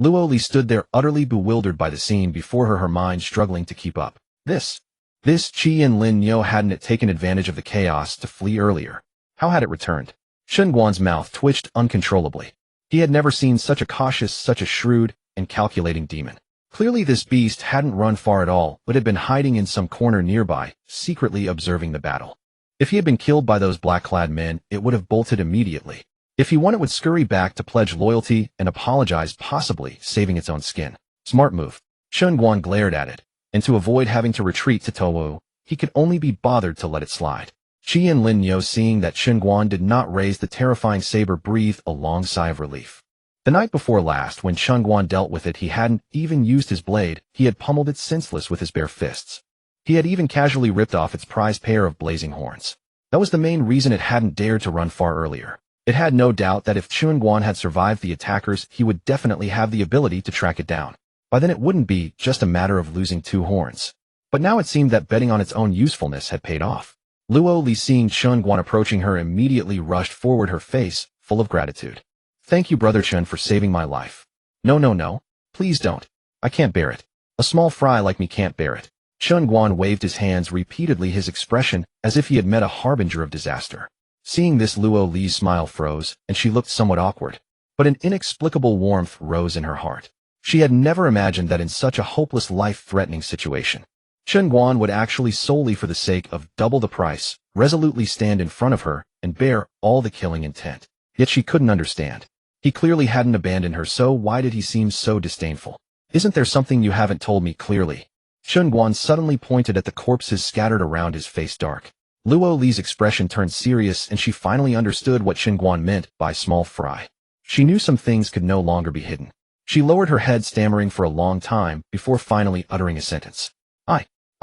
Luo Li stood there utterly bewildered by the scene before her mind struggling to keep up. This Qi and Lin Yo hadn't it taken advantage of the chaos to flee earlier? How had it returned? Chen Guan's mouth twitched uncontrollably. He had never seen such a cautious, such a shrewd and calculating demon. Clearly this beast hadn't run far at all, but had been hiding in some corner nearby, secretly observing the battle. If he had been killed by those black-clad men, it would have bolted immediately. If he won, it would scurry back to pledge loyalty and apologize, possibly saving its own skin. Smart move. Chen Guan glared at it, and to avoid having to retreat to Towu, he could only be bothered to let it slide. Qi and Lin Yo, seeing that Chen Guan did not raise the terrifying saber, breathed a long sigh of relief. The night before last, when Chen Guan dealt with it, he hadn't even used his blade, he had pummeled it senseless with his bare fists. He had even casually ripped off its prized pair of blazing horns. That was the main reason it hadn't dared to run far earlier. It had no doubt that if Chen Guan had survived the attackers, he would definitely have the ability to track it down. By then it wouldn't be just a matter of losing 2 horns. But now it seemed that betting on its own usefulness had paid off. Luo Li, seeing Chen Guan approaching her, immediately rushed forward, her face full of gratitude. Thank you, Brother Chen, for saving my life. No. Please don't. I can't bear it. A small fry like me can't bear it. Chen Guan waved his hands repeatedly, his expression as if he had met a harbinger of disaster. Seeing this, Luo Li's smile froze, and she looked somewhat awkward. But an inexplicable warmth rose in her heart. She had never imagined that in such a hopeless, life-threatening situation, Chen Guan would actually, solely for the sake of double the price, resolutely stand in front of her and bear all the killing intent. Yet she couldn't understand. He clearly hadn't abandoned her, so why did he seem so disdainful? Isn't there something you haven't told me clearly? Chen Guan suddenly pointed at the corpses scattered around his face. Dark. Luo Li's expression turned serious, and she finally understood what Chen Guan meant by small fry. She knew some things could no longer be hidden. She lowered her head, stammering for a long time before finally uttering a sentence.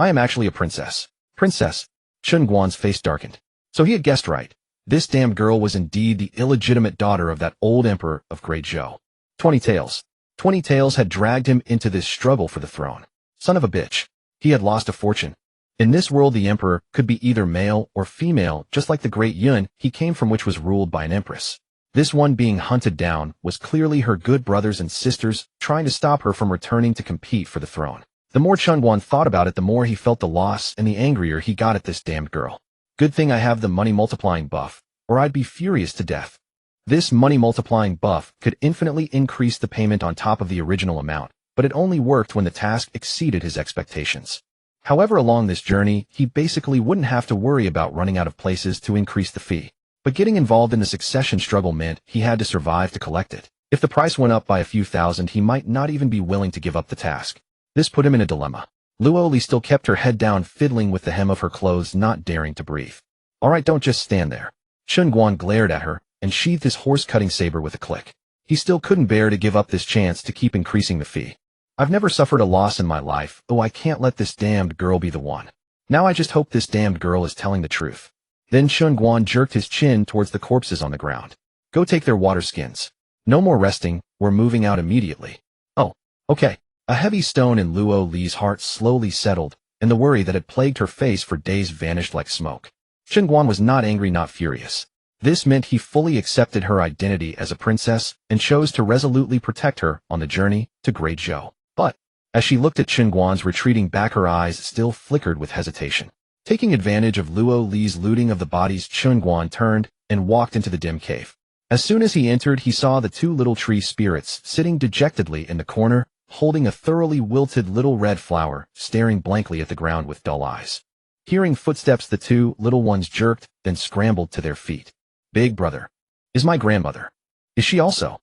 I am actually a princess. Princess. Chen Guan's face darkened. So he had guessed right. This damned girl was indeed the illegitimate daughter of that old emperor of Great Zhou. 20 Tails. 20 Tails had dragged him into this struggle for the throne. Son of a bitch. He had lost a fortune. In this world, the emperor could be either male or female, just like the great Yun he came from, which was ruled by an empress. This one being hunted down was clearly her good brothers and sisters trying to stop her from returning to compete for the throne. The more Chen Guan thought about it, the more he felt the loss and the angrier he got at this damned girl. Good thing I have the money multiplying buff, or I'd be furious to death. This money multiplying buff could infinitely increase the payment on top of the original amount, but it only worked when the task exceeded his expectations. However, along this journey, he basically wouldn't have to worry about running out of places to increase the fee. But getting involved in the succession struggle meant he had to survive to collect it. If the price went up by a few thousand, he might not even be willing to give up the task. This put him in a dilemma. Luo Li still kept her head down, fiddling with the hem of her clothes, not daring to breathe. All right, don't just stand there. Chen Guan glared at her and sheathed his horse-cutting saber with a click. He still couldn't bear to give up this chance to keep increasing the fee. I've never suffered a loss in my life. Oh, I can't let this damned girl be the one. Now I just hope this damned girl is telling the truth. Then Chen Guan jerked his chin towards the corpses on the ground. Go take their water skins. No more resting, we're moving out immediately. Oh, okay. A heavy stone in Luo Li's heart slowly settled, and the worry that had plagued her face for days vanished like smoke. Chen Guan was not angry, not furious. This meant he fully accepted her identity as a princess and chose to resolutely protect her on the journey to Great Zhou. But, as she looked at Chen Guan's retreating back, her eyes still flickered with hesitation. Taking advantage of Luo Li's looting of the bodies, Chen Guan turned and walked into the dim cave. As soon as he entered, he saw the 2 little tree spirits sitting dejectedly in the corner, holding a thoroughly wilted little red flower, staring blankly at the ground with dull eyes. Hearing footsteps, the 2 little ones jerked, then scrambled to their feet. Big brother. Is my grandmother? Is she also?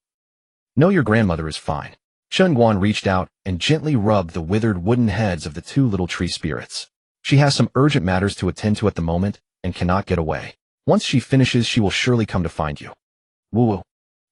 No, your grandmother is fine. Chen Guan reached out and gently rubbed the withered wooden heads of the 2 little tree spirits. She has some urgent matters to attend to at the moment and cannot get away. Once she finishes, she will surely come to find you. Woo-woo.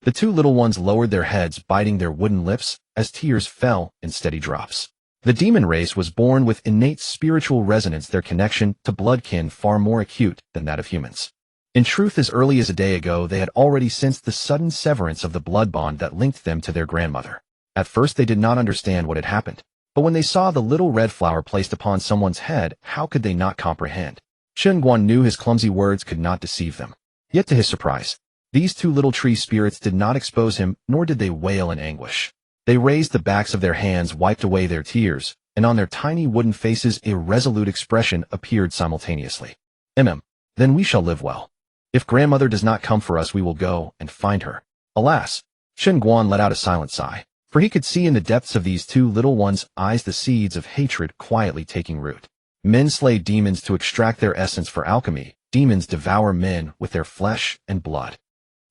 The 2 little ones lowered their heads, biting their wooden lips as tears fell in steady drops. The demon race was born with innate spiritual resonance, their connection to bloodkin far more acute than that of humans. In truth, as early as a day ago, they had already sensed the sudden severance of the blood bond that linked them to their grandmother. At first, they did not understand what had happened. But when they saw the little red flower placed upon someone's head, how could they not comprehend? Chen Guan knew his clumsy words could not deceive them. Yet to his surprise, these two little tree spirits did not expose him, nor did they wail in anguish. They raised the backs of their hands, wiped away their tears, and on their tiny wooden faces a resolute expression appeared simultaneously. Then we shall live well. If grandmother does not come for us, we will go and find her. Alas! Chen Guan let out a silent sigh, for he could see in the depths of these two little ones' eyes the seeds of hatred quietly taking root. Men slay demons to extract their essence for alchemy. Demons devour men with their flesh and blood.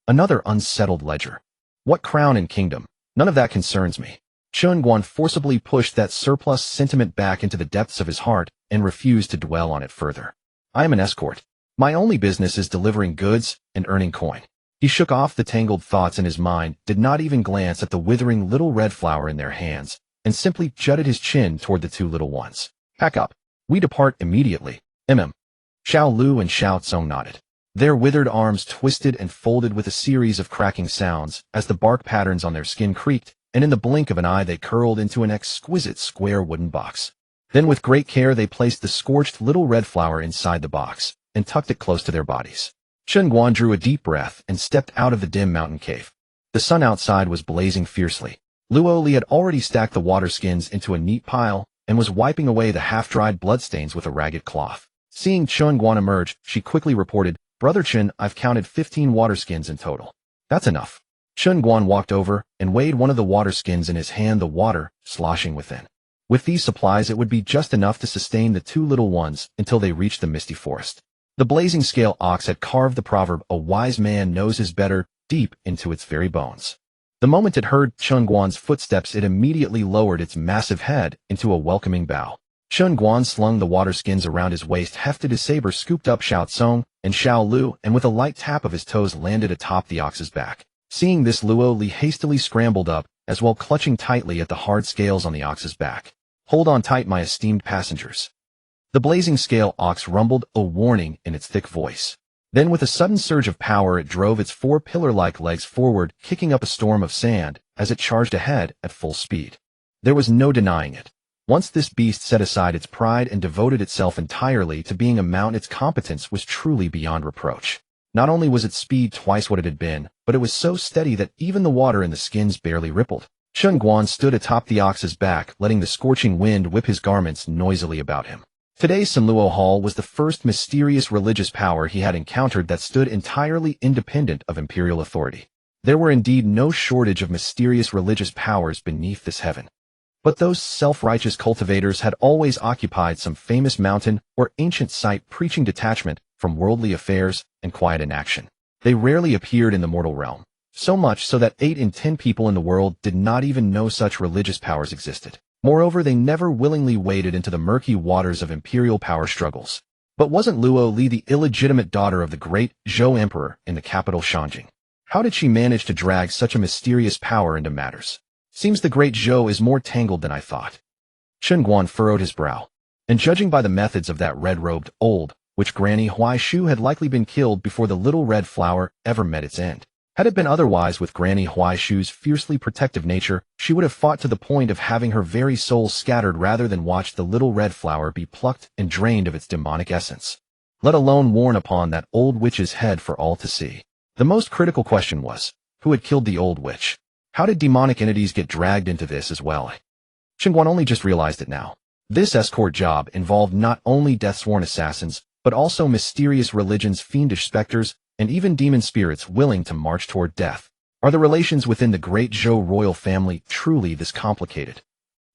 Another unsettled ledger. What crown and kingdom? None of that concerns me. Chen Guan forcibly pushed that surplus sentiment back into the depths of his heart and refused to dwell on it further. I am an escort. My only business is delivering goods and earning coin. He shook off the tangled thoughts in his mind, did not even glance at the withering little red flower in their hands, and simply jutted his chin toward the two little ones. Pack up. We depart immediately. Xiao Lu and Xiao Tsong nodded. Their withered arms twisted and folded with a series of cracking sounds as the bark patterns on their skin creaked, and in the blink of an eye they curled into an exquisite square wooden box. Then with great care they placed the scorched little red flower inside the box and tucked it close to their bodies. Chen Guan drew a deep breath and stepped out of the dim mountain cave. The sun outside was blazing fiercely. Luo Li had already stacked the water skins into a neat pile and was wiping away the half-dried bloodstains with a ragged cloth. Seeing Chen Guan emerge, she quickly reported, "Brother Chen, I've counted 15 water skins in total." "That's enough." Chen Guan walked over and weighed one of the water skins in his hand, the water sloshing within. With these supplies, it would be just enough to sustain the two little ones until they reached the misty forest. The blazing scale ox had carved the proverb, "A wise man knows his better," deep into its very bones. The moment it heard Chen Guan's footsteps, it immediately lowered its massive head into a welcoming bow. Chen Guan slung the water skins around his waist, hefted his saber, scooped up Xiao Tsong and Xiao Lu, and with a light tap of his toes landed atop the ox's back. Seeing this, Luo Li hastily scrambled up, as well clutching tightly at the hard scales on the ox's back. "Hold on tight, my esteemed passengers." The blazing scale ox rumbled a warning in its thick voice. Then with a sudden surge of power, it drove its four pillar-like legs forward, kicking up a storm of sand as it charged ahead at full speed. There was no denying it. Once this beast set aside its pride and devoted itself entirely to being a mount, its competence was truly beyond reproach. Not only was its speed twice what it had been, but it was so steady that even the water in the skins barely rippled. Chen Guan stood atop the ox's back, letting the scorching wind whip his garments noisily about him. Today's Sanluo Hall was the first mysterious religious power he had encountered that stood entirely independent of imperial authority. There were indeed no shortage of mysterious religious powers beneath this heaven. But those self-righteous cultivators had always occupied some famous mountain or ancient site, preaching detachment from worldly affairs and quiet inaction. They rarely appeared in the mortal realm, so much so that 8 in 10 people in the world did not even know such religious powers existed. Moreover, they never willingly waded into the murky waters of imperial power struggles. But wasn't Luo Li the illegitimate daughter of the great Zhou Emperor in the capital Shanjing? How did she manage to drag such a mysterious power into matters? Seems the great Zhou is more tangled than I thought. Chen Guan furrowed his brow. And judging by the methods of that red-robed old witch, Granny Huai Shu had likely been killed before the little red flower ever met its end. Had it been otherwise, with Granny Huai Shu's fiercely protective nature, she would have fought to the point of having her very soul scattered rather than watch the little red flower be plucked and drained of its demonic essence, let alone worn upon that old witch's head for all to see. The most critical question was, who had killed the old witch? How did demonic entities get dragged into this as well? Chen Guan only just realized it now. This escort job involved not only death-sworn assassins, but also mysterious religions, fiendish specters, and even demon spirits willing to march toward death. Are the relations within the great Zhou royal family truly this complicated?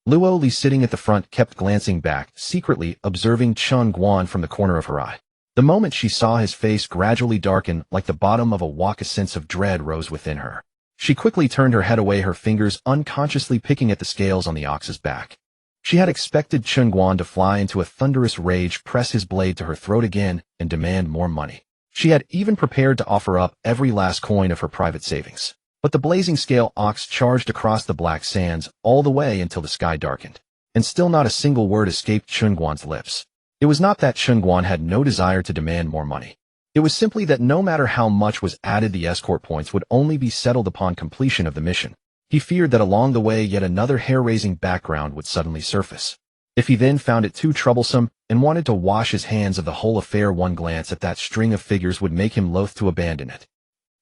Luo Li, sitting at the front, kept glancing back, secretly observing Chen Guan from the corner of her eye. The moment she saw his face gradually darken like the bottom of a wok, a sense of dread rose within her. She quickly turned her head away, her fingers unconsciously picking at the scales on the ox's back. She had expected Chen Guan to fly into a thunderous rage, press his blade to her throat again, and demand more money. She had even prepared to offer up every last coin of her private savings. But the blazing scale ox charged across the black sands all the way until the sky darkened. And still not a single word escaped Chen Guan's lips. It was not that Chen Guan had no desire to demand more money. It was simply that no matter how much was added, the escort points would only be settled upon completion of the mission. He feared that along the way yet another hair-raising background would suddenly surface. If he then found it too troublesome and wanted to wash his hands of the whole affair, one glance at that string of figures would make him loath to abandon it.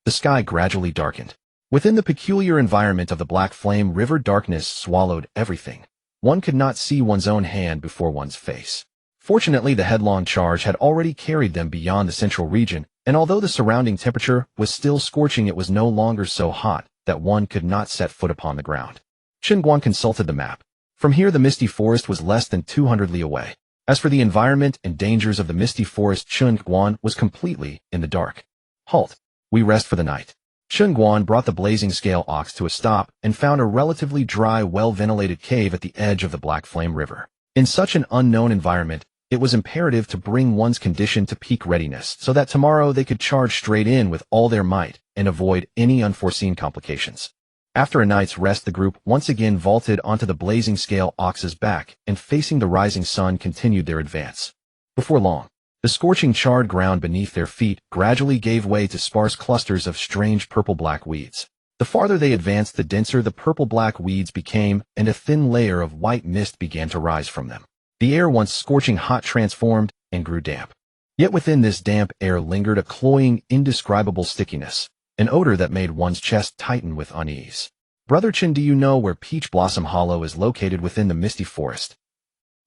The sky gradually darkened. Within the peculiar environment of the Black Flame River, darkness swallowed everything. One could not see one's own hand before one's face. Fortunately, the headlong charge had already carried them beyond the central region, and although the surrounding temperature was still scorching, it was no longer so hot that one could not set foot upon the ground. Chen Guan consulted the map. From here, the misty forest was less than 200 li away. As for the environment and dangers of the misty forest, Chen Guan was completely in the dark. Halt. We rest for the night. Chen Guan brought the blazing scale ox to a stop and found a relatively dry, well-ventilated cave at the edge of the Black Flame River. In such an unknown environment, it was imperative to bring one's condition to peak readiness so that tomorrow they could charge straight in with all their might and avoid any unforeseen complications. After a night's rest, the group once again vaulted onto the blazing scale ox's back and, facing the rising sun, continued their advance. Before long, the scorching charred ground beneath their feet gradually gave way to sparse clusters of strange purple-black weeds. The farther they advanced, the denser the purple-black weeds became, and a thin layer of white mist began to rise from them. The air, once scorching hot, transformed and grew damp. Yet within this damp air lingered a cloying, indescribable stickiness, an odor that made one's chest tighten with unease. Brother Chen, do you know where Peach Blossom Hollow is located within the misty forest?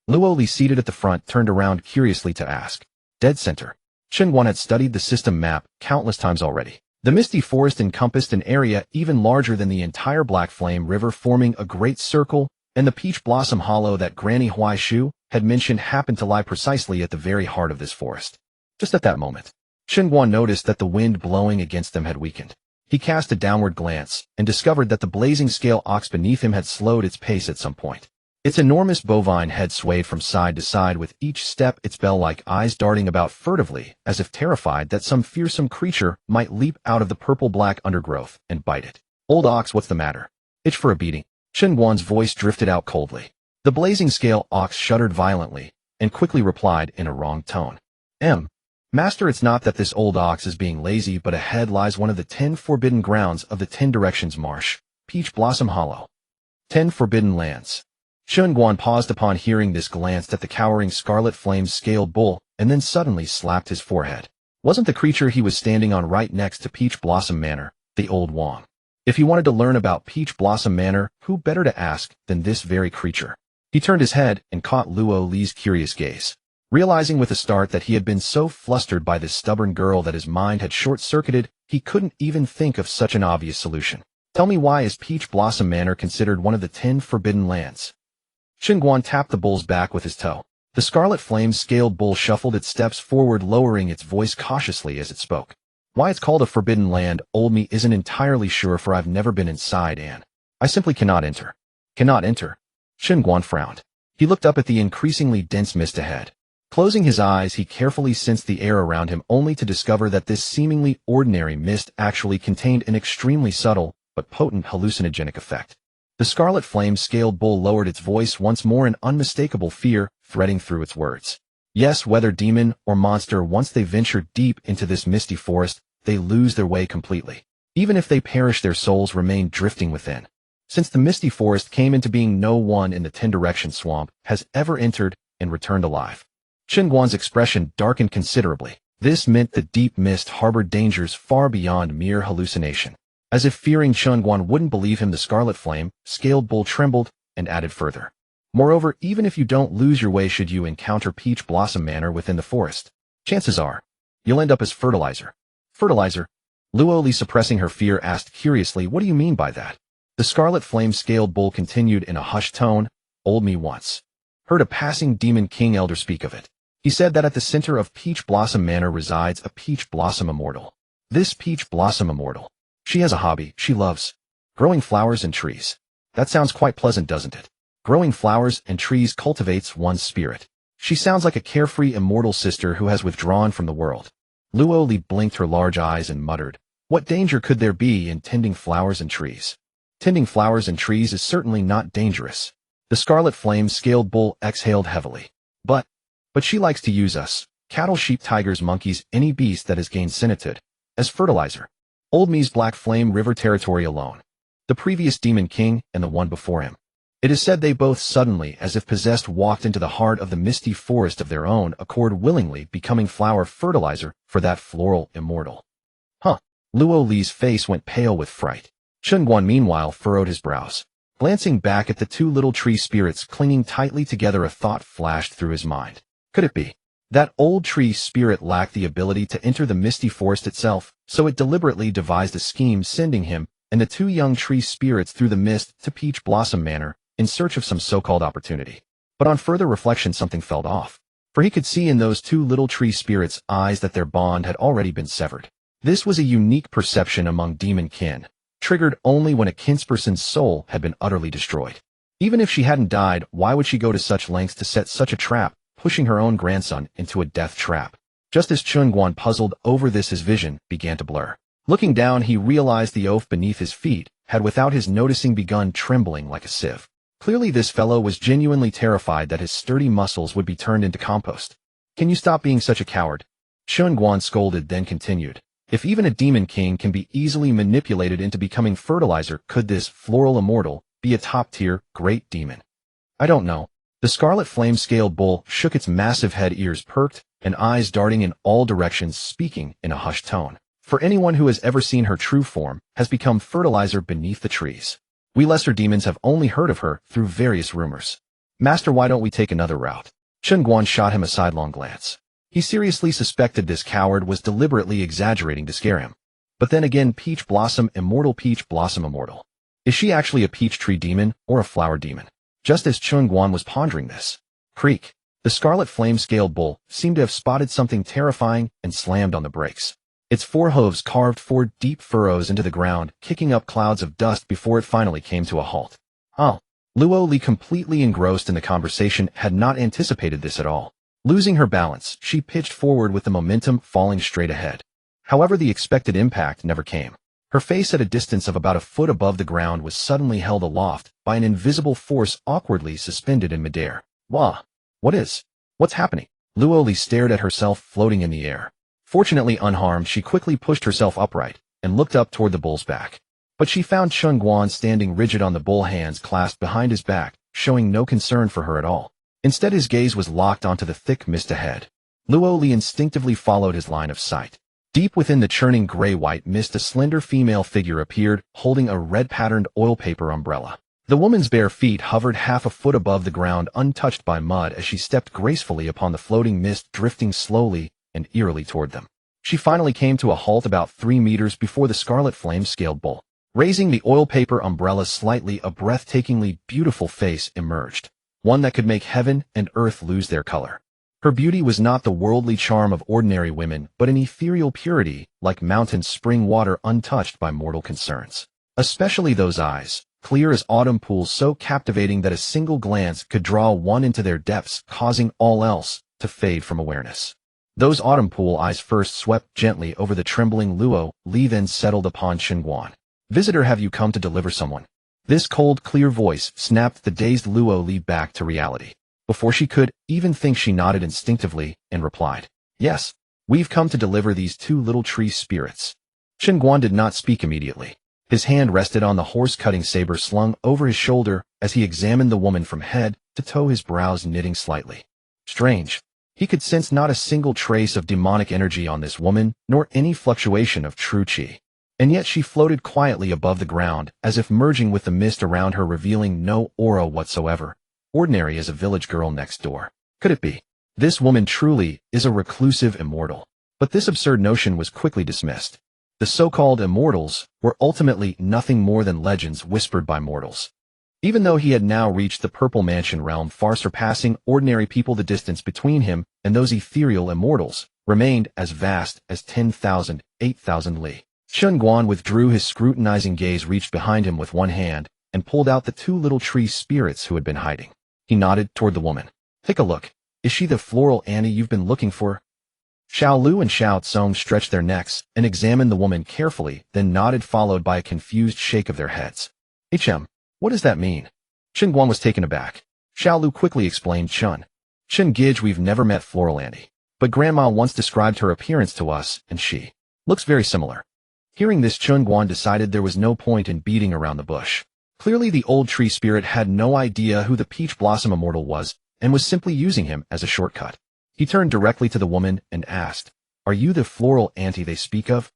Luo Li, seated at the front, turned around curiously to ask. Dead center. Chen Guan had studied the system map countless times already. The misty forest encompassed an area even larger than the entire Black Flame River, forming a great circle, and the Peach Blossom Hollow that Granny Huai Shu had mentioned happened to lie precisely at the very heart of this forest. Just at that moment, Chen Guan noticed that the wind blowing against them had weakened. He cast a downward glance and discovered that the blazing scale ox beneath him had slowed its pace at some point. Its enormous bovine head swayed from side to side with each step, its bell-like eyes darting about furtively as if terrified that some fearsome creature might leap out of the purple-black undergrowth and bite it. Old ox, what's the matter? Itch for a beating? Chen Guan's voice drifted out coldly. The blazing scale ox shuddered violently and quickly replied in a wrong tone. Master, it's not that this old ox is being lazy, but ahead lies one of the 10 forbidden grounds of the 10 Directions Marsh, Peach Blossom Hollow. 10 forbidden lands. Chen Guan paused upon hearing this, glanced at the cowering Scarlet Flame's scaled bull, and then suddenly slapped his forehead. Wasn't the creature he was standing on right next to Peach Blossom Manor the old Wang? If he wanted to learn about Peach Blossom Manor, who better to ask than this very creature? He turned his head and caught Luo Li's curious gaze. Realizing with a start that he had been so flustered by this stubborn girl that his mind had short-circuited, he couldn't even think of such an obvious solution. Tell me, why is Peach Blossom Manor considered one of the 10 forbidden lands? Chen Guan tapped the bull's back with his toe. The Scarlet Flame's scaled bull shuffled its steps forward, lowering its voice cautiously as it spoke. Why it's called a forbidden land, old me isn't entirely sure, for I've never been inside and I simply cannot enter. Cannot enter? Chen Guan frowned. He looked up at the increasingly dense mist ahead. Closing his eyes, he carefully sensed the air around him, only to discover that this seemingly ordinary mist actually contained an extremely subtle but potent hallucinogenic effect. The Scarlet Flame's scaled bull lowered its voice once more, an unmistakable fear threading through its words. Yes, whether demon or monster, once they venture deep into this misty forest, they lose their way completely. Even if they perish, their souls remain drifting within. Since the misty forest came into being, no one in the 10 Direction Swamp has ever entered and returned alive. Chen Guan's expression darkened considerably. This meant the deep mist harbored dangers far beyond mere hallucination. As if fearing Chen Guan wouldn't believe him, the Scarlet Flame scaled bull trembled and added further. Moreover, even if you don't lose your way should you encounter Peach Blossom Manor within the forest, chances are you'll end up as fertilizer. Fertilizer? Luo Li, suppressing her fear, asked curiously, what do you mean by that? The Scarlet Flame scaled bull continued in a hushed tone. Old me once heard a passing demon king elder speak of it. He said that at the center of Peach Blossom Manor resides a Peach Blossom Immortal. This Peach Blossom Immortal, she has a hobby. She loves growing flowers and trees. That sounds quite pleasant, doesn't it? Growing flowers and trees cultivates one's spirit. She sounds like a carefree immortal sister who has withdrawn from the world. Luo Li blinked her large eyes and muttered, what danger could there be in tending flowers and trees? Tending flowers and trees is certainly not dangerous. The Scarlet Flame scaled bull exhaled heavily. But she likes to use us, Cattle, sheep, tigers, monkeys, any beast that has gained senithood. As fertilizer. Old Me's Black Flame River territory alone. The previous demon king and the one before him. It is said they both suddenly, as if possessed, walked into the heart of the misty forest of their own accord, willingly becoming flower fertilizer for that floral immortal. Huh. Luo Li's face went pale with fright. Chen Guan meanwhile furrowed his brows. Glancing back at the two little tree spirits clinging tightly together, a thought flashed through his mind. Could it be that old tree spirit lacked the ability to enter the misty forest itself, so it deliberately devised a scheme sending him and the two young tree spirits through the mist to Peach Blossom Manor in search of some so-called opportunity? But on further reflection something felt off, for he could see in those two little tree spirits' eyes that their bond had already been severed. This was a unique perception among demon kin, triggered only when a kinsperson's soul had been utterly destroyed. Even if she hadn't died, why would she go to such lengths to set such a trap, pushing her own grandson into a death trap? Just as Chen Guan puzzled over this, his vision began to blur. Looking down, he realized the oaf beneath his feet had without his noticing begun trembling like a sieve. Clearly this fellow was genuinely terrified that his sturdy muscles would be turned into compost. Can you stop being such a coward? Chen Guan scolded, then continued. If even a demon king can be easily manipulated into becoming fertilizer, could this floral immortal be a top-tier great demon? I don't know. The scarlet flame-scaled bull shook its massive head, ears perked, and eyes darting in all directions, speaking in a hushed tone. For anyone who has ever seen her true form has become fertilizer beneath the trees. We lesser demons have only heard of her through various rumors. Master, why don't we take another route? Chen Guan shot him a sidelong glance. He seriously suspected this coward was deliberately exaggerating to scare him. But then again, Peach Blossom Immortal, Peach Blossom Immortal. Is she actually a peach tree demon or a flower demon? Just as Chen Guan was pondering this, creak, the scarlet flame-scaled bull seemed to have spotted something terrifying and slammed on the brakes. Its four hooves carved four deep furrows into the ground, kicking up clouds of dust before it finally came to a halt. Oh. Luo Li, completely engrossed in the conversation, had not anticipated this at all. Losing her balance, she pitched forward with the momentum falling straight ahead. However, the expected impact never came. Her face, at a distance of about a foot above the ground, was suddenly held aloft by an invisible force awkwardly suspended in midair. Wah! What's happening? Luo Li stared at herself floating in the air. Fortunately unharmed, she quickly pushed herself upright and looked up toward the bull's back. But she found Chen Guan standing rigid on the bull, hands clasped behind his back, showing no concern for her at all. Instead, his gaze was locked onto the thick mist ahead. Luo Li instinctively followed his line of sight. Deep within the churning gray-white mist, a slender female figure appeared, holding a red-patterned oil paper umbrella. The woman's bare feet hovered half a foot above the ground, untouched by mud, as she stepped gracefully upon the floating mist, drifting slowly and eerily toward them. She finally came to a halt about 3 meters before the scarlet flame-scaled bull. Raising the oil paper umbrella slightly, a breathtakingly beautiful face emerged. One that could make heaven and earth lose their color. Her beauty was not the worldly charm of ordinary women, but an ethereal purity, like mountain spring water untouched by mortal concerns. Especially those eyes, clear as autumn pools, so captivating that a single glance could draw one into their depths, causing all else to fade from awareness. Those autumn pool eyes first swept gently over the trembling Luo Li, then settled upon Chen Guan. Visitor, have you come to deliver someone? This cold, clear voice snapped the dazed Luo Li back to reality. Before she could even think, she nodded instinctively and replied, Yes, we've come to deliver these two little tree spirits. Chen Guan did not speak immediately. His hand rested on the horse-cutting saber slung over his shoulder as he examined the woman from head to toe, his brows knitting slightly. Strange. He could sense not a single trace of demonic energy on this woman, nor any fluctuation of true qi. And yet she floated quietly above the ground, as if merging with the mist around her, revealing no aura whatsoever, ordinary as a village girl next door. Could it be? This woman truly is a reclusive immortal. But this absurd notion was quickly dismissed. The so-called immortals were ultimately nothing more than legends whispered by mortals. Even though he had now reached the Purple Mansion realm, far surpassing ordinary people, the distance between him and those ethereal immortals remained as vast as 10,000, 8,000 li. Chen Guan withdrew his scrutinizing gaze, reached behind him with one hand, and pulled out the two little tree spirits who had been hiding. He nodded toward the woman. Take a look. Is she the floral Annie you've been looking for? Xiao Lu and Xiao Tsong stretched their necks and examined the woman carefully, then nodded, followed by a confused shake of their heads. HM, what does that mean? Chen Guan was taken aback. Xiao Lu quickly explained, Chen Gij, we've never met floral Annie. but Grandma once described her appearance to us, and she looks very similar. Hearing this, Chen Guan decided there was no point in beating around the bush. Clearly the old tree spirit had no idea who the Peach Blossom Immortal was, and was simply using him as a shortcut. He turned directly to the woman and asked, "Are you the floral auntie they speak of?"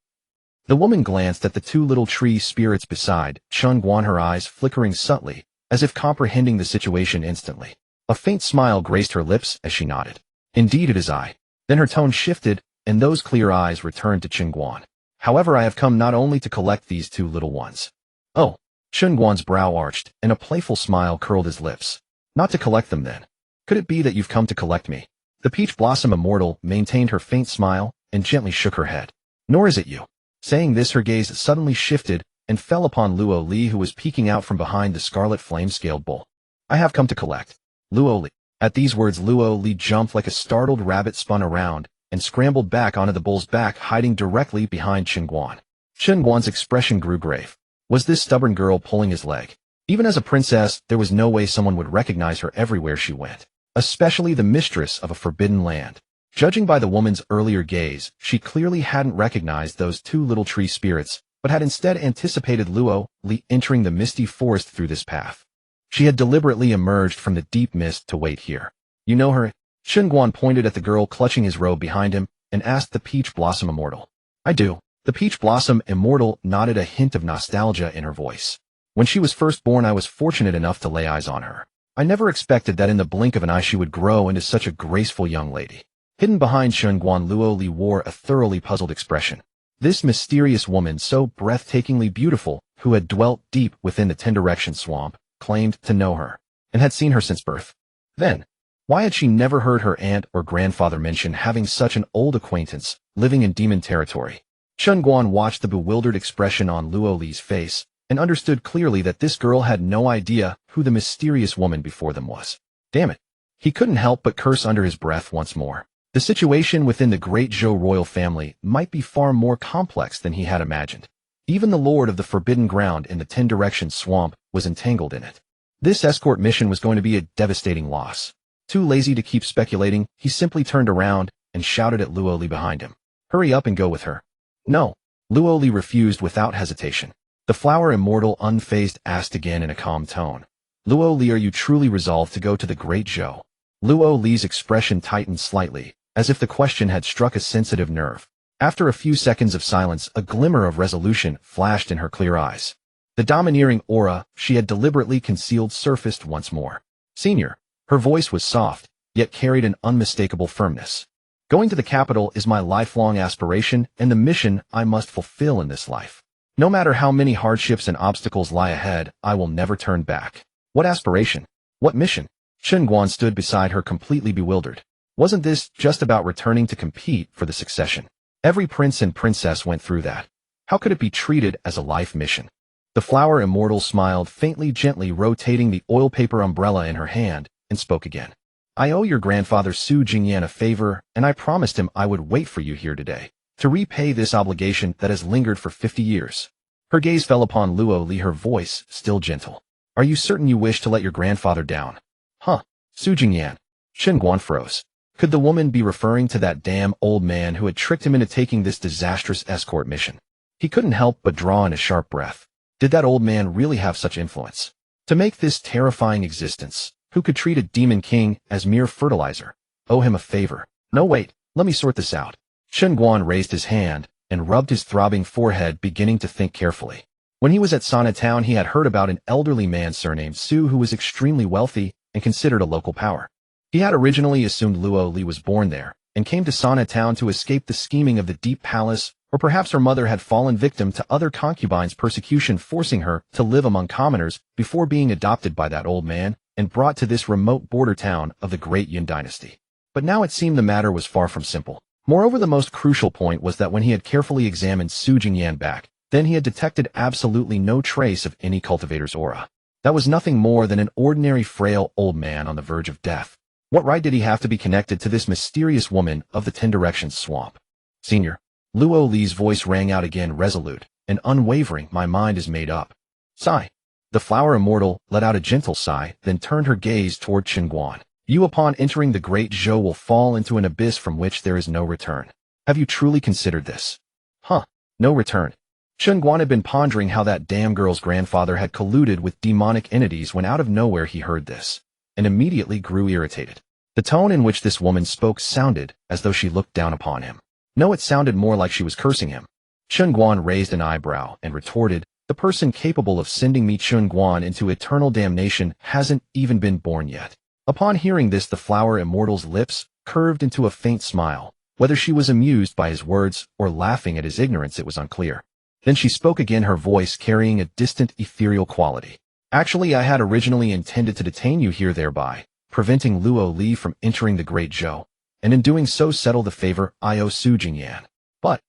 The woman glanced at the two little tree spirits beside Chen Guan, her eyes flickering subtly, as if comprehending the situation instantly. A faint smile graced her lips as she nodded. "Indeed it is I." Then her tone shifted, and those clear eyes returned to Chen Guan. "However, I have come not only to collect these two little ones." "Oh." Chen Guan's brow arched, and a playful smile curled his lips. "Not to collect them, then? Could it be that you've come to collect me?" The Peach Blossom Immortal maintained her faint smile and gently shook her head. "Nor is it you." Saying this, her gaze suddenly shifted and fell upon Luo Li, who was peeking out from behind the scarlet flame-scaled bull. "I have come to collect Luo Li." At these words, Luo Li jumped like a startled rabbit, spun around, and scrambled back onto the bull's back, hiding directly behind Chen Guan. Chen Guan's expression grew grave. Was this stubborn girl pulling his leg? Even as a princess, there was no way someone would recognize her everywhere she went, especially the mistress of a forbidden land. Judging by the woman's earlier gaze, she clearly hadn't recognized those two little tree spirits, but had instead anticipated Luo Li entering the misty forest through this path. She had deliberately emerged from the deep mist to wait here. "You know her?" Chen Guan pointed at the girl clutching his robe behind him and asked the Peach Blossom Immortal. "I do." The Peach Blossom Immortal nodded, a hint of nostalgia in her voice. "When she was first born, I was fortunate enough to lay eyes on her. I never expected that in the blink of an eye she would grow into such a graceful young lady." Hidden behind Chen Guan, Luo Li wore a thoroughly puzzled expression. This mysterious woman, so breathtakingly beautiful, who had dwelt deep within the Tendirection swamp, claimed to know her, and had seen her since birth. Then, why had she never heard her aunt or grandfather mention having such an old acquaintance living in demon territory? Chen Guan watched the bewildered expression on Luo Li's face, and understood clearly that this girl had no idea who the mysterious woman before them was. Damn it. He couldn't help but curse under his breath once more. The situation within the great Zhou royal family might be far more complex than he had imagined. Even the lord of the forbidden ground in the Tendirection swamp was entangled in it. This escort mission was going to be a devastating loss. Too lazy to keep speculating, he simply turned around and shouted at Luo Li behind him. "Hurry up and go with her." "No." Luo Li refused without hesitation. The Flower Immortal, unfazed, asked again in a calm tone. "Luo Li, are you truly resolved to go to the Great Zhou?" Luo Li's expression tightened slightly, as if the question had struck a sensitive nerve. After a few seconds of silence, a glimmer of resolution flashed in her clear eyes. The domineering aura she had deliberately concealed surfaced once more. "Senior." Her voice was soft, yet carried an unmistakable firmness. "Going to the capital is my lifelong aspiration and the mission I must fulfill in this life. No matter how many hardships and obstacles lie ahead, I will never turn back." What aspiration? What mission? Chen Guan stood beside her, completely bewildered. Wasn't this just about returning to compete for the succession? Every prince and princess went through that. How could it be treated as a life mission? The Flower Immortal smiled faintly, gently rotating the oil paper umbrella in her hand, and spoke again. "I owe your grandfather Su Jingyan a favor, and I promised him I would wait for you here today, to repay this obligation that has lingered for 50 years. Her gaze fell upon Luo Li, her voice still gentle. "Are you certain you wish to let your grandfather down?" "Huh? Su Jingyan." Chen Guan froze. Could the woman be referring to that damn old man who had tricked him into taking this disastrous escort mission? He couldn't help but draw in a sharp breath. Did that old man really have such influence? To make this terrifying existence, who could treat a demon king as mere fertilizer, owe him a favor? No, wait, let me sort this out. Chen Guan raised his hand and rubbed his throbbing forehead, beginning to think carefully. When he was at Sana Town, he had heard about an elderly man surnamed Su who was extremely wealthy and considered a local power. He had originally assumed Luo Li was born there, and came to Sana Town to escape the scheming of the Deep Palace, or perhaps her mother had fallen victim to other concubines' persecution, forcing her to live among commoners before being adopted by that old man and brought to this remote border town of the Great Yin dynasty. But now it seemed the matter was far from simple. Moreover, the most crucial point was that when he had carefully examined Su Jingyan back, then he had detected absolutely no trace of any cultivator's aura. That was nothing more than an ordinary frail old man on the verge of death. What right did he have to be connected to this mysterious woman of the Tendirection swamp? "Senior." Luo Li's voice rang out again, resolute and unwavering. "My mind is made up." Sigh. The Flower Immortal let out a gentle sigh, then turned her gaze toward Chen Guan. You upon entering the Great Zhou will fall into an abyss from which there is no return. Have you truly considered this? Huh, no return. Chen Guan had been pondering how that damn girl's grandfather had colluded with demonic entities when out of nowhere he heard this, and immediately grew irritated. The tone in which this woman spoke sounded as though she looked down upon him. No, it sounded more like she was cursing him. Chen Guan raised an eyebrow and retorted, "The person capable of sending me Chen Guan into eternal damnation hasn't even been born yet." Upon hearing this, the flower immortal's lips curved into a faint smile. Whether she was amused by his words or laughing at his ignorance, it was unclear. Then she spoke again, her voice carrying a distant ethereal quality. "Actually, I had originally intended to detain you here, thereby preventing Luo Li from entering the Great Zhou, and in doing so settle the favor I owe Su Jingyan. But..."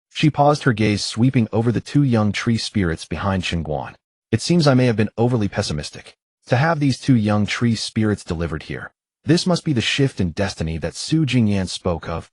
She paused, her gaze sweeping over the two young tree spirits behind Chen Guan. "It seems I may have been overly pessimistic. To have these two young tree spirits delivered here. This must be the shift in destiny that Su Jingyan spoke of."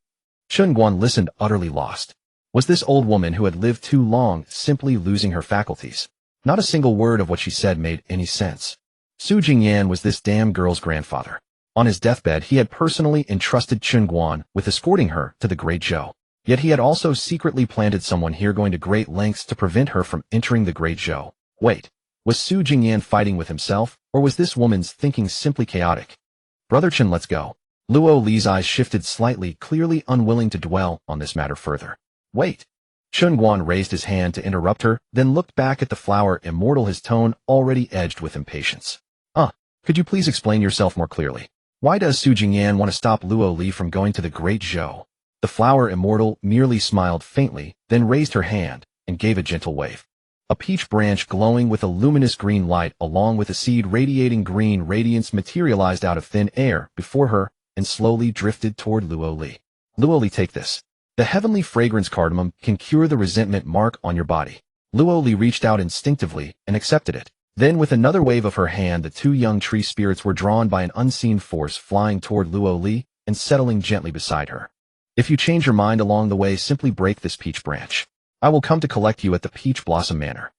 Chen Guan listened, utterly lost. Was this old woman who had lived too long simply losing her faculties? Not a single word of what she said made any sense. Su Jingyan was this damn girl's grandfather. On his deathbed, he had personally entrusted Chen Guan with escorting her to the Great Zhou. Yet he had also secretly planted someone here, going to great lengths to prevent her from entering the Great Zhou. Wait, was Su Jingyan fighting with himself, or was this woman's thinking simply chaotic? "Brother Chen, let's go." Luo Li's eyes shifted slightly, clearly unwilling to dwell on this matter further. "Wait." Chen Guan raised his hand to interrupt her, then looked back at the flower immortal, his tone already edged with impatience. Could you please explain yourself more clearly? Why does Su Jingyan want to stop Luo Li from going to the Great Zhou?" The flower immortal merely smiled faintly, then raised her hand and gave a gentle wave. A peach branch glowing with a luminous green light along with a seed radiating green radiance materialized out of thin air before her and slowly drifted toward Luo Li. "Luo Li, take this. The heavenly fragrance cardamom can cure the resentment mark on your body." Luo Li reached out instinctively and accepted it. Then with another wave of her hand, the two young tree spirits were drawn by an unseen force, flying toward Luo Li and settling gently beside her. "If you change your mind along the way, simply break this peach branch. I will come to collect you at the Peach Blossom Manor."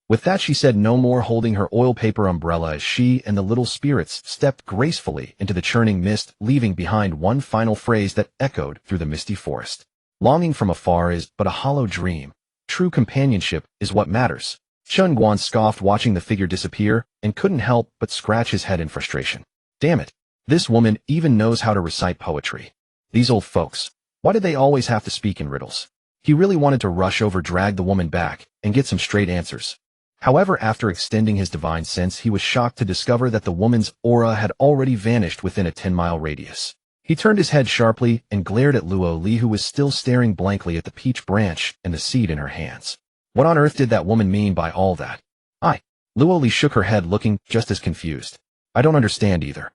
With that, she said no more, holding her oil paper umbrella as she and the little spirits stepped gracefully into the churning mist, leaving behind one final phrase that echoed through the misty forest. "Longing from afar is but a hollow dream. True companionship is what matters." Chen Guan scoffed, watching the figure disappear, and couldn't help but scratch his head in frustration. Damn it. This woman even knows how to recite poetry. These old folks. Why did they always have to speak in riddles? He really wanted to rush over, drag the woman back, and get some straight answers. However, after extending his divine sense, he was shocked to discover that the woman's aura had already vanished within a 10-mile radius. He turned his head sharply and glared at Luo Li, who was still staring blankly at the peach branch and the seed in her hands. What on earth did that woman mean by all that? Luo Li shook her head, looking just as confused. "I don't understand either."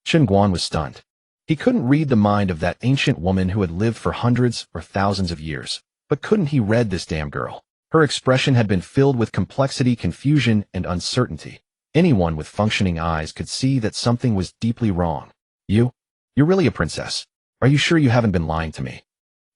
Chen Guan was stunned. He couldn't read the mind of that ancient woman who had lived for hundreds or thousands of years. But couldn't he read this damn girl? Her expression had been filled with complexity, confusion, and uncertainty. Anyone with functioning eyes could see that something was deeply wrong. You're really a princess. Are you sure you haven't been lying to me?"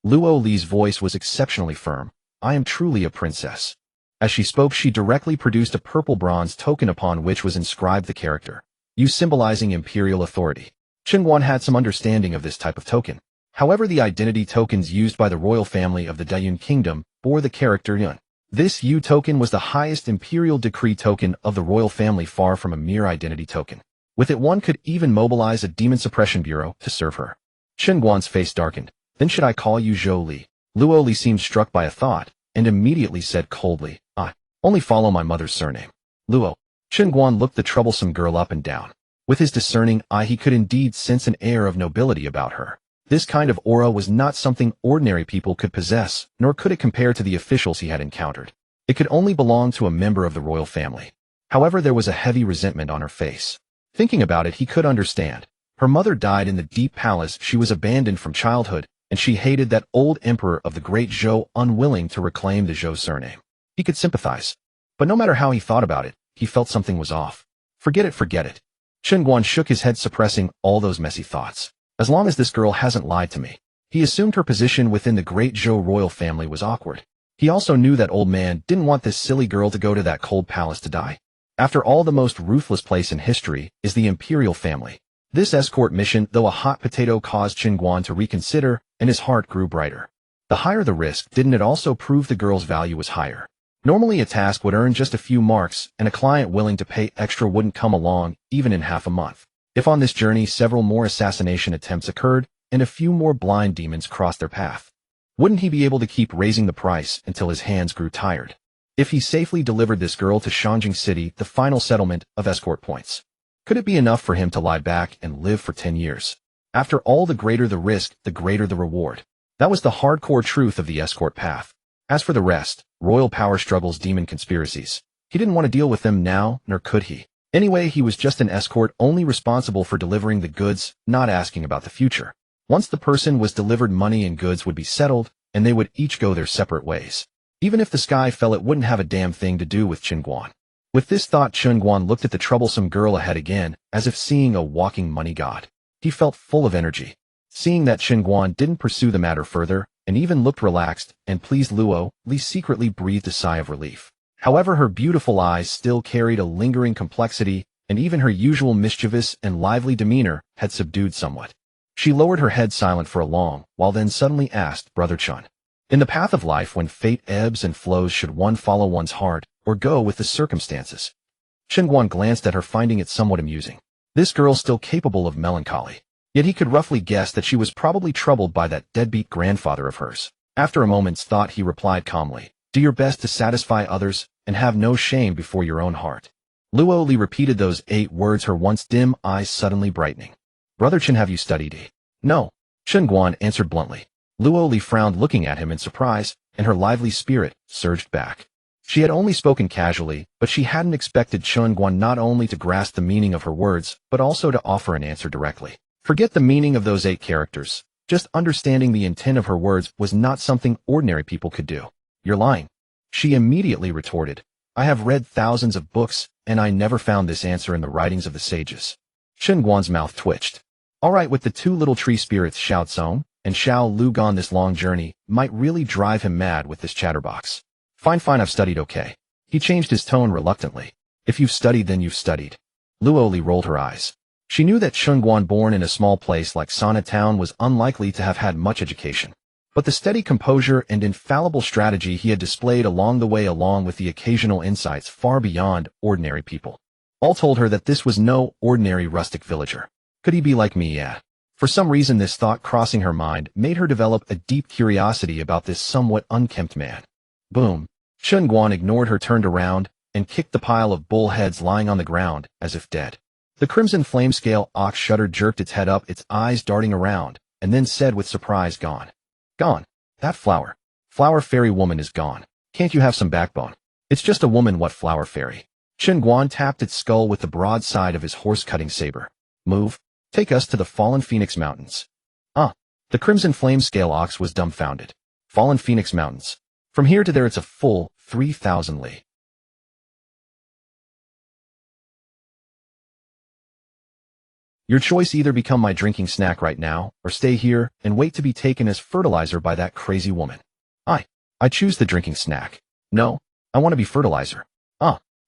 Luo Li's voice was exceptionally firm. "I am truly a princess." As she spoke, she directly produced a purple bronze token upon which was inscribed the character, "You," symbolizing imperial authority. Chen Guan had some understanding of this type of token. However, the identity tokens used by the royal family of the Dayun Kingdom bore the character Yun. This Yu token was the highest imperial decree token of the royal family, far from a mere identity token. With it, one could even mobilize a demon suppression bureau to serve her. Chen Guan's face darkened. "Then should I call you Zhou Li?" Luo Li seemed struck by a thought, and immediately said coldly, "I only follow my mother's surname." "Luo." Chen Guan looked the troublesome girl up and down. With his discerning eye, he could indeed sense an air of nobility about her. This kind of aura was not something ordinary people could possess, nor could it compare to the officials he had encountered. It could only belong to a member of the royal family. However, there was a heavy resentment on her face. Thinking about it, he could understand. Her mother died in the deep palace she was abandoned from childhood, and she hated that old emperor of the Great Zhou, unwilling to reclaim the Zhou surname. He could sympathize. But no matter how he thought about it, he felt something was off. Forget it. Chen Guan shook his head, suppressing all those messy thoughts. As long as this girl hasn't lied to me. He assumed her position within the Great Zhou royal family was awkward. He also knew that old man didn't want this silly girl to go to that cold palace to die. After all, the most ruthless place in history is the imperial family. This escort mission, though a hot potato, caused Chen Guan to reconsider, and his heart grew brighter. The higher the risk, didn't it also prove the girl's value was higher? Normally a task would earn just a few marks, and a client willing to pay extra wouldn't come along, even in half a month. If on this journey several more assassination attempts occurred, and a few more blind demons crossed their path, wouldn't he be able to keep raising the price until his hands grew tired? If he safely delivered this girl to Shanjing City, the final settlement of escort points, could it be enough for him to lie back and live for 10 years? After all, the greater the risk, the greater the reward. That was the hardcore truth of the escort path. As for the rest, royal power struggles, demon conspiracies, he didn't want to deal with them now, nor could he. Anyway, he was just an escort, only responsible for delivering the goods, not asking about the future. Once the person was delivered, money and goods would be settled, and they would each go their separate ways. Even if the sky fell, it wouldn't have a damn thing to do with Chen Guan. With this thought, Chen Guan looked at the troublesome girl ahead again, as if seeing a walking money god. He felt full of energy. Seeing that Chen Guan didn't pursue the matter further, and even looked relaxed and pleased, Luo Li secretly breathed a sigh of relief. However, her beautiful eyes still carried a lingering complexity, and even her usual mischievous and lively demeanor had subdued somewhat. She lowered her head, silent for a long while, then suddenly asked, "Brother Chen, in the path of life, when fate ebbs and flows, should one follow one's heart or go with the circumstances?" Chen Guan glanced at her, finding it somewhat amusing. This girl still capable of melancholy. Yet he could roughly guess that she was probably troubled by that deadbeat grandfather of hers. After a moment's thought, he replied calmly, "Do your best to satisfy others, and have no shame before your own heart." Luo Li repeated those 8 words, her once dim eyes suddenly brightening. "Brother Chen, have you studied?" "No," Chen Guan answered bluntly. Luo Li frowned, looking at him in surprise, and her lively spirit surged back. She had only spoken casually, but she hadn't expected Chen Guan not only to grasp the meaning of her words, but also to offer an answer directly. Forget the meaning of those 8 characters. Just understanding the intent of her words was not something ordinary people could do. "You're lying," she immediately retorted. "I have read thousands of books, and I never found this answer in the writings of the sages." Chen Guan's mouth twitched. All right, with the 2 little tree spirits, Xiao Tsong and Xiao Lu, gone, this long journey might really drive him mad with this chatterbox. Fine, I've studied, okay." He changed his tone reluctantly. "If you've studied, then you've studied." Luo Li rolled her eyes. She knew that Chen Guan, born in a small place like Sana Town, was unlikely to have had much education. But the steady composure and infallible strategy he had displayed along the way, along with the occasional insights far beyond ordinary people, all told her that this was no ordinary rustic villager. Could he be like me? Yeah. For some reason, this thought crossing her mind made her develop a deep curiosity about this somewhat unkempt man. Boom. Chen Guan ignored her, turned around, and kicked the pile of bull heads lying on the ground as if dead. The crimson flame scale ox shuddered, jerked its head up, its eyes darting around, and then said with surprise, "Gone. Gone. That flower fairy woman is gone. Can't you have some backbone? It's just a woman, what flower fairy?" Chen Guan tapped its skull with the broadside of his horse-cutting saber. "Move. Take us to the Fallen Phoenix Mountains." The crimson flame scale ox was dumbfounded. Fallen Phoenix Mountains. From here to there it's a full 3,000 li. Your choice: either become my drinking snack right now, or stay here and wait to be taken as fertilizer by that crazy woman. I choose the drinking snack. No, I want to be fertilizer.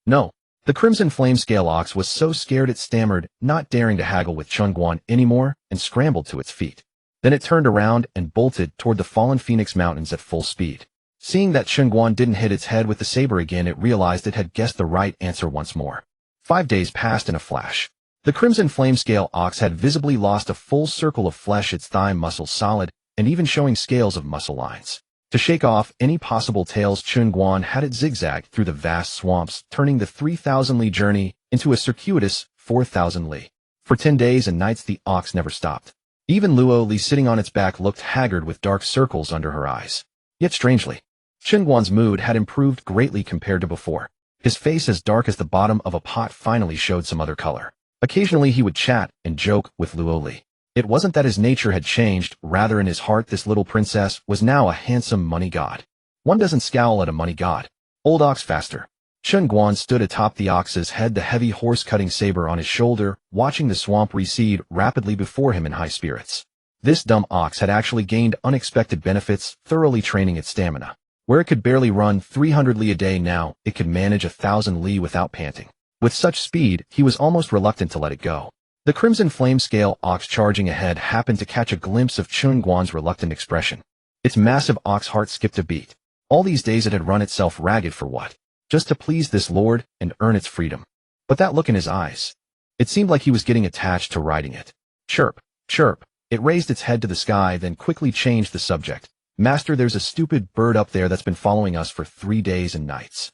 No. The crimson flame scale ox was so scared it stammered, not daring to haggle with Chen Guan anymore, and scrambled to its feet. Then it turned around and bolted toward the Fallen Phoenix Mountains at full speed. Seeing that Chen Guan didn't hit its head with the saber again, it realized it had guessed the right answer once more. 5 days passed in a flash. The crimson flame scale ox had visibly lost a full circle of flesh, its thigh muscles solid, and even showing scales of muscle lines. To shake off any possible tails, Chen Guan had it zigzag through the vast swamps, turning the 3,000 li journey into a circuitous 4,000 li. For 10 days and nights the ox never stopped. Even Luo Li, sitting on its back, looked haggard with dark circles under her eyes. Yet strangely, Chen Guan's mood had improved greatly compared to before. His face, as dark as the bottom of a pot, finally showed some other color. Occasionally he would chat and joke with Luo Li. It wasn't that his nature had changed, rather in his heart this little princess was now a handsome money god. One doesn't scowl at a money god. Old ox, faster. Chen Guan stood atop the ox's head, the heavy horse-cutting saber on his shoulder, watching the swamp recede rapidly before him in high spirits. This dumb ox had actually gained unexpected benefits, thoroughly training its stamina. Where it could barely run 300 li a day, now it could manage 1,000 li without panting. With such speed, he was almost reluctant to let it go. The crimson flame scale ox charging ahead happened to catch a glimpse of Chen Guan's reluctant expression. Its massive ox heart skipped a beat. All these days it had run itself ragged for what? Just to please this lord and earn its freedom. But that look in his eyes. It seemed like he was getting attached to riding it. Chirp, chirp. It raised its head to the sky, then quickly changed the subject. Master, there's a stupid bird up there that's been following us for 3 days and nights.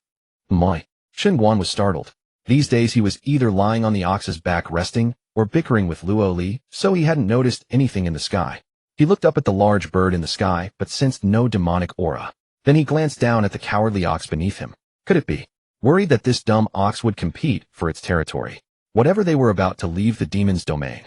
My. Chen Guan was startled. These days he was either lying on the ox's back resting, or bickering with Luo Li, so he hadn't noticed anything in the sky. He looked up at the large bird in the sky, but sensed no demonic aura. Then he glanced down at the cowardly ox beneath him. Could it be? Worried that this dumb ox would compete for its territory. Whatever, they were about to leave the demon's domain.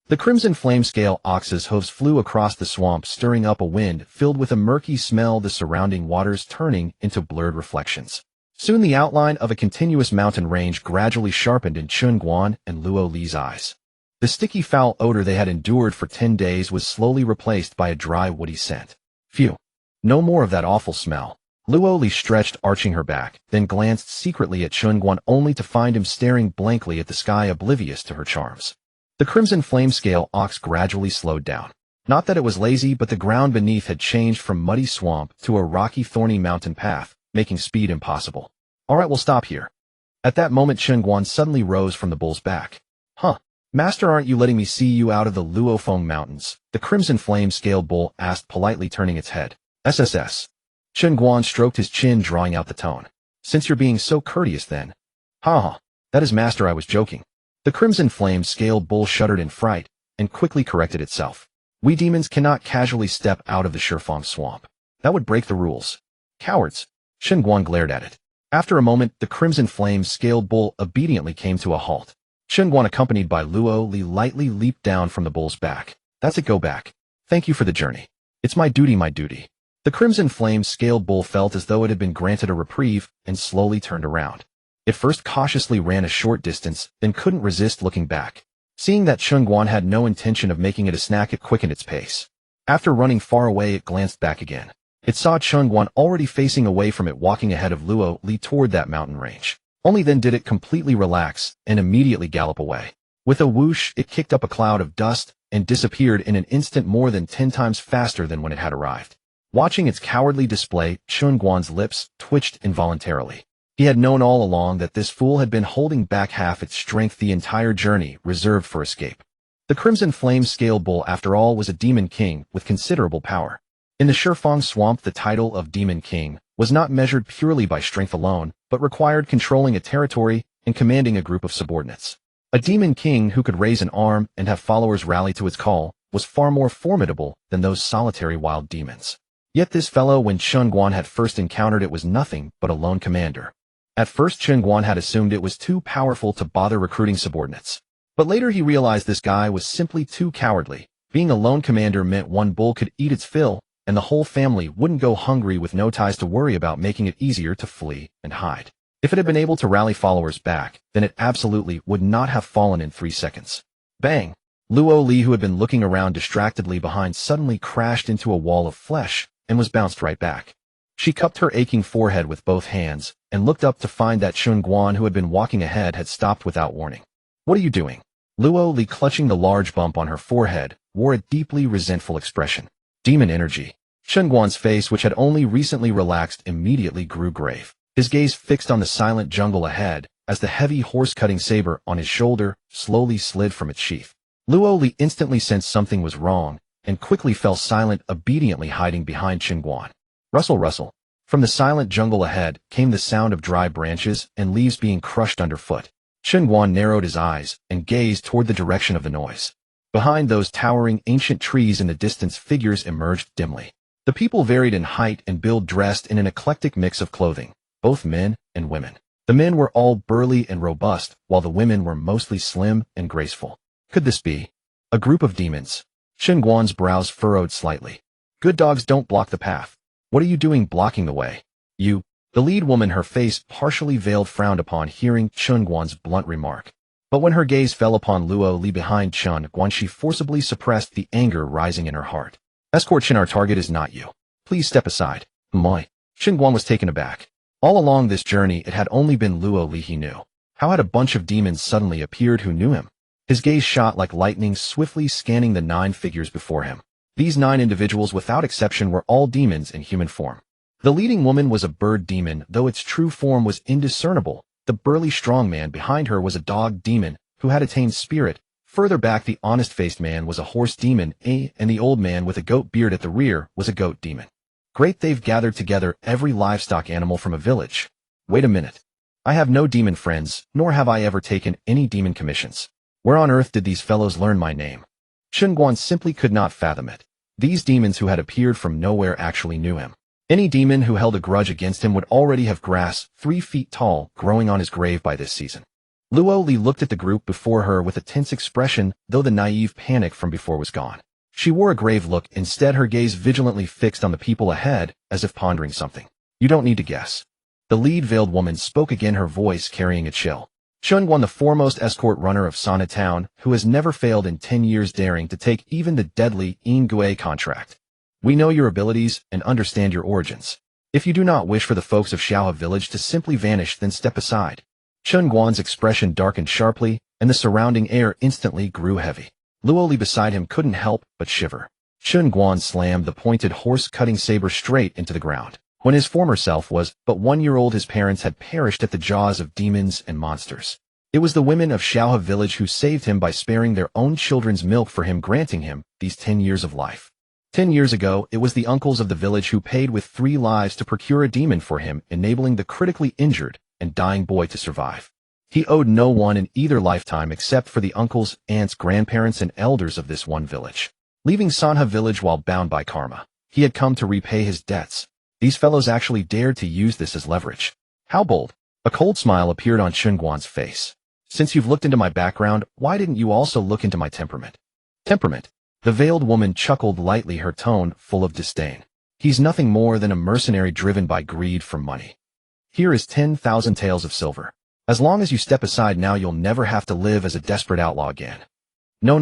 The crimson flame scale ox's hooves flew across the swamp, stirring up a wind filled with a murky smell, the surrounding waters turning into blurred reflections. Soon the outline of a continuous mountain range gradually sharpened in Chen Guan and Luo Li's eyes. The sticky foul odor they had endured for 10 days was slowly replaced by a dry woody scent. Phew. No more of that awful smell. Luo Li stretched, arching her back, then glanced secretly at Chen Guan only to find him staring blankly at the sky, oblivious to her charms. The crimson flame scale ox gradually slowed down. Not that it was lazy, but the ground beneath had changed from muddy swamp to a rocky, thorny mountain path, making speed impossible. All right, we'll stop here. At that moment, Chen Guan suddenly rose from the bull's back. Huh. Master, aren't you letting me see you out of the Luofeng Mountains? The crimson flame scale bull asked, politely turning its head. SSS. Chen Guan stroked his chin, drawing out the tone. Since you're being so courteous then. Ha. That is, master, I was joking. The crimson flame scale bull shuddered in fright, and quickly corrected itself. We demons cannot casually step out of the Shifang swamp. That would break the rules. Cowards. Chen Guan glared at it. After a moment, the crimson flame scale bull obediently came to a halt. Chen Guan, accompanied by Luo Li, lightly leaped down from the bull's back. That's it, go back. Thank you for the journey. It's my duty, my duty. The crimson flame scale bull felt as though it had been granted a reprieve and slowly turned around. It first cautiously ran a short distance, then couldn't resist looking back. Seeing that Chen Guan had no intention of making it a snack, it quickened its pace. After running far away, it glanced back again. It saw Chen Guan already facing away from it, walking ahead of Luo Li toward that mountain range. Only then did it completely relax and immediately gallop away. With a whoosh, it kicked up a cloud of dust and disappeared in an instant, more than 10 times faster than when it had arrived. Watching its cowardly display, Chen Guan's lips twitched involuntarily. He had known all along that this fool had been holding back half its strength the entire journey, reserved for escape. The crimson flame scale bull, after all, was a demon king with considerable power. In the Shifang swamp, the title of demon king was not measured purely by strength alone, but required controlling a territory and commanding a group of subordinates. A demon king who could raise an arm and have followers rally to its call was far more formidable than those solitary wild demons. Yet this fellow, when Chen Guan had first encountered it, was nothing but a lone commander. At first, Chen Guan had assumed it was too powerful to bother recruiting subordinates. But later he realized this guy was simply too cowardly. Being a lone commander meant one bull could eat its fill, and the whole family wouldn't go hungry with no ties to worry about, making it easier to flee and hide. If it had been able to rally followers back, then it absolutely would not have fallen in 3 seconds. Bang! Luo Li, who had been looking around distractedly behind, suddenly crashed into a wall of flesh and was bounced right back. She cupped her aching forehead with both hands and looked up to find that Chen Guan, who had been walking ahead, had stopped without warning. What are you doing? Luo Li, clutching the large bump on her forehead, wore a deeply resentful expression. Demon energy. Chen Guan's face, which had only recently relaxed, immediately grew grave. His gaze fixed on the silent jungle ahead as the heavy horse-cutting saber on his shoulder slowly slid from its sheath. Luo Li instantly sensed something was wrong and quickly fell silent, obediently hiding behind Chen Guan. Rustle, rustle. From the silent jungle ahead came the sound of dry branches and leaves being crushed underfoot. Chen Guan narrowed his eyes and gazed toward the direction of the noise. Behind those towering ancient trees in the distance, figures emerged dimly. The people varied in height and build, dressed in an eclectic mix of clothing, both men and women. The men were all burly and robust, while the women were mostly slim and graceful. Could this be a group of demons? Chen Guan's brows furrowed slightly. Good dogs don't block the path. What are you doing blocking the way? You. The lead woman, her face partially veiled, frowned upon hearing Chen Guan's blunt remark. But when her gaze fell upon Luo Li behind Chen Guan, she forcibly suppressed the anger rising in her heart. Escort Chen, our target is not you. Please step aside. My. Chen Guan was taken aback. All along this journey, it had only been Luo Li he knew. How had a bunch of demons suddenly appeared who knew him? His gaze shot like lightning, swiftly scanning the 9 figures before him. These 9 individuals, without exception, were all demons in human form. The leading woman was a bird demon, though its true form was indiscernible. The burly strong man behind her was a dog demon, who had attained spirit. Further back, the honest-faced man was a horse demon, and the old man with a goat beard at the rear was a goat demon. Great, they've gathered together every livestock animal from a village. Wait a minute. I have no demon friends, nor have I ever taken any demon commissions. Where on earth did these fellows learn my name? Chen Guan simply could not fathom it. These demons who had appeared from nowhere actually knew him. Any demon who held a grudge against him would already have grass 3 feet tall growing on his grave by this season. Luo Li looked at the group before her with a tense expression, though the naive panic from before was gone. She wore a grave look, instead her gaze vigilantly fixed on the people ahead, as if pondering something. You don't need to guess. The lead veiled woman spoke again, her voice carrying a chill. Chen Guan, the foremost escort runner of Sana Town, who has never failed in 10 years, daring to take even the deadly Ingui contract. We know your abilities and understand your origins. If you do not wish for the folks of Xiaohe village to simply vanish, then step aside. Chen Guan's expression darkened sharply, and the surrounding air instantly grew heavy. Luo Li beside him couldn't help but shiver. Chen Guan slammed the pointed horse-cutting saber straight into the ground. When his former self was but 1 year old, his parents had perished at the jaws of demons and monsters. It was the women of Xiaohe village who saved him by sparing their own children's milk for him, granting him these 10 years of life. 10 years ago, it was the uncles of the village who paid with 3 lives to procure a demon for him, enabling the critically injured and dying boy to survive. He owed no one in either lifetime except for the uncles, aunts, grandparents, and elders of this one village. Leaving Sanha village while bound by karma, he had come to repay his debts. These fellows actually dared to use this as leverage. How bold! A cold smile appeared on Chen Guan's face. Since you've looked into my background, why didn't you also look into my temperament? Temperament? The veiled woman chuckled lightly, her tone full of disdain. He's nothing more than a mercenary driven by greed for money. Here is 10,000 taels of silver. As long as you step aside now, you'll never have to live as a desperate outlaw again. No.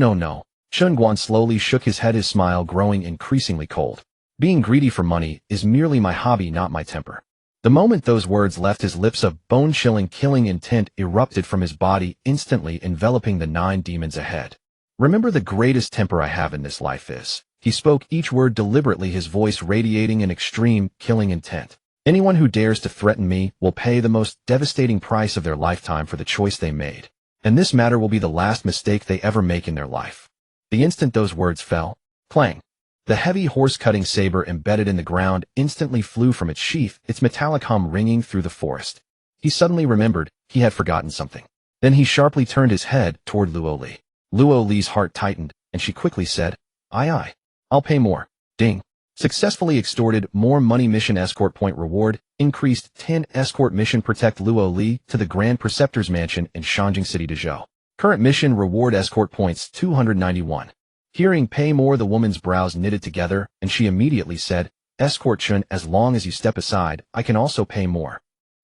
Chen Guan slowly shook his head, his smile growing increasingly cold. Being greedy for money is merely my hobby, not my temper. The moment those words left his lips, a bone-chilling, killing intent erupted from his body, instantly enveloping the 9 demons ahead. Remember, the greatest temper I have in this life is. He spoke each word deliberately, his voice radiating an extreme, killing intent. Anyone who dares to threaten me will pay the most devastating price of their lifetime for the choice they made. And this matter will be the last mistake they ever make in their life. The instant those words fell, clang. The heavy horse-cutting saber embedded in the ground instantly flew from its sheath, its metallic hum ringing through the forest. He suddenly remembered he had forgotten something. Then he sharply turned his head toward Luo Li. Luo Li's heart tightened, and she quickly said, Aye. I'll pay more. Ding. Successfully extorted more money. Mission escort point reward, increased 10 escort mission. Protect Luo Li to the Grand Preceptor's mansion in Shanjing City de Zhou. Current mission reward escort points 291. Hearing pay more, the woman's brows knitted together, and she immediately said, Escort Chen, as long as you step aside, I can also pay more.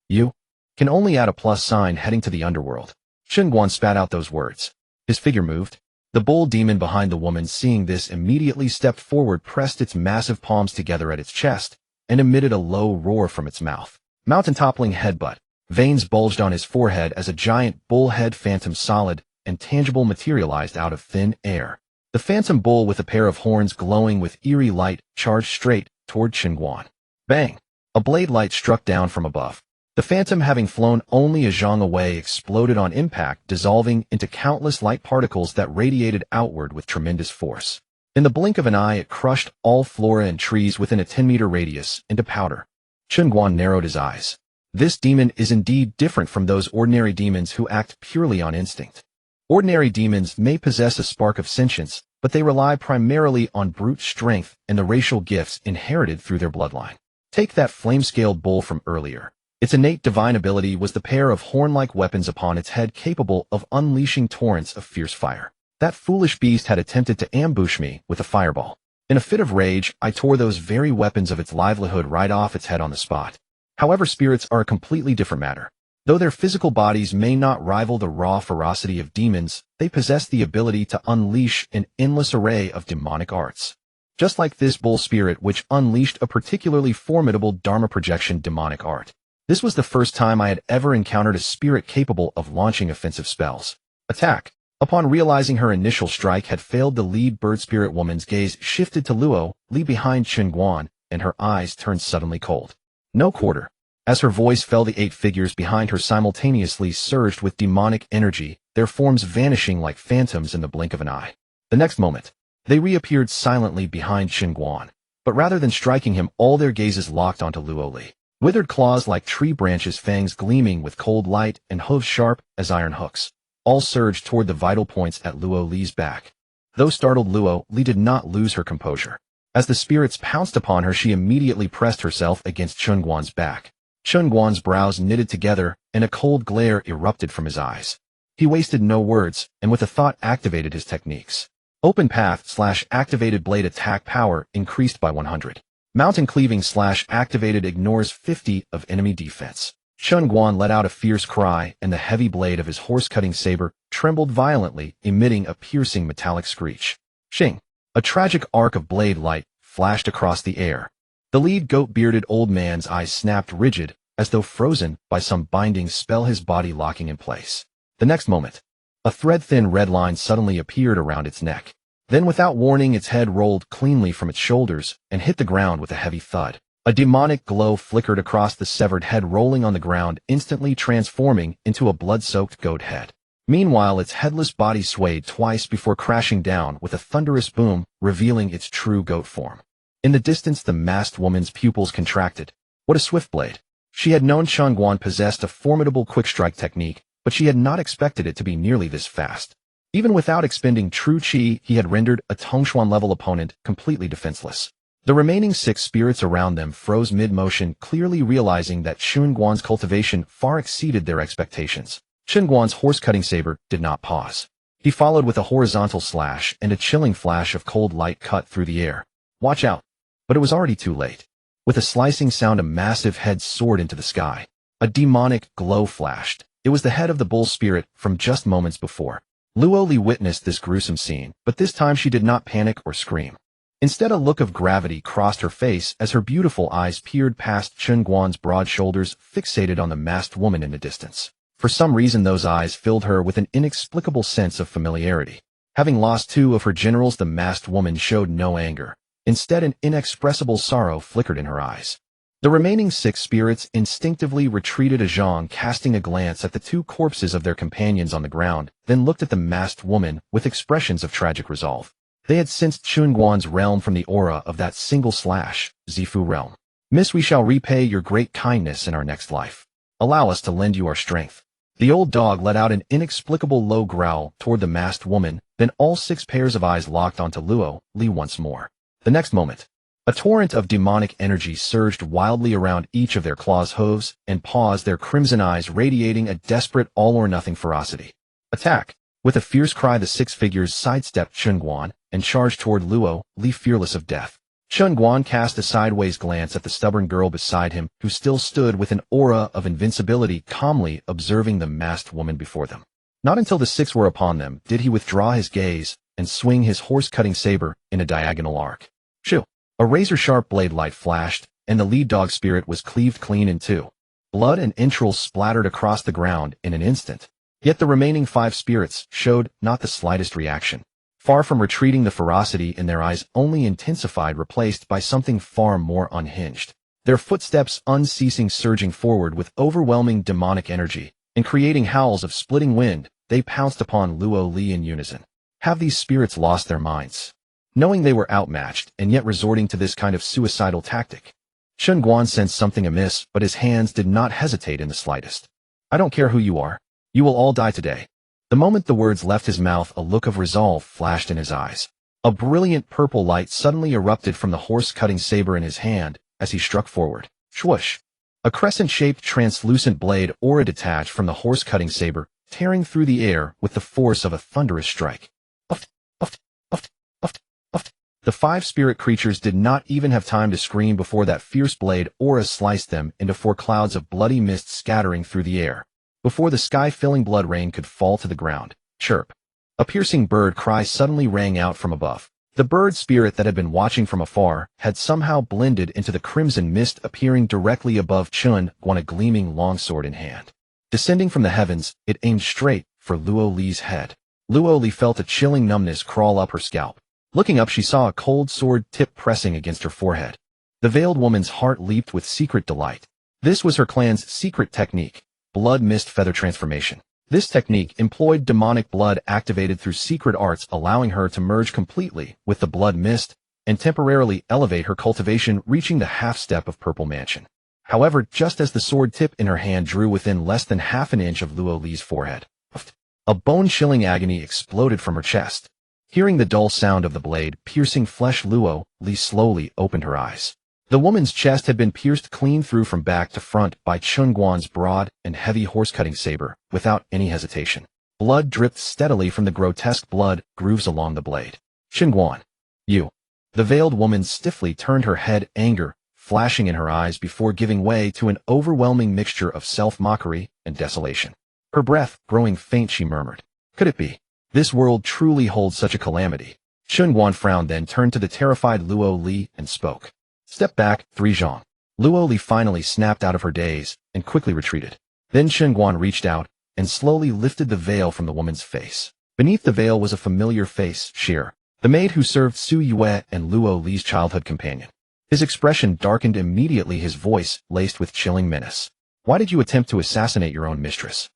You can only add a plus sign heading to the underworld. Chen Guan spat out those words. His figure moved. The bull demon behind the woman, seeing this, immediately stepped forward, pressed its massive palms together at its chest, and emitted a low roar from its mouth. Mountain-toppling headbutt. Veins bulged on his forehead as a giant bull-head phantom, solid and tangible, materialized out of thin air. The phantom bull, with a pair of horns glowing with eerie light, charged straight toward Chen Guan. Bang! A blade light struck down from above. The phantom, having flown only a zhang away, exploded on impact, dissolving into countless light particles that radiated outward with tremendous force. In the blink of an eye, it crushed all flora and trees within a 10-meter radius into powder. Chen Guan narrowed his eyes. This demon is indeed different from those ordinary demons who act purely on instinct. Ordinary demons may possess a spark of sentience, but they rely primarily on brute strength and the racial gifts inherited through their bloodline. Take that flame-scaled bull from earlier. Its innate divine ability was the pair of horn-like weapons upon its head, capable of unleashing torrents of fierce fire. That foolish beast had attempted to ambush me with a fireball. In a fit of rage, I tore those very weapons of its livelihood right off its head on the spot. However, spirits are a completely different matter. Though their physical bodies may not rival the raw ferocity of demons, they possess the ability to unleash an endless array of demonic arts. Just like this bull spirit, which unleashed a particularly formidable Dharma projection demonic art. This was the first time I had ever encountered a spirit capable of launching offensive spells. Attack! Upon realizing her initial strike had failed, the lead bird spirit woman's gaze shifted to Luo Li behind Chen Guan, and her eyes turned suddenly cold. No quarter. As her voice fell, the 8 figures behind her simultaneously surged with demonic energy, their forms vanishing like phantoms in the blink of an eye. The next moment, they reappeared silently behind Chen Guan, but rather than striking him, all their gazes locked onto Luo Li. Withered claws like tree branches, fangs gleaming with cold light, and hooves sharp as iron hooks, all surged toward the vital points at Luo Li's back. Though startled, Luo Li did not lose her composure. As the spirits pounced upon her, she immediately pressed herself against Chen Guan's back. Chen Guan's brows knitted together, and a cold glare erupted from his eyes. He wasted no words, and with a thought activated his techniques. Open path / activated blade attack power increased by 100. Mountain cleaving / activated ignores 50 of enemy defense. Chen Guan let out a fierce cry, and the heavy blade of his horse-cutting saber trembled violently, emitting a piercing metallic screech. Shing! A tragic arc of blade light flashed across the air. The lead goat-bearded old man's eyes snapped rigid, as though frozen by some binding spell, his body locking in place. The next moment, a thread-thin red line suddenly appeared around its neck. Then, without warning, its head rolled cleanly from its shoulders and hit the ground with a heavy thud. A demonic glow flickered across the severed head, rolling on the ground, instantly transforming into a blood-soaked goat head. Meanwhile, its headless body swayed twice before crashing down with a thunderous boom, revealing its true goat form. In the distance, the masked woman's pupils contracted. What a swift blade! She had known Chen Guan possessed a formidable quick-strike technique, but she had not expected it to be nearly this fast. Even without expending true qi, he had rendered a Tongshuan-level opponent completely defenseless. The remaining 6 spirits around them froze mid-motion, clearly realizing that Chen Guan's cultivation far exceeded their expectations. Chen Guan's horse-cutting saber did not pause. He followed with a horizontal slash, and a chilling flash of cold light cut through the air. Watch out! But it was already too late. With a slicing sound, a massive head soared into the sky. A demonic glow flashed. It was the head of the bull spirit from just moments before. Luo Li witnessed this gruesome scene, but this time she did not panic or scream. Instead, a look of gravity crossed her face as her beautiful eyes peered past Chen Guan's broad shoulders, fixated on the masked woman in the distance. For some reason, those eyes filled her with an inexplicable sense of familiarity. Having lost 2 of her generals, the masked woman showed no anger. Instead, an inexpressible sorrow flickered in her eyes. The remaining 6 spirits instinctively retreated a zhang, casting a glance at the 2 corpses of their companions on the ground, then looked at the masked woman with expressions of tragic resolve. They had sensed Chen Guan's realm from the aura of that single slash, Zifu realm. Miss, we shall repay your great kindness in our next life. Allow us to lend you our strength. The old dog let out an inexplicable low growl toward the masked woman, then all 6 pairs of eyes locked onto Luo Li once more. The next moment, a torrent of demonic energy surged wildly around each of their claws, hooves, and paws, their crimson eyes radiating a desperate all-or-nothing ferocity. Attack! With a fierce cry, the 6 figures sidestepped Chen Guan and charged toward Luo Li, fearless of death. Chen Guan cast a sideways glance at the stubborn girl beside him, who still stood with an aura of invincibility, calmly observing the masked woman before them. Not until the 6 were upon them did he withdraw his gaze and swing his horse-cutting saber in a diagonal arc. Shoo! A razor-sharp blade light flashed, and the lead dog spirit was cleaved clean in 2. Blood and entrails splattered across the ground in an instant. Yet the remaining 5 spirits showed not the slightest reaction. Far from retreating, the ferocity in their eyes only intensified, replaced by something far more unhinged. Their footsteps unceasing, surging forward with overwhelming demonic energy, and creating howls of splitting wind, they pounced upon Luo Li in unison. Have these spirits lost their minds? Knowing they were outmatched, and yet resorting to this kind of suicidal tactic. Chen Guan sensed something amiss, but his hands did not hesitate in the slightest. I don't care who you are. You will all die today. The moment the words left his mouth, a look of resolve flashed in his eyes. A brilliant purple light suddenly erupted from the horse-cutting saber in his hand as he struck forward. Swoosh! A crescent-shaped translucent blade aura detached from the horse-cutting saber, tearing through the air with the force of a thunderous strike. Uft, uft, uft, uft, uft. The 5 spirit creatures did not even have time to scream before that fierce blade aura sliced them into 4 clouds of bloody mist scattering through the air. Before the sky-filling blood rain could fall to the ground, chirp! A piercing bird cry suddenly rang out from above. The bird spirit that had been watching from afar had somehow blended into the crimson mist, appearing directly above Chen Guan, a gleaming longsword in hand. Descending from the heavens, it aimed straight for Luo Li's head. Luo Li felt a chilling numbness crawl up her scalp. Looking up, she saw a cold sword tip pressing against her forehead. The veiled woman's heart leaped with secret delight. This was her clan's secret technique, blood mist feather transformation. This technique employed demonic blood activated through secret arts, allowing her to merge completely with the blood mist and temporarily elevate her cultivation, reaching the half step of Purple Mansion. However, just as the sword tip in her hand drew within less than half an inch of Luo Li's forehead, a bone-chilling agony exploded from her chest. Hearing the dull sound of the blade piercing flesh, Luo Li slowly opened her eyes. The woman's chest had been pierced clean through from back to front by Chen Guan's broad and heavy horse-cutting saber, without any hesitation. Blood dripped steadily from the grotesque blood grooves along the blade. Chen Guan, you. The veiled woman stiffly turned her head, anger flashing in her eyes before giving way to an overwhelming mixture of self-mockery and desolation. Her breath growing faint, she murmured, "Could it be? This world truly holds such a calamity." Chen Guan frowned, then turned to the terrified Luo Li and spoke. "Step back, 3 Zhang." Luo Li finally snapped out of her daze and quickly retreated. Then Chen Guan reached out and slowly lifted the veil from the woman's face. Beneath the veil was a familiar face, Sheer, the maid who served Su Yue and Luo Li's childhood companion. His expression darkened immediately, his voice laced with chilling menace. "Why did you attempt to assassinate your own mistress?"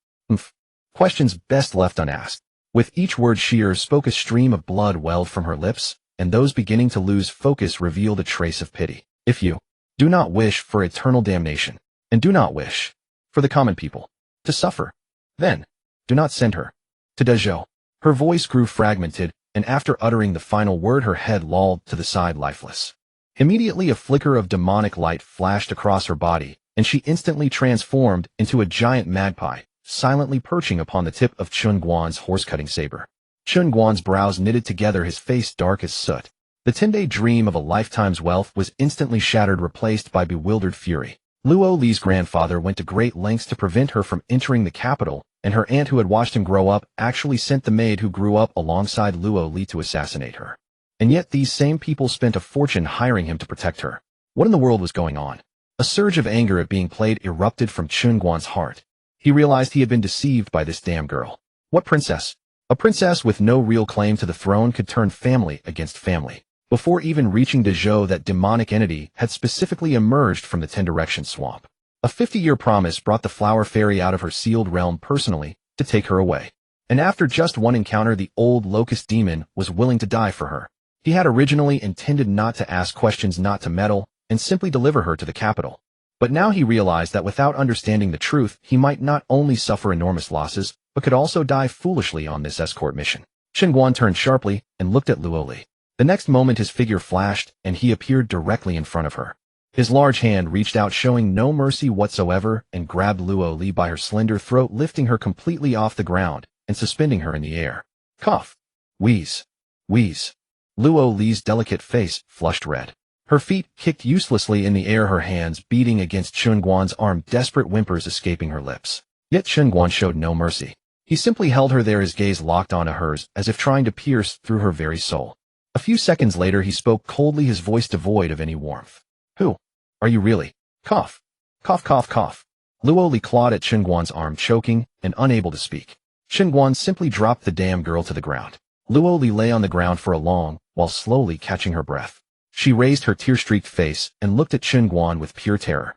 Questions best left unasked. With each word Sheer spoke, a stream of blood welled from her lips, and those beginning to lose focus revealed a trace of pity. "If you do not wish for eternal damnation, and do not wish for the common people to suffer, then do not send her to Dezhou." Her voice grew fragmented, and after uttering the final word, her head lolled to the side lifeless. Immediately a flicker of demonic light flashed across her body, and she instantly transformed into a giant magpie, silently perching upon the tip of Chen Guan's horse-cutting saber. Chen Guan's brows knitted together, his face dark as soot. The 10-day dream of a lifetime's wealth was instantly shattered, replaced by bewildered fury. Luo Li's grandfather went to great lengths to prevent her from entering the capital, and her aunt, who had watched him grow up, actually sent the maid who grew up alongside Luo Li to assassinate her. And yet these same people spent a fortune hiring him to protect her. What in the world was going on? A surge of anger at being played erupted from Chen Guan's heart. He realized he had been deceived by this damn girl. What princess? A princess with no real claim to the throne could turn family against family. Before even reaching Dezhou, that demonic entity had specifically emerged from the 10-direction swamp. A 50-year promise brought the flower fairy out of her sealed realm personally to take her away. And after just one encounter, the old locust demon was willing to die for her. He had originally intended not to ask questions, not to meddle, and simply deliver her to the capital. But now he realized that without understanding the truth, he might not only suffer enormous losses, but could also die foolishly on this escort mission. Chen Guan turned sharply and looked at Luo Li. The next moment his figure flashed, and he appeared directly in front of her. His large hand reached out, showing no mercy whatsoever, and grabbed Luo Li by her slender throat, lifting her completely off the ground and suspending her in the air. Cough. Wheeze. Wheeze. Luo Li's delicate face flushed red. Her feet kicked uselessly in the air, her hands beating against Chen Guan's arm, desperate whimpers escaping her lips. Yet Chen Guan showed no mercy. He simply held her there, his gaze locked onto hers, as if trying to pierce through her very soul. A few seconds later he spoke coldly, his voice devoid of any warmth. "Who are you really?" Cough. Cough, cough, cough. Luo Li clawed at Chen Guan's arm, choking and unable to speak. Chen Guan simply dropped the damn girl to the ground. Luo Li lay on the ground for a long while, slowly catching her breath. She raised her tear-streaked face and looked at Chen Guan with pure terror.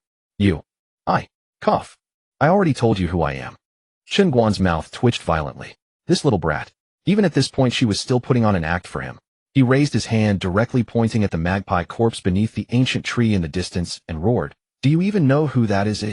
Cough. I already told you who I am." Chen Guan's mouth twitched violently. This little brat. Even at this point she was still putting on an act for him. He raised his hand, directly pointing at the magpie corpse beneath the ancient tree in the distance, and roared, "Do you even know who that is?"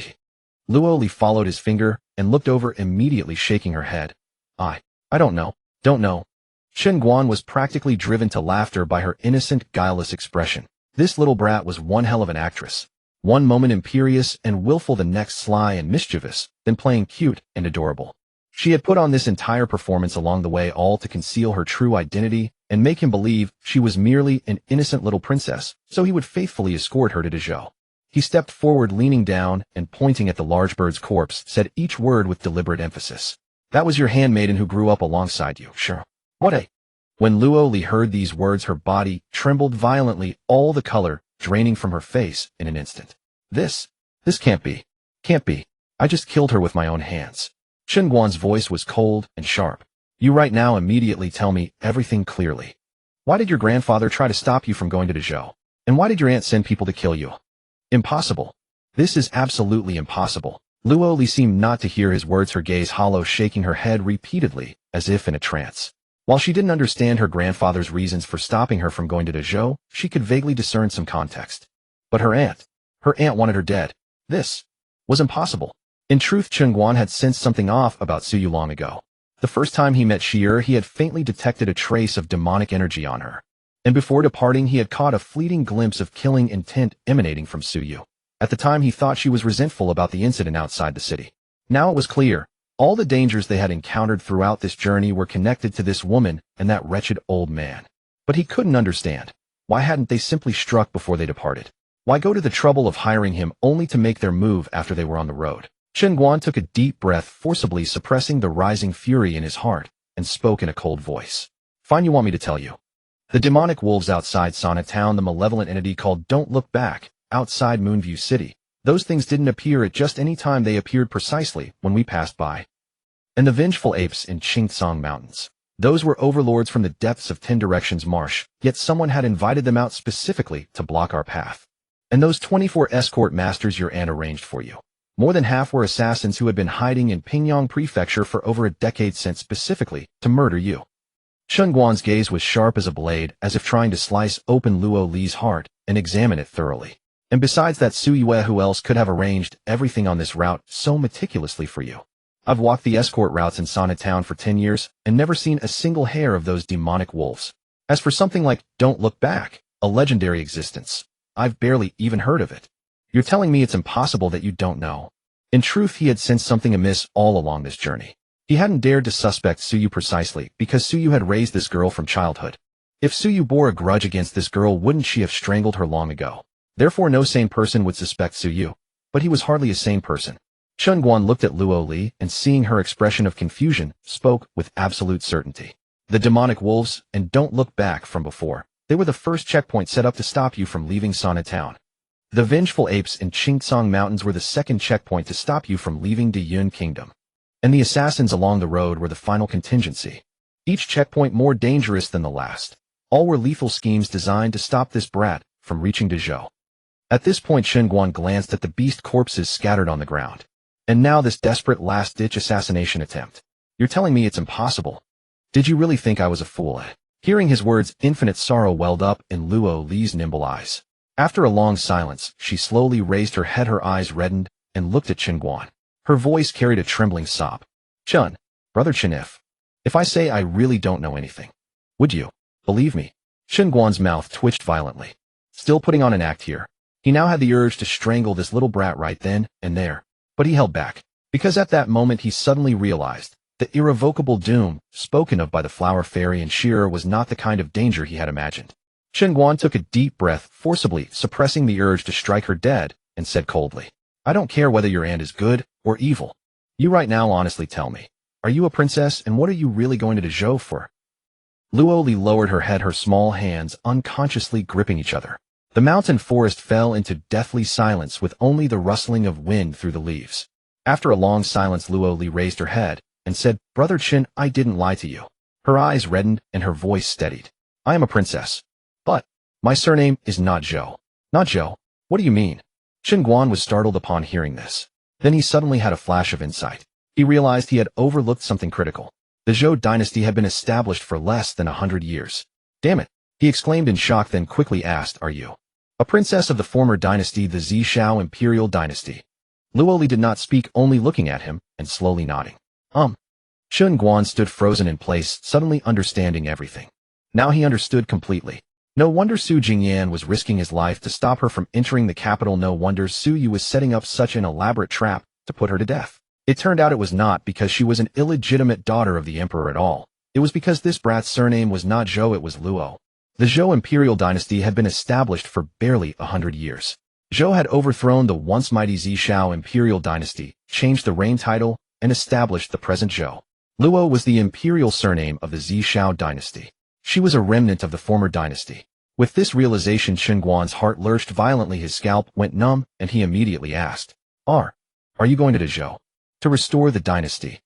Luo Li followed his finger and looked over, immediately shaking her head. I don't know. Don't know." Chen Guan was practically driven to laughter by her innocent, guileless expression. This little brat was one hell of an actress. One moment imperious and willful, the next sly and mischievous, then playing cute and adorable. She had put on this entire performance along the way, all to conceal her true identity and make him believe she was merely an innocent little princess, so he would faithfully escort her to Dezhou. He stepped forward, leaning down and pointing at the large bird's corpse, said each word with deliberate emphasis. "That was your handmaiden who grew up alongside you, sure. What a..." When Luo Li heard these words, her body trembled violently, all the color draining from her face in an instant. This can't be. Can't be. I just killed her with my own hands." Chen Guan's voice was cold and sharp. You right now immediately tell me everything clearly. Why did your grandfather try to stop you from going to Dezhou? And why did your aunt send people to kill you? Impossible. This is absolutely impossible. Luo Li seemed not to hear his words, her gaze hollow, shaking her head repeatedly, as if in a trance. While she didn't understand her grandfather's reasons for stopping her from going to Dezhou, she could vaguely discern some context. But her aunt wanted her dead. This was impossible. In truth, Chen Guan had sensed something off about Suyu long ago. The first time he met Shi'er, he had faintly detected a trace of demonic energy on her. And before departing, he had caught a fleeting glimpse of killing intent emanating from Suyu. At the time, he thought she was resentful about the incident outside the city. Now it was clear. All the dangers they had encountered throughout this journey were connected to this woman and that wretched old man. But he couldn't understand. Why hadn't they simply struck before they departed? Why go to the trouble of hiring him only to make their move after they were on the road? Chen Guan took a deep breath, forcibly suppressing the rising fury in his heart, and spoke in a cold voice. Fine, you want me to tell you. The demonic wolves outside Sana Town, the malevolent entity called Don't Look Back, outside Moonview City. Those things didn't appear at just any time, they appeared precisely when we passed by. And the vengeful apes in Qingtsong Mountains. Those were overlords from the depths of 10 Directions Marsh, yet someone had invited them out specifically to block our path. And those 24 escort masters your aunt arranged for you. More than half were assassins who had been hiding in Pingyang Prefecture for over a decade, sent specifically to murder you. Chen Guan's gaze was sharp as a blade, as if trying to slice open Luo Li's heart and examine it thoroughly. And besides that, Suyue, who else could have arranged everything on this route so meticulously for you? I've walked the escort routes in Sana Town for 10 years and never seen a single hair of those demonic wolves. As for something like Don't Look Back, a legendary existence, I've barely even heard of it. You're telling me it's impossible that you don't know. In truth, he had sensed something amiss all along this journey. He hadn't dared to suspect Suyu precisely because Suyu had raised this girl from childhood. If Suyu bore a grudge against this girl, wouldn't she have strangled her long ago? Therefore, no sane person would suspect Suyu. But he was hardly a sane person. Chen Guan looked at Luo Li and, seeing her expression of confusion, spoke with absolute certainty. The demonic wolves, and Don't Look Back from before. They were the first checkpoint set up to stop you from leaving Sana Town. The vengeful apes in Qingtsong Mountains were the second checkpoint to stop you from leaving Diyun Kingdom. And the assassins along the road were the final contingency. Each checkpoint more dangerous than the last. All were lethal schemes designed to stop this brat from reaching Dezhou. At this point, Chen Guan glanced at the beast corpses scattered on the ground. And now this desperate last-ditch assassination attempt. You're telling me it's impossible? Did you really think I was a fool? Hearing his words, infinite sorrow welled up in Luo Li's nimble eyes. After a long silence, she slowly raised her head, her eyes reddened, and looked at Chen Guan. Her voice carried a trembling sob. Chen, brother Chen, if I say I really don't know anything, would you believe me? Chen Guan's mouth twitched violently. Still putting on an act here. He now had the urge to strangle this little brat right then and there. But he held back, because at that moment he suddenly realized the irrevocable doom spoken of by the Flower Fairy and Shi'er was not the kind of danger he had imagined. Chen Guan took a deep breath, forcibly suppressing the urge to strike her dead, and said coldly, I don't care whether your aunt is good or evil. You right now honestly tell me, are you a princess, and what are you really going to Dezhou for? Luo Li lowered her head, her small hands unconsciously gripping each other. The mountain forest fell into deathly silence with only the rustling of wind through the leaves. After a long silence, Luo Li raised her head and said, Brother Chen, I didn't lie to you. Her eyes reddened and her voice steadied. I am a princess. But my surname is not Zhou. Not Zhou? What do you mean? Chen Guan was startled upon hearing this. Then he suddenly had a flash of insight. He realized he had overlooked something critical. The Zhou dynasty had been established for less than 100 years. Damn it! He exclaimed in shock, then quickly asked, Are you a princess of the former dynasty, the Zishao Imperial Dynasty? Luo Li did not speak, only looking at him and slowly nodding. Chen Guan stood frozen in place, suddenly understanding everything. Now he understood completely. No wonder Su Jingyan was risking his life to stop her from entering the capital. No wonder Su Yu was setting up such an elaborate trap to put her to death. It turned out it was not because she was an illegitimate daughter of the emperor at all. It was because this brat's surname was not Zhou, it was Luo. The Zhou Imperial Dynasty had been established for barely 100 years. Zhou had overthrown the once mighty Zishao Imperial Dynasty, changed the reign title, and established the present Zhou. Luo was the imperial surname of the Zishao Dynasty. She was a remnant of the former dynasty. With this realization, Chen Guan's heart lurched violently, his scalp went numb, and he immediately asked, Are you going to Dezhou? To restore the dynasty?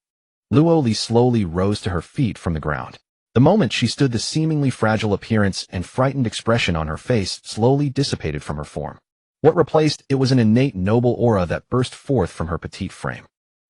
Luo Li slowly rose to her feet from the ground. The moment she stood, the seemingly fragile appearance and frightened expression on her face slowly dissipated from her form. What replaced it was an innate noble aura that burst forth from her petite frame.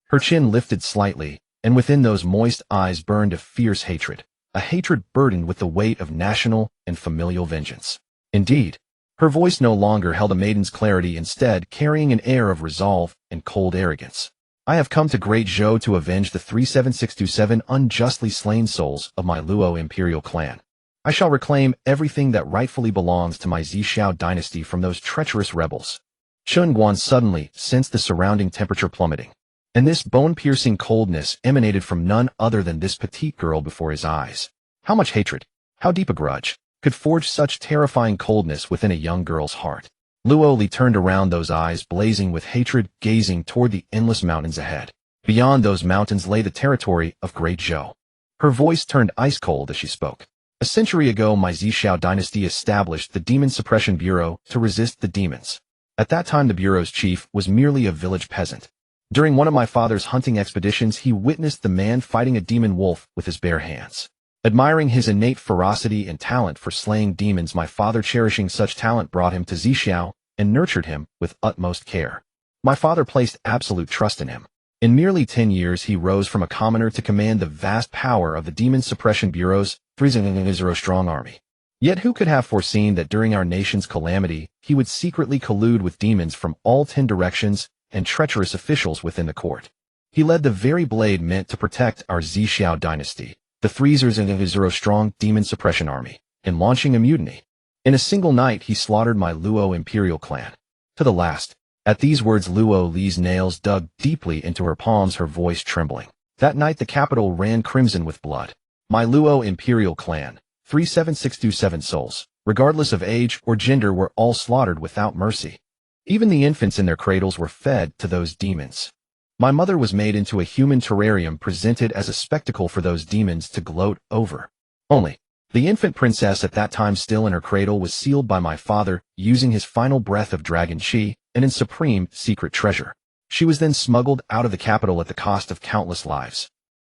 Her chin lifted slightly, and within those moist eyes burned a fierce hatred, a hatred burdened with the weight of national and familial vengeance. Indeed, her voice no longer held a maiden's clarity, instead carrying an air of resolve and cold arrogance. I have come to Great Zhou to avenge the 37627 unjustly slain souls of my Luo imperial clan. I shall reclaim everything that rightfully belongs to my Zhixiao dynasty from those treacherous rebels. Chen Guan suddenly sensed the surrounding temperature plummeting, and this bone-piercing coldness emanated from none other than this petite girl before his eyes. How much hatred, how deep a grudge, could forge such terrifying coldness within a young girl's heart? Luo Li turned around, those eyes blazing with hatred, gazing toward the endless mountains ahead. Beyond those mountains lay the territory of Great Zhou. Her voice turned ice-cold as she spoke. A century ago, my Zhixiao dynasty established the Demon Suppression Bureau to resist the demons. At that time, the Bureau's chief was merely a village peasant. During one of my father's hunting expeditions, he witnessed the man fighting a demon wolf with his bare hands. Admiring his innate ferocity and talent for slaying demons, my father, cherishing such talent, brought him to Zhixiao and nurtured him with utmost care. My father placed absolute trust in him. In merely 10 years, he rose from a commoner to command the vast power of the Demon Suppression Bureau's 300-strong army. Yet who could have foreseen that during our nation's calamity, he would secretly collude with demons from all 10 directions and treacherous officials within the court? He led the very blade meant to protect our Zhixiao dynasty, the 300-strong Demon Suppression Army, in launching a mutiny. In a single night, he slaughtered my Luo imperial clan. To the last. At these words, Luo Li's nails dug deeply into her palms, her voice trembling. That night the capital ran crimson with blood. My Luo imperial clan, 37627 souls, regardless of age or gender, were all slaughtered without mercy. Even the infants in their cradles were fed to those demons. My mother was made into a human terrarium, presented as a spectacle for those demons to gloat over. Only, the infant princess, at that time still in her cradle, was sealed by my father, using his final breath of dragon chi, and in supreme secret treasure. She was then smuggled out of the capital at the cost of countless lives.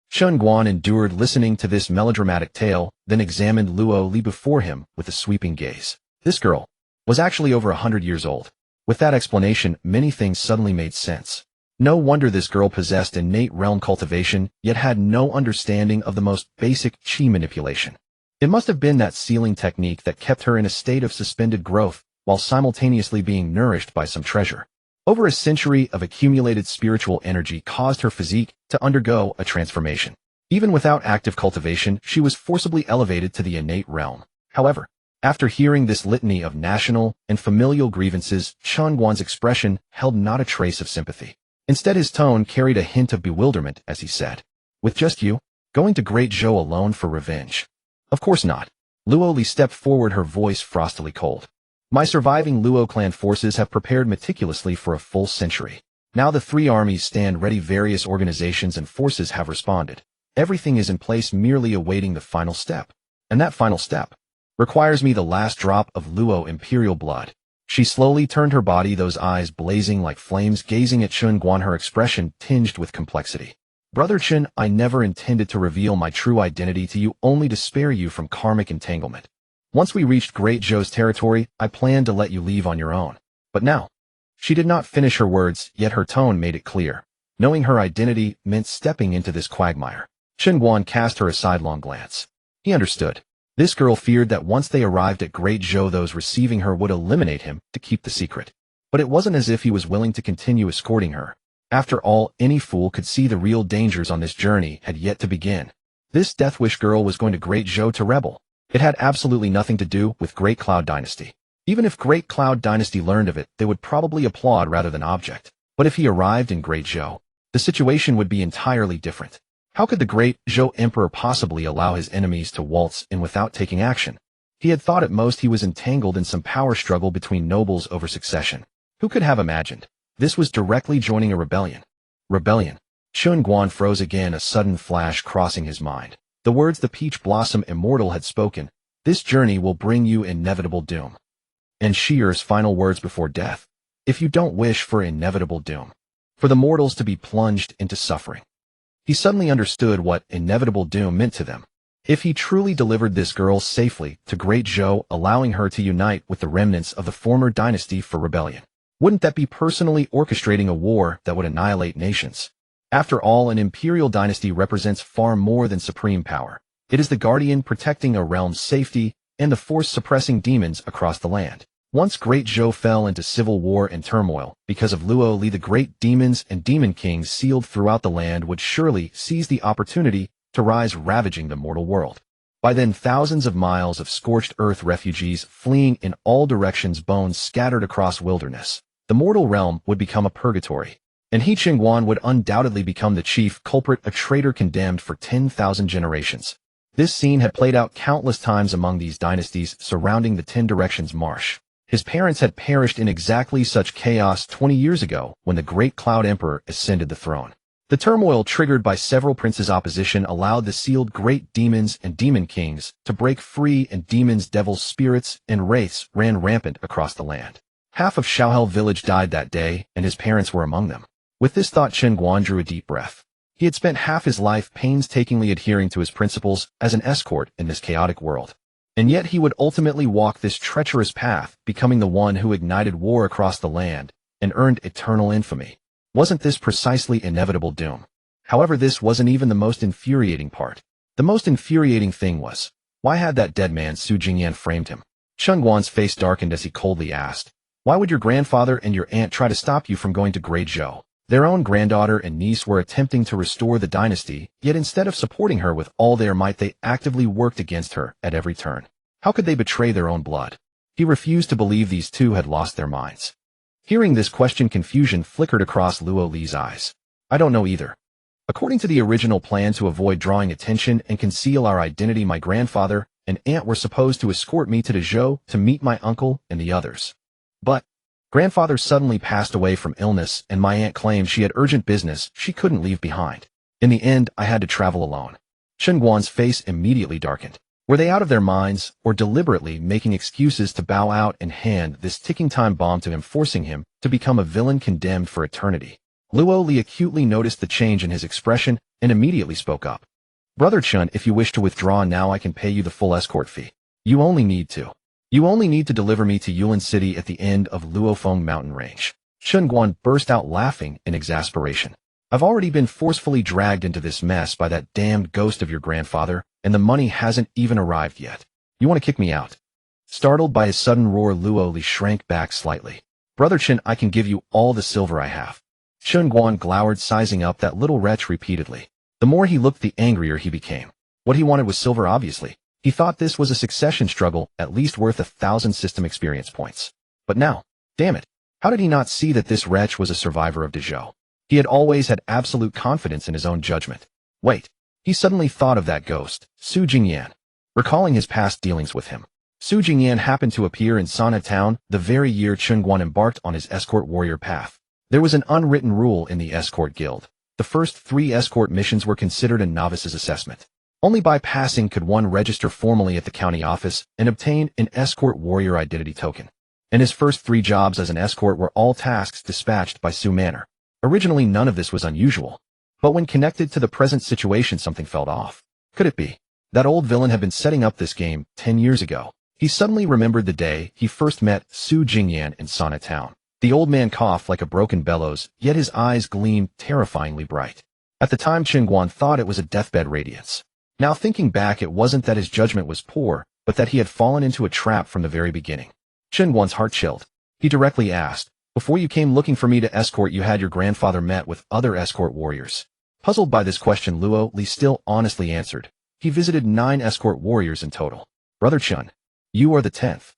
Chen Guan endured listening to this melodramatic tale, then examined Luo Li before him with a sweeping gaze. This girl was actually over 100 years old. With that explanation, many things suddenly made sense. No wonder this girl possessed innate realm cultivation, yet had no understanding of the most basic chi manipulation. It must have been that sealing technique that kept her in a state of suspended growth, while simultaneously being nourished by some treasure. Over a century of accumulated spiritual energy caused her physique to undergo a transformation. Even without active cultivation, she was forcibly elevated to the innate realm. However, after hearing this litany of national and familial grievances, Chen Guan's expression held not a trace of sympathy. Instead, his tone carried a hint of bewilderment as he said, "With just you? Going to Great Zhou alone for revenge?" "Of course not." Luo Li stepped forward, her voice frostily cold. "My surviving Luo clan forces have prepared meticulously for a full century. Now the 3 armies stand ready. Various organizations and forces have responded. Everything is in place, merely awaiting the final step. And that final step requires me the last drop of Luo imperial blood." She slowly turned her body, those eyes blazing like flames, gazing at Chen Guan, her expression tinged with complexity. "Brother Chen, I never intended to reveal my true identity to you, only to spare you from karmic entanglement. Once we reached Great Zhou's territory, I planned to let you leave on your own. But now..." She did not finish her words, yet her tone made it clear. Knowing her identity meant stepping into this quagmire. Chen Guan cast her a sidelong glance. He understood. This girl feared that once they arrived at Great Zhou, those receiving her would eliminate him to keep the secret. But it wasn't as if he was willing to continue escorting her. After all, any fool could see the real dangers on this journey had yet to begin. This Deathwish girl was going to Great Zhou to rebel. It had absolutely nothing to do with Great Cloud Dynasty. Even if Great Cloud Dynasty learned of it, they would probably applaud rather than object. But if he arrived in Great Zhou, the situation would be entirely different. How could the Great Zhou Emperor possibly allow his enemies to waltz in without taking action? He had thought at most he was entangled in some power struggle between nobles over succession. Who could have imagined? This was directly joining a rebellion. Rebellion. Chen Guan froze again, a sudden flash crossing his mind. The words the Peach Blossom Immortal had spoken. "This journey will bring you inevitable doom." And Shier's final words before death. "If you don't wish for inevitable doom, for the mortals to be plunged into suffering." He suddenly understood what inevitable doom meant to them. If he truly delivered this girl safely to Great Zhou, allowing her to unite with the remnants of the former dynasty for rebellion, wouldn't that be personally orchestrating a war that would annihilate nations? After all, an imperial dynasty represents far more than supreme power. It is the guardian protecting a realm's safety and the force suppressing demons across the land. Once Great Zhou fell into civil war and turmoil because of Luo Li, the great demons and demon kings sealed throughout the land would surely seize the opportunity to rise, ravaging the mortal world. By then, thousands of miles of scorched earth, refugees fleeing in all directions, bones scattered across wilderness. The mortal realm would become a purgatory, and Chen Guan would undoubtedly become the chief culprit, a traitor condemned for 10,000 generations. This scene had played out countless times among these dynasties surrounding the 10 Directions Marsh. His parents had perished in exactly such chaos 20 years ago when the Great Cloud Emperor ascended the throne. The turmoil triggered by several princes' opposition allowed the sealed great demons and demon kings to break free, and demons, devils, spirits, and wraiths ran rampant across the land. Half of Shaohel village died that day, and his parents were among them. With this thought, Chen Guan drew a deep breath. He had spent half his life painstakingly adhering to his principles as an escort in this chaotic world. And yet he would ultimately walk this treacherous path, becoming the one who ignited war across the land and earned eternal infamy. Wasn't this precisely inevitable doom? However, this wasn't even the most infuriating part. The most infuriating thing was, why had that dead man Su Jingyan framed him? Chen Guan's face darkened as he coldly asked, why would your grandfather and your aunt try to stop you from going to Great Zhou? Their own granddaughter and niece were attempting to restore the dynasty, yet instead of supporting her with all their might, they actively worked against her at every turn. How could they betray their own blood? He refused to believe these two had lost their minds. Hearing this question, confusion flickered across Luo Li's eyes. I don't know either. According to the original plan to avoid drawing attention and conceal our identity, my grandfather and aunt were supposed to escort me to the Zhou to meet my uncle and the others. But grandfather suddenly passed away from illness, and my aunt claimed she had urgent business she couldn't leave behind. In the end, I had to travel alone. Chen Guan's face immediately darkened. Were they out of their minds, or deliberately making excuses to bow out and hand this ticking time bomb to him, forcing him to become a villain condemned for eternity? Luo Li acutely noticed the change in his expression and immediately spoke up. Brother Chen, if you wish to withdraw now, I can pay you the full escort fee. You only need to deliver me to Yulin City at the end of Luofeng mountain range. Chen Guan burst out laughing in exasperation. I've already been forcefully dragged into this mess by that damned ghost of your grandfather, and the money hasn't even arrived yet. You want to kick me out? Startled by his sudden roar, Luo Li shrank back slightly. Brother Chen, I can give you all the silver I have. Chen Guan glowered, sizing up that little wretch repeatedly. The more he looked, the angrier he became. What he wanted was silver, obviously. He thought this was a succession struggle, at least worth 1,000 system experience points. But now, damn it, how did he not see that this wretch was a survivor of Dezhou? He had always had absolute confidence in his own judgment. Wait, he suddenly thought of that ghost, Su Jingyan. Recalling his past dealings with him, Su Jingyan happened to appear in Sana Town the very year Chen Guan embarked on his escort warrior path. There was an unwritten rule in the escort guild. The first 3 escort missions were considered a novice's assessment. Only by passing could one register formally at the county office and obtain an escort warrior identity token. And his first 3 jobs as an escort were all tasks dispatched by Su Manor. Originally, none of this was unusual. But when connected to the present situation, something felt off. Could it be that old villain had been setting up this game 10 years ago? He suddenly remembered the day he first met Su Jingyan in Sana Town. The old man coughed like a broken bellows, yet his eyes gleamed terrifyingly bright. At the time, Chen Guan thought it was a deathbed radiance. Now thinking back, it wasn't that his judgment was poor, but that he had fallen into a trap from the very beginning. Chen Guan's heart chilled. He directly asked, before you came looking for me to escort, you had your grandfather met with other escort warriors? Puzzled by this question, Luo Li still honestly answered. He visited 9 escort warriors in total. Brother Chen, you are the 10th.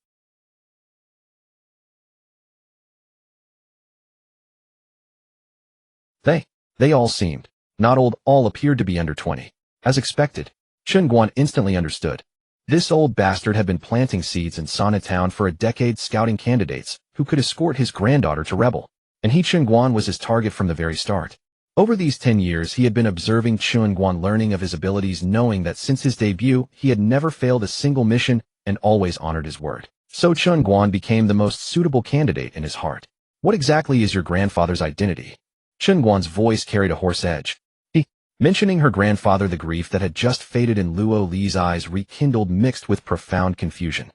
They all seemed not old, all appeared to be under 20. As expected, Chen Guan instantly understood. This old bastard had been planting seeds in Sana Town for a decade, scouting candidates who could escort his granddaughter to rebel. And Chen Guan was his target from the very start. Over these 10 years, he had been observing Chen Guan, learning of his abilities, knowing that since his debut, he had never failed a single mission and always honored his word. So Chen Guan became the most suitable candidate in his heart. What exactly is your grandfather's identity? Chen Guan's voice carried a hoarse edge. Mentioning her grandfather, the grief that had just faded in Luo Li's eyes rekindled, mixed with profound confusion.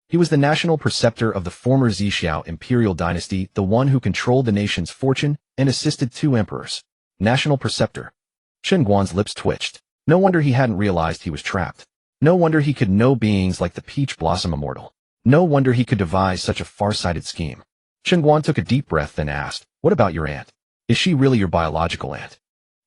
He was the national preceptor of the former Zixiao imperial dynasty, the one who controlled the nation's fortune and assisted two emperors. National preceptor. Chen Guan's lips twitched. No wonder he hadn't realized he was trapped. No wonder he could know beings like the Peach Blossom Immortal. No wonder he could devise such a far-sighted scheme. Chen Guan took a deep breath, then asked, "What about your aunt? Is she really your biological aunt?"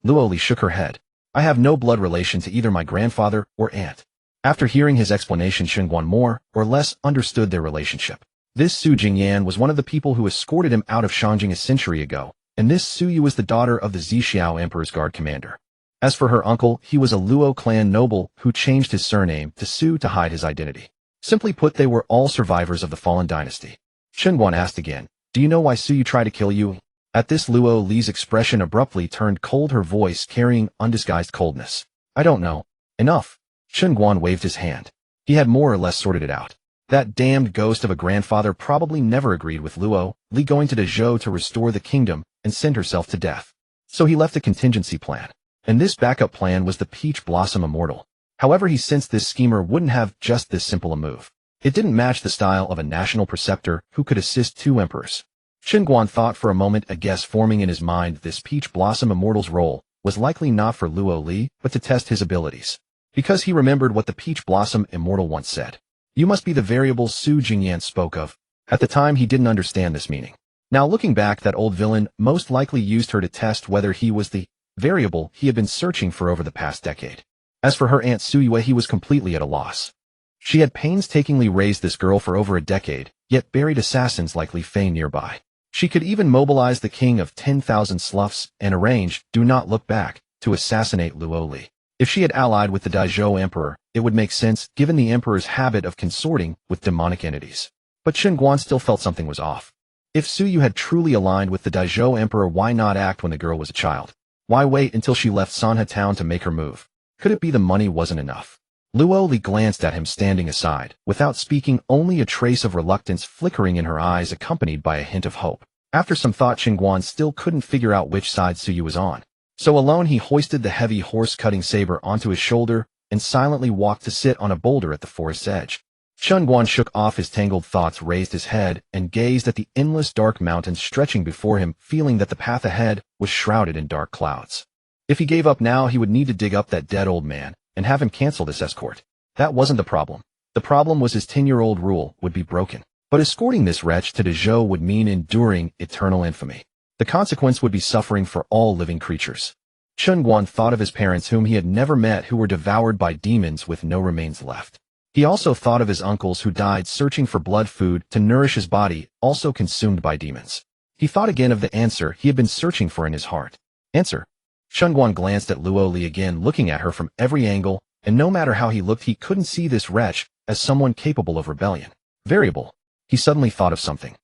Luo Li shook her head. "I have no blood relation to either my grandfather or aunt." After hearing his explanation, Chen Guan more or less understood their relationship. This Su Jingyan was one of the people who escorted him out of Shangjing a century ago, and this Su Yu was the daughter of the Zixiao Emperor's guard commander. As for her uncle, he was a Luo clan noble who changed his surname to Su to hide his identity. Simply put, they were all survivors of the fallen dynasty. Chen Guan asked again, "Do you know why Su Yu tried to kill you?" At this, Luo Li's expression abruptly turned cold, her voice carrying undisguised coldness. "I don't know." "Enough." Chen Guan waved his hand. He had more or less sorted it out. That damned ghost of a grandfather probably never agreed with Luo Li going to Dezhou to restore the kingdom and send herself to death. So he left a contingency plan. And this backup plan was the Peach Blossom Immortal. However, he sensed this schemer wouldn't have just this simple a move. It didn't match the style of a national preceptor who could assist two emperors. Chen Guan thought for a moment, a guess forming in his mind. This Peach Blossom Immortal's role was likely not for Luo Li, but to test his abilities. Because he remembered what the Peach Blossom Immortal once said. "You must be the variable Su Jingyan spoke of." At the time, he didn't understand this meaning. Now looking back, that old villain most likely used her to test whether he was the variable he had been searching for over the past decade. As for her Aunt Su Yue, he was completely at a loss. She had painstakingly raised this girl for over a decade, yet buried assassins like Li Fei nearby. She could even mobilize the king of 10,000 sloughs and arrange, do not look back, to assassinate Luo Li. If she had allied with the Dezhou Emperor, it would make sense given the Emperor's habit of consorting with demonic entities. But Chen Guan still felt something was off. If Su Yu had truly aligned with the Dezhou Emperor, why not act when the girl was a child? Why wait until she left Sanhe town to make her move? Could it be the money wasn't enough? Luo Li glanced at him standing aside, without speaking, only a trace of reluctance flickering in her eyes accompanied by a hint of hope. After some thought, Chen Guan still couldn't figure out which side Su Yu was on. So alone he hoisted the heavy horse-cutting saber onto his shoulder and silently walked to sit on a boulder at the forest's edge. Chen Guan shook off his tangled thoughts, raised his head, and gazed at the endless dark mountains stretching before him, feeling that the path ahead was shrouded in dark clouds. If he gave up now, he would need to dig up that dead old man and have him cancel this escort. That wasn't the problem. The problem was his 10-year-old rule would be broken. But escorting this wretch to Dezhou would mean enduring eternal infamy. The consequence would be suffering for all living creatures. Chen Guan thought of his parents, whom he had never met, who were devoured by demons with no remains left. He also thought of his uncles who died searching for blood food to nourish his body, also consumed by demons. He thought again of the answer he had been searching for in his heart. Answer. Chen Guan glanced at Luo Li again, looking at her from every angle, and no matter how he looked, he couldn't see this wretch as someone capable of rebellion. Variable. He suddenly thought of something.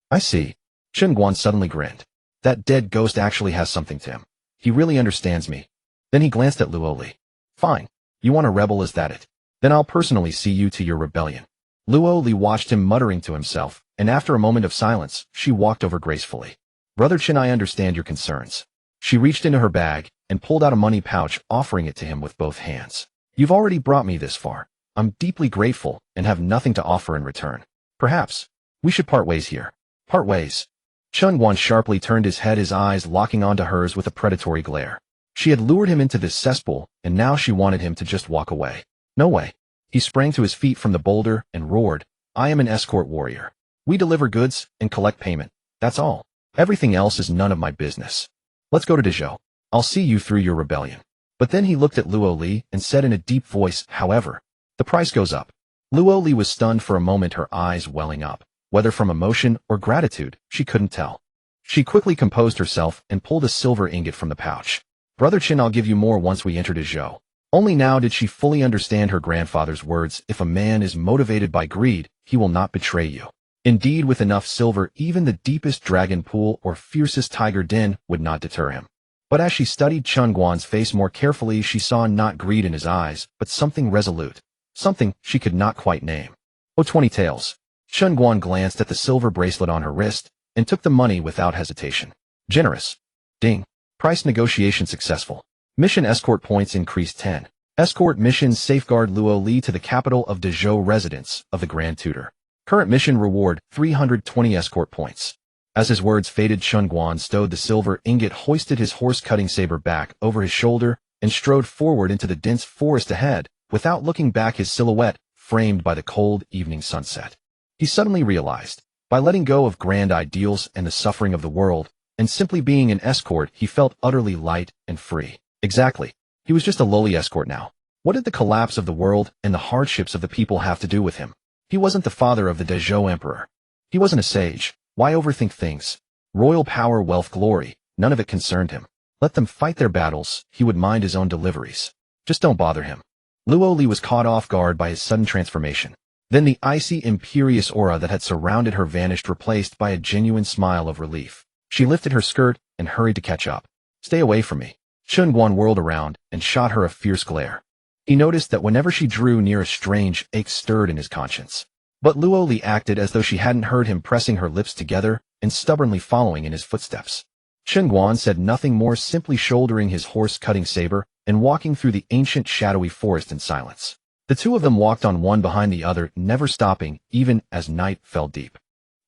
"I see." Chen Guan suddenly grinned. That dead ghost actually has something to him. He really understands me. Then he glanced at Luo Li. "Fine. You want to rebel, is that it? Then I'll personally see you to your rebellion." Luo Li watched him, muttering to himself, and after a moment of silence, she walked over gracefully. "Brother Chen, I understand your concerns." She reached into her bag and pulled out a money pouch, offering it to him with both hands. "You've already brought me this far. I'm deeply grateful and have nothing to offer in return. Perhaps we should part ways here." "Part ways?" Chen Guan sharply turned his head, his eyes locking onto hers with a predatory glare. She had lured him into this cesspool, and now she wanted him to just walk away. "No way." He sprang to his feet from the boulder and roared, "I am an escort warrior. We deliver goods and collect payment. That's all. Everything else is none of my business. Let's go to Dezhou. I'll see you through your rebellion." But then he looked at Luo Li and said in a deep voice, "However, the price goes up." Luo Li was stunned for a moment, her eyes welling up. Whether from emotion or gratitude, she couldn't tell. She quickly composed herself and pulled a silver ingot from the pouch. "Brother Chen, I'll give you more once we enter Dezhou." Only now did she fully understand her grandfather's words, "If a man is motivated by greed, he will not betray you." Indeed, with enough silver, even the deepest dragon pool or fiercest tiger den would not deter him. But as she studied Chen Guan's face more carefully, she saw not greed in his eyes, but something resolute. Something she could not quite name. "Oh, 20 taels." Chen Guan glanced at the silver bracelet on her wrist and took the money without hesitation. "Generous." Ding. Price negotiation successful. Mission escort points increased 10. Escort mission safeguard Luo Li to the capital of Dezhou residence of the Grand Tutor. Current mission reward 320 escort points. As his words faded, Chen Guan stowed the silver ingot, hoisted his horse-cutting saber back over his shoulder, and strode forward into the dense forest ahead, without looking back, his silhouette framed by the cold evening sunset. He suddenly realized, by letting go of grand ideals and the suffering of the world, and simply being an escort, he felt utterly light and free. Exactly. He was just a lowly escort now. What did the collapse of the world and the hardships of the people have to do with him? He wasn't the father of the Dezhou emperor. He wasn't a sage. Why overthink things? Royal power, wealth, glory, none of it concerned him. Let them fight their battles, he would mind his own deliveries. Just don't bother him. Luo Li was caught off guard by his sudden transformation. Then the icy, imperious aura that had surrounded her vanished, replaced by a genuine smile of relief. She lifted her skirt and hurried to catch up. Stay away from me. Chen Guan whirled around and shot her a fierce glare. He noticed that whenever she drew near, a strange ache stirred in his conscience. But Luo Li acted as though she hadn't heard him, pressing her lips together and stubbornly following in his footsteps. Chen Guan said nothing more, simply shouldering his horse-cutting saber and walking through the ancient shadowy forest in silence. The two of them walked on, one behind the other, never stopping, even as night fell deep.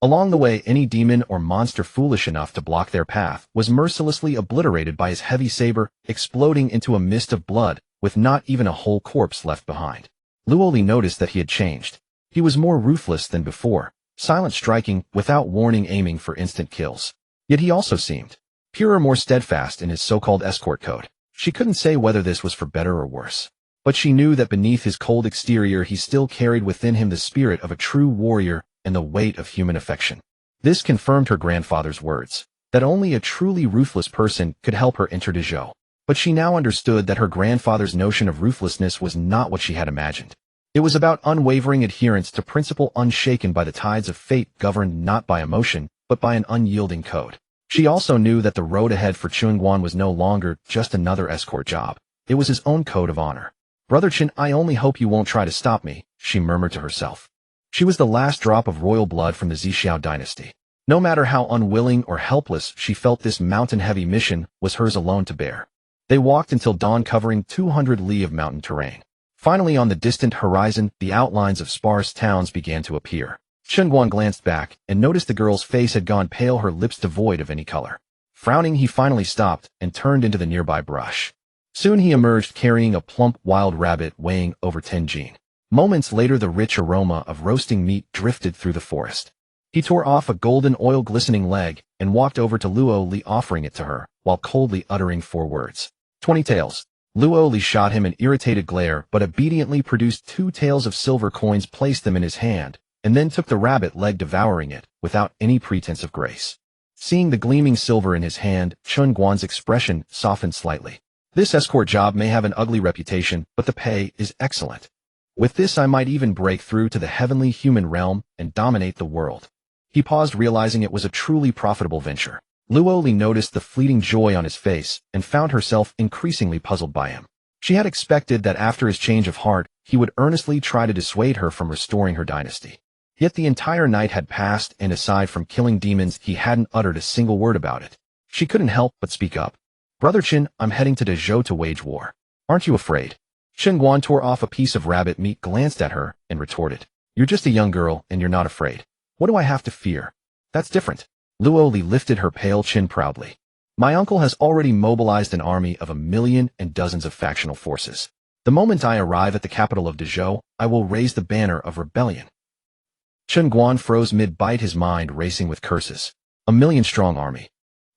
Along the way, any demon or monster foolish enough to block their path was mercilessly obliterated by his heavy saber, exploding into a mist of blood, with not even a whole corpse left behind. Luo Li noticed that he had changed. He was more ruthless than before, silent, striking, without warning, aiming for instant kills. Yet he also seemed purer, more steadfast in his so-called escort code. She couldn't say whether this was for better or worse. But she knew that beneath his cold exterior he still carried within him the spirit of a true warrior and the weight of human affection. This confirmed her grandfather's words, that only a truly ruthless person could help her enter Dezhou. But she now understood that her grandfather's notion of ruthlessness was not what she had imagined. It was about unwavering adherence to principle, unshaken by the tides of fate, governed not by emotion, but by an unyielding code. She also knew that the road ahead for Chen Guan was no longer just another escort job. It was his own code of honor. "Brother Chen, I only hope you won't try to stop me," she murmured to herself. She was the last drop of royal blood from the Zixiao dynasty. No matter how unwilling or helpless she felt, this mountain-heavy mission was hers alone to bear. They walked until dawn, covering 200 li of mountain terrain. Finally, on the distant horizon, the outlines of sparse towns began to appear. Chen Guan glanced back and noticed the girl's face had gone pale, her lips devoid of any color. Frowning, he finally stopped and turned into the nearby brush. Soon he emerged carrying a plump wild rabbit weighing over 10 jin. Moments later, the rich aroma of roasting meat drifted through the forest. He tore off a golden oil glistening leg and walked over to Luo Li, offering it to her, while coldly uttering 4 words. 20 taels. Luo Li shot him an irritated glare, but obediently produced 2 taels of silver coins, placed them in his hand, and then took the rabbit leg, devouring it without any pretense of grace. Seeing the gleaming silver in his hand, Chen Guan's expression softened slightly. "This escort job may have an ugly reputation, but the pay is excellent. With this I might even break through to the heavenly human realm and dominate the world." He paused, realizing it was a truly profitable venture. Luo Li noticed the fleeting joy on his face and found herself increasingly puzzled by him. She had expected that after his change of heart, he would earnestly try to dissuade her from restoring her dynasty. Yet the entire night had passed, and aside from killing demons, he hadn't uttered a single word about it. She couldn't help but speak up. "Brother Chen, I'm heading to Dezhou to wage war. Aren't you afraid?" Chen Guan tore off a piece of rabbit meat, glanced at her, and retorted, "You're just a young girl, and you're not afraid. What do I have to fear?" "That's different." Luo Li lifted her pale chin proudly. "My uncle has already mobilized an army of 1,000,000 and dozens of factional forces. The moment I arrive at the capital of Dezhou, I will raise the banner of rebellion." Chen Guan froze mid-bite, his mind racing with curses. 1,000,000-strong army.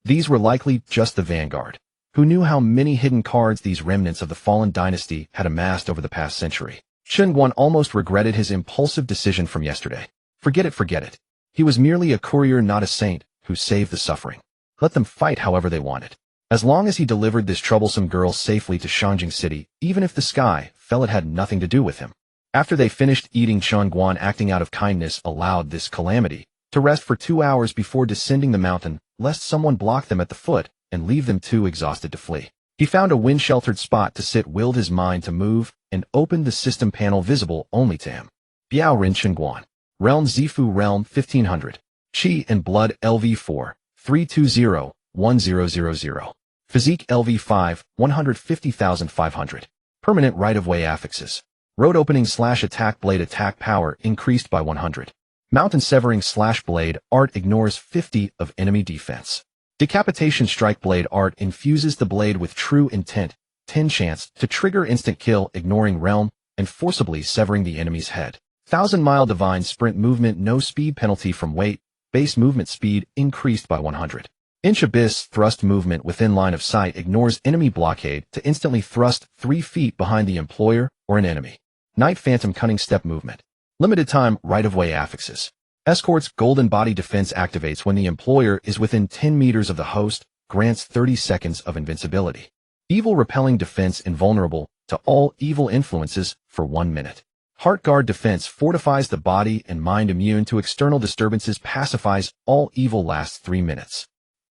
These were likely just the vanguard. Who knew how many hidden cards these remnants of the fallen dynasty had amassed over the past century? Chen Guan almost regretted his impulsive decision from yesterday. Forget it. He was merely a courier, not a saint, who saved the suffering. Let them fight however they wanted. As long as he delivered this troublesome girl safely to Shangjing City, even if the sky fell, it had nothing to do with him. After they finished eating, Chen Guan, acting out of kindness, allowed this calamity to rest for 2 hours before descending the mountain, lest someone block them at the foot and leave them too exhausted to flee. He found a wind-sheltered spot to sit, willed his mind to move, and opened the system panel visible only to him. Biao Rin Chen Guan. Realm Zifu, Realm 1500. Qi and Blood LV4, 320-1000. Physique LV5, 150,500. Permanent right-of-way affixes. Road opening / attack blade attack power increased by 100. Mountain severing / blade art ignores 50 of enemy defense. Decapitation strike blade art infuses the blade with true intent, 10 chance to trigger instant kill ignoring realm and forcibly severing the enemy's head. 1,000-mile divine sprint movement no speed penalty from weight, base movement speed increased by 100. Inch abyss thrust movement within line of sight ignores enemy blockade to instantly thrust 3 feet behind the employer or an enemy. Night phantom cunning step movement. Limited time right-of-way affixes. Escort's golden body defense activates when the employer is within 10 meters of the host, grants 30 seconds of invincibility. Evil repelling defense invulnerable to all evil influences for 1 minute. Heart guard defense fortifies the body and mind immune to external disturbances pacifies all evil lasts 3 minutes.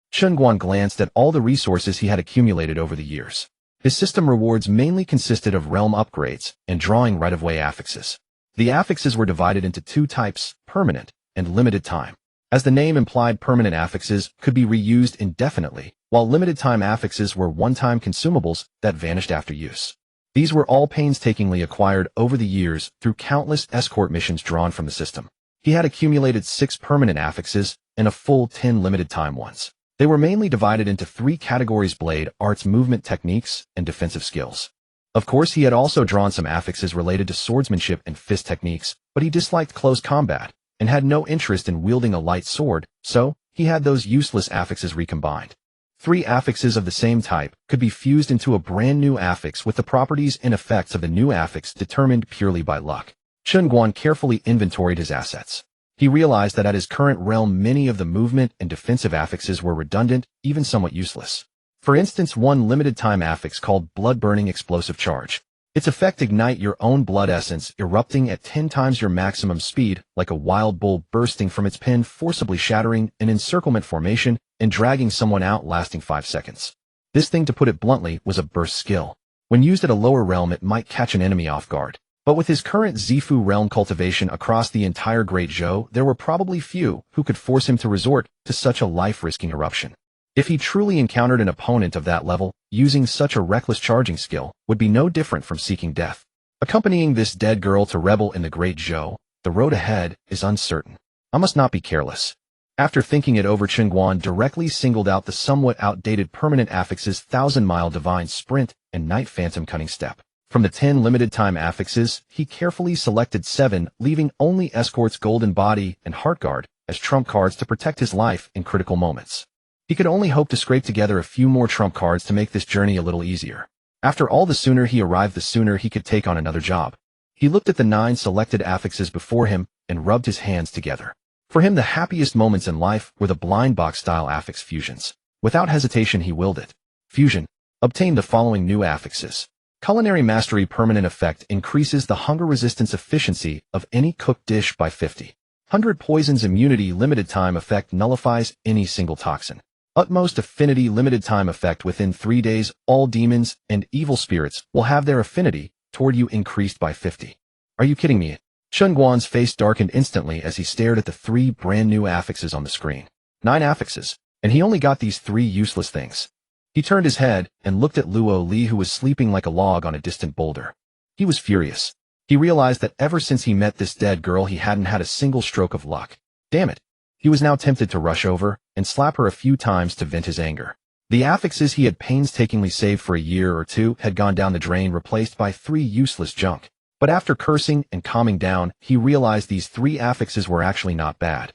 Chen Guan glanced at all the resources he had accumulated over the years. His system rewards mainly consisted of realm upgrades and drawing right-of-way affixes. The affixes were divided into 2 types, permanent and limited time. As the name implied, permanent affixes could be reused indefinitely, while limited time affixes were one-time consumables that vanished after use. These were all painstakingly acquired over the years through countless escort missions drawn from the system. He had accumulated 6 permanent affixes and a full 10 limited time ones. They were mainly divided into 3 categories: blade, arts, movement techniques, and defensive skills. Of course, he had also drawn some affixes related to swordsmanship and fist techniques, but he disliked close combat and had no interest in wielding a light sword, so he had those useless affixes recombined. 3 affixes of the same type could be fused into a brand new affix with the properties and effects of the new affix determined purely by luck. Chen Guan carefully inventoried his assets. He realized that at his current realm many of the movement and defensive affixes were redundant, even somewhat useless. For instance, one limited-time affix called Blood-Burning Explosive Charge. Its effect ignite your own blood essence, erupting at 10 times your maximum speed, like a wild bull bursting from its pen, forcibly shattering an encirclement formation and dragging someone out, lasting 5 seconds. This thing, to put it bluntly, was a burst skill. When used at a lower realm, it might catch an enemy off guard. But with his current Zifu realm cultivation across the entire Great Zhou, there were probably few who could force him to resort to such a life-risking eruption. If he truly encountered an opponent of that level, using such a reckless charging skill would be no different from seeking death. Accompanying this dead girl to revel in the Great Zhou, the road ahead is uncertain. I must not be careless. After thinking it over, Chen Guan directly singled out the somewhat outdated permanent affixes 1,000-mile divine sprint and night phantom cunning step. From the 10 limited-time affixes, he carefully selected 7, leaving only Escort's golden body and heart guard as trump cards to protect his life in critical moments. He could only hope to scrape together a few more trump cards to make this journey a little easier. After all, the sooner he arrived, the sooner he could take on another job. He looked at the 9 selected affixes before him and rubbed his hands together. For him, the happiest moments in life were the blind box-style affix fusions. Without hesitation, he willed it. Fusion. Obtain the following new affixes. Culinary Mastery permanent effect increases the hunger resistance efficiency of any cooked dish by 50. 100 Poisons immunity limited time effect nullifies any single toxin. Utmost affinity limited time effect within 3 days. All demons and evil spirits will have their affinity toward you increased by 50. Are you kidding me? Chen Guan's face darkened instantly as he stared at the 3 brand new affixes on the screen. 9 affixes, and he only got these 3 useless things. He turned his head and looked at Luo Li, who was sleeping like a log on a distant boulder. He was furious. He realized that ever since he met this dead girl, he hadn't had a single stroke of luck. Damn it. He was now tempted to rush over and slap her a few times to vent his anger. The affixes he had painstakingly saved for a year or 2 had gone down the drain, replaced by 3 useless junk. But after cursing and calming down, he realized these 3 affixes were actually not bad.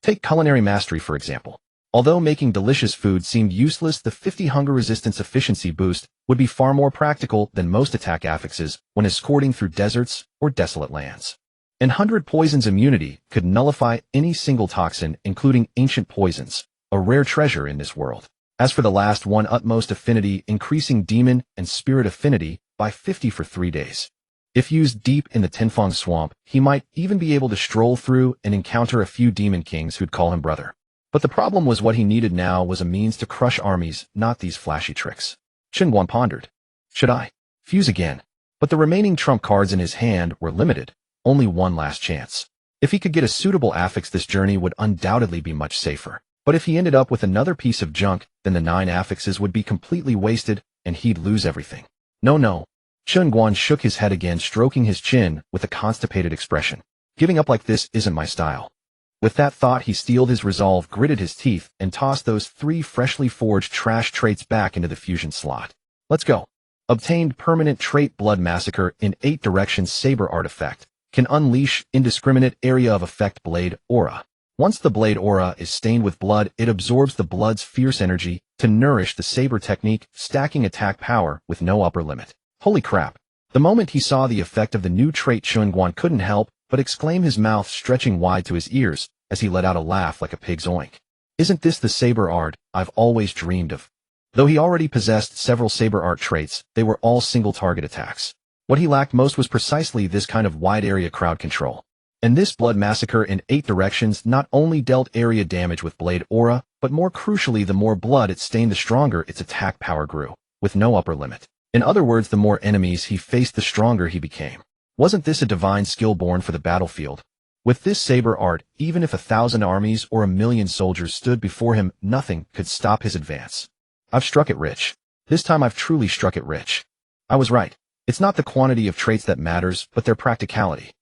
Take Culinary Mastery, for example. Although making delicious food seemed useless, the 50 hunger resistance efficiency boost would be far more practical than most attack affixes when escorting through deserts or desolate lands. And 100 Poisons immunity could nullify any single toxin, including ancient poisons, a rare treasure in this world. As for the last one, Utmost Affinity, increasing demon and spirit affinity by 50 for 3 days. If used deep in the Tenfang swamp, he might even be able to stroll through and encounter a few demon kings who'd call him brother. But the problem was, what he needed now was a means to crush armies, not these flashy tricks. Chen Guan pondered. Should I fuse again? But the remaining trump cards in his hand were limited. Only one last chance. If he could get a suitable affix, this journey would undoubtedly be much safer. But if he ended up with another piece of junk, then the 9 affixes would be completely wasted, and he'd lose everything. No. Chen Guan shook his head again, stroking his chin with a constipated expression. Giving up like this isn't my style. With that thought, he steeled his resolve, gritted his teeth, and tossed those 3 freshly forged trash traits back into the fusion slot. Let's go. Obtained permanent trait Blood Massacre in 8 directions Saber Artifact. Can unleash indiscriminate area of effect Blade Aura. Once the Blade Aura is stained with blood, it absorbs the blood's fierce energy to nourish the Saber technique, stacking attack power with no upper limit. Holy crap. The moment he saw the effect of the new trait, Chen Guan couldn't help but exclaim, his mouth stretching wide to his ears as he let out a laugh like a pig's oink. Isn't this the Saber Art I've always dreamed of? Though he already possessed several Saber Art traits, they were all single-target attacks. What he lacked most was precisely this kind of wide-area crowd control. And this Blood Massacre in 8 directions not only dealt area damage with Blade Aura, but more crucially, the more blood it stained, the stronger its attack power grew, with no upper limit. In other words, the more enemies he faced, the stronger he became. Wasn't this a divine skill born for the battlefield? With this Saber Art, even if 1,000 armies or 1,000,000 soldiers stood before him, nothing could stop his advance. I've struck it rich. This time I've truly struck it rich. I was right. It's not the quantity of traits that matters, but their practicality.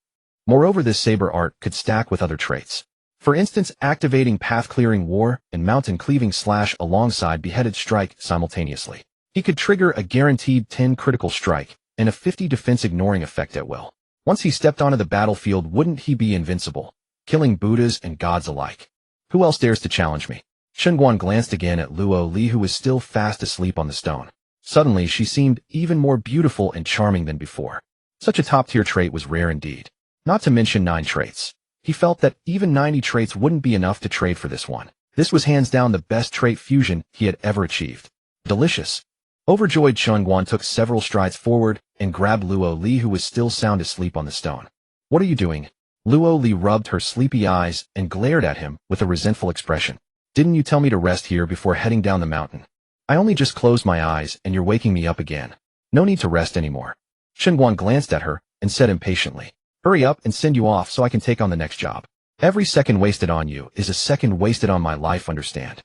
Moreover, this Saber Art could stack with other traits. For instance, activating Path-Clearing War and Mountain-Cleaving Slash alongside Beheaded Strike simultaneously. He could trigger a guaranteed 10 critical strike and a 50 defense ignoring effect at will. Once he stepped onto the battlefield, wouldn't he be invincible, killing Buddhas and gods alike? Who else dares to challenge me? Chen Guan glanced again at Luo Li, who was still fast asleep on the stone. Suddenly, she seemed even more beautiful and charming than before. Such a top-tier trait was rare indeed. Not to mention 9 traits. He felt that even 90 traits wouldn't be enough to trade for this one. This was hands down the best trait fusion he had ever achieved. Delicious. Overjoyed, Chen Guan took several strides forward and grabbed Luo Li, who was still sound asleep on the stone. What are you doing? Luo Li rubbed her sleepy eyes and glared at him with a resentful expression. Didn't you tell me to rest here before heading down the mountain? I only just closed my eyes and you're waking me up again. No need to rest anymore. Chen Guan glanced at her and said impatiently, hurry up and send you off so I can take on the next job. Every second wasted on you is a second wasted on my life, understand?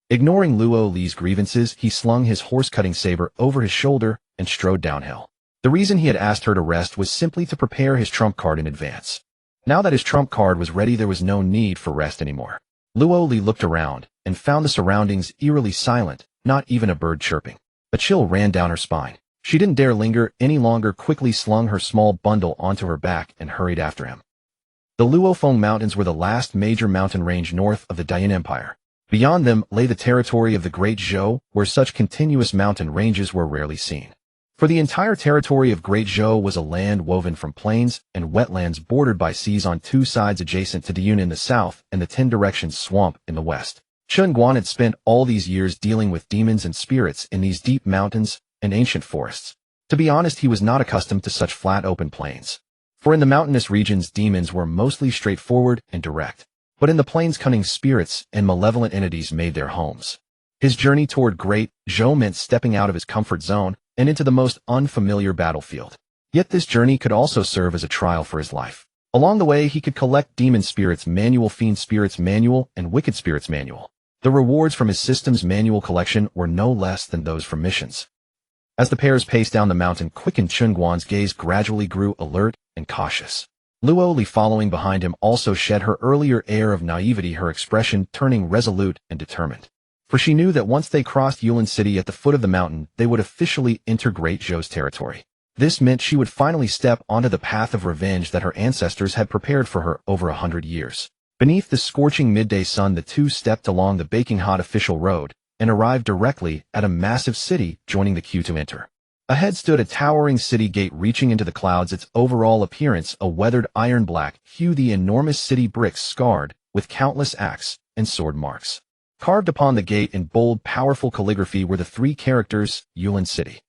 Ignoring Luo Li's grievances, he slung his horse-cutting saber over his shoulder and strode downhill. The reason he had asked her to rest was simply to prepare his trump card in advance. Now that his trump card was ready, there was no need for rest anymore. Luo Li looked around and found the surroundings eerily silent, not even a bird chirping. A chill ran down her spine. She didn't dare linger any longer, quickly slung her small bundle onto her back and hurried after him. The Luofeng Mountains were the last major mountain range north of the Dayan Empire. Beyond them lay the territory of the Great Zhou, where such continuous mountain ranges were rarely seen. For the entire territory of Great Zhou was a land woven from plains and wetlands bordered by seas on 2 sides adjacent to Dayun in the south and the 10 directions swamp in the west. Chen Guan had spent all these years dealing with demons and spirits in these deep mountains and ancient forests. To be honest, he was not accustomed to such flat open plains. For in the mountainous regions, demons were mostly straightforward and direct. But in the plains, cunning spirits and malevolent entities made their homes. His journey toward Great Zhou meant stepping out of his comfort zone and into the most unfamiliar battlefield. Yet this journey could also serve as a trial for his life. Along the way, he could collect Demon Spirits Manual, Fiend Spirits Manual, and Wicked Spirits Manual. The rewards from his system's manual collection were no less than those from missions. As the pairs paced down the mountain, quickened, Chen Guan's gaze gradually grew alert and cautious. Luo Li, following behind him, also shed her earlier air of naivety, her expression turning resolute and determined. For she knew that once they crossed Yulin City at the foot of the mountain, they would officially enter Great Zhou's territory. This meant she would finally step onto the path of revenge that her ancestors had prepared for her over 100 years. Beneath the scorching midday sun, the two stepped along the baking hot official road and arrived directly at a massive city joining the queue to enter. Ahead stood a towering city gate reaching into the clouds, its overall appearance a weathered iron-black hue, the enormous city bricks scarred with countless axe and sword marks. Carved upon the gate in bold, powerful calligraphy were the 3 characters, Yulin City.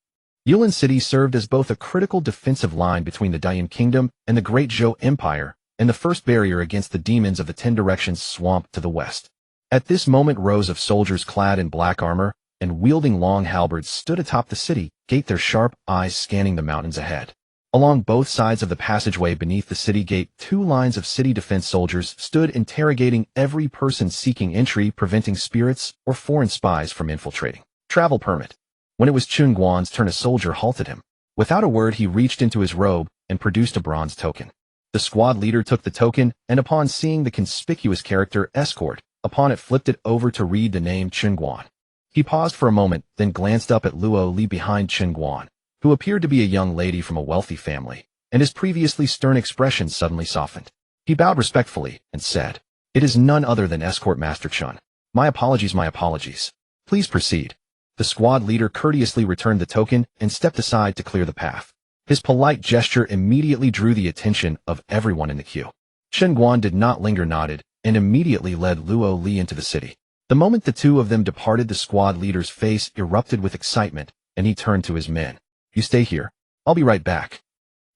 Yulin City served as both a critical defensive line between the Dayan Kingdom and the Great Zhou Empire, and the first barrier against the demons of the 10 directions swamp to the west. At this moment, rows of soldiers clad in black armor and wielding long halberds stood atop the city gate, their sharp eyes scanning the mountains ahead. Along both sides of the passageway beneath the city gate, 2 lines of city defense soldiers stood interrogating every person seeking entry, preventing spirits or foreign spies from infiltrating. Travel permit. When it was Chen Guan's turn, a soldier halted him. Without a word, he reached into his robe and produced a bronze token. The squad leader took the token, and upon seeing the conspicuous character Escort upon it, flipped it over to read the name Chen Guan. He paused for a moment, then glanced up at Luo Li behind Chen Guan, who appeared to be a young lady from a wealthy family, and his previously stern expression suddenly softened. He bowed respectfully and said, "It is none other than Escort Master Chen. My apologies, my apologies. Please proceed." The squad leader courteously returned the token and stepped aside to clear the path. His polite gesture immediately drew the attention of everyone in the queue. Chen Guan did not linger, nodded, and immediately led Luo Li into the city. The moment the two of them departed, the squad leader's face erupted with excitement, and he turned to his men. "You stay here. I'll be right back.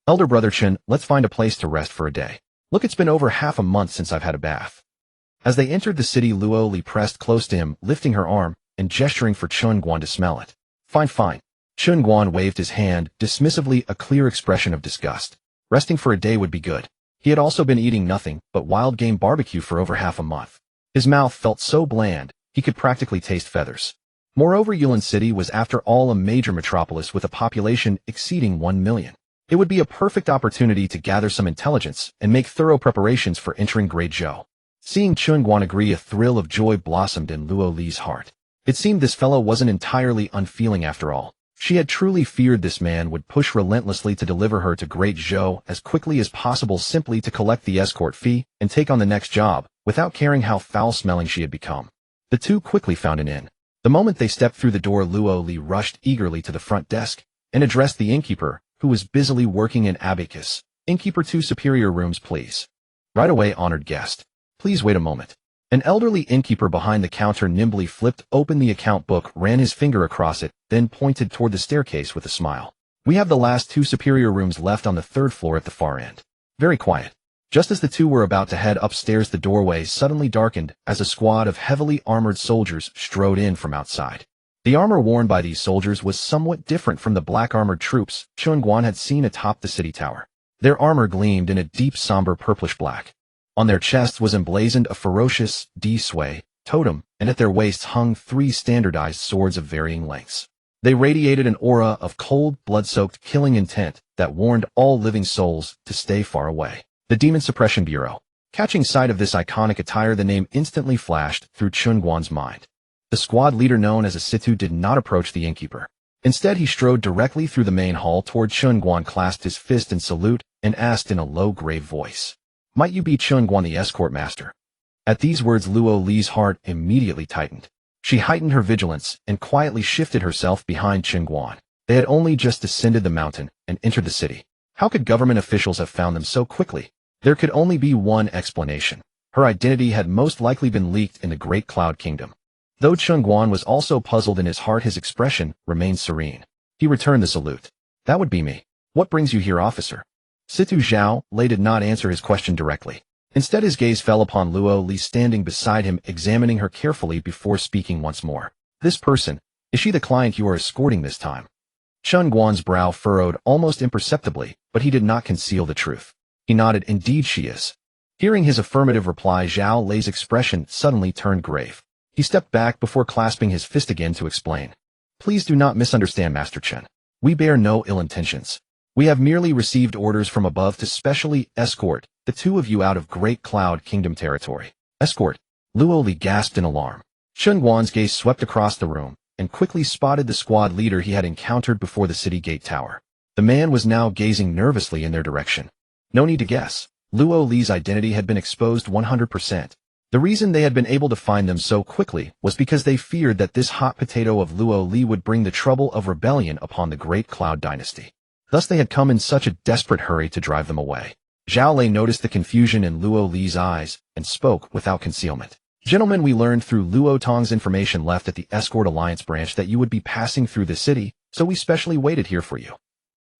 Elder brother Chen, let's find a place to rest for a day. Look, it's been over half a month since I've had a bath." As they entered the city, Luo Li pressed close to him, lifting her arm and gesturing for Chen Guan to smell it. "Fine, fine." Chen Guan waved his hand, dismissively, a clear expression of disgust. Resting for a day would be good. He had also been eating nothing but wild game barbecue for over half a month. His mouth felt so bland, he could practically taste feathers. Moreover, Yulin City was after all a major metropolis with a population exceeding 1 million. It would be a perfect opportunity to gather some intelligence and make thorough preparations for entering Great Zhou. Seeing Chen Guan agree, a thrill of joy blossomed in Luo Li's heart. It seemed this fellow wasn't entirely unfeeling after all. She had truly feared this man would push relentlessly to deliver her to Great Zhou as quickly as possible, simply to collect the escort fee and take on the next job, without caring how foul-smelling she had become. The two quickly found an inn. The moment they stepped through the door, Luo Li rushed eagerly to the front desk and addressed the innkeeper, who was busily working in abacus. "Innkeeper, 2 superior rooms, please." "Right away, honored guest. Please wait a moment." An elderly innkeeper behind the counter nimbly flipped open the account book, ran his finger across it, then pointed toward the staircase with a smile. "We have the last 2 superior rooms left on the 3rd floor at the far end. Very quiet." Just as the two were about to head upstairs, the doorway suddenly darkened as a squad of heavily armored soldiers strode in from outside. The armor worn by these soldiers was somewhat different from the black armored troops Chen Guan had seen atop the city tower. Their armor gleamed in a deep somber purplish black. On their chests was emblazoned a ferocious D-sway totem, and at their waists hung 3 standardized swords of varying lengths. They radiated an aura of cold, blood-soaked killing intent that warned all living souls to stay far away. The Demon Suppression Bureau. Catching sight of this iconic attire, the name instantly flashed through Chen Guan's mind. The squad leader, known as a Situ, did not approach the innkeeper. Instead, he strode directly through the main hall toward Chen Guan, clasped his fist in salute, and asked in a low, grave voice, "Might you be Chen Guan, the escort master?" At these words, Luo Li's heart immediately tightened. She heightened her vigilance and quietly shifted herself behind Chen Guan. They had only just descended the mountain and entered the city. How could government officials have found them so quickly? There could only be one explanation. Her identity had most likely been leaked in the Great Cloud Kingdom. Though Chen Guan was also puzzled in his heart, his expression remained serene. He returned the salute. "That would be me. What brings you here, officer?" Situ Zhao Lei did not answer his question directly. Instead, his gaze fell upon Luo Li standing beside him, examining her carefully before speaking once more. "This person, is she the client you are escorting this time?" Chen Guan's brow furrowed almost imperceptibly, but he did not conceal the truth. He nodded. "Indeed she is." Hearing his affirmative reply, Zhao Lei's expression suddenly turned grave. He stepped back before clasping his fist again to explain. "Please do not misunderstand, Master Chen. We bear no ill intentions. We have merely received orders from above to specially escort the 2 of you out of Great Cloud Kingdom territory." "Escort?" Luo Li gasped in alarm. Chen Guan's gaze swept across the room and quickly spotted the squad leader he had encountered before the city gate tower. The man was now gazing nervously in their direction. No need to guess. Luo Li's identity had been exposed 100%. The reason they had been able to find them so quickly was because they feared that this hot potato of Luo Li would bring the trouble of rebellion upon the Great Cloud Dynasty. Thus they had come in such a desperate hurry to drive them away. Zhao Lei noticed the confusion in Luo Li's eyes and spoke without concealment. "Gentlemen, we learned through Luo Tong's information left at the Escort Alliance branch that you would be passing through the city, so we specially waited here for you."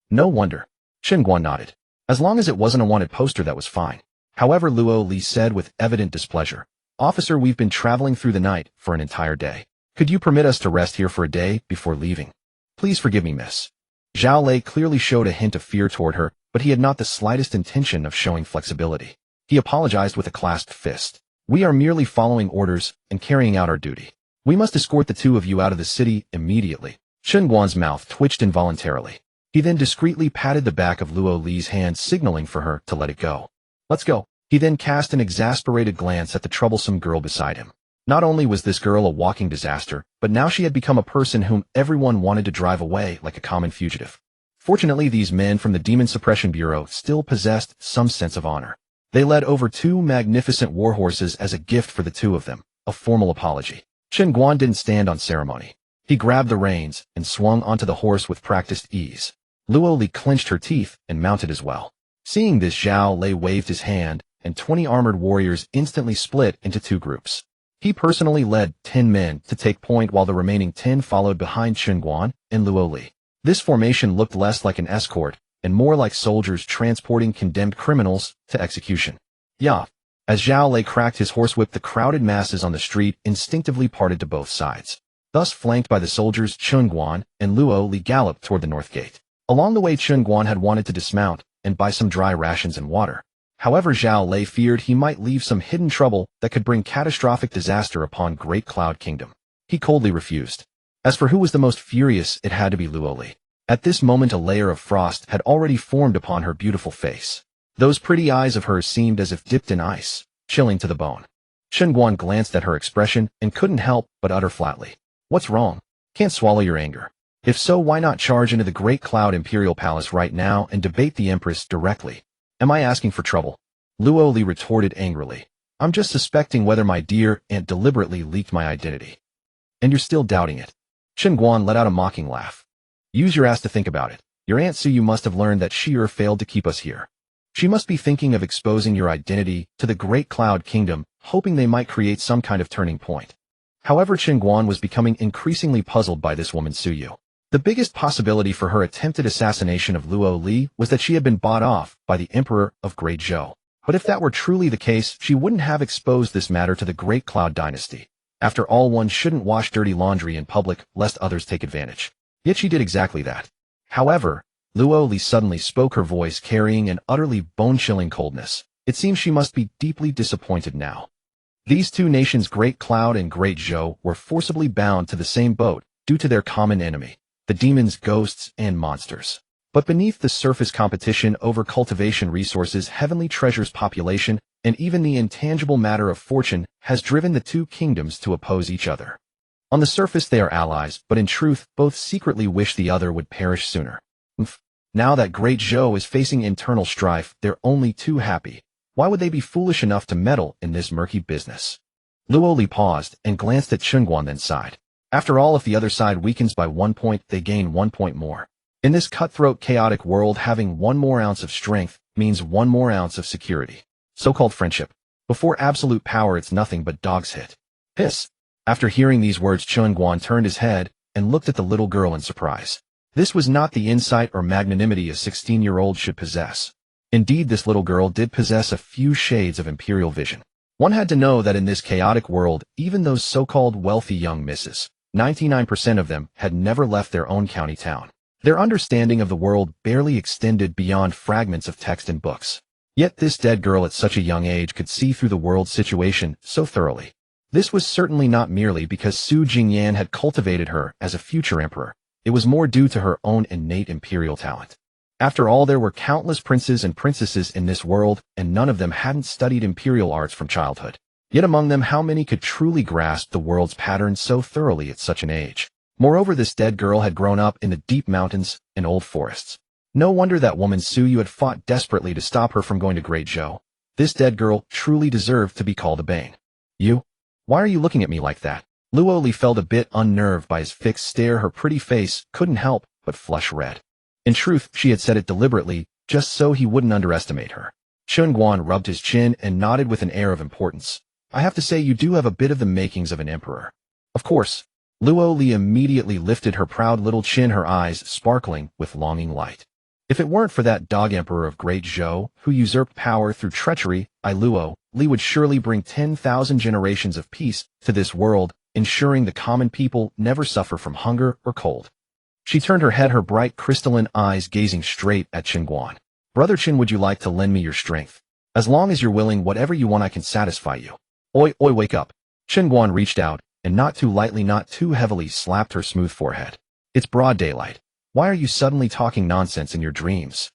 "No wonder." Chen Guan nodded. "As long as it wasn't a wanted poster, that was fine." However, Luo Li said with evident displeasure, "Officer, we've been traveling through the night for an entire day. Could you permit us to rest here for a day before leaving?" "Please forgive me, miss." Zhao Lei clearly showed a hint of fear toward her, but he had not the slightest intention of showing flexibility. He apologized with a clasped fist. We are merely following orders and carrying out our duty. We must escort the two of you out of the city immediately. Chen Guan's mouth twitched involuntarily. He then discreetly patted the back of Luo Li's hand, signaling for her to let it go. Let's go. He then cast an exasperated glance at the troublesome girl beside him. Not only was this girl a walking disaster, but now she had become a person whom everyone wanted to drive away like a common fugitive. Fortunately, these men from the Demon Suppression Bureau still possessed some sense of honor. They led over 2 magnificent warhorses as a gift for the two of them, a formal apology. Chen Guan didn't stand on ceremony. He grabbed the reins and swung onto the horse with practiced ease. Luo Li clenched her teeth and mounted as well. Seeing this, Zhao Lei waved his hand, and 20 armored warriors instantly split into 2 groups. He personally led 10 men to take point while the remaining 10 followed behind Chen Guan and Luo Li. This formation looked less like an escort and more like soldiers transporting condemned criminals to execution. Yeah. As Zhao Lei cracked his horsewhip, the crowded masses on the street instinctively parted to both sides. Thus, flanked by the soldiers, Chen Guan and Luo Li galloped toward the north gate. Along the way, Chen Guan had wanted to dismount and buy some dry rations and water. However, Zhao Lei feared he might leave some hidden trouble that could bring catastrophic disaster upon Great Cloud Kingdom. He coldly refused. As for who was the most furious, it had to be Luo Li. At this moment, a layer of frost had already formed upon her beautiful face. Those pretty eyes of hers seemed as if dipped in ice, chilling to the bone. Chen Guan glanced at her expression and couldn't help but utter flatly, "What's wrong? Can't swallow your anger. If so, why not charge into the Great Cloud Imperial Palace right now and debate the Empress directly? Am I asking for trouble?" Luo Li retorted angrily. "I'm just suspecting whether my dear aunt deliberately leaked my identity. And you're still doubting it." Chen Guan let out a mocking laugh. "Use your ass to think about it. Your Aunt Suyu must have learned that she failed to keep us here. She must be thinking of exposing your identity to the Great Cloud Kingdom, hoping they might create some kind of turning point." However, Chen Guan was becoming increasingly puzzled by this woman Suyu. The biggest possibility for her attempted assassination of Luo Li was that she had been bought off by the Emperor of Great Zhou. But if that were truly the case, she wouldn't have exposed this matter to the Great Cloud Dynasty. After all, one shouldn't wash dirty laundry in public lest others take advantage. Yet she did exactly that. However, Luo Li suddenly spoke, her voice carrying an utterly bone-chilling coldness. It seems she must be deeply disappointed now. These two nations, Great Cloud and Great Zhou, were forcibly bound to the same boat due to their common enemy, the demons, ghosts, and monsters. But beneath the surface, competition over cultivation resources, heavenly treasures, population, and even the intangible matter of fortune has driven the two kingdoms to oppose each other. On the surface they are allies, but in truth both secretly wish the other would perish sooner. Now that Great Zhou is facing internal strife, they're only too happy. Why would they be foolish enough to meddle in this murky business? Luo Li paused and glanced at Chen Guan, then sighed. After all, if the other side weakens by 1 point, they gain 1 point more. In this cutthroat, chaotic world, having 1 more ounce of strength means 1 more ounce of security. So-called friendship. Before absolute power, it's nothing but dog's hit. Hiss. After hearing these words, Chen Guan turned his head and looked at the little girl in surprise. This was not the insight or magnanimity a 16-year-old should possess. Indeed, this little girl did possess a few shades of imperial vision. One had to know that in this chaotic world, even those so-called wealthy young misses, 99% of them had never left their own county town. Their understanding of the world barely extended beyond fragments of text and books. Yet this dead girl at such a young age could see through the world's situation so thoroughly. This was certainly not merely because Su Jingyan had cultivated her as a future emperor. It was more due to her own innate imperial talent. After all, there were countless princes and princesses in this world, and none of them hadn't studied imperial arts from childhood. Yet among them, how many could truly grasp the world's patterns so thoroughly at such an age? Moreover, this dead girl had grown up in the deep mountains and old forests. No wonder that woman Suyu had fought desperately to stop her from going to Great Zhou. This dead girl truly deserved to be called a bane. You? Why are you looking at me like that? Luo Li felt a bit unnerved by his fixed stare. Her pretty face couldn't help but flush red. In truth, she had said it deliberately, just so he wouldn't underestimate her. Chen Guan rubbed his chin and nodded with an air of importance. I have to say, you do have a bit of the makings of an emperor. Of course. Luo Li immediately lifted her proud little chin, her eyes sparkling with longing light. If it weren't for that dog emperor of Great Zhou, who usurped power through treachery, Luo Li would surely bring 10,000 generations of peace to this world, ensuring the common people never suffer from hunger or cold. She turned her head, her bright crystalline eyes gazing straight at Chen Guan. Brother Chen, would you like to lend me your strength? As long as you're willing, whatever you want I can satisfy you. Oi, wake up. Chen Guan reached out, and not too lightly, not too heavily, slapped her smooth forehead. It's broad daylight. Why are you suddenly talking nonsense in your dreams?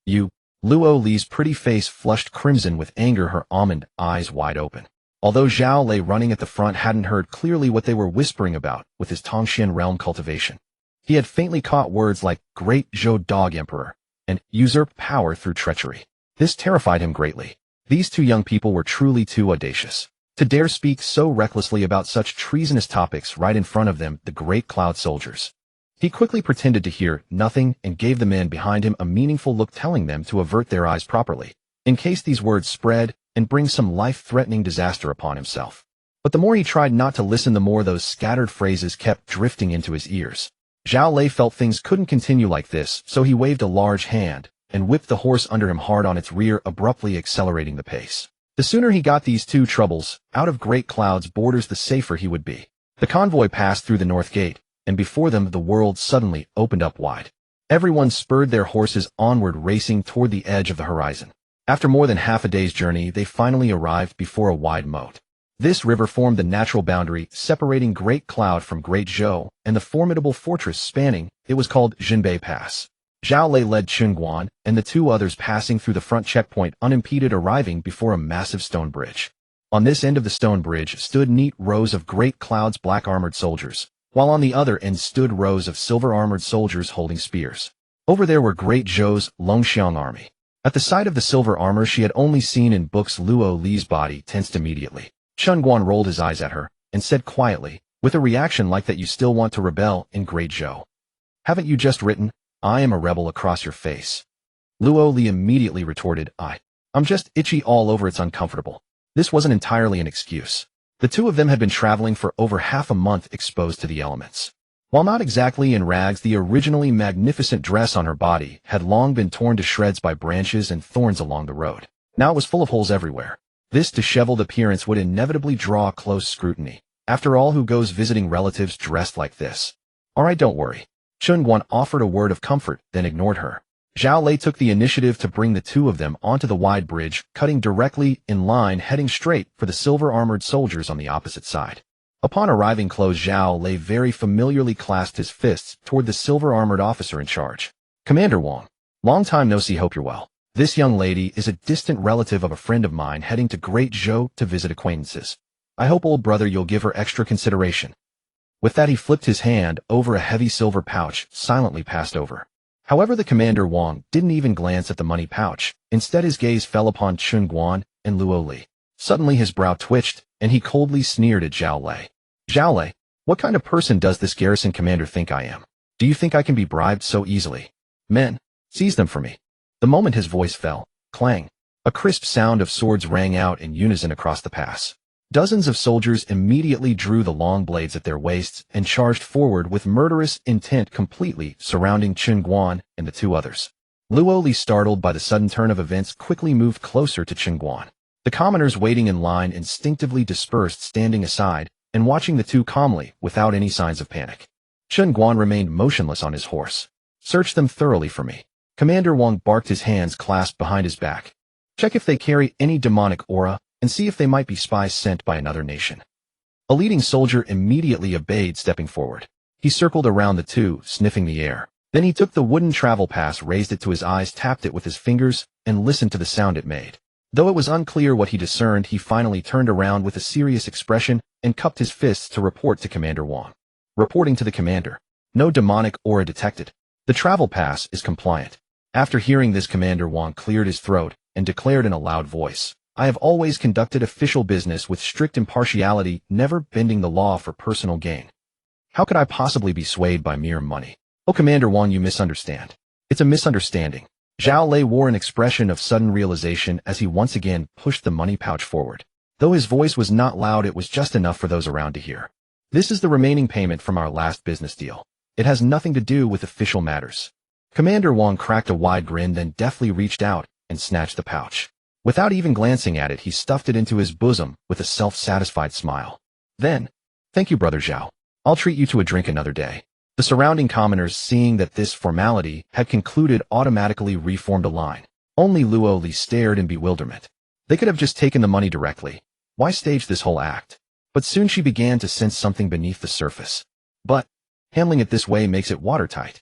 You. Luo Li's pretty face flushed crimson with anger, her almond eyes wide open. Although Zhao Lei running at the front hadn't heard clearly what they were whispering about with his Tongxian realm cultivation, he had faintly caught words like Great Zhou Dog Emperor and usurp power through treachery. This terrified him greatly. These two young people were truly too audacious to dare speak so recklessly about such treasonous topics right in front of them, the great cloud soldiers. He quickly pretended to hear nothing and gave the men behind him a meaningful look, telling them to avert their eyes properly, in case these words spread and bring some life-threatening disaster upon himself. But the more he tried not to listen, the more those scattered phrases kept drifting into his ears. Zhao Lei felt things couldn't continue like this, so he waved a large hand and whipped the horse under him hard on its rear, abruptly accelerating the pace. The sooner he got these two troubles out of Great Cloud's borders, the safer he would be. The convoy passed through the north gate, and before them the world suddenly opened up wide. Everyone spurred their horses onward, racing toward the edge of the horizon. After more than half a day's journey, they finally arrived before a wide moat. This river formed the natural boundary separating Great Cloud from Great Zhou, and the formidable fortress spanning it was called Jinbei Pass. Zhao Lei led Chen Guan and the two others passing through the front checkpoint unimpeded, arriving before a massive stone bridge. On this end of the stone bridge stood neat rows of Great Cloud's black-armored soldiers, while on the other end stood rows of silver-armored soldiers holding spears. Over there were Great Zhou's Longxiang army. At the sight of the silver armor she had only seen in books, Luo Li's body tensed immediately. Chen Guan rolled his eyes at her and said quietly, with a reaction like that, you still want to rebel in Great Zhou? Haven't you just written, I am a rebel, across your face? Luo Li immediately retorted, I'm just itchy all over, it's uncomfortable. This wasn't entirely an excuse. The two of them had been traveling for over half a month exposed to the elements. While not exactly in rags, the originally magnificent dress on her body had long been torn to shreds by branches and thorns along the road. Now it was full of holes everywhere. This disheveled appearance would inevitably draw close scrutiny. After all, who goes visiting relatives dressed like this? Alright, don't worry. Chen Guan offered a word of comfort, then ignored her. Zhao Lei took the initiative to bring the two of them onto the wide bridge, cutting directly in line, heading straight for the silver-armored soldiers on the opposite side. Upon arriving close, Zhao Lei very familiarly clasped his fists toward the silver-armored officer in charge. Commander Wang, long time no see, hope you're well. This young lady is a distant relative of a friend of mine heading to Great Zhou to visit acquaintances. I hope, old brother, you'll give her extra consideration. With that, he flipped his hand over a heavy silver pouch, silently passed over. However, the Commander Wang didn't even glance at the money pouch. Instead, his gaze fell upon Chen Guan and Luo Li. Suddenly his brow twitched, and he coldly sneered at Zhao Lei. Zhao Lei, what kind of person does this garrison commander think I am? Do you think I can be bribed so easily? Men, seize them for me. The moment his voice fell, clang, a crisp sound of swords rang out in unison across the pass. Dozens of soldiers immediately drew the long blades at their waists and charged forward with murderous intent, completely surrounding Chen Guan and the two others. Luo Li, startled by the sudden turn of events, quickly moved closer to Chen Guan. The commoners waiting in line instinctively dispersed, standing aside and watching the two calmly without any signs of panic. Chen Guan remained motionless on his horse. Search them thoroughly for me. Commander Wang barked, his hands clasped behind his back. Check if they carry any demonic aura, and see if they might be spies sent by another nation. A leading soldier immediately obeyed, stepping forward. He circled around the two, sniffing the air. Then he took the wooden travel pass, raised it to his eyes, tapped it with his fingers, and listened to the sound it made. Though it was unclear what he discerned, he finally turned around with a serious expression and cupped his fists to report to Commander Wang. Reporting to the commander. No demonic aura detected. The travel pass is compliant. After hearing this, Commander Wang cleared his throat and declared in a loud voice, I have always conducted official business with strict impartiality, never bending the law for personal gain. How could I possibly be swayed by mere money? Oh, Commander Wang, you misunderstand. It's a misunderstanding. Zhao Lei wore an expression of sudden realization as he once again pushed the money pouch forward. Though his voice was not loud, it was just enough for those around to hear. This is the remaining payment from our last business deal. It has nothing to do with official matters. Commander Wang cracked a wide grin, then deftly reached out and snatched the pouch. Without even glancing at it, he stuffed it into his bosom with a self-satisfied smile. Then, thank you, Brother Zhao. I'll treat you to a drink another day. The surrounding commoners, seeing that this formality had concluded, automatically reformed a line. Only Luo Li stared in bewilderment. They could have just taken the money directly. Why stage this whole act? But soon she began to sense something beneath the surface. But handling it this way makes it watertight.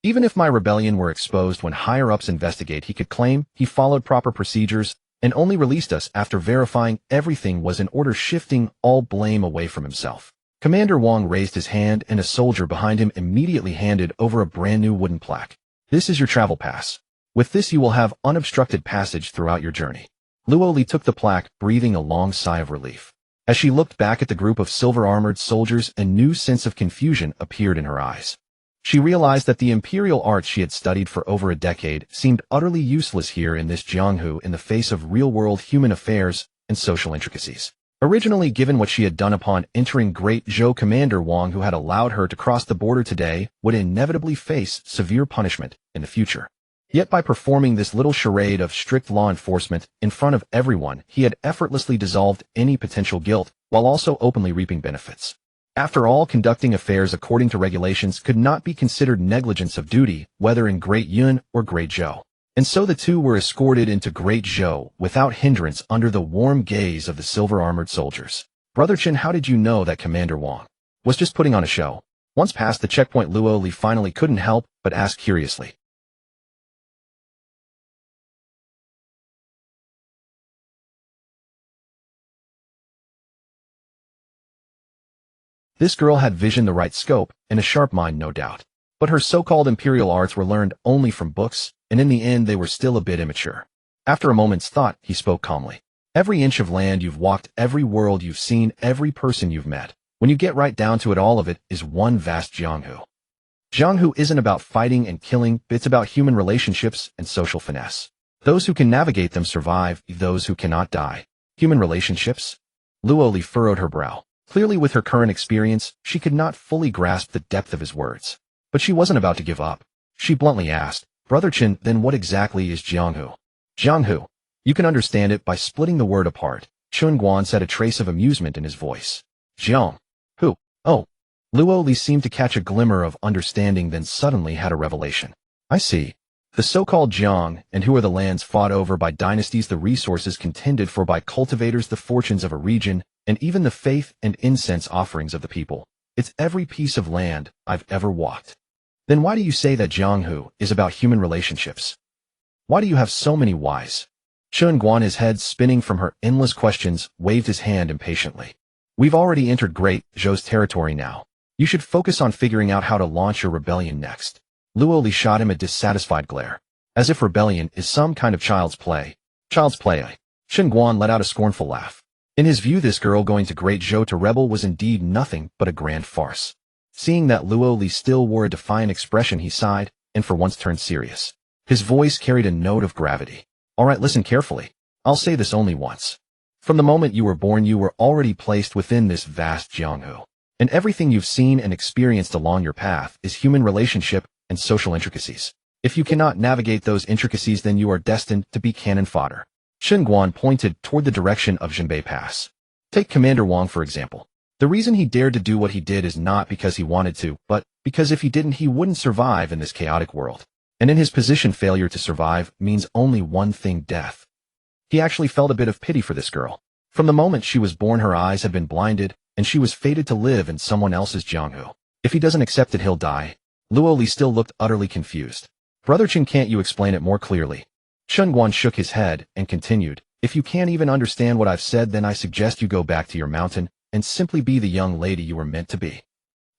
Even if my rebellion were exposed when higher-ups investigate, he could claim he followed proper procedures and only released us after verifying everything was in order, shifting all blame away from himself. Commander Wang raised his hand, and a soldier behind him immediately handed over a brand new wooden plaque. This is your travel pass. With this you will have unobstructed passage throughout your journey. Luo Li took the plaque, breathing a long sigh of relief. As she looked back at the group of silver-armored soldiers, a new sense of confusion appeared in her eyes. She realized that the imperial arts she had studied for over a decade seemed utterly useless here in this Jianghu in the face of real-world human affairs and social intricacies. Originally, given what she had done upon entering Great Zhou, Commander Wang, who had allowed her to cross the border today, would inevitably face severe punishment in the future. Yet by performing this little charade of strict law enforcement in front of everyone, he had effortlessly dissolved any potential guilt, while also openly reaping benefits. After all, conducting affairs according to regulations could not be considered negligence of duty, whether in Great Yun or Great Zhou. And so the two were escorted into Great Zhou without hindrance under the warm gaze of the silver-armored soldiers. Brother Chen, how did you know that Commander Wang was just putting on a show? Once past the checkpoint, Luo Li finally couldn't help but ask curiously. This girl had vision, the right scope, and a sharp mind, no doubt. But her so-called imperial arts were learned only from books, and in the end they were still a bit immature. After a moment's thought, he spoke calmly. Every inch of land you've walked, every world you've seen, every person you've met, when you get right down to it, all of it is one vast Jianghu. Jianghu isn't about fighting and killing, it's about human relationships and social finesse. Those who can navigate them survive, those who cannot die. Human relationships? Luo Li furrowed her brow. Clearly, with her current experience, she could not fully grasp the depth of his words. But she wasn't about to give up. She bluntly asked, Brother Chen, then what exactly is Jianghu? Jianghu. You can understand it by splitting the word apart. Chen Guan said, a trace of amusement in his voice. Jiang. Who? Oh. Luo Li seemed to catch a glimmer of understanding, then suddenly had a revelation. I see. The so-called Jiang, and who are the lands fought over by dynasties, the resources contended for by cultivators, the fortunes of a region, and even the faith and incense offerings of the people. It's every piece of land I've ever walked. Then why do you say that Jianghu is about human relationships? Why do you have so many whys? Chen Guan, his head spinning from her endless questions, waved his hand impatiently. We've already entered Great Zhou's territory now. You should focus on figuring out how to launch your rebellion next. Luo Li shot him a dissatisfied glare. As if rebellion is some kind of child's play. Child's play. Chen Guan let out a scornful laugh. In his view, this girl going to Great Zhou to rebel was indeed nothing but a grand farce. Seeing that Luo Li still wore a defiant expression, he sighed, and for once turned serious. His voice carried a note of gravity. All right, listen carefully. I'll say this only once. From the moment you were born, you were already placed within this vast Jianghu. And everything you've seen and experienced along your path is human relationship and social intricacies. If you cannot navigate those intricacies, then you are destined to be cannon fodder. Chen Guan pointed toward the direction of Jinbei Pass. Take Commander Wang, for example. The reason he dared to do what he did is not because he wanted to, but because if he didn't, he wouldn't survive in this chaotic world. And in his position, failure to survive means only one thing: death. He actually felt a bit of pity for this girl. From the moment she was born, her eyes had been blinded, and she was fated to live in someone else's Jianghu. If he doesn't accept it, he'll die. Luo Li still looked utterly confused. Brother Chen, can't you explain it more clearly? Chen Guan shook his head and continued, if you can't even understand what I've said, then I suggest you go back to your mountain and simply be the young lady you were meant to be.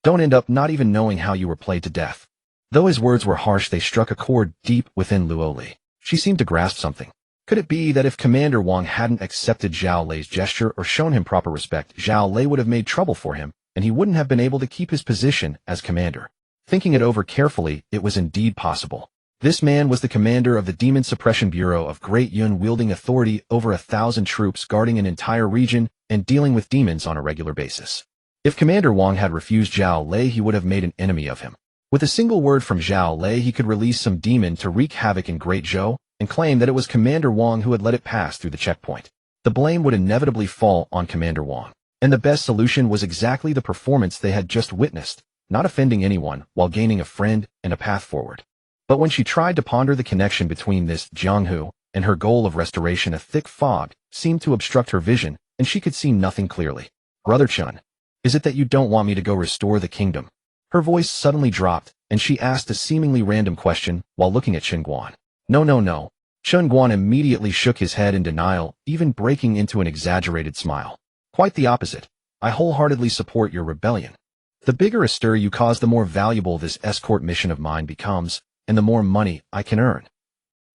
Don't end up not even knowing how you were played to death. Though his words were harsh, they struck a chord deep within Luo Li. She seemed to grasp something. Could it be that if Commander Wang hadn't accepted Zhao Lei's gesture or shown him proper respect, Zhao Lei would have made trouble for him, and he wouldn't have been able to keep his position as commander? Thinking it over carefully, it was indeed possible. This man was the commander of the Demon Suppression Bureau of Great Yun, wielding authority over 1,000 troops, guarding an entire region and dealing with demons on a regular basis. If Commander Wang had refused Zhao Lei, he would have made an enemy of him. With a single word from Zhao Lei, he could release some demon to wreak havoc in Great Zhou and claim that it was Commander Wang who had let it pass through the checkpoint. The blame would inevitably fall on Commander Wang. And the best solution was exactly the performance they had just witnessed. not offending anyone while gaining a friend and a path forward. But when she tried to ponder the connection between this Jianghu and her goal of restoration, a thick fog seemed to obstruct her vision, and she could see nothing clearly. Brother Chen, is it that you don't want me to go restore the kingdom? Her voice suddenly dropped, and she asked a seemingly random question while looking at Chen Guan. No, no, no. Chen Guan immediately shook his head in denial, even breaking into an exaggerated smile. Quite the opposite. I wholeheartedly support your rebellion. The bigger a stir you cause, the more valuable this escort mission of mine becomes, and the more money I can earn.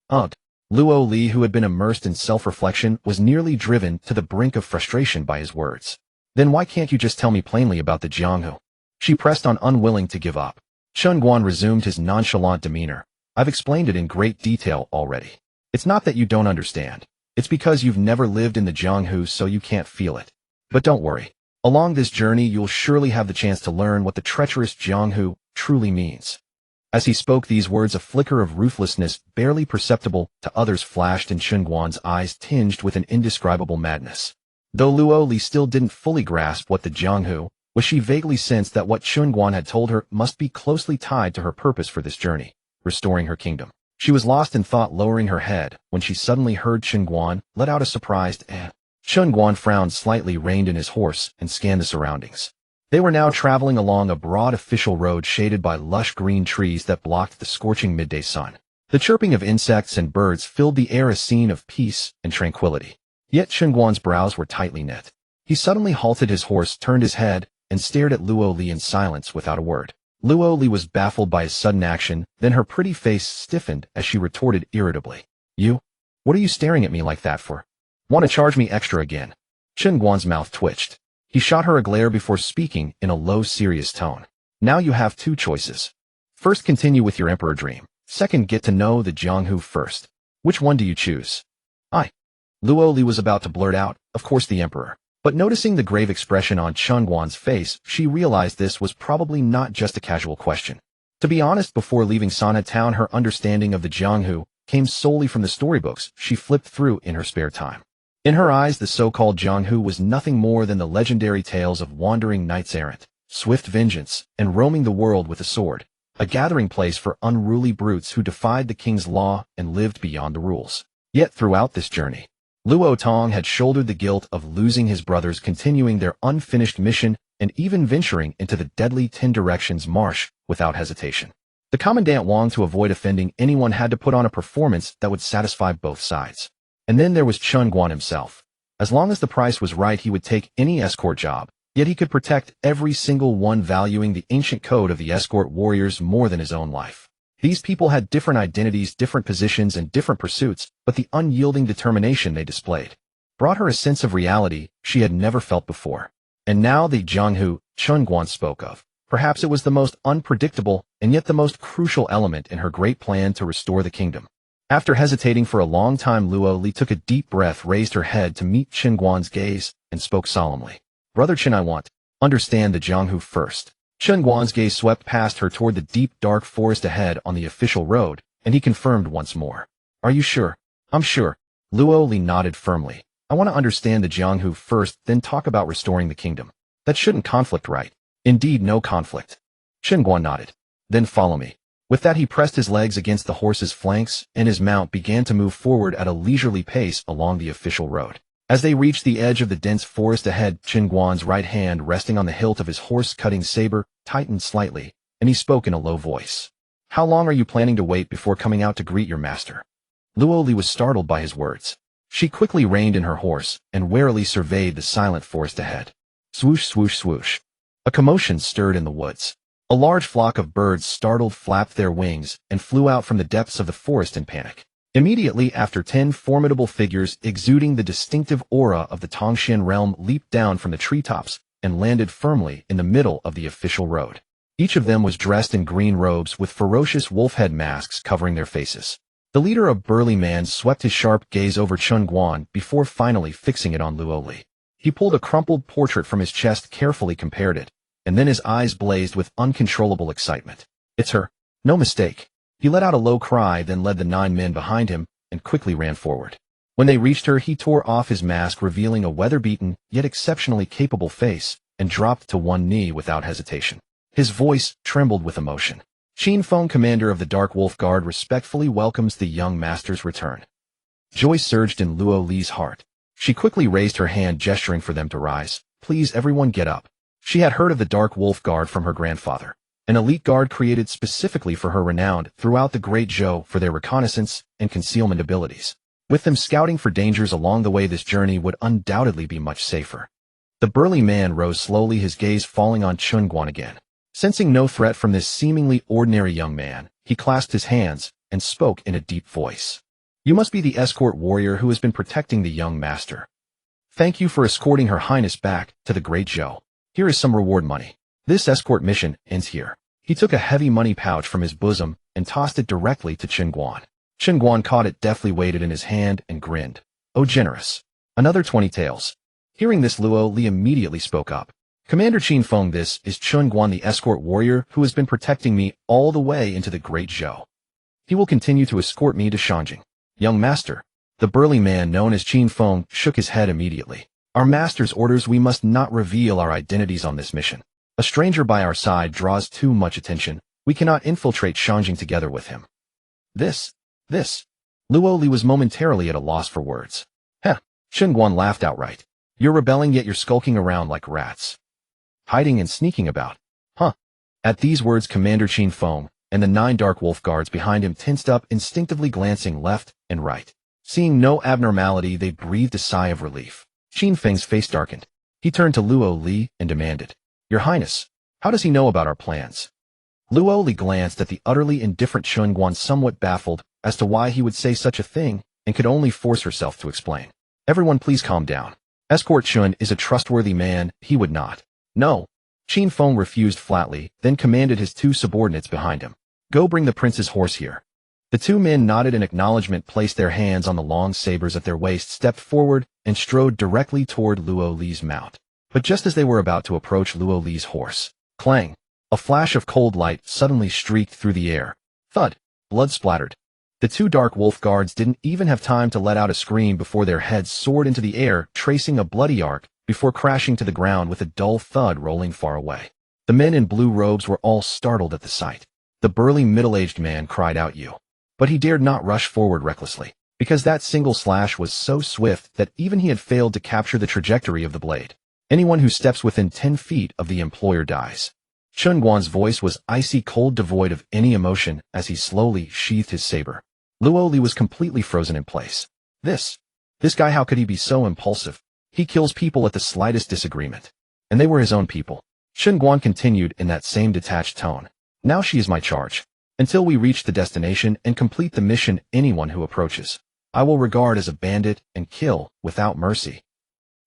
Ugh. Luo Li, who had been immersed in self-reflection, was nearly driven to the brink of frustration by his words. Then why can't you just tell me plainly about the Jianghu? She pressed on, unwilling to give up. Chen Guan resumed his nonchalant demeanor. I've explained it in great detail already. It's not that you don't understand. It's because you've never lived in the Jianghu, so you can't feel it. But don't worry. Along this journey, you'll surely have the chance to learn what the treacherous Jianghu truly means. As he spoke these words, a flicker of ruthlessness, barely perceptible to others, flashed in Chen Guan's eyes, tinged with an indescribable madness. Though Luo Li still didn't fully grasp what the Jianghu was, she vaguely sensed that what Chen Guan had told her must be closely tied to her purpose for this journey, restoring her kingdom. She was lost in thought, lowering her head, when she suddenly heard Chen Guan let out a surprised "eh." Chen Guan frowned slightly, reined in his horse, and scanned the surroundings. They were now traveling along a broad official road shaded by lush green trees that blocked the scorching midday sun. The chirping of insects and birds filled the air, a scene of peace and tranquility. Yet Chen Guan's brows were tightly knit. He suddenly halted his horse, turned his head, and stared at Luo Li in silence without a word. Luo Li was baffled by his sudden action, then her pretty face stiffened as she retorted irritably. You? What are you staring at me like that for? Want to charge me extra again? Chen Guan's mouth twitched. He shot her a glare before speaking in a low, serious tone. Now you have two choices. First, continue with your emperor dream. Second, get to know the Jianghu first. Which one do you choose? Luo Li was about to blurt out, of course the emperor. But noticing the grave expression on Chen Guan's face, she realized this was probably not just a casual question. To be honest, before leaving Sana Town, her understanding of the Jianghu came solely from the storybooks she flipped through in her spare time. In her eyes, the so-called Jianghu was nothing more than the legendary tales of wandering knights-errant, swift vengeance, and roaming the world with a sword, a gathering place for unruly brutes who defied the king's law and lived beyond the rules. Yet throughout this journey, Luo Tong had shouldered the guilt of losing his brothers, continuing their unfinished mission, and even venturing into the deadly 10 Directions marsh without hesitation. The Commandant Wang, to avoid offending anyone, had to put on a performance that would satisfy both sides. And then there was Chen Guan himself. As long as the price was right, he would take any escort job, yet he could protect every single one, valuing the ancient code of the escort warriors more than his own life. These people had different identities, different positions, and different pursuits, but the unyielding determination they displayed brought her a sense of reality she had never felt before. And now the Jianghu Chen Guan spoke of. Perhaps it was the most unpredictable and yet the most crucial element in her great plan to restore the kingdom. After hesitating for a long time, Luo Li took a deep breath, raised her head to meet Chen Guan's gaze, and spoke solemnly. Brother Chen, I want to understand the Jianghu first. Chen Guan's gaze swept past her toward the deep, dark forest ahead on the official road, and he confirmed once more. Are you sure? I'm sure. Luo Li nodded firmly. I want to understand the Jianghu first, then talk about restoring the kingdom. That shouldn't conflict, right? Indeed, no conflict. Chen Guan nodded. Then follow me. With that, he pressed his legs against the horse's flanks, and his mount began to move forward at a leisurely pace along the official road. As they reached the edge of the dense forest ahead, Chen Guan's right hand, resting on the hilt of his horse-cutting saber, tightened slightly, and he spoke in a low voice. How long are you planning to wait before coming out to greet your master? Luo Li was startled by his words. She quickly reined in her horse and warily surveyed the silent forest ahead. Swoosh, swoosh, swoosh. A commotion stirred in the woods. A large flock of birds, startled, flapped their wings and flew out from the depths of the forest in panic. Immediately after, 10 formidable figures exuding the distinctive aura of the Tongxian realm leaped down from the treetops and landed firmly in the middle of the official road. Each of them was dressed in green robes with ferocious wolf-head masks covering their faces. The leader, a burly man, swept his sharp gaze over Chen Guan before finally fixing it on Luo Li. He pulled a crumpled portrait from his chest, carefully compared it, and then his eyes blazed with uncontrollable excitement. It's her. No mistake. He let out a low cry, then led the 9 men behind him and quickly ran forward. When they reached her, he tore off his mask, revealing a weather-beaten yet exceptionally capable face, and dropped to one knee without hesitation. His voice trembled with emotion. Chen Feng, commander of the Dark Wolf Guard, respectfully welcomes the young master's return. Joy surged in Luo Li's heart. She quickly raised her hand, gesturing for them to rise. Please, everyone, get up. She had heard of the Dark Wolf Guard from her grandfather, an elite guard created specifically for her, renowned throughout the Great Zhou for their reconnaissance and concealment abilities. With them scouting for dangers along the way, this journey would undoubtedly be much safer. The burly man rose slowly, his gaze falling on Chen Guan again. Sensing no threat from this seemingly ordinary young man, he clasped his hands and spoke in a deep voice. You must be the escort warrior who has been protecting the young master. Thank you for escorting Her Highness back to the Great Zhou. Here is some reward money. This escort mission ends here. He took a heavy money pouch from his bosom and tossed it directly to Chen Guan. Chen Guan caught it, deftly weighed it in his hand, and grinned. Oh, generous. Another 20 taels. Hearing this, Luo Li immediately spoke up. Commander Chen Feng, this is Chen Guan, the escort warrior who has been protecting me all the way into the Great Zhou. He will continue to escort me to Shanjing. Young master. The burly man known as Chen Feng shook his head immediately. Our master's orders, we must not reveal our identities on this mission. A stranger by our side draws too much attention. We cannot infiltrate Shanjing together with him. This. Luo Li was momentarily at a loss for words. Heh. Chen Guan laughed outright. You're rebelling, yet you're skulking around like rats. Hiding and sneaking about. Huh. At these words, Commander Chen Feng and the 9 Dark Wolf Guards behind him tensed up, instinctively glancing left and right. Seeing no abnormality, they breathed a sigh of relief. Chen Feng's face darkened. He turned to Luo Li and demanded, Your Highness, how does he know about our plans? Luo Li glanced at the utterly indifferent Chen Guan, somewhat baffled as to why he would say such a thing, and could only force herself to explain. Everyone, please calm down. Escort Chen is a trustworthy man, he would not. No. Chen Feng refused flatly, then commanded his 2 subordinates behind him. Go bring the prince's horse here. The 2 men nodded in acknowledgement, placed their hands on the long sabers at their waist, stepped forward, and strode directly toward Luo Li's mount. But just as they were about to approach Luo Li's horse, clang! A flash of cold light suddenly streaked through the air. Thud! Blood splattered. The 2 Dark Wolf Guards didn't even have time to let out a scream before their heads soared into the air, tracing a bloody arc, before crashing to the ground with a dull thud rolling far away. The men in blue robes were all startled at the sight. The burly middle-aged man cried out, "You!" But he dared not rush forward recklessly, because that single slash was so swift that even he had failed to capture the trajectory of the blade. Anyone who steps within 10 feet of the employer dies. Chen Guan's voice was icy cold, devoid of any emotion, as he slowly sheathed his saber. Luo Li was completely frozen in place. This guy, how could he be so impulsive? He kills people at the slightest disagreement. And they were his own people. Chen Guan continued in that same detached tone. Now she is my charge. Until we reach the destination and complete the mission, anyone who approaches, I will regard as a bandit and kill without mercy.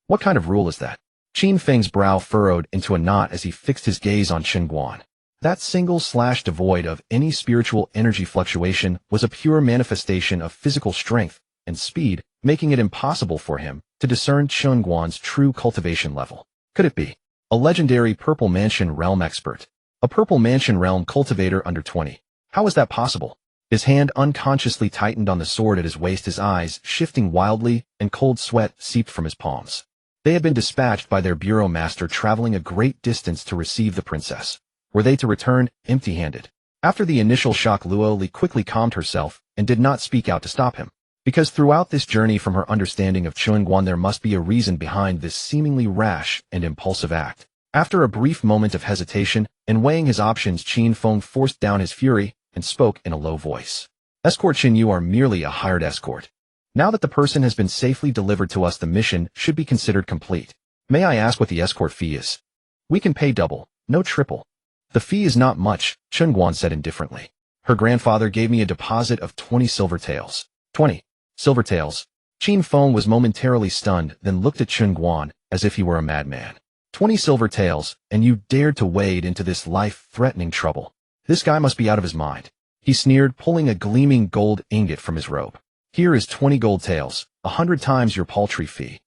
What kind of rule is that? Chen Feng's brow furrowed into a knot as he fixed his gaze on Chen Guan. That single slash, devoid of any spiritual energy fluctuation, was a pure manifestation of physical strength and speed, making it impossible for him to discern Chen Guan's true cultivation level. Could it be a legendary Purple Mansion Realm expert? A Purple Mansion Realm cultivator under 20. How is that possible? His hand unconsciously tightened on the sword at his waist, his eyes shifting wildly, and cold sweat seeped from his palms. They had been dispatched by their bureau master, traveling a great distance to receive the princess. Were they to return empty-handed? After the initial shock, Luo Li quickly calmed herself and did not speak out to stop him. Because throughout this journey, from her understanding of Chen Guan, there must be a reason behind this seemingly rash and impulsive act. After a brief moment of hesitation and weighing his options, Chen Feng forced down his fury and spoke in a low voice. Escort Chen, you are merely a hired escort. Now that the person has been safely delivered to us, the mission should be considered complete. May I ask what the escort fee is? We can pay double, no triple. The fee is not much, Chen Guan said indifferently. Her grandfather gave me a deposit of 20 silver taels. 20 silver taels. Chen Feng was momentarily stunned, then looked at Chen Guan as if he were a madman. 20 silver taels, and you dared to wade into this life-threatening trouble. This guy must be out of his mind. He sneered, pulling a gleaming gold ingot from his robe. Here is 20 gold taels, 100 times your paltry fee.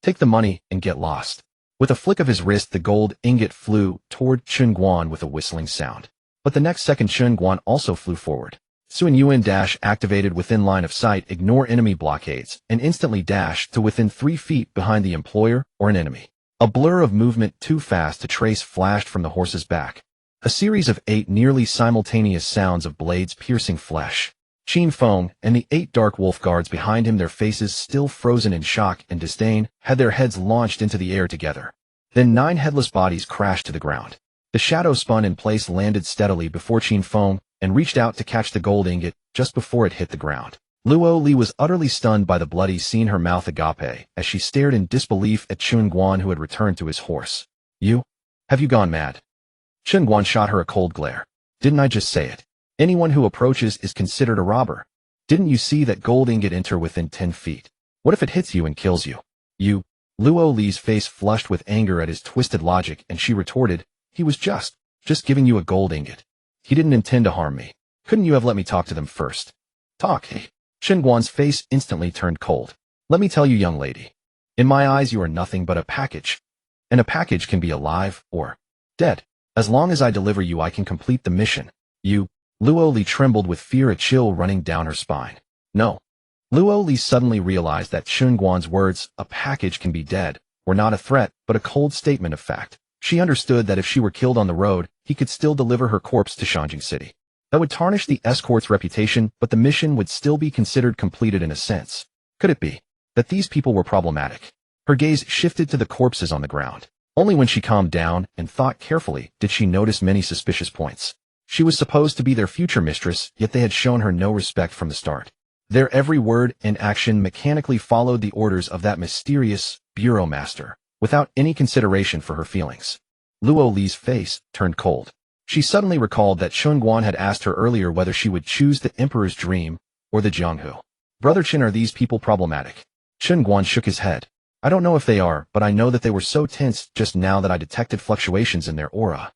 Take the money and get lost. With a flick of his wrist, the gold ingot flew toward Chen Guan with a whistling sound. But the next second, Chen Guan also flew forward. Sun Yuan dash activated within line of sight, ignore enemy blockades, and instantly dash to within 3 feet behind the employer or an enemy. A blur of movement too fast to trace flashed from the horse's back. A series of 8 nearly simultaneous sounds of blades piercing flesh. Chen Feng and the 8 dark wolf guards behind him, their faces still frozen in shock and disdain, had their heads launched into the air together. Then 9 headless bodies crashed to the ground. The shadow spun in place, landed steadily before Chen Feng, and reached out to catch the gold ingot just before it hit the ground. Luo Li was utterly stunned by the bloody scene, her mouth agape, as she stared in disbelief at Chen Guan, who had returned to his horse. Have you gone mad? Chen Guan shot her a cold glare. Didn't I just say it? Anyone who approaches is considered a robber. Didn't you see that gold ingot enter within 10 feet? What if it hits you and kills you? Luo Li's face flushed with anger at his twisted logic, and she retorted, he was just giving you a gold ingot. He didn't intend to harm me. Couldn't you have let me talk to them first? Talk, eh? Chen Guan's face instantly turned cold. Let me tell you, young lady. In my eyes, you are nothing but a package. And a package can be alive or dead. As long as I deliver you, I can complete the mission. Luo Li trembled with fear, a chill running down her spine. No. Luo Li suddenly realized that Chen Guan's words, a package can be dead, were not a threat, but a cold statement of fact. She understood that if she were killed on the road, he could still deliver her corpse to Shanjing City. That would tarnish the escort's reputation, but the mission would still be considered completed in a sense. Could it be that these people were problematic? Her gaze shifted to the corpses on the ground. Only when she calmed down and thought carefully did she notice many suspicious points. She was supposed to be their future mistress, yet they had shown her no respect from the start. Their every word and action mechanically followed the orders of that mysterious bureau master, without any consideration for her feelings. Luo Li's face turned cold. She suddenly recalled that Chen Guan had asked her earlier whether she would choose the Emperor's Dream or the Jianghu. Brother Chen, are these people problematic? Chen Guan shook his head. I don't know if they are, but I know that they were so tense just now that I detected fluctuations in their aura.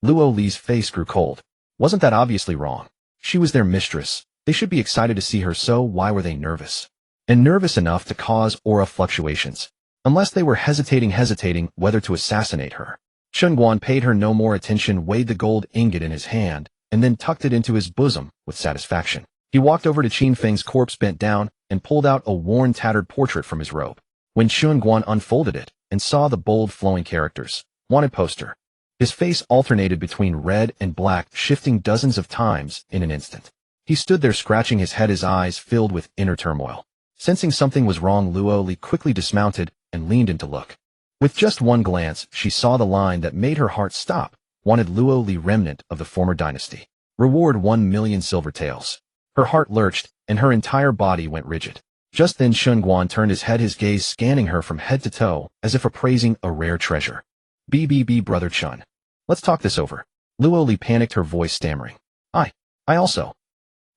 Luo Li's face grew cold. Wasn't that obviously wrong? She was their mistress. They should be excited to see her, so why were they nervous? And nervous enough to cause aura fluctuations. Unless they were hesitating whether to assassinate her. Chen Guan paid her no more attention, weighed the gold ingot in his hand, and then tucked it into his bosom with satisfaction. He walked over to Qin Feng's corpse, bent down, and pulled out a worn, tattered portrait from his robe. When Chen Guan unfolded it and saw the bold, flowing characters, "Wanted poster," his face alternated between red and black, shifting dozens of times in an instant. He stood there scratching his head, his eyes filled with inner turmoil. Sensing something was wrong, Luo Li quickly dismounted and leaned in to look. With just one glance, she saw the line that made her heart stop. Wanted Luo Li, remnant of the former dynasty. Reward 1 million silver taels. Her heart lurched, and her entire body went rigid. Just then Chen Guan turned his head, his gaze scanning her from head to toe, as if appraising a rare treasure. Brother Chen. Let's talk this over. Luo Li panicked, her voice stammering. I also.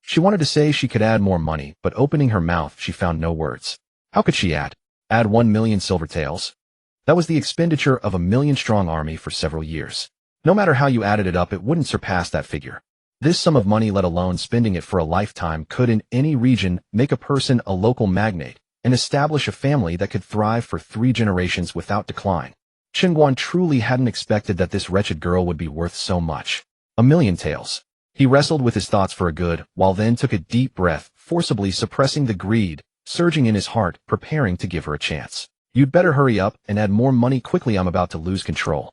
She wanted to say she could add more money, but opening her mouth, she found no words. How could she add 1 million silver taels? That was the expenditure of a 1,000,000-strong army for several years. No matter how you added it up, it wouldn't surpass that figure. This sum of money, let alone spending it for a lifetime, could in any region make a person a local magnate and establish a family that could thrive for 3 generations without decline. Chen Guan truly hadn't expected that this wretched girl would be worth so much. 1,000,000 taels. He wrestled with his thoughts for a good while, then took a deep breath, forcibly suppressing the greed surging in his heart, preparing to give her a chance. You'd better hurry up and add more money quickly. I'm about to lose control.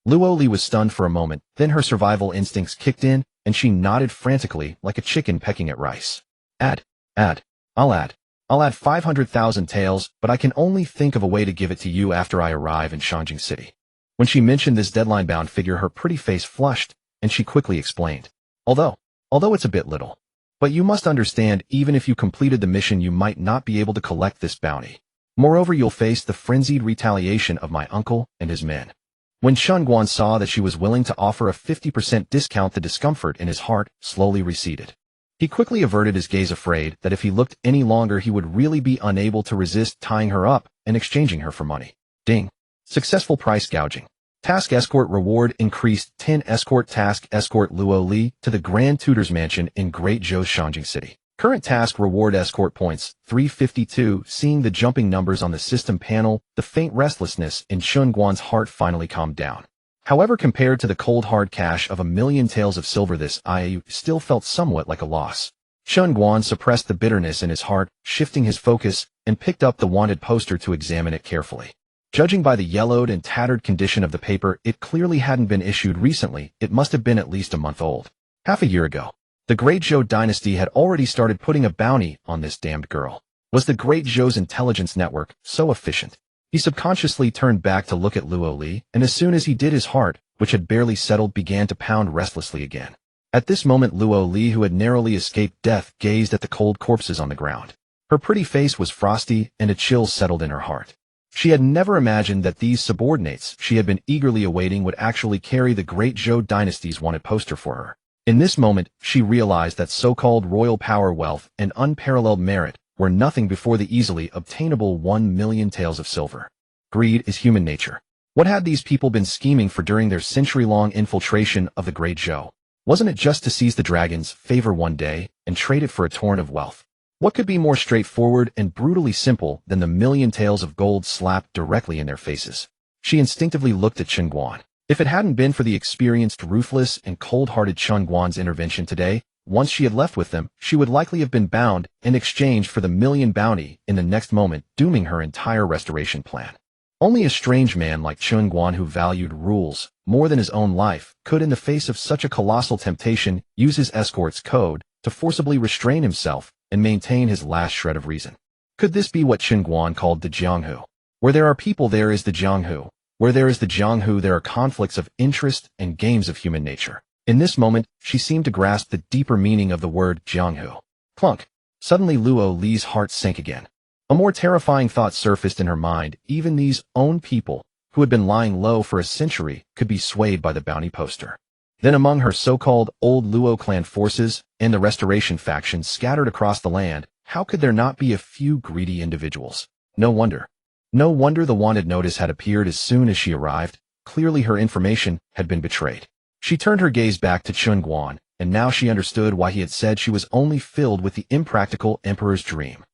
Luo Li was stunned for a moment, then her survival instincts kicked in, and she nodded frantically like a chicken pecking at rice. I'll add 500,000 taels, but I can only think of a way to give it to you after I arrive in Shanjing City. When she mentioned this deadline-bound figure, her pretty face flushed, and she quickly explained. Although it's a bit little. But you must understand, even if you completed the mission, you might not be able to collect this bounty. Moreover, you'll face the frenzied retaliation of my uncle and his men. When Chen Guan saw that she was willing to offer a 50% discount, the discomfort in his heart slowly receded. He quickly averted his gaze, afraid that if he looked any longer he would really be unable to resist tying her up and exchanging her for money. Ding. Successful price gouging. Task escort reward increased 10 escort task escort Luo Li to the Grand Tutor's Mansion in Great Zhou's Shanjing City. Current task reward escort points 352. Seeing the jumping numbers on the system panel, the faint restlessness in Chen Guan's heart finally calmed down. However, compared to the cold hard cash of 1,000,000 taels of silver, this IAU still felt somewhat like a loss. Chen Guan suppressed the bitterness in his heart, shifting his focus, and picked up the wanted poster to examine it carefully. Judging by the yellowed and tattered condition of the paper, it clearly hadn't been issued recently. It must have been at least a month old. Half a year ago. The Great Zhou dynasty had already started putting a bounty on this damned girl. Was the Great Zhou's intelligence network so efficient? He subconsciously turned back to look at Luo Li, and as soon as he did, his heart, which had barely settled, began to pound restlessly again. At this moment, Luo Li, who had narrowly escaped death, gazed at the cold corpses on the ground. Her pretty face was frosty, and a chill settled in her heart. She had never imagined that these subordinates she had been eagerly awaiting would actually carry the Great Zhou dynasty's wanted poster for her. In this moment, she realized that so-called royal power, wealth, and unparalleled merit were nothing before the easily obtainable 1,000,000 taels of silver. Greed is human nature. What had these people been scheming for during their century-long infiltration of the Great Zhou? Wasn't it just to seize the dragon's favor one day and trade it for a torrent of wealth? What could be more straightforward and brutally simple than the 1,000,000 taels of gold slapped directly in their faces? She instinctively looked at Chen Guan. If it hadn't been for the experienced, ruthless, and cold-hearted Chen Guan's intervention today, once she had left with them, she would likely have been bound in exchange for the 1,000,000 bounty in the next moment, dooming her entire restoration plan. Only a strange man like Chen Guan, who valued rules more than his own life, could, in the face of such a colossal temptation, use his escort's code to forcibly restrain himself and maintain his last shred of reason. Could this be what Chen Guan called the Jianghu? Where there are people, there is the Jianghu. Where there is the Jianghu, there are conflicts of interest and games of human nature. In this moment, she seemed to grasp the deeper meaning of the word Jianghu. Clunk. Suddenly Luo Li's heart sank again. A more terrifying thought surfaced in her mind. Even these own people, who had been lying low for a century, could be swayed by the bounty poster. Then among her so-called old Luo clan forces and the restoration faction scattered across the land, how could there not be a few greedy individuals? No wonder. No wonder the wanted notice had appeared as soon as she arrived. Clearly her information had been betrayed. She turned her gaze back to Chen Guan, and now she understood why he had said she was only filled with the impractical emperor's dream.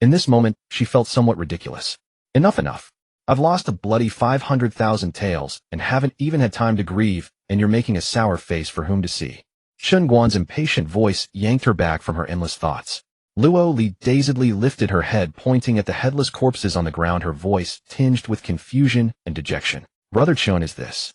In this moment, she felt somewhat ridiculous. Enough. I've lost a bloody 500,000 taels and haven't even had time to grieve, and you're making a sour face for whom to see. Chen Guan's impatient voice yanked her back from her endless thoughts. Luo Li dazedly lifted her head, pointing at the headless corpses on the ground, her voice tinged with confusion and dejection. Brother Chen, is this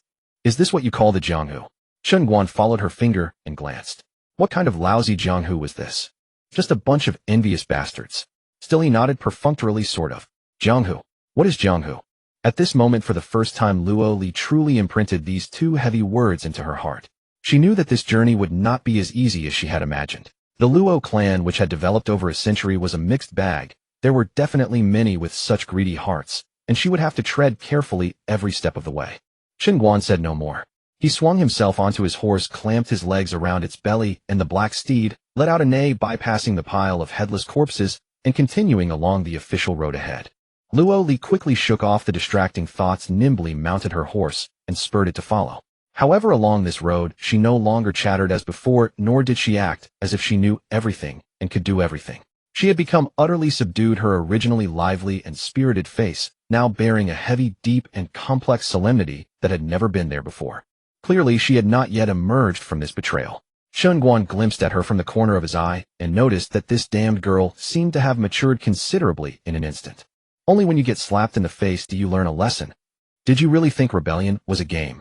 what you call the Jianghu? Chen Guan followed her finger and glanced. What kind of lousy Jianghu was this? Just a bunch of envious bastards. Still he nodded perfunctorily, sort of. Jianghu. What is Jianghu? At this moment, for the first time, Luo Li truly imprinted these two heavy words into her heart. She knew that this journey would not be as easy as she had imagined. The Luo clan, which had developed over a century, was a mixed bag. There were definitely many with such greedy hearts, and she would have to tread carefully every step of the way. Chen Guan said no more. He swung himself onto his horse, clamped his legs around its belly, and the black steed let out a neigh, bypassing the pile of headless corpses and continuing along the official road ahead. Luo Li quickly shook off the distracting thoughts, nimbly mounted her horse, and spurred it to follow. However, along this road, she no longer chattered as before, nor did she act as if she knew everything and could do everything. She had become utterly subdued, her originally lively and spirited face now bearing a heavy, deep, and complex solemnity that had never been there before. Clearly, she had not yet emerged from this betrayal. Chen Guan glimpsed at her from the corner of his eye and noticed that this damned girl seemed to have matured considerably in an instant. Only when you get slapped in the face do you learn a lesson. Did you really think rebellion was a game?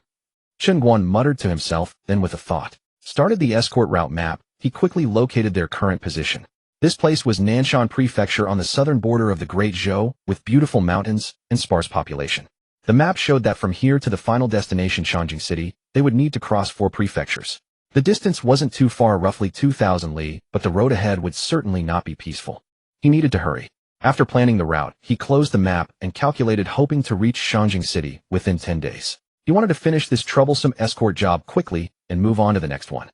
Chen Guan muttered to himself, then with a thought, started the escort route map. He quickly located their current position. This place was Nanshan Prefecture on the southern border of the Great Zhou, with beautiful mountains and sparse population. The map showed that from here to the final destination, Shanjing City, they would need to cross 4 prefectures. The distance wasn't too far, roughly 2,000 li, but the road ahead would certainly not be peaceful. He needed to hurry. After planning the route, he closed the map and calculated, hoping to reach Shanjing City within 10 days. He wanted to finish this troublesome escort job quickly and move on to the next one.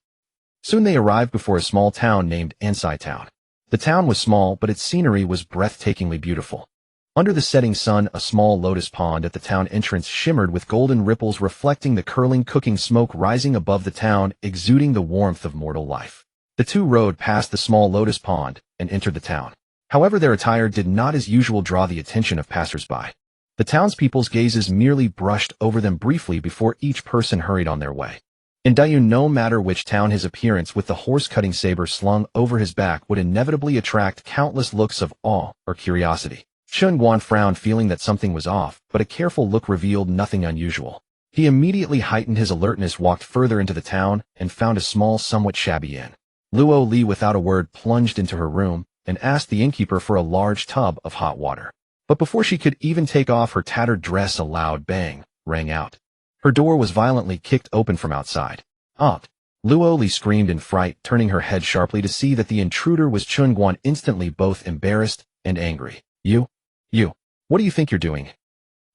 Soon they arrived before a small town named Ansai Town. The town was small, but its scenery was breathtakingly beautiful. Under the setting sun, a small lotus pond at the town entrance shimmered with golden ripples, reflecting the curling cooking smoke rising above the town, exuding the warmth of mortal life. The two rode past the small lotus pond and entered the town. However, their attire did not as usual draw the attention of passers-by. The townspeople's gazes merely brushed over them briefly before each person hurried on their way. In Daiyun, no matter which town, his appearance with the horse-cutting saber slung over his back would inevitably attract countless looks of awe or curiosity. Chen Guan frowned, feeling that something was off, but a careful look revealed nothing unusual. He immediately heightened his alertness, walked further into the town, and found a small, somewhat shabby inn. Luo Li, without a word, plunged into her room and asked the innkeeper for a large tub of hot water. But before she could even take off her tattered dress, a loud bang rang out. Her door was violently kicked open from outside. "Aunt!" Luo Li screamed in fright, turning her head sharply to see that the intruder was Chen Guan, instantly both embarrassed and angry. You, what do you think you're doing?"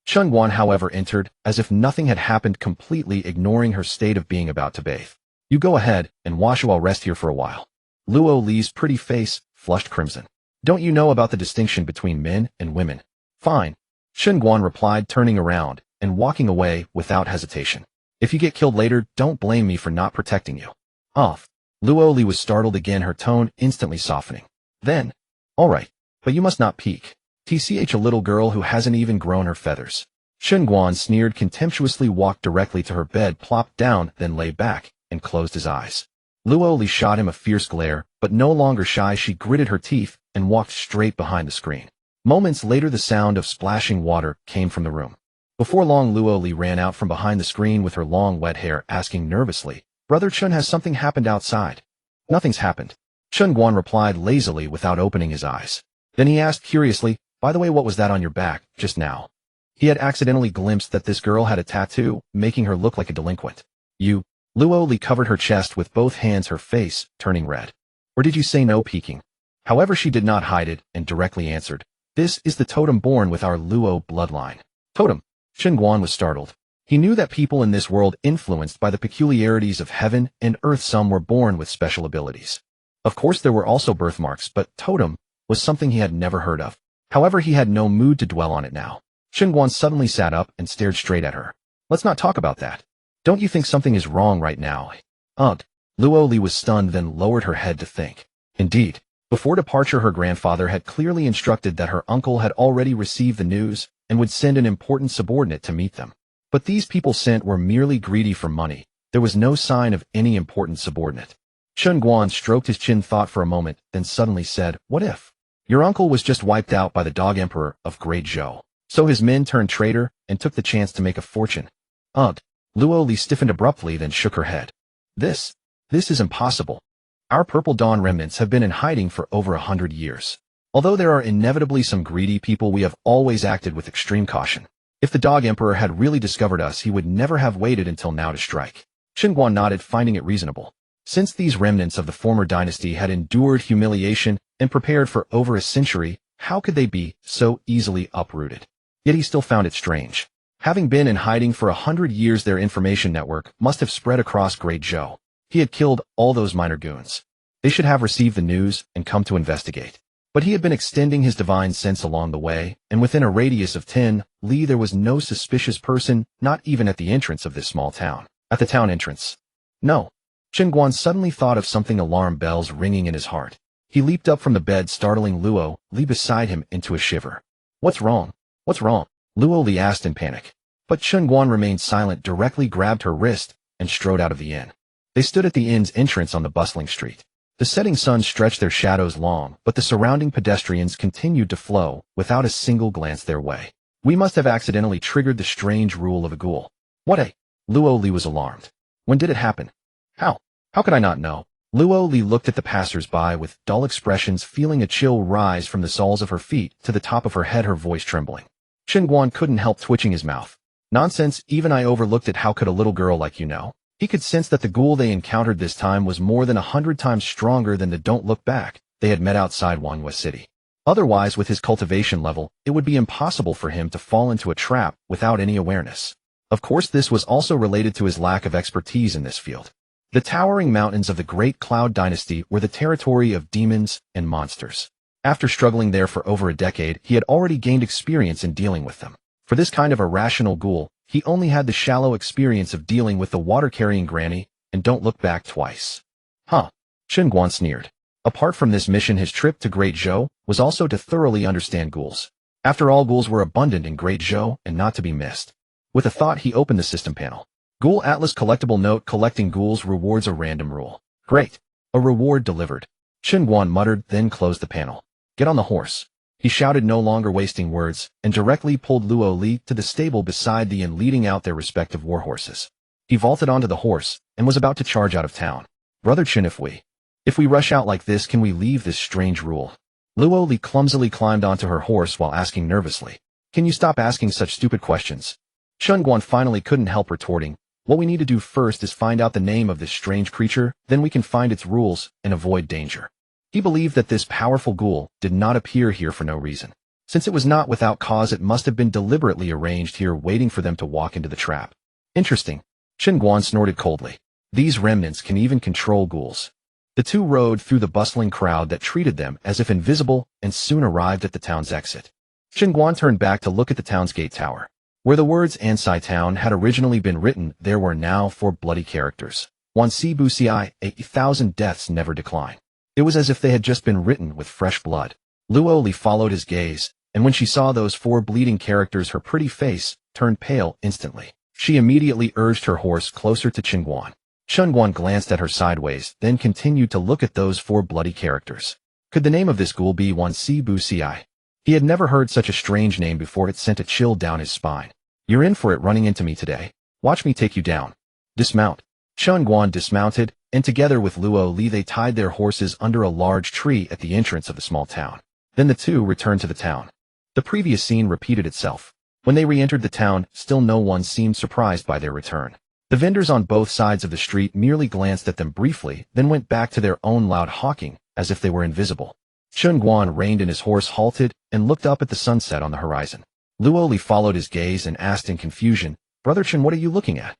Chen Guan, however, entered, as if nothing had happened, completely ignoring her state of being about to bathe. "You go ahead and wash while I'll rest here for a while." Luo Li's pretty face flushed crimson. "Don't you know about the distinction between men and women?" "Fine," Chen Guan replied, turning around and walking away without hesitation. "If you get killed later, don't blame me for not protecting you." "Off." Luo Li was startled again, her tone instantly softening. Then, "All right, but you must not peek. TCH, a little girl who hasn't even grown her feathers." Chen Guan sneered contemptuously, walked directly to her bed, plopped down, then lay back and closed his eyes. Luo Li shot him a fierce glare, but no longer shy, she gritted her teeth and walked straight behind the screen. Moments later, the sound of splashing water came from the room. Before long, Luo Li ran out from behind the screen with her long wet hair, asking nervously, "Brother Chen, has something happened outside?" "Nothing's happened," Chen Guan replied lazily without opening his eyes. Then he asked curiously, "By the way, what was that on your back just now?" He had accidentally glimpsed that this girl had a tattoo, making her look like a delinquent. "You?" Luo Li covered her chest with both hands, her face turning red. "Or did you say no peeking?" However, she did not hide it and directly answered, "This is the totem born with our Luo bloodline." "Totem?" Chen Guan was startled. He knew that people in this world, influenced by the peculiarities of heaven and earth, some were born with special abilities. Of course, there were also birthmarks, but totem was something he had never heard of. However, he had no mood to dwell on it now. Chen Guan suddenly sat up and stared straight at her. "Let's not talk about that. Don't you think something is wrong right now?" "Ugh." Luo Li was stunned, then lowered her head to think. Indeed, before departure, her grandfather had clearly instructed that her uncle had already received the news and would send an important subordinate to meet them. But these people sent were merely greedy for money. There was no sign of any important subordinate. Chen Guan stroked his chin, thought for a moment, then suddenly said, "What if your uncle was just wiped out by the dog emperor of Great Zhou? So his men turned traitor and took the chance to make a fortune." "Ugh." Luo Li stiffened abruptly, then shook her head. This is impossible. Our Purple Dawn remnants have been in hiding for over 100 years. Although there are inevitably some greedy people, we have always acted with extreme caution. If the Dog Emperor had really discovered us, he would never have waited until now to strike." Chen Guan nodded, finding it reasonable. Since these remnants of the former dynasty had endured humiliation and prepared for over a century, how could they be so easily uprooted? Yet he still found it strange. Having been in hiding for 100 years, their information network must have spread across Great Zhou. He had killed all those minor goons. They should have received the news and come to investigate. But he had been extending his divine sense along the way, and within a radius of 10 li there was no suspicious person, not even at the entrance of this small town. At the town entrance. No. Chen Guan suddenly thought of something, alarm bells ringing in his heart. He leaped up from the bed, startling Luo Li beside him into a shiver. "What's wrong? What's wrong?" Luo Li asked in panic. But Chen Guan remained silent, directly grabbed her wrist and strode out of the inn. They stood at the inn's entrance on the bustling street. The setting sun stretched their shadows long, but the surrounding pedestrians continued to flow without a single glance their way. "We must have accidentally triggered the strange rule of a ghoul." "What a—" Luo Li was alarmed. "When did it happen? How? How could I not know?" Luo Li looked at the passers-by with dull expressions, feeling a chill rise from the soles of her feet to the top of her head, her voice trembling. Chen Guan couldn't help twitching his mouth. "Nonsense, even I overlooked it. How could a little girl like you know?" He could sense that the ghoul they encountered this time was more than 100 times stronger than the Don't Look Back they had met outside Wanhua City. Otherwise, with his cultivation level, it would be impossible for him to fall into a trap without any awareness. Of course, this was also related to his lack of expertise in this field. The towering mountains of the Great Cloud Dynasty were the territory of demons and monsters. After struggling there for over a decade, he had already gained experience in dealing with them. For this kind of irrational ghoul, he only had the shallow experience of dealing with the water-carrying granny and Don't Look Back twice. Huh. Chen Guan sneered. Apart from this mission, his trip to Great Zhou was also to thoroughly understand ghouls. After all, ghouls were abundant in Great Zhou and not to be missed. With a thought, he opened the system panel. Ghoul Atlas collectible note: collecting ghouls rewards a random rule. Great. A reward delivered. Chen Guan muttered, then closed the panel. Get on the horse. He shouted, no longer wasting words, and directly pulled Luo Li to the stable beside the inn, leading out their respective war horses. He vaulted onto the horse and was about to charge out of town. Brother Chen, if we rush out like this, can we leave this strange rule? Luo Li clumsily climbed onto her horse while asking nervously, can you stop asking such stupid questions? Chen Guan finally couldn't help retorting, what we need to do first is find out the name of this strange creature, then we can find its rules and avoid danger. He believed that this powerful ghoul did not appear here for no reason. Since it was not without cause, it must have been deliberately arranged here, waiting for them to walk into the trap. Interesting. Chen Guan snorted coldly. These remnants can even control ghouls. The two rode through the bustling crowd that treated them as if invisible and soon arrived at the town's exit. Chen Guan turned back to look at the town's gate tower. Where the words Ansai Town had originally been written, there were now 4 bloody characters. 1 Sibu Ci, 1,000 deaths never decline. It was as if they had just been written with fresh blood. Luo Li followed his gaze, and when she saw those 4 bleeding characters, her pretty face turned pale instantly. She immediately urged her horse closer to Chen Guan. Chen Guan glanced at her sideways, then continued to look at those 4 bloody characters. Could the name of this ghoul be 1 Sibu Ci? He had never heard such a strange name before. It sent a chill down his spine. You're in for it running into me today. Watch me take you down. Dismount. Chen Guan dismounted, and together with Luo Li they tied their horses under a large tree at the entrance of the small town. Then the two returned to the town. The previous scene repeated itself. When they re-entered the town, still no one seemed surprised by their return. The vendors on both sides of the street merely glanced at them briefly, then went back to their own loud hawking, as if they were invisible. Chen Guan reined in his horse, halted, and looked up at the sunset on the horizon. Luo Li followed his gaze and asked in confusion, Brother Chen, what are you looking at?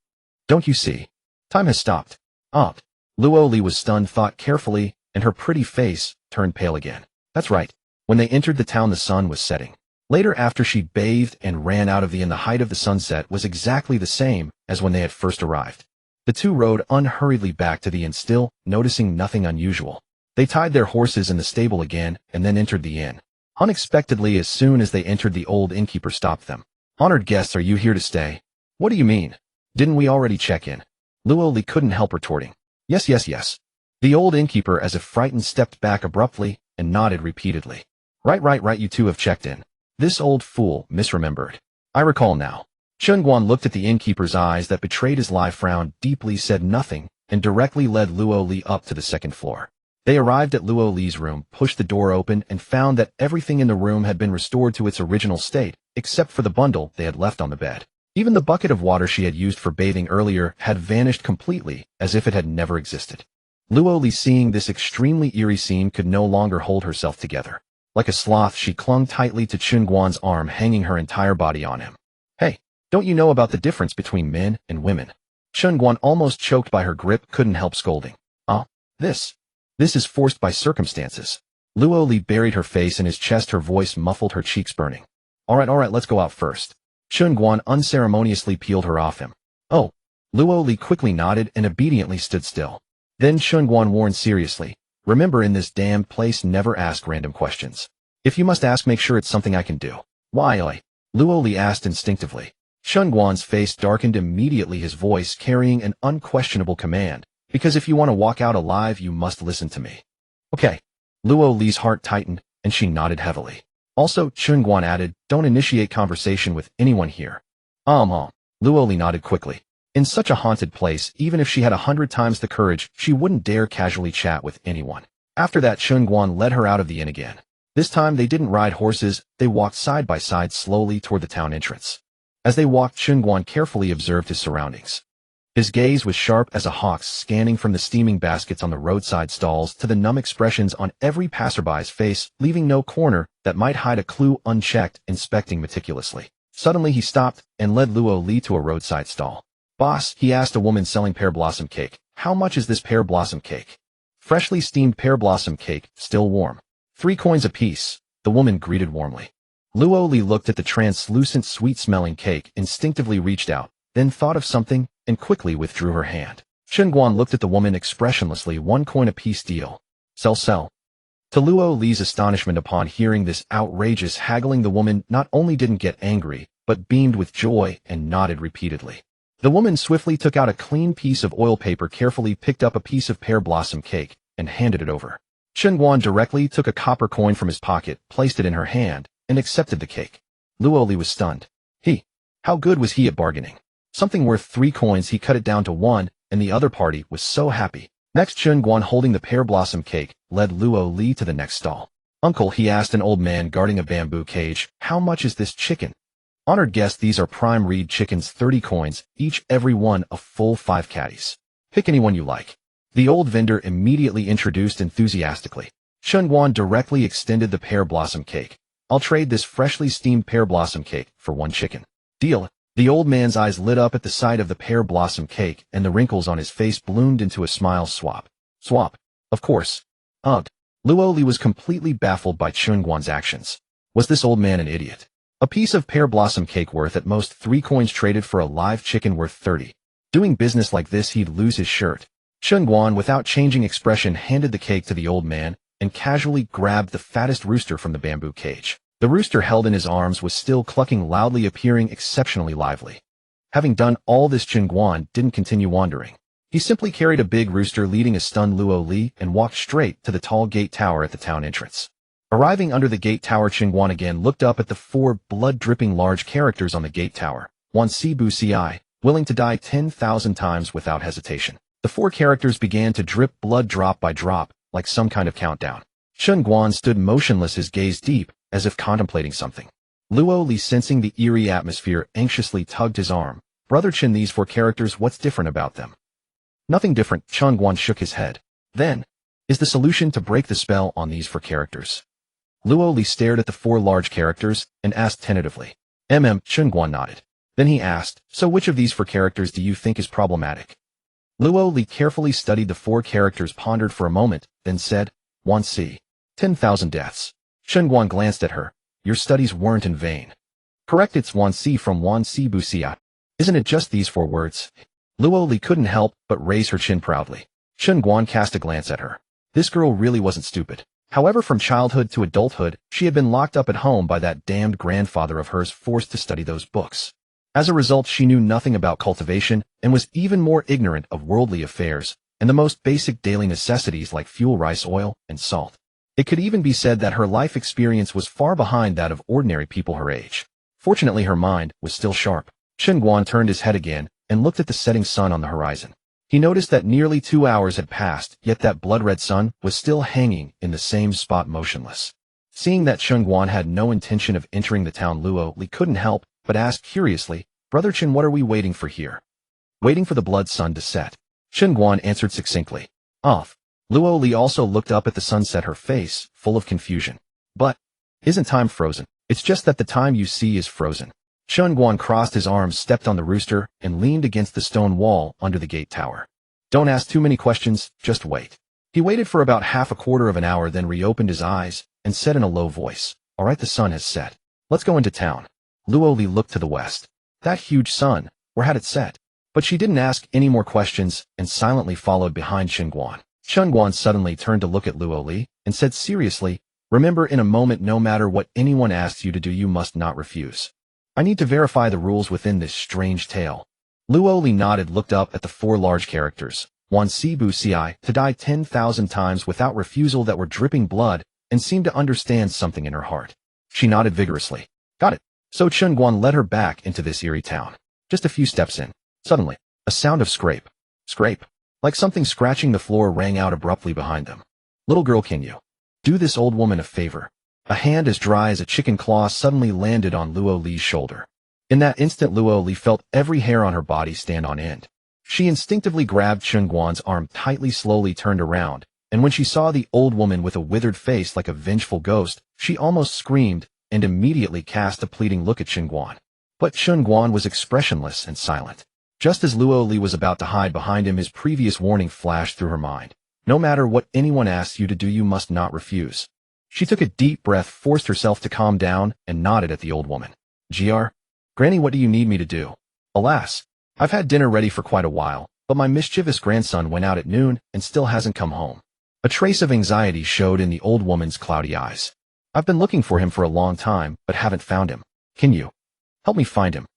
Don't you see? Time has stopped. Luo Li was stunned, thought carefully, and her pretty face turned pale again. That's right. When they entered the town, the sun was setting. Later, after she bathed and ran out of the inn, the height of the sunset was exactly the same as when they had first arrived. The two rode unhurriedly back to the inn, still noticing nothing unusual. They tied their horses in the stable again and then entered the inn. Unexpectedly, as soon as they entered, the old innkeeper stopped them. Honored guests, are you here to stay? What do you mean? Didn't we already check in? Luo Li couldn't help retorting. Yes. The old innkeeper, as if frightened, stepped back abruptly and nodded repeatedly. Right, you two have checked in. This old fool misremembered. I recall now. Chen Guan looked at the innkeeper's eyes that betrayed his lie, frowned deeply, said nothing, and directly led Luo Li up to the second floor. They arrived at Luo Li's room, pushed the door open, and found that everything in the room had been restored to its original state, except for the bundle they had left on the bed. Even the bucket of water she had used for bathing earlier had vanished completely, as if it had never existed. Luo Li, seeing this extremely eerie scene, could no longer hold herself together. Like a sloth, she clung tightly to Chen Guan's arm, hanging her entire body on him. Hey, don't you know about the difference between men and women? Chen Guan, almost choked by her grip, couldn't help scolding. This is forced by circumstances. Luo Li buried her face in his chest, her voice muffled, her cheeks burning. All right, let's go out first. Chen Guan unceremoniously peeled her off him. Oh. Luo Li quickly nodded and obediently stood still. Then Chen Guan warned seriously, remember, in this damned place, never ask random questions. If you must ask, make sure it's something I can do. Why? Luo Li asked instinctively. Chen Guan's face darkened immediately, his voice carrying an unquestionable command. Because if you want to walk out alive, you must listen to me. Okay. Luo Li's heart tightened, and she nodded heavily. Also, Chen Guan added, don't initiate conversation with anyone here. Luo Li nodded quickly. In such a haunted place, even if she had 100 times the courage, she wouldn't dare casually chat with anyone. After that, Chen Guan led her out of the inn again. This time they didn't ride horses, they walked side by side slowly toward the town entrance. As they walked, Chen Guan carefully observed his surroundings. His gaze was sharp as a hawk's, scanning from the steaming baskets on the roadside stalls to the numb expressions on every passerby's face, leaving no corner that might hide a clue unchecked, inspecting meticulously. Suddenly he stopped and led Luo Li to a roadside stall. Boss, he asked a woman selling pear blossom cake. How much is this pear blossom cake? Freshly steamed pear blossom cake, still warm. 3 coins apiece, the woman greeted warmly. Luo Li looked at the translucent, sweet-smelling cake, instinctively reached out, then thought of something, and quickly withdrew her hand. Chen Guan looked at the woman expressionlessly. 1 coin apiece deal. Sell. To Luo Li's astonishment upon hearing this outrageous haggling, the woman not only didn't get angry, but beamed with joy and nodded repeatedly. The woman swiftly took out a clean piece of oil paper, carefully picked up a piece of pear blossom cake, and handed it over. Chen Guan directly took a copper coin from his pocket, placed it in her hand, and accepted the cake. Luo Li was stunned. How good was he at bargaining? Something worth 3 coins, he cut it down to 1, and the other party was so happy. Next, Chen Guan, holding the pear blossom cake, led Luo Li to the next stall. Uncle, he asked an old man guarding a bamboo cage, how much is this chicken? Honored guest, these are prime reed chickens, 30 coins, each, every one a full 5 caddies. Pick anyone you like. The old vendor immediately introduced enthusiastically. Chen Guan directly extended the pear blossom cake. I'll trade this freshly steamed pear blossom cake for 1 chicken. Deal. The old man's eyes lit up at the sight of the pear blossom cake, and the wrinkles on his face bloomed into a smile. Swap. Of course. Ugh. Luo Li was completely baffled by Chen Guan's actions. Was this old man an idiot? A piece of pear blossom cake worth at most 3 coins traded for a live chicken worth 30. Doing business like this, he'd lose his shirt. Chen Guan, without changing expression, handed the cake to the old man and casually grabbed the fattest rooster from the bamboo cage. The rooster held in his arms was still clucking loudly, appearing exceptionally lively. Having done all this, Chen Guan didn't continue wandering. He simply carried a big rooster, leading a stunned Luo Li, and walked straight to the tall gate tower at the town entrance. Arriving under the gate tower, Chen Guan again looked up at the 4 blood-dripping large characters on the gate tower. Wan Si Bu Si, willing to die 10,000 times without hesitation. The 4 characters began to drip blood drop by drop, like some kind of countdown. Chen Guan stood motionless, his gaze deep, as if contemplating something. Luo Li, sensing the eerie atmosphere, anxiously tugged his arm. Brother Chen, these 4 characters, what's different about them? Nothing different, Chen Guan shook his head. Then, is the solution to break the spell on these 4 characters? Luo Li stared at the 4 large characters and asked tentatively. Chen Guan nodded. Then he asked, so which of these 4 characters do you think is problematic? Luo Li carefully studied the 4 characters, pondered for a moment, then said, Wan Si. 10,000 deaths. Chen Guan glanced at her. Your studies weren't in vain. Correct, it's Wan Si from Wan Si Bu Si. Isn't it just these 4 words? Luo Li couldn't help but raise her chin proudly. Chen Guan cast a glance at her. This girl really wasn't stupid. However, from childhood to adulthood, she had been locked up at home by that damned grandfather of hers, forced to study those books. As a result, she knew nothing about cultivation and was even more ignorant of worldly affairs and the most basic daily necessities like fuel, rice, oil, and salt. It could even be said that her life experience was far behind that of ordinary people her age. Fortunately, her mind was still sharp. Chen Guan turned his head again and looked at the setting sun on the horizon. He noticed that nearly 2 hours had passed, yet that blood-red sun was still hanging in the same spot, motionless. Seeing that Chen Guan had no intention of entering the town, Luo Li couldn't help but asked curiously, Brother Chen, what are we waiting for here? Waiting for the blood sun to set. Chen Guan answered succinctly. Off. Luo Li also looked up at the sunset, her face full of confusion. But, isn't time frozen? It's just that the time you see is frozen. Chen Guan crossed his arms, stepped on the rooster, and leaned against the stone wall under the gate tower. Don't ask too many questions, just wait. He waited for about half a quarter of an hour, then reopened his eyes and said in a low voice, All right, the sun has set. Let's go into town. Luo Li looked to the west. That huge sun, where had it set? But she didn't ask any more questions and silently followed behind Chen Guan. Chen Guan suddenly turned to look at Luo Li and said seriously, Remember, in a moment, no matter what anyone asks you to do, you must not refuse. I need to verify the rules within this strange tale. Luo Li nodded, looked up at the 4 large characters, Wan Si Bu Si, to die 10,000 times without refusal, that were dripping blood, and seemed to understand something in her heart. She nodded vigorously. Got it. So Chen Guan led her back into this eerie town. Just a few steps in. Suddenly, a sound of scrape. Like something scratching the floor rang out abruptly behind them. Little girl, can you do this old woman a favor? A hand as dry as a chicken claw suddenly landed on Luo Li's shoulder. In that instant, Luo Li felt every hair on her body stand on end. She instinctively grabbed Chen Guan's arm tightly, slowly turned around, and when she saw the old woman with a withered face like a vengeful ghost, she almost screamed and immediately cast a pleading look at Chen Guan. But Chen Guan was expressionless and silent. Just as Luo Li was about to hide behind him, his previous warning flashed through her mind. No matter what anyone asks you to do, you must not refuse. She took a deep breath, forced herself to calm down, and nodded at the old woman. Granny, what do you need me to do? Alas, I've had dinner ready for quite a while, but my mischievous grandson went out at noon and still hasn't come home. A trace of anxiety showed in the old woman's cloudy eyes. I've been looking for him for a long time, but haven't found him. Can you help me find him?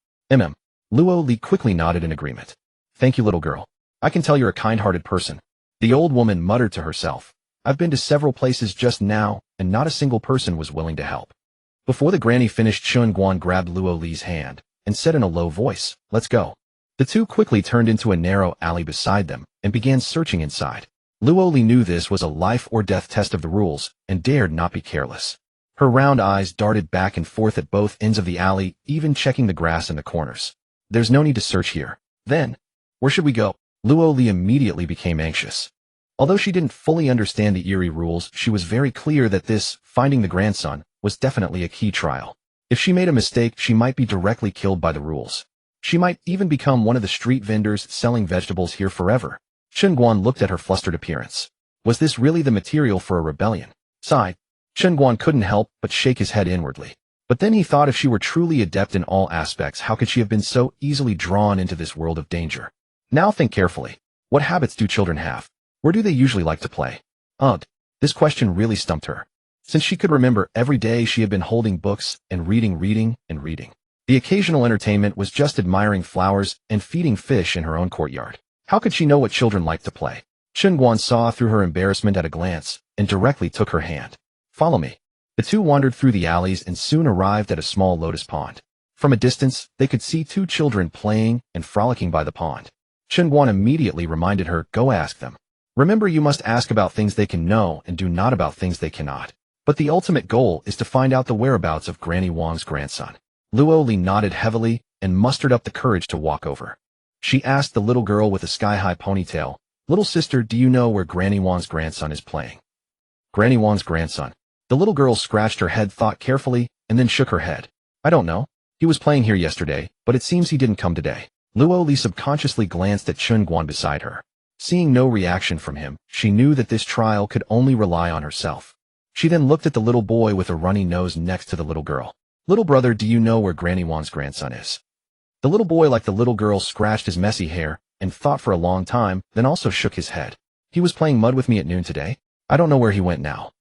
Luo Li quickly nodded in agreement. Thank you, little girl. I can tell you're a kind-hearted person. The old woman muttered to herself. I've been to several places just now, and not a single person was willing to help. Before the granny finished, Chen Guan grabbed Luo Li's hand and said in a low voice, "Let's go." The two quickly turned into a narrow alley beside them and began searching inside. Luo Li knew this was a life or death test of the rules and dared not be careless. Her round eyes darted back and forth at both ends of the alley, even checking the grass in the corners. "There's no need to search here." "Then, where should we go?" Luo Li immediately became anxious. Although she didn't fully understand the eerie rules, she was very clear that this, finding the grandson, was definitely a key trial. If she made a mistake, she might be directly killed by the rules. She might even become one of the street vendors selling vegetables here forever. Chen Guan looked at her flustered appearance. Was this really the material for a rebellion? Sighed. Chen Guan couldn't help but shake his head inwardly. But then he thought if she were truly adept in all aspects, how could she have been so easily drawn into this world of danger? Now think carefully. What habits do children have? Where do they usually like to play? This question really stumped her. Since she could remember, every day she had been holding books and reading. The occasional entertainment was just admiring flowers and feeding fish in her own courtyard. How could she know what children like to play? Chen Guan saw through her embarrassment at a glance and directly took her hand. "Follow me." The two wandered through the alleys and soon arrived at a small lotus pond. From a distance, they could see two children playing and frolicking by the pond. Chen Guan immediately reminded her, "Go ask them. Remember, you must ask about things they can know and do not about things they cannot." But the ultimate goal is to find out the whereabouts of Granny Wang's grandson. Luo Li nodded heavily and mustered up the courage to walk over. She asked the little girl with the sky-high ponytail, "Little sister, do you know where Granny Wang's grandson is playing?" Granny Wang's grandson. The little girl scratched her head, thought carefully, and then shook her head. "I don't know. He was playing here yesterday, but it seems he didn't come today." Luo Li subconsciously glanced at Chen Guan beside her. Seeing no reaction from him, she knew that this trial could only rely on herself. She then looked at the little boy with a runny nose next to the little girl. "Little brother, do you know where Granny Wang's grandson is?" The little boy, like the little girl, scratched his messy hair and thought for a long time, then also shook his head. "He was playing mud with me at noon today. I don't know where he went now."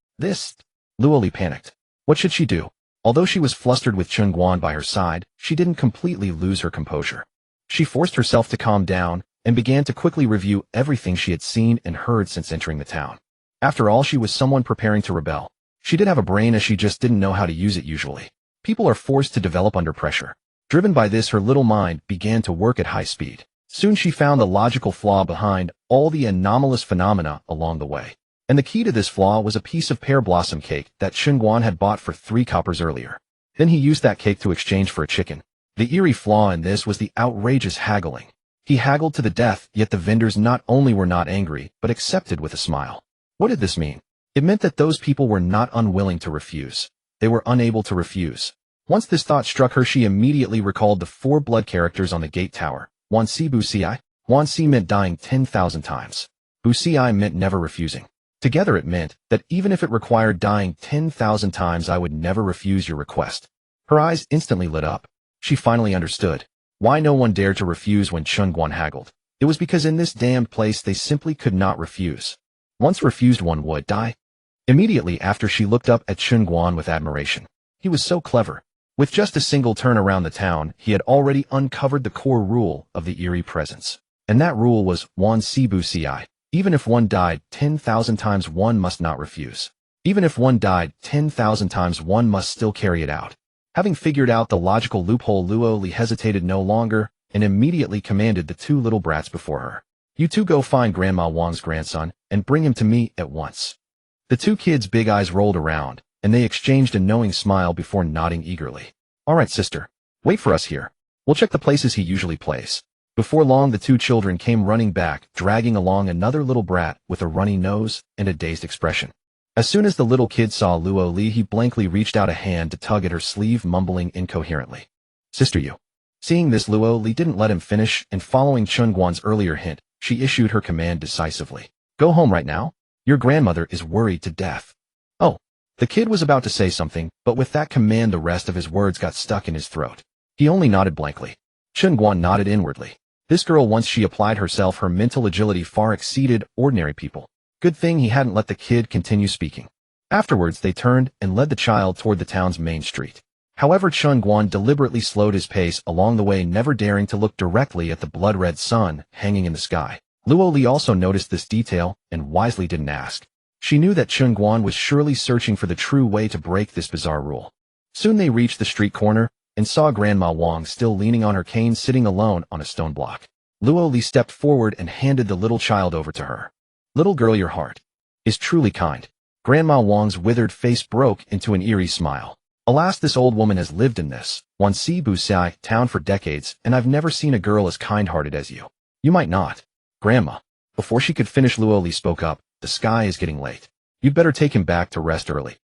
Luo Li panicked. What should she do? Although she was flustered with Chen Guan by her side, she didn't completely lose her composure. She forced herself to calm down and began to quickly review everything she had seen and heard since entering the town. After all, she was someone preparing to rebel. She did have a brain, as she just didn't know how to use it usually. People are forced to develop under pressure. Driven by this, her little mind began to work at high speed. Soon she found the logical flaw behind all the anomalous phenomena along the way. And the key to this flaw was a piece of pear blossom cake that Chen Guan had bought for 3 coppers earlier. Then he used that cake to exchange for a chicken. The eerie flaw in this was the outrageous haggling. He haggled to the death, yet the vendors not only were not angry, but accepted with a smile. What did this mean? It meant that those people were not unwilling to refuse. They were unable to refuse. Once this thought struck her, she immediately recalled the 4 blood characters on the gate tower. Wan Si Bu Si. Wan Si meant dying 10,000 times. Bu Si meant never refusing. Together it meant that even if it required dying 10,000 times, I would never refuse your request. Her eyes instantly lit up. She finally understood why no one dared to refuse when Chen Guan haggled. It was because in this damned place they simply could not refuse. Once refused, one would die. Immediately after, she looked up at Chen Guan with admiration. He was so clever. With just a single turn around the town, he had already uncovered the core rule of the eerie presence. And that rule was Wan Si Bu Si. Even if one died 10,000 times, one must not refuse. Even if one died 10,000 times, one must still carry it out. Having figured out the logical loophole, Luo Li hesitated no longer and immediately commanded the 2 little brats before her. "You two go find Grandma Wang's grandson and bring him to me at once." The 2 kids' big eyes rolled around, and they exchanged a knowing smile before nodding eagerly. "All right, sister. Wait for us here. We'll check the places he usually plays." Before long, the 2 children came running back, dragging along another little brat with a runny nose and a dazed expression. As soon as the little kid saw Luo Li, he blankly reached out a hand to tug at her sleeve, mumbling incoherently, "Sister, you." Seeing this, Luo Li didn't let him finish, and following Chen Guan's earlier hint, she issued her command decisively. "Go home right now. Your grandmother is worried to death." "Oh." The kid was about to say something, but with that command the rest of his words got stuck in his throat. He only nodded blankly. Chen Guan nodded inwardly. This girl, once she applied herself, her mental agility far exceeded ordinary people. Good thing he hadn't let the kid continue speaking. Afterwards, they turned and led the child toward the town's main street. However, Chen Guan deliberately slowed his pace along the way, never daring to look directly at the blood-red sun hanging in the sky. Luo Li also noticed this detail and wisely didn't ask. She knew that Chen Guan was surely searching for the true way to break this bizarre rule. Soon they reached the street corner and saw Grandma Wang still leaning on her cane sitting alone on a stone block. Luo Li stepped forward and handed the little child over to her. "Little girl, your heart is truly kind." Grandma Wang's withered face broke into an eerie smile. "Alas, this old woman has lived in this Wansi town for decades, and I've never seen a girl as kind-hearted as you. You might not, Grandma." Before she could finish, Luo Li spoke up. "The sky is getting late. You'd better take him back to rest early."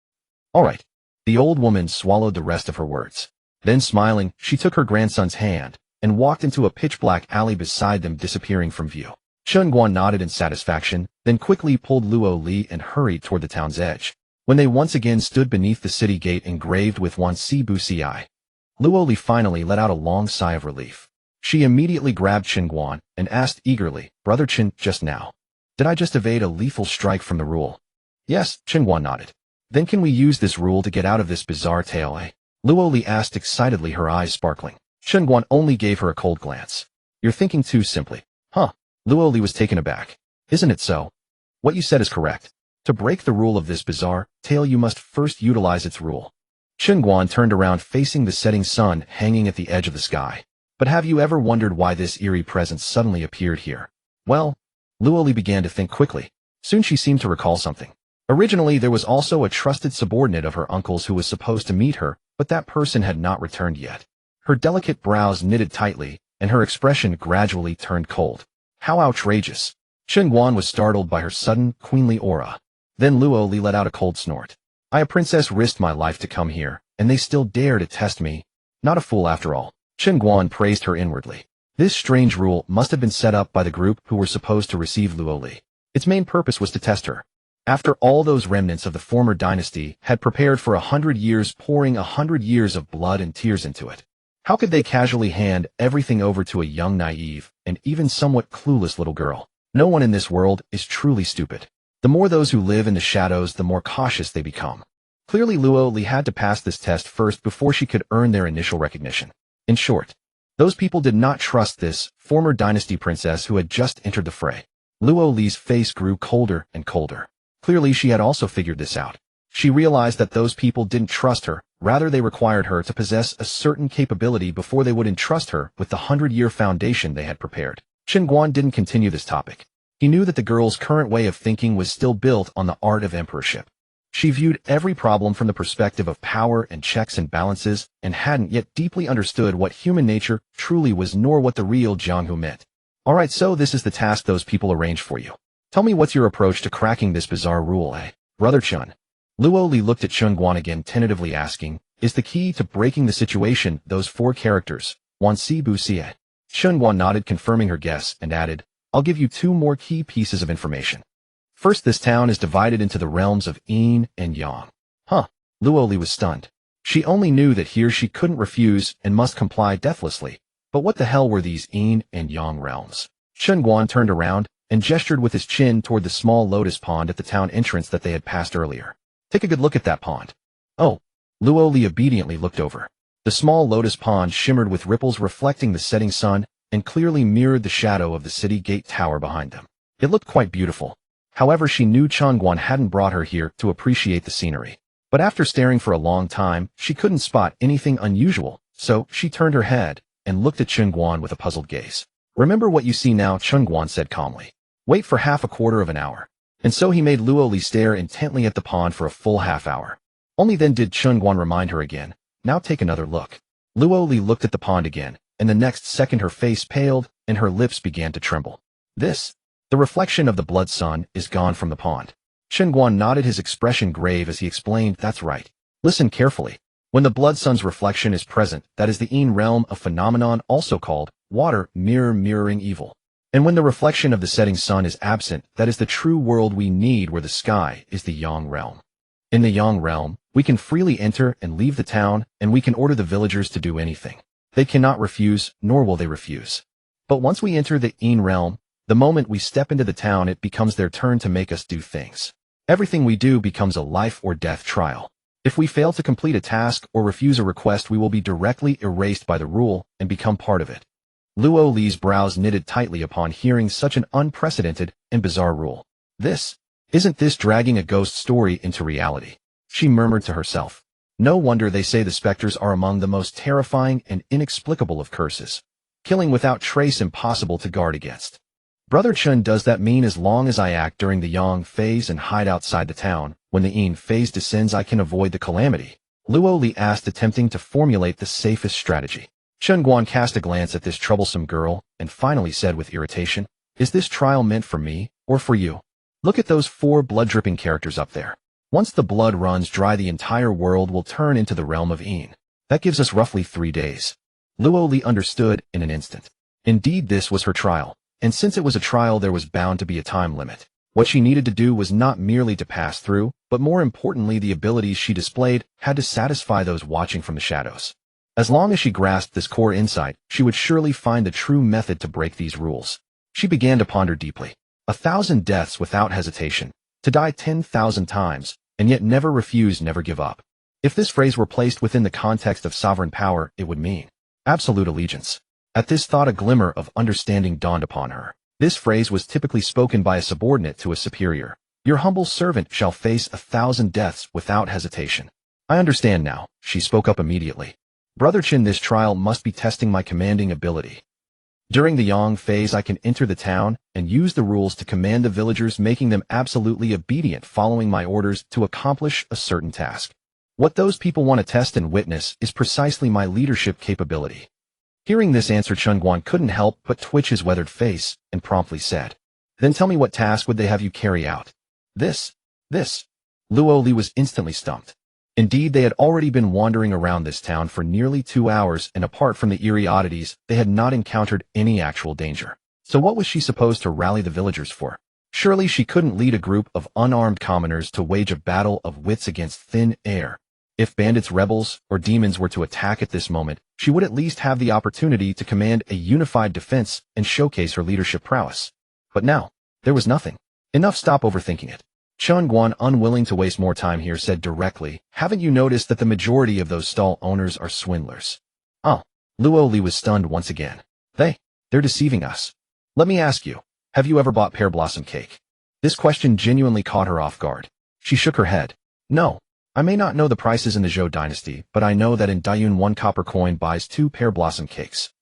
"All right." The old woman swallowed the rest of her words. Then, smiling, she took her grandson's hand and walked into a pitch-black alley beside them, disappearing from view. Chen Guan nodded in satisfaction, then quickly pulled Luo Li and hurried toward the town's edge. When they once again stood beneath the city gate engraved with Wansi, Luo Li finally let out a long sigh of relief. She immediately grabbed Chen Guan and asked eagerly, "Brother Chen, just now, did I just evade a lethal strike from the rule?" "Yes," Chen Guan nodded. "Then can we use this rule to get out of this bizarre tale, eh?" Luo Li asked excitedly, her eyes sparkling. Chen Guan only gave her a cold glance. "You're thinking too simply." "Huh?" Luo Li was taken aback. "Isn't it so? What you said is correct. To break the rule of this bizarre tale, you must first utilize its rule." Chen Guan turned around, facing the setting sun hanging at the edge of the sky. "But have you ever wondered why this eerie presence suddenly appeared here?" "Well," Luo Li began to think quickly. Soon she seemed to recall something. Originally, there was also a trusted subordinate of her uncle's who was supposed to meet her, but that person had not returned yet. Her delicate brows knitted tightly, and her expression gradually turned cold. How outrageous! Chen Guan was startled by her sudden, queenly aura. Then Luo Li let out a cold snort. "I, a princess, risked my life to come here, and they still dare to test me. Not a fool after all." Chen Guan praised her inwardly. This strange rule must have been set up by the group who were supposed to receive Luo Li. Its main purpose was to test her. After all those remnants of the former dynasty had prepared for 100 years, pouring 100 years of blood and tears into it, how could they casually hand everything over to a young, naive, and even somewhat clueless little girl? No one in this world is truly stupid. The more those who live in the shadows, the more cautious they become. Clearly, Luo Li had to pass this test first before she could earn their initial recognition. In short, those people did not trust this former dynasty princess who had just entered the fray. Luo Li's face grew colder and colder. Clearly, she had also figured this out. She realized that those people didn't trust her, rather they required her to possess a certain capability before they would entrust her with the 100-year foundation they had prepared. Chen Guan didn't continue this topic. He knew that the girl's current way of thinking was still built on the art of emperorship. She viewed every problem from the perspective of power and checks and balances, and hadn't yet deeply understood what human nature truly was nor what the real Jianghu meant. "Alright, so this is the task those people arranged for you. Tell me, what's your approach to cracking this bizarre rule, eh, Brother Chen?" Luo Li looked at Chen Guan again, tentatively asking, "Is the key to breaking the situation those 4 characters, Wansi Buxie?" Chen Guan nodded, confirming her guess, and added, "I'll give you 2 more key pieces of information. First, this town is divided into the realms of yin and yang." "Huh?" Luo Li was stunned. She only knew that here she couldn't refuse and must comply deathlessly. But what the hell were these yin and yang realms? Chen Guan turned around and gestured with his chin toward the small lotus pond at the town entrance that they had passed earlier. "Take a good look at that pond." "Oh." Luo Li obediently looked over. The small lotus pond shimmered with ripples reflecting the setting sun and clearly mirrored the shadow of the city gate tower behind them. It looked quite beautiful. However, she knew Chen Guan hadn't brought her here to appreciate the scenery. But after staring for a long time, she couldn't spot anything unusual, so she turned her head and looked at Chen Guan with a puzzled gaze. "Remember what you see now," Chen Guan said calmly. "Wait for half a quarter of an hour." And so he made Luo Li stare intently at the pond for a full half hour. Only then did Chen Guan remind her again, "Now take another look." Luo Li looked at the pond again, and the next second her face paled and her lips began to tremble. The reflection of the blood sun is gone from the pond." Chen Guan nodded, his expression grave as he explained, "That's right. Listen carefully. When the blood sun's reflection is present, that is the yin realm, a phenomenon also called water mirroring evil. And when the reflection of the setting sun is absent, that is the true world we need, where the sky is the yang realm. In the yang realm, we can freely enter and leave the town, and we can order the villagers to do anything. They cannot refuse, nor will they refuse. But once we enter the yin realm, the moment we step into the town, it becomes their turn to make us do things. Everything we do becomes a life or death trial. If we fail to complete a task or refuse a request, we will be directly erased by the rule and become part of it." Luo Li's brows knitted tightly upon hearing such an unprecedented and bizarre rule. Isn't this dragging a ghost story into reality? She murmured to herself. No wonder they say the specters are among the most terrifying and inexplicable of curses. Killing without trace impossible to guard against. Brother Chen, does that mean as long as I act during the yang phase and hide outside the town, when the yin phase descends I can avoid the calamity? Luo Li asked, attempting to formulate the safest strategy. Chen Guan cast a glance at this troublesome girl and finally said with irritation, "Is this trial meant for me, or for you? Look at those 4 blood-dripping characters up there. Once the blood runs dry the entire world will turn into the realm of yin. That gives us roughly 3 days." Luo Li understood in an instant. Indeed, this was her trial, and since it was a trial there was bound to be a time limit. What she needed to do was not merely to pass through, but more importantly the abilities she displayed had to satisfy those watching from the shadows. As long as she grasped this core insight, she would surely find the true method to break these rules. She began to ponder deeply. 1,000 deaths without hesitation, to die 10,000 times, and yet never refuse, never give up. If this phrase were placed within the context of sovereign power, it would mean absolute allegiance. At this thought a glimmer of understanding dawned upon her. This phrase was typically spoken by a subordinate to a superior. Your humble servant shall face 1,000 deaths without hesitation. I understand now, she spoke up immediately. Brother Chen, this trial must be testing my commanding ability. During the yang phase I can enter the town and use the rules to command the villagers, making them absolutely obedient, following my orders to accomplish a certain task. What those people want to test and witness is precisely my leadership capability. Hearing this answer, Chen Guan couldn't help but twitch his weathered face and promptly said, "Then tell me, what task would they have you carry out?" This. Luo Li was instantly stumped. Indeed, they had already been wandering around this town for nearly 2 hours, and apart from the eerie oddities, they had not encountered any actual danger. So what was she supposed to rally the villagers for? Surely she couldn't lead a group of unarmed commoners to wage a battle of wits against thin air. If bandits, rebels, or demons were to attack at this moment, she would at least have the opportunity to command a unified defense and showcase her leadership prowess. But now, there was nothing. Enough, stop overthinking it. Chen Guan, unwilling to waste more time here, said directly, "Haven't you noticed that the majority of those stall owners are swindlers?" Oh, Luo Li was stunned once again. They're deceiving us. Let me ask you, have you ever bought pear blossom cake? This question genuinely caught her off guard. She shook her head. No. I may not know the prices in the Zhou dynasty, but I know that in Dayun 1 copper coin buys 2 pear blossom cakes.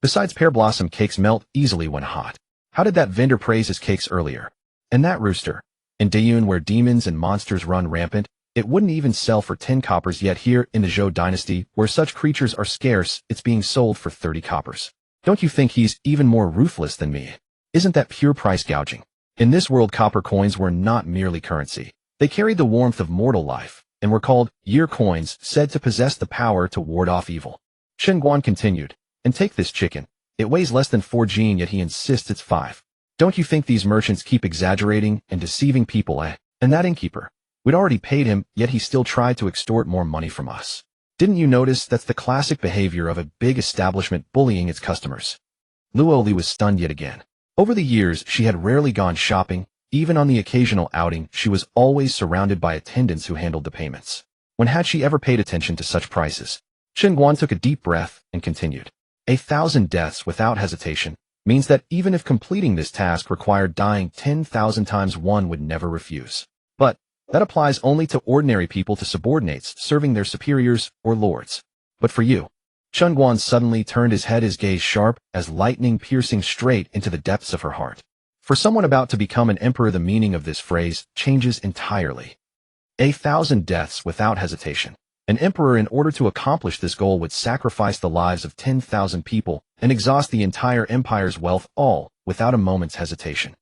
Besides, pear blossom cakes melt easily when hot. How did that vendor praise his cakes earlier? And that rooster? In Dayun, where demons and monsters run rampant, it wouldn't even sell for 10 coppers, yet here in the Zhou dynasty, where such creatures are scarce, it's being sold for 30 coppers. Don't you think he's even more ruthless than me? Isn't that pure price gouging? In this world, copper coins were not merely currency. They carried the warmth of mortal life, and were called year coins, said to possess the power to ward off evil. Chen Guan continued, "And take this chicken. It weighs less than 4 jin, yet he insists it's 5. Don't you think these merchants keep exaggerating and deceiving people, eh? And that innkeeper, we'd already paid him, yet he still tried to extort more money from us. Didn't you notice that's the classic behavior of a big establishment bullying its customers?" Luo Li was stunned yet again. Over the years, she had rarely gone shopping. Even on the occasional outing, she was always surrounded by attendants who handled the payments. When had she ever paid attention to such prices? Chen Guan took a deep breath and continued. 1,000 deaths without hesitation means that even if completing this task required dying 10,000 times, one would never refuse. But that applies only to ordinary people, to subordinates serving their superiors or lords. But for you, Chen Guan suddenly turned his head, his gaze sharp as lightning, piercing straight into the depths of her heart. For someone about to become an emperor, the meaning of this phrase changes entirely. 1,000 deaths without hesitation. An emperor, in order to accomplish this goal, would sacrifice the lives of 10,000 people and exhaust the entire empire's wealth, all without a moment's hesitation.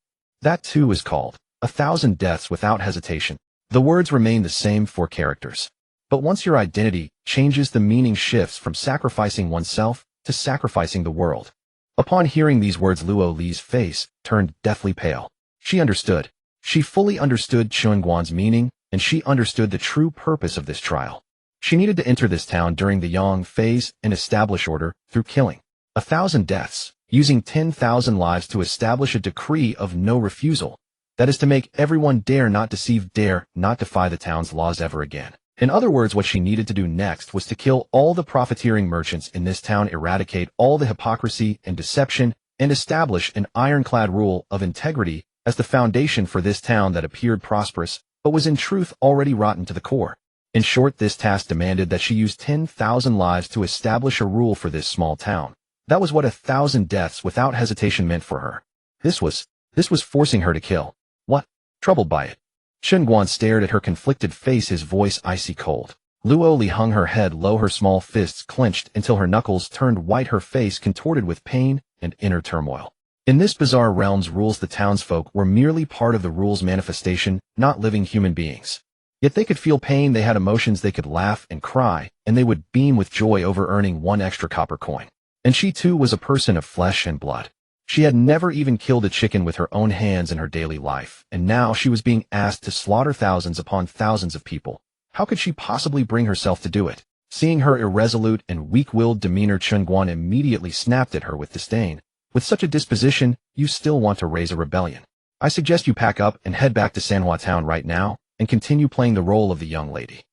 That too is called 1,000 deaths without hesitation. The words remain the same, 4 characters. But once your identity changes, the meaning shifts from sacrificing oneself to sacrificing the world. Upon hearing these words, Luo Li's face turned deathly pale. She understood. She fully understood Chen Guan's meaning, and she understood the true purpose of this trial. She needed to enter this town during the yang phase and establish order through killing 1,000 deaths, using 10,000 lives to establish a decree of no refusal. That is to make everyone dare not deceive, dare not defy the town's laws ever again. In other words, what she needed to do next was to kill all the profiteering merchants in this town, eradicate all the hypocrisy and deception, and establish an ironclad rule of integrity as the foundation for this town that appeared prosperous, but was in truth already rotten to the core. In short, this task demanded that she use 10,000 lives to establish a rule for this small town. That was what 1,000 deaths without hesitation meant for her. This was forcing her to kill. What? Troubled by it, Chen Guan stared at her conflicted face, his voice icy cold. Luo Li hung her head low, her small fists clenched until her knuckles turned white, her face contorted with pain and inner turmoil. In this bizarre realm's rules, the townsfolk were merely part of the rule's manifestation, not living human beings. Yet they could feel pain, they had emotions, they could laugh and cry, and they would beam with joy over earning 1 extra copper coin. And she too was a person of flesh and blood. She had never even killed a chicken with her own hands in her daily life, and now she was being asked to slaughter thousands upon thousands of people. How could she possibly bring herself to do it? Seeing her irresolute and weak-willed demeanor, Chen Guan immediately snapped at her with disdain. With such a disposition, you still want to raise a rebellion. I suggest you pack up and head back to Sanhua Town right now, and continue playing the role of the young lady.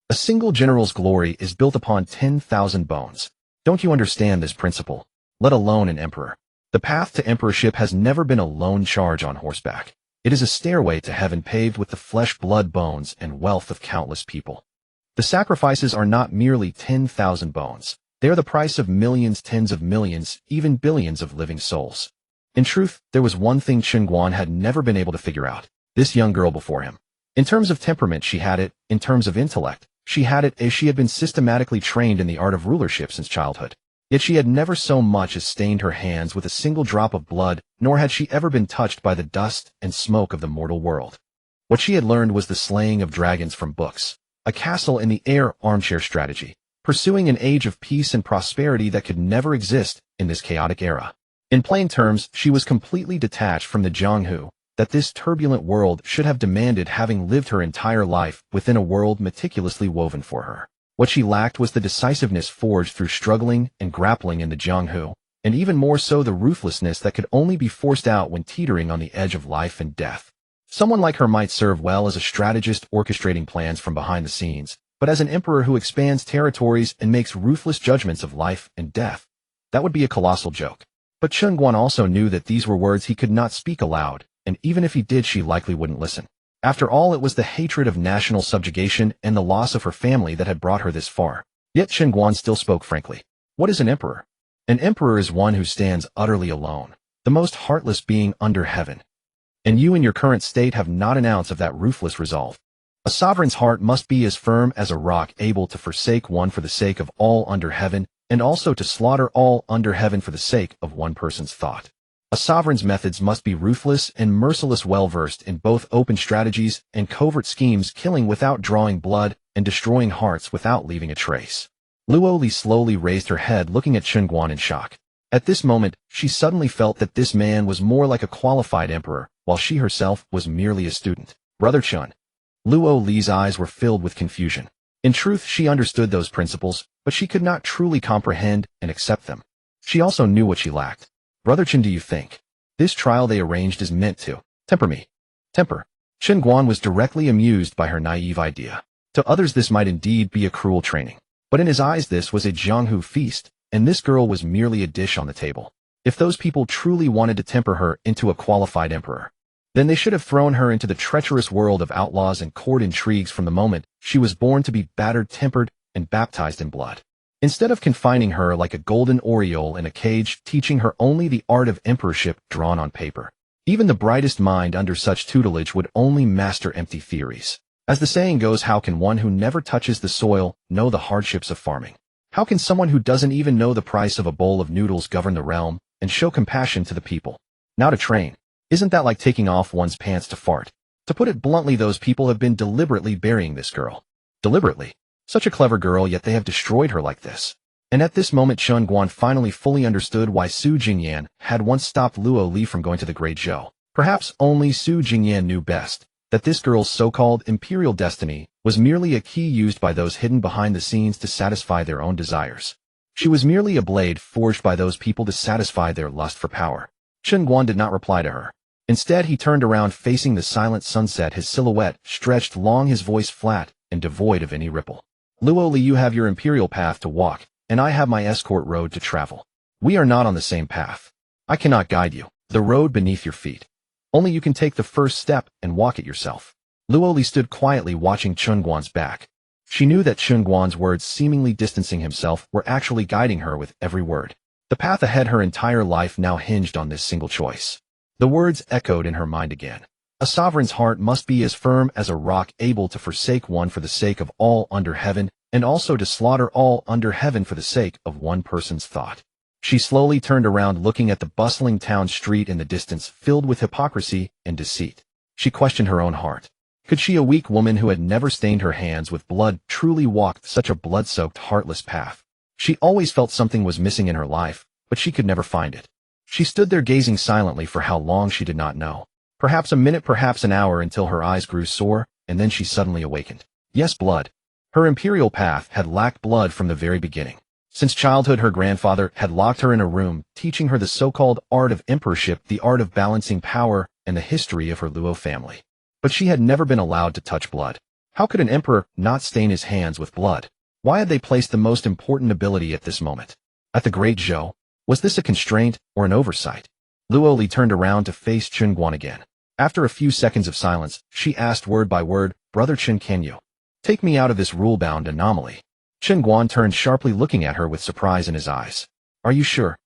A single general's glory is built upon 10,000 bones. Don't you understand this principle? Let alone an emperor. The path to emperorship has never been a lone charge on horseback. It is a stairway to heaven paved with the flesh, blood, bones, and wealth of countless people. The sacrifices are not merely 10,000 bones. They are the price of millions, tens of millions, even billions of living souls. In truth, there was one thing Chen Guan had never been able to figure out. This young girl before him. In terms of temperament, she had it. In terms of intellect, she had it, as she had been systematically trained in the art of rulership since childhood. Yet she had never so much as stained her hands with a single drop of blood, nor had she ever been touched by the dust and smoke of the mortal world. What she had learned was the slaying of dragons from books, a castle in the air armchair strategy, pursuing an age of peace and prosperity that could never exist in this chaotic era. In plain terms, she was completely detached from the Jianghu that this turbulent world should have demanded, having lived her entire life within a world meticulously woven for her. What she lacked was the decisiveness forged through struggling and grappling in the Jianghu, and even more so the ruthlessness that could only be forced out when teetering on the edge of life and death. Someone like her might serve well as a strategist orchestrating plans from behind the scenes, but as an emperor who expands territories and makes ruthless judgments of life and death, that would be a colossal joke. But Chen Guan also knew that these were words he could not speak aloud, and even if he did, she likely wouldn't listen. After all, it was the hatred of national subjugation and the loss of her family that had brought her this far. Yet Chen Guan still spoke frankly. What is an emperor? An emperor is one who stands utterly alone, the most heartless being under heaven. And you in your current state have not an ounce of that ruthless resolve. A sovereign's heart must be as firm as a rock, able to forsake one for the sake of all under heaven, and also to slaughter all under heaven for the sake of one person's thought. A sovereign's methods must be ruthless and merciless, well-versed in both open strategies and covert schemes, killing without drawing blood and destroying hearts without leaving a trace. Luo Li slowly raised her head, looking at Chen Guan in shock. At this moment, she suddenly felt that this man was more like a qualified emperor, while she herself was merely a student. Brother Chen. Luo Li's eyes were filled with confusion. In truth, she understood those principles, but she could not truly comprehend and accept them. She also knew what she lacked. Brother Chen, do you think this trial they arranged is meant to temper me? Temper? Chen Guan was directly amused by her naive idea. To others this might indeed be a cruel training, but in his eyes this was a Jianghu feast, and this girl was merely a dish on the table. If those people truly wanted to temper her into a qualified emperor, then they should have thrown her into the treacherous world of outlaws and court intrigues from the moment she was born to be battered, tempered, and baptized in blood. Instead of confining her like a golden oriole in a cage, teaching her only the art of emperorship drawn on paper. Even the brightest mind under such tutelage would only master empty theories. As the saying goes, how can one who never touches the soil know the hardships of farming? How can someone who doesn't even know the price of a bowl of noodles govern the realm and show compassion to the people? Now to train. Isn't that like taking off one's pants to fart? To put it bluntly, those people have been deliberately burying this girl. Deliberately. Such a clever girl, yet they have destroyed her like this. And at this moment Chen Guan finally fully understood why Su Jingyan had once stopped Luo Li from going to the Great Zhou. Perhaps only Su Jingyan knew best that this girl's so-called imperial destiny was merely a key used by those hidden behind the scenes to satisfy their own desires. She was merely a blade forged by those people to satisfy their lust for power. Chen Guan did not reply to her. Instead, he turned around facing the silent sunset, his silhouette stretched long, his voice flat and devoid of any ripple. Luo Li, you have your imperial path to walk, and I have my escort road to travel. We are not on the same path. I cannot guide you. The road beneath your feet. Only you can take the first step and walk it yourself. Luo Li stood quietly watching Chen Guan's back. She knew that Chen Guan's words seemingly distancing himself were actually guiding her with every word. The path ahead her entire life now hinged on this single choice. The words echoed in her mind again. A sovereign's heart must be as firm as a rock, able to forsake one for the sake of all under heaven, and also to slaughter all under heaven for the sake of one person's thought. She slowly turned around, looking at the bustling town street in the distance, filled with hypocrisy and deceit. She questioned her own heart. Could she, a weak woman who had never stained her hands with blood, truly walk such a blood-soaked, heartless path? She always felt something was missing in her life, but she could never find it. She stood there gazing silently for how long she did not know. Perhaps a minute, perhaps an hour, until her eyes grew sore, and then she suddenly awakened. Yes, blood. Her imperial path had lacked blood from the very beginning. Since childhood, her grandfather had locked her in a room, teaching her the so-called art of emperorship, the art of balancing power, and the history of her Luo family. But she had never been allowed to touch blood. How could an emperor not stain his hands with blood? Why had they placed the most important ability at this moment? At the Great Zhou? Was this a constraint or an oversight? Luo Li turned around to face Chen Guan again. After a few seconds of silence, she asked word by word, "Brother Chen, can you take me out of this rule-bound anomaly?" Chen Guan turned sharply, looking at her with surprise in his eyes. "Are you sure?"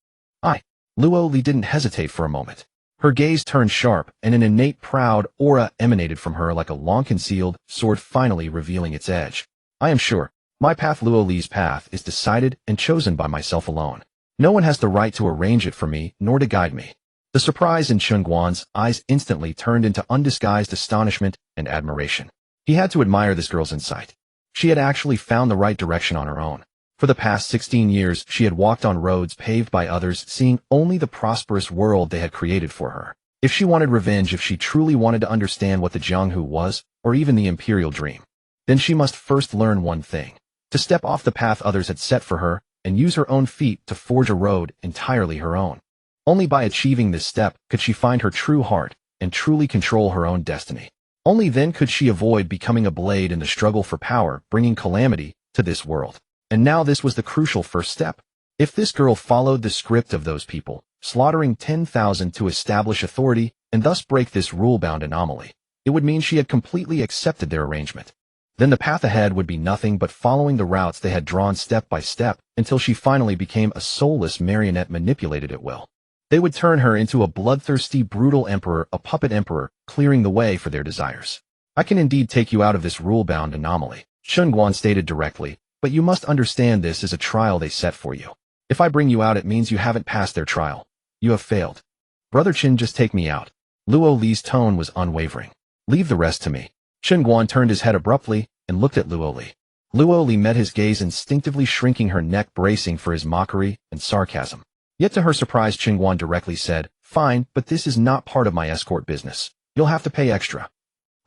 Luo Li didn't hesitate for a moment. Her gaze turned sharp, and an innate proud aura emanated from her like a long-concealed sword finally revealing its edge. "I am sure. My path, Luo Li's path, is decided and chosen by myself alone. No one has the right to arrange it for me, nor to guide me." The surprise in Chen Guan's eyes instantly turned into undisguised astonishment and admiration. He had to admire this girl's insight. She had actually found the right direction on her own. For the past 16 years, she had walked on roads paved by others, seeing only the prosperous world they had created for her. If she wanted revenge, if she truly wanted to understand what the Jianghu was, or even the imperial dream, then she must first learn one thing: to step off the path others had set for her and use her own feet to forge a road entirely her own. Only by achieving this step could she find her true heart and truly control her own destiny. Only then could she avoid becoming a blade in the struggle for power, bringing calamity to this world. And now this was the crucial first step. If this girl followed the script of those people, slaughtering 10,000 to establish authority and thus break this rule-bound anomaly, it would mean she had completely accepted their arrangement. Then the path ahead would be nothing but following the routes they had drawn step by step until she finally became a soulless marionette manipulated at will. They would turn her into a bloodthirsty, brutal emperor, a puppet emperor, clearing the way for their desires. "I can indeed take you out of this rule-bound anomaly," Chen Guan stated directly, "but you must understand this is a trial they set for you. If I bring you out, it means you haven't passed their trial. You have failed. Brother Chen, just take me out." Luo Li's tone was unwavering. "Leave the rest to me." Chen Guan turned his head abruptly and looked at Luo Li. Luo Li met his gaze, instinctively shrinking her neck, bracing for his mockery and sarcasm. Yet to her surprise, Chen Guan directly said, "Fine, but this is not part of my escort business. You'll have to pay extra."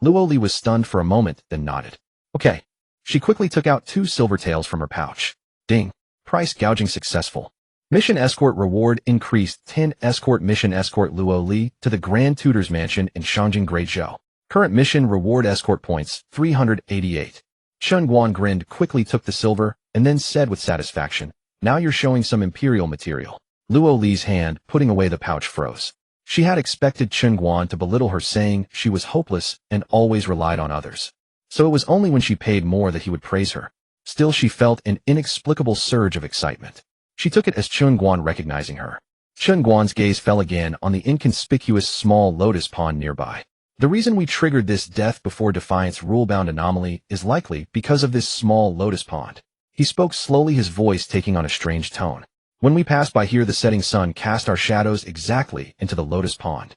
Luo Li was stunned for a moment, then nodded. "Okay." She quickly took out 2 silver taels from her pouch. Ding. Price gouging successful. Mission escort reward increased 10 escort mission escort Luo Li to the Grand Tutor's Mansion in Shangjing Great Zhou. Current mission reward escort points 388. Chen Guan grinned, quickly took the silver, and then said with satisfaction, "Now you're showing some imperial material." Luo Li's hand, putting away the pouch, froze. She had expected Chen Guan to belittle her, saying she was hopeless and always relied on others. So it was only when she paid more that he would praise her. Still, she felt an inexplicable surge of excitement. She took it as Chen Guan recognizing her. Chen Guan's gaze fell again on the inconspicuous small lotus pond nearby. "The reason we triggered this death before defiance rule-bound anomaly is likely because of this small lotus pond." He spoke slowly, his voice taking on a strange tone. "When we passed by here, the setting sun cast our shadows exactly into the lotus pond.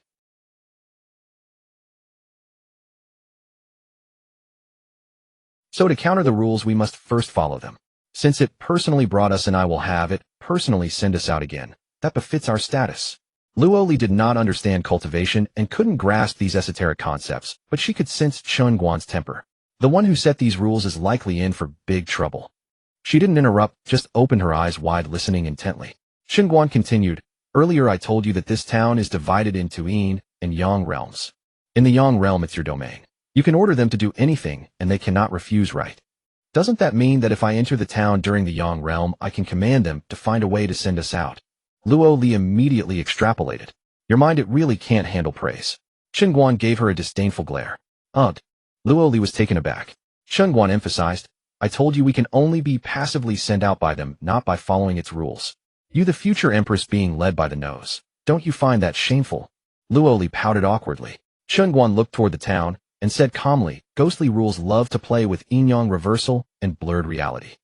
So to counter the rules, we must first follow them. Since it personally brought us, and I will have it personally send us out again. That befits our status." Luo Li did not understand cultivation and couldn't grasp these esoteric concepts, but she could sense Chen Guan's temper. The one who set these rules is likely in for big trouble. She didn't interrupt, just opened her eyes wide, listening intently. Chen Guan continued, "Earlier I told you that this town is divided into Yin and Yang realms. In the Yang realm, it's your domain. You can order them to do anything, and they cannot refuse, right? Doesn't that mean that if I enter the town during the Yang realm, I can command them to find a way to send us out?" Luo Li immediately extrapolated. "Your mind, it really can't handle praise. Chen Guan gave her a disdainful glare. Ugh. Luo Li was taken aback. Chen Guan emphasized, I told you we can only be passively sent out by them, not by following its rules. You the future empress being led by the nose. Don't you find that shameful? Luo Li pouted awkwardly. Chen Guan looked toward the town and said calmly, ghostly rules love to play with yin-yang reversal and blurred reality.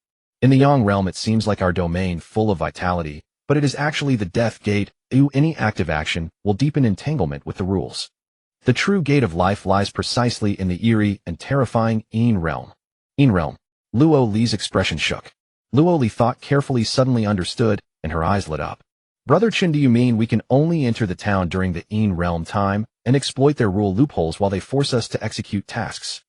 In the yang realm it seems like our domain full of vitality, but it is actually the death gate. Any active action will deepen entanglement with the rules. The true gate of life lies precisely in the eerie and terrifying Yin realm. Yin realm. Luo Li's expression shook. Luo Li thought carefully, suddenly understood, and her eyes lit up. Brother Chen, do you mean we can only enter the town during the Yin realm time and exploit their rule loopholes while they force us to execute tasks?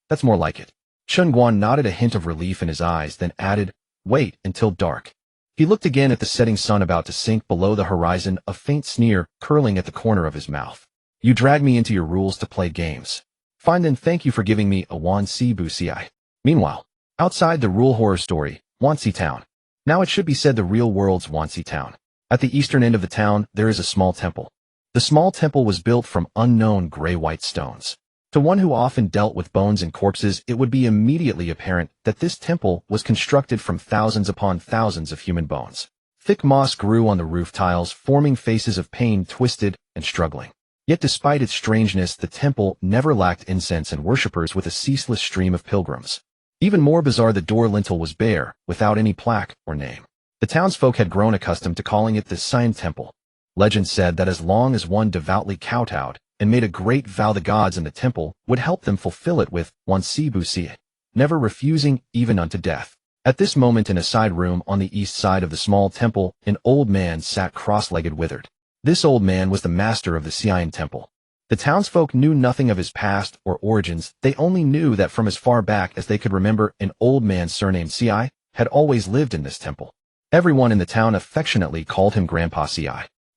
That's more like it. Chen Guan nodded, a hint of relief in his eyes, then added, wait until dark. He looked again at the setting sun about to sink below the horizon, a faint sneer curling at the corner of his mouth. You drag me into your rules to play games. Fine then, thank you for giving me a Wanxi Buci. Meanwhile, outside the rule horror story, Wanxi Town. Now it should be said the real world's Wanxi Town. At the eastern end of the town, there is a small temple. The small temple was built from unknown gray-white stones. To one who often dealt with bones and corpses, it would be immediately apparent that this temple was constructed from thousands upon thousands of human bones. Thick moss grew on the roof tiles, forming faces of pain, twisted and struggling. Yet despite its strangeness, the temple never lacked incense and worshippers with a ceaseless stream of pilgrims. Even more bizarre, the door lintel was bare, without any plaque or name. The townsfolk had grown accustomed to calling it the Sign Temple. Legend said that as long as one devoutly kowtowed and made a great vow, the gods in the temple would help them fulfill it with Wanxi Buci, never refusing even unto death. At this moment, in a side room on the east side of the small temple, an old man sat cross-legged, withered. This old man was the master of the Xian Temple. The townsfolk knew nothing of his past or origins. They only knew that from as far back as they could remember, an old man surnamed Ci had always lived in this temple. Everyone in the town affectionately called him Grandpa Ci.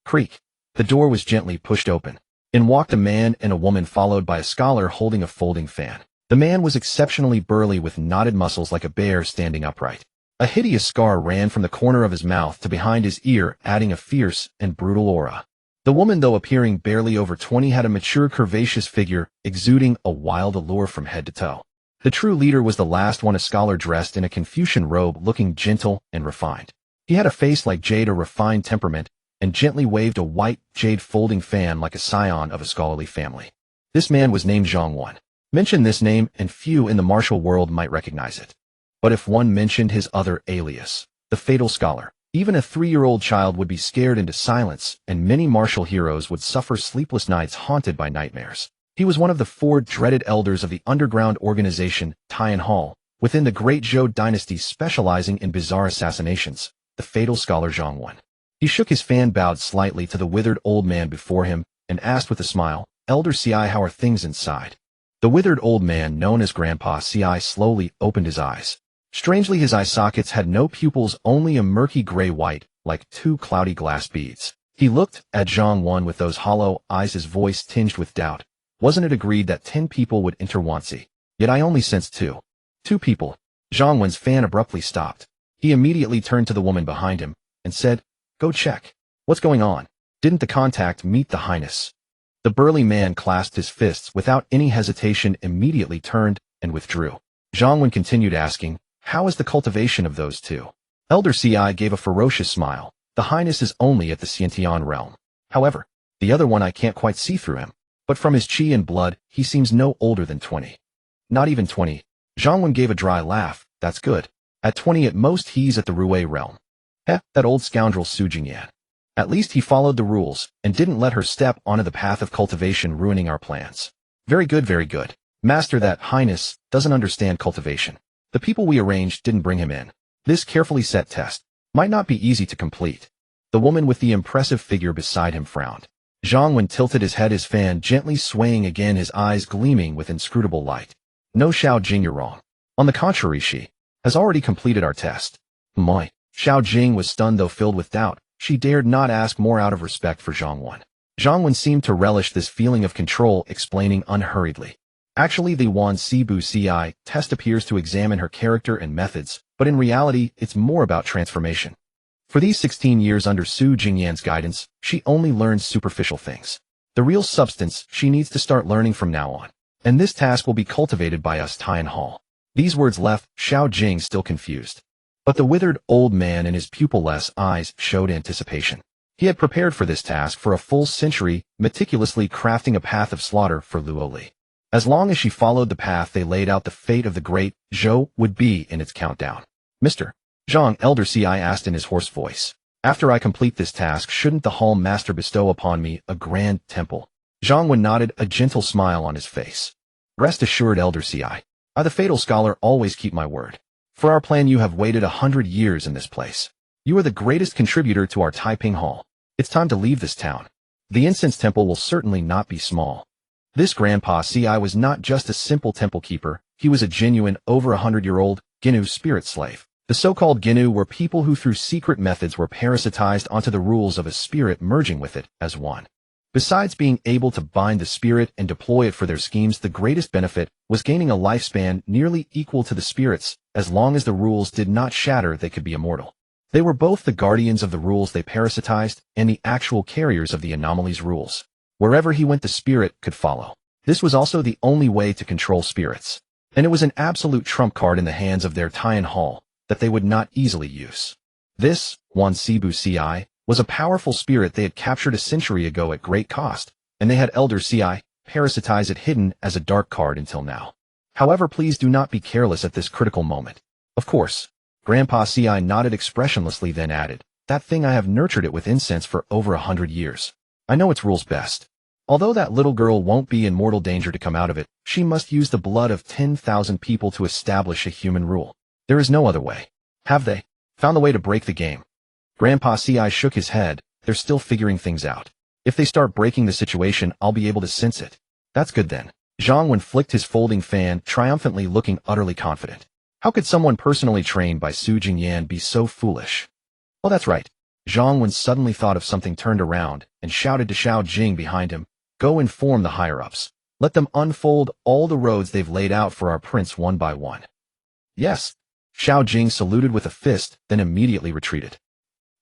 Creak. The door was gently pushed open. In walked a man and a woman, followed by a scholar holding a folding fan. The man was exceptionally burly, with knotted muscles like a bear standing upright. A hideous scar ran from the corner of his mouth to behind his ear, adding a fierce and brutal aura. The woman, though appearing barely over 20, had a mature, curvaceous figure, exuding a wild allure from head to toe. The true leader was the last one, a scholar dressed in a Confucian robe, looking gentle and refined. He had a face like jade, a refined temperament, and gently waved a white jade folding fan like a scion of a scholarly family. This man was named Zhang Guan. Mention this name, and few in the martial world might recognize it. But if one mentioned his other alias, the Fatal Scholar, even a 3-year-old child would be scared into silence, and many martial heroes would suffer sleepless nights haunted by nightmares. He was one of the 4 dreaded elders of the underground organization, Tian Hall, within the Great Zhou dynasty, specializing in bizarre assassinations, the Fatal Scholar Zhang Guan. He shook his fan, bowed slightly to the withered old man before him, and asked with a smile, Elder Ci, how are things inside? The withered old man, known as Grandpa Ci, slowly opened his eyes. Strangely, his eye sockets had no pupils, only a murky gray-white, like 2 cloudy glass beads. He looked at Zhang Guan with those hollow eyes, his voice tinged with doubt. Wasn't it agreed that 10 people would enter Wanxi? Yet I only sensed 2. 2 people. Zhang Guan's fan abruptly stopped. He immediately turned to the woman behind him and said, Go check. What's going on? Didn't the contact meet the Highness? The burly man clasped his fists without any hesitation, immediately turned and withdrew. Zhang Guan continued, asking, How is the cultivation of those 2? Elder Ci gave a ferocious smile. The Highness is only at the Xiantian realm. However, the other one I can't quite see through him. But from his qi and blood, he seems no older than 20. Not even 20. Zhang Guan gave a dry laugh. That's good. At 20 at most, he's at the Ruwei realm. That old scoundrel Su Jingyan. At least he followed the rules and didn't let her step onto the path of cultivation, ruining our plans. Very good, very good. Master, that Highness doesn't understand cultivation. The people we arranged didn't bring him in. This carefully set test might not be easy to complete. The woman with the impressive figure beside him frowned. Zhang Guan tilted his head, his fan gently swaying again, his eyes gleaming with inscrutable light. No, Xiao Jing, you're wrong. On the contrary, she has already completed our test. My. Xiao Jing was stunned, though filled with doubt. She dared not ask more out of respect for Zhang Guan. Zhang Guan seemed to relish this feeling of control, explaining unhurriedly. Actually, the Wanxi Buci test appears to examine her character and methods, but in reality, it's more about transformation. For these 16 years under Su Jingyan's guidance, she only learned superficial things. The real substance she needs to start learning from now on. And this task will be cultivated by us Tian Hall. These words left Xiao Jing still confused. But the withered old man in his pupil-less eyes showed anticipation. He had prepared for this task for a full century, meticulously crafting a path of slaughter for Luo Li. As long as she followed the path they laid out, the fate of the great Zhou would be in its countdown. Mr. Zhang, Elder Ci asked in his hoarse voice. After I complete this task, shouldn't the Hall Master bestow upon me a grand temple? Zhang Wen nodded, a gentle smile on his face. Rest assured, Elder Ci. I, the fatal scholar, always keep my word. For our plan you have waited 100 years in this place. You are the greatest contributor to our Taiping Hall. It's time to leave this town. The incense temple will certainly not be small. This Grandpa Ci was not just a simple temple keeper, he was a genuine, over 100-year-old, Ginu spirit slave. The so-called Ginu were people who through secret methods were parasitized onto the rules of a spirit, merging with it as one. Besides being able to bind the spirit and deploy it for their schemes, the greatest benefit was gaining a lifespan nearly equal to the spirits. As long as the rules did not shatter, they could be immortal. They were both the guardians of the rules they parasitized and the actual carriers of the anomaly's rules. Wherever he went, the spirit could follow. This was also the only way to control spirits. And it was an absolute trump card in the hands of their Tian Hall that they would not easily use. This, Wan Sibu Ci, was a powerful spirit they had captured a century ago at great cost, and they had Elder Ci parasitize it hidden as a dark card until now. However, please do not be careless at this critical moment. Of course. Grandpa Ci nodded expressionlessly, then added, that thing I have nurtured it with incense for over 100 years. I know its rules best. Although that little girl won't be in mortal danger to come out of it, she must use the blood of 10,000 people to establish a human rule. There is no other way. Have they found the way to break the game? Grandpa Ci shook his head. They're still figuring things out. If they start breaking the situation, I'll be able to sense it. That's good then. Zhang Wen flicked his folding fan, triumphantly, looking utterly confident. How could someone personally trained by Su Jingyan be so foolish? Oh, that's right. Zhang Wen suddenly thought of something, turned around, and shouted to Xiao Jing behind him, go inform the higher-ups. Let them unfold all the roads they've laid out for our prince one by one. Yes. Xiao Jing saluted with a fist, then immediately retreated.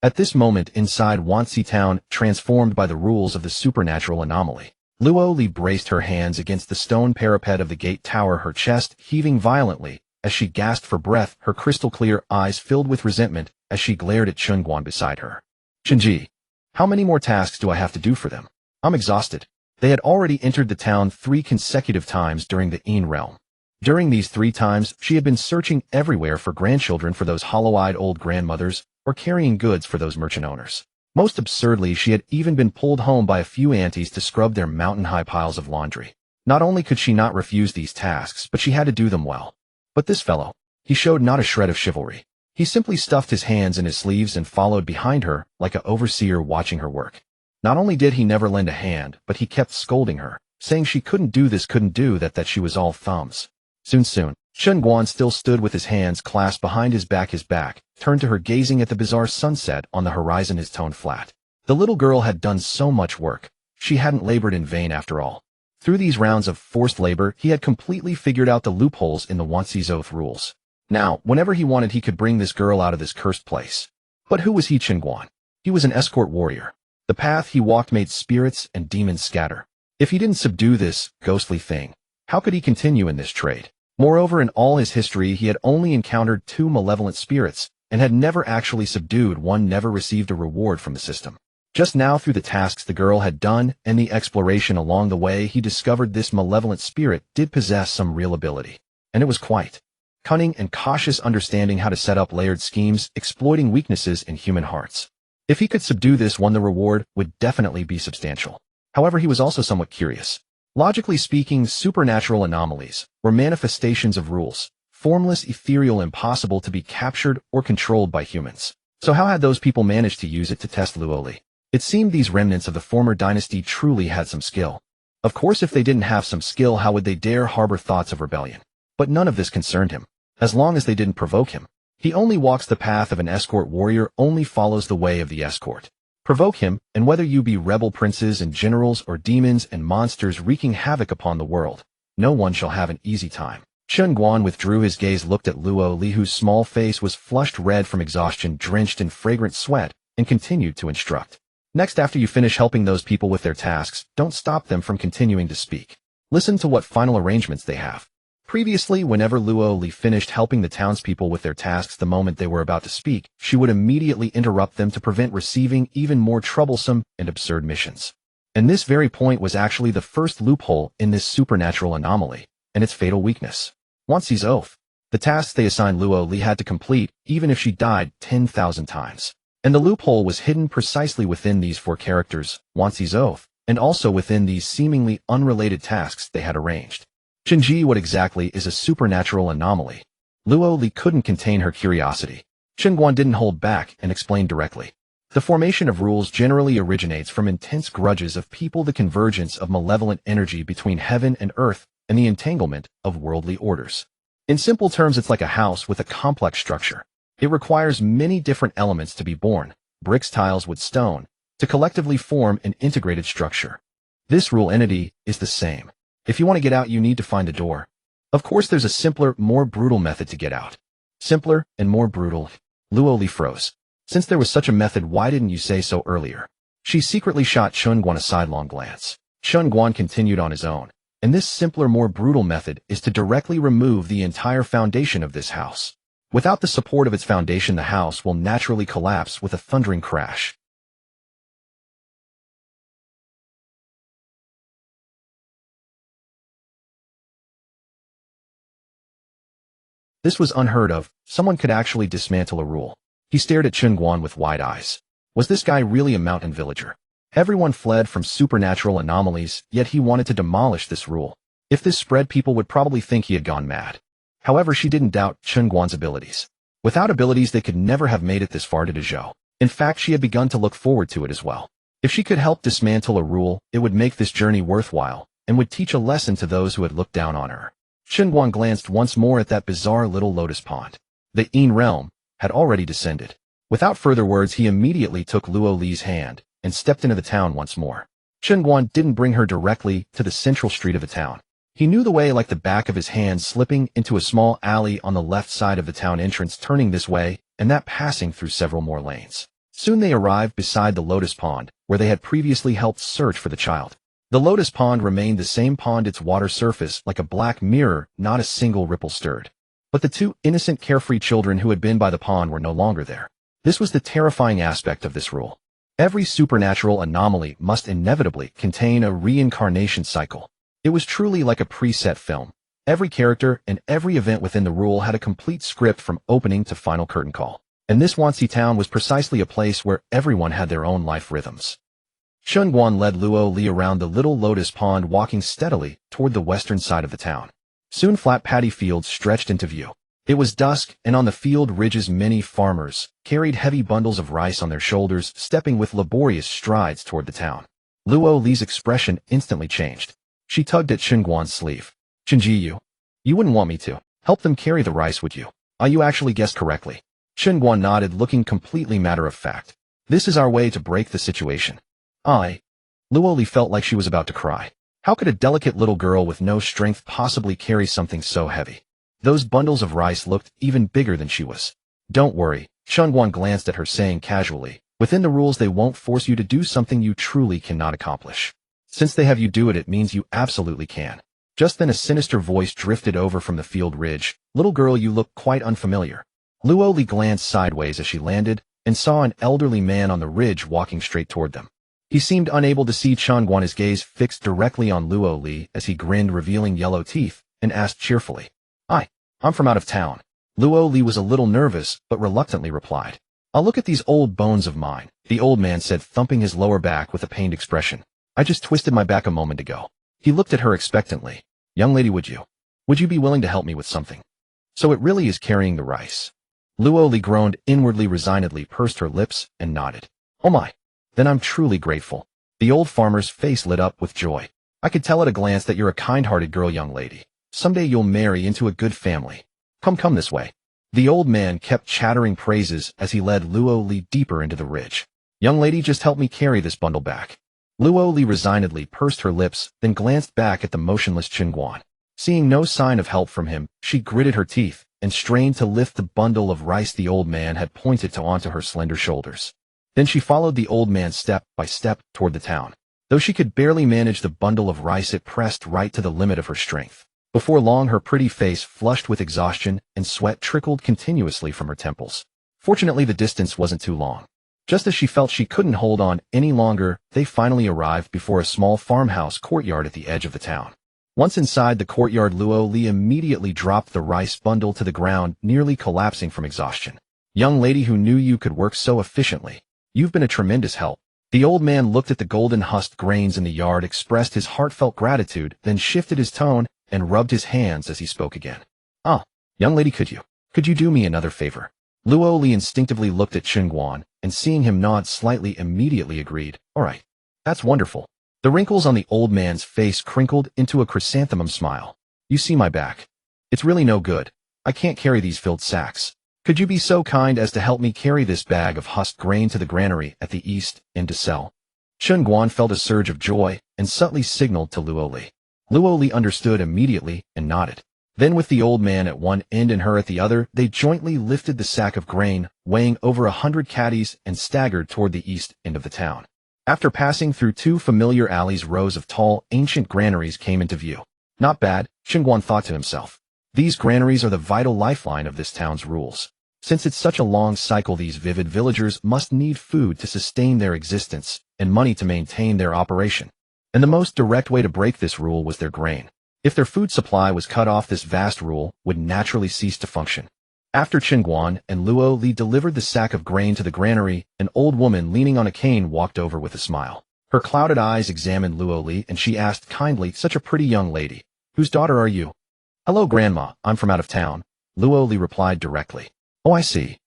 At this moment, inside Wanxi town, transformed by the rules of the supernatural anomaly, Luo Li braced her hands against the stone parapet of the gate tower, her chest heaving violently as she gasped for breath, her crystal-clear eyes filled with resentment as she glared at Chen Guan beside her. Chenji, how many more tasks do I have to do for them? I'm exhausted. They had already entered the town 3 consecutive times during the Yin realm. During these 3 times, she had been searching everywhere for grandchildren for those hollow-eyed old grandmothers, or carrying goods for those merchant owners. Most absurdly, she had even been pulled home by a few aunties to scrub their mountain-high piles of laundry. Not only could she not refuse these tasks, but she had to do them well. But this fellow, he showed not a shred of chivalry. He simply stuffed his hands in his sleeves and followed behind her like an overseer watching her work. Not only did he never lend a hand, but he kept scolding her, saying she couldn't do this, couldn't do that, that she was all thumbs. Soon, Chen Guan still stood with his hands clasped behind his back, turned to her, gazing at the bizarre sunset on the horizon, his tone flat. The little girl had done so much work. She hadn't labored in vain after all. Through these rounds of forced labor, he had completely figured out the loopholes in the Wanxi's oath rules. Now, whenever he wanted, he could bring this girl out of this cursed place. But who was he, Chen Guan? He was an escort warrior. The path he walked made spirits and demons scatter. If he didn't subdue this ghostly thing, how could he continue in this trade? Moreover, in all his history, he had only encountered 2 malevolent spirits, and had never actually subdued one, never received a reward from the system. Just now, through the tasks the girl had done, and the exploration along the way, he discovered this malevolent spirit did possess some real ability. And it was quite cunning and cautious, understanding how to set up layered schemes, exploiting weaknesses in human hearts. If he could subdue this one, the reward would definitely be substantial. However, he was also somewhat curious. Logically speaking, supernatural anomalies were manifestations of rules, formless, ethereal, impossible to be captured or controlled by humans. So how had those people managed to use it to test Luo Li? It seemed these remnants of the former dynasty truly had some skill. Of course, if they didn't have some skill, how would they dare harbor thoughts of rebellion? But none of this concerned him, as long as they didn't provoke him. He only walks the path of an escort warrior, only follows the way of the escort. Provoke him, and whether you be rebel princes and generals or demons and monsters wreaking havoc upon the world, no one shall have an easy time. Chen Guan withdrew his gaze, looked at Luo Li, whose small face was flushed red from exhaustion, drenched in fragrant sweat, and continued to instruct. Next, after you finish helping those people with their tasks, don't stop them from continuing to speak. Listen to what final arrangements they have. Previously, whenever Luo Li finished helping the townspeople with their tasks the moment they were about to speak, she would immediately interrupt them to prevent receiving even more troublesome and absurd missions. And this very point was actually the first loophole in this supernatural anomaly, and its fatal weakness. Wanxi's oath. The tasks they assigned Luo Li had to complete, even if she died 10,000 times. And the loophole was hidden precisely within these 4 characters, Wanxi's oath, and also within these seemingly unrelated tasks they had arranged. Shinji, what exactly is a supernatural anomaly? Luo Li couldn't contain her curiosity. Chen Guan didn't hold back and explained directly. The formation of rules generally originates from intense grudges of people, the convergence of malevolent energy between heaven and earth, and the entanglement of worldly orders. In simple terms, it's like a house with a complex structure. It requires many different elements to be born, bricks, tiles, wood, stone, to collectively form an integrated structure. This rule entity is the same. If you want to get out, you need to find a door. Of course, there's a simpler, more brutal method to get out. Simpler and more brutal. Luo Li froze. Since there was such a method, why didn't you say so earlier? She secretly shot Chen Guan a sidelong glance. Chen Guan continued on his own. And this simpler, more brutal method is to directly remove the entire foundation of this house. Without the support of its foundation, the house will naturally collapse with a thundering crash. This was unheard of. Someone could actually dismantle a rule. He stared at Chen Guan with wide eyes. Was this guy really a mountain villager? Everyone fled from supernatural anomalies, yet he wanted to demolish this rule. If this spread, people would probably think he had gone mad. However, she didn't doubt Chen Guan's abilities. Without abilities, they could never have made it this far to Dezhou. In fact, she had begun to look forward to it as well. If she could help dismantle a rule, it would make this journey worthwhile, and would teach a lesson to those who had looked down on her. Chen Guan glanced once more at that bizarre little lotus pond. The Yin realm had already descended. Without further words, he immediately took Luo Li's hand and stepped into the town once more. Chen Guan didn't bring her directly to the central street of the town. He knew the way like the back of his hand, slipping into a small alley on the left side of the town entrance, turning this way and that, passing through several more lanes. Soon they arrived beside the lotus pond, where they had previously helped search for the child. The lotus pond remained the same pond, its water surface like a black mirror, not a single ripple stirred. But the 2 innocent, carefree children who had been by the pond were no longer there. This was the terrifying aspect of this rule. Every supernatural anomaly must inevitably contain a reincarnation cycle. It was truly like a preset film. Every character and every event within the rule had a complete script from opening to final curtain call. And this Wanxi town was precisely a place where everyone had their own life rhythms. Chen Guan led Luo Li around the little lotus pond, walking steadily toward the western side of the town. Soon flat paddy fields stretched into view. It was dusk, and on the field ridges many farmers carried heavy bundles of rice on their shoulders, stepping with laborious strides toward the town. Luo Li's expression instantly changed. She tugged at Chen Guan's sleeve. Shinji, you wouldn't want me to help them carry the rice, would you? You actually guessed correctly. Chen Guan nodded, looking completely matter of fact. This is our way to break the situation. Luo Li felt like she was about to cry. How could a delicate little girl with no strength possibly carry something so heavy? Those bundles of rice looked even bigger than she was. Don't worry, Chen Guan glanced at her, saying casually, within the rules they won't force you to do something you truly cannot accomplish. Since they have you do it, it means you absolutely can. Just then a sinister voice drifted over from the field ridge. Little girl, you look quite unfamiliar. Luo Li glanced sideways as she landed, and saw an elderly man on the ridge walking straight toward them. He seemed unable to see Chen Guan, his gaze fixed directly on Luo Li as he grinned, revealing yellow teeth, and asked cheerfully, I'm from out of town. Luo Li was a little nervous, but reluctantly replied. I'll look at these old bones of mine, the old man said, thumping his lower back with a pained expression. I just twisted my back a moment ago. He looked at her expectantly. Young lady, would you be willing to help me with something? So it really is carrying the rice. Luo Li groaned inwardly, resignedly pursed her lips, and nodded. Oh my. Then I'm truly grateful. The old farmer's face lit up with joy. I could tell at a glance that you're a kind-hearted girl, young lady. Someday you'll marry into a good family. Come this way. The old man kept chattering praises as he led Luo Li deeper into the ridge. Young lady, just help me carry this bundle back. Luo Li resignedly pursed her lips, then glanced back at the motionless Chen Guan. Seeing no sign of help from him, she gritted her teeth and strained to lift the bundle of rice the old man had pointed to onto her slender shoulders. Then she followed the old man step by step toward the town. Though she could barely manage the bundle of rice, it pressed right to the limit of her strength. Before long, her pretty face flushed with exhaustion and sweat trickled continuously from her temples. Fortunately, the distance wasn't too long. Just as she felt she couldn't hold on any longer, they finally arrived before a small farmhouse courtyard at the edge of the town. Once inside the courtyard, Luo Li immediately dropped the rice bundle to the ground, nearly collapsing from exhaustion. "Young lady who knew you could work so efficiently. You've been a tremendous help." The old man looked at the golden husked grains in the yard, expressed his heartfelt gratitude, then shifted his tone and rubbed his hands as he spoke again. Young lady, could you do me another favor?" Luo Li instinctively looked at Chen Guan, and seeing him nod slightly, immediately agreed. "All right. That's wonderful." The wrinkles on the old man's face crinkled into a chrysanthemum smile. "You see my back? It's really no good. I can't carry these filled sacks. Could you be so kind as to help me carry this bag of husked grain to the granary at the east end to sell?" Chen Guan felt a surge of joy and subtly signaled to Luo Li. Luo Li understood immediately and nodded. Then, with the old man at one end and her at the other, they jointly lifted the sack of grain, weighing over 100 caddies, and staggered toward the east end of the town. After passing through two familiar alleys, rows of tall, ancient granaries came into view. Not bad, Chen Guan thought to himself. These granaries are the vital lifeline of this town's rules. Since it's such a long cycle, these vivid villagers must need food to sustain their existence and money to maintain their operation. And the most direct way to break this rule was their grain. If their food supply was cut off, this vast rule would naturally cease to function. After Chen Guan and Luo Li delivered the sack of grain to the granary, an old woman leaning on a cane walked over with a smile. Her clouded eyes examined Luo Li, and she asked kindly, "Such a pretty young lady. Whose daughter are you?" "Hello, Grandma. I'm from out of town," Luo Li replied directly. "Oh, I see."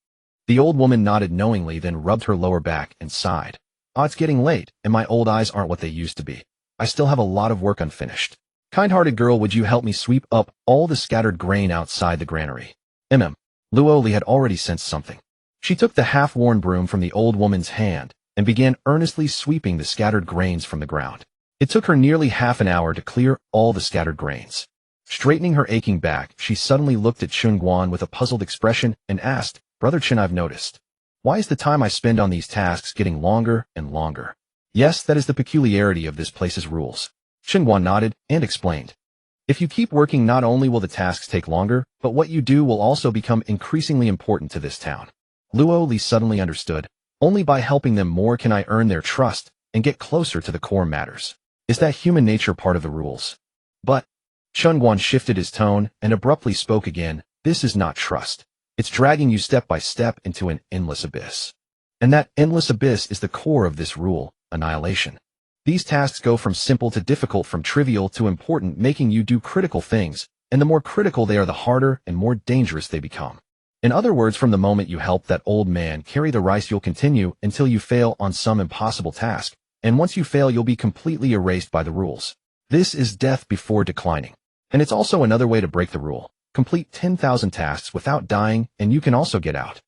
The old woman nodded knowingly, then rubbed her lower back and sighed. It's getting late, and my old eyes aren't what they used to be. I still have a lot of work unfinished. Kind-hearted girl, would you help me sweep up all the scattered grain outside the granary?" Luo Li had already sensed something. She took the half-worn broom from the old woman's hand and began earnestly sweeping the scattered grains from the ground. It took her nearly half an hour to clear all the scattered grains. Straightening her aching back, she suddenly looked at Chen Guan with a puzzled expression and asked, "Brother Chen, I've noticed. Why is the time I spend on these tasks getting longer and longer?" "Yes, that is the peculiarity of this place's rules." Chen Guan nodded and explained. "If you keep working, not only will the tasks take longer, but what you do will also become increasingly important to this town." Luo Li suddenly understood. Only by helping them more can I earn their trust and get closer to the core matters. Is that human nature part of the rules? But Chen Guan shifted his tone and abruptly spoke again. "This is not trust. It's dragging you step by step into an endless abyss. And that endless abyss is the core of this rule, annihilation. These tasks go from simple to difficult, from trivial to important, making you do critical things, and the more critical they are, the harder and more dangerous they become. In other words, from the moment you help that old man carry the rice, you'll continue until you fail on some impossible task, and once you fail, you'll be completely erased by the rules. This is death before declining. And it's also another way to break the rule. Complete 10,000 tasks without dying, and you can also get out."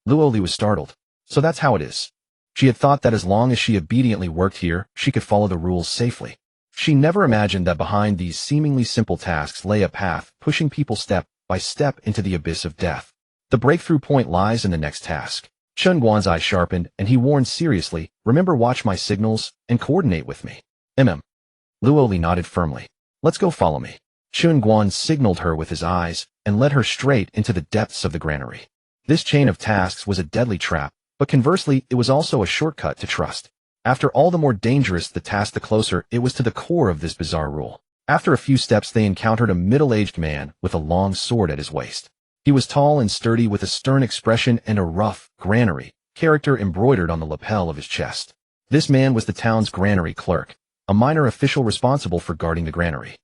Luo Li was startled. So that's how it is. She had thought that as long as she obediently worked here, she could follow the rules safely. She never imagined that behind these seemingly simple tasks lay a path, pushing people step by step into the abyss of death. The breakthrough point lies in the next task. Chen Guan's eyes sharpened, and he warned seriously, "Remember, watch my signals and coordinate with me." Luo Li nodded firmly. "Let's go, follow me." Chen Guan signaled her with his eyes and led her straight into the depths of the granary. This chain of tasks was a deadly trap, but conversely, it was also a shortcut to trust. After all, the more dangerous the task, the closer it was to the core of this bizarre rule. After a few steps, they encountered a middle-aged man with a long sword at his waist. He was tall and sturdy, with a stern expression and a rough granary character embroidered on the lapel of his chest. This man was the town's granary clerk, a minor official responsible for guarding the granary.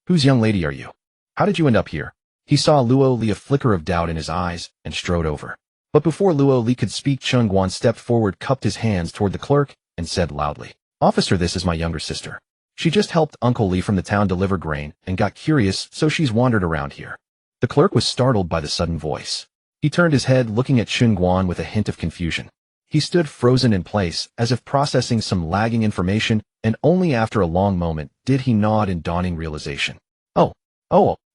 "Whose young lady are you? How did you end up here?" He saw Luo Li, a flicker of doubt in his eyes, and strode over. But before Luo Li could speak, Chen Guan stepped forward, cupped his hands toward the clerk, and said loudly, "Officer, this is my younger sister. She just helped Uncle Li from the town deliver grain and got curious, so she's wandered around here." The clerk was startled by the sudden voice. He turned his head, looking at Chen Guan with a hint of confusion. He stood frozen in place, as if processing some lagging information, and only after a long moment did he nod in dawning realization.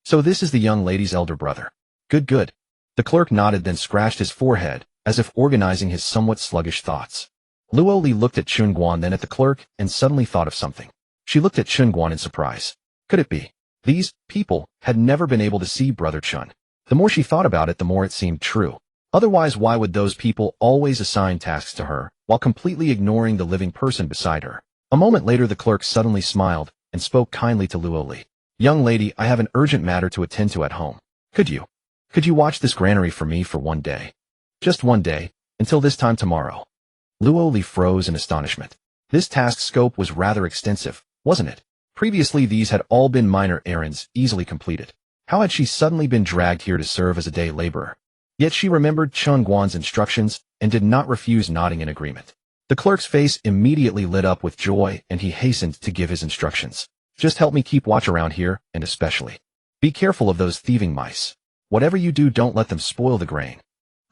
So this is the young lady's elder brother. Good. The clerk nodded, then scratched his forehead as if organizing his somewhat sluggish thoughts. Luo Li looked at Chen Guan, then at the clerk, and suddenly thought of something. She looked at Chen Guan in surprise. Could it be? These people had never been able to see Brother Chen. The more she thought about it, the more it seemed true. Otherwise, why would those people always assign tasks to her, while completely ignoring the living person beside her? A moment later, the clerk suddenly smiled, and spoke kindly to Luo Li. Young lady, I have an urgent matter to attend to at home. Could you watch this granary for me for one day? Just one day, until this time tomorrow. Luo Li froze in astonishment. This task scope was rather extensive, wasn't it? Previously these had all been minor errands, easily completed. How had she suddenly been dragged here to serve as a day laborer? Yet she remembered Chen Guan's instructions, and did not refuse, nodding in agreement. The clerk's face immediately lit up with joy, and he hastened to give his instructions. Just help me keep watch around here, and especially be careful of those thieving mice. Whatever you do, don't let them spoil the grain.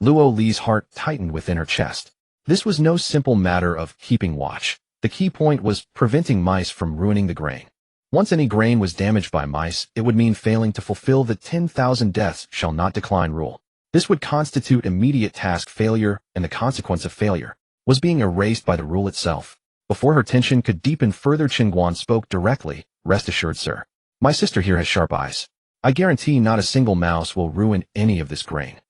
Luo Li's heart tightened within her chest. This was no simple matter of keeping watch. The key point was preventing mice from ruining the grain. Once any grain was damaged by mice, it would mean failing to fulfill the 10,000 deaths shall not decline rule. This would constitute immediate task failure, and the consequence of failure was being erased by the rule itself. Before her tension could deepen further, Chen Guan spoke directly. Rest assured, sir. My sister here has sharp eyes. I guarantee not a single mouse will ruin any of this grain.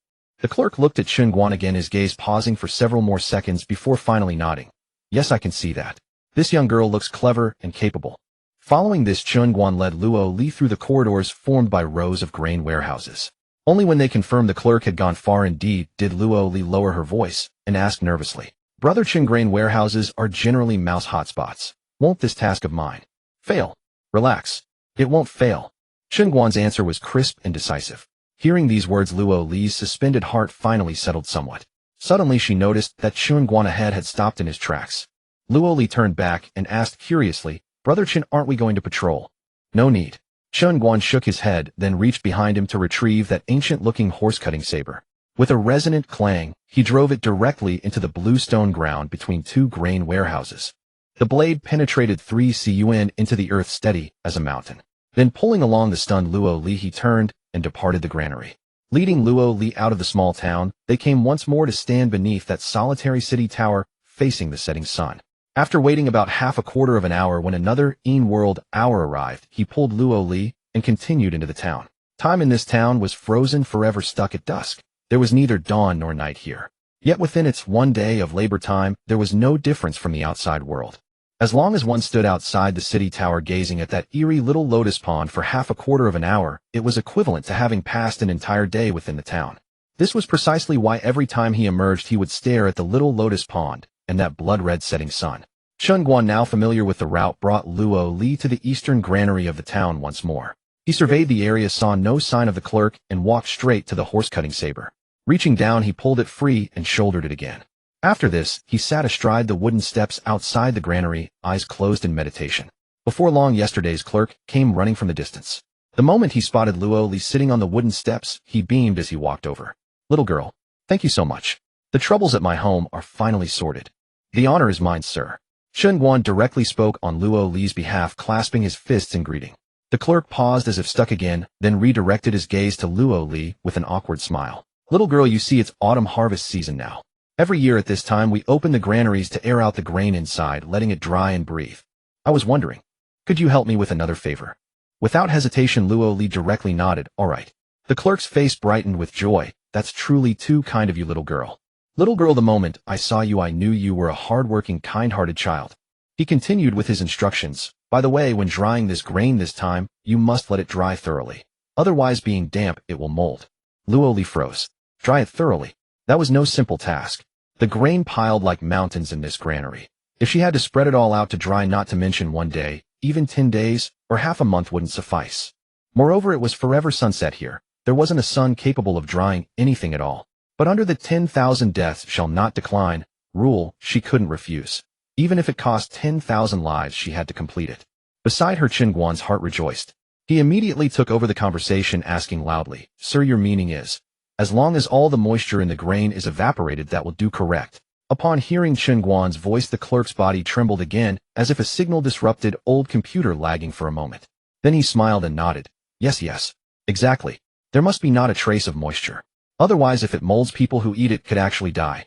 The clerk looked at Chen Guan again, his gaze pausing for several more seconds before finally nodding. Yes, I can see that. This young girl looks clever and capable. Following this, Chen Guan led Luo Li through the corridors formed by rows of grain warehouses. Only when they confirmed the clerk had gone far indeed did Luo Li lower her voice and ask nervously, Brother Chen, grain warehouses are generally mouse hotspots. Won't this task of mine fail? Relax. It won't fail. Chen Guan's answer was crisp and decisive. Hearing these words, Luo Li's suspended heart finally settled somewhat. Suddenly she noticed that Chen Guan ahead had stopped in his tracks. Luo Li turned back and asked curiously, Brother Chen, aren't we going to patrol? No need. Chen Guan shook his head, then reached behind him to retrieve that ancient-looking horse-cutting saber. With a resonant clang, he drove it directly into the blue stone ground between two grain warehouses. The blade penetrated 3 cun into the earth, steady as a mountain. Then pulling along the stunned Luo Li, he turned and departed the granary. Leading Luo Li out of the small town, they came once more to stand beneath that solitary city tower facing the setting sun. After waiting about half a quarter of an hour, when another in-world hour arrived, he pulled Luo Li and continued into the town. Time in this town was frozen forever, stuck at dusk. There was neither dawn nor night here. Yet within its one day of labor time, there was no difference from the outside world. As long as one stood outside the city tower gazing at that eerie little lotus pond for half a quarter of an hour, it was equivalent to having passed an entire day within the town. This was precisely why every time he emerged he would stare at the little lotus pond and that blood-red setting sun. Chen Guan, now familiar with the route, brought Luo Li to the eastern granary of the town once more. He surveyed the area, saw no sign of the clerk, and walked straight to the horse-cutting saber. Reaching down, he pulled it free and shouldered it again. After this, he sat astride the wooden steps outside the granary, eyes closed in meditation. Before long, yesterday's clerk came running from the distance. The moment he spotted Luo Li sitting on the wooden steps, he beamed as he walked over. Little girl, thank you so much. The troubles at my home are finally sorted. The honor is mine, sir. Chen Guan directly spoke on Luo Li's behalf, clasping his fists in greeting. The clerk paused as if stuck again, then redirected his gaze to Luo Li with an awkward smile. Little girl, you see, it's autumn harvest season now. Every year at this time we open the granaries to air out the grain inside, letting it dry and breathe. I was wondering, could you help me with another favor? Without hesitation, Luo Li directly nodded. All right. The clerk's face brightened with joy. That's truly too kind of you, little girl. Little girl, the moment I saw you I knew you were a hard-working, kind-hearted child. He continued with his instructions. By the way, when drying this grain this time, you must let it dry thoroughly. Otherwise, being damp, it will mold. Luo Li froze. Dry it thoroughly. That was no simple task. The grain piled like mountains in this granary. If she had to spread it all out to dry, not to mention one day, even 10 days, or half a month wouldn't suffice. Moreover, it was forever sunset here. There wasn't a sun capable of drying anything at all. But under the 10,000 deaths shall not decline rule, she couldn't refuse. Even if it cost 10,000 lives, she had to complete it. Beside her, Chen Guan's heart rejoiced. He immediately took over the conversation, asking loudly, Sir, your meaning is, as long as all the moisture in the grain is evaporated, that will do, correct? Upon hearing Chen Guan's voice, the clerk's body trembled again, as if a signal disrupted, old computer lagging for a moment. Then he smiled and nodded. Yes, exactly. There must be not a trace of moisture. Otherwise, if it molds, people who eat it could actually die.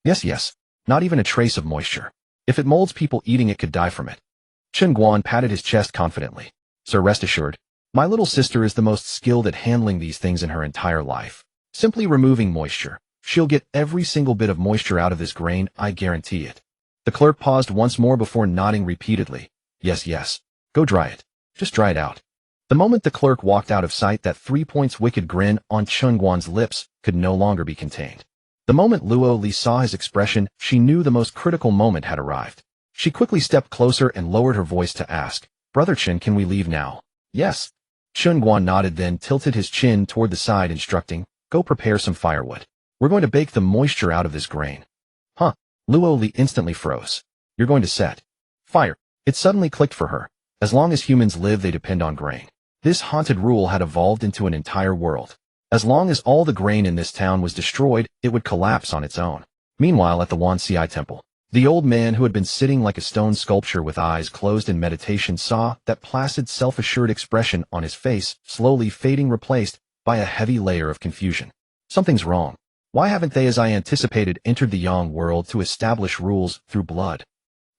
Yes, not even a trace of moisture. If it molds, people eating it could die from it. Chen Guan patted his chest confidently. Sir, rest assured, my little sister is the most skilled at handling these things in her entire life. Simply removing moisture. She'll get every single bit of moisture out of this grain, I guarantee it. The clerk paused once more before nodding repeatedly. Yes. Go dry it. Just dry it out. The moment the clerk walked out of sight, that 3 points wicked grin on Chen Guan's lips could no longer be contained. The moment Luo Li saw his expression, she knew the most critical moment had arrived. She quickly stepped closer and lowered her voice to ask, Brother Chen, can we leave now? Yes. Chen Guan nodded, then tilted his chin toward the side, instructing, go prepare some firewood. We're going to bake the moisture out of this grain. Huh? Luo Li instantly froze. You're going to set fire. It suddenly clicked for her. As long as humans live, they depend on grain. This haunted rule had evolved into an entire world. As long as all the grain in this town was destroyed, it would collapse on its own. Meanwhile, at the Wan Xi Temple, the old man who had been sitting like a stone sculpture with eyes closed in meditation saw that placid, self-assured expression on his face slowly fading, replaced by a heavy layer of confusion. Something's wrong. Why haven't they, as I anticipated, entered the Yang world to establish rules through blood?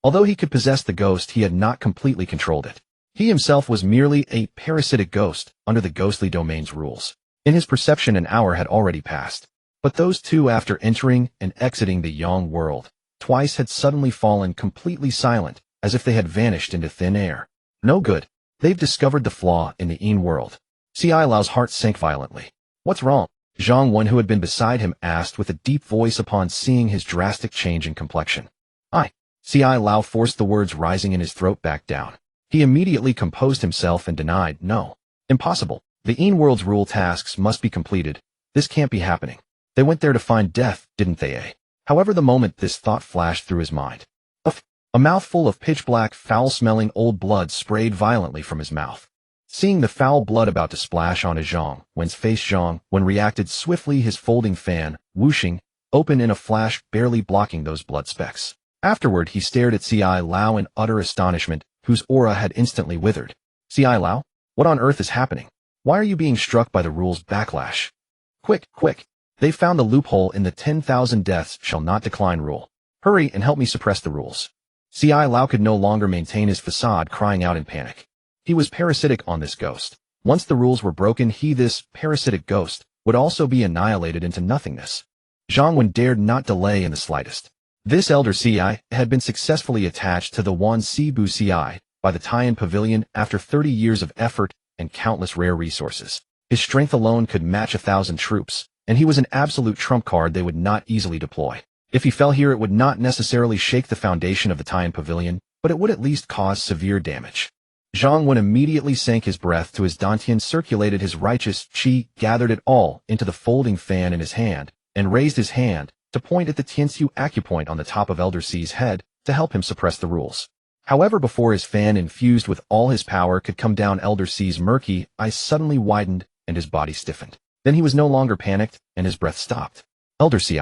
Although he could possess the ghost, he had not completely controlled it. He himself was merely a parasitic ghost under the ghostly domain's rules. In his perception, an hour had already passed. But those two, after entering and exiting the Yang world, twice had suddenly fallen completely silent, as if they had vanished into thin air. No good. They've discovered the flaw in the Yin world. Xi Lao's heart sank violently. What's wrong? Zhang Wen, who had been beside him, asked with a deep voice upon seeing his drastic change in complexion. Xi Lao forced the words rising in his throat back down. He immediately composed himself and denied, no. Impossible. The Yin world's rule tasks must be completed. This can't be happening. They went there to find death, didn't they, However, the moment this thought flashed through his mind, a mouthful of pitch-black, foul-smelling old blood sprayed violently from his mouth. Seeing the foul blood about to splash onto Zhang Wen's face, Zhang Wen reacted swiftly, his folding fan, whooshing, open in a flash, barely blocking those blood specks. Afterward, he stared at Xi Lao in utter astonishment, whose aura had instantly withered. Xi Lao? What on earth is happening? Why are you being struck by the rule's backlash? Quick! They found the loophole in the 10,000 deaths shall not decline rule. Hurry and help me suppress the rules. Xi Lao could no longer maintain his facade, crying out in panic. He was parasitic on this ghost. Once the rules were broken, this parasitic ghost, would also be annihilated into nothingness. Zhang Wen dared not delay in the slightest. This elder Ci had been successfully attached to the Wan Sibu Ci by the Tian Pavilion after 30 years of effort and countless rare resources. His strength alone could match 1,000 troops, and he was an absolute trump card they would not easily deploy. If he fell here, it would not necessarily shake the foundation of the Tian Pavilion, but it would at least cause severe damage. Zhang Wen immediately sank his breath to his dantian, circulated his righteous qi, gathered it all into the folding fan in his hand, and raised his hand to point at the Tianxiu acupoint on the top of Elder Ci's head to help him suppress the rules. However, before his fan, infused with all his power, could come down, Elder Ci's murky eyes suddenly widened and his body stiffened. Then he was no longer panicked, and his breath stopped. Elder Ci,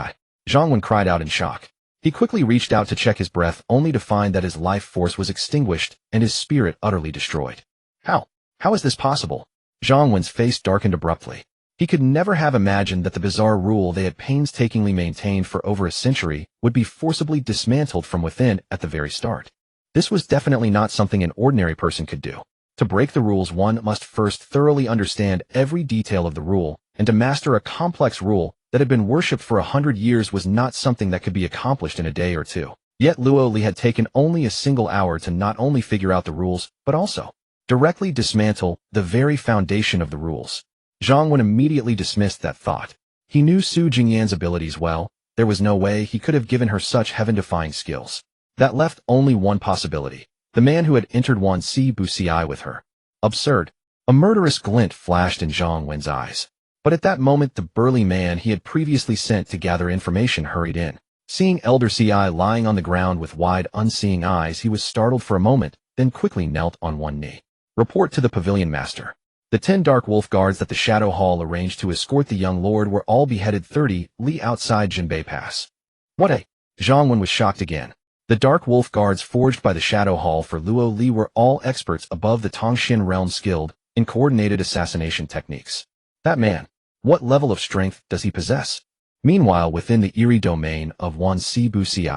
Zhang Wen cried out in shock. He quickly reached out to check his breath, only to find that his life force was extinguished and his spirit utterly destroyed. How is this possible? Zhang Wen's face darkened abruptly. He could never have imagined that the bizarre rule they had painstakingly maintained for over a century would be forcibly dismantled from within at the very start. This was definitely not something an ordinary person could do. To break the rules, one must first thoroughly understand every detail of the rule, and to master a complex rule that had been worshipped for 100 years was not something that could be accomplished in a day or two. Yet Luo Li had taken only a single hour to not only figure out the rules, but also directly dismantle the very foundation of the rules. Zhang Wen immediately dismissed that thought. He knew Su Jingyan's abilities well. There was no way he could have given her such heaven-defying skills. That left only one possibility: the man who had entered Wan Sibu Ci with her. Absurd. A murderous glint flashed in Zhang Wen's eyes. But at that moment, the burly man he had previously sent to gather information hurried in. Seeing Elder Ci lying on the ground with wide, unseeing eyes, he was startled for a moment, then quickly knelt on one knee. Report to the pavilion master. The 10 dark wolf guards that the Shadow Hall arranged to escort the young lord were all beheaded 30 li outside Jinbei Pass. What? Zhang Wen was shocked again. The dark wolf guards forged by the Shadow Hall for Luo Li were all experts above the Tongxin realm, skilled in coordinated assassination techniques. That man. What level of strength does he possess? Meanwhile, within the eerie domain of Wan Si Bu Si,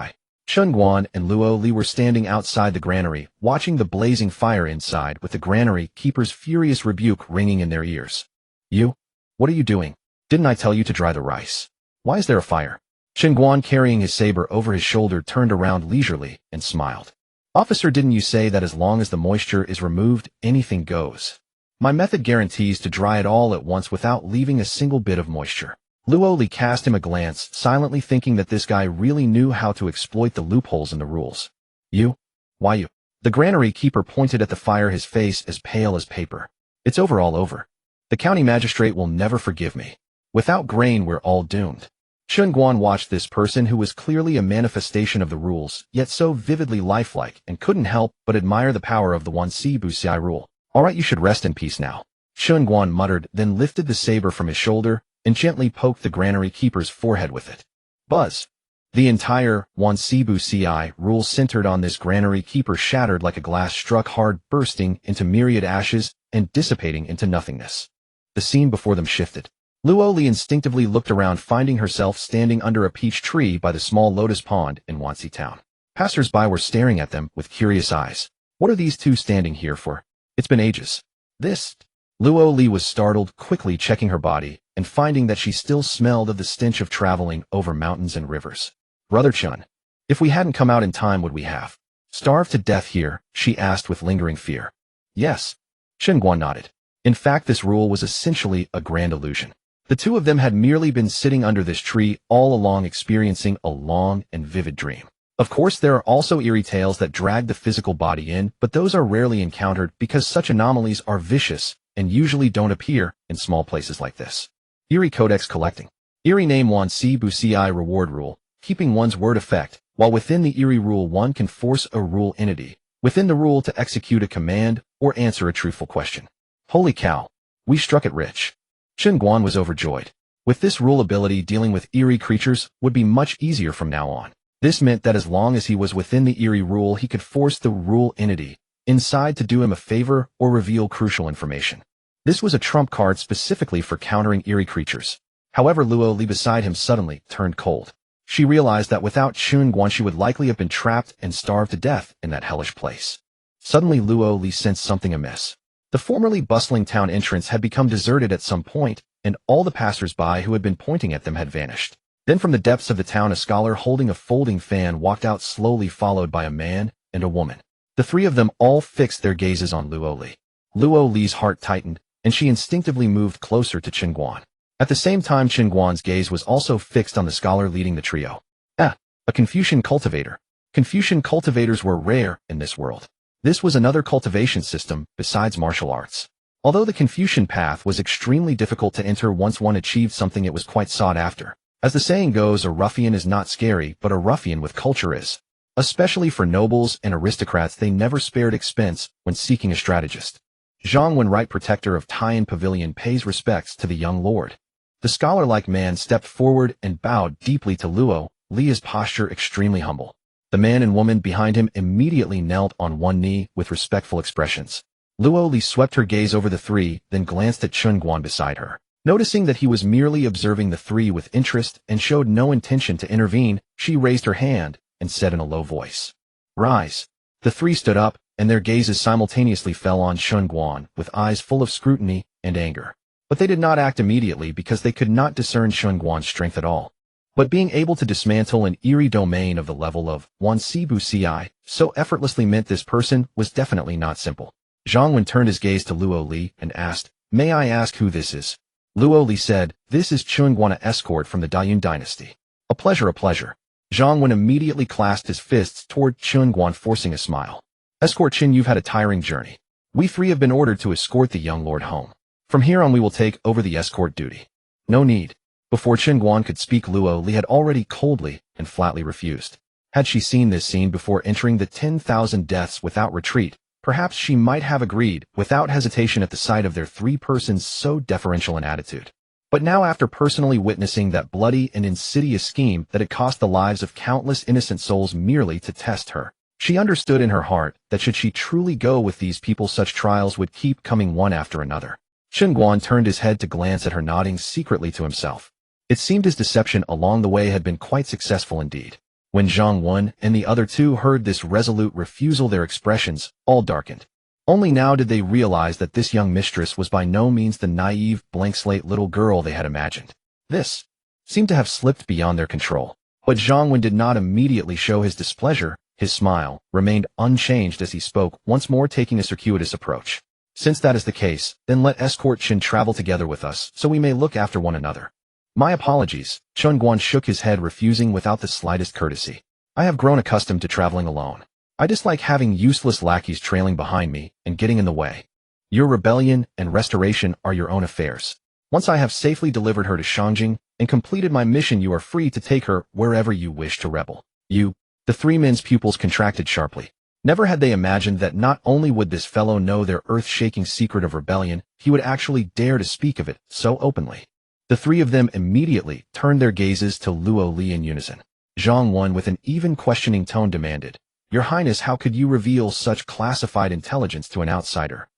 Chen Guan and Luo Li were standing outside the granary, watching the blazing fire inside with the granary keeper's furious rebuke ringing in their ears. You? What are you doing? Didn't I tell you to dry the rice? Why is there a fire? Chen Guan, carrying his saber over his shoulder, turned around leisurely and smiled. Officer, didn't you say that as long as the moisture is removed, anything goes? My method guarantees to dry it all at once without leaving a single bit of moisture. Luo Li cast him a glance, silently thinking that this guy really knew how to exploit the loopholes in the rules. You? Why you? The granary keeper pointed at the fire, his face as pale as paper. It's over, all over. The county magistrate will never forgive me. Without grain, we're all doomed. Chen Guan watched this person who was clearly a manifestation of the rules, yet so vividly lifelike, and couldn't help but admire the power of the Wan Si Bu Si rule. All right, you should rest in peace now. Chen Guan muttered, then lifted the saber from his shoulder and gently poked the granary keeper's forehead with it. Buzz! The entire Wan Si Bu Si rule centered on this granary keeper shattered like a glass struck hard, bursting into myriad ashes and dissipating into nothingness. The scene before them shifted. Luo Li instinctively looked around, finding herself standing under a peach tree by the small lotus pond in Wanxi town. Passers-by were staring at them with curious eyes. What are these two standing here for? It's been ages. This? Luo Li was startled, quickly checking her body and finding that she still smelled of the stench of traveling over mountains and rivers. Brother Chen, if we hadn't come out in time, would we have starved to death here? She asked with lingering fear. Yes. Chen Guan nodded. In fact, this rule was essentially a grand illusion. The two of them had merely been sitting under this tree all along, experiencing a long and vivid dream. Of course, there are also eerie tales that drag the physical body in, but those are rarely encountered because such anomalies are vicious and usually don't appear in small places like this. Eerie Codex collecting. Eerie name Wan Si Bu Si reward rule. Keeping one's word effect. While within the eerie rule, one can force a rule entity within the rule to execute a command or answer a truthful question. Holy cow. We struck it rich. Chen Guan was overjoyed. With this rule, ability dealing with eerie creatures would be much easier from now on. This meant that as long as he was within the eerie rule, he could force the rule entity inside to do him a favor or reveal crucial information. This was a trump card specifically for countering eerie creatures. However, Luo Li beside him suddenly turned cold. She realized that without Chen Guan, she would likely have been trapped and starved to death in that hellish place. Suddenly, Luo Li sensed something amiss. The formerly bustling town entrance had become deserted at some point, and all the passers-by who had been pointing at them had vanished. Then from the depths of the town, a scholar holding a folding fan walked out slowly, followed by a man and a woman. The three of them all fixed their gazes on Luo Li. Luo Li's heart tightened, and she instinctively moved closer to Chen Guan. At the same time, Chen Guan's gaze was also fixed on the scholar leading the trio. A Confucian cultivator. Confucian cultivators were rare in this world. This was another cultivation system besides martial arts. Although the Confucian path was extremely difficult to enter, once one achieved something, it was quite sought after. As the saying goes, a ruffian is not scary, but a ruffian with culture is. Especially for nobles and aristocrats, they never spared expense when seeking a strategist. Zhang Wen, right protector of Taiyan Pavilion, pays respects to the young lord. The scholar-like man stepped forward and bowed deeply to Luo Li, his posture extremely humble. The man and woman behind him immediately knelt on one knee with respectful expressions. Luo Li swept her gaze over the three, then glanced at Chen Guan beside her. Noticing that he was merely observing the three with interest and showed no intention to intervene, she raised her hand and said in a low voice, "Rise." The three stood up, and their gazes simultaneously fell on Chen Guan with eyes full of scrutiny and anger. But they did not act immediately because they could not discern Chen Guan's strength at all. But being able to dismantle an eerie domain of the level of Wan Si Bu Si so effortlessly meant this person was definitely not simple. Zhang Wen turned his gaze to Luo Li and asked, "May I ask who this is?" Luo Li said, "This is Chen Guan, an escort from the Dayun dynasty." "A pleasure, a pleasure." Zhang Wen immediately clasped his fists toward Chen Guan, forcing a smile. "Escort Chen, you've had a tiring journey. We three have been ordered to escort the young lord home. From here on, we will take over the escort duty." "No need." Before Chen Guan could speak, Luo Li had already coldly and flatly refused. Had she seen this scene before entering the 10,000 deaths without retreat, perhaps she might have agreed without hesitation at the sight of their three persons so deferential in attitude. But now, after personally witnessing that bloody and insidious scheme that had cost the lives of countless innocent souls merely to test her, she understood in her heart that should she truly go with these people, such trials would keep coming one after another. Chen Guan turned his head to glance at her, nodding secretly to himself. It seemed his deception along the way had been quite successful indeed. When Zhang Wen and the other two heard this resolute refusal, their expressions all darkened. Only now did they realize that this young mistress was by no means the naive, blank-slate little girl they had imagined. This seemed to have slipped beyond their control. But Zhang Wen did not immediately show his displeasure. His smile remained unchanged as he spoke, once more taking a circuitous approach. Since that is the case, then let Escort Chen travel together with us, so we may look after one another. My apologies. Chen Guan shook his head, refusing without the slightest courtesy. I have grown accustomed to traveling alone. I dislike having useless lackeys trailing behind me and getting in the way. Your rebellion and restoration are your own affairs. Once I have safely delivered her to Shangjing and completed my mission, you are free to take her wherever you wish to rebel. The three men's pupils contracted sharply. Never had they imagined that not only would this fellow know their earth-shaking secret of rebellion, he would actually dare to speak of it so openly. The three of them immediately turned their gazes to Luo Li in unison. Zhang Wen, with an even questioning tone, demanded, "Your Highness, how could you reveal such classified intelligence to an outsider?"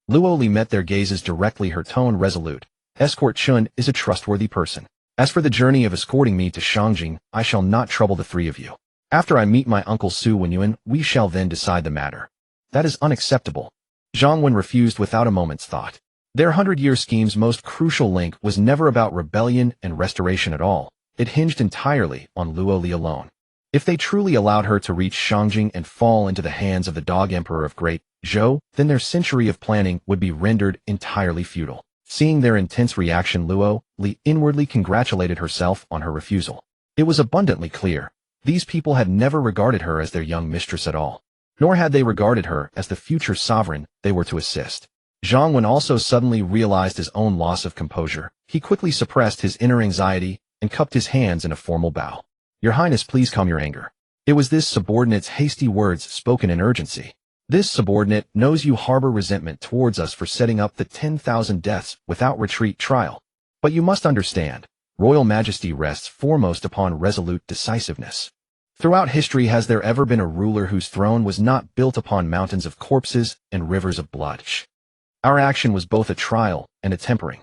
Luo Li met their gazes directly, her tone resolute. "Escort Chen is a trustworthy person. As for the journey of escorting me to Shangjing, I shall not trouble the three of you. After I meet my uncle Su Wenyuan, we shall then decide the matter." "That is unacceptable." Zhang Wen refused without a moment's thought. Their 100-year scheme's most crucial link was never about rebellion and restoration at all. It hinged entirely on Luo Li alone. If they truly allowed her to reach Shangjing and fall into the hands of the Dog Emperor of Great Zhou, then their century of planning would be rendered entirely futile. Seeing their intense reaction, Luo Li inwardly congratulated herself on her refusal. It was abundantly clear. These people had never regarded her as their young mistress at all, nor had they regarded her as the future sovereign they were to assist. Zhang Wen also suddenly realized his own loss of composure. He quickly suppressed his inner anxiety and cupped his hands in a formal bow. "Your Highness, please calm your anger." It was this subordinate's hasty words spoken in urgency. "This subordinate knows you harbor resentment towards us for setting up the 10,000 deaths without retreat trial. But you must understand, Royal Majesty rests foremost upon resolute decisiveness. Throughout history, has there ever been a ruler whose throne was not built upon mountains of corpses and rivers of blood? Our action was both a trial and a tempering.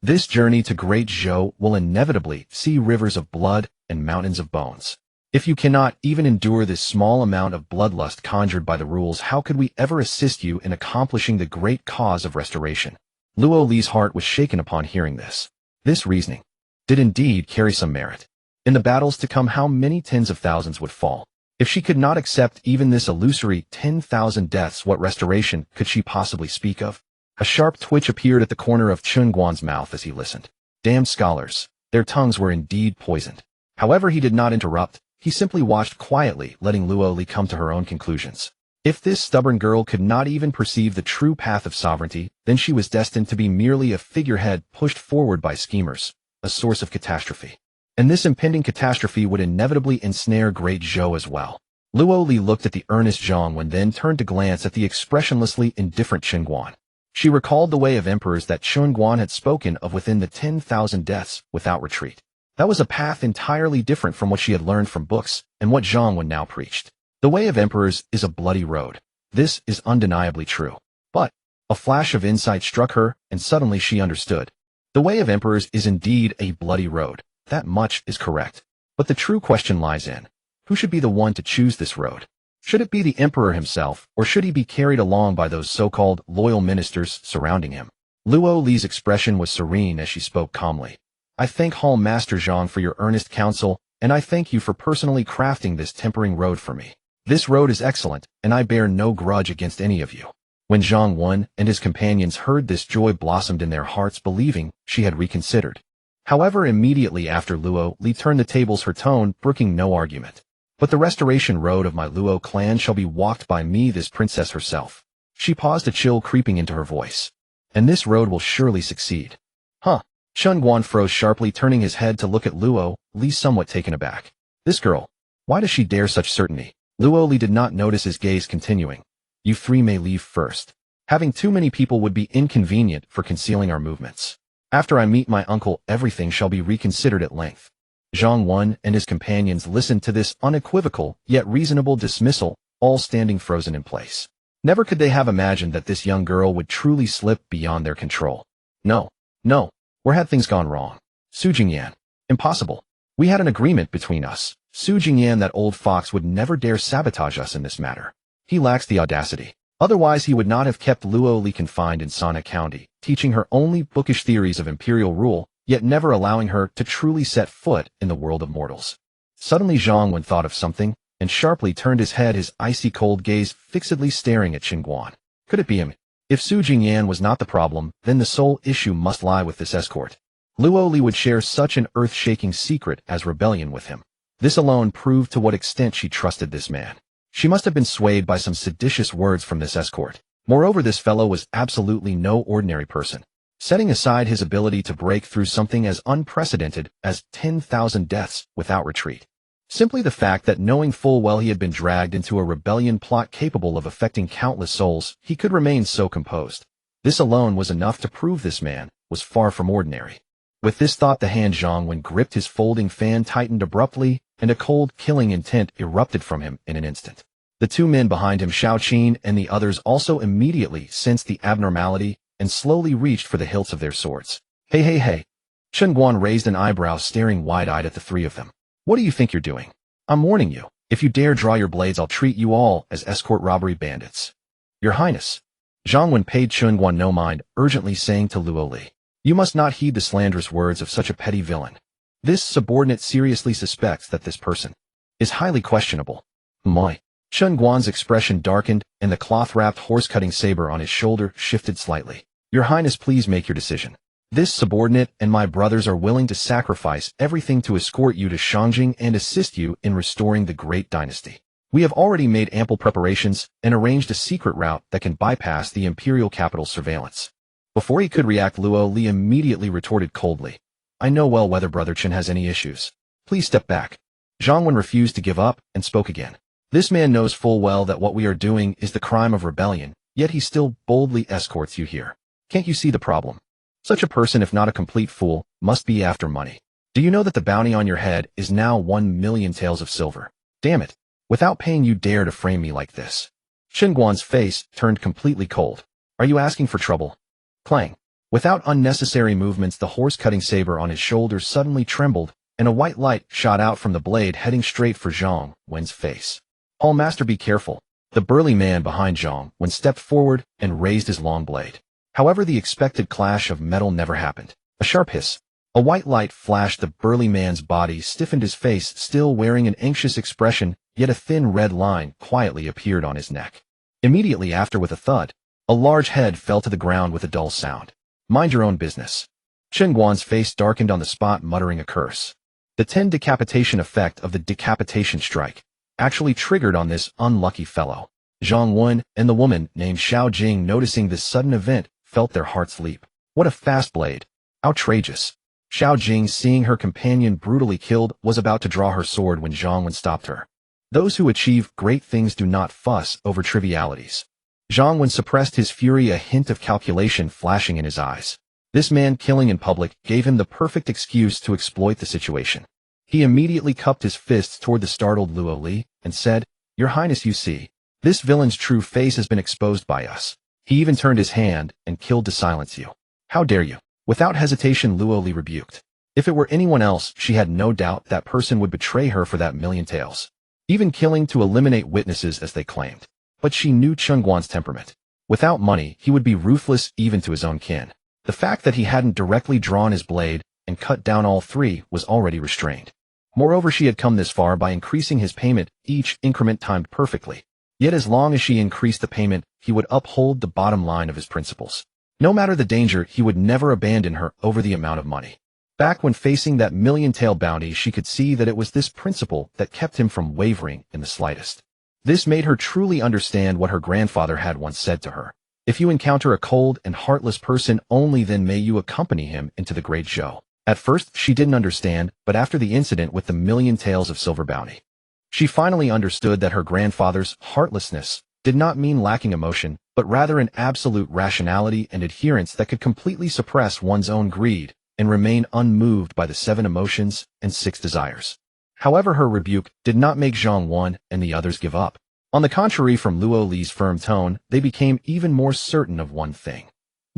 This journey to Great Zhou will inevitably see rivers of blood and mountains of bones. If you cannot even endure this small amount of bloodlust conjured by the rules, how could we ever assist you in accomplishing the great cause of restoration?" Luo Li's heart was shaken upon hearing this. This reasoning did indeed carry some merit. In the battles to come, how many tens of thousands would fall? If she could not accept even this illusory 10,000 deaths, what restoration could she possibly speak of? A sharp twitch appeared at the corner of Chen Guan's mouth as he listened. Damned scholars, their tongues were indeed poisoned. However, he did not interrupt. He simply watched quietly, letting Luo Li come to her own conclusions. If this stubborn girl could not even perceive the true path of sovereignty, then she was destined to be merely a figurehead pushed forward by schemers, a source of catastrophe. And this impending catastrophe would inevitably ensnare Great Zhou as well. Luo Li looked at the earnest Zhang Wen, then turned to glance at the expressionlessly indifferent Chen Guan. She recalled the way of emperors that Chen Guan had spoken of within the 10,000 deaths without retreat. That was a path entirely different from what she had learned from books and what Zhang Wen now preached. The way of emperors is a bloody road. This is undeniably true. But a flash of insight struck her, and suddenly she understood. The way of emperors is indeed a bloody road. That much is correct. But the true question lies in, who should be the one to choose this road? Should it be the emperor himself, or should he be carried along by those so-called loyal ministers surrounding him? Luo Li's expression was serene as she spoke calmly. "I thank Hall Master Zhang for your earnest counsel, and I thank you for personally crafting this tempering road for me. This road is excellent, and I bear no grudge against any of you." When Zhang Wen and his companions heard this, joy blossomed in their hearts, believing she had reconsidered. However, immediately after, Luo Li turned the tables, her tone brooking no argument. "But the restoration road of my Luo clan shall be walked by me, this princess herself." She paused, a chill creeping into her voice. "And this road will surely succeed." "Huh?" Chen Guan froze sharply, turning his head to look at Luo Li, somewhat taken aback. "This girl, why does she dare such certainty?" Luo Li did not notice his gaze, continuing. "You three may leave first. Having too many people would be inconvenient for concealing our movements. After I meet my uncle, everything shall be reconsidered at length." Zhang Wen and his companions listened to this unequivocal yet reasonable dismissal, all standing frozen in place. Never could they have imagined that this young girl would truly slip beyond their control. No. No. Where had things gone wrong? Su Jingyan. Impossible. We had an agreement between us. Su Jingyan, that old fox, would never dare sabotage us in this matter. He lacks the audacity. Otherwise he would not have kept Luo Li confined in Sana County, teaching her only bookish theories of imperial rule, yet never allowing her to truly set foot in the world of mortals. Suddenly Zhang Wen thought of something, and sharply turned his head, his icy cold gaze fixedly staring at Chen Guan. Could it be him? If Su Jingyan was not the problem, then the sole issue must lie with this escort. Luo Li would share such an earth-shaking secret as rebellion with him. This alone proved to what extent she trusted this man. She must have been swayed by some seditious words from this escort. Moreover, this fellow was absolutely no ordinary person. Setting aside his ability to break through something as unprecedented as 10,000 deaths without retreat. Simply the fact that, knowing full well he had been dragged into a rebellion plot capable of affecting countless souls, he could remain so composed. This alone was enough to prove this man was far from ordinary. With this thought, the hand Zhang Wen gripped his folding fan tightened abruptly, and a cold, killing intent erupted from him in an instant. The two men behind him, Shao Qin and the others, also immediately sensed the abnormality and slowly reached for the hilts of their swords. Hey, hey, hey. Chen Guan raised an eyebrow, staring wide-eyed at the three of them. What do you think you're doing? I'm warning you. If you dare draw your blades, I'll treat you all as escort robbery bandits. Your Highness. Zhang Wen paid Chen Guan no mind, urgently saying to Luo Li, you must not heed the slanderous words of such a petty villain. This subordinate seriously suspects that this person is highly questionable. My. Chen Guan's expression darkened, and the cloth-wrapped horse-cutting saber on his shoulder shifted slightly. Your Highness, please make your decision. This subordinate and my brothers are willing to sacrifice everything to escort you to Shangjing and assist you in restoring the great dynasty. We have already made ample preparations and arranged a secret route that can bypass the imperial capital's surveillance. Before he could react, Luo Li immediately retorted coldly. I know well whether Brother Chen has any issues. Please step back. Zhang Wen refused to give up and spoke again. This man knows full well that what we are doing is the crime of rebellion, yet he still boldly escorts you here. Can't you see the problem? Such a person, if not a complete fool, must be after money. Do you know that the bounty on your head is now 1,000,000 taels of silver? Damn it. Without paying, you dare to frame me like this. Chen Guan's face turned completely cold. Are you asking for trouble? Clang. Without unnecessary movements, the horse-cutting saber on his shoulder suddenly trembled, and a white light shot out from the blade, heading straight for Zhang Wen's face. All master, be careful. The burly man behind Zhang Wen stepped forward and raised his long blade. However, the expected clash of metal never happened. A sharp hiss. A white light flashed. The burly man's body stiffened, his face still wearing an anxious expression, yet a thin red line quietly appeared on his neck. Immediately after, with a thud, a large head fell to the ground with a dull sound. Mind your own business. Chen Guan's face darkened on the spot, muttering a curse. The 10 decapitation effect of the decapitation strike actually triggered on this unlucky fellow. Zhang Wen and the woman named Shao Jing, noticing this sudden event, felt their hearts leap. What a fast blade. Outrageous. Shao Jing, seeing her companion brutally killed, was about to draw her sword when Zhang Wen stopped her. Those who achieve great things do not fuss over trivialities. Zhang Wen suppressed his fury, a hint of calculation flashing in his eyes. This man killing in public gave him the perfect excuse to exploit the situation. He immediately cupped his fists toward the startled Luo Li and said, Your Highness, you see, this villain's true face has been exposed by us. He even turned his hand and killed to silence you. How dare you? Without hesitation, Luo Li rebuked. If it were anyone else, she had no doubt that person would betray her for that 1,000,000 taels. Even killing to eliminate witnesses, as they claimed. But she knew Chen Guan's temperament. Without money, he would be ruthless even to his own kin. The fact that he hadn't directly drawn his blade and cut down all three was already restrained. Moreover, she had come this far by increasing his payment, each increment timed perfectly. Yet as long as she increased the payment, he would uphold the bottom line of his principles. No matter the danger, he would never abandon her over the amount of money. Back when facing that 1,000,000 tael bounty, she could see that it was this principle that kept him from wavering in the slightest. This made her truly understand what her grandfather had once said to her. If you encounter a cold and heartless person, only then may you accompany him into the great show. At first, she didn't understand, but after the incident with the 1,000,000 taels of silver bounty, she finally understood that her grandfather's heartlessness did not mean lacking emotion, but rather an absolute rationality and adherence that could completely suppress one's own greed and remain unmoved by the 7 emotions and 6 desires. However, her rebuke did not make Zhang Wen and the others give up. On the contrary, from Luo Li's firm tone, they became even more certain of one thing.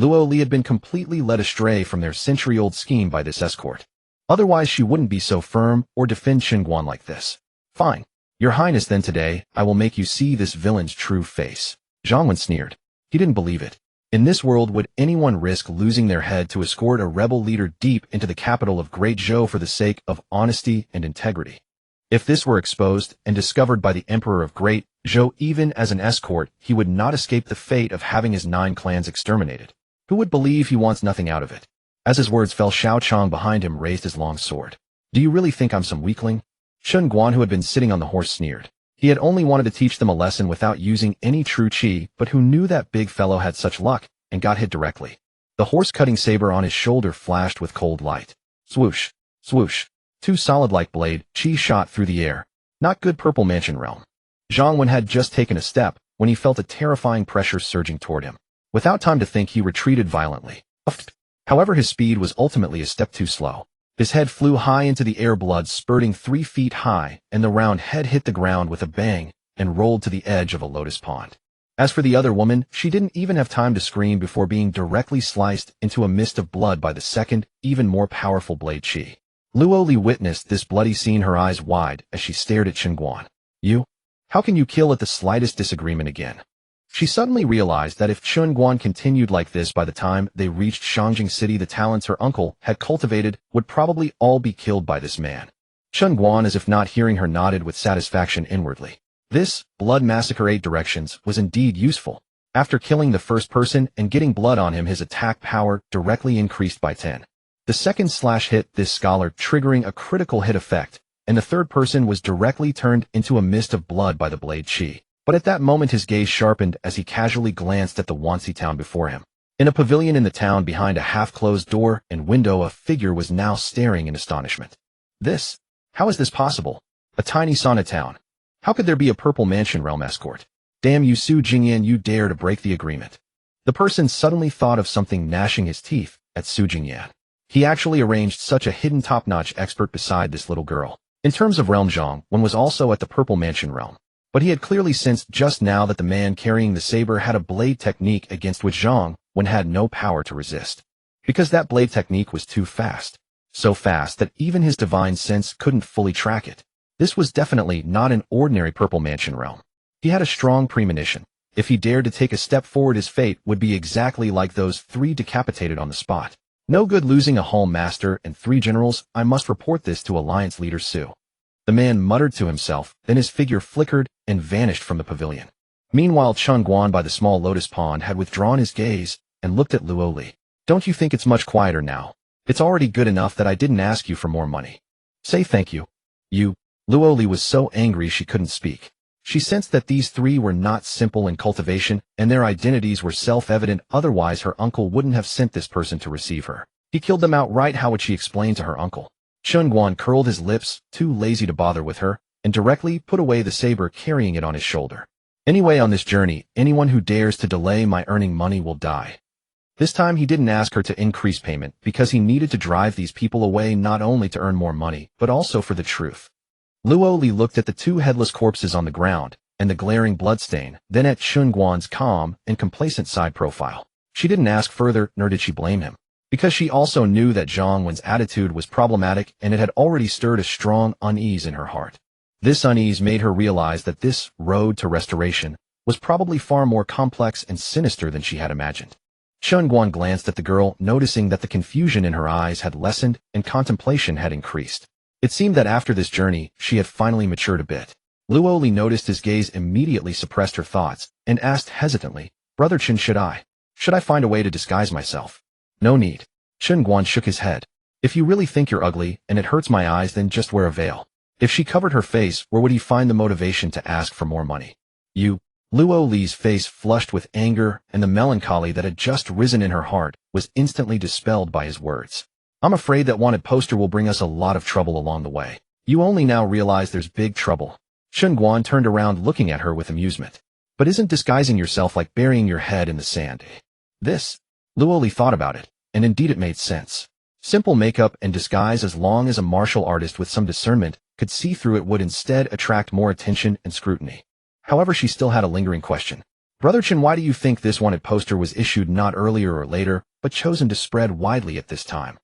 Luo Li had been completely led astray from their century-old scheme by this escort. Otherwise she wouldn't be so firm or defend Chen Guan like this. Fine. Your Highness, then today, I will make you see this villain's true face. Zhang Wen sneered. He didn't believe it. In this world, would anyone risk losing their head to escort a rebel leader deep into the capital of Great Zhou for the sake of honesty and integrity? If this were exposed and discovered by the Emperor of Great Zhou, even as an escort, he would not escape the fate of having his 9 clans exterminated. Who would believe he wants nothing out of it? As his words fell, Xiao Chang behind him raised his long sword. Do you really think I'm some weakling? Chen Guan, who had been sitting on the horse, sneered. He had only wanted to teach them a lesson without using any true qi, but who knew that big fellow had such luck, and got hit directly. The horse-cutting saber on his shoulder flashed with cold light. Swoosh, swoosh. 2 solid-like blade, qi shot through the air. Not good. Purple Mansion realm. Zhang Wen had just taken a step when he felt a terrifying pressure surging toward him. Without time to think, he retreated violently. However, his speed was ultimately a step too slow. His head flew high into the air, blood spurting 3 feet high, and the round head hit the ground with a bang and rolled to the edge of a lotus pond. As for the other woman, she didn't even have time to scream before being directly sliced into a mist of blood by the second, even more powerful blade qi. Luo Li witnessed this bloody scene, her eyes wide as she stared at Chen Guan. You? How can you kill at the slightest disagreement again? She suddenly realized that if Chen Guan continued like this, by the time they reached Shangjing City, the talents her uncle had cultivated would probably all be killed by this man. Chen Guan, as if not hearing her, nodded with satisfaction inwardly. This blood massacre 8 directions was indeed useful. After killing the first person and getting blood on him, his attack power directly increased by 10. The second slash hit this scholar, triggering a critical hit effect, and the third person was directly turned into a mist of blood by the blade qi. But at that moment his gaze sharpened as he casually glanced at the Wanxi town before him. In a pavilion in the town, behind a half-closed door and window, a figure was now staring in astonishment. This? How is this possible? A tiny sauna town. How could there be a Purple Mansion realm escort? Damn you, Su Jingyan, you dare to break the agreement. The person suddenly thought of something, gnashing his teeth at Su Jingyan. He actually arranged such a hidden top-notch expert beside this little girl. In terms of realm, Zhang Wen was also at the Purple Mansion realm. But he had clearly sensed just now that the man carrying the saber had a blade technique against which Zhang Wen had no power to resist. Because that blade technique was too fast. So fast that even his divine sense couldn't fully track it. This was definitely not an ordinary Purple Mansion realm. He had a strong premonition. If he dared to take a step forward, his fate would be exactly like those 3 decapitated on the spot. No good losing a hall master and 3 generals. I must report this to Alliance leader Su. The man muttered to himself, then his figure flickered and vanished from the pavilion. Meanwhile, Chen Guan by the small lotus pond had withdrawn his gaze and looked at Luo Li. Don't you think it's much quieter now? It's already good enough that I didn't ask you for more money. Say thank you. You. Luo Li was so angry she couldn't speak. She sensed that these 3 were not simple in cultivation, and their identities were self-evident, otherwise her uncle wouldn't have sent this person to receive her. He killed them outright. How would she explain to her uncle? Chen Guan curled his lips, too lazy to bother with her, and directly put away the saber, carrying it on his shoulder. Anyway, on this journey, anyone who dares to delay my earning money will die. This time he didn't ask her to increase payment because he needed to drive these people away, not only to earn more money, but also for the truth. Luo Li looked at the 2 headless corpses on the ground and the glaring bloodstain, then at Chen Guan's calm and complacent side profile. She didn't ask further, nor did she blame him. Because she also knew that Zhang Wen's attitude was problematic, and it had already stirred a strong unease in her heart. This unease made her realize that this road to restoration was probably far more complex and sinister than she had imagined. Chen Guan glanced at the girl, noticing that the confusion in her eyes had lessened and contemplation had increased. It seemed that after this journey, she had finally matured a bit. Luo Li noticed his gaze, immediately suppressed her thoughts, and asked hesitantly, Brother Chen, should I find a way to disguise myself? No need. Chen Guan shook his head. If you really think you're ugly and it hurts my eyes, then just wear a veil. If she covered her face, where would he find the motivation to ask for more money? You. Luo Li's face flushed with anger, and the melancholy that had just risen in her heart was instantly dispelled by his words. I'm afraid that wanted poster will bring us a lot of trouble along the way. You only now realize there's big trouble. Chen Guan turned around, looking at her with amusement. But isn't disguising yourself like burying your head in the sand? This? Luo Li thought about it, and indeed it made sense. Simple makeup and disguise, as long as a martial artist with some discernment could see through it, would instead attract more attention and scrutiny. However, she still had a lingering question. Brother Chen, why do you think this wanted poster was issued not earlier or later, but chosen to spread widely at this time?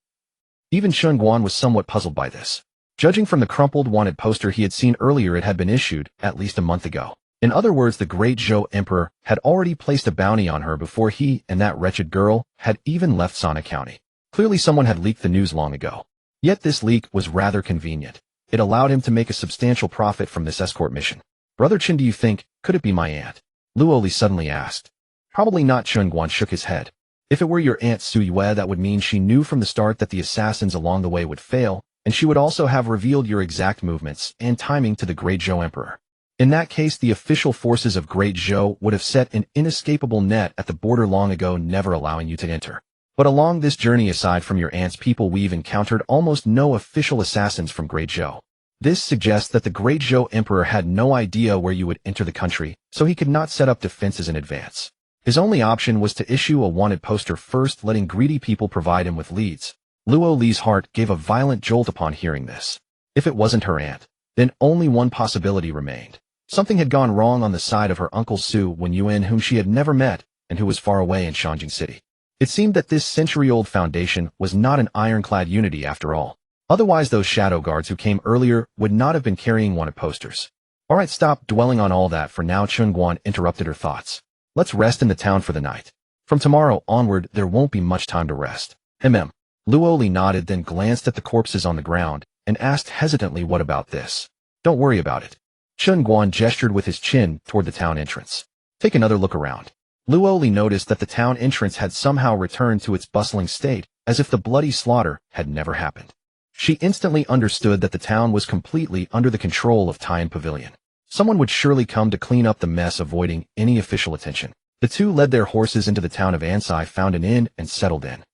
Even Chen Guan was somewhat puzzled by this. Judging from the crumpled wanted poster he had seen earlier, it had been issued at least a month ago. In other words, the great Zhou Emperor had already placed a bounty on her before he and that wretched girl had even left Sana County. Clearly someone had leaked the news long ago. Yet this leak was rather convenient. It allowed him to make a substantial profit from this escort mission. Brother Chen, do you think, could it be my aunt? Luoli suddenly asked. Probably not, Chen Guan shook his head. If it were your Aunt Su Yue, that would mean she knew from the start that the assassins along the way would fail, and she would also have revealed your exact movements and timing to the Great Zhou Emperor. In that case, the official forces of Great Zhou would have set an inescapable net at the border long ago, never allowing you to enter. But along this journey, aside from your aunt's people, we've encountered almost no official assassins from Great Zhou. This suggests that the Great Zhou Emperor had no idea where you would enter the country, so he could not set up defenses in advance. His only option was to issue a wanted poster first, letting greedy people provide him with leads. Luo Li's heart gave a violent jolt upon hearing this. If it wasn't her aunt, then only one possibility remained. Something had gone wrong on the side of her Uncle Su Wen Yuan, whom she had never met and who was far away in Shanjing City. It seemed that this century-old foundation was not an ironclad unity after all. Otherwise, those shadow guards who came earlier would not have been carrying wanted posters. Alright, stop dwelling on all that for now, Chen Guan interrupted her thoughts. Let's rest in the town for the night. From tomorrow onward, there won't be much time to rest. Luo Li nodded, then glanced at the corpses on the ground and asked hesitantly, what about this? Don't worry about it. Chen Guan gestured with his chin toward the town entrance. Take another look around. Luo Li noticed that the town entrance had somehow returned to its bustling state, as if the bloody slaughter had never happened. She instantly understood that the town was completely under the control of Tian Pavilion. Someone would surely come to clean up the mess, avoiding any official attention. The two led their horses into the town of Ansai, found an inn, and settled in.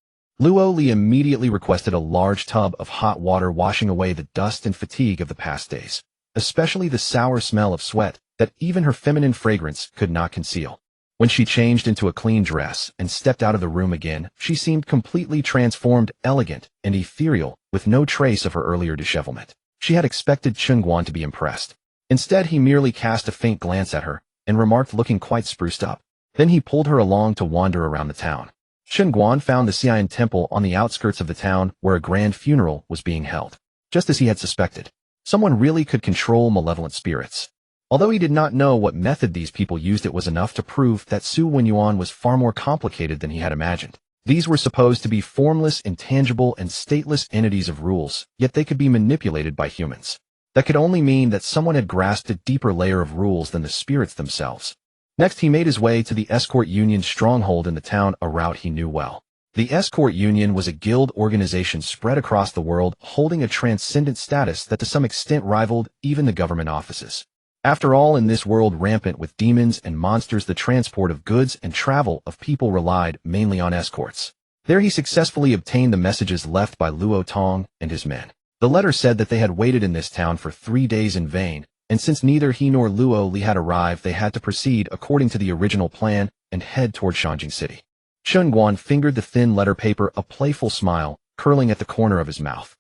Luo Li immediately requested a large tub of hot water, washing away the dust and fatigue of the past days, especially the sour smell of sweat that even her feminine fragrance could not conceal. When she changed into a clean dress and stepped out of the room again, she seemed completely transformed, elegant, and ethereal, with no trace of her earlier dishevelment. She had expected Chen Guan to be impressed. Instead, he merely cast a faint glance at her and remarked, looking quite spruced up. Then he pulled her along to wander around the town. Chen Guan found the Xian Temple on the outskirts of the town, where a grand funeral was being held. Just as he had suspected, someone really could control malevolent spirits. Although he did not know what method these people used, it was enough to prove that Su Wenyuan was far more complicated than he had imagined. These were supposed to be formless, intangible, and stateless entities of rules, yet they could be manipulated by humans. That could only mean that someone had grasped a deeper layer of rules than the spirits themselves. Next, he made his way to the Escort Union's stronghold in the town, a route he knew well. The Escort Union was a guild organization spread across the world, holding a transcendent status that to some extent rivaled even the government offices. After all, in this world rampant with demons and monsters, the transport of goods and travel of people relied mainly on escorts. There he successfully obtained the messages left by Luo Tong and his men. The letter said that they had waited in this town for 3 days in vain, and since neither he nor Luo Li had arrived, they had to proceed according to the original plan and head toward Shanjing City. Chen Guan fingered the thin letter paper, a playful smile curling at the corner of his mouth.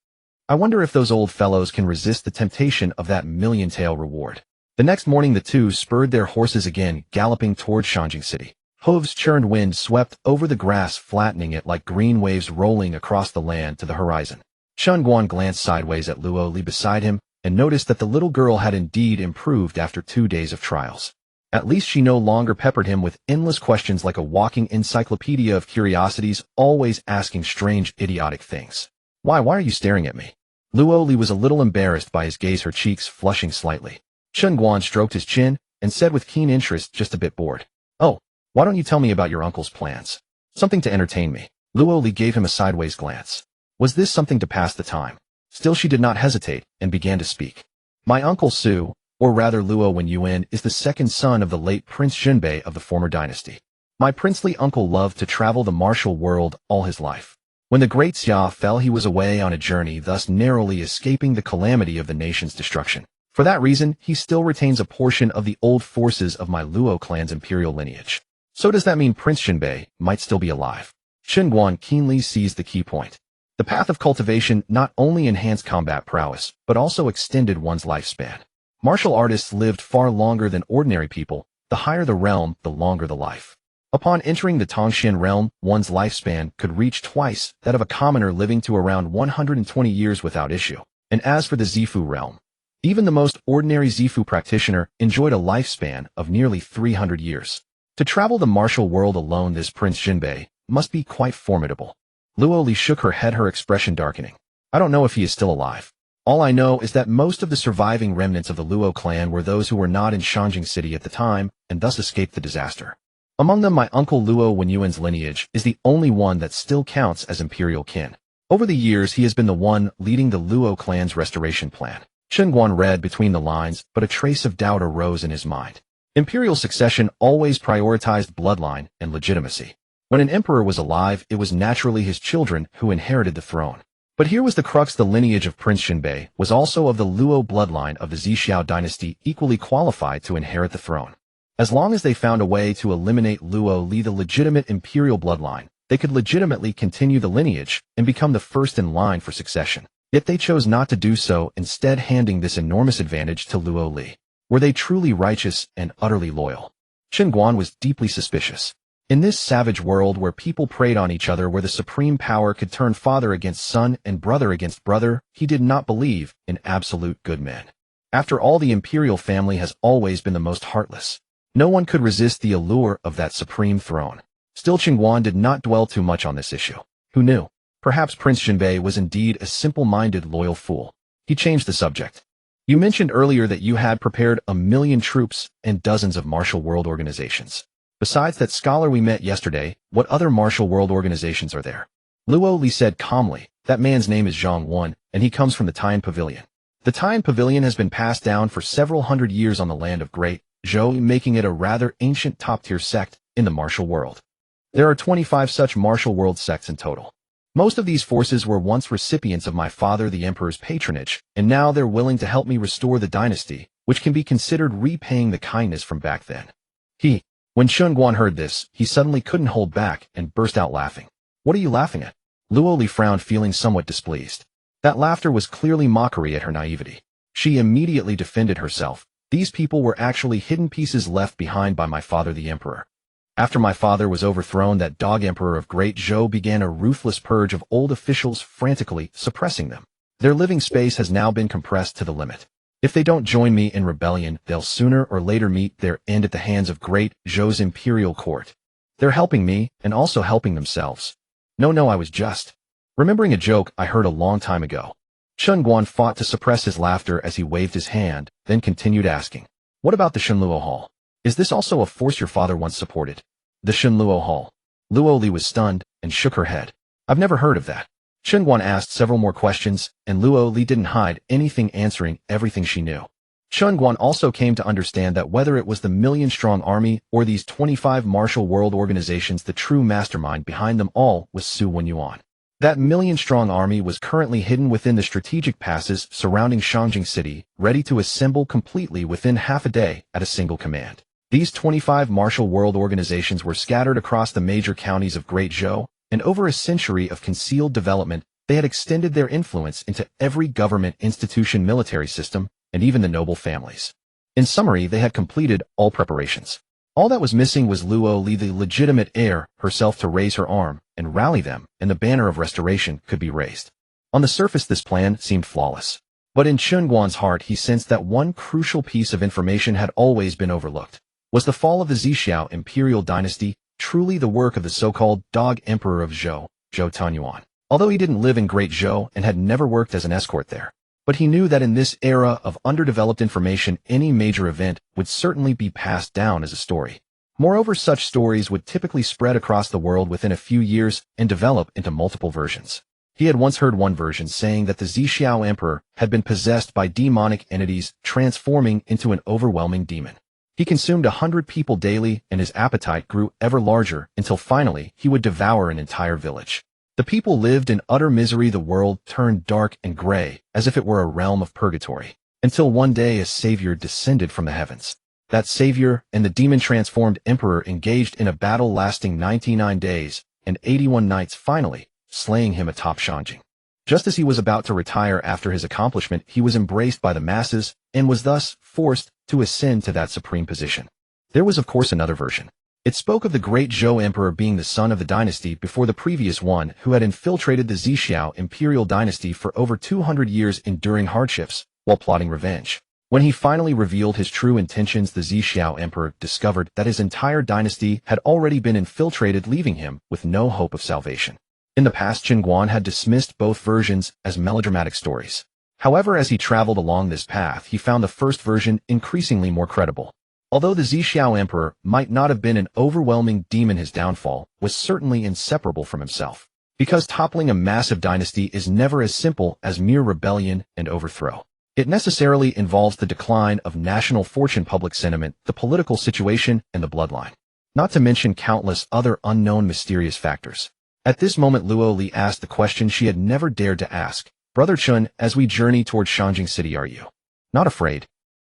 I wonder if those old fellows can resist the temptation of that million-tael reward. The next morning, the two spurred their horses again, galloping toward Shanjing City. Hooves churned wind swept over the grass, flattening it like green waves rolling across the land to the horizon. Chen Guan glanced sideways at Luo Li beside him and noticed that the little girl had indeed improved after 2 days of trials. At least she no longer peppered him with endless questions like a walking encyclopedia of curiosities, always asking strange, idiotic things. Why are you staring at me? Luo Li was a little embarrassed by his gaze, her cheeks flushing slightly. Chen Guan stroked his chin and said with keen interest, just a bit bored. Oh, why don't you tell me about your uncle's plans? Something to entertain me. Luo Li gave him a sideways glance. Was this something to pass the time? Still, she did not hesitate and began to speak. My uncle Su, or rather Luo Wenyuan, is the second son of the late Prince Xunbei of the former dynasty. My princely uncle loved to travel the martial world all his life. When the great Xia fell, he was away on a journey, thus narrowly escaping the calamity of the nation's destruction. For that reason, he still retains a portion of the old forces of my Luo clan's imperial lineage. So does that mean Prince Xunbei might still be alive? Chen Guan keenly seized the key point. The path of cultivation not only enhanced combat prowess, but also extended one's lifespan. Martial artists lived far longer than ordinary people, The higher the realm, the longer the life. Upon entering the Tongshan realm, one's lifespan could reach twice that of a commoner living to around 120 years without issue. And as for the Zifu realm, even the most ordinary Zifu practitioner enjoyed a lifespan of nearly 300 years. To travel the martial world alone, this Prince Jinbei must be quite formidable. Luo Li shook her head, her expression darkening. I don't know if he is still alive. All I know is that most of the surviving remnants of the Luo clan were those who were not in Shanjing City at the time and thus escaped the disaster. Among them, my uncle Luo Wenyuan's lineage is the only one that still counts as imperial kin. Over the years, he has been the one leading the Luo clan's restoration plan. Chen Guan read between the lines, but a trace of doubt arose in his mind. Imperial succession always prioritized bloodline and legitimacy. When an emperor was alive, it was naturally his children who inherited the throne. But here was the crux: the lineage of Prince Jinbei was also of the Luo bloodline of the Zixiao dynasty, equally qualified to inherit the throne. As long as they found a way to eliminate Luo Li, the legitimate imperial bloodline, they could legitimately continue the lineage and become the first in line for succession. Yet they chose not to do so, instead handing this enormous advantage to Luo Li. Were they truly righteous and utterly loyal? Chen Guan was deeply suspicious. In this savage world where people preyed on each other, where the supreme power could turn father against son and brother against brother, he did not believe in absolute good men. After all, the imperial family has always been the most heartless. No one could resist the allure of that supreme throne. Still, Chen Guan did not dwell too much on this issue. Who knew? Perhaps Prince Jinbei was indeed a simple-minded, loyal fool. He changed the subject. You mentioned earlier that you had prepared 1,000,000 troops and dozens of martial world organizations. Besides that scholar we met yesterday, what other martial world organizations are there? Luo Li said calmly. That man's name is Zhang Wan, and he comes from the Tian Pavilion. The Tian Pavilion has been passed down for several hundred years on the land of Great Zhou, making it a rather ancient top-tier sect in the martial world. There are 25 such martial world sects in total. Most of these forces were once recipients of my father the emperor's patronage, and now they're willing to help me restore the dynasty, which can be considered repaying the kindness from back then. When Chen Guan heard this, he suddenly couldn't hold back and burst out laughing. What are you laughing at? Luo Li frowned, feeling somewhat displeased. That laughter was clearly mockery at her naivety. She immediately defended herself. These people were actually hidden pieces left behind by my father the emperor. After my father was overthrown, that dog emperor of Great Zhou began a ruthless purge of old officials, frantically suppressing them. Their living space has now been compressed to the limit. If they don't join me in rebellion, they'll sooner or later meet their end at the hands of Great Zhou's imperial court. They're helping me, and also helping themselves. No, I was just remembering a joke I heard a long time ago. Chen Guan fought to suppress his laughter as he waved his hand, then continued asking, what about the Shenluo Hall? Is this also a force your father once supported? The Shenluo Hall. Luo Li was stunned and shook her head. I've never heard of that. Chen Guan asked several more questions, and Luo Li didn't hide anything, answering everything she knew. Chen Guan also came to understand that whether it was the 1,000,000-strong army or these 25 martial world organizations, the true mastermind behind them all was Su Wenyuan. That 1,000,000-strong army was currently hidden within the strategic passes surrounding Shanjing City, ready to assemble completely within half a day at a single command. These 25 martial world organizations were scattered across the major counties of Great Zhou, and over a century of concealed development, they had extended their influence into every government institution, military system, and even the noble families. In summary, they had completed all preparations. All that was missing was Luo Li, the legitimate heir, herself to raise her arm and rally them, and the banner of restoration could be raised. On the surface, this plan seemed flawless. But in Chen Guan's heart, he sensed that one crucial piece of information had always been overlooked. Was the fall of the Zixiao imperial dynasty truly the work of the so-called dog emperor of Zhou, Zhou Tanyuan? Although he didn't live in Great Zhou and had never worked as an escort there. But he knew that in this era of underdeveloped information, any major event would certainly be passed down as a story. Moreover, such stories would typically spread across the world within a few years and develop into multiple versions. He had once heard one version saying that the Zixiao emperor had been possessed by demonic entities, transforming into an overwhelming demon. He consumed 100 people daily, and his appetite grew ever larger until finally he would devour an entire village. The people lived in utter misery. The world turned dark and gray, as if it were a realm of purgatory, until one day a savior descended from the heavens. That savior and the demon-transformed emperor engaged in a battle lasting 99 days and 81 nights, finally slaying him atop Shanjing. Just as he was about to retire after his accomplishment, he was embraced by the masses and was thus forced to ascend to that supreme position. There was of course another version. It spoke of the great Zhou emperor being the son of the dynasty before the previous one who had infiltrated the Zixiao imperial dynasty for over 200 years enduring hardships while plotting revenge. When he finally revealed his true intentions, the Zixiao emperor discovered that his entire dynasty had already been infiltrated, leaving him with no hope of salvation. In the past, Chen Guan had dismissed both versions as melodramatic stories. However, as he traveled along this path, he found the first version increasingly more credible. Although the Zixiao emperor might not have been an overwhelming demon, his downfall was certainly inseparable from himself. Because toppling a massive dynasty is never as simple as mere rebellion and overthrow. It necessarily involves the decline of national fortune, public sentiment, the political situation, and the bloodline. Not to mention countless other unknown mysterious factors. At this moment, Luo Li asked the question she had never dared to ask. Brother Chen, as we journey toward Shanjing City, are you not afraid?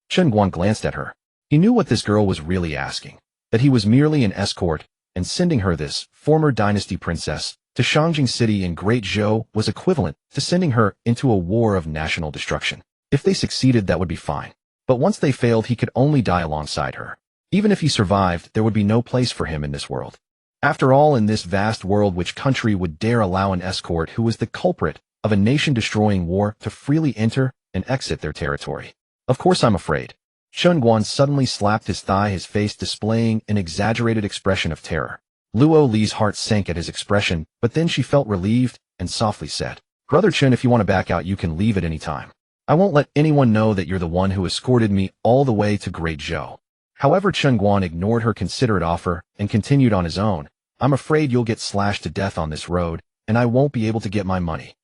Chen Guan glanced at her. He knew what this girl was really asking, that he was merely an escort, and sending her, this former dynasty princess, to Shanjing City in Great Zhou was equivalent to sending her into a war of national destruction. If they succeeded, that would be fine. But once they failed, he could only die alongside her. Even if he survived, there would be no place for him in this world. After all, in this vast world, which country would dare allow an escort who was the culprit of a nation-destroying war to freely enter and exit their territory? Of course I'm afraid. Chen Guan suddenly slapped his thigh, his face displaying an exaggerated expression of terror. Luo Li's heart sank at his expression, but then she felt relieved and softly said, Brother Chen, if you want to back out, you can leave at any time. I won't let anyone know that you're the one who escorted me all the way to Great Zhou. However, Chen Guan ignored her considerate offer and continued on his own. I'm afraid you'll get slashed to death on this road, and I won't be able to get my money.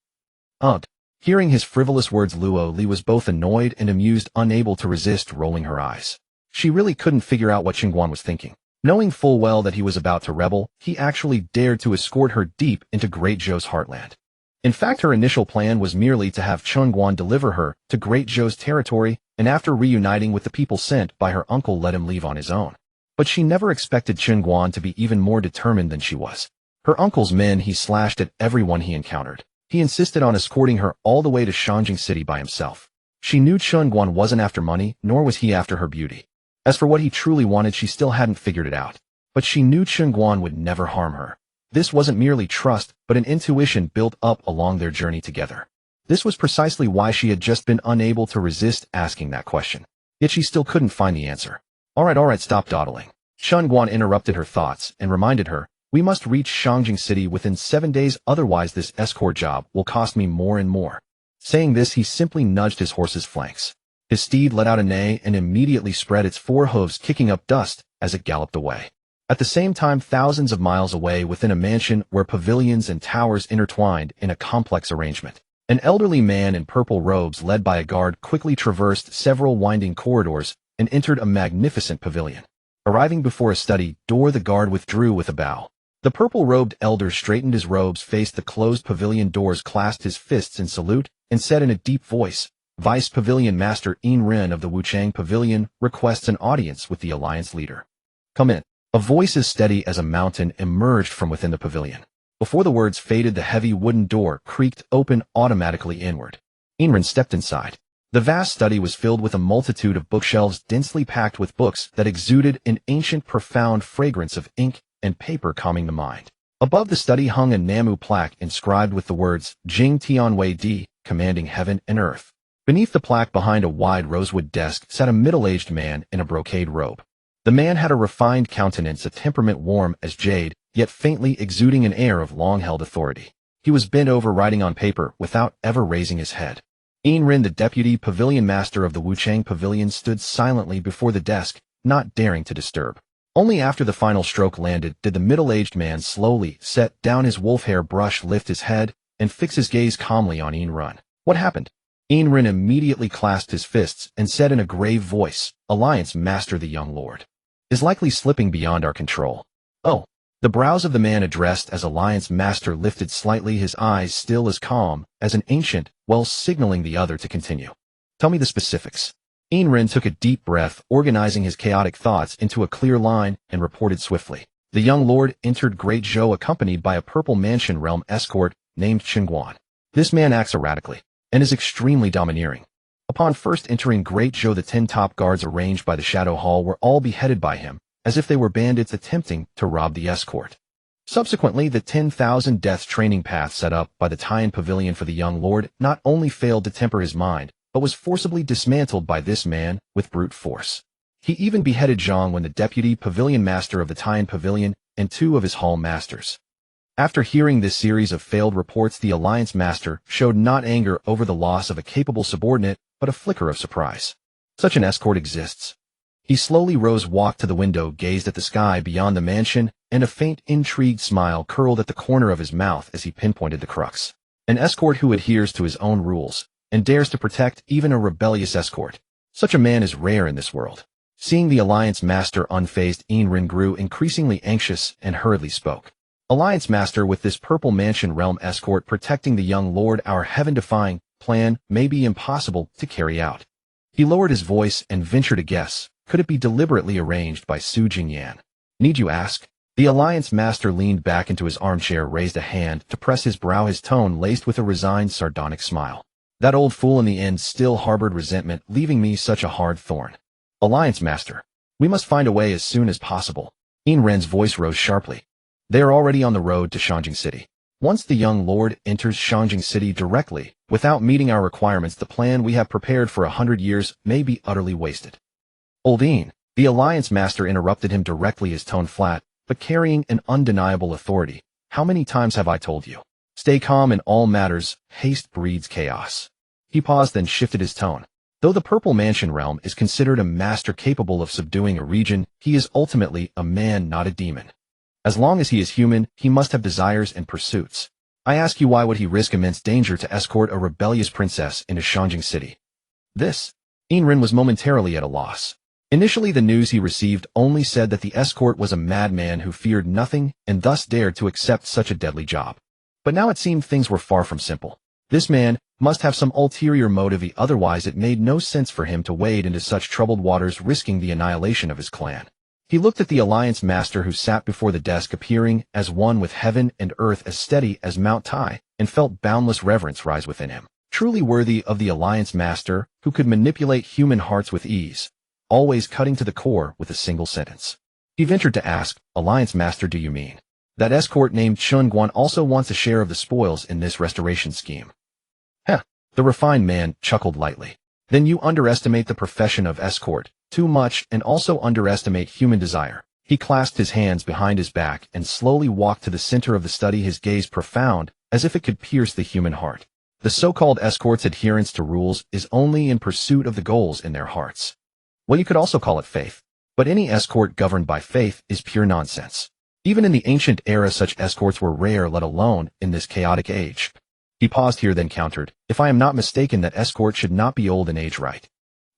Ugh. Hearing his frivolous words, Luo Li was both annoyed and amused, unable to resist rolling her eyes. She really couldn't figure out what Chen Guan was thinking. Knowing full well that he was about to rebel, he actually dared to escort her deep into Great Zhou's heartland. In fact, her initial plan was merely to have Chen Guan deliver her to Great Zhou's territory, and after reuniting with the people sent by her uncle, let him leave on his own. But she never expected Chen Guan to be even more determined than she was. Her uncle's men, he slashed at everyone he encountered. He insisted on escorting her all the way to Shanjing City by himself. She knew Chen Guan wasn't after money, nor was he after her beauty. As for what he truly wanted, she still hadn't figured it out. But she knew Chen Guan would never harm her. This wasn't merely trust, but an intuition built up along their journey together. This was precisely why she had just been unable to resist asking that question. Yet she still couldn't find the answer. All right, stop dawdling. Chen Guan interrupted her thoughts and reminded her, we must reach Shanjing City within 7 days, otherwise this escort job will cost me more and more. Saying this, he simply nudged his horse's flanks. His steed let out a neigh and immediately spread its 4 hooves, kicking up dust as it galloped away. At the same time, thousands of miles away, within a mansion where pavilions and towers intertwined in a complex arrangement, an elderly man in purple robes, led by a guard, quickly traversed several winding corridors and entered a magnificent pavilion. Arriving before a study door, the guard withdrew with a bow. The purple-robed elder straightened his robes, faced the closed pavilion doors, clasped his fists in salute, and said in a deep voice, Vice Pavilion Master Yin Ren of the Wuchang Pavilion requests an audience with the Alliance leader. Come in. A voice as steady as a mountain emerged from within the pavilion. Before the words faded, the heavy wooden door creaked open automatically inward. Yin Ren stepped inside. The vast study was filled with a multitude of bookshelves densely packed with books that exuded an ancient, profound fragrance of ink and paper, calming the mind. Above the study hung a Namu plaque inscribed with the words Jing Tianwei Di, commanding heaven and earth. Beneath the plaque, behind a wide rosewood desk, sat a middle-aged man in a brocade robe. The man had a refined countenance, a temperament warm as jade, yet faintly exuding an air of long-held authority. He was bent over, writing on paper without ever raising his head. Yin Ren, the deputy pavilion master of the Wuchang Pavilion, stood silently before the desk, not daring to disturb. Only after the final stroke landed did the middle-aged man slowly set down his wolf hair brush, lift his head, and fix his gaze calmly on Yin Ren. What happened? Yin Ren immediately clasped his fists and said in a grave voice, Alliance Master, the young lord is likely slipping beyond our control. Oh. The brows of the man addressed as Alliance Master lifted slightly, his eyes still as calm as an ancient, while signaling the other to continue. Tell me the specifics. Yin Ren took a deep breath, organizing his chaotic thoughts into a clear line, and reported swiftly. The young lord entered Great Zhou accompanied by a purple mansion realm escort named Chen Guan. This man acts erratically and is extremely domineering. Upon first entering Great Zhou, the 10 top guards arranged by the Shadow Hall were all beheaded by him, as if they were bandits attempting to rob the escort. Subsequently, the 10,000 death training path set up by the Tian Pavilion for the young lord not only failed to temper his mind, but was forcibly dismantled by this man with brute force. He even beheaded Zhang when the deputy pavilion master of the Tian Pavilion and 2 of his hall masters. After hearing this series of failed reports, the Alliance Master showed not anger over the loss of a capable subordinate, but a flicker of surprise. Such an escort exists. He slowly rose, walked to the window, gazed at the sky beyond the mansion, and a faint, intrigued smile curled at the corner of his mouth as he pinpointed the crux. An escort who adheres to his own rules and dares to protect even a rebellious escort. Such a man is rare in this world. Seeing the Alliance Master unfazed, Yin grew increasingly anxious and hurriedly spoke. Alliance Master, with this Purple Mansion realm escort protecting the young lord, our heaven-defying plan may be impossible to carry out. He lowered his voice and ventured a guess. Could it be deliberately arranged by Su Jingyan? Need you ask? The Alliance Master leaned back into his armchair, raised a hand to press his brow, his tone laced with a resigned, sardonic smile. That old fool in the end still harbored resentment, leaving me such a hard thorn. Alliance Master, we must find a way as soon as possible. Yin Ren's voice rose sharply. They are already on the road to Shangjing City. Once the young lord enters Shangjing City directly, without meeting our requirements, the plan we have prepared for 100 years may be utterly wasted. Old Yin, the Alliance Master interrupted him directly, his tone flat, but carrying an undeniable authority. How many times have I told you? Stay calm in all matters, haste breeds chaos. He paused, then shifted his tone. Though the Purple Mansion realm is considered a master capable of subduing a region, he is ultimately a man, not a demon. As long as he is human, he must have desires and pursuits. I ask you, why would he risk immense danger to escort a rebellious princess into Shangjing City? This? Yin Ren was momentarily at a loss. Initially, the news he received only said that the escort was a madman who feared nothing and thus dared to accept such a deadly job. But now it seemed things were far from simple. This man must have some ulterior motive, otherwise it made no sense for him to wade into such troubled waters, risking the annihilation of his clan. He looked at the Alliance Master, who sat before the desk, appearing as one with heaven and earth, as steady as Mount Tai, and felt boundless reverence rise within him. Truly worthy of the Alliance Master, who could manipulate human hearts with ease, always cutting to the core with a single sentence. He ventured to ask, Alliance Master, do you mean that escort named Chen Guan also wants a share of the spoils in this restoration scheme? Heh, the refined man chuckled lightly. Then you underestimate the profession of escort too much, and also underestimate human desire. He clasped his hands behind his back and slowly walked to the center of the study, his gaze profound, as if it could pierce the human heart. The so-called escort's adherence to rules is only in pursuit of the goals in their hearts. Well, you could also call it faith. But any escort governed by faith is pure nonsense. Even in the ancient era, such escorts were rare, let alone in this chaotic age. He paused here, then countered, if I am not mistaken, that escort should not be old in age, right?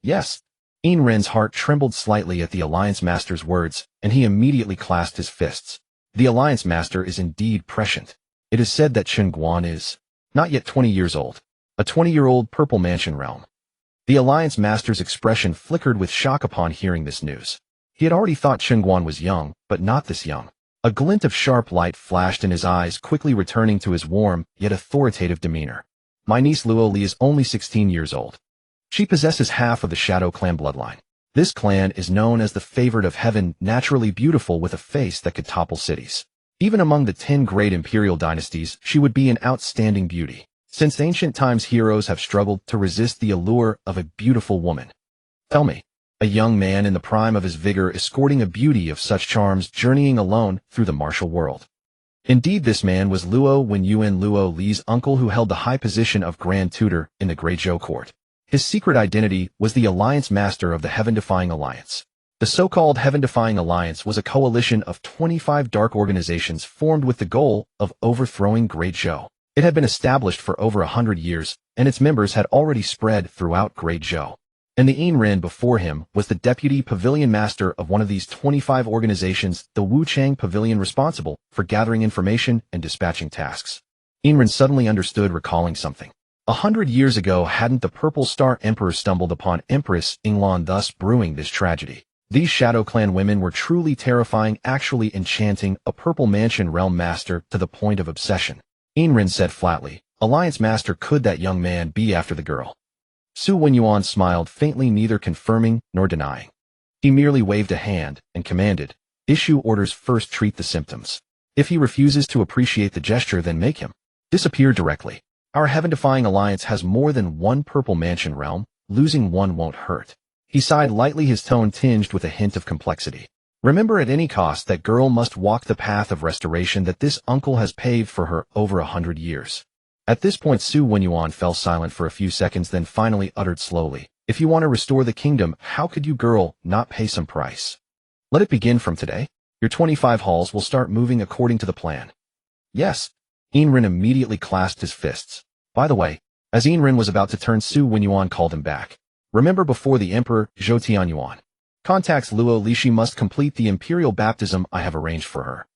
Yes. Yin Ren's heart trembled slightly at the Alliance Master's words, and he immediately clasped his fists. The Alliance Master is indeed prescient. It is said that Chen Guan is not yet 20 years old. A 20-year-old Purple Mansion realm. The Alliance Master's expression flickered with shock upon hearing this news. He had already thought Chen Guan was young, but not this young. A glint of sharp light flashed in his eyes, quickly returning to his warm, yet authoritative demeanor. My niece Luo Li is only 16 years old. She possesses half of the Shadow Clan bloodline. This clan is known as the favored of heaven, naturally beautiful with a face that could topple cities. Even among the 10 great imperial dynasties, she would be an outstanding beauty. Since ancient times, heroes have struggled to resist the allure of a beautiful woman. Tell me, a young man in the prime of his vigor escorting a beauty of such charms, journeying alone through the martial world. Indeed, this man was Luo Wenyuan, Luo Li's uncle, who held the high position of Grand Tutor in the Great Zhou court. His secret identity was the Alliance Master of the Heaven-Defying Alliance. The so-called Heaven-Defying Alliance was a coalition of 25 dark organizations formed with the goal of overthrowing Great Zhou. It had been established for over 100 years, and its members had already spread throughout Great Zhou. And the Yin Ren before him was the deputy pavilion master of one of these 25 organizations, the Wuchang Pavilion, responsible for gathering information and dispatching tasks. Yin Ren suddenly understood, recalling something. 100 years ago, hadn't the Purple Star Emperor stumbled upon Empress Yinglan, thus brewing this tragedy? These Shadow Clan women were truly terrifying, actually enchanting a Purple Mansion realm master to the point of obsession. Yin Ren said flatly, Alliance Master, could that young man be after the girl? Su Wenyuan smiled faintly, neither confirming nor denying. He merely waved a hand and commanded, "Issue orders first, treat the symptoms. If he refuses to appreciate the gesture, then make him disappear directly. Our heaven-defying alliance has more than one purple mansion realm, losing one won't hurt." He sighed lightly, his tone tinged with a hint of complexity. "Remember at any cost that girl must walk the path of restoration that this uncle has paved for her over 100 years. At this point Su Wenyuan fell silent for a few seconds, then finally uttered slowly, "If you want to restore the kingdom, how could you, girl, not pay some price? Let it begin from today. Your 25 halls will start moving according to the plan." "Yes." Enrin immediately clasped his fists. By the way, as Enrin was about to turn, Su Wenyuan called him back. "Remember, before the Emperor, Zhou Tianyuan contacts Luo Li, she must complete the imperial baptism I have arranged for her.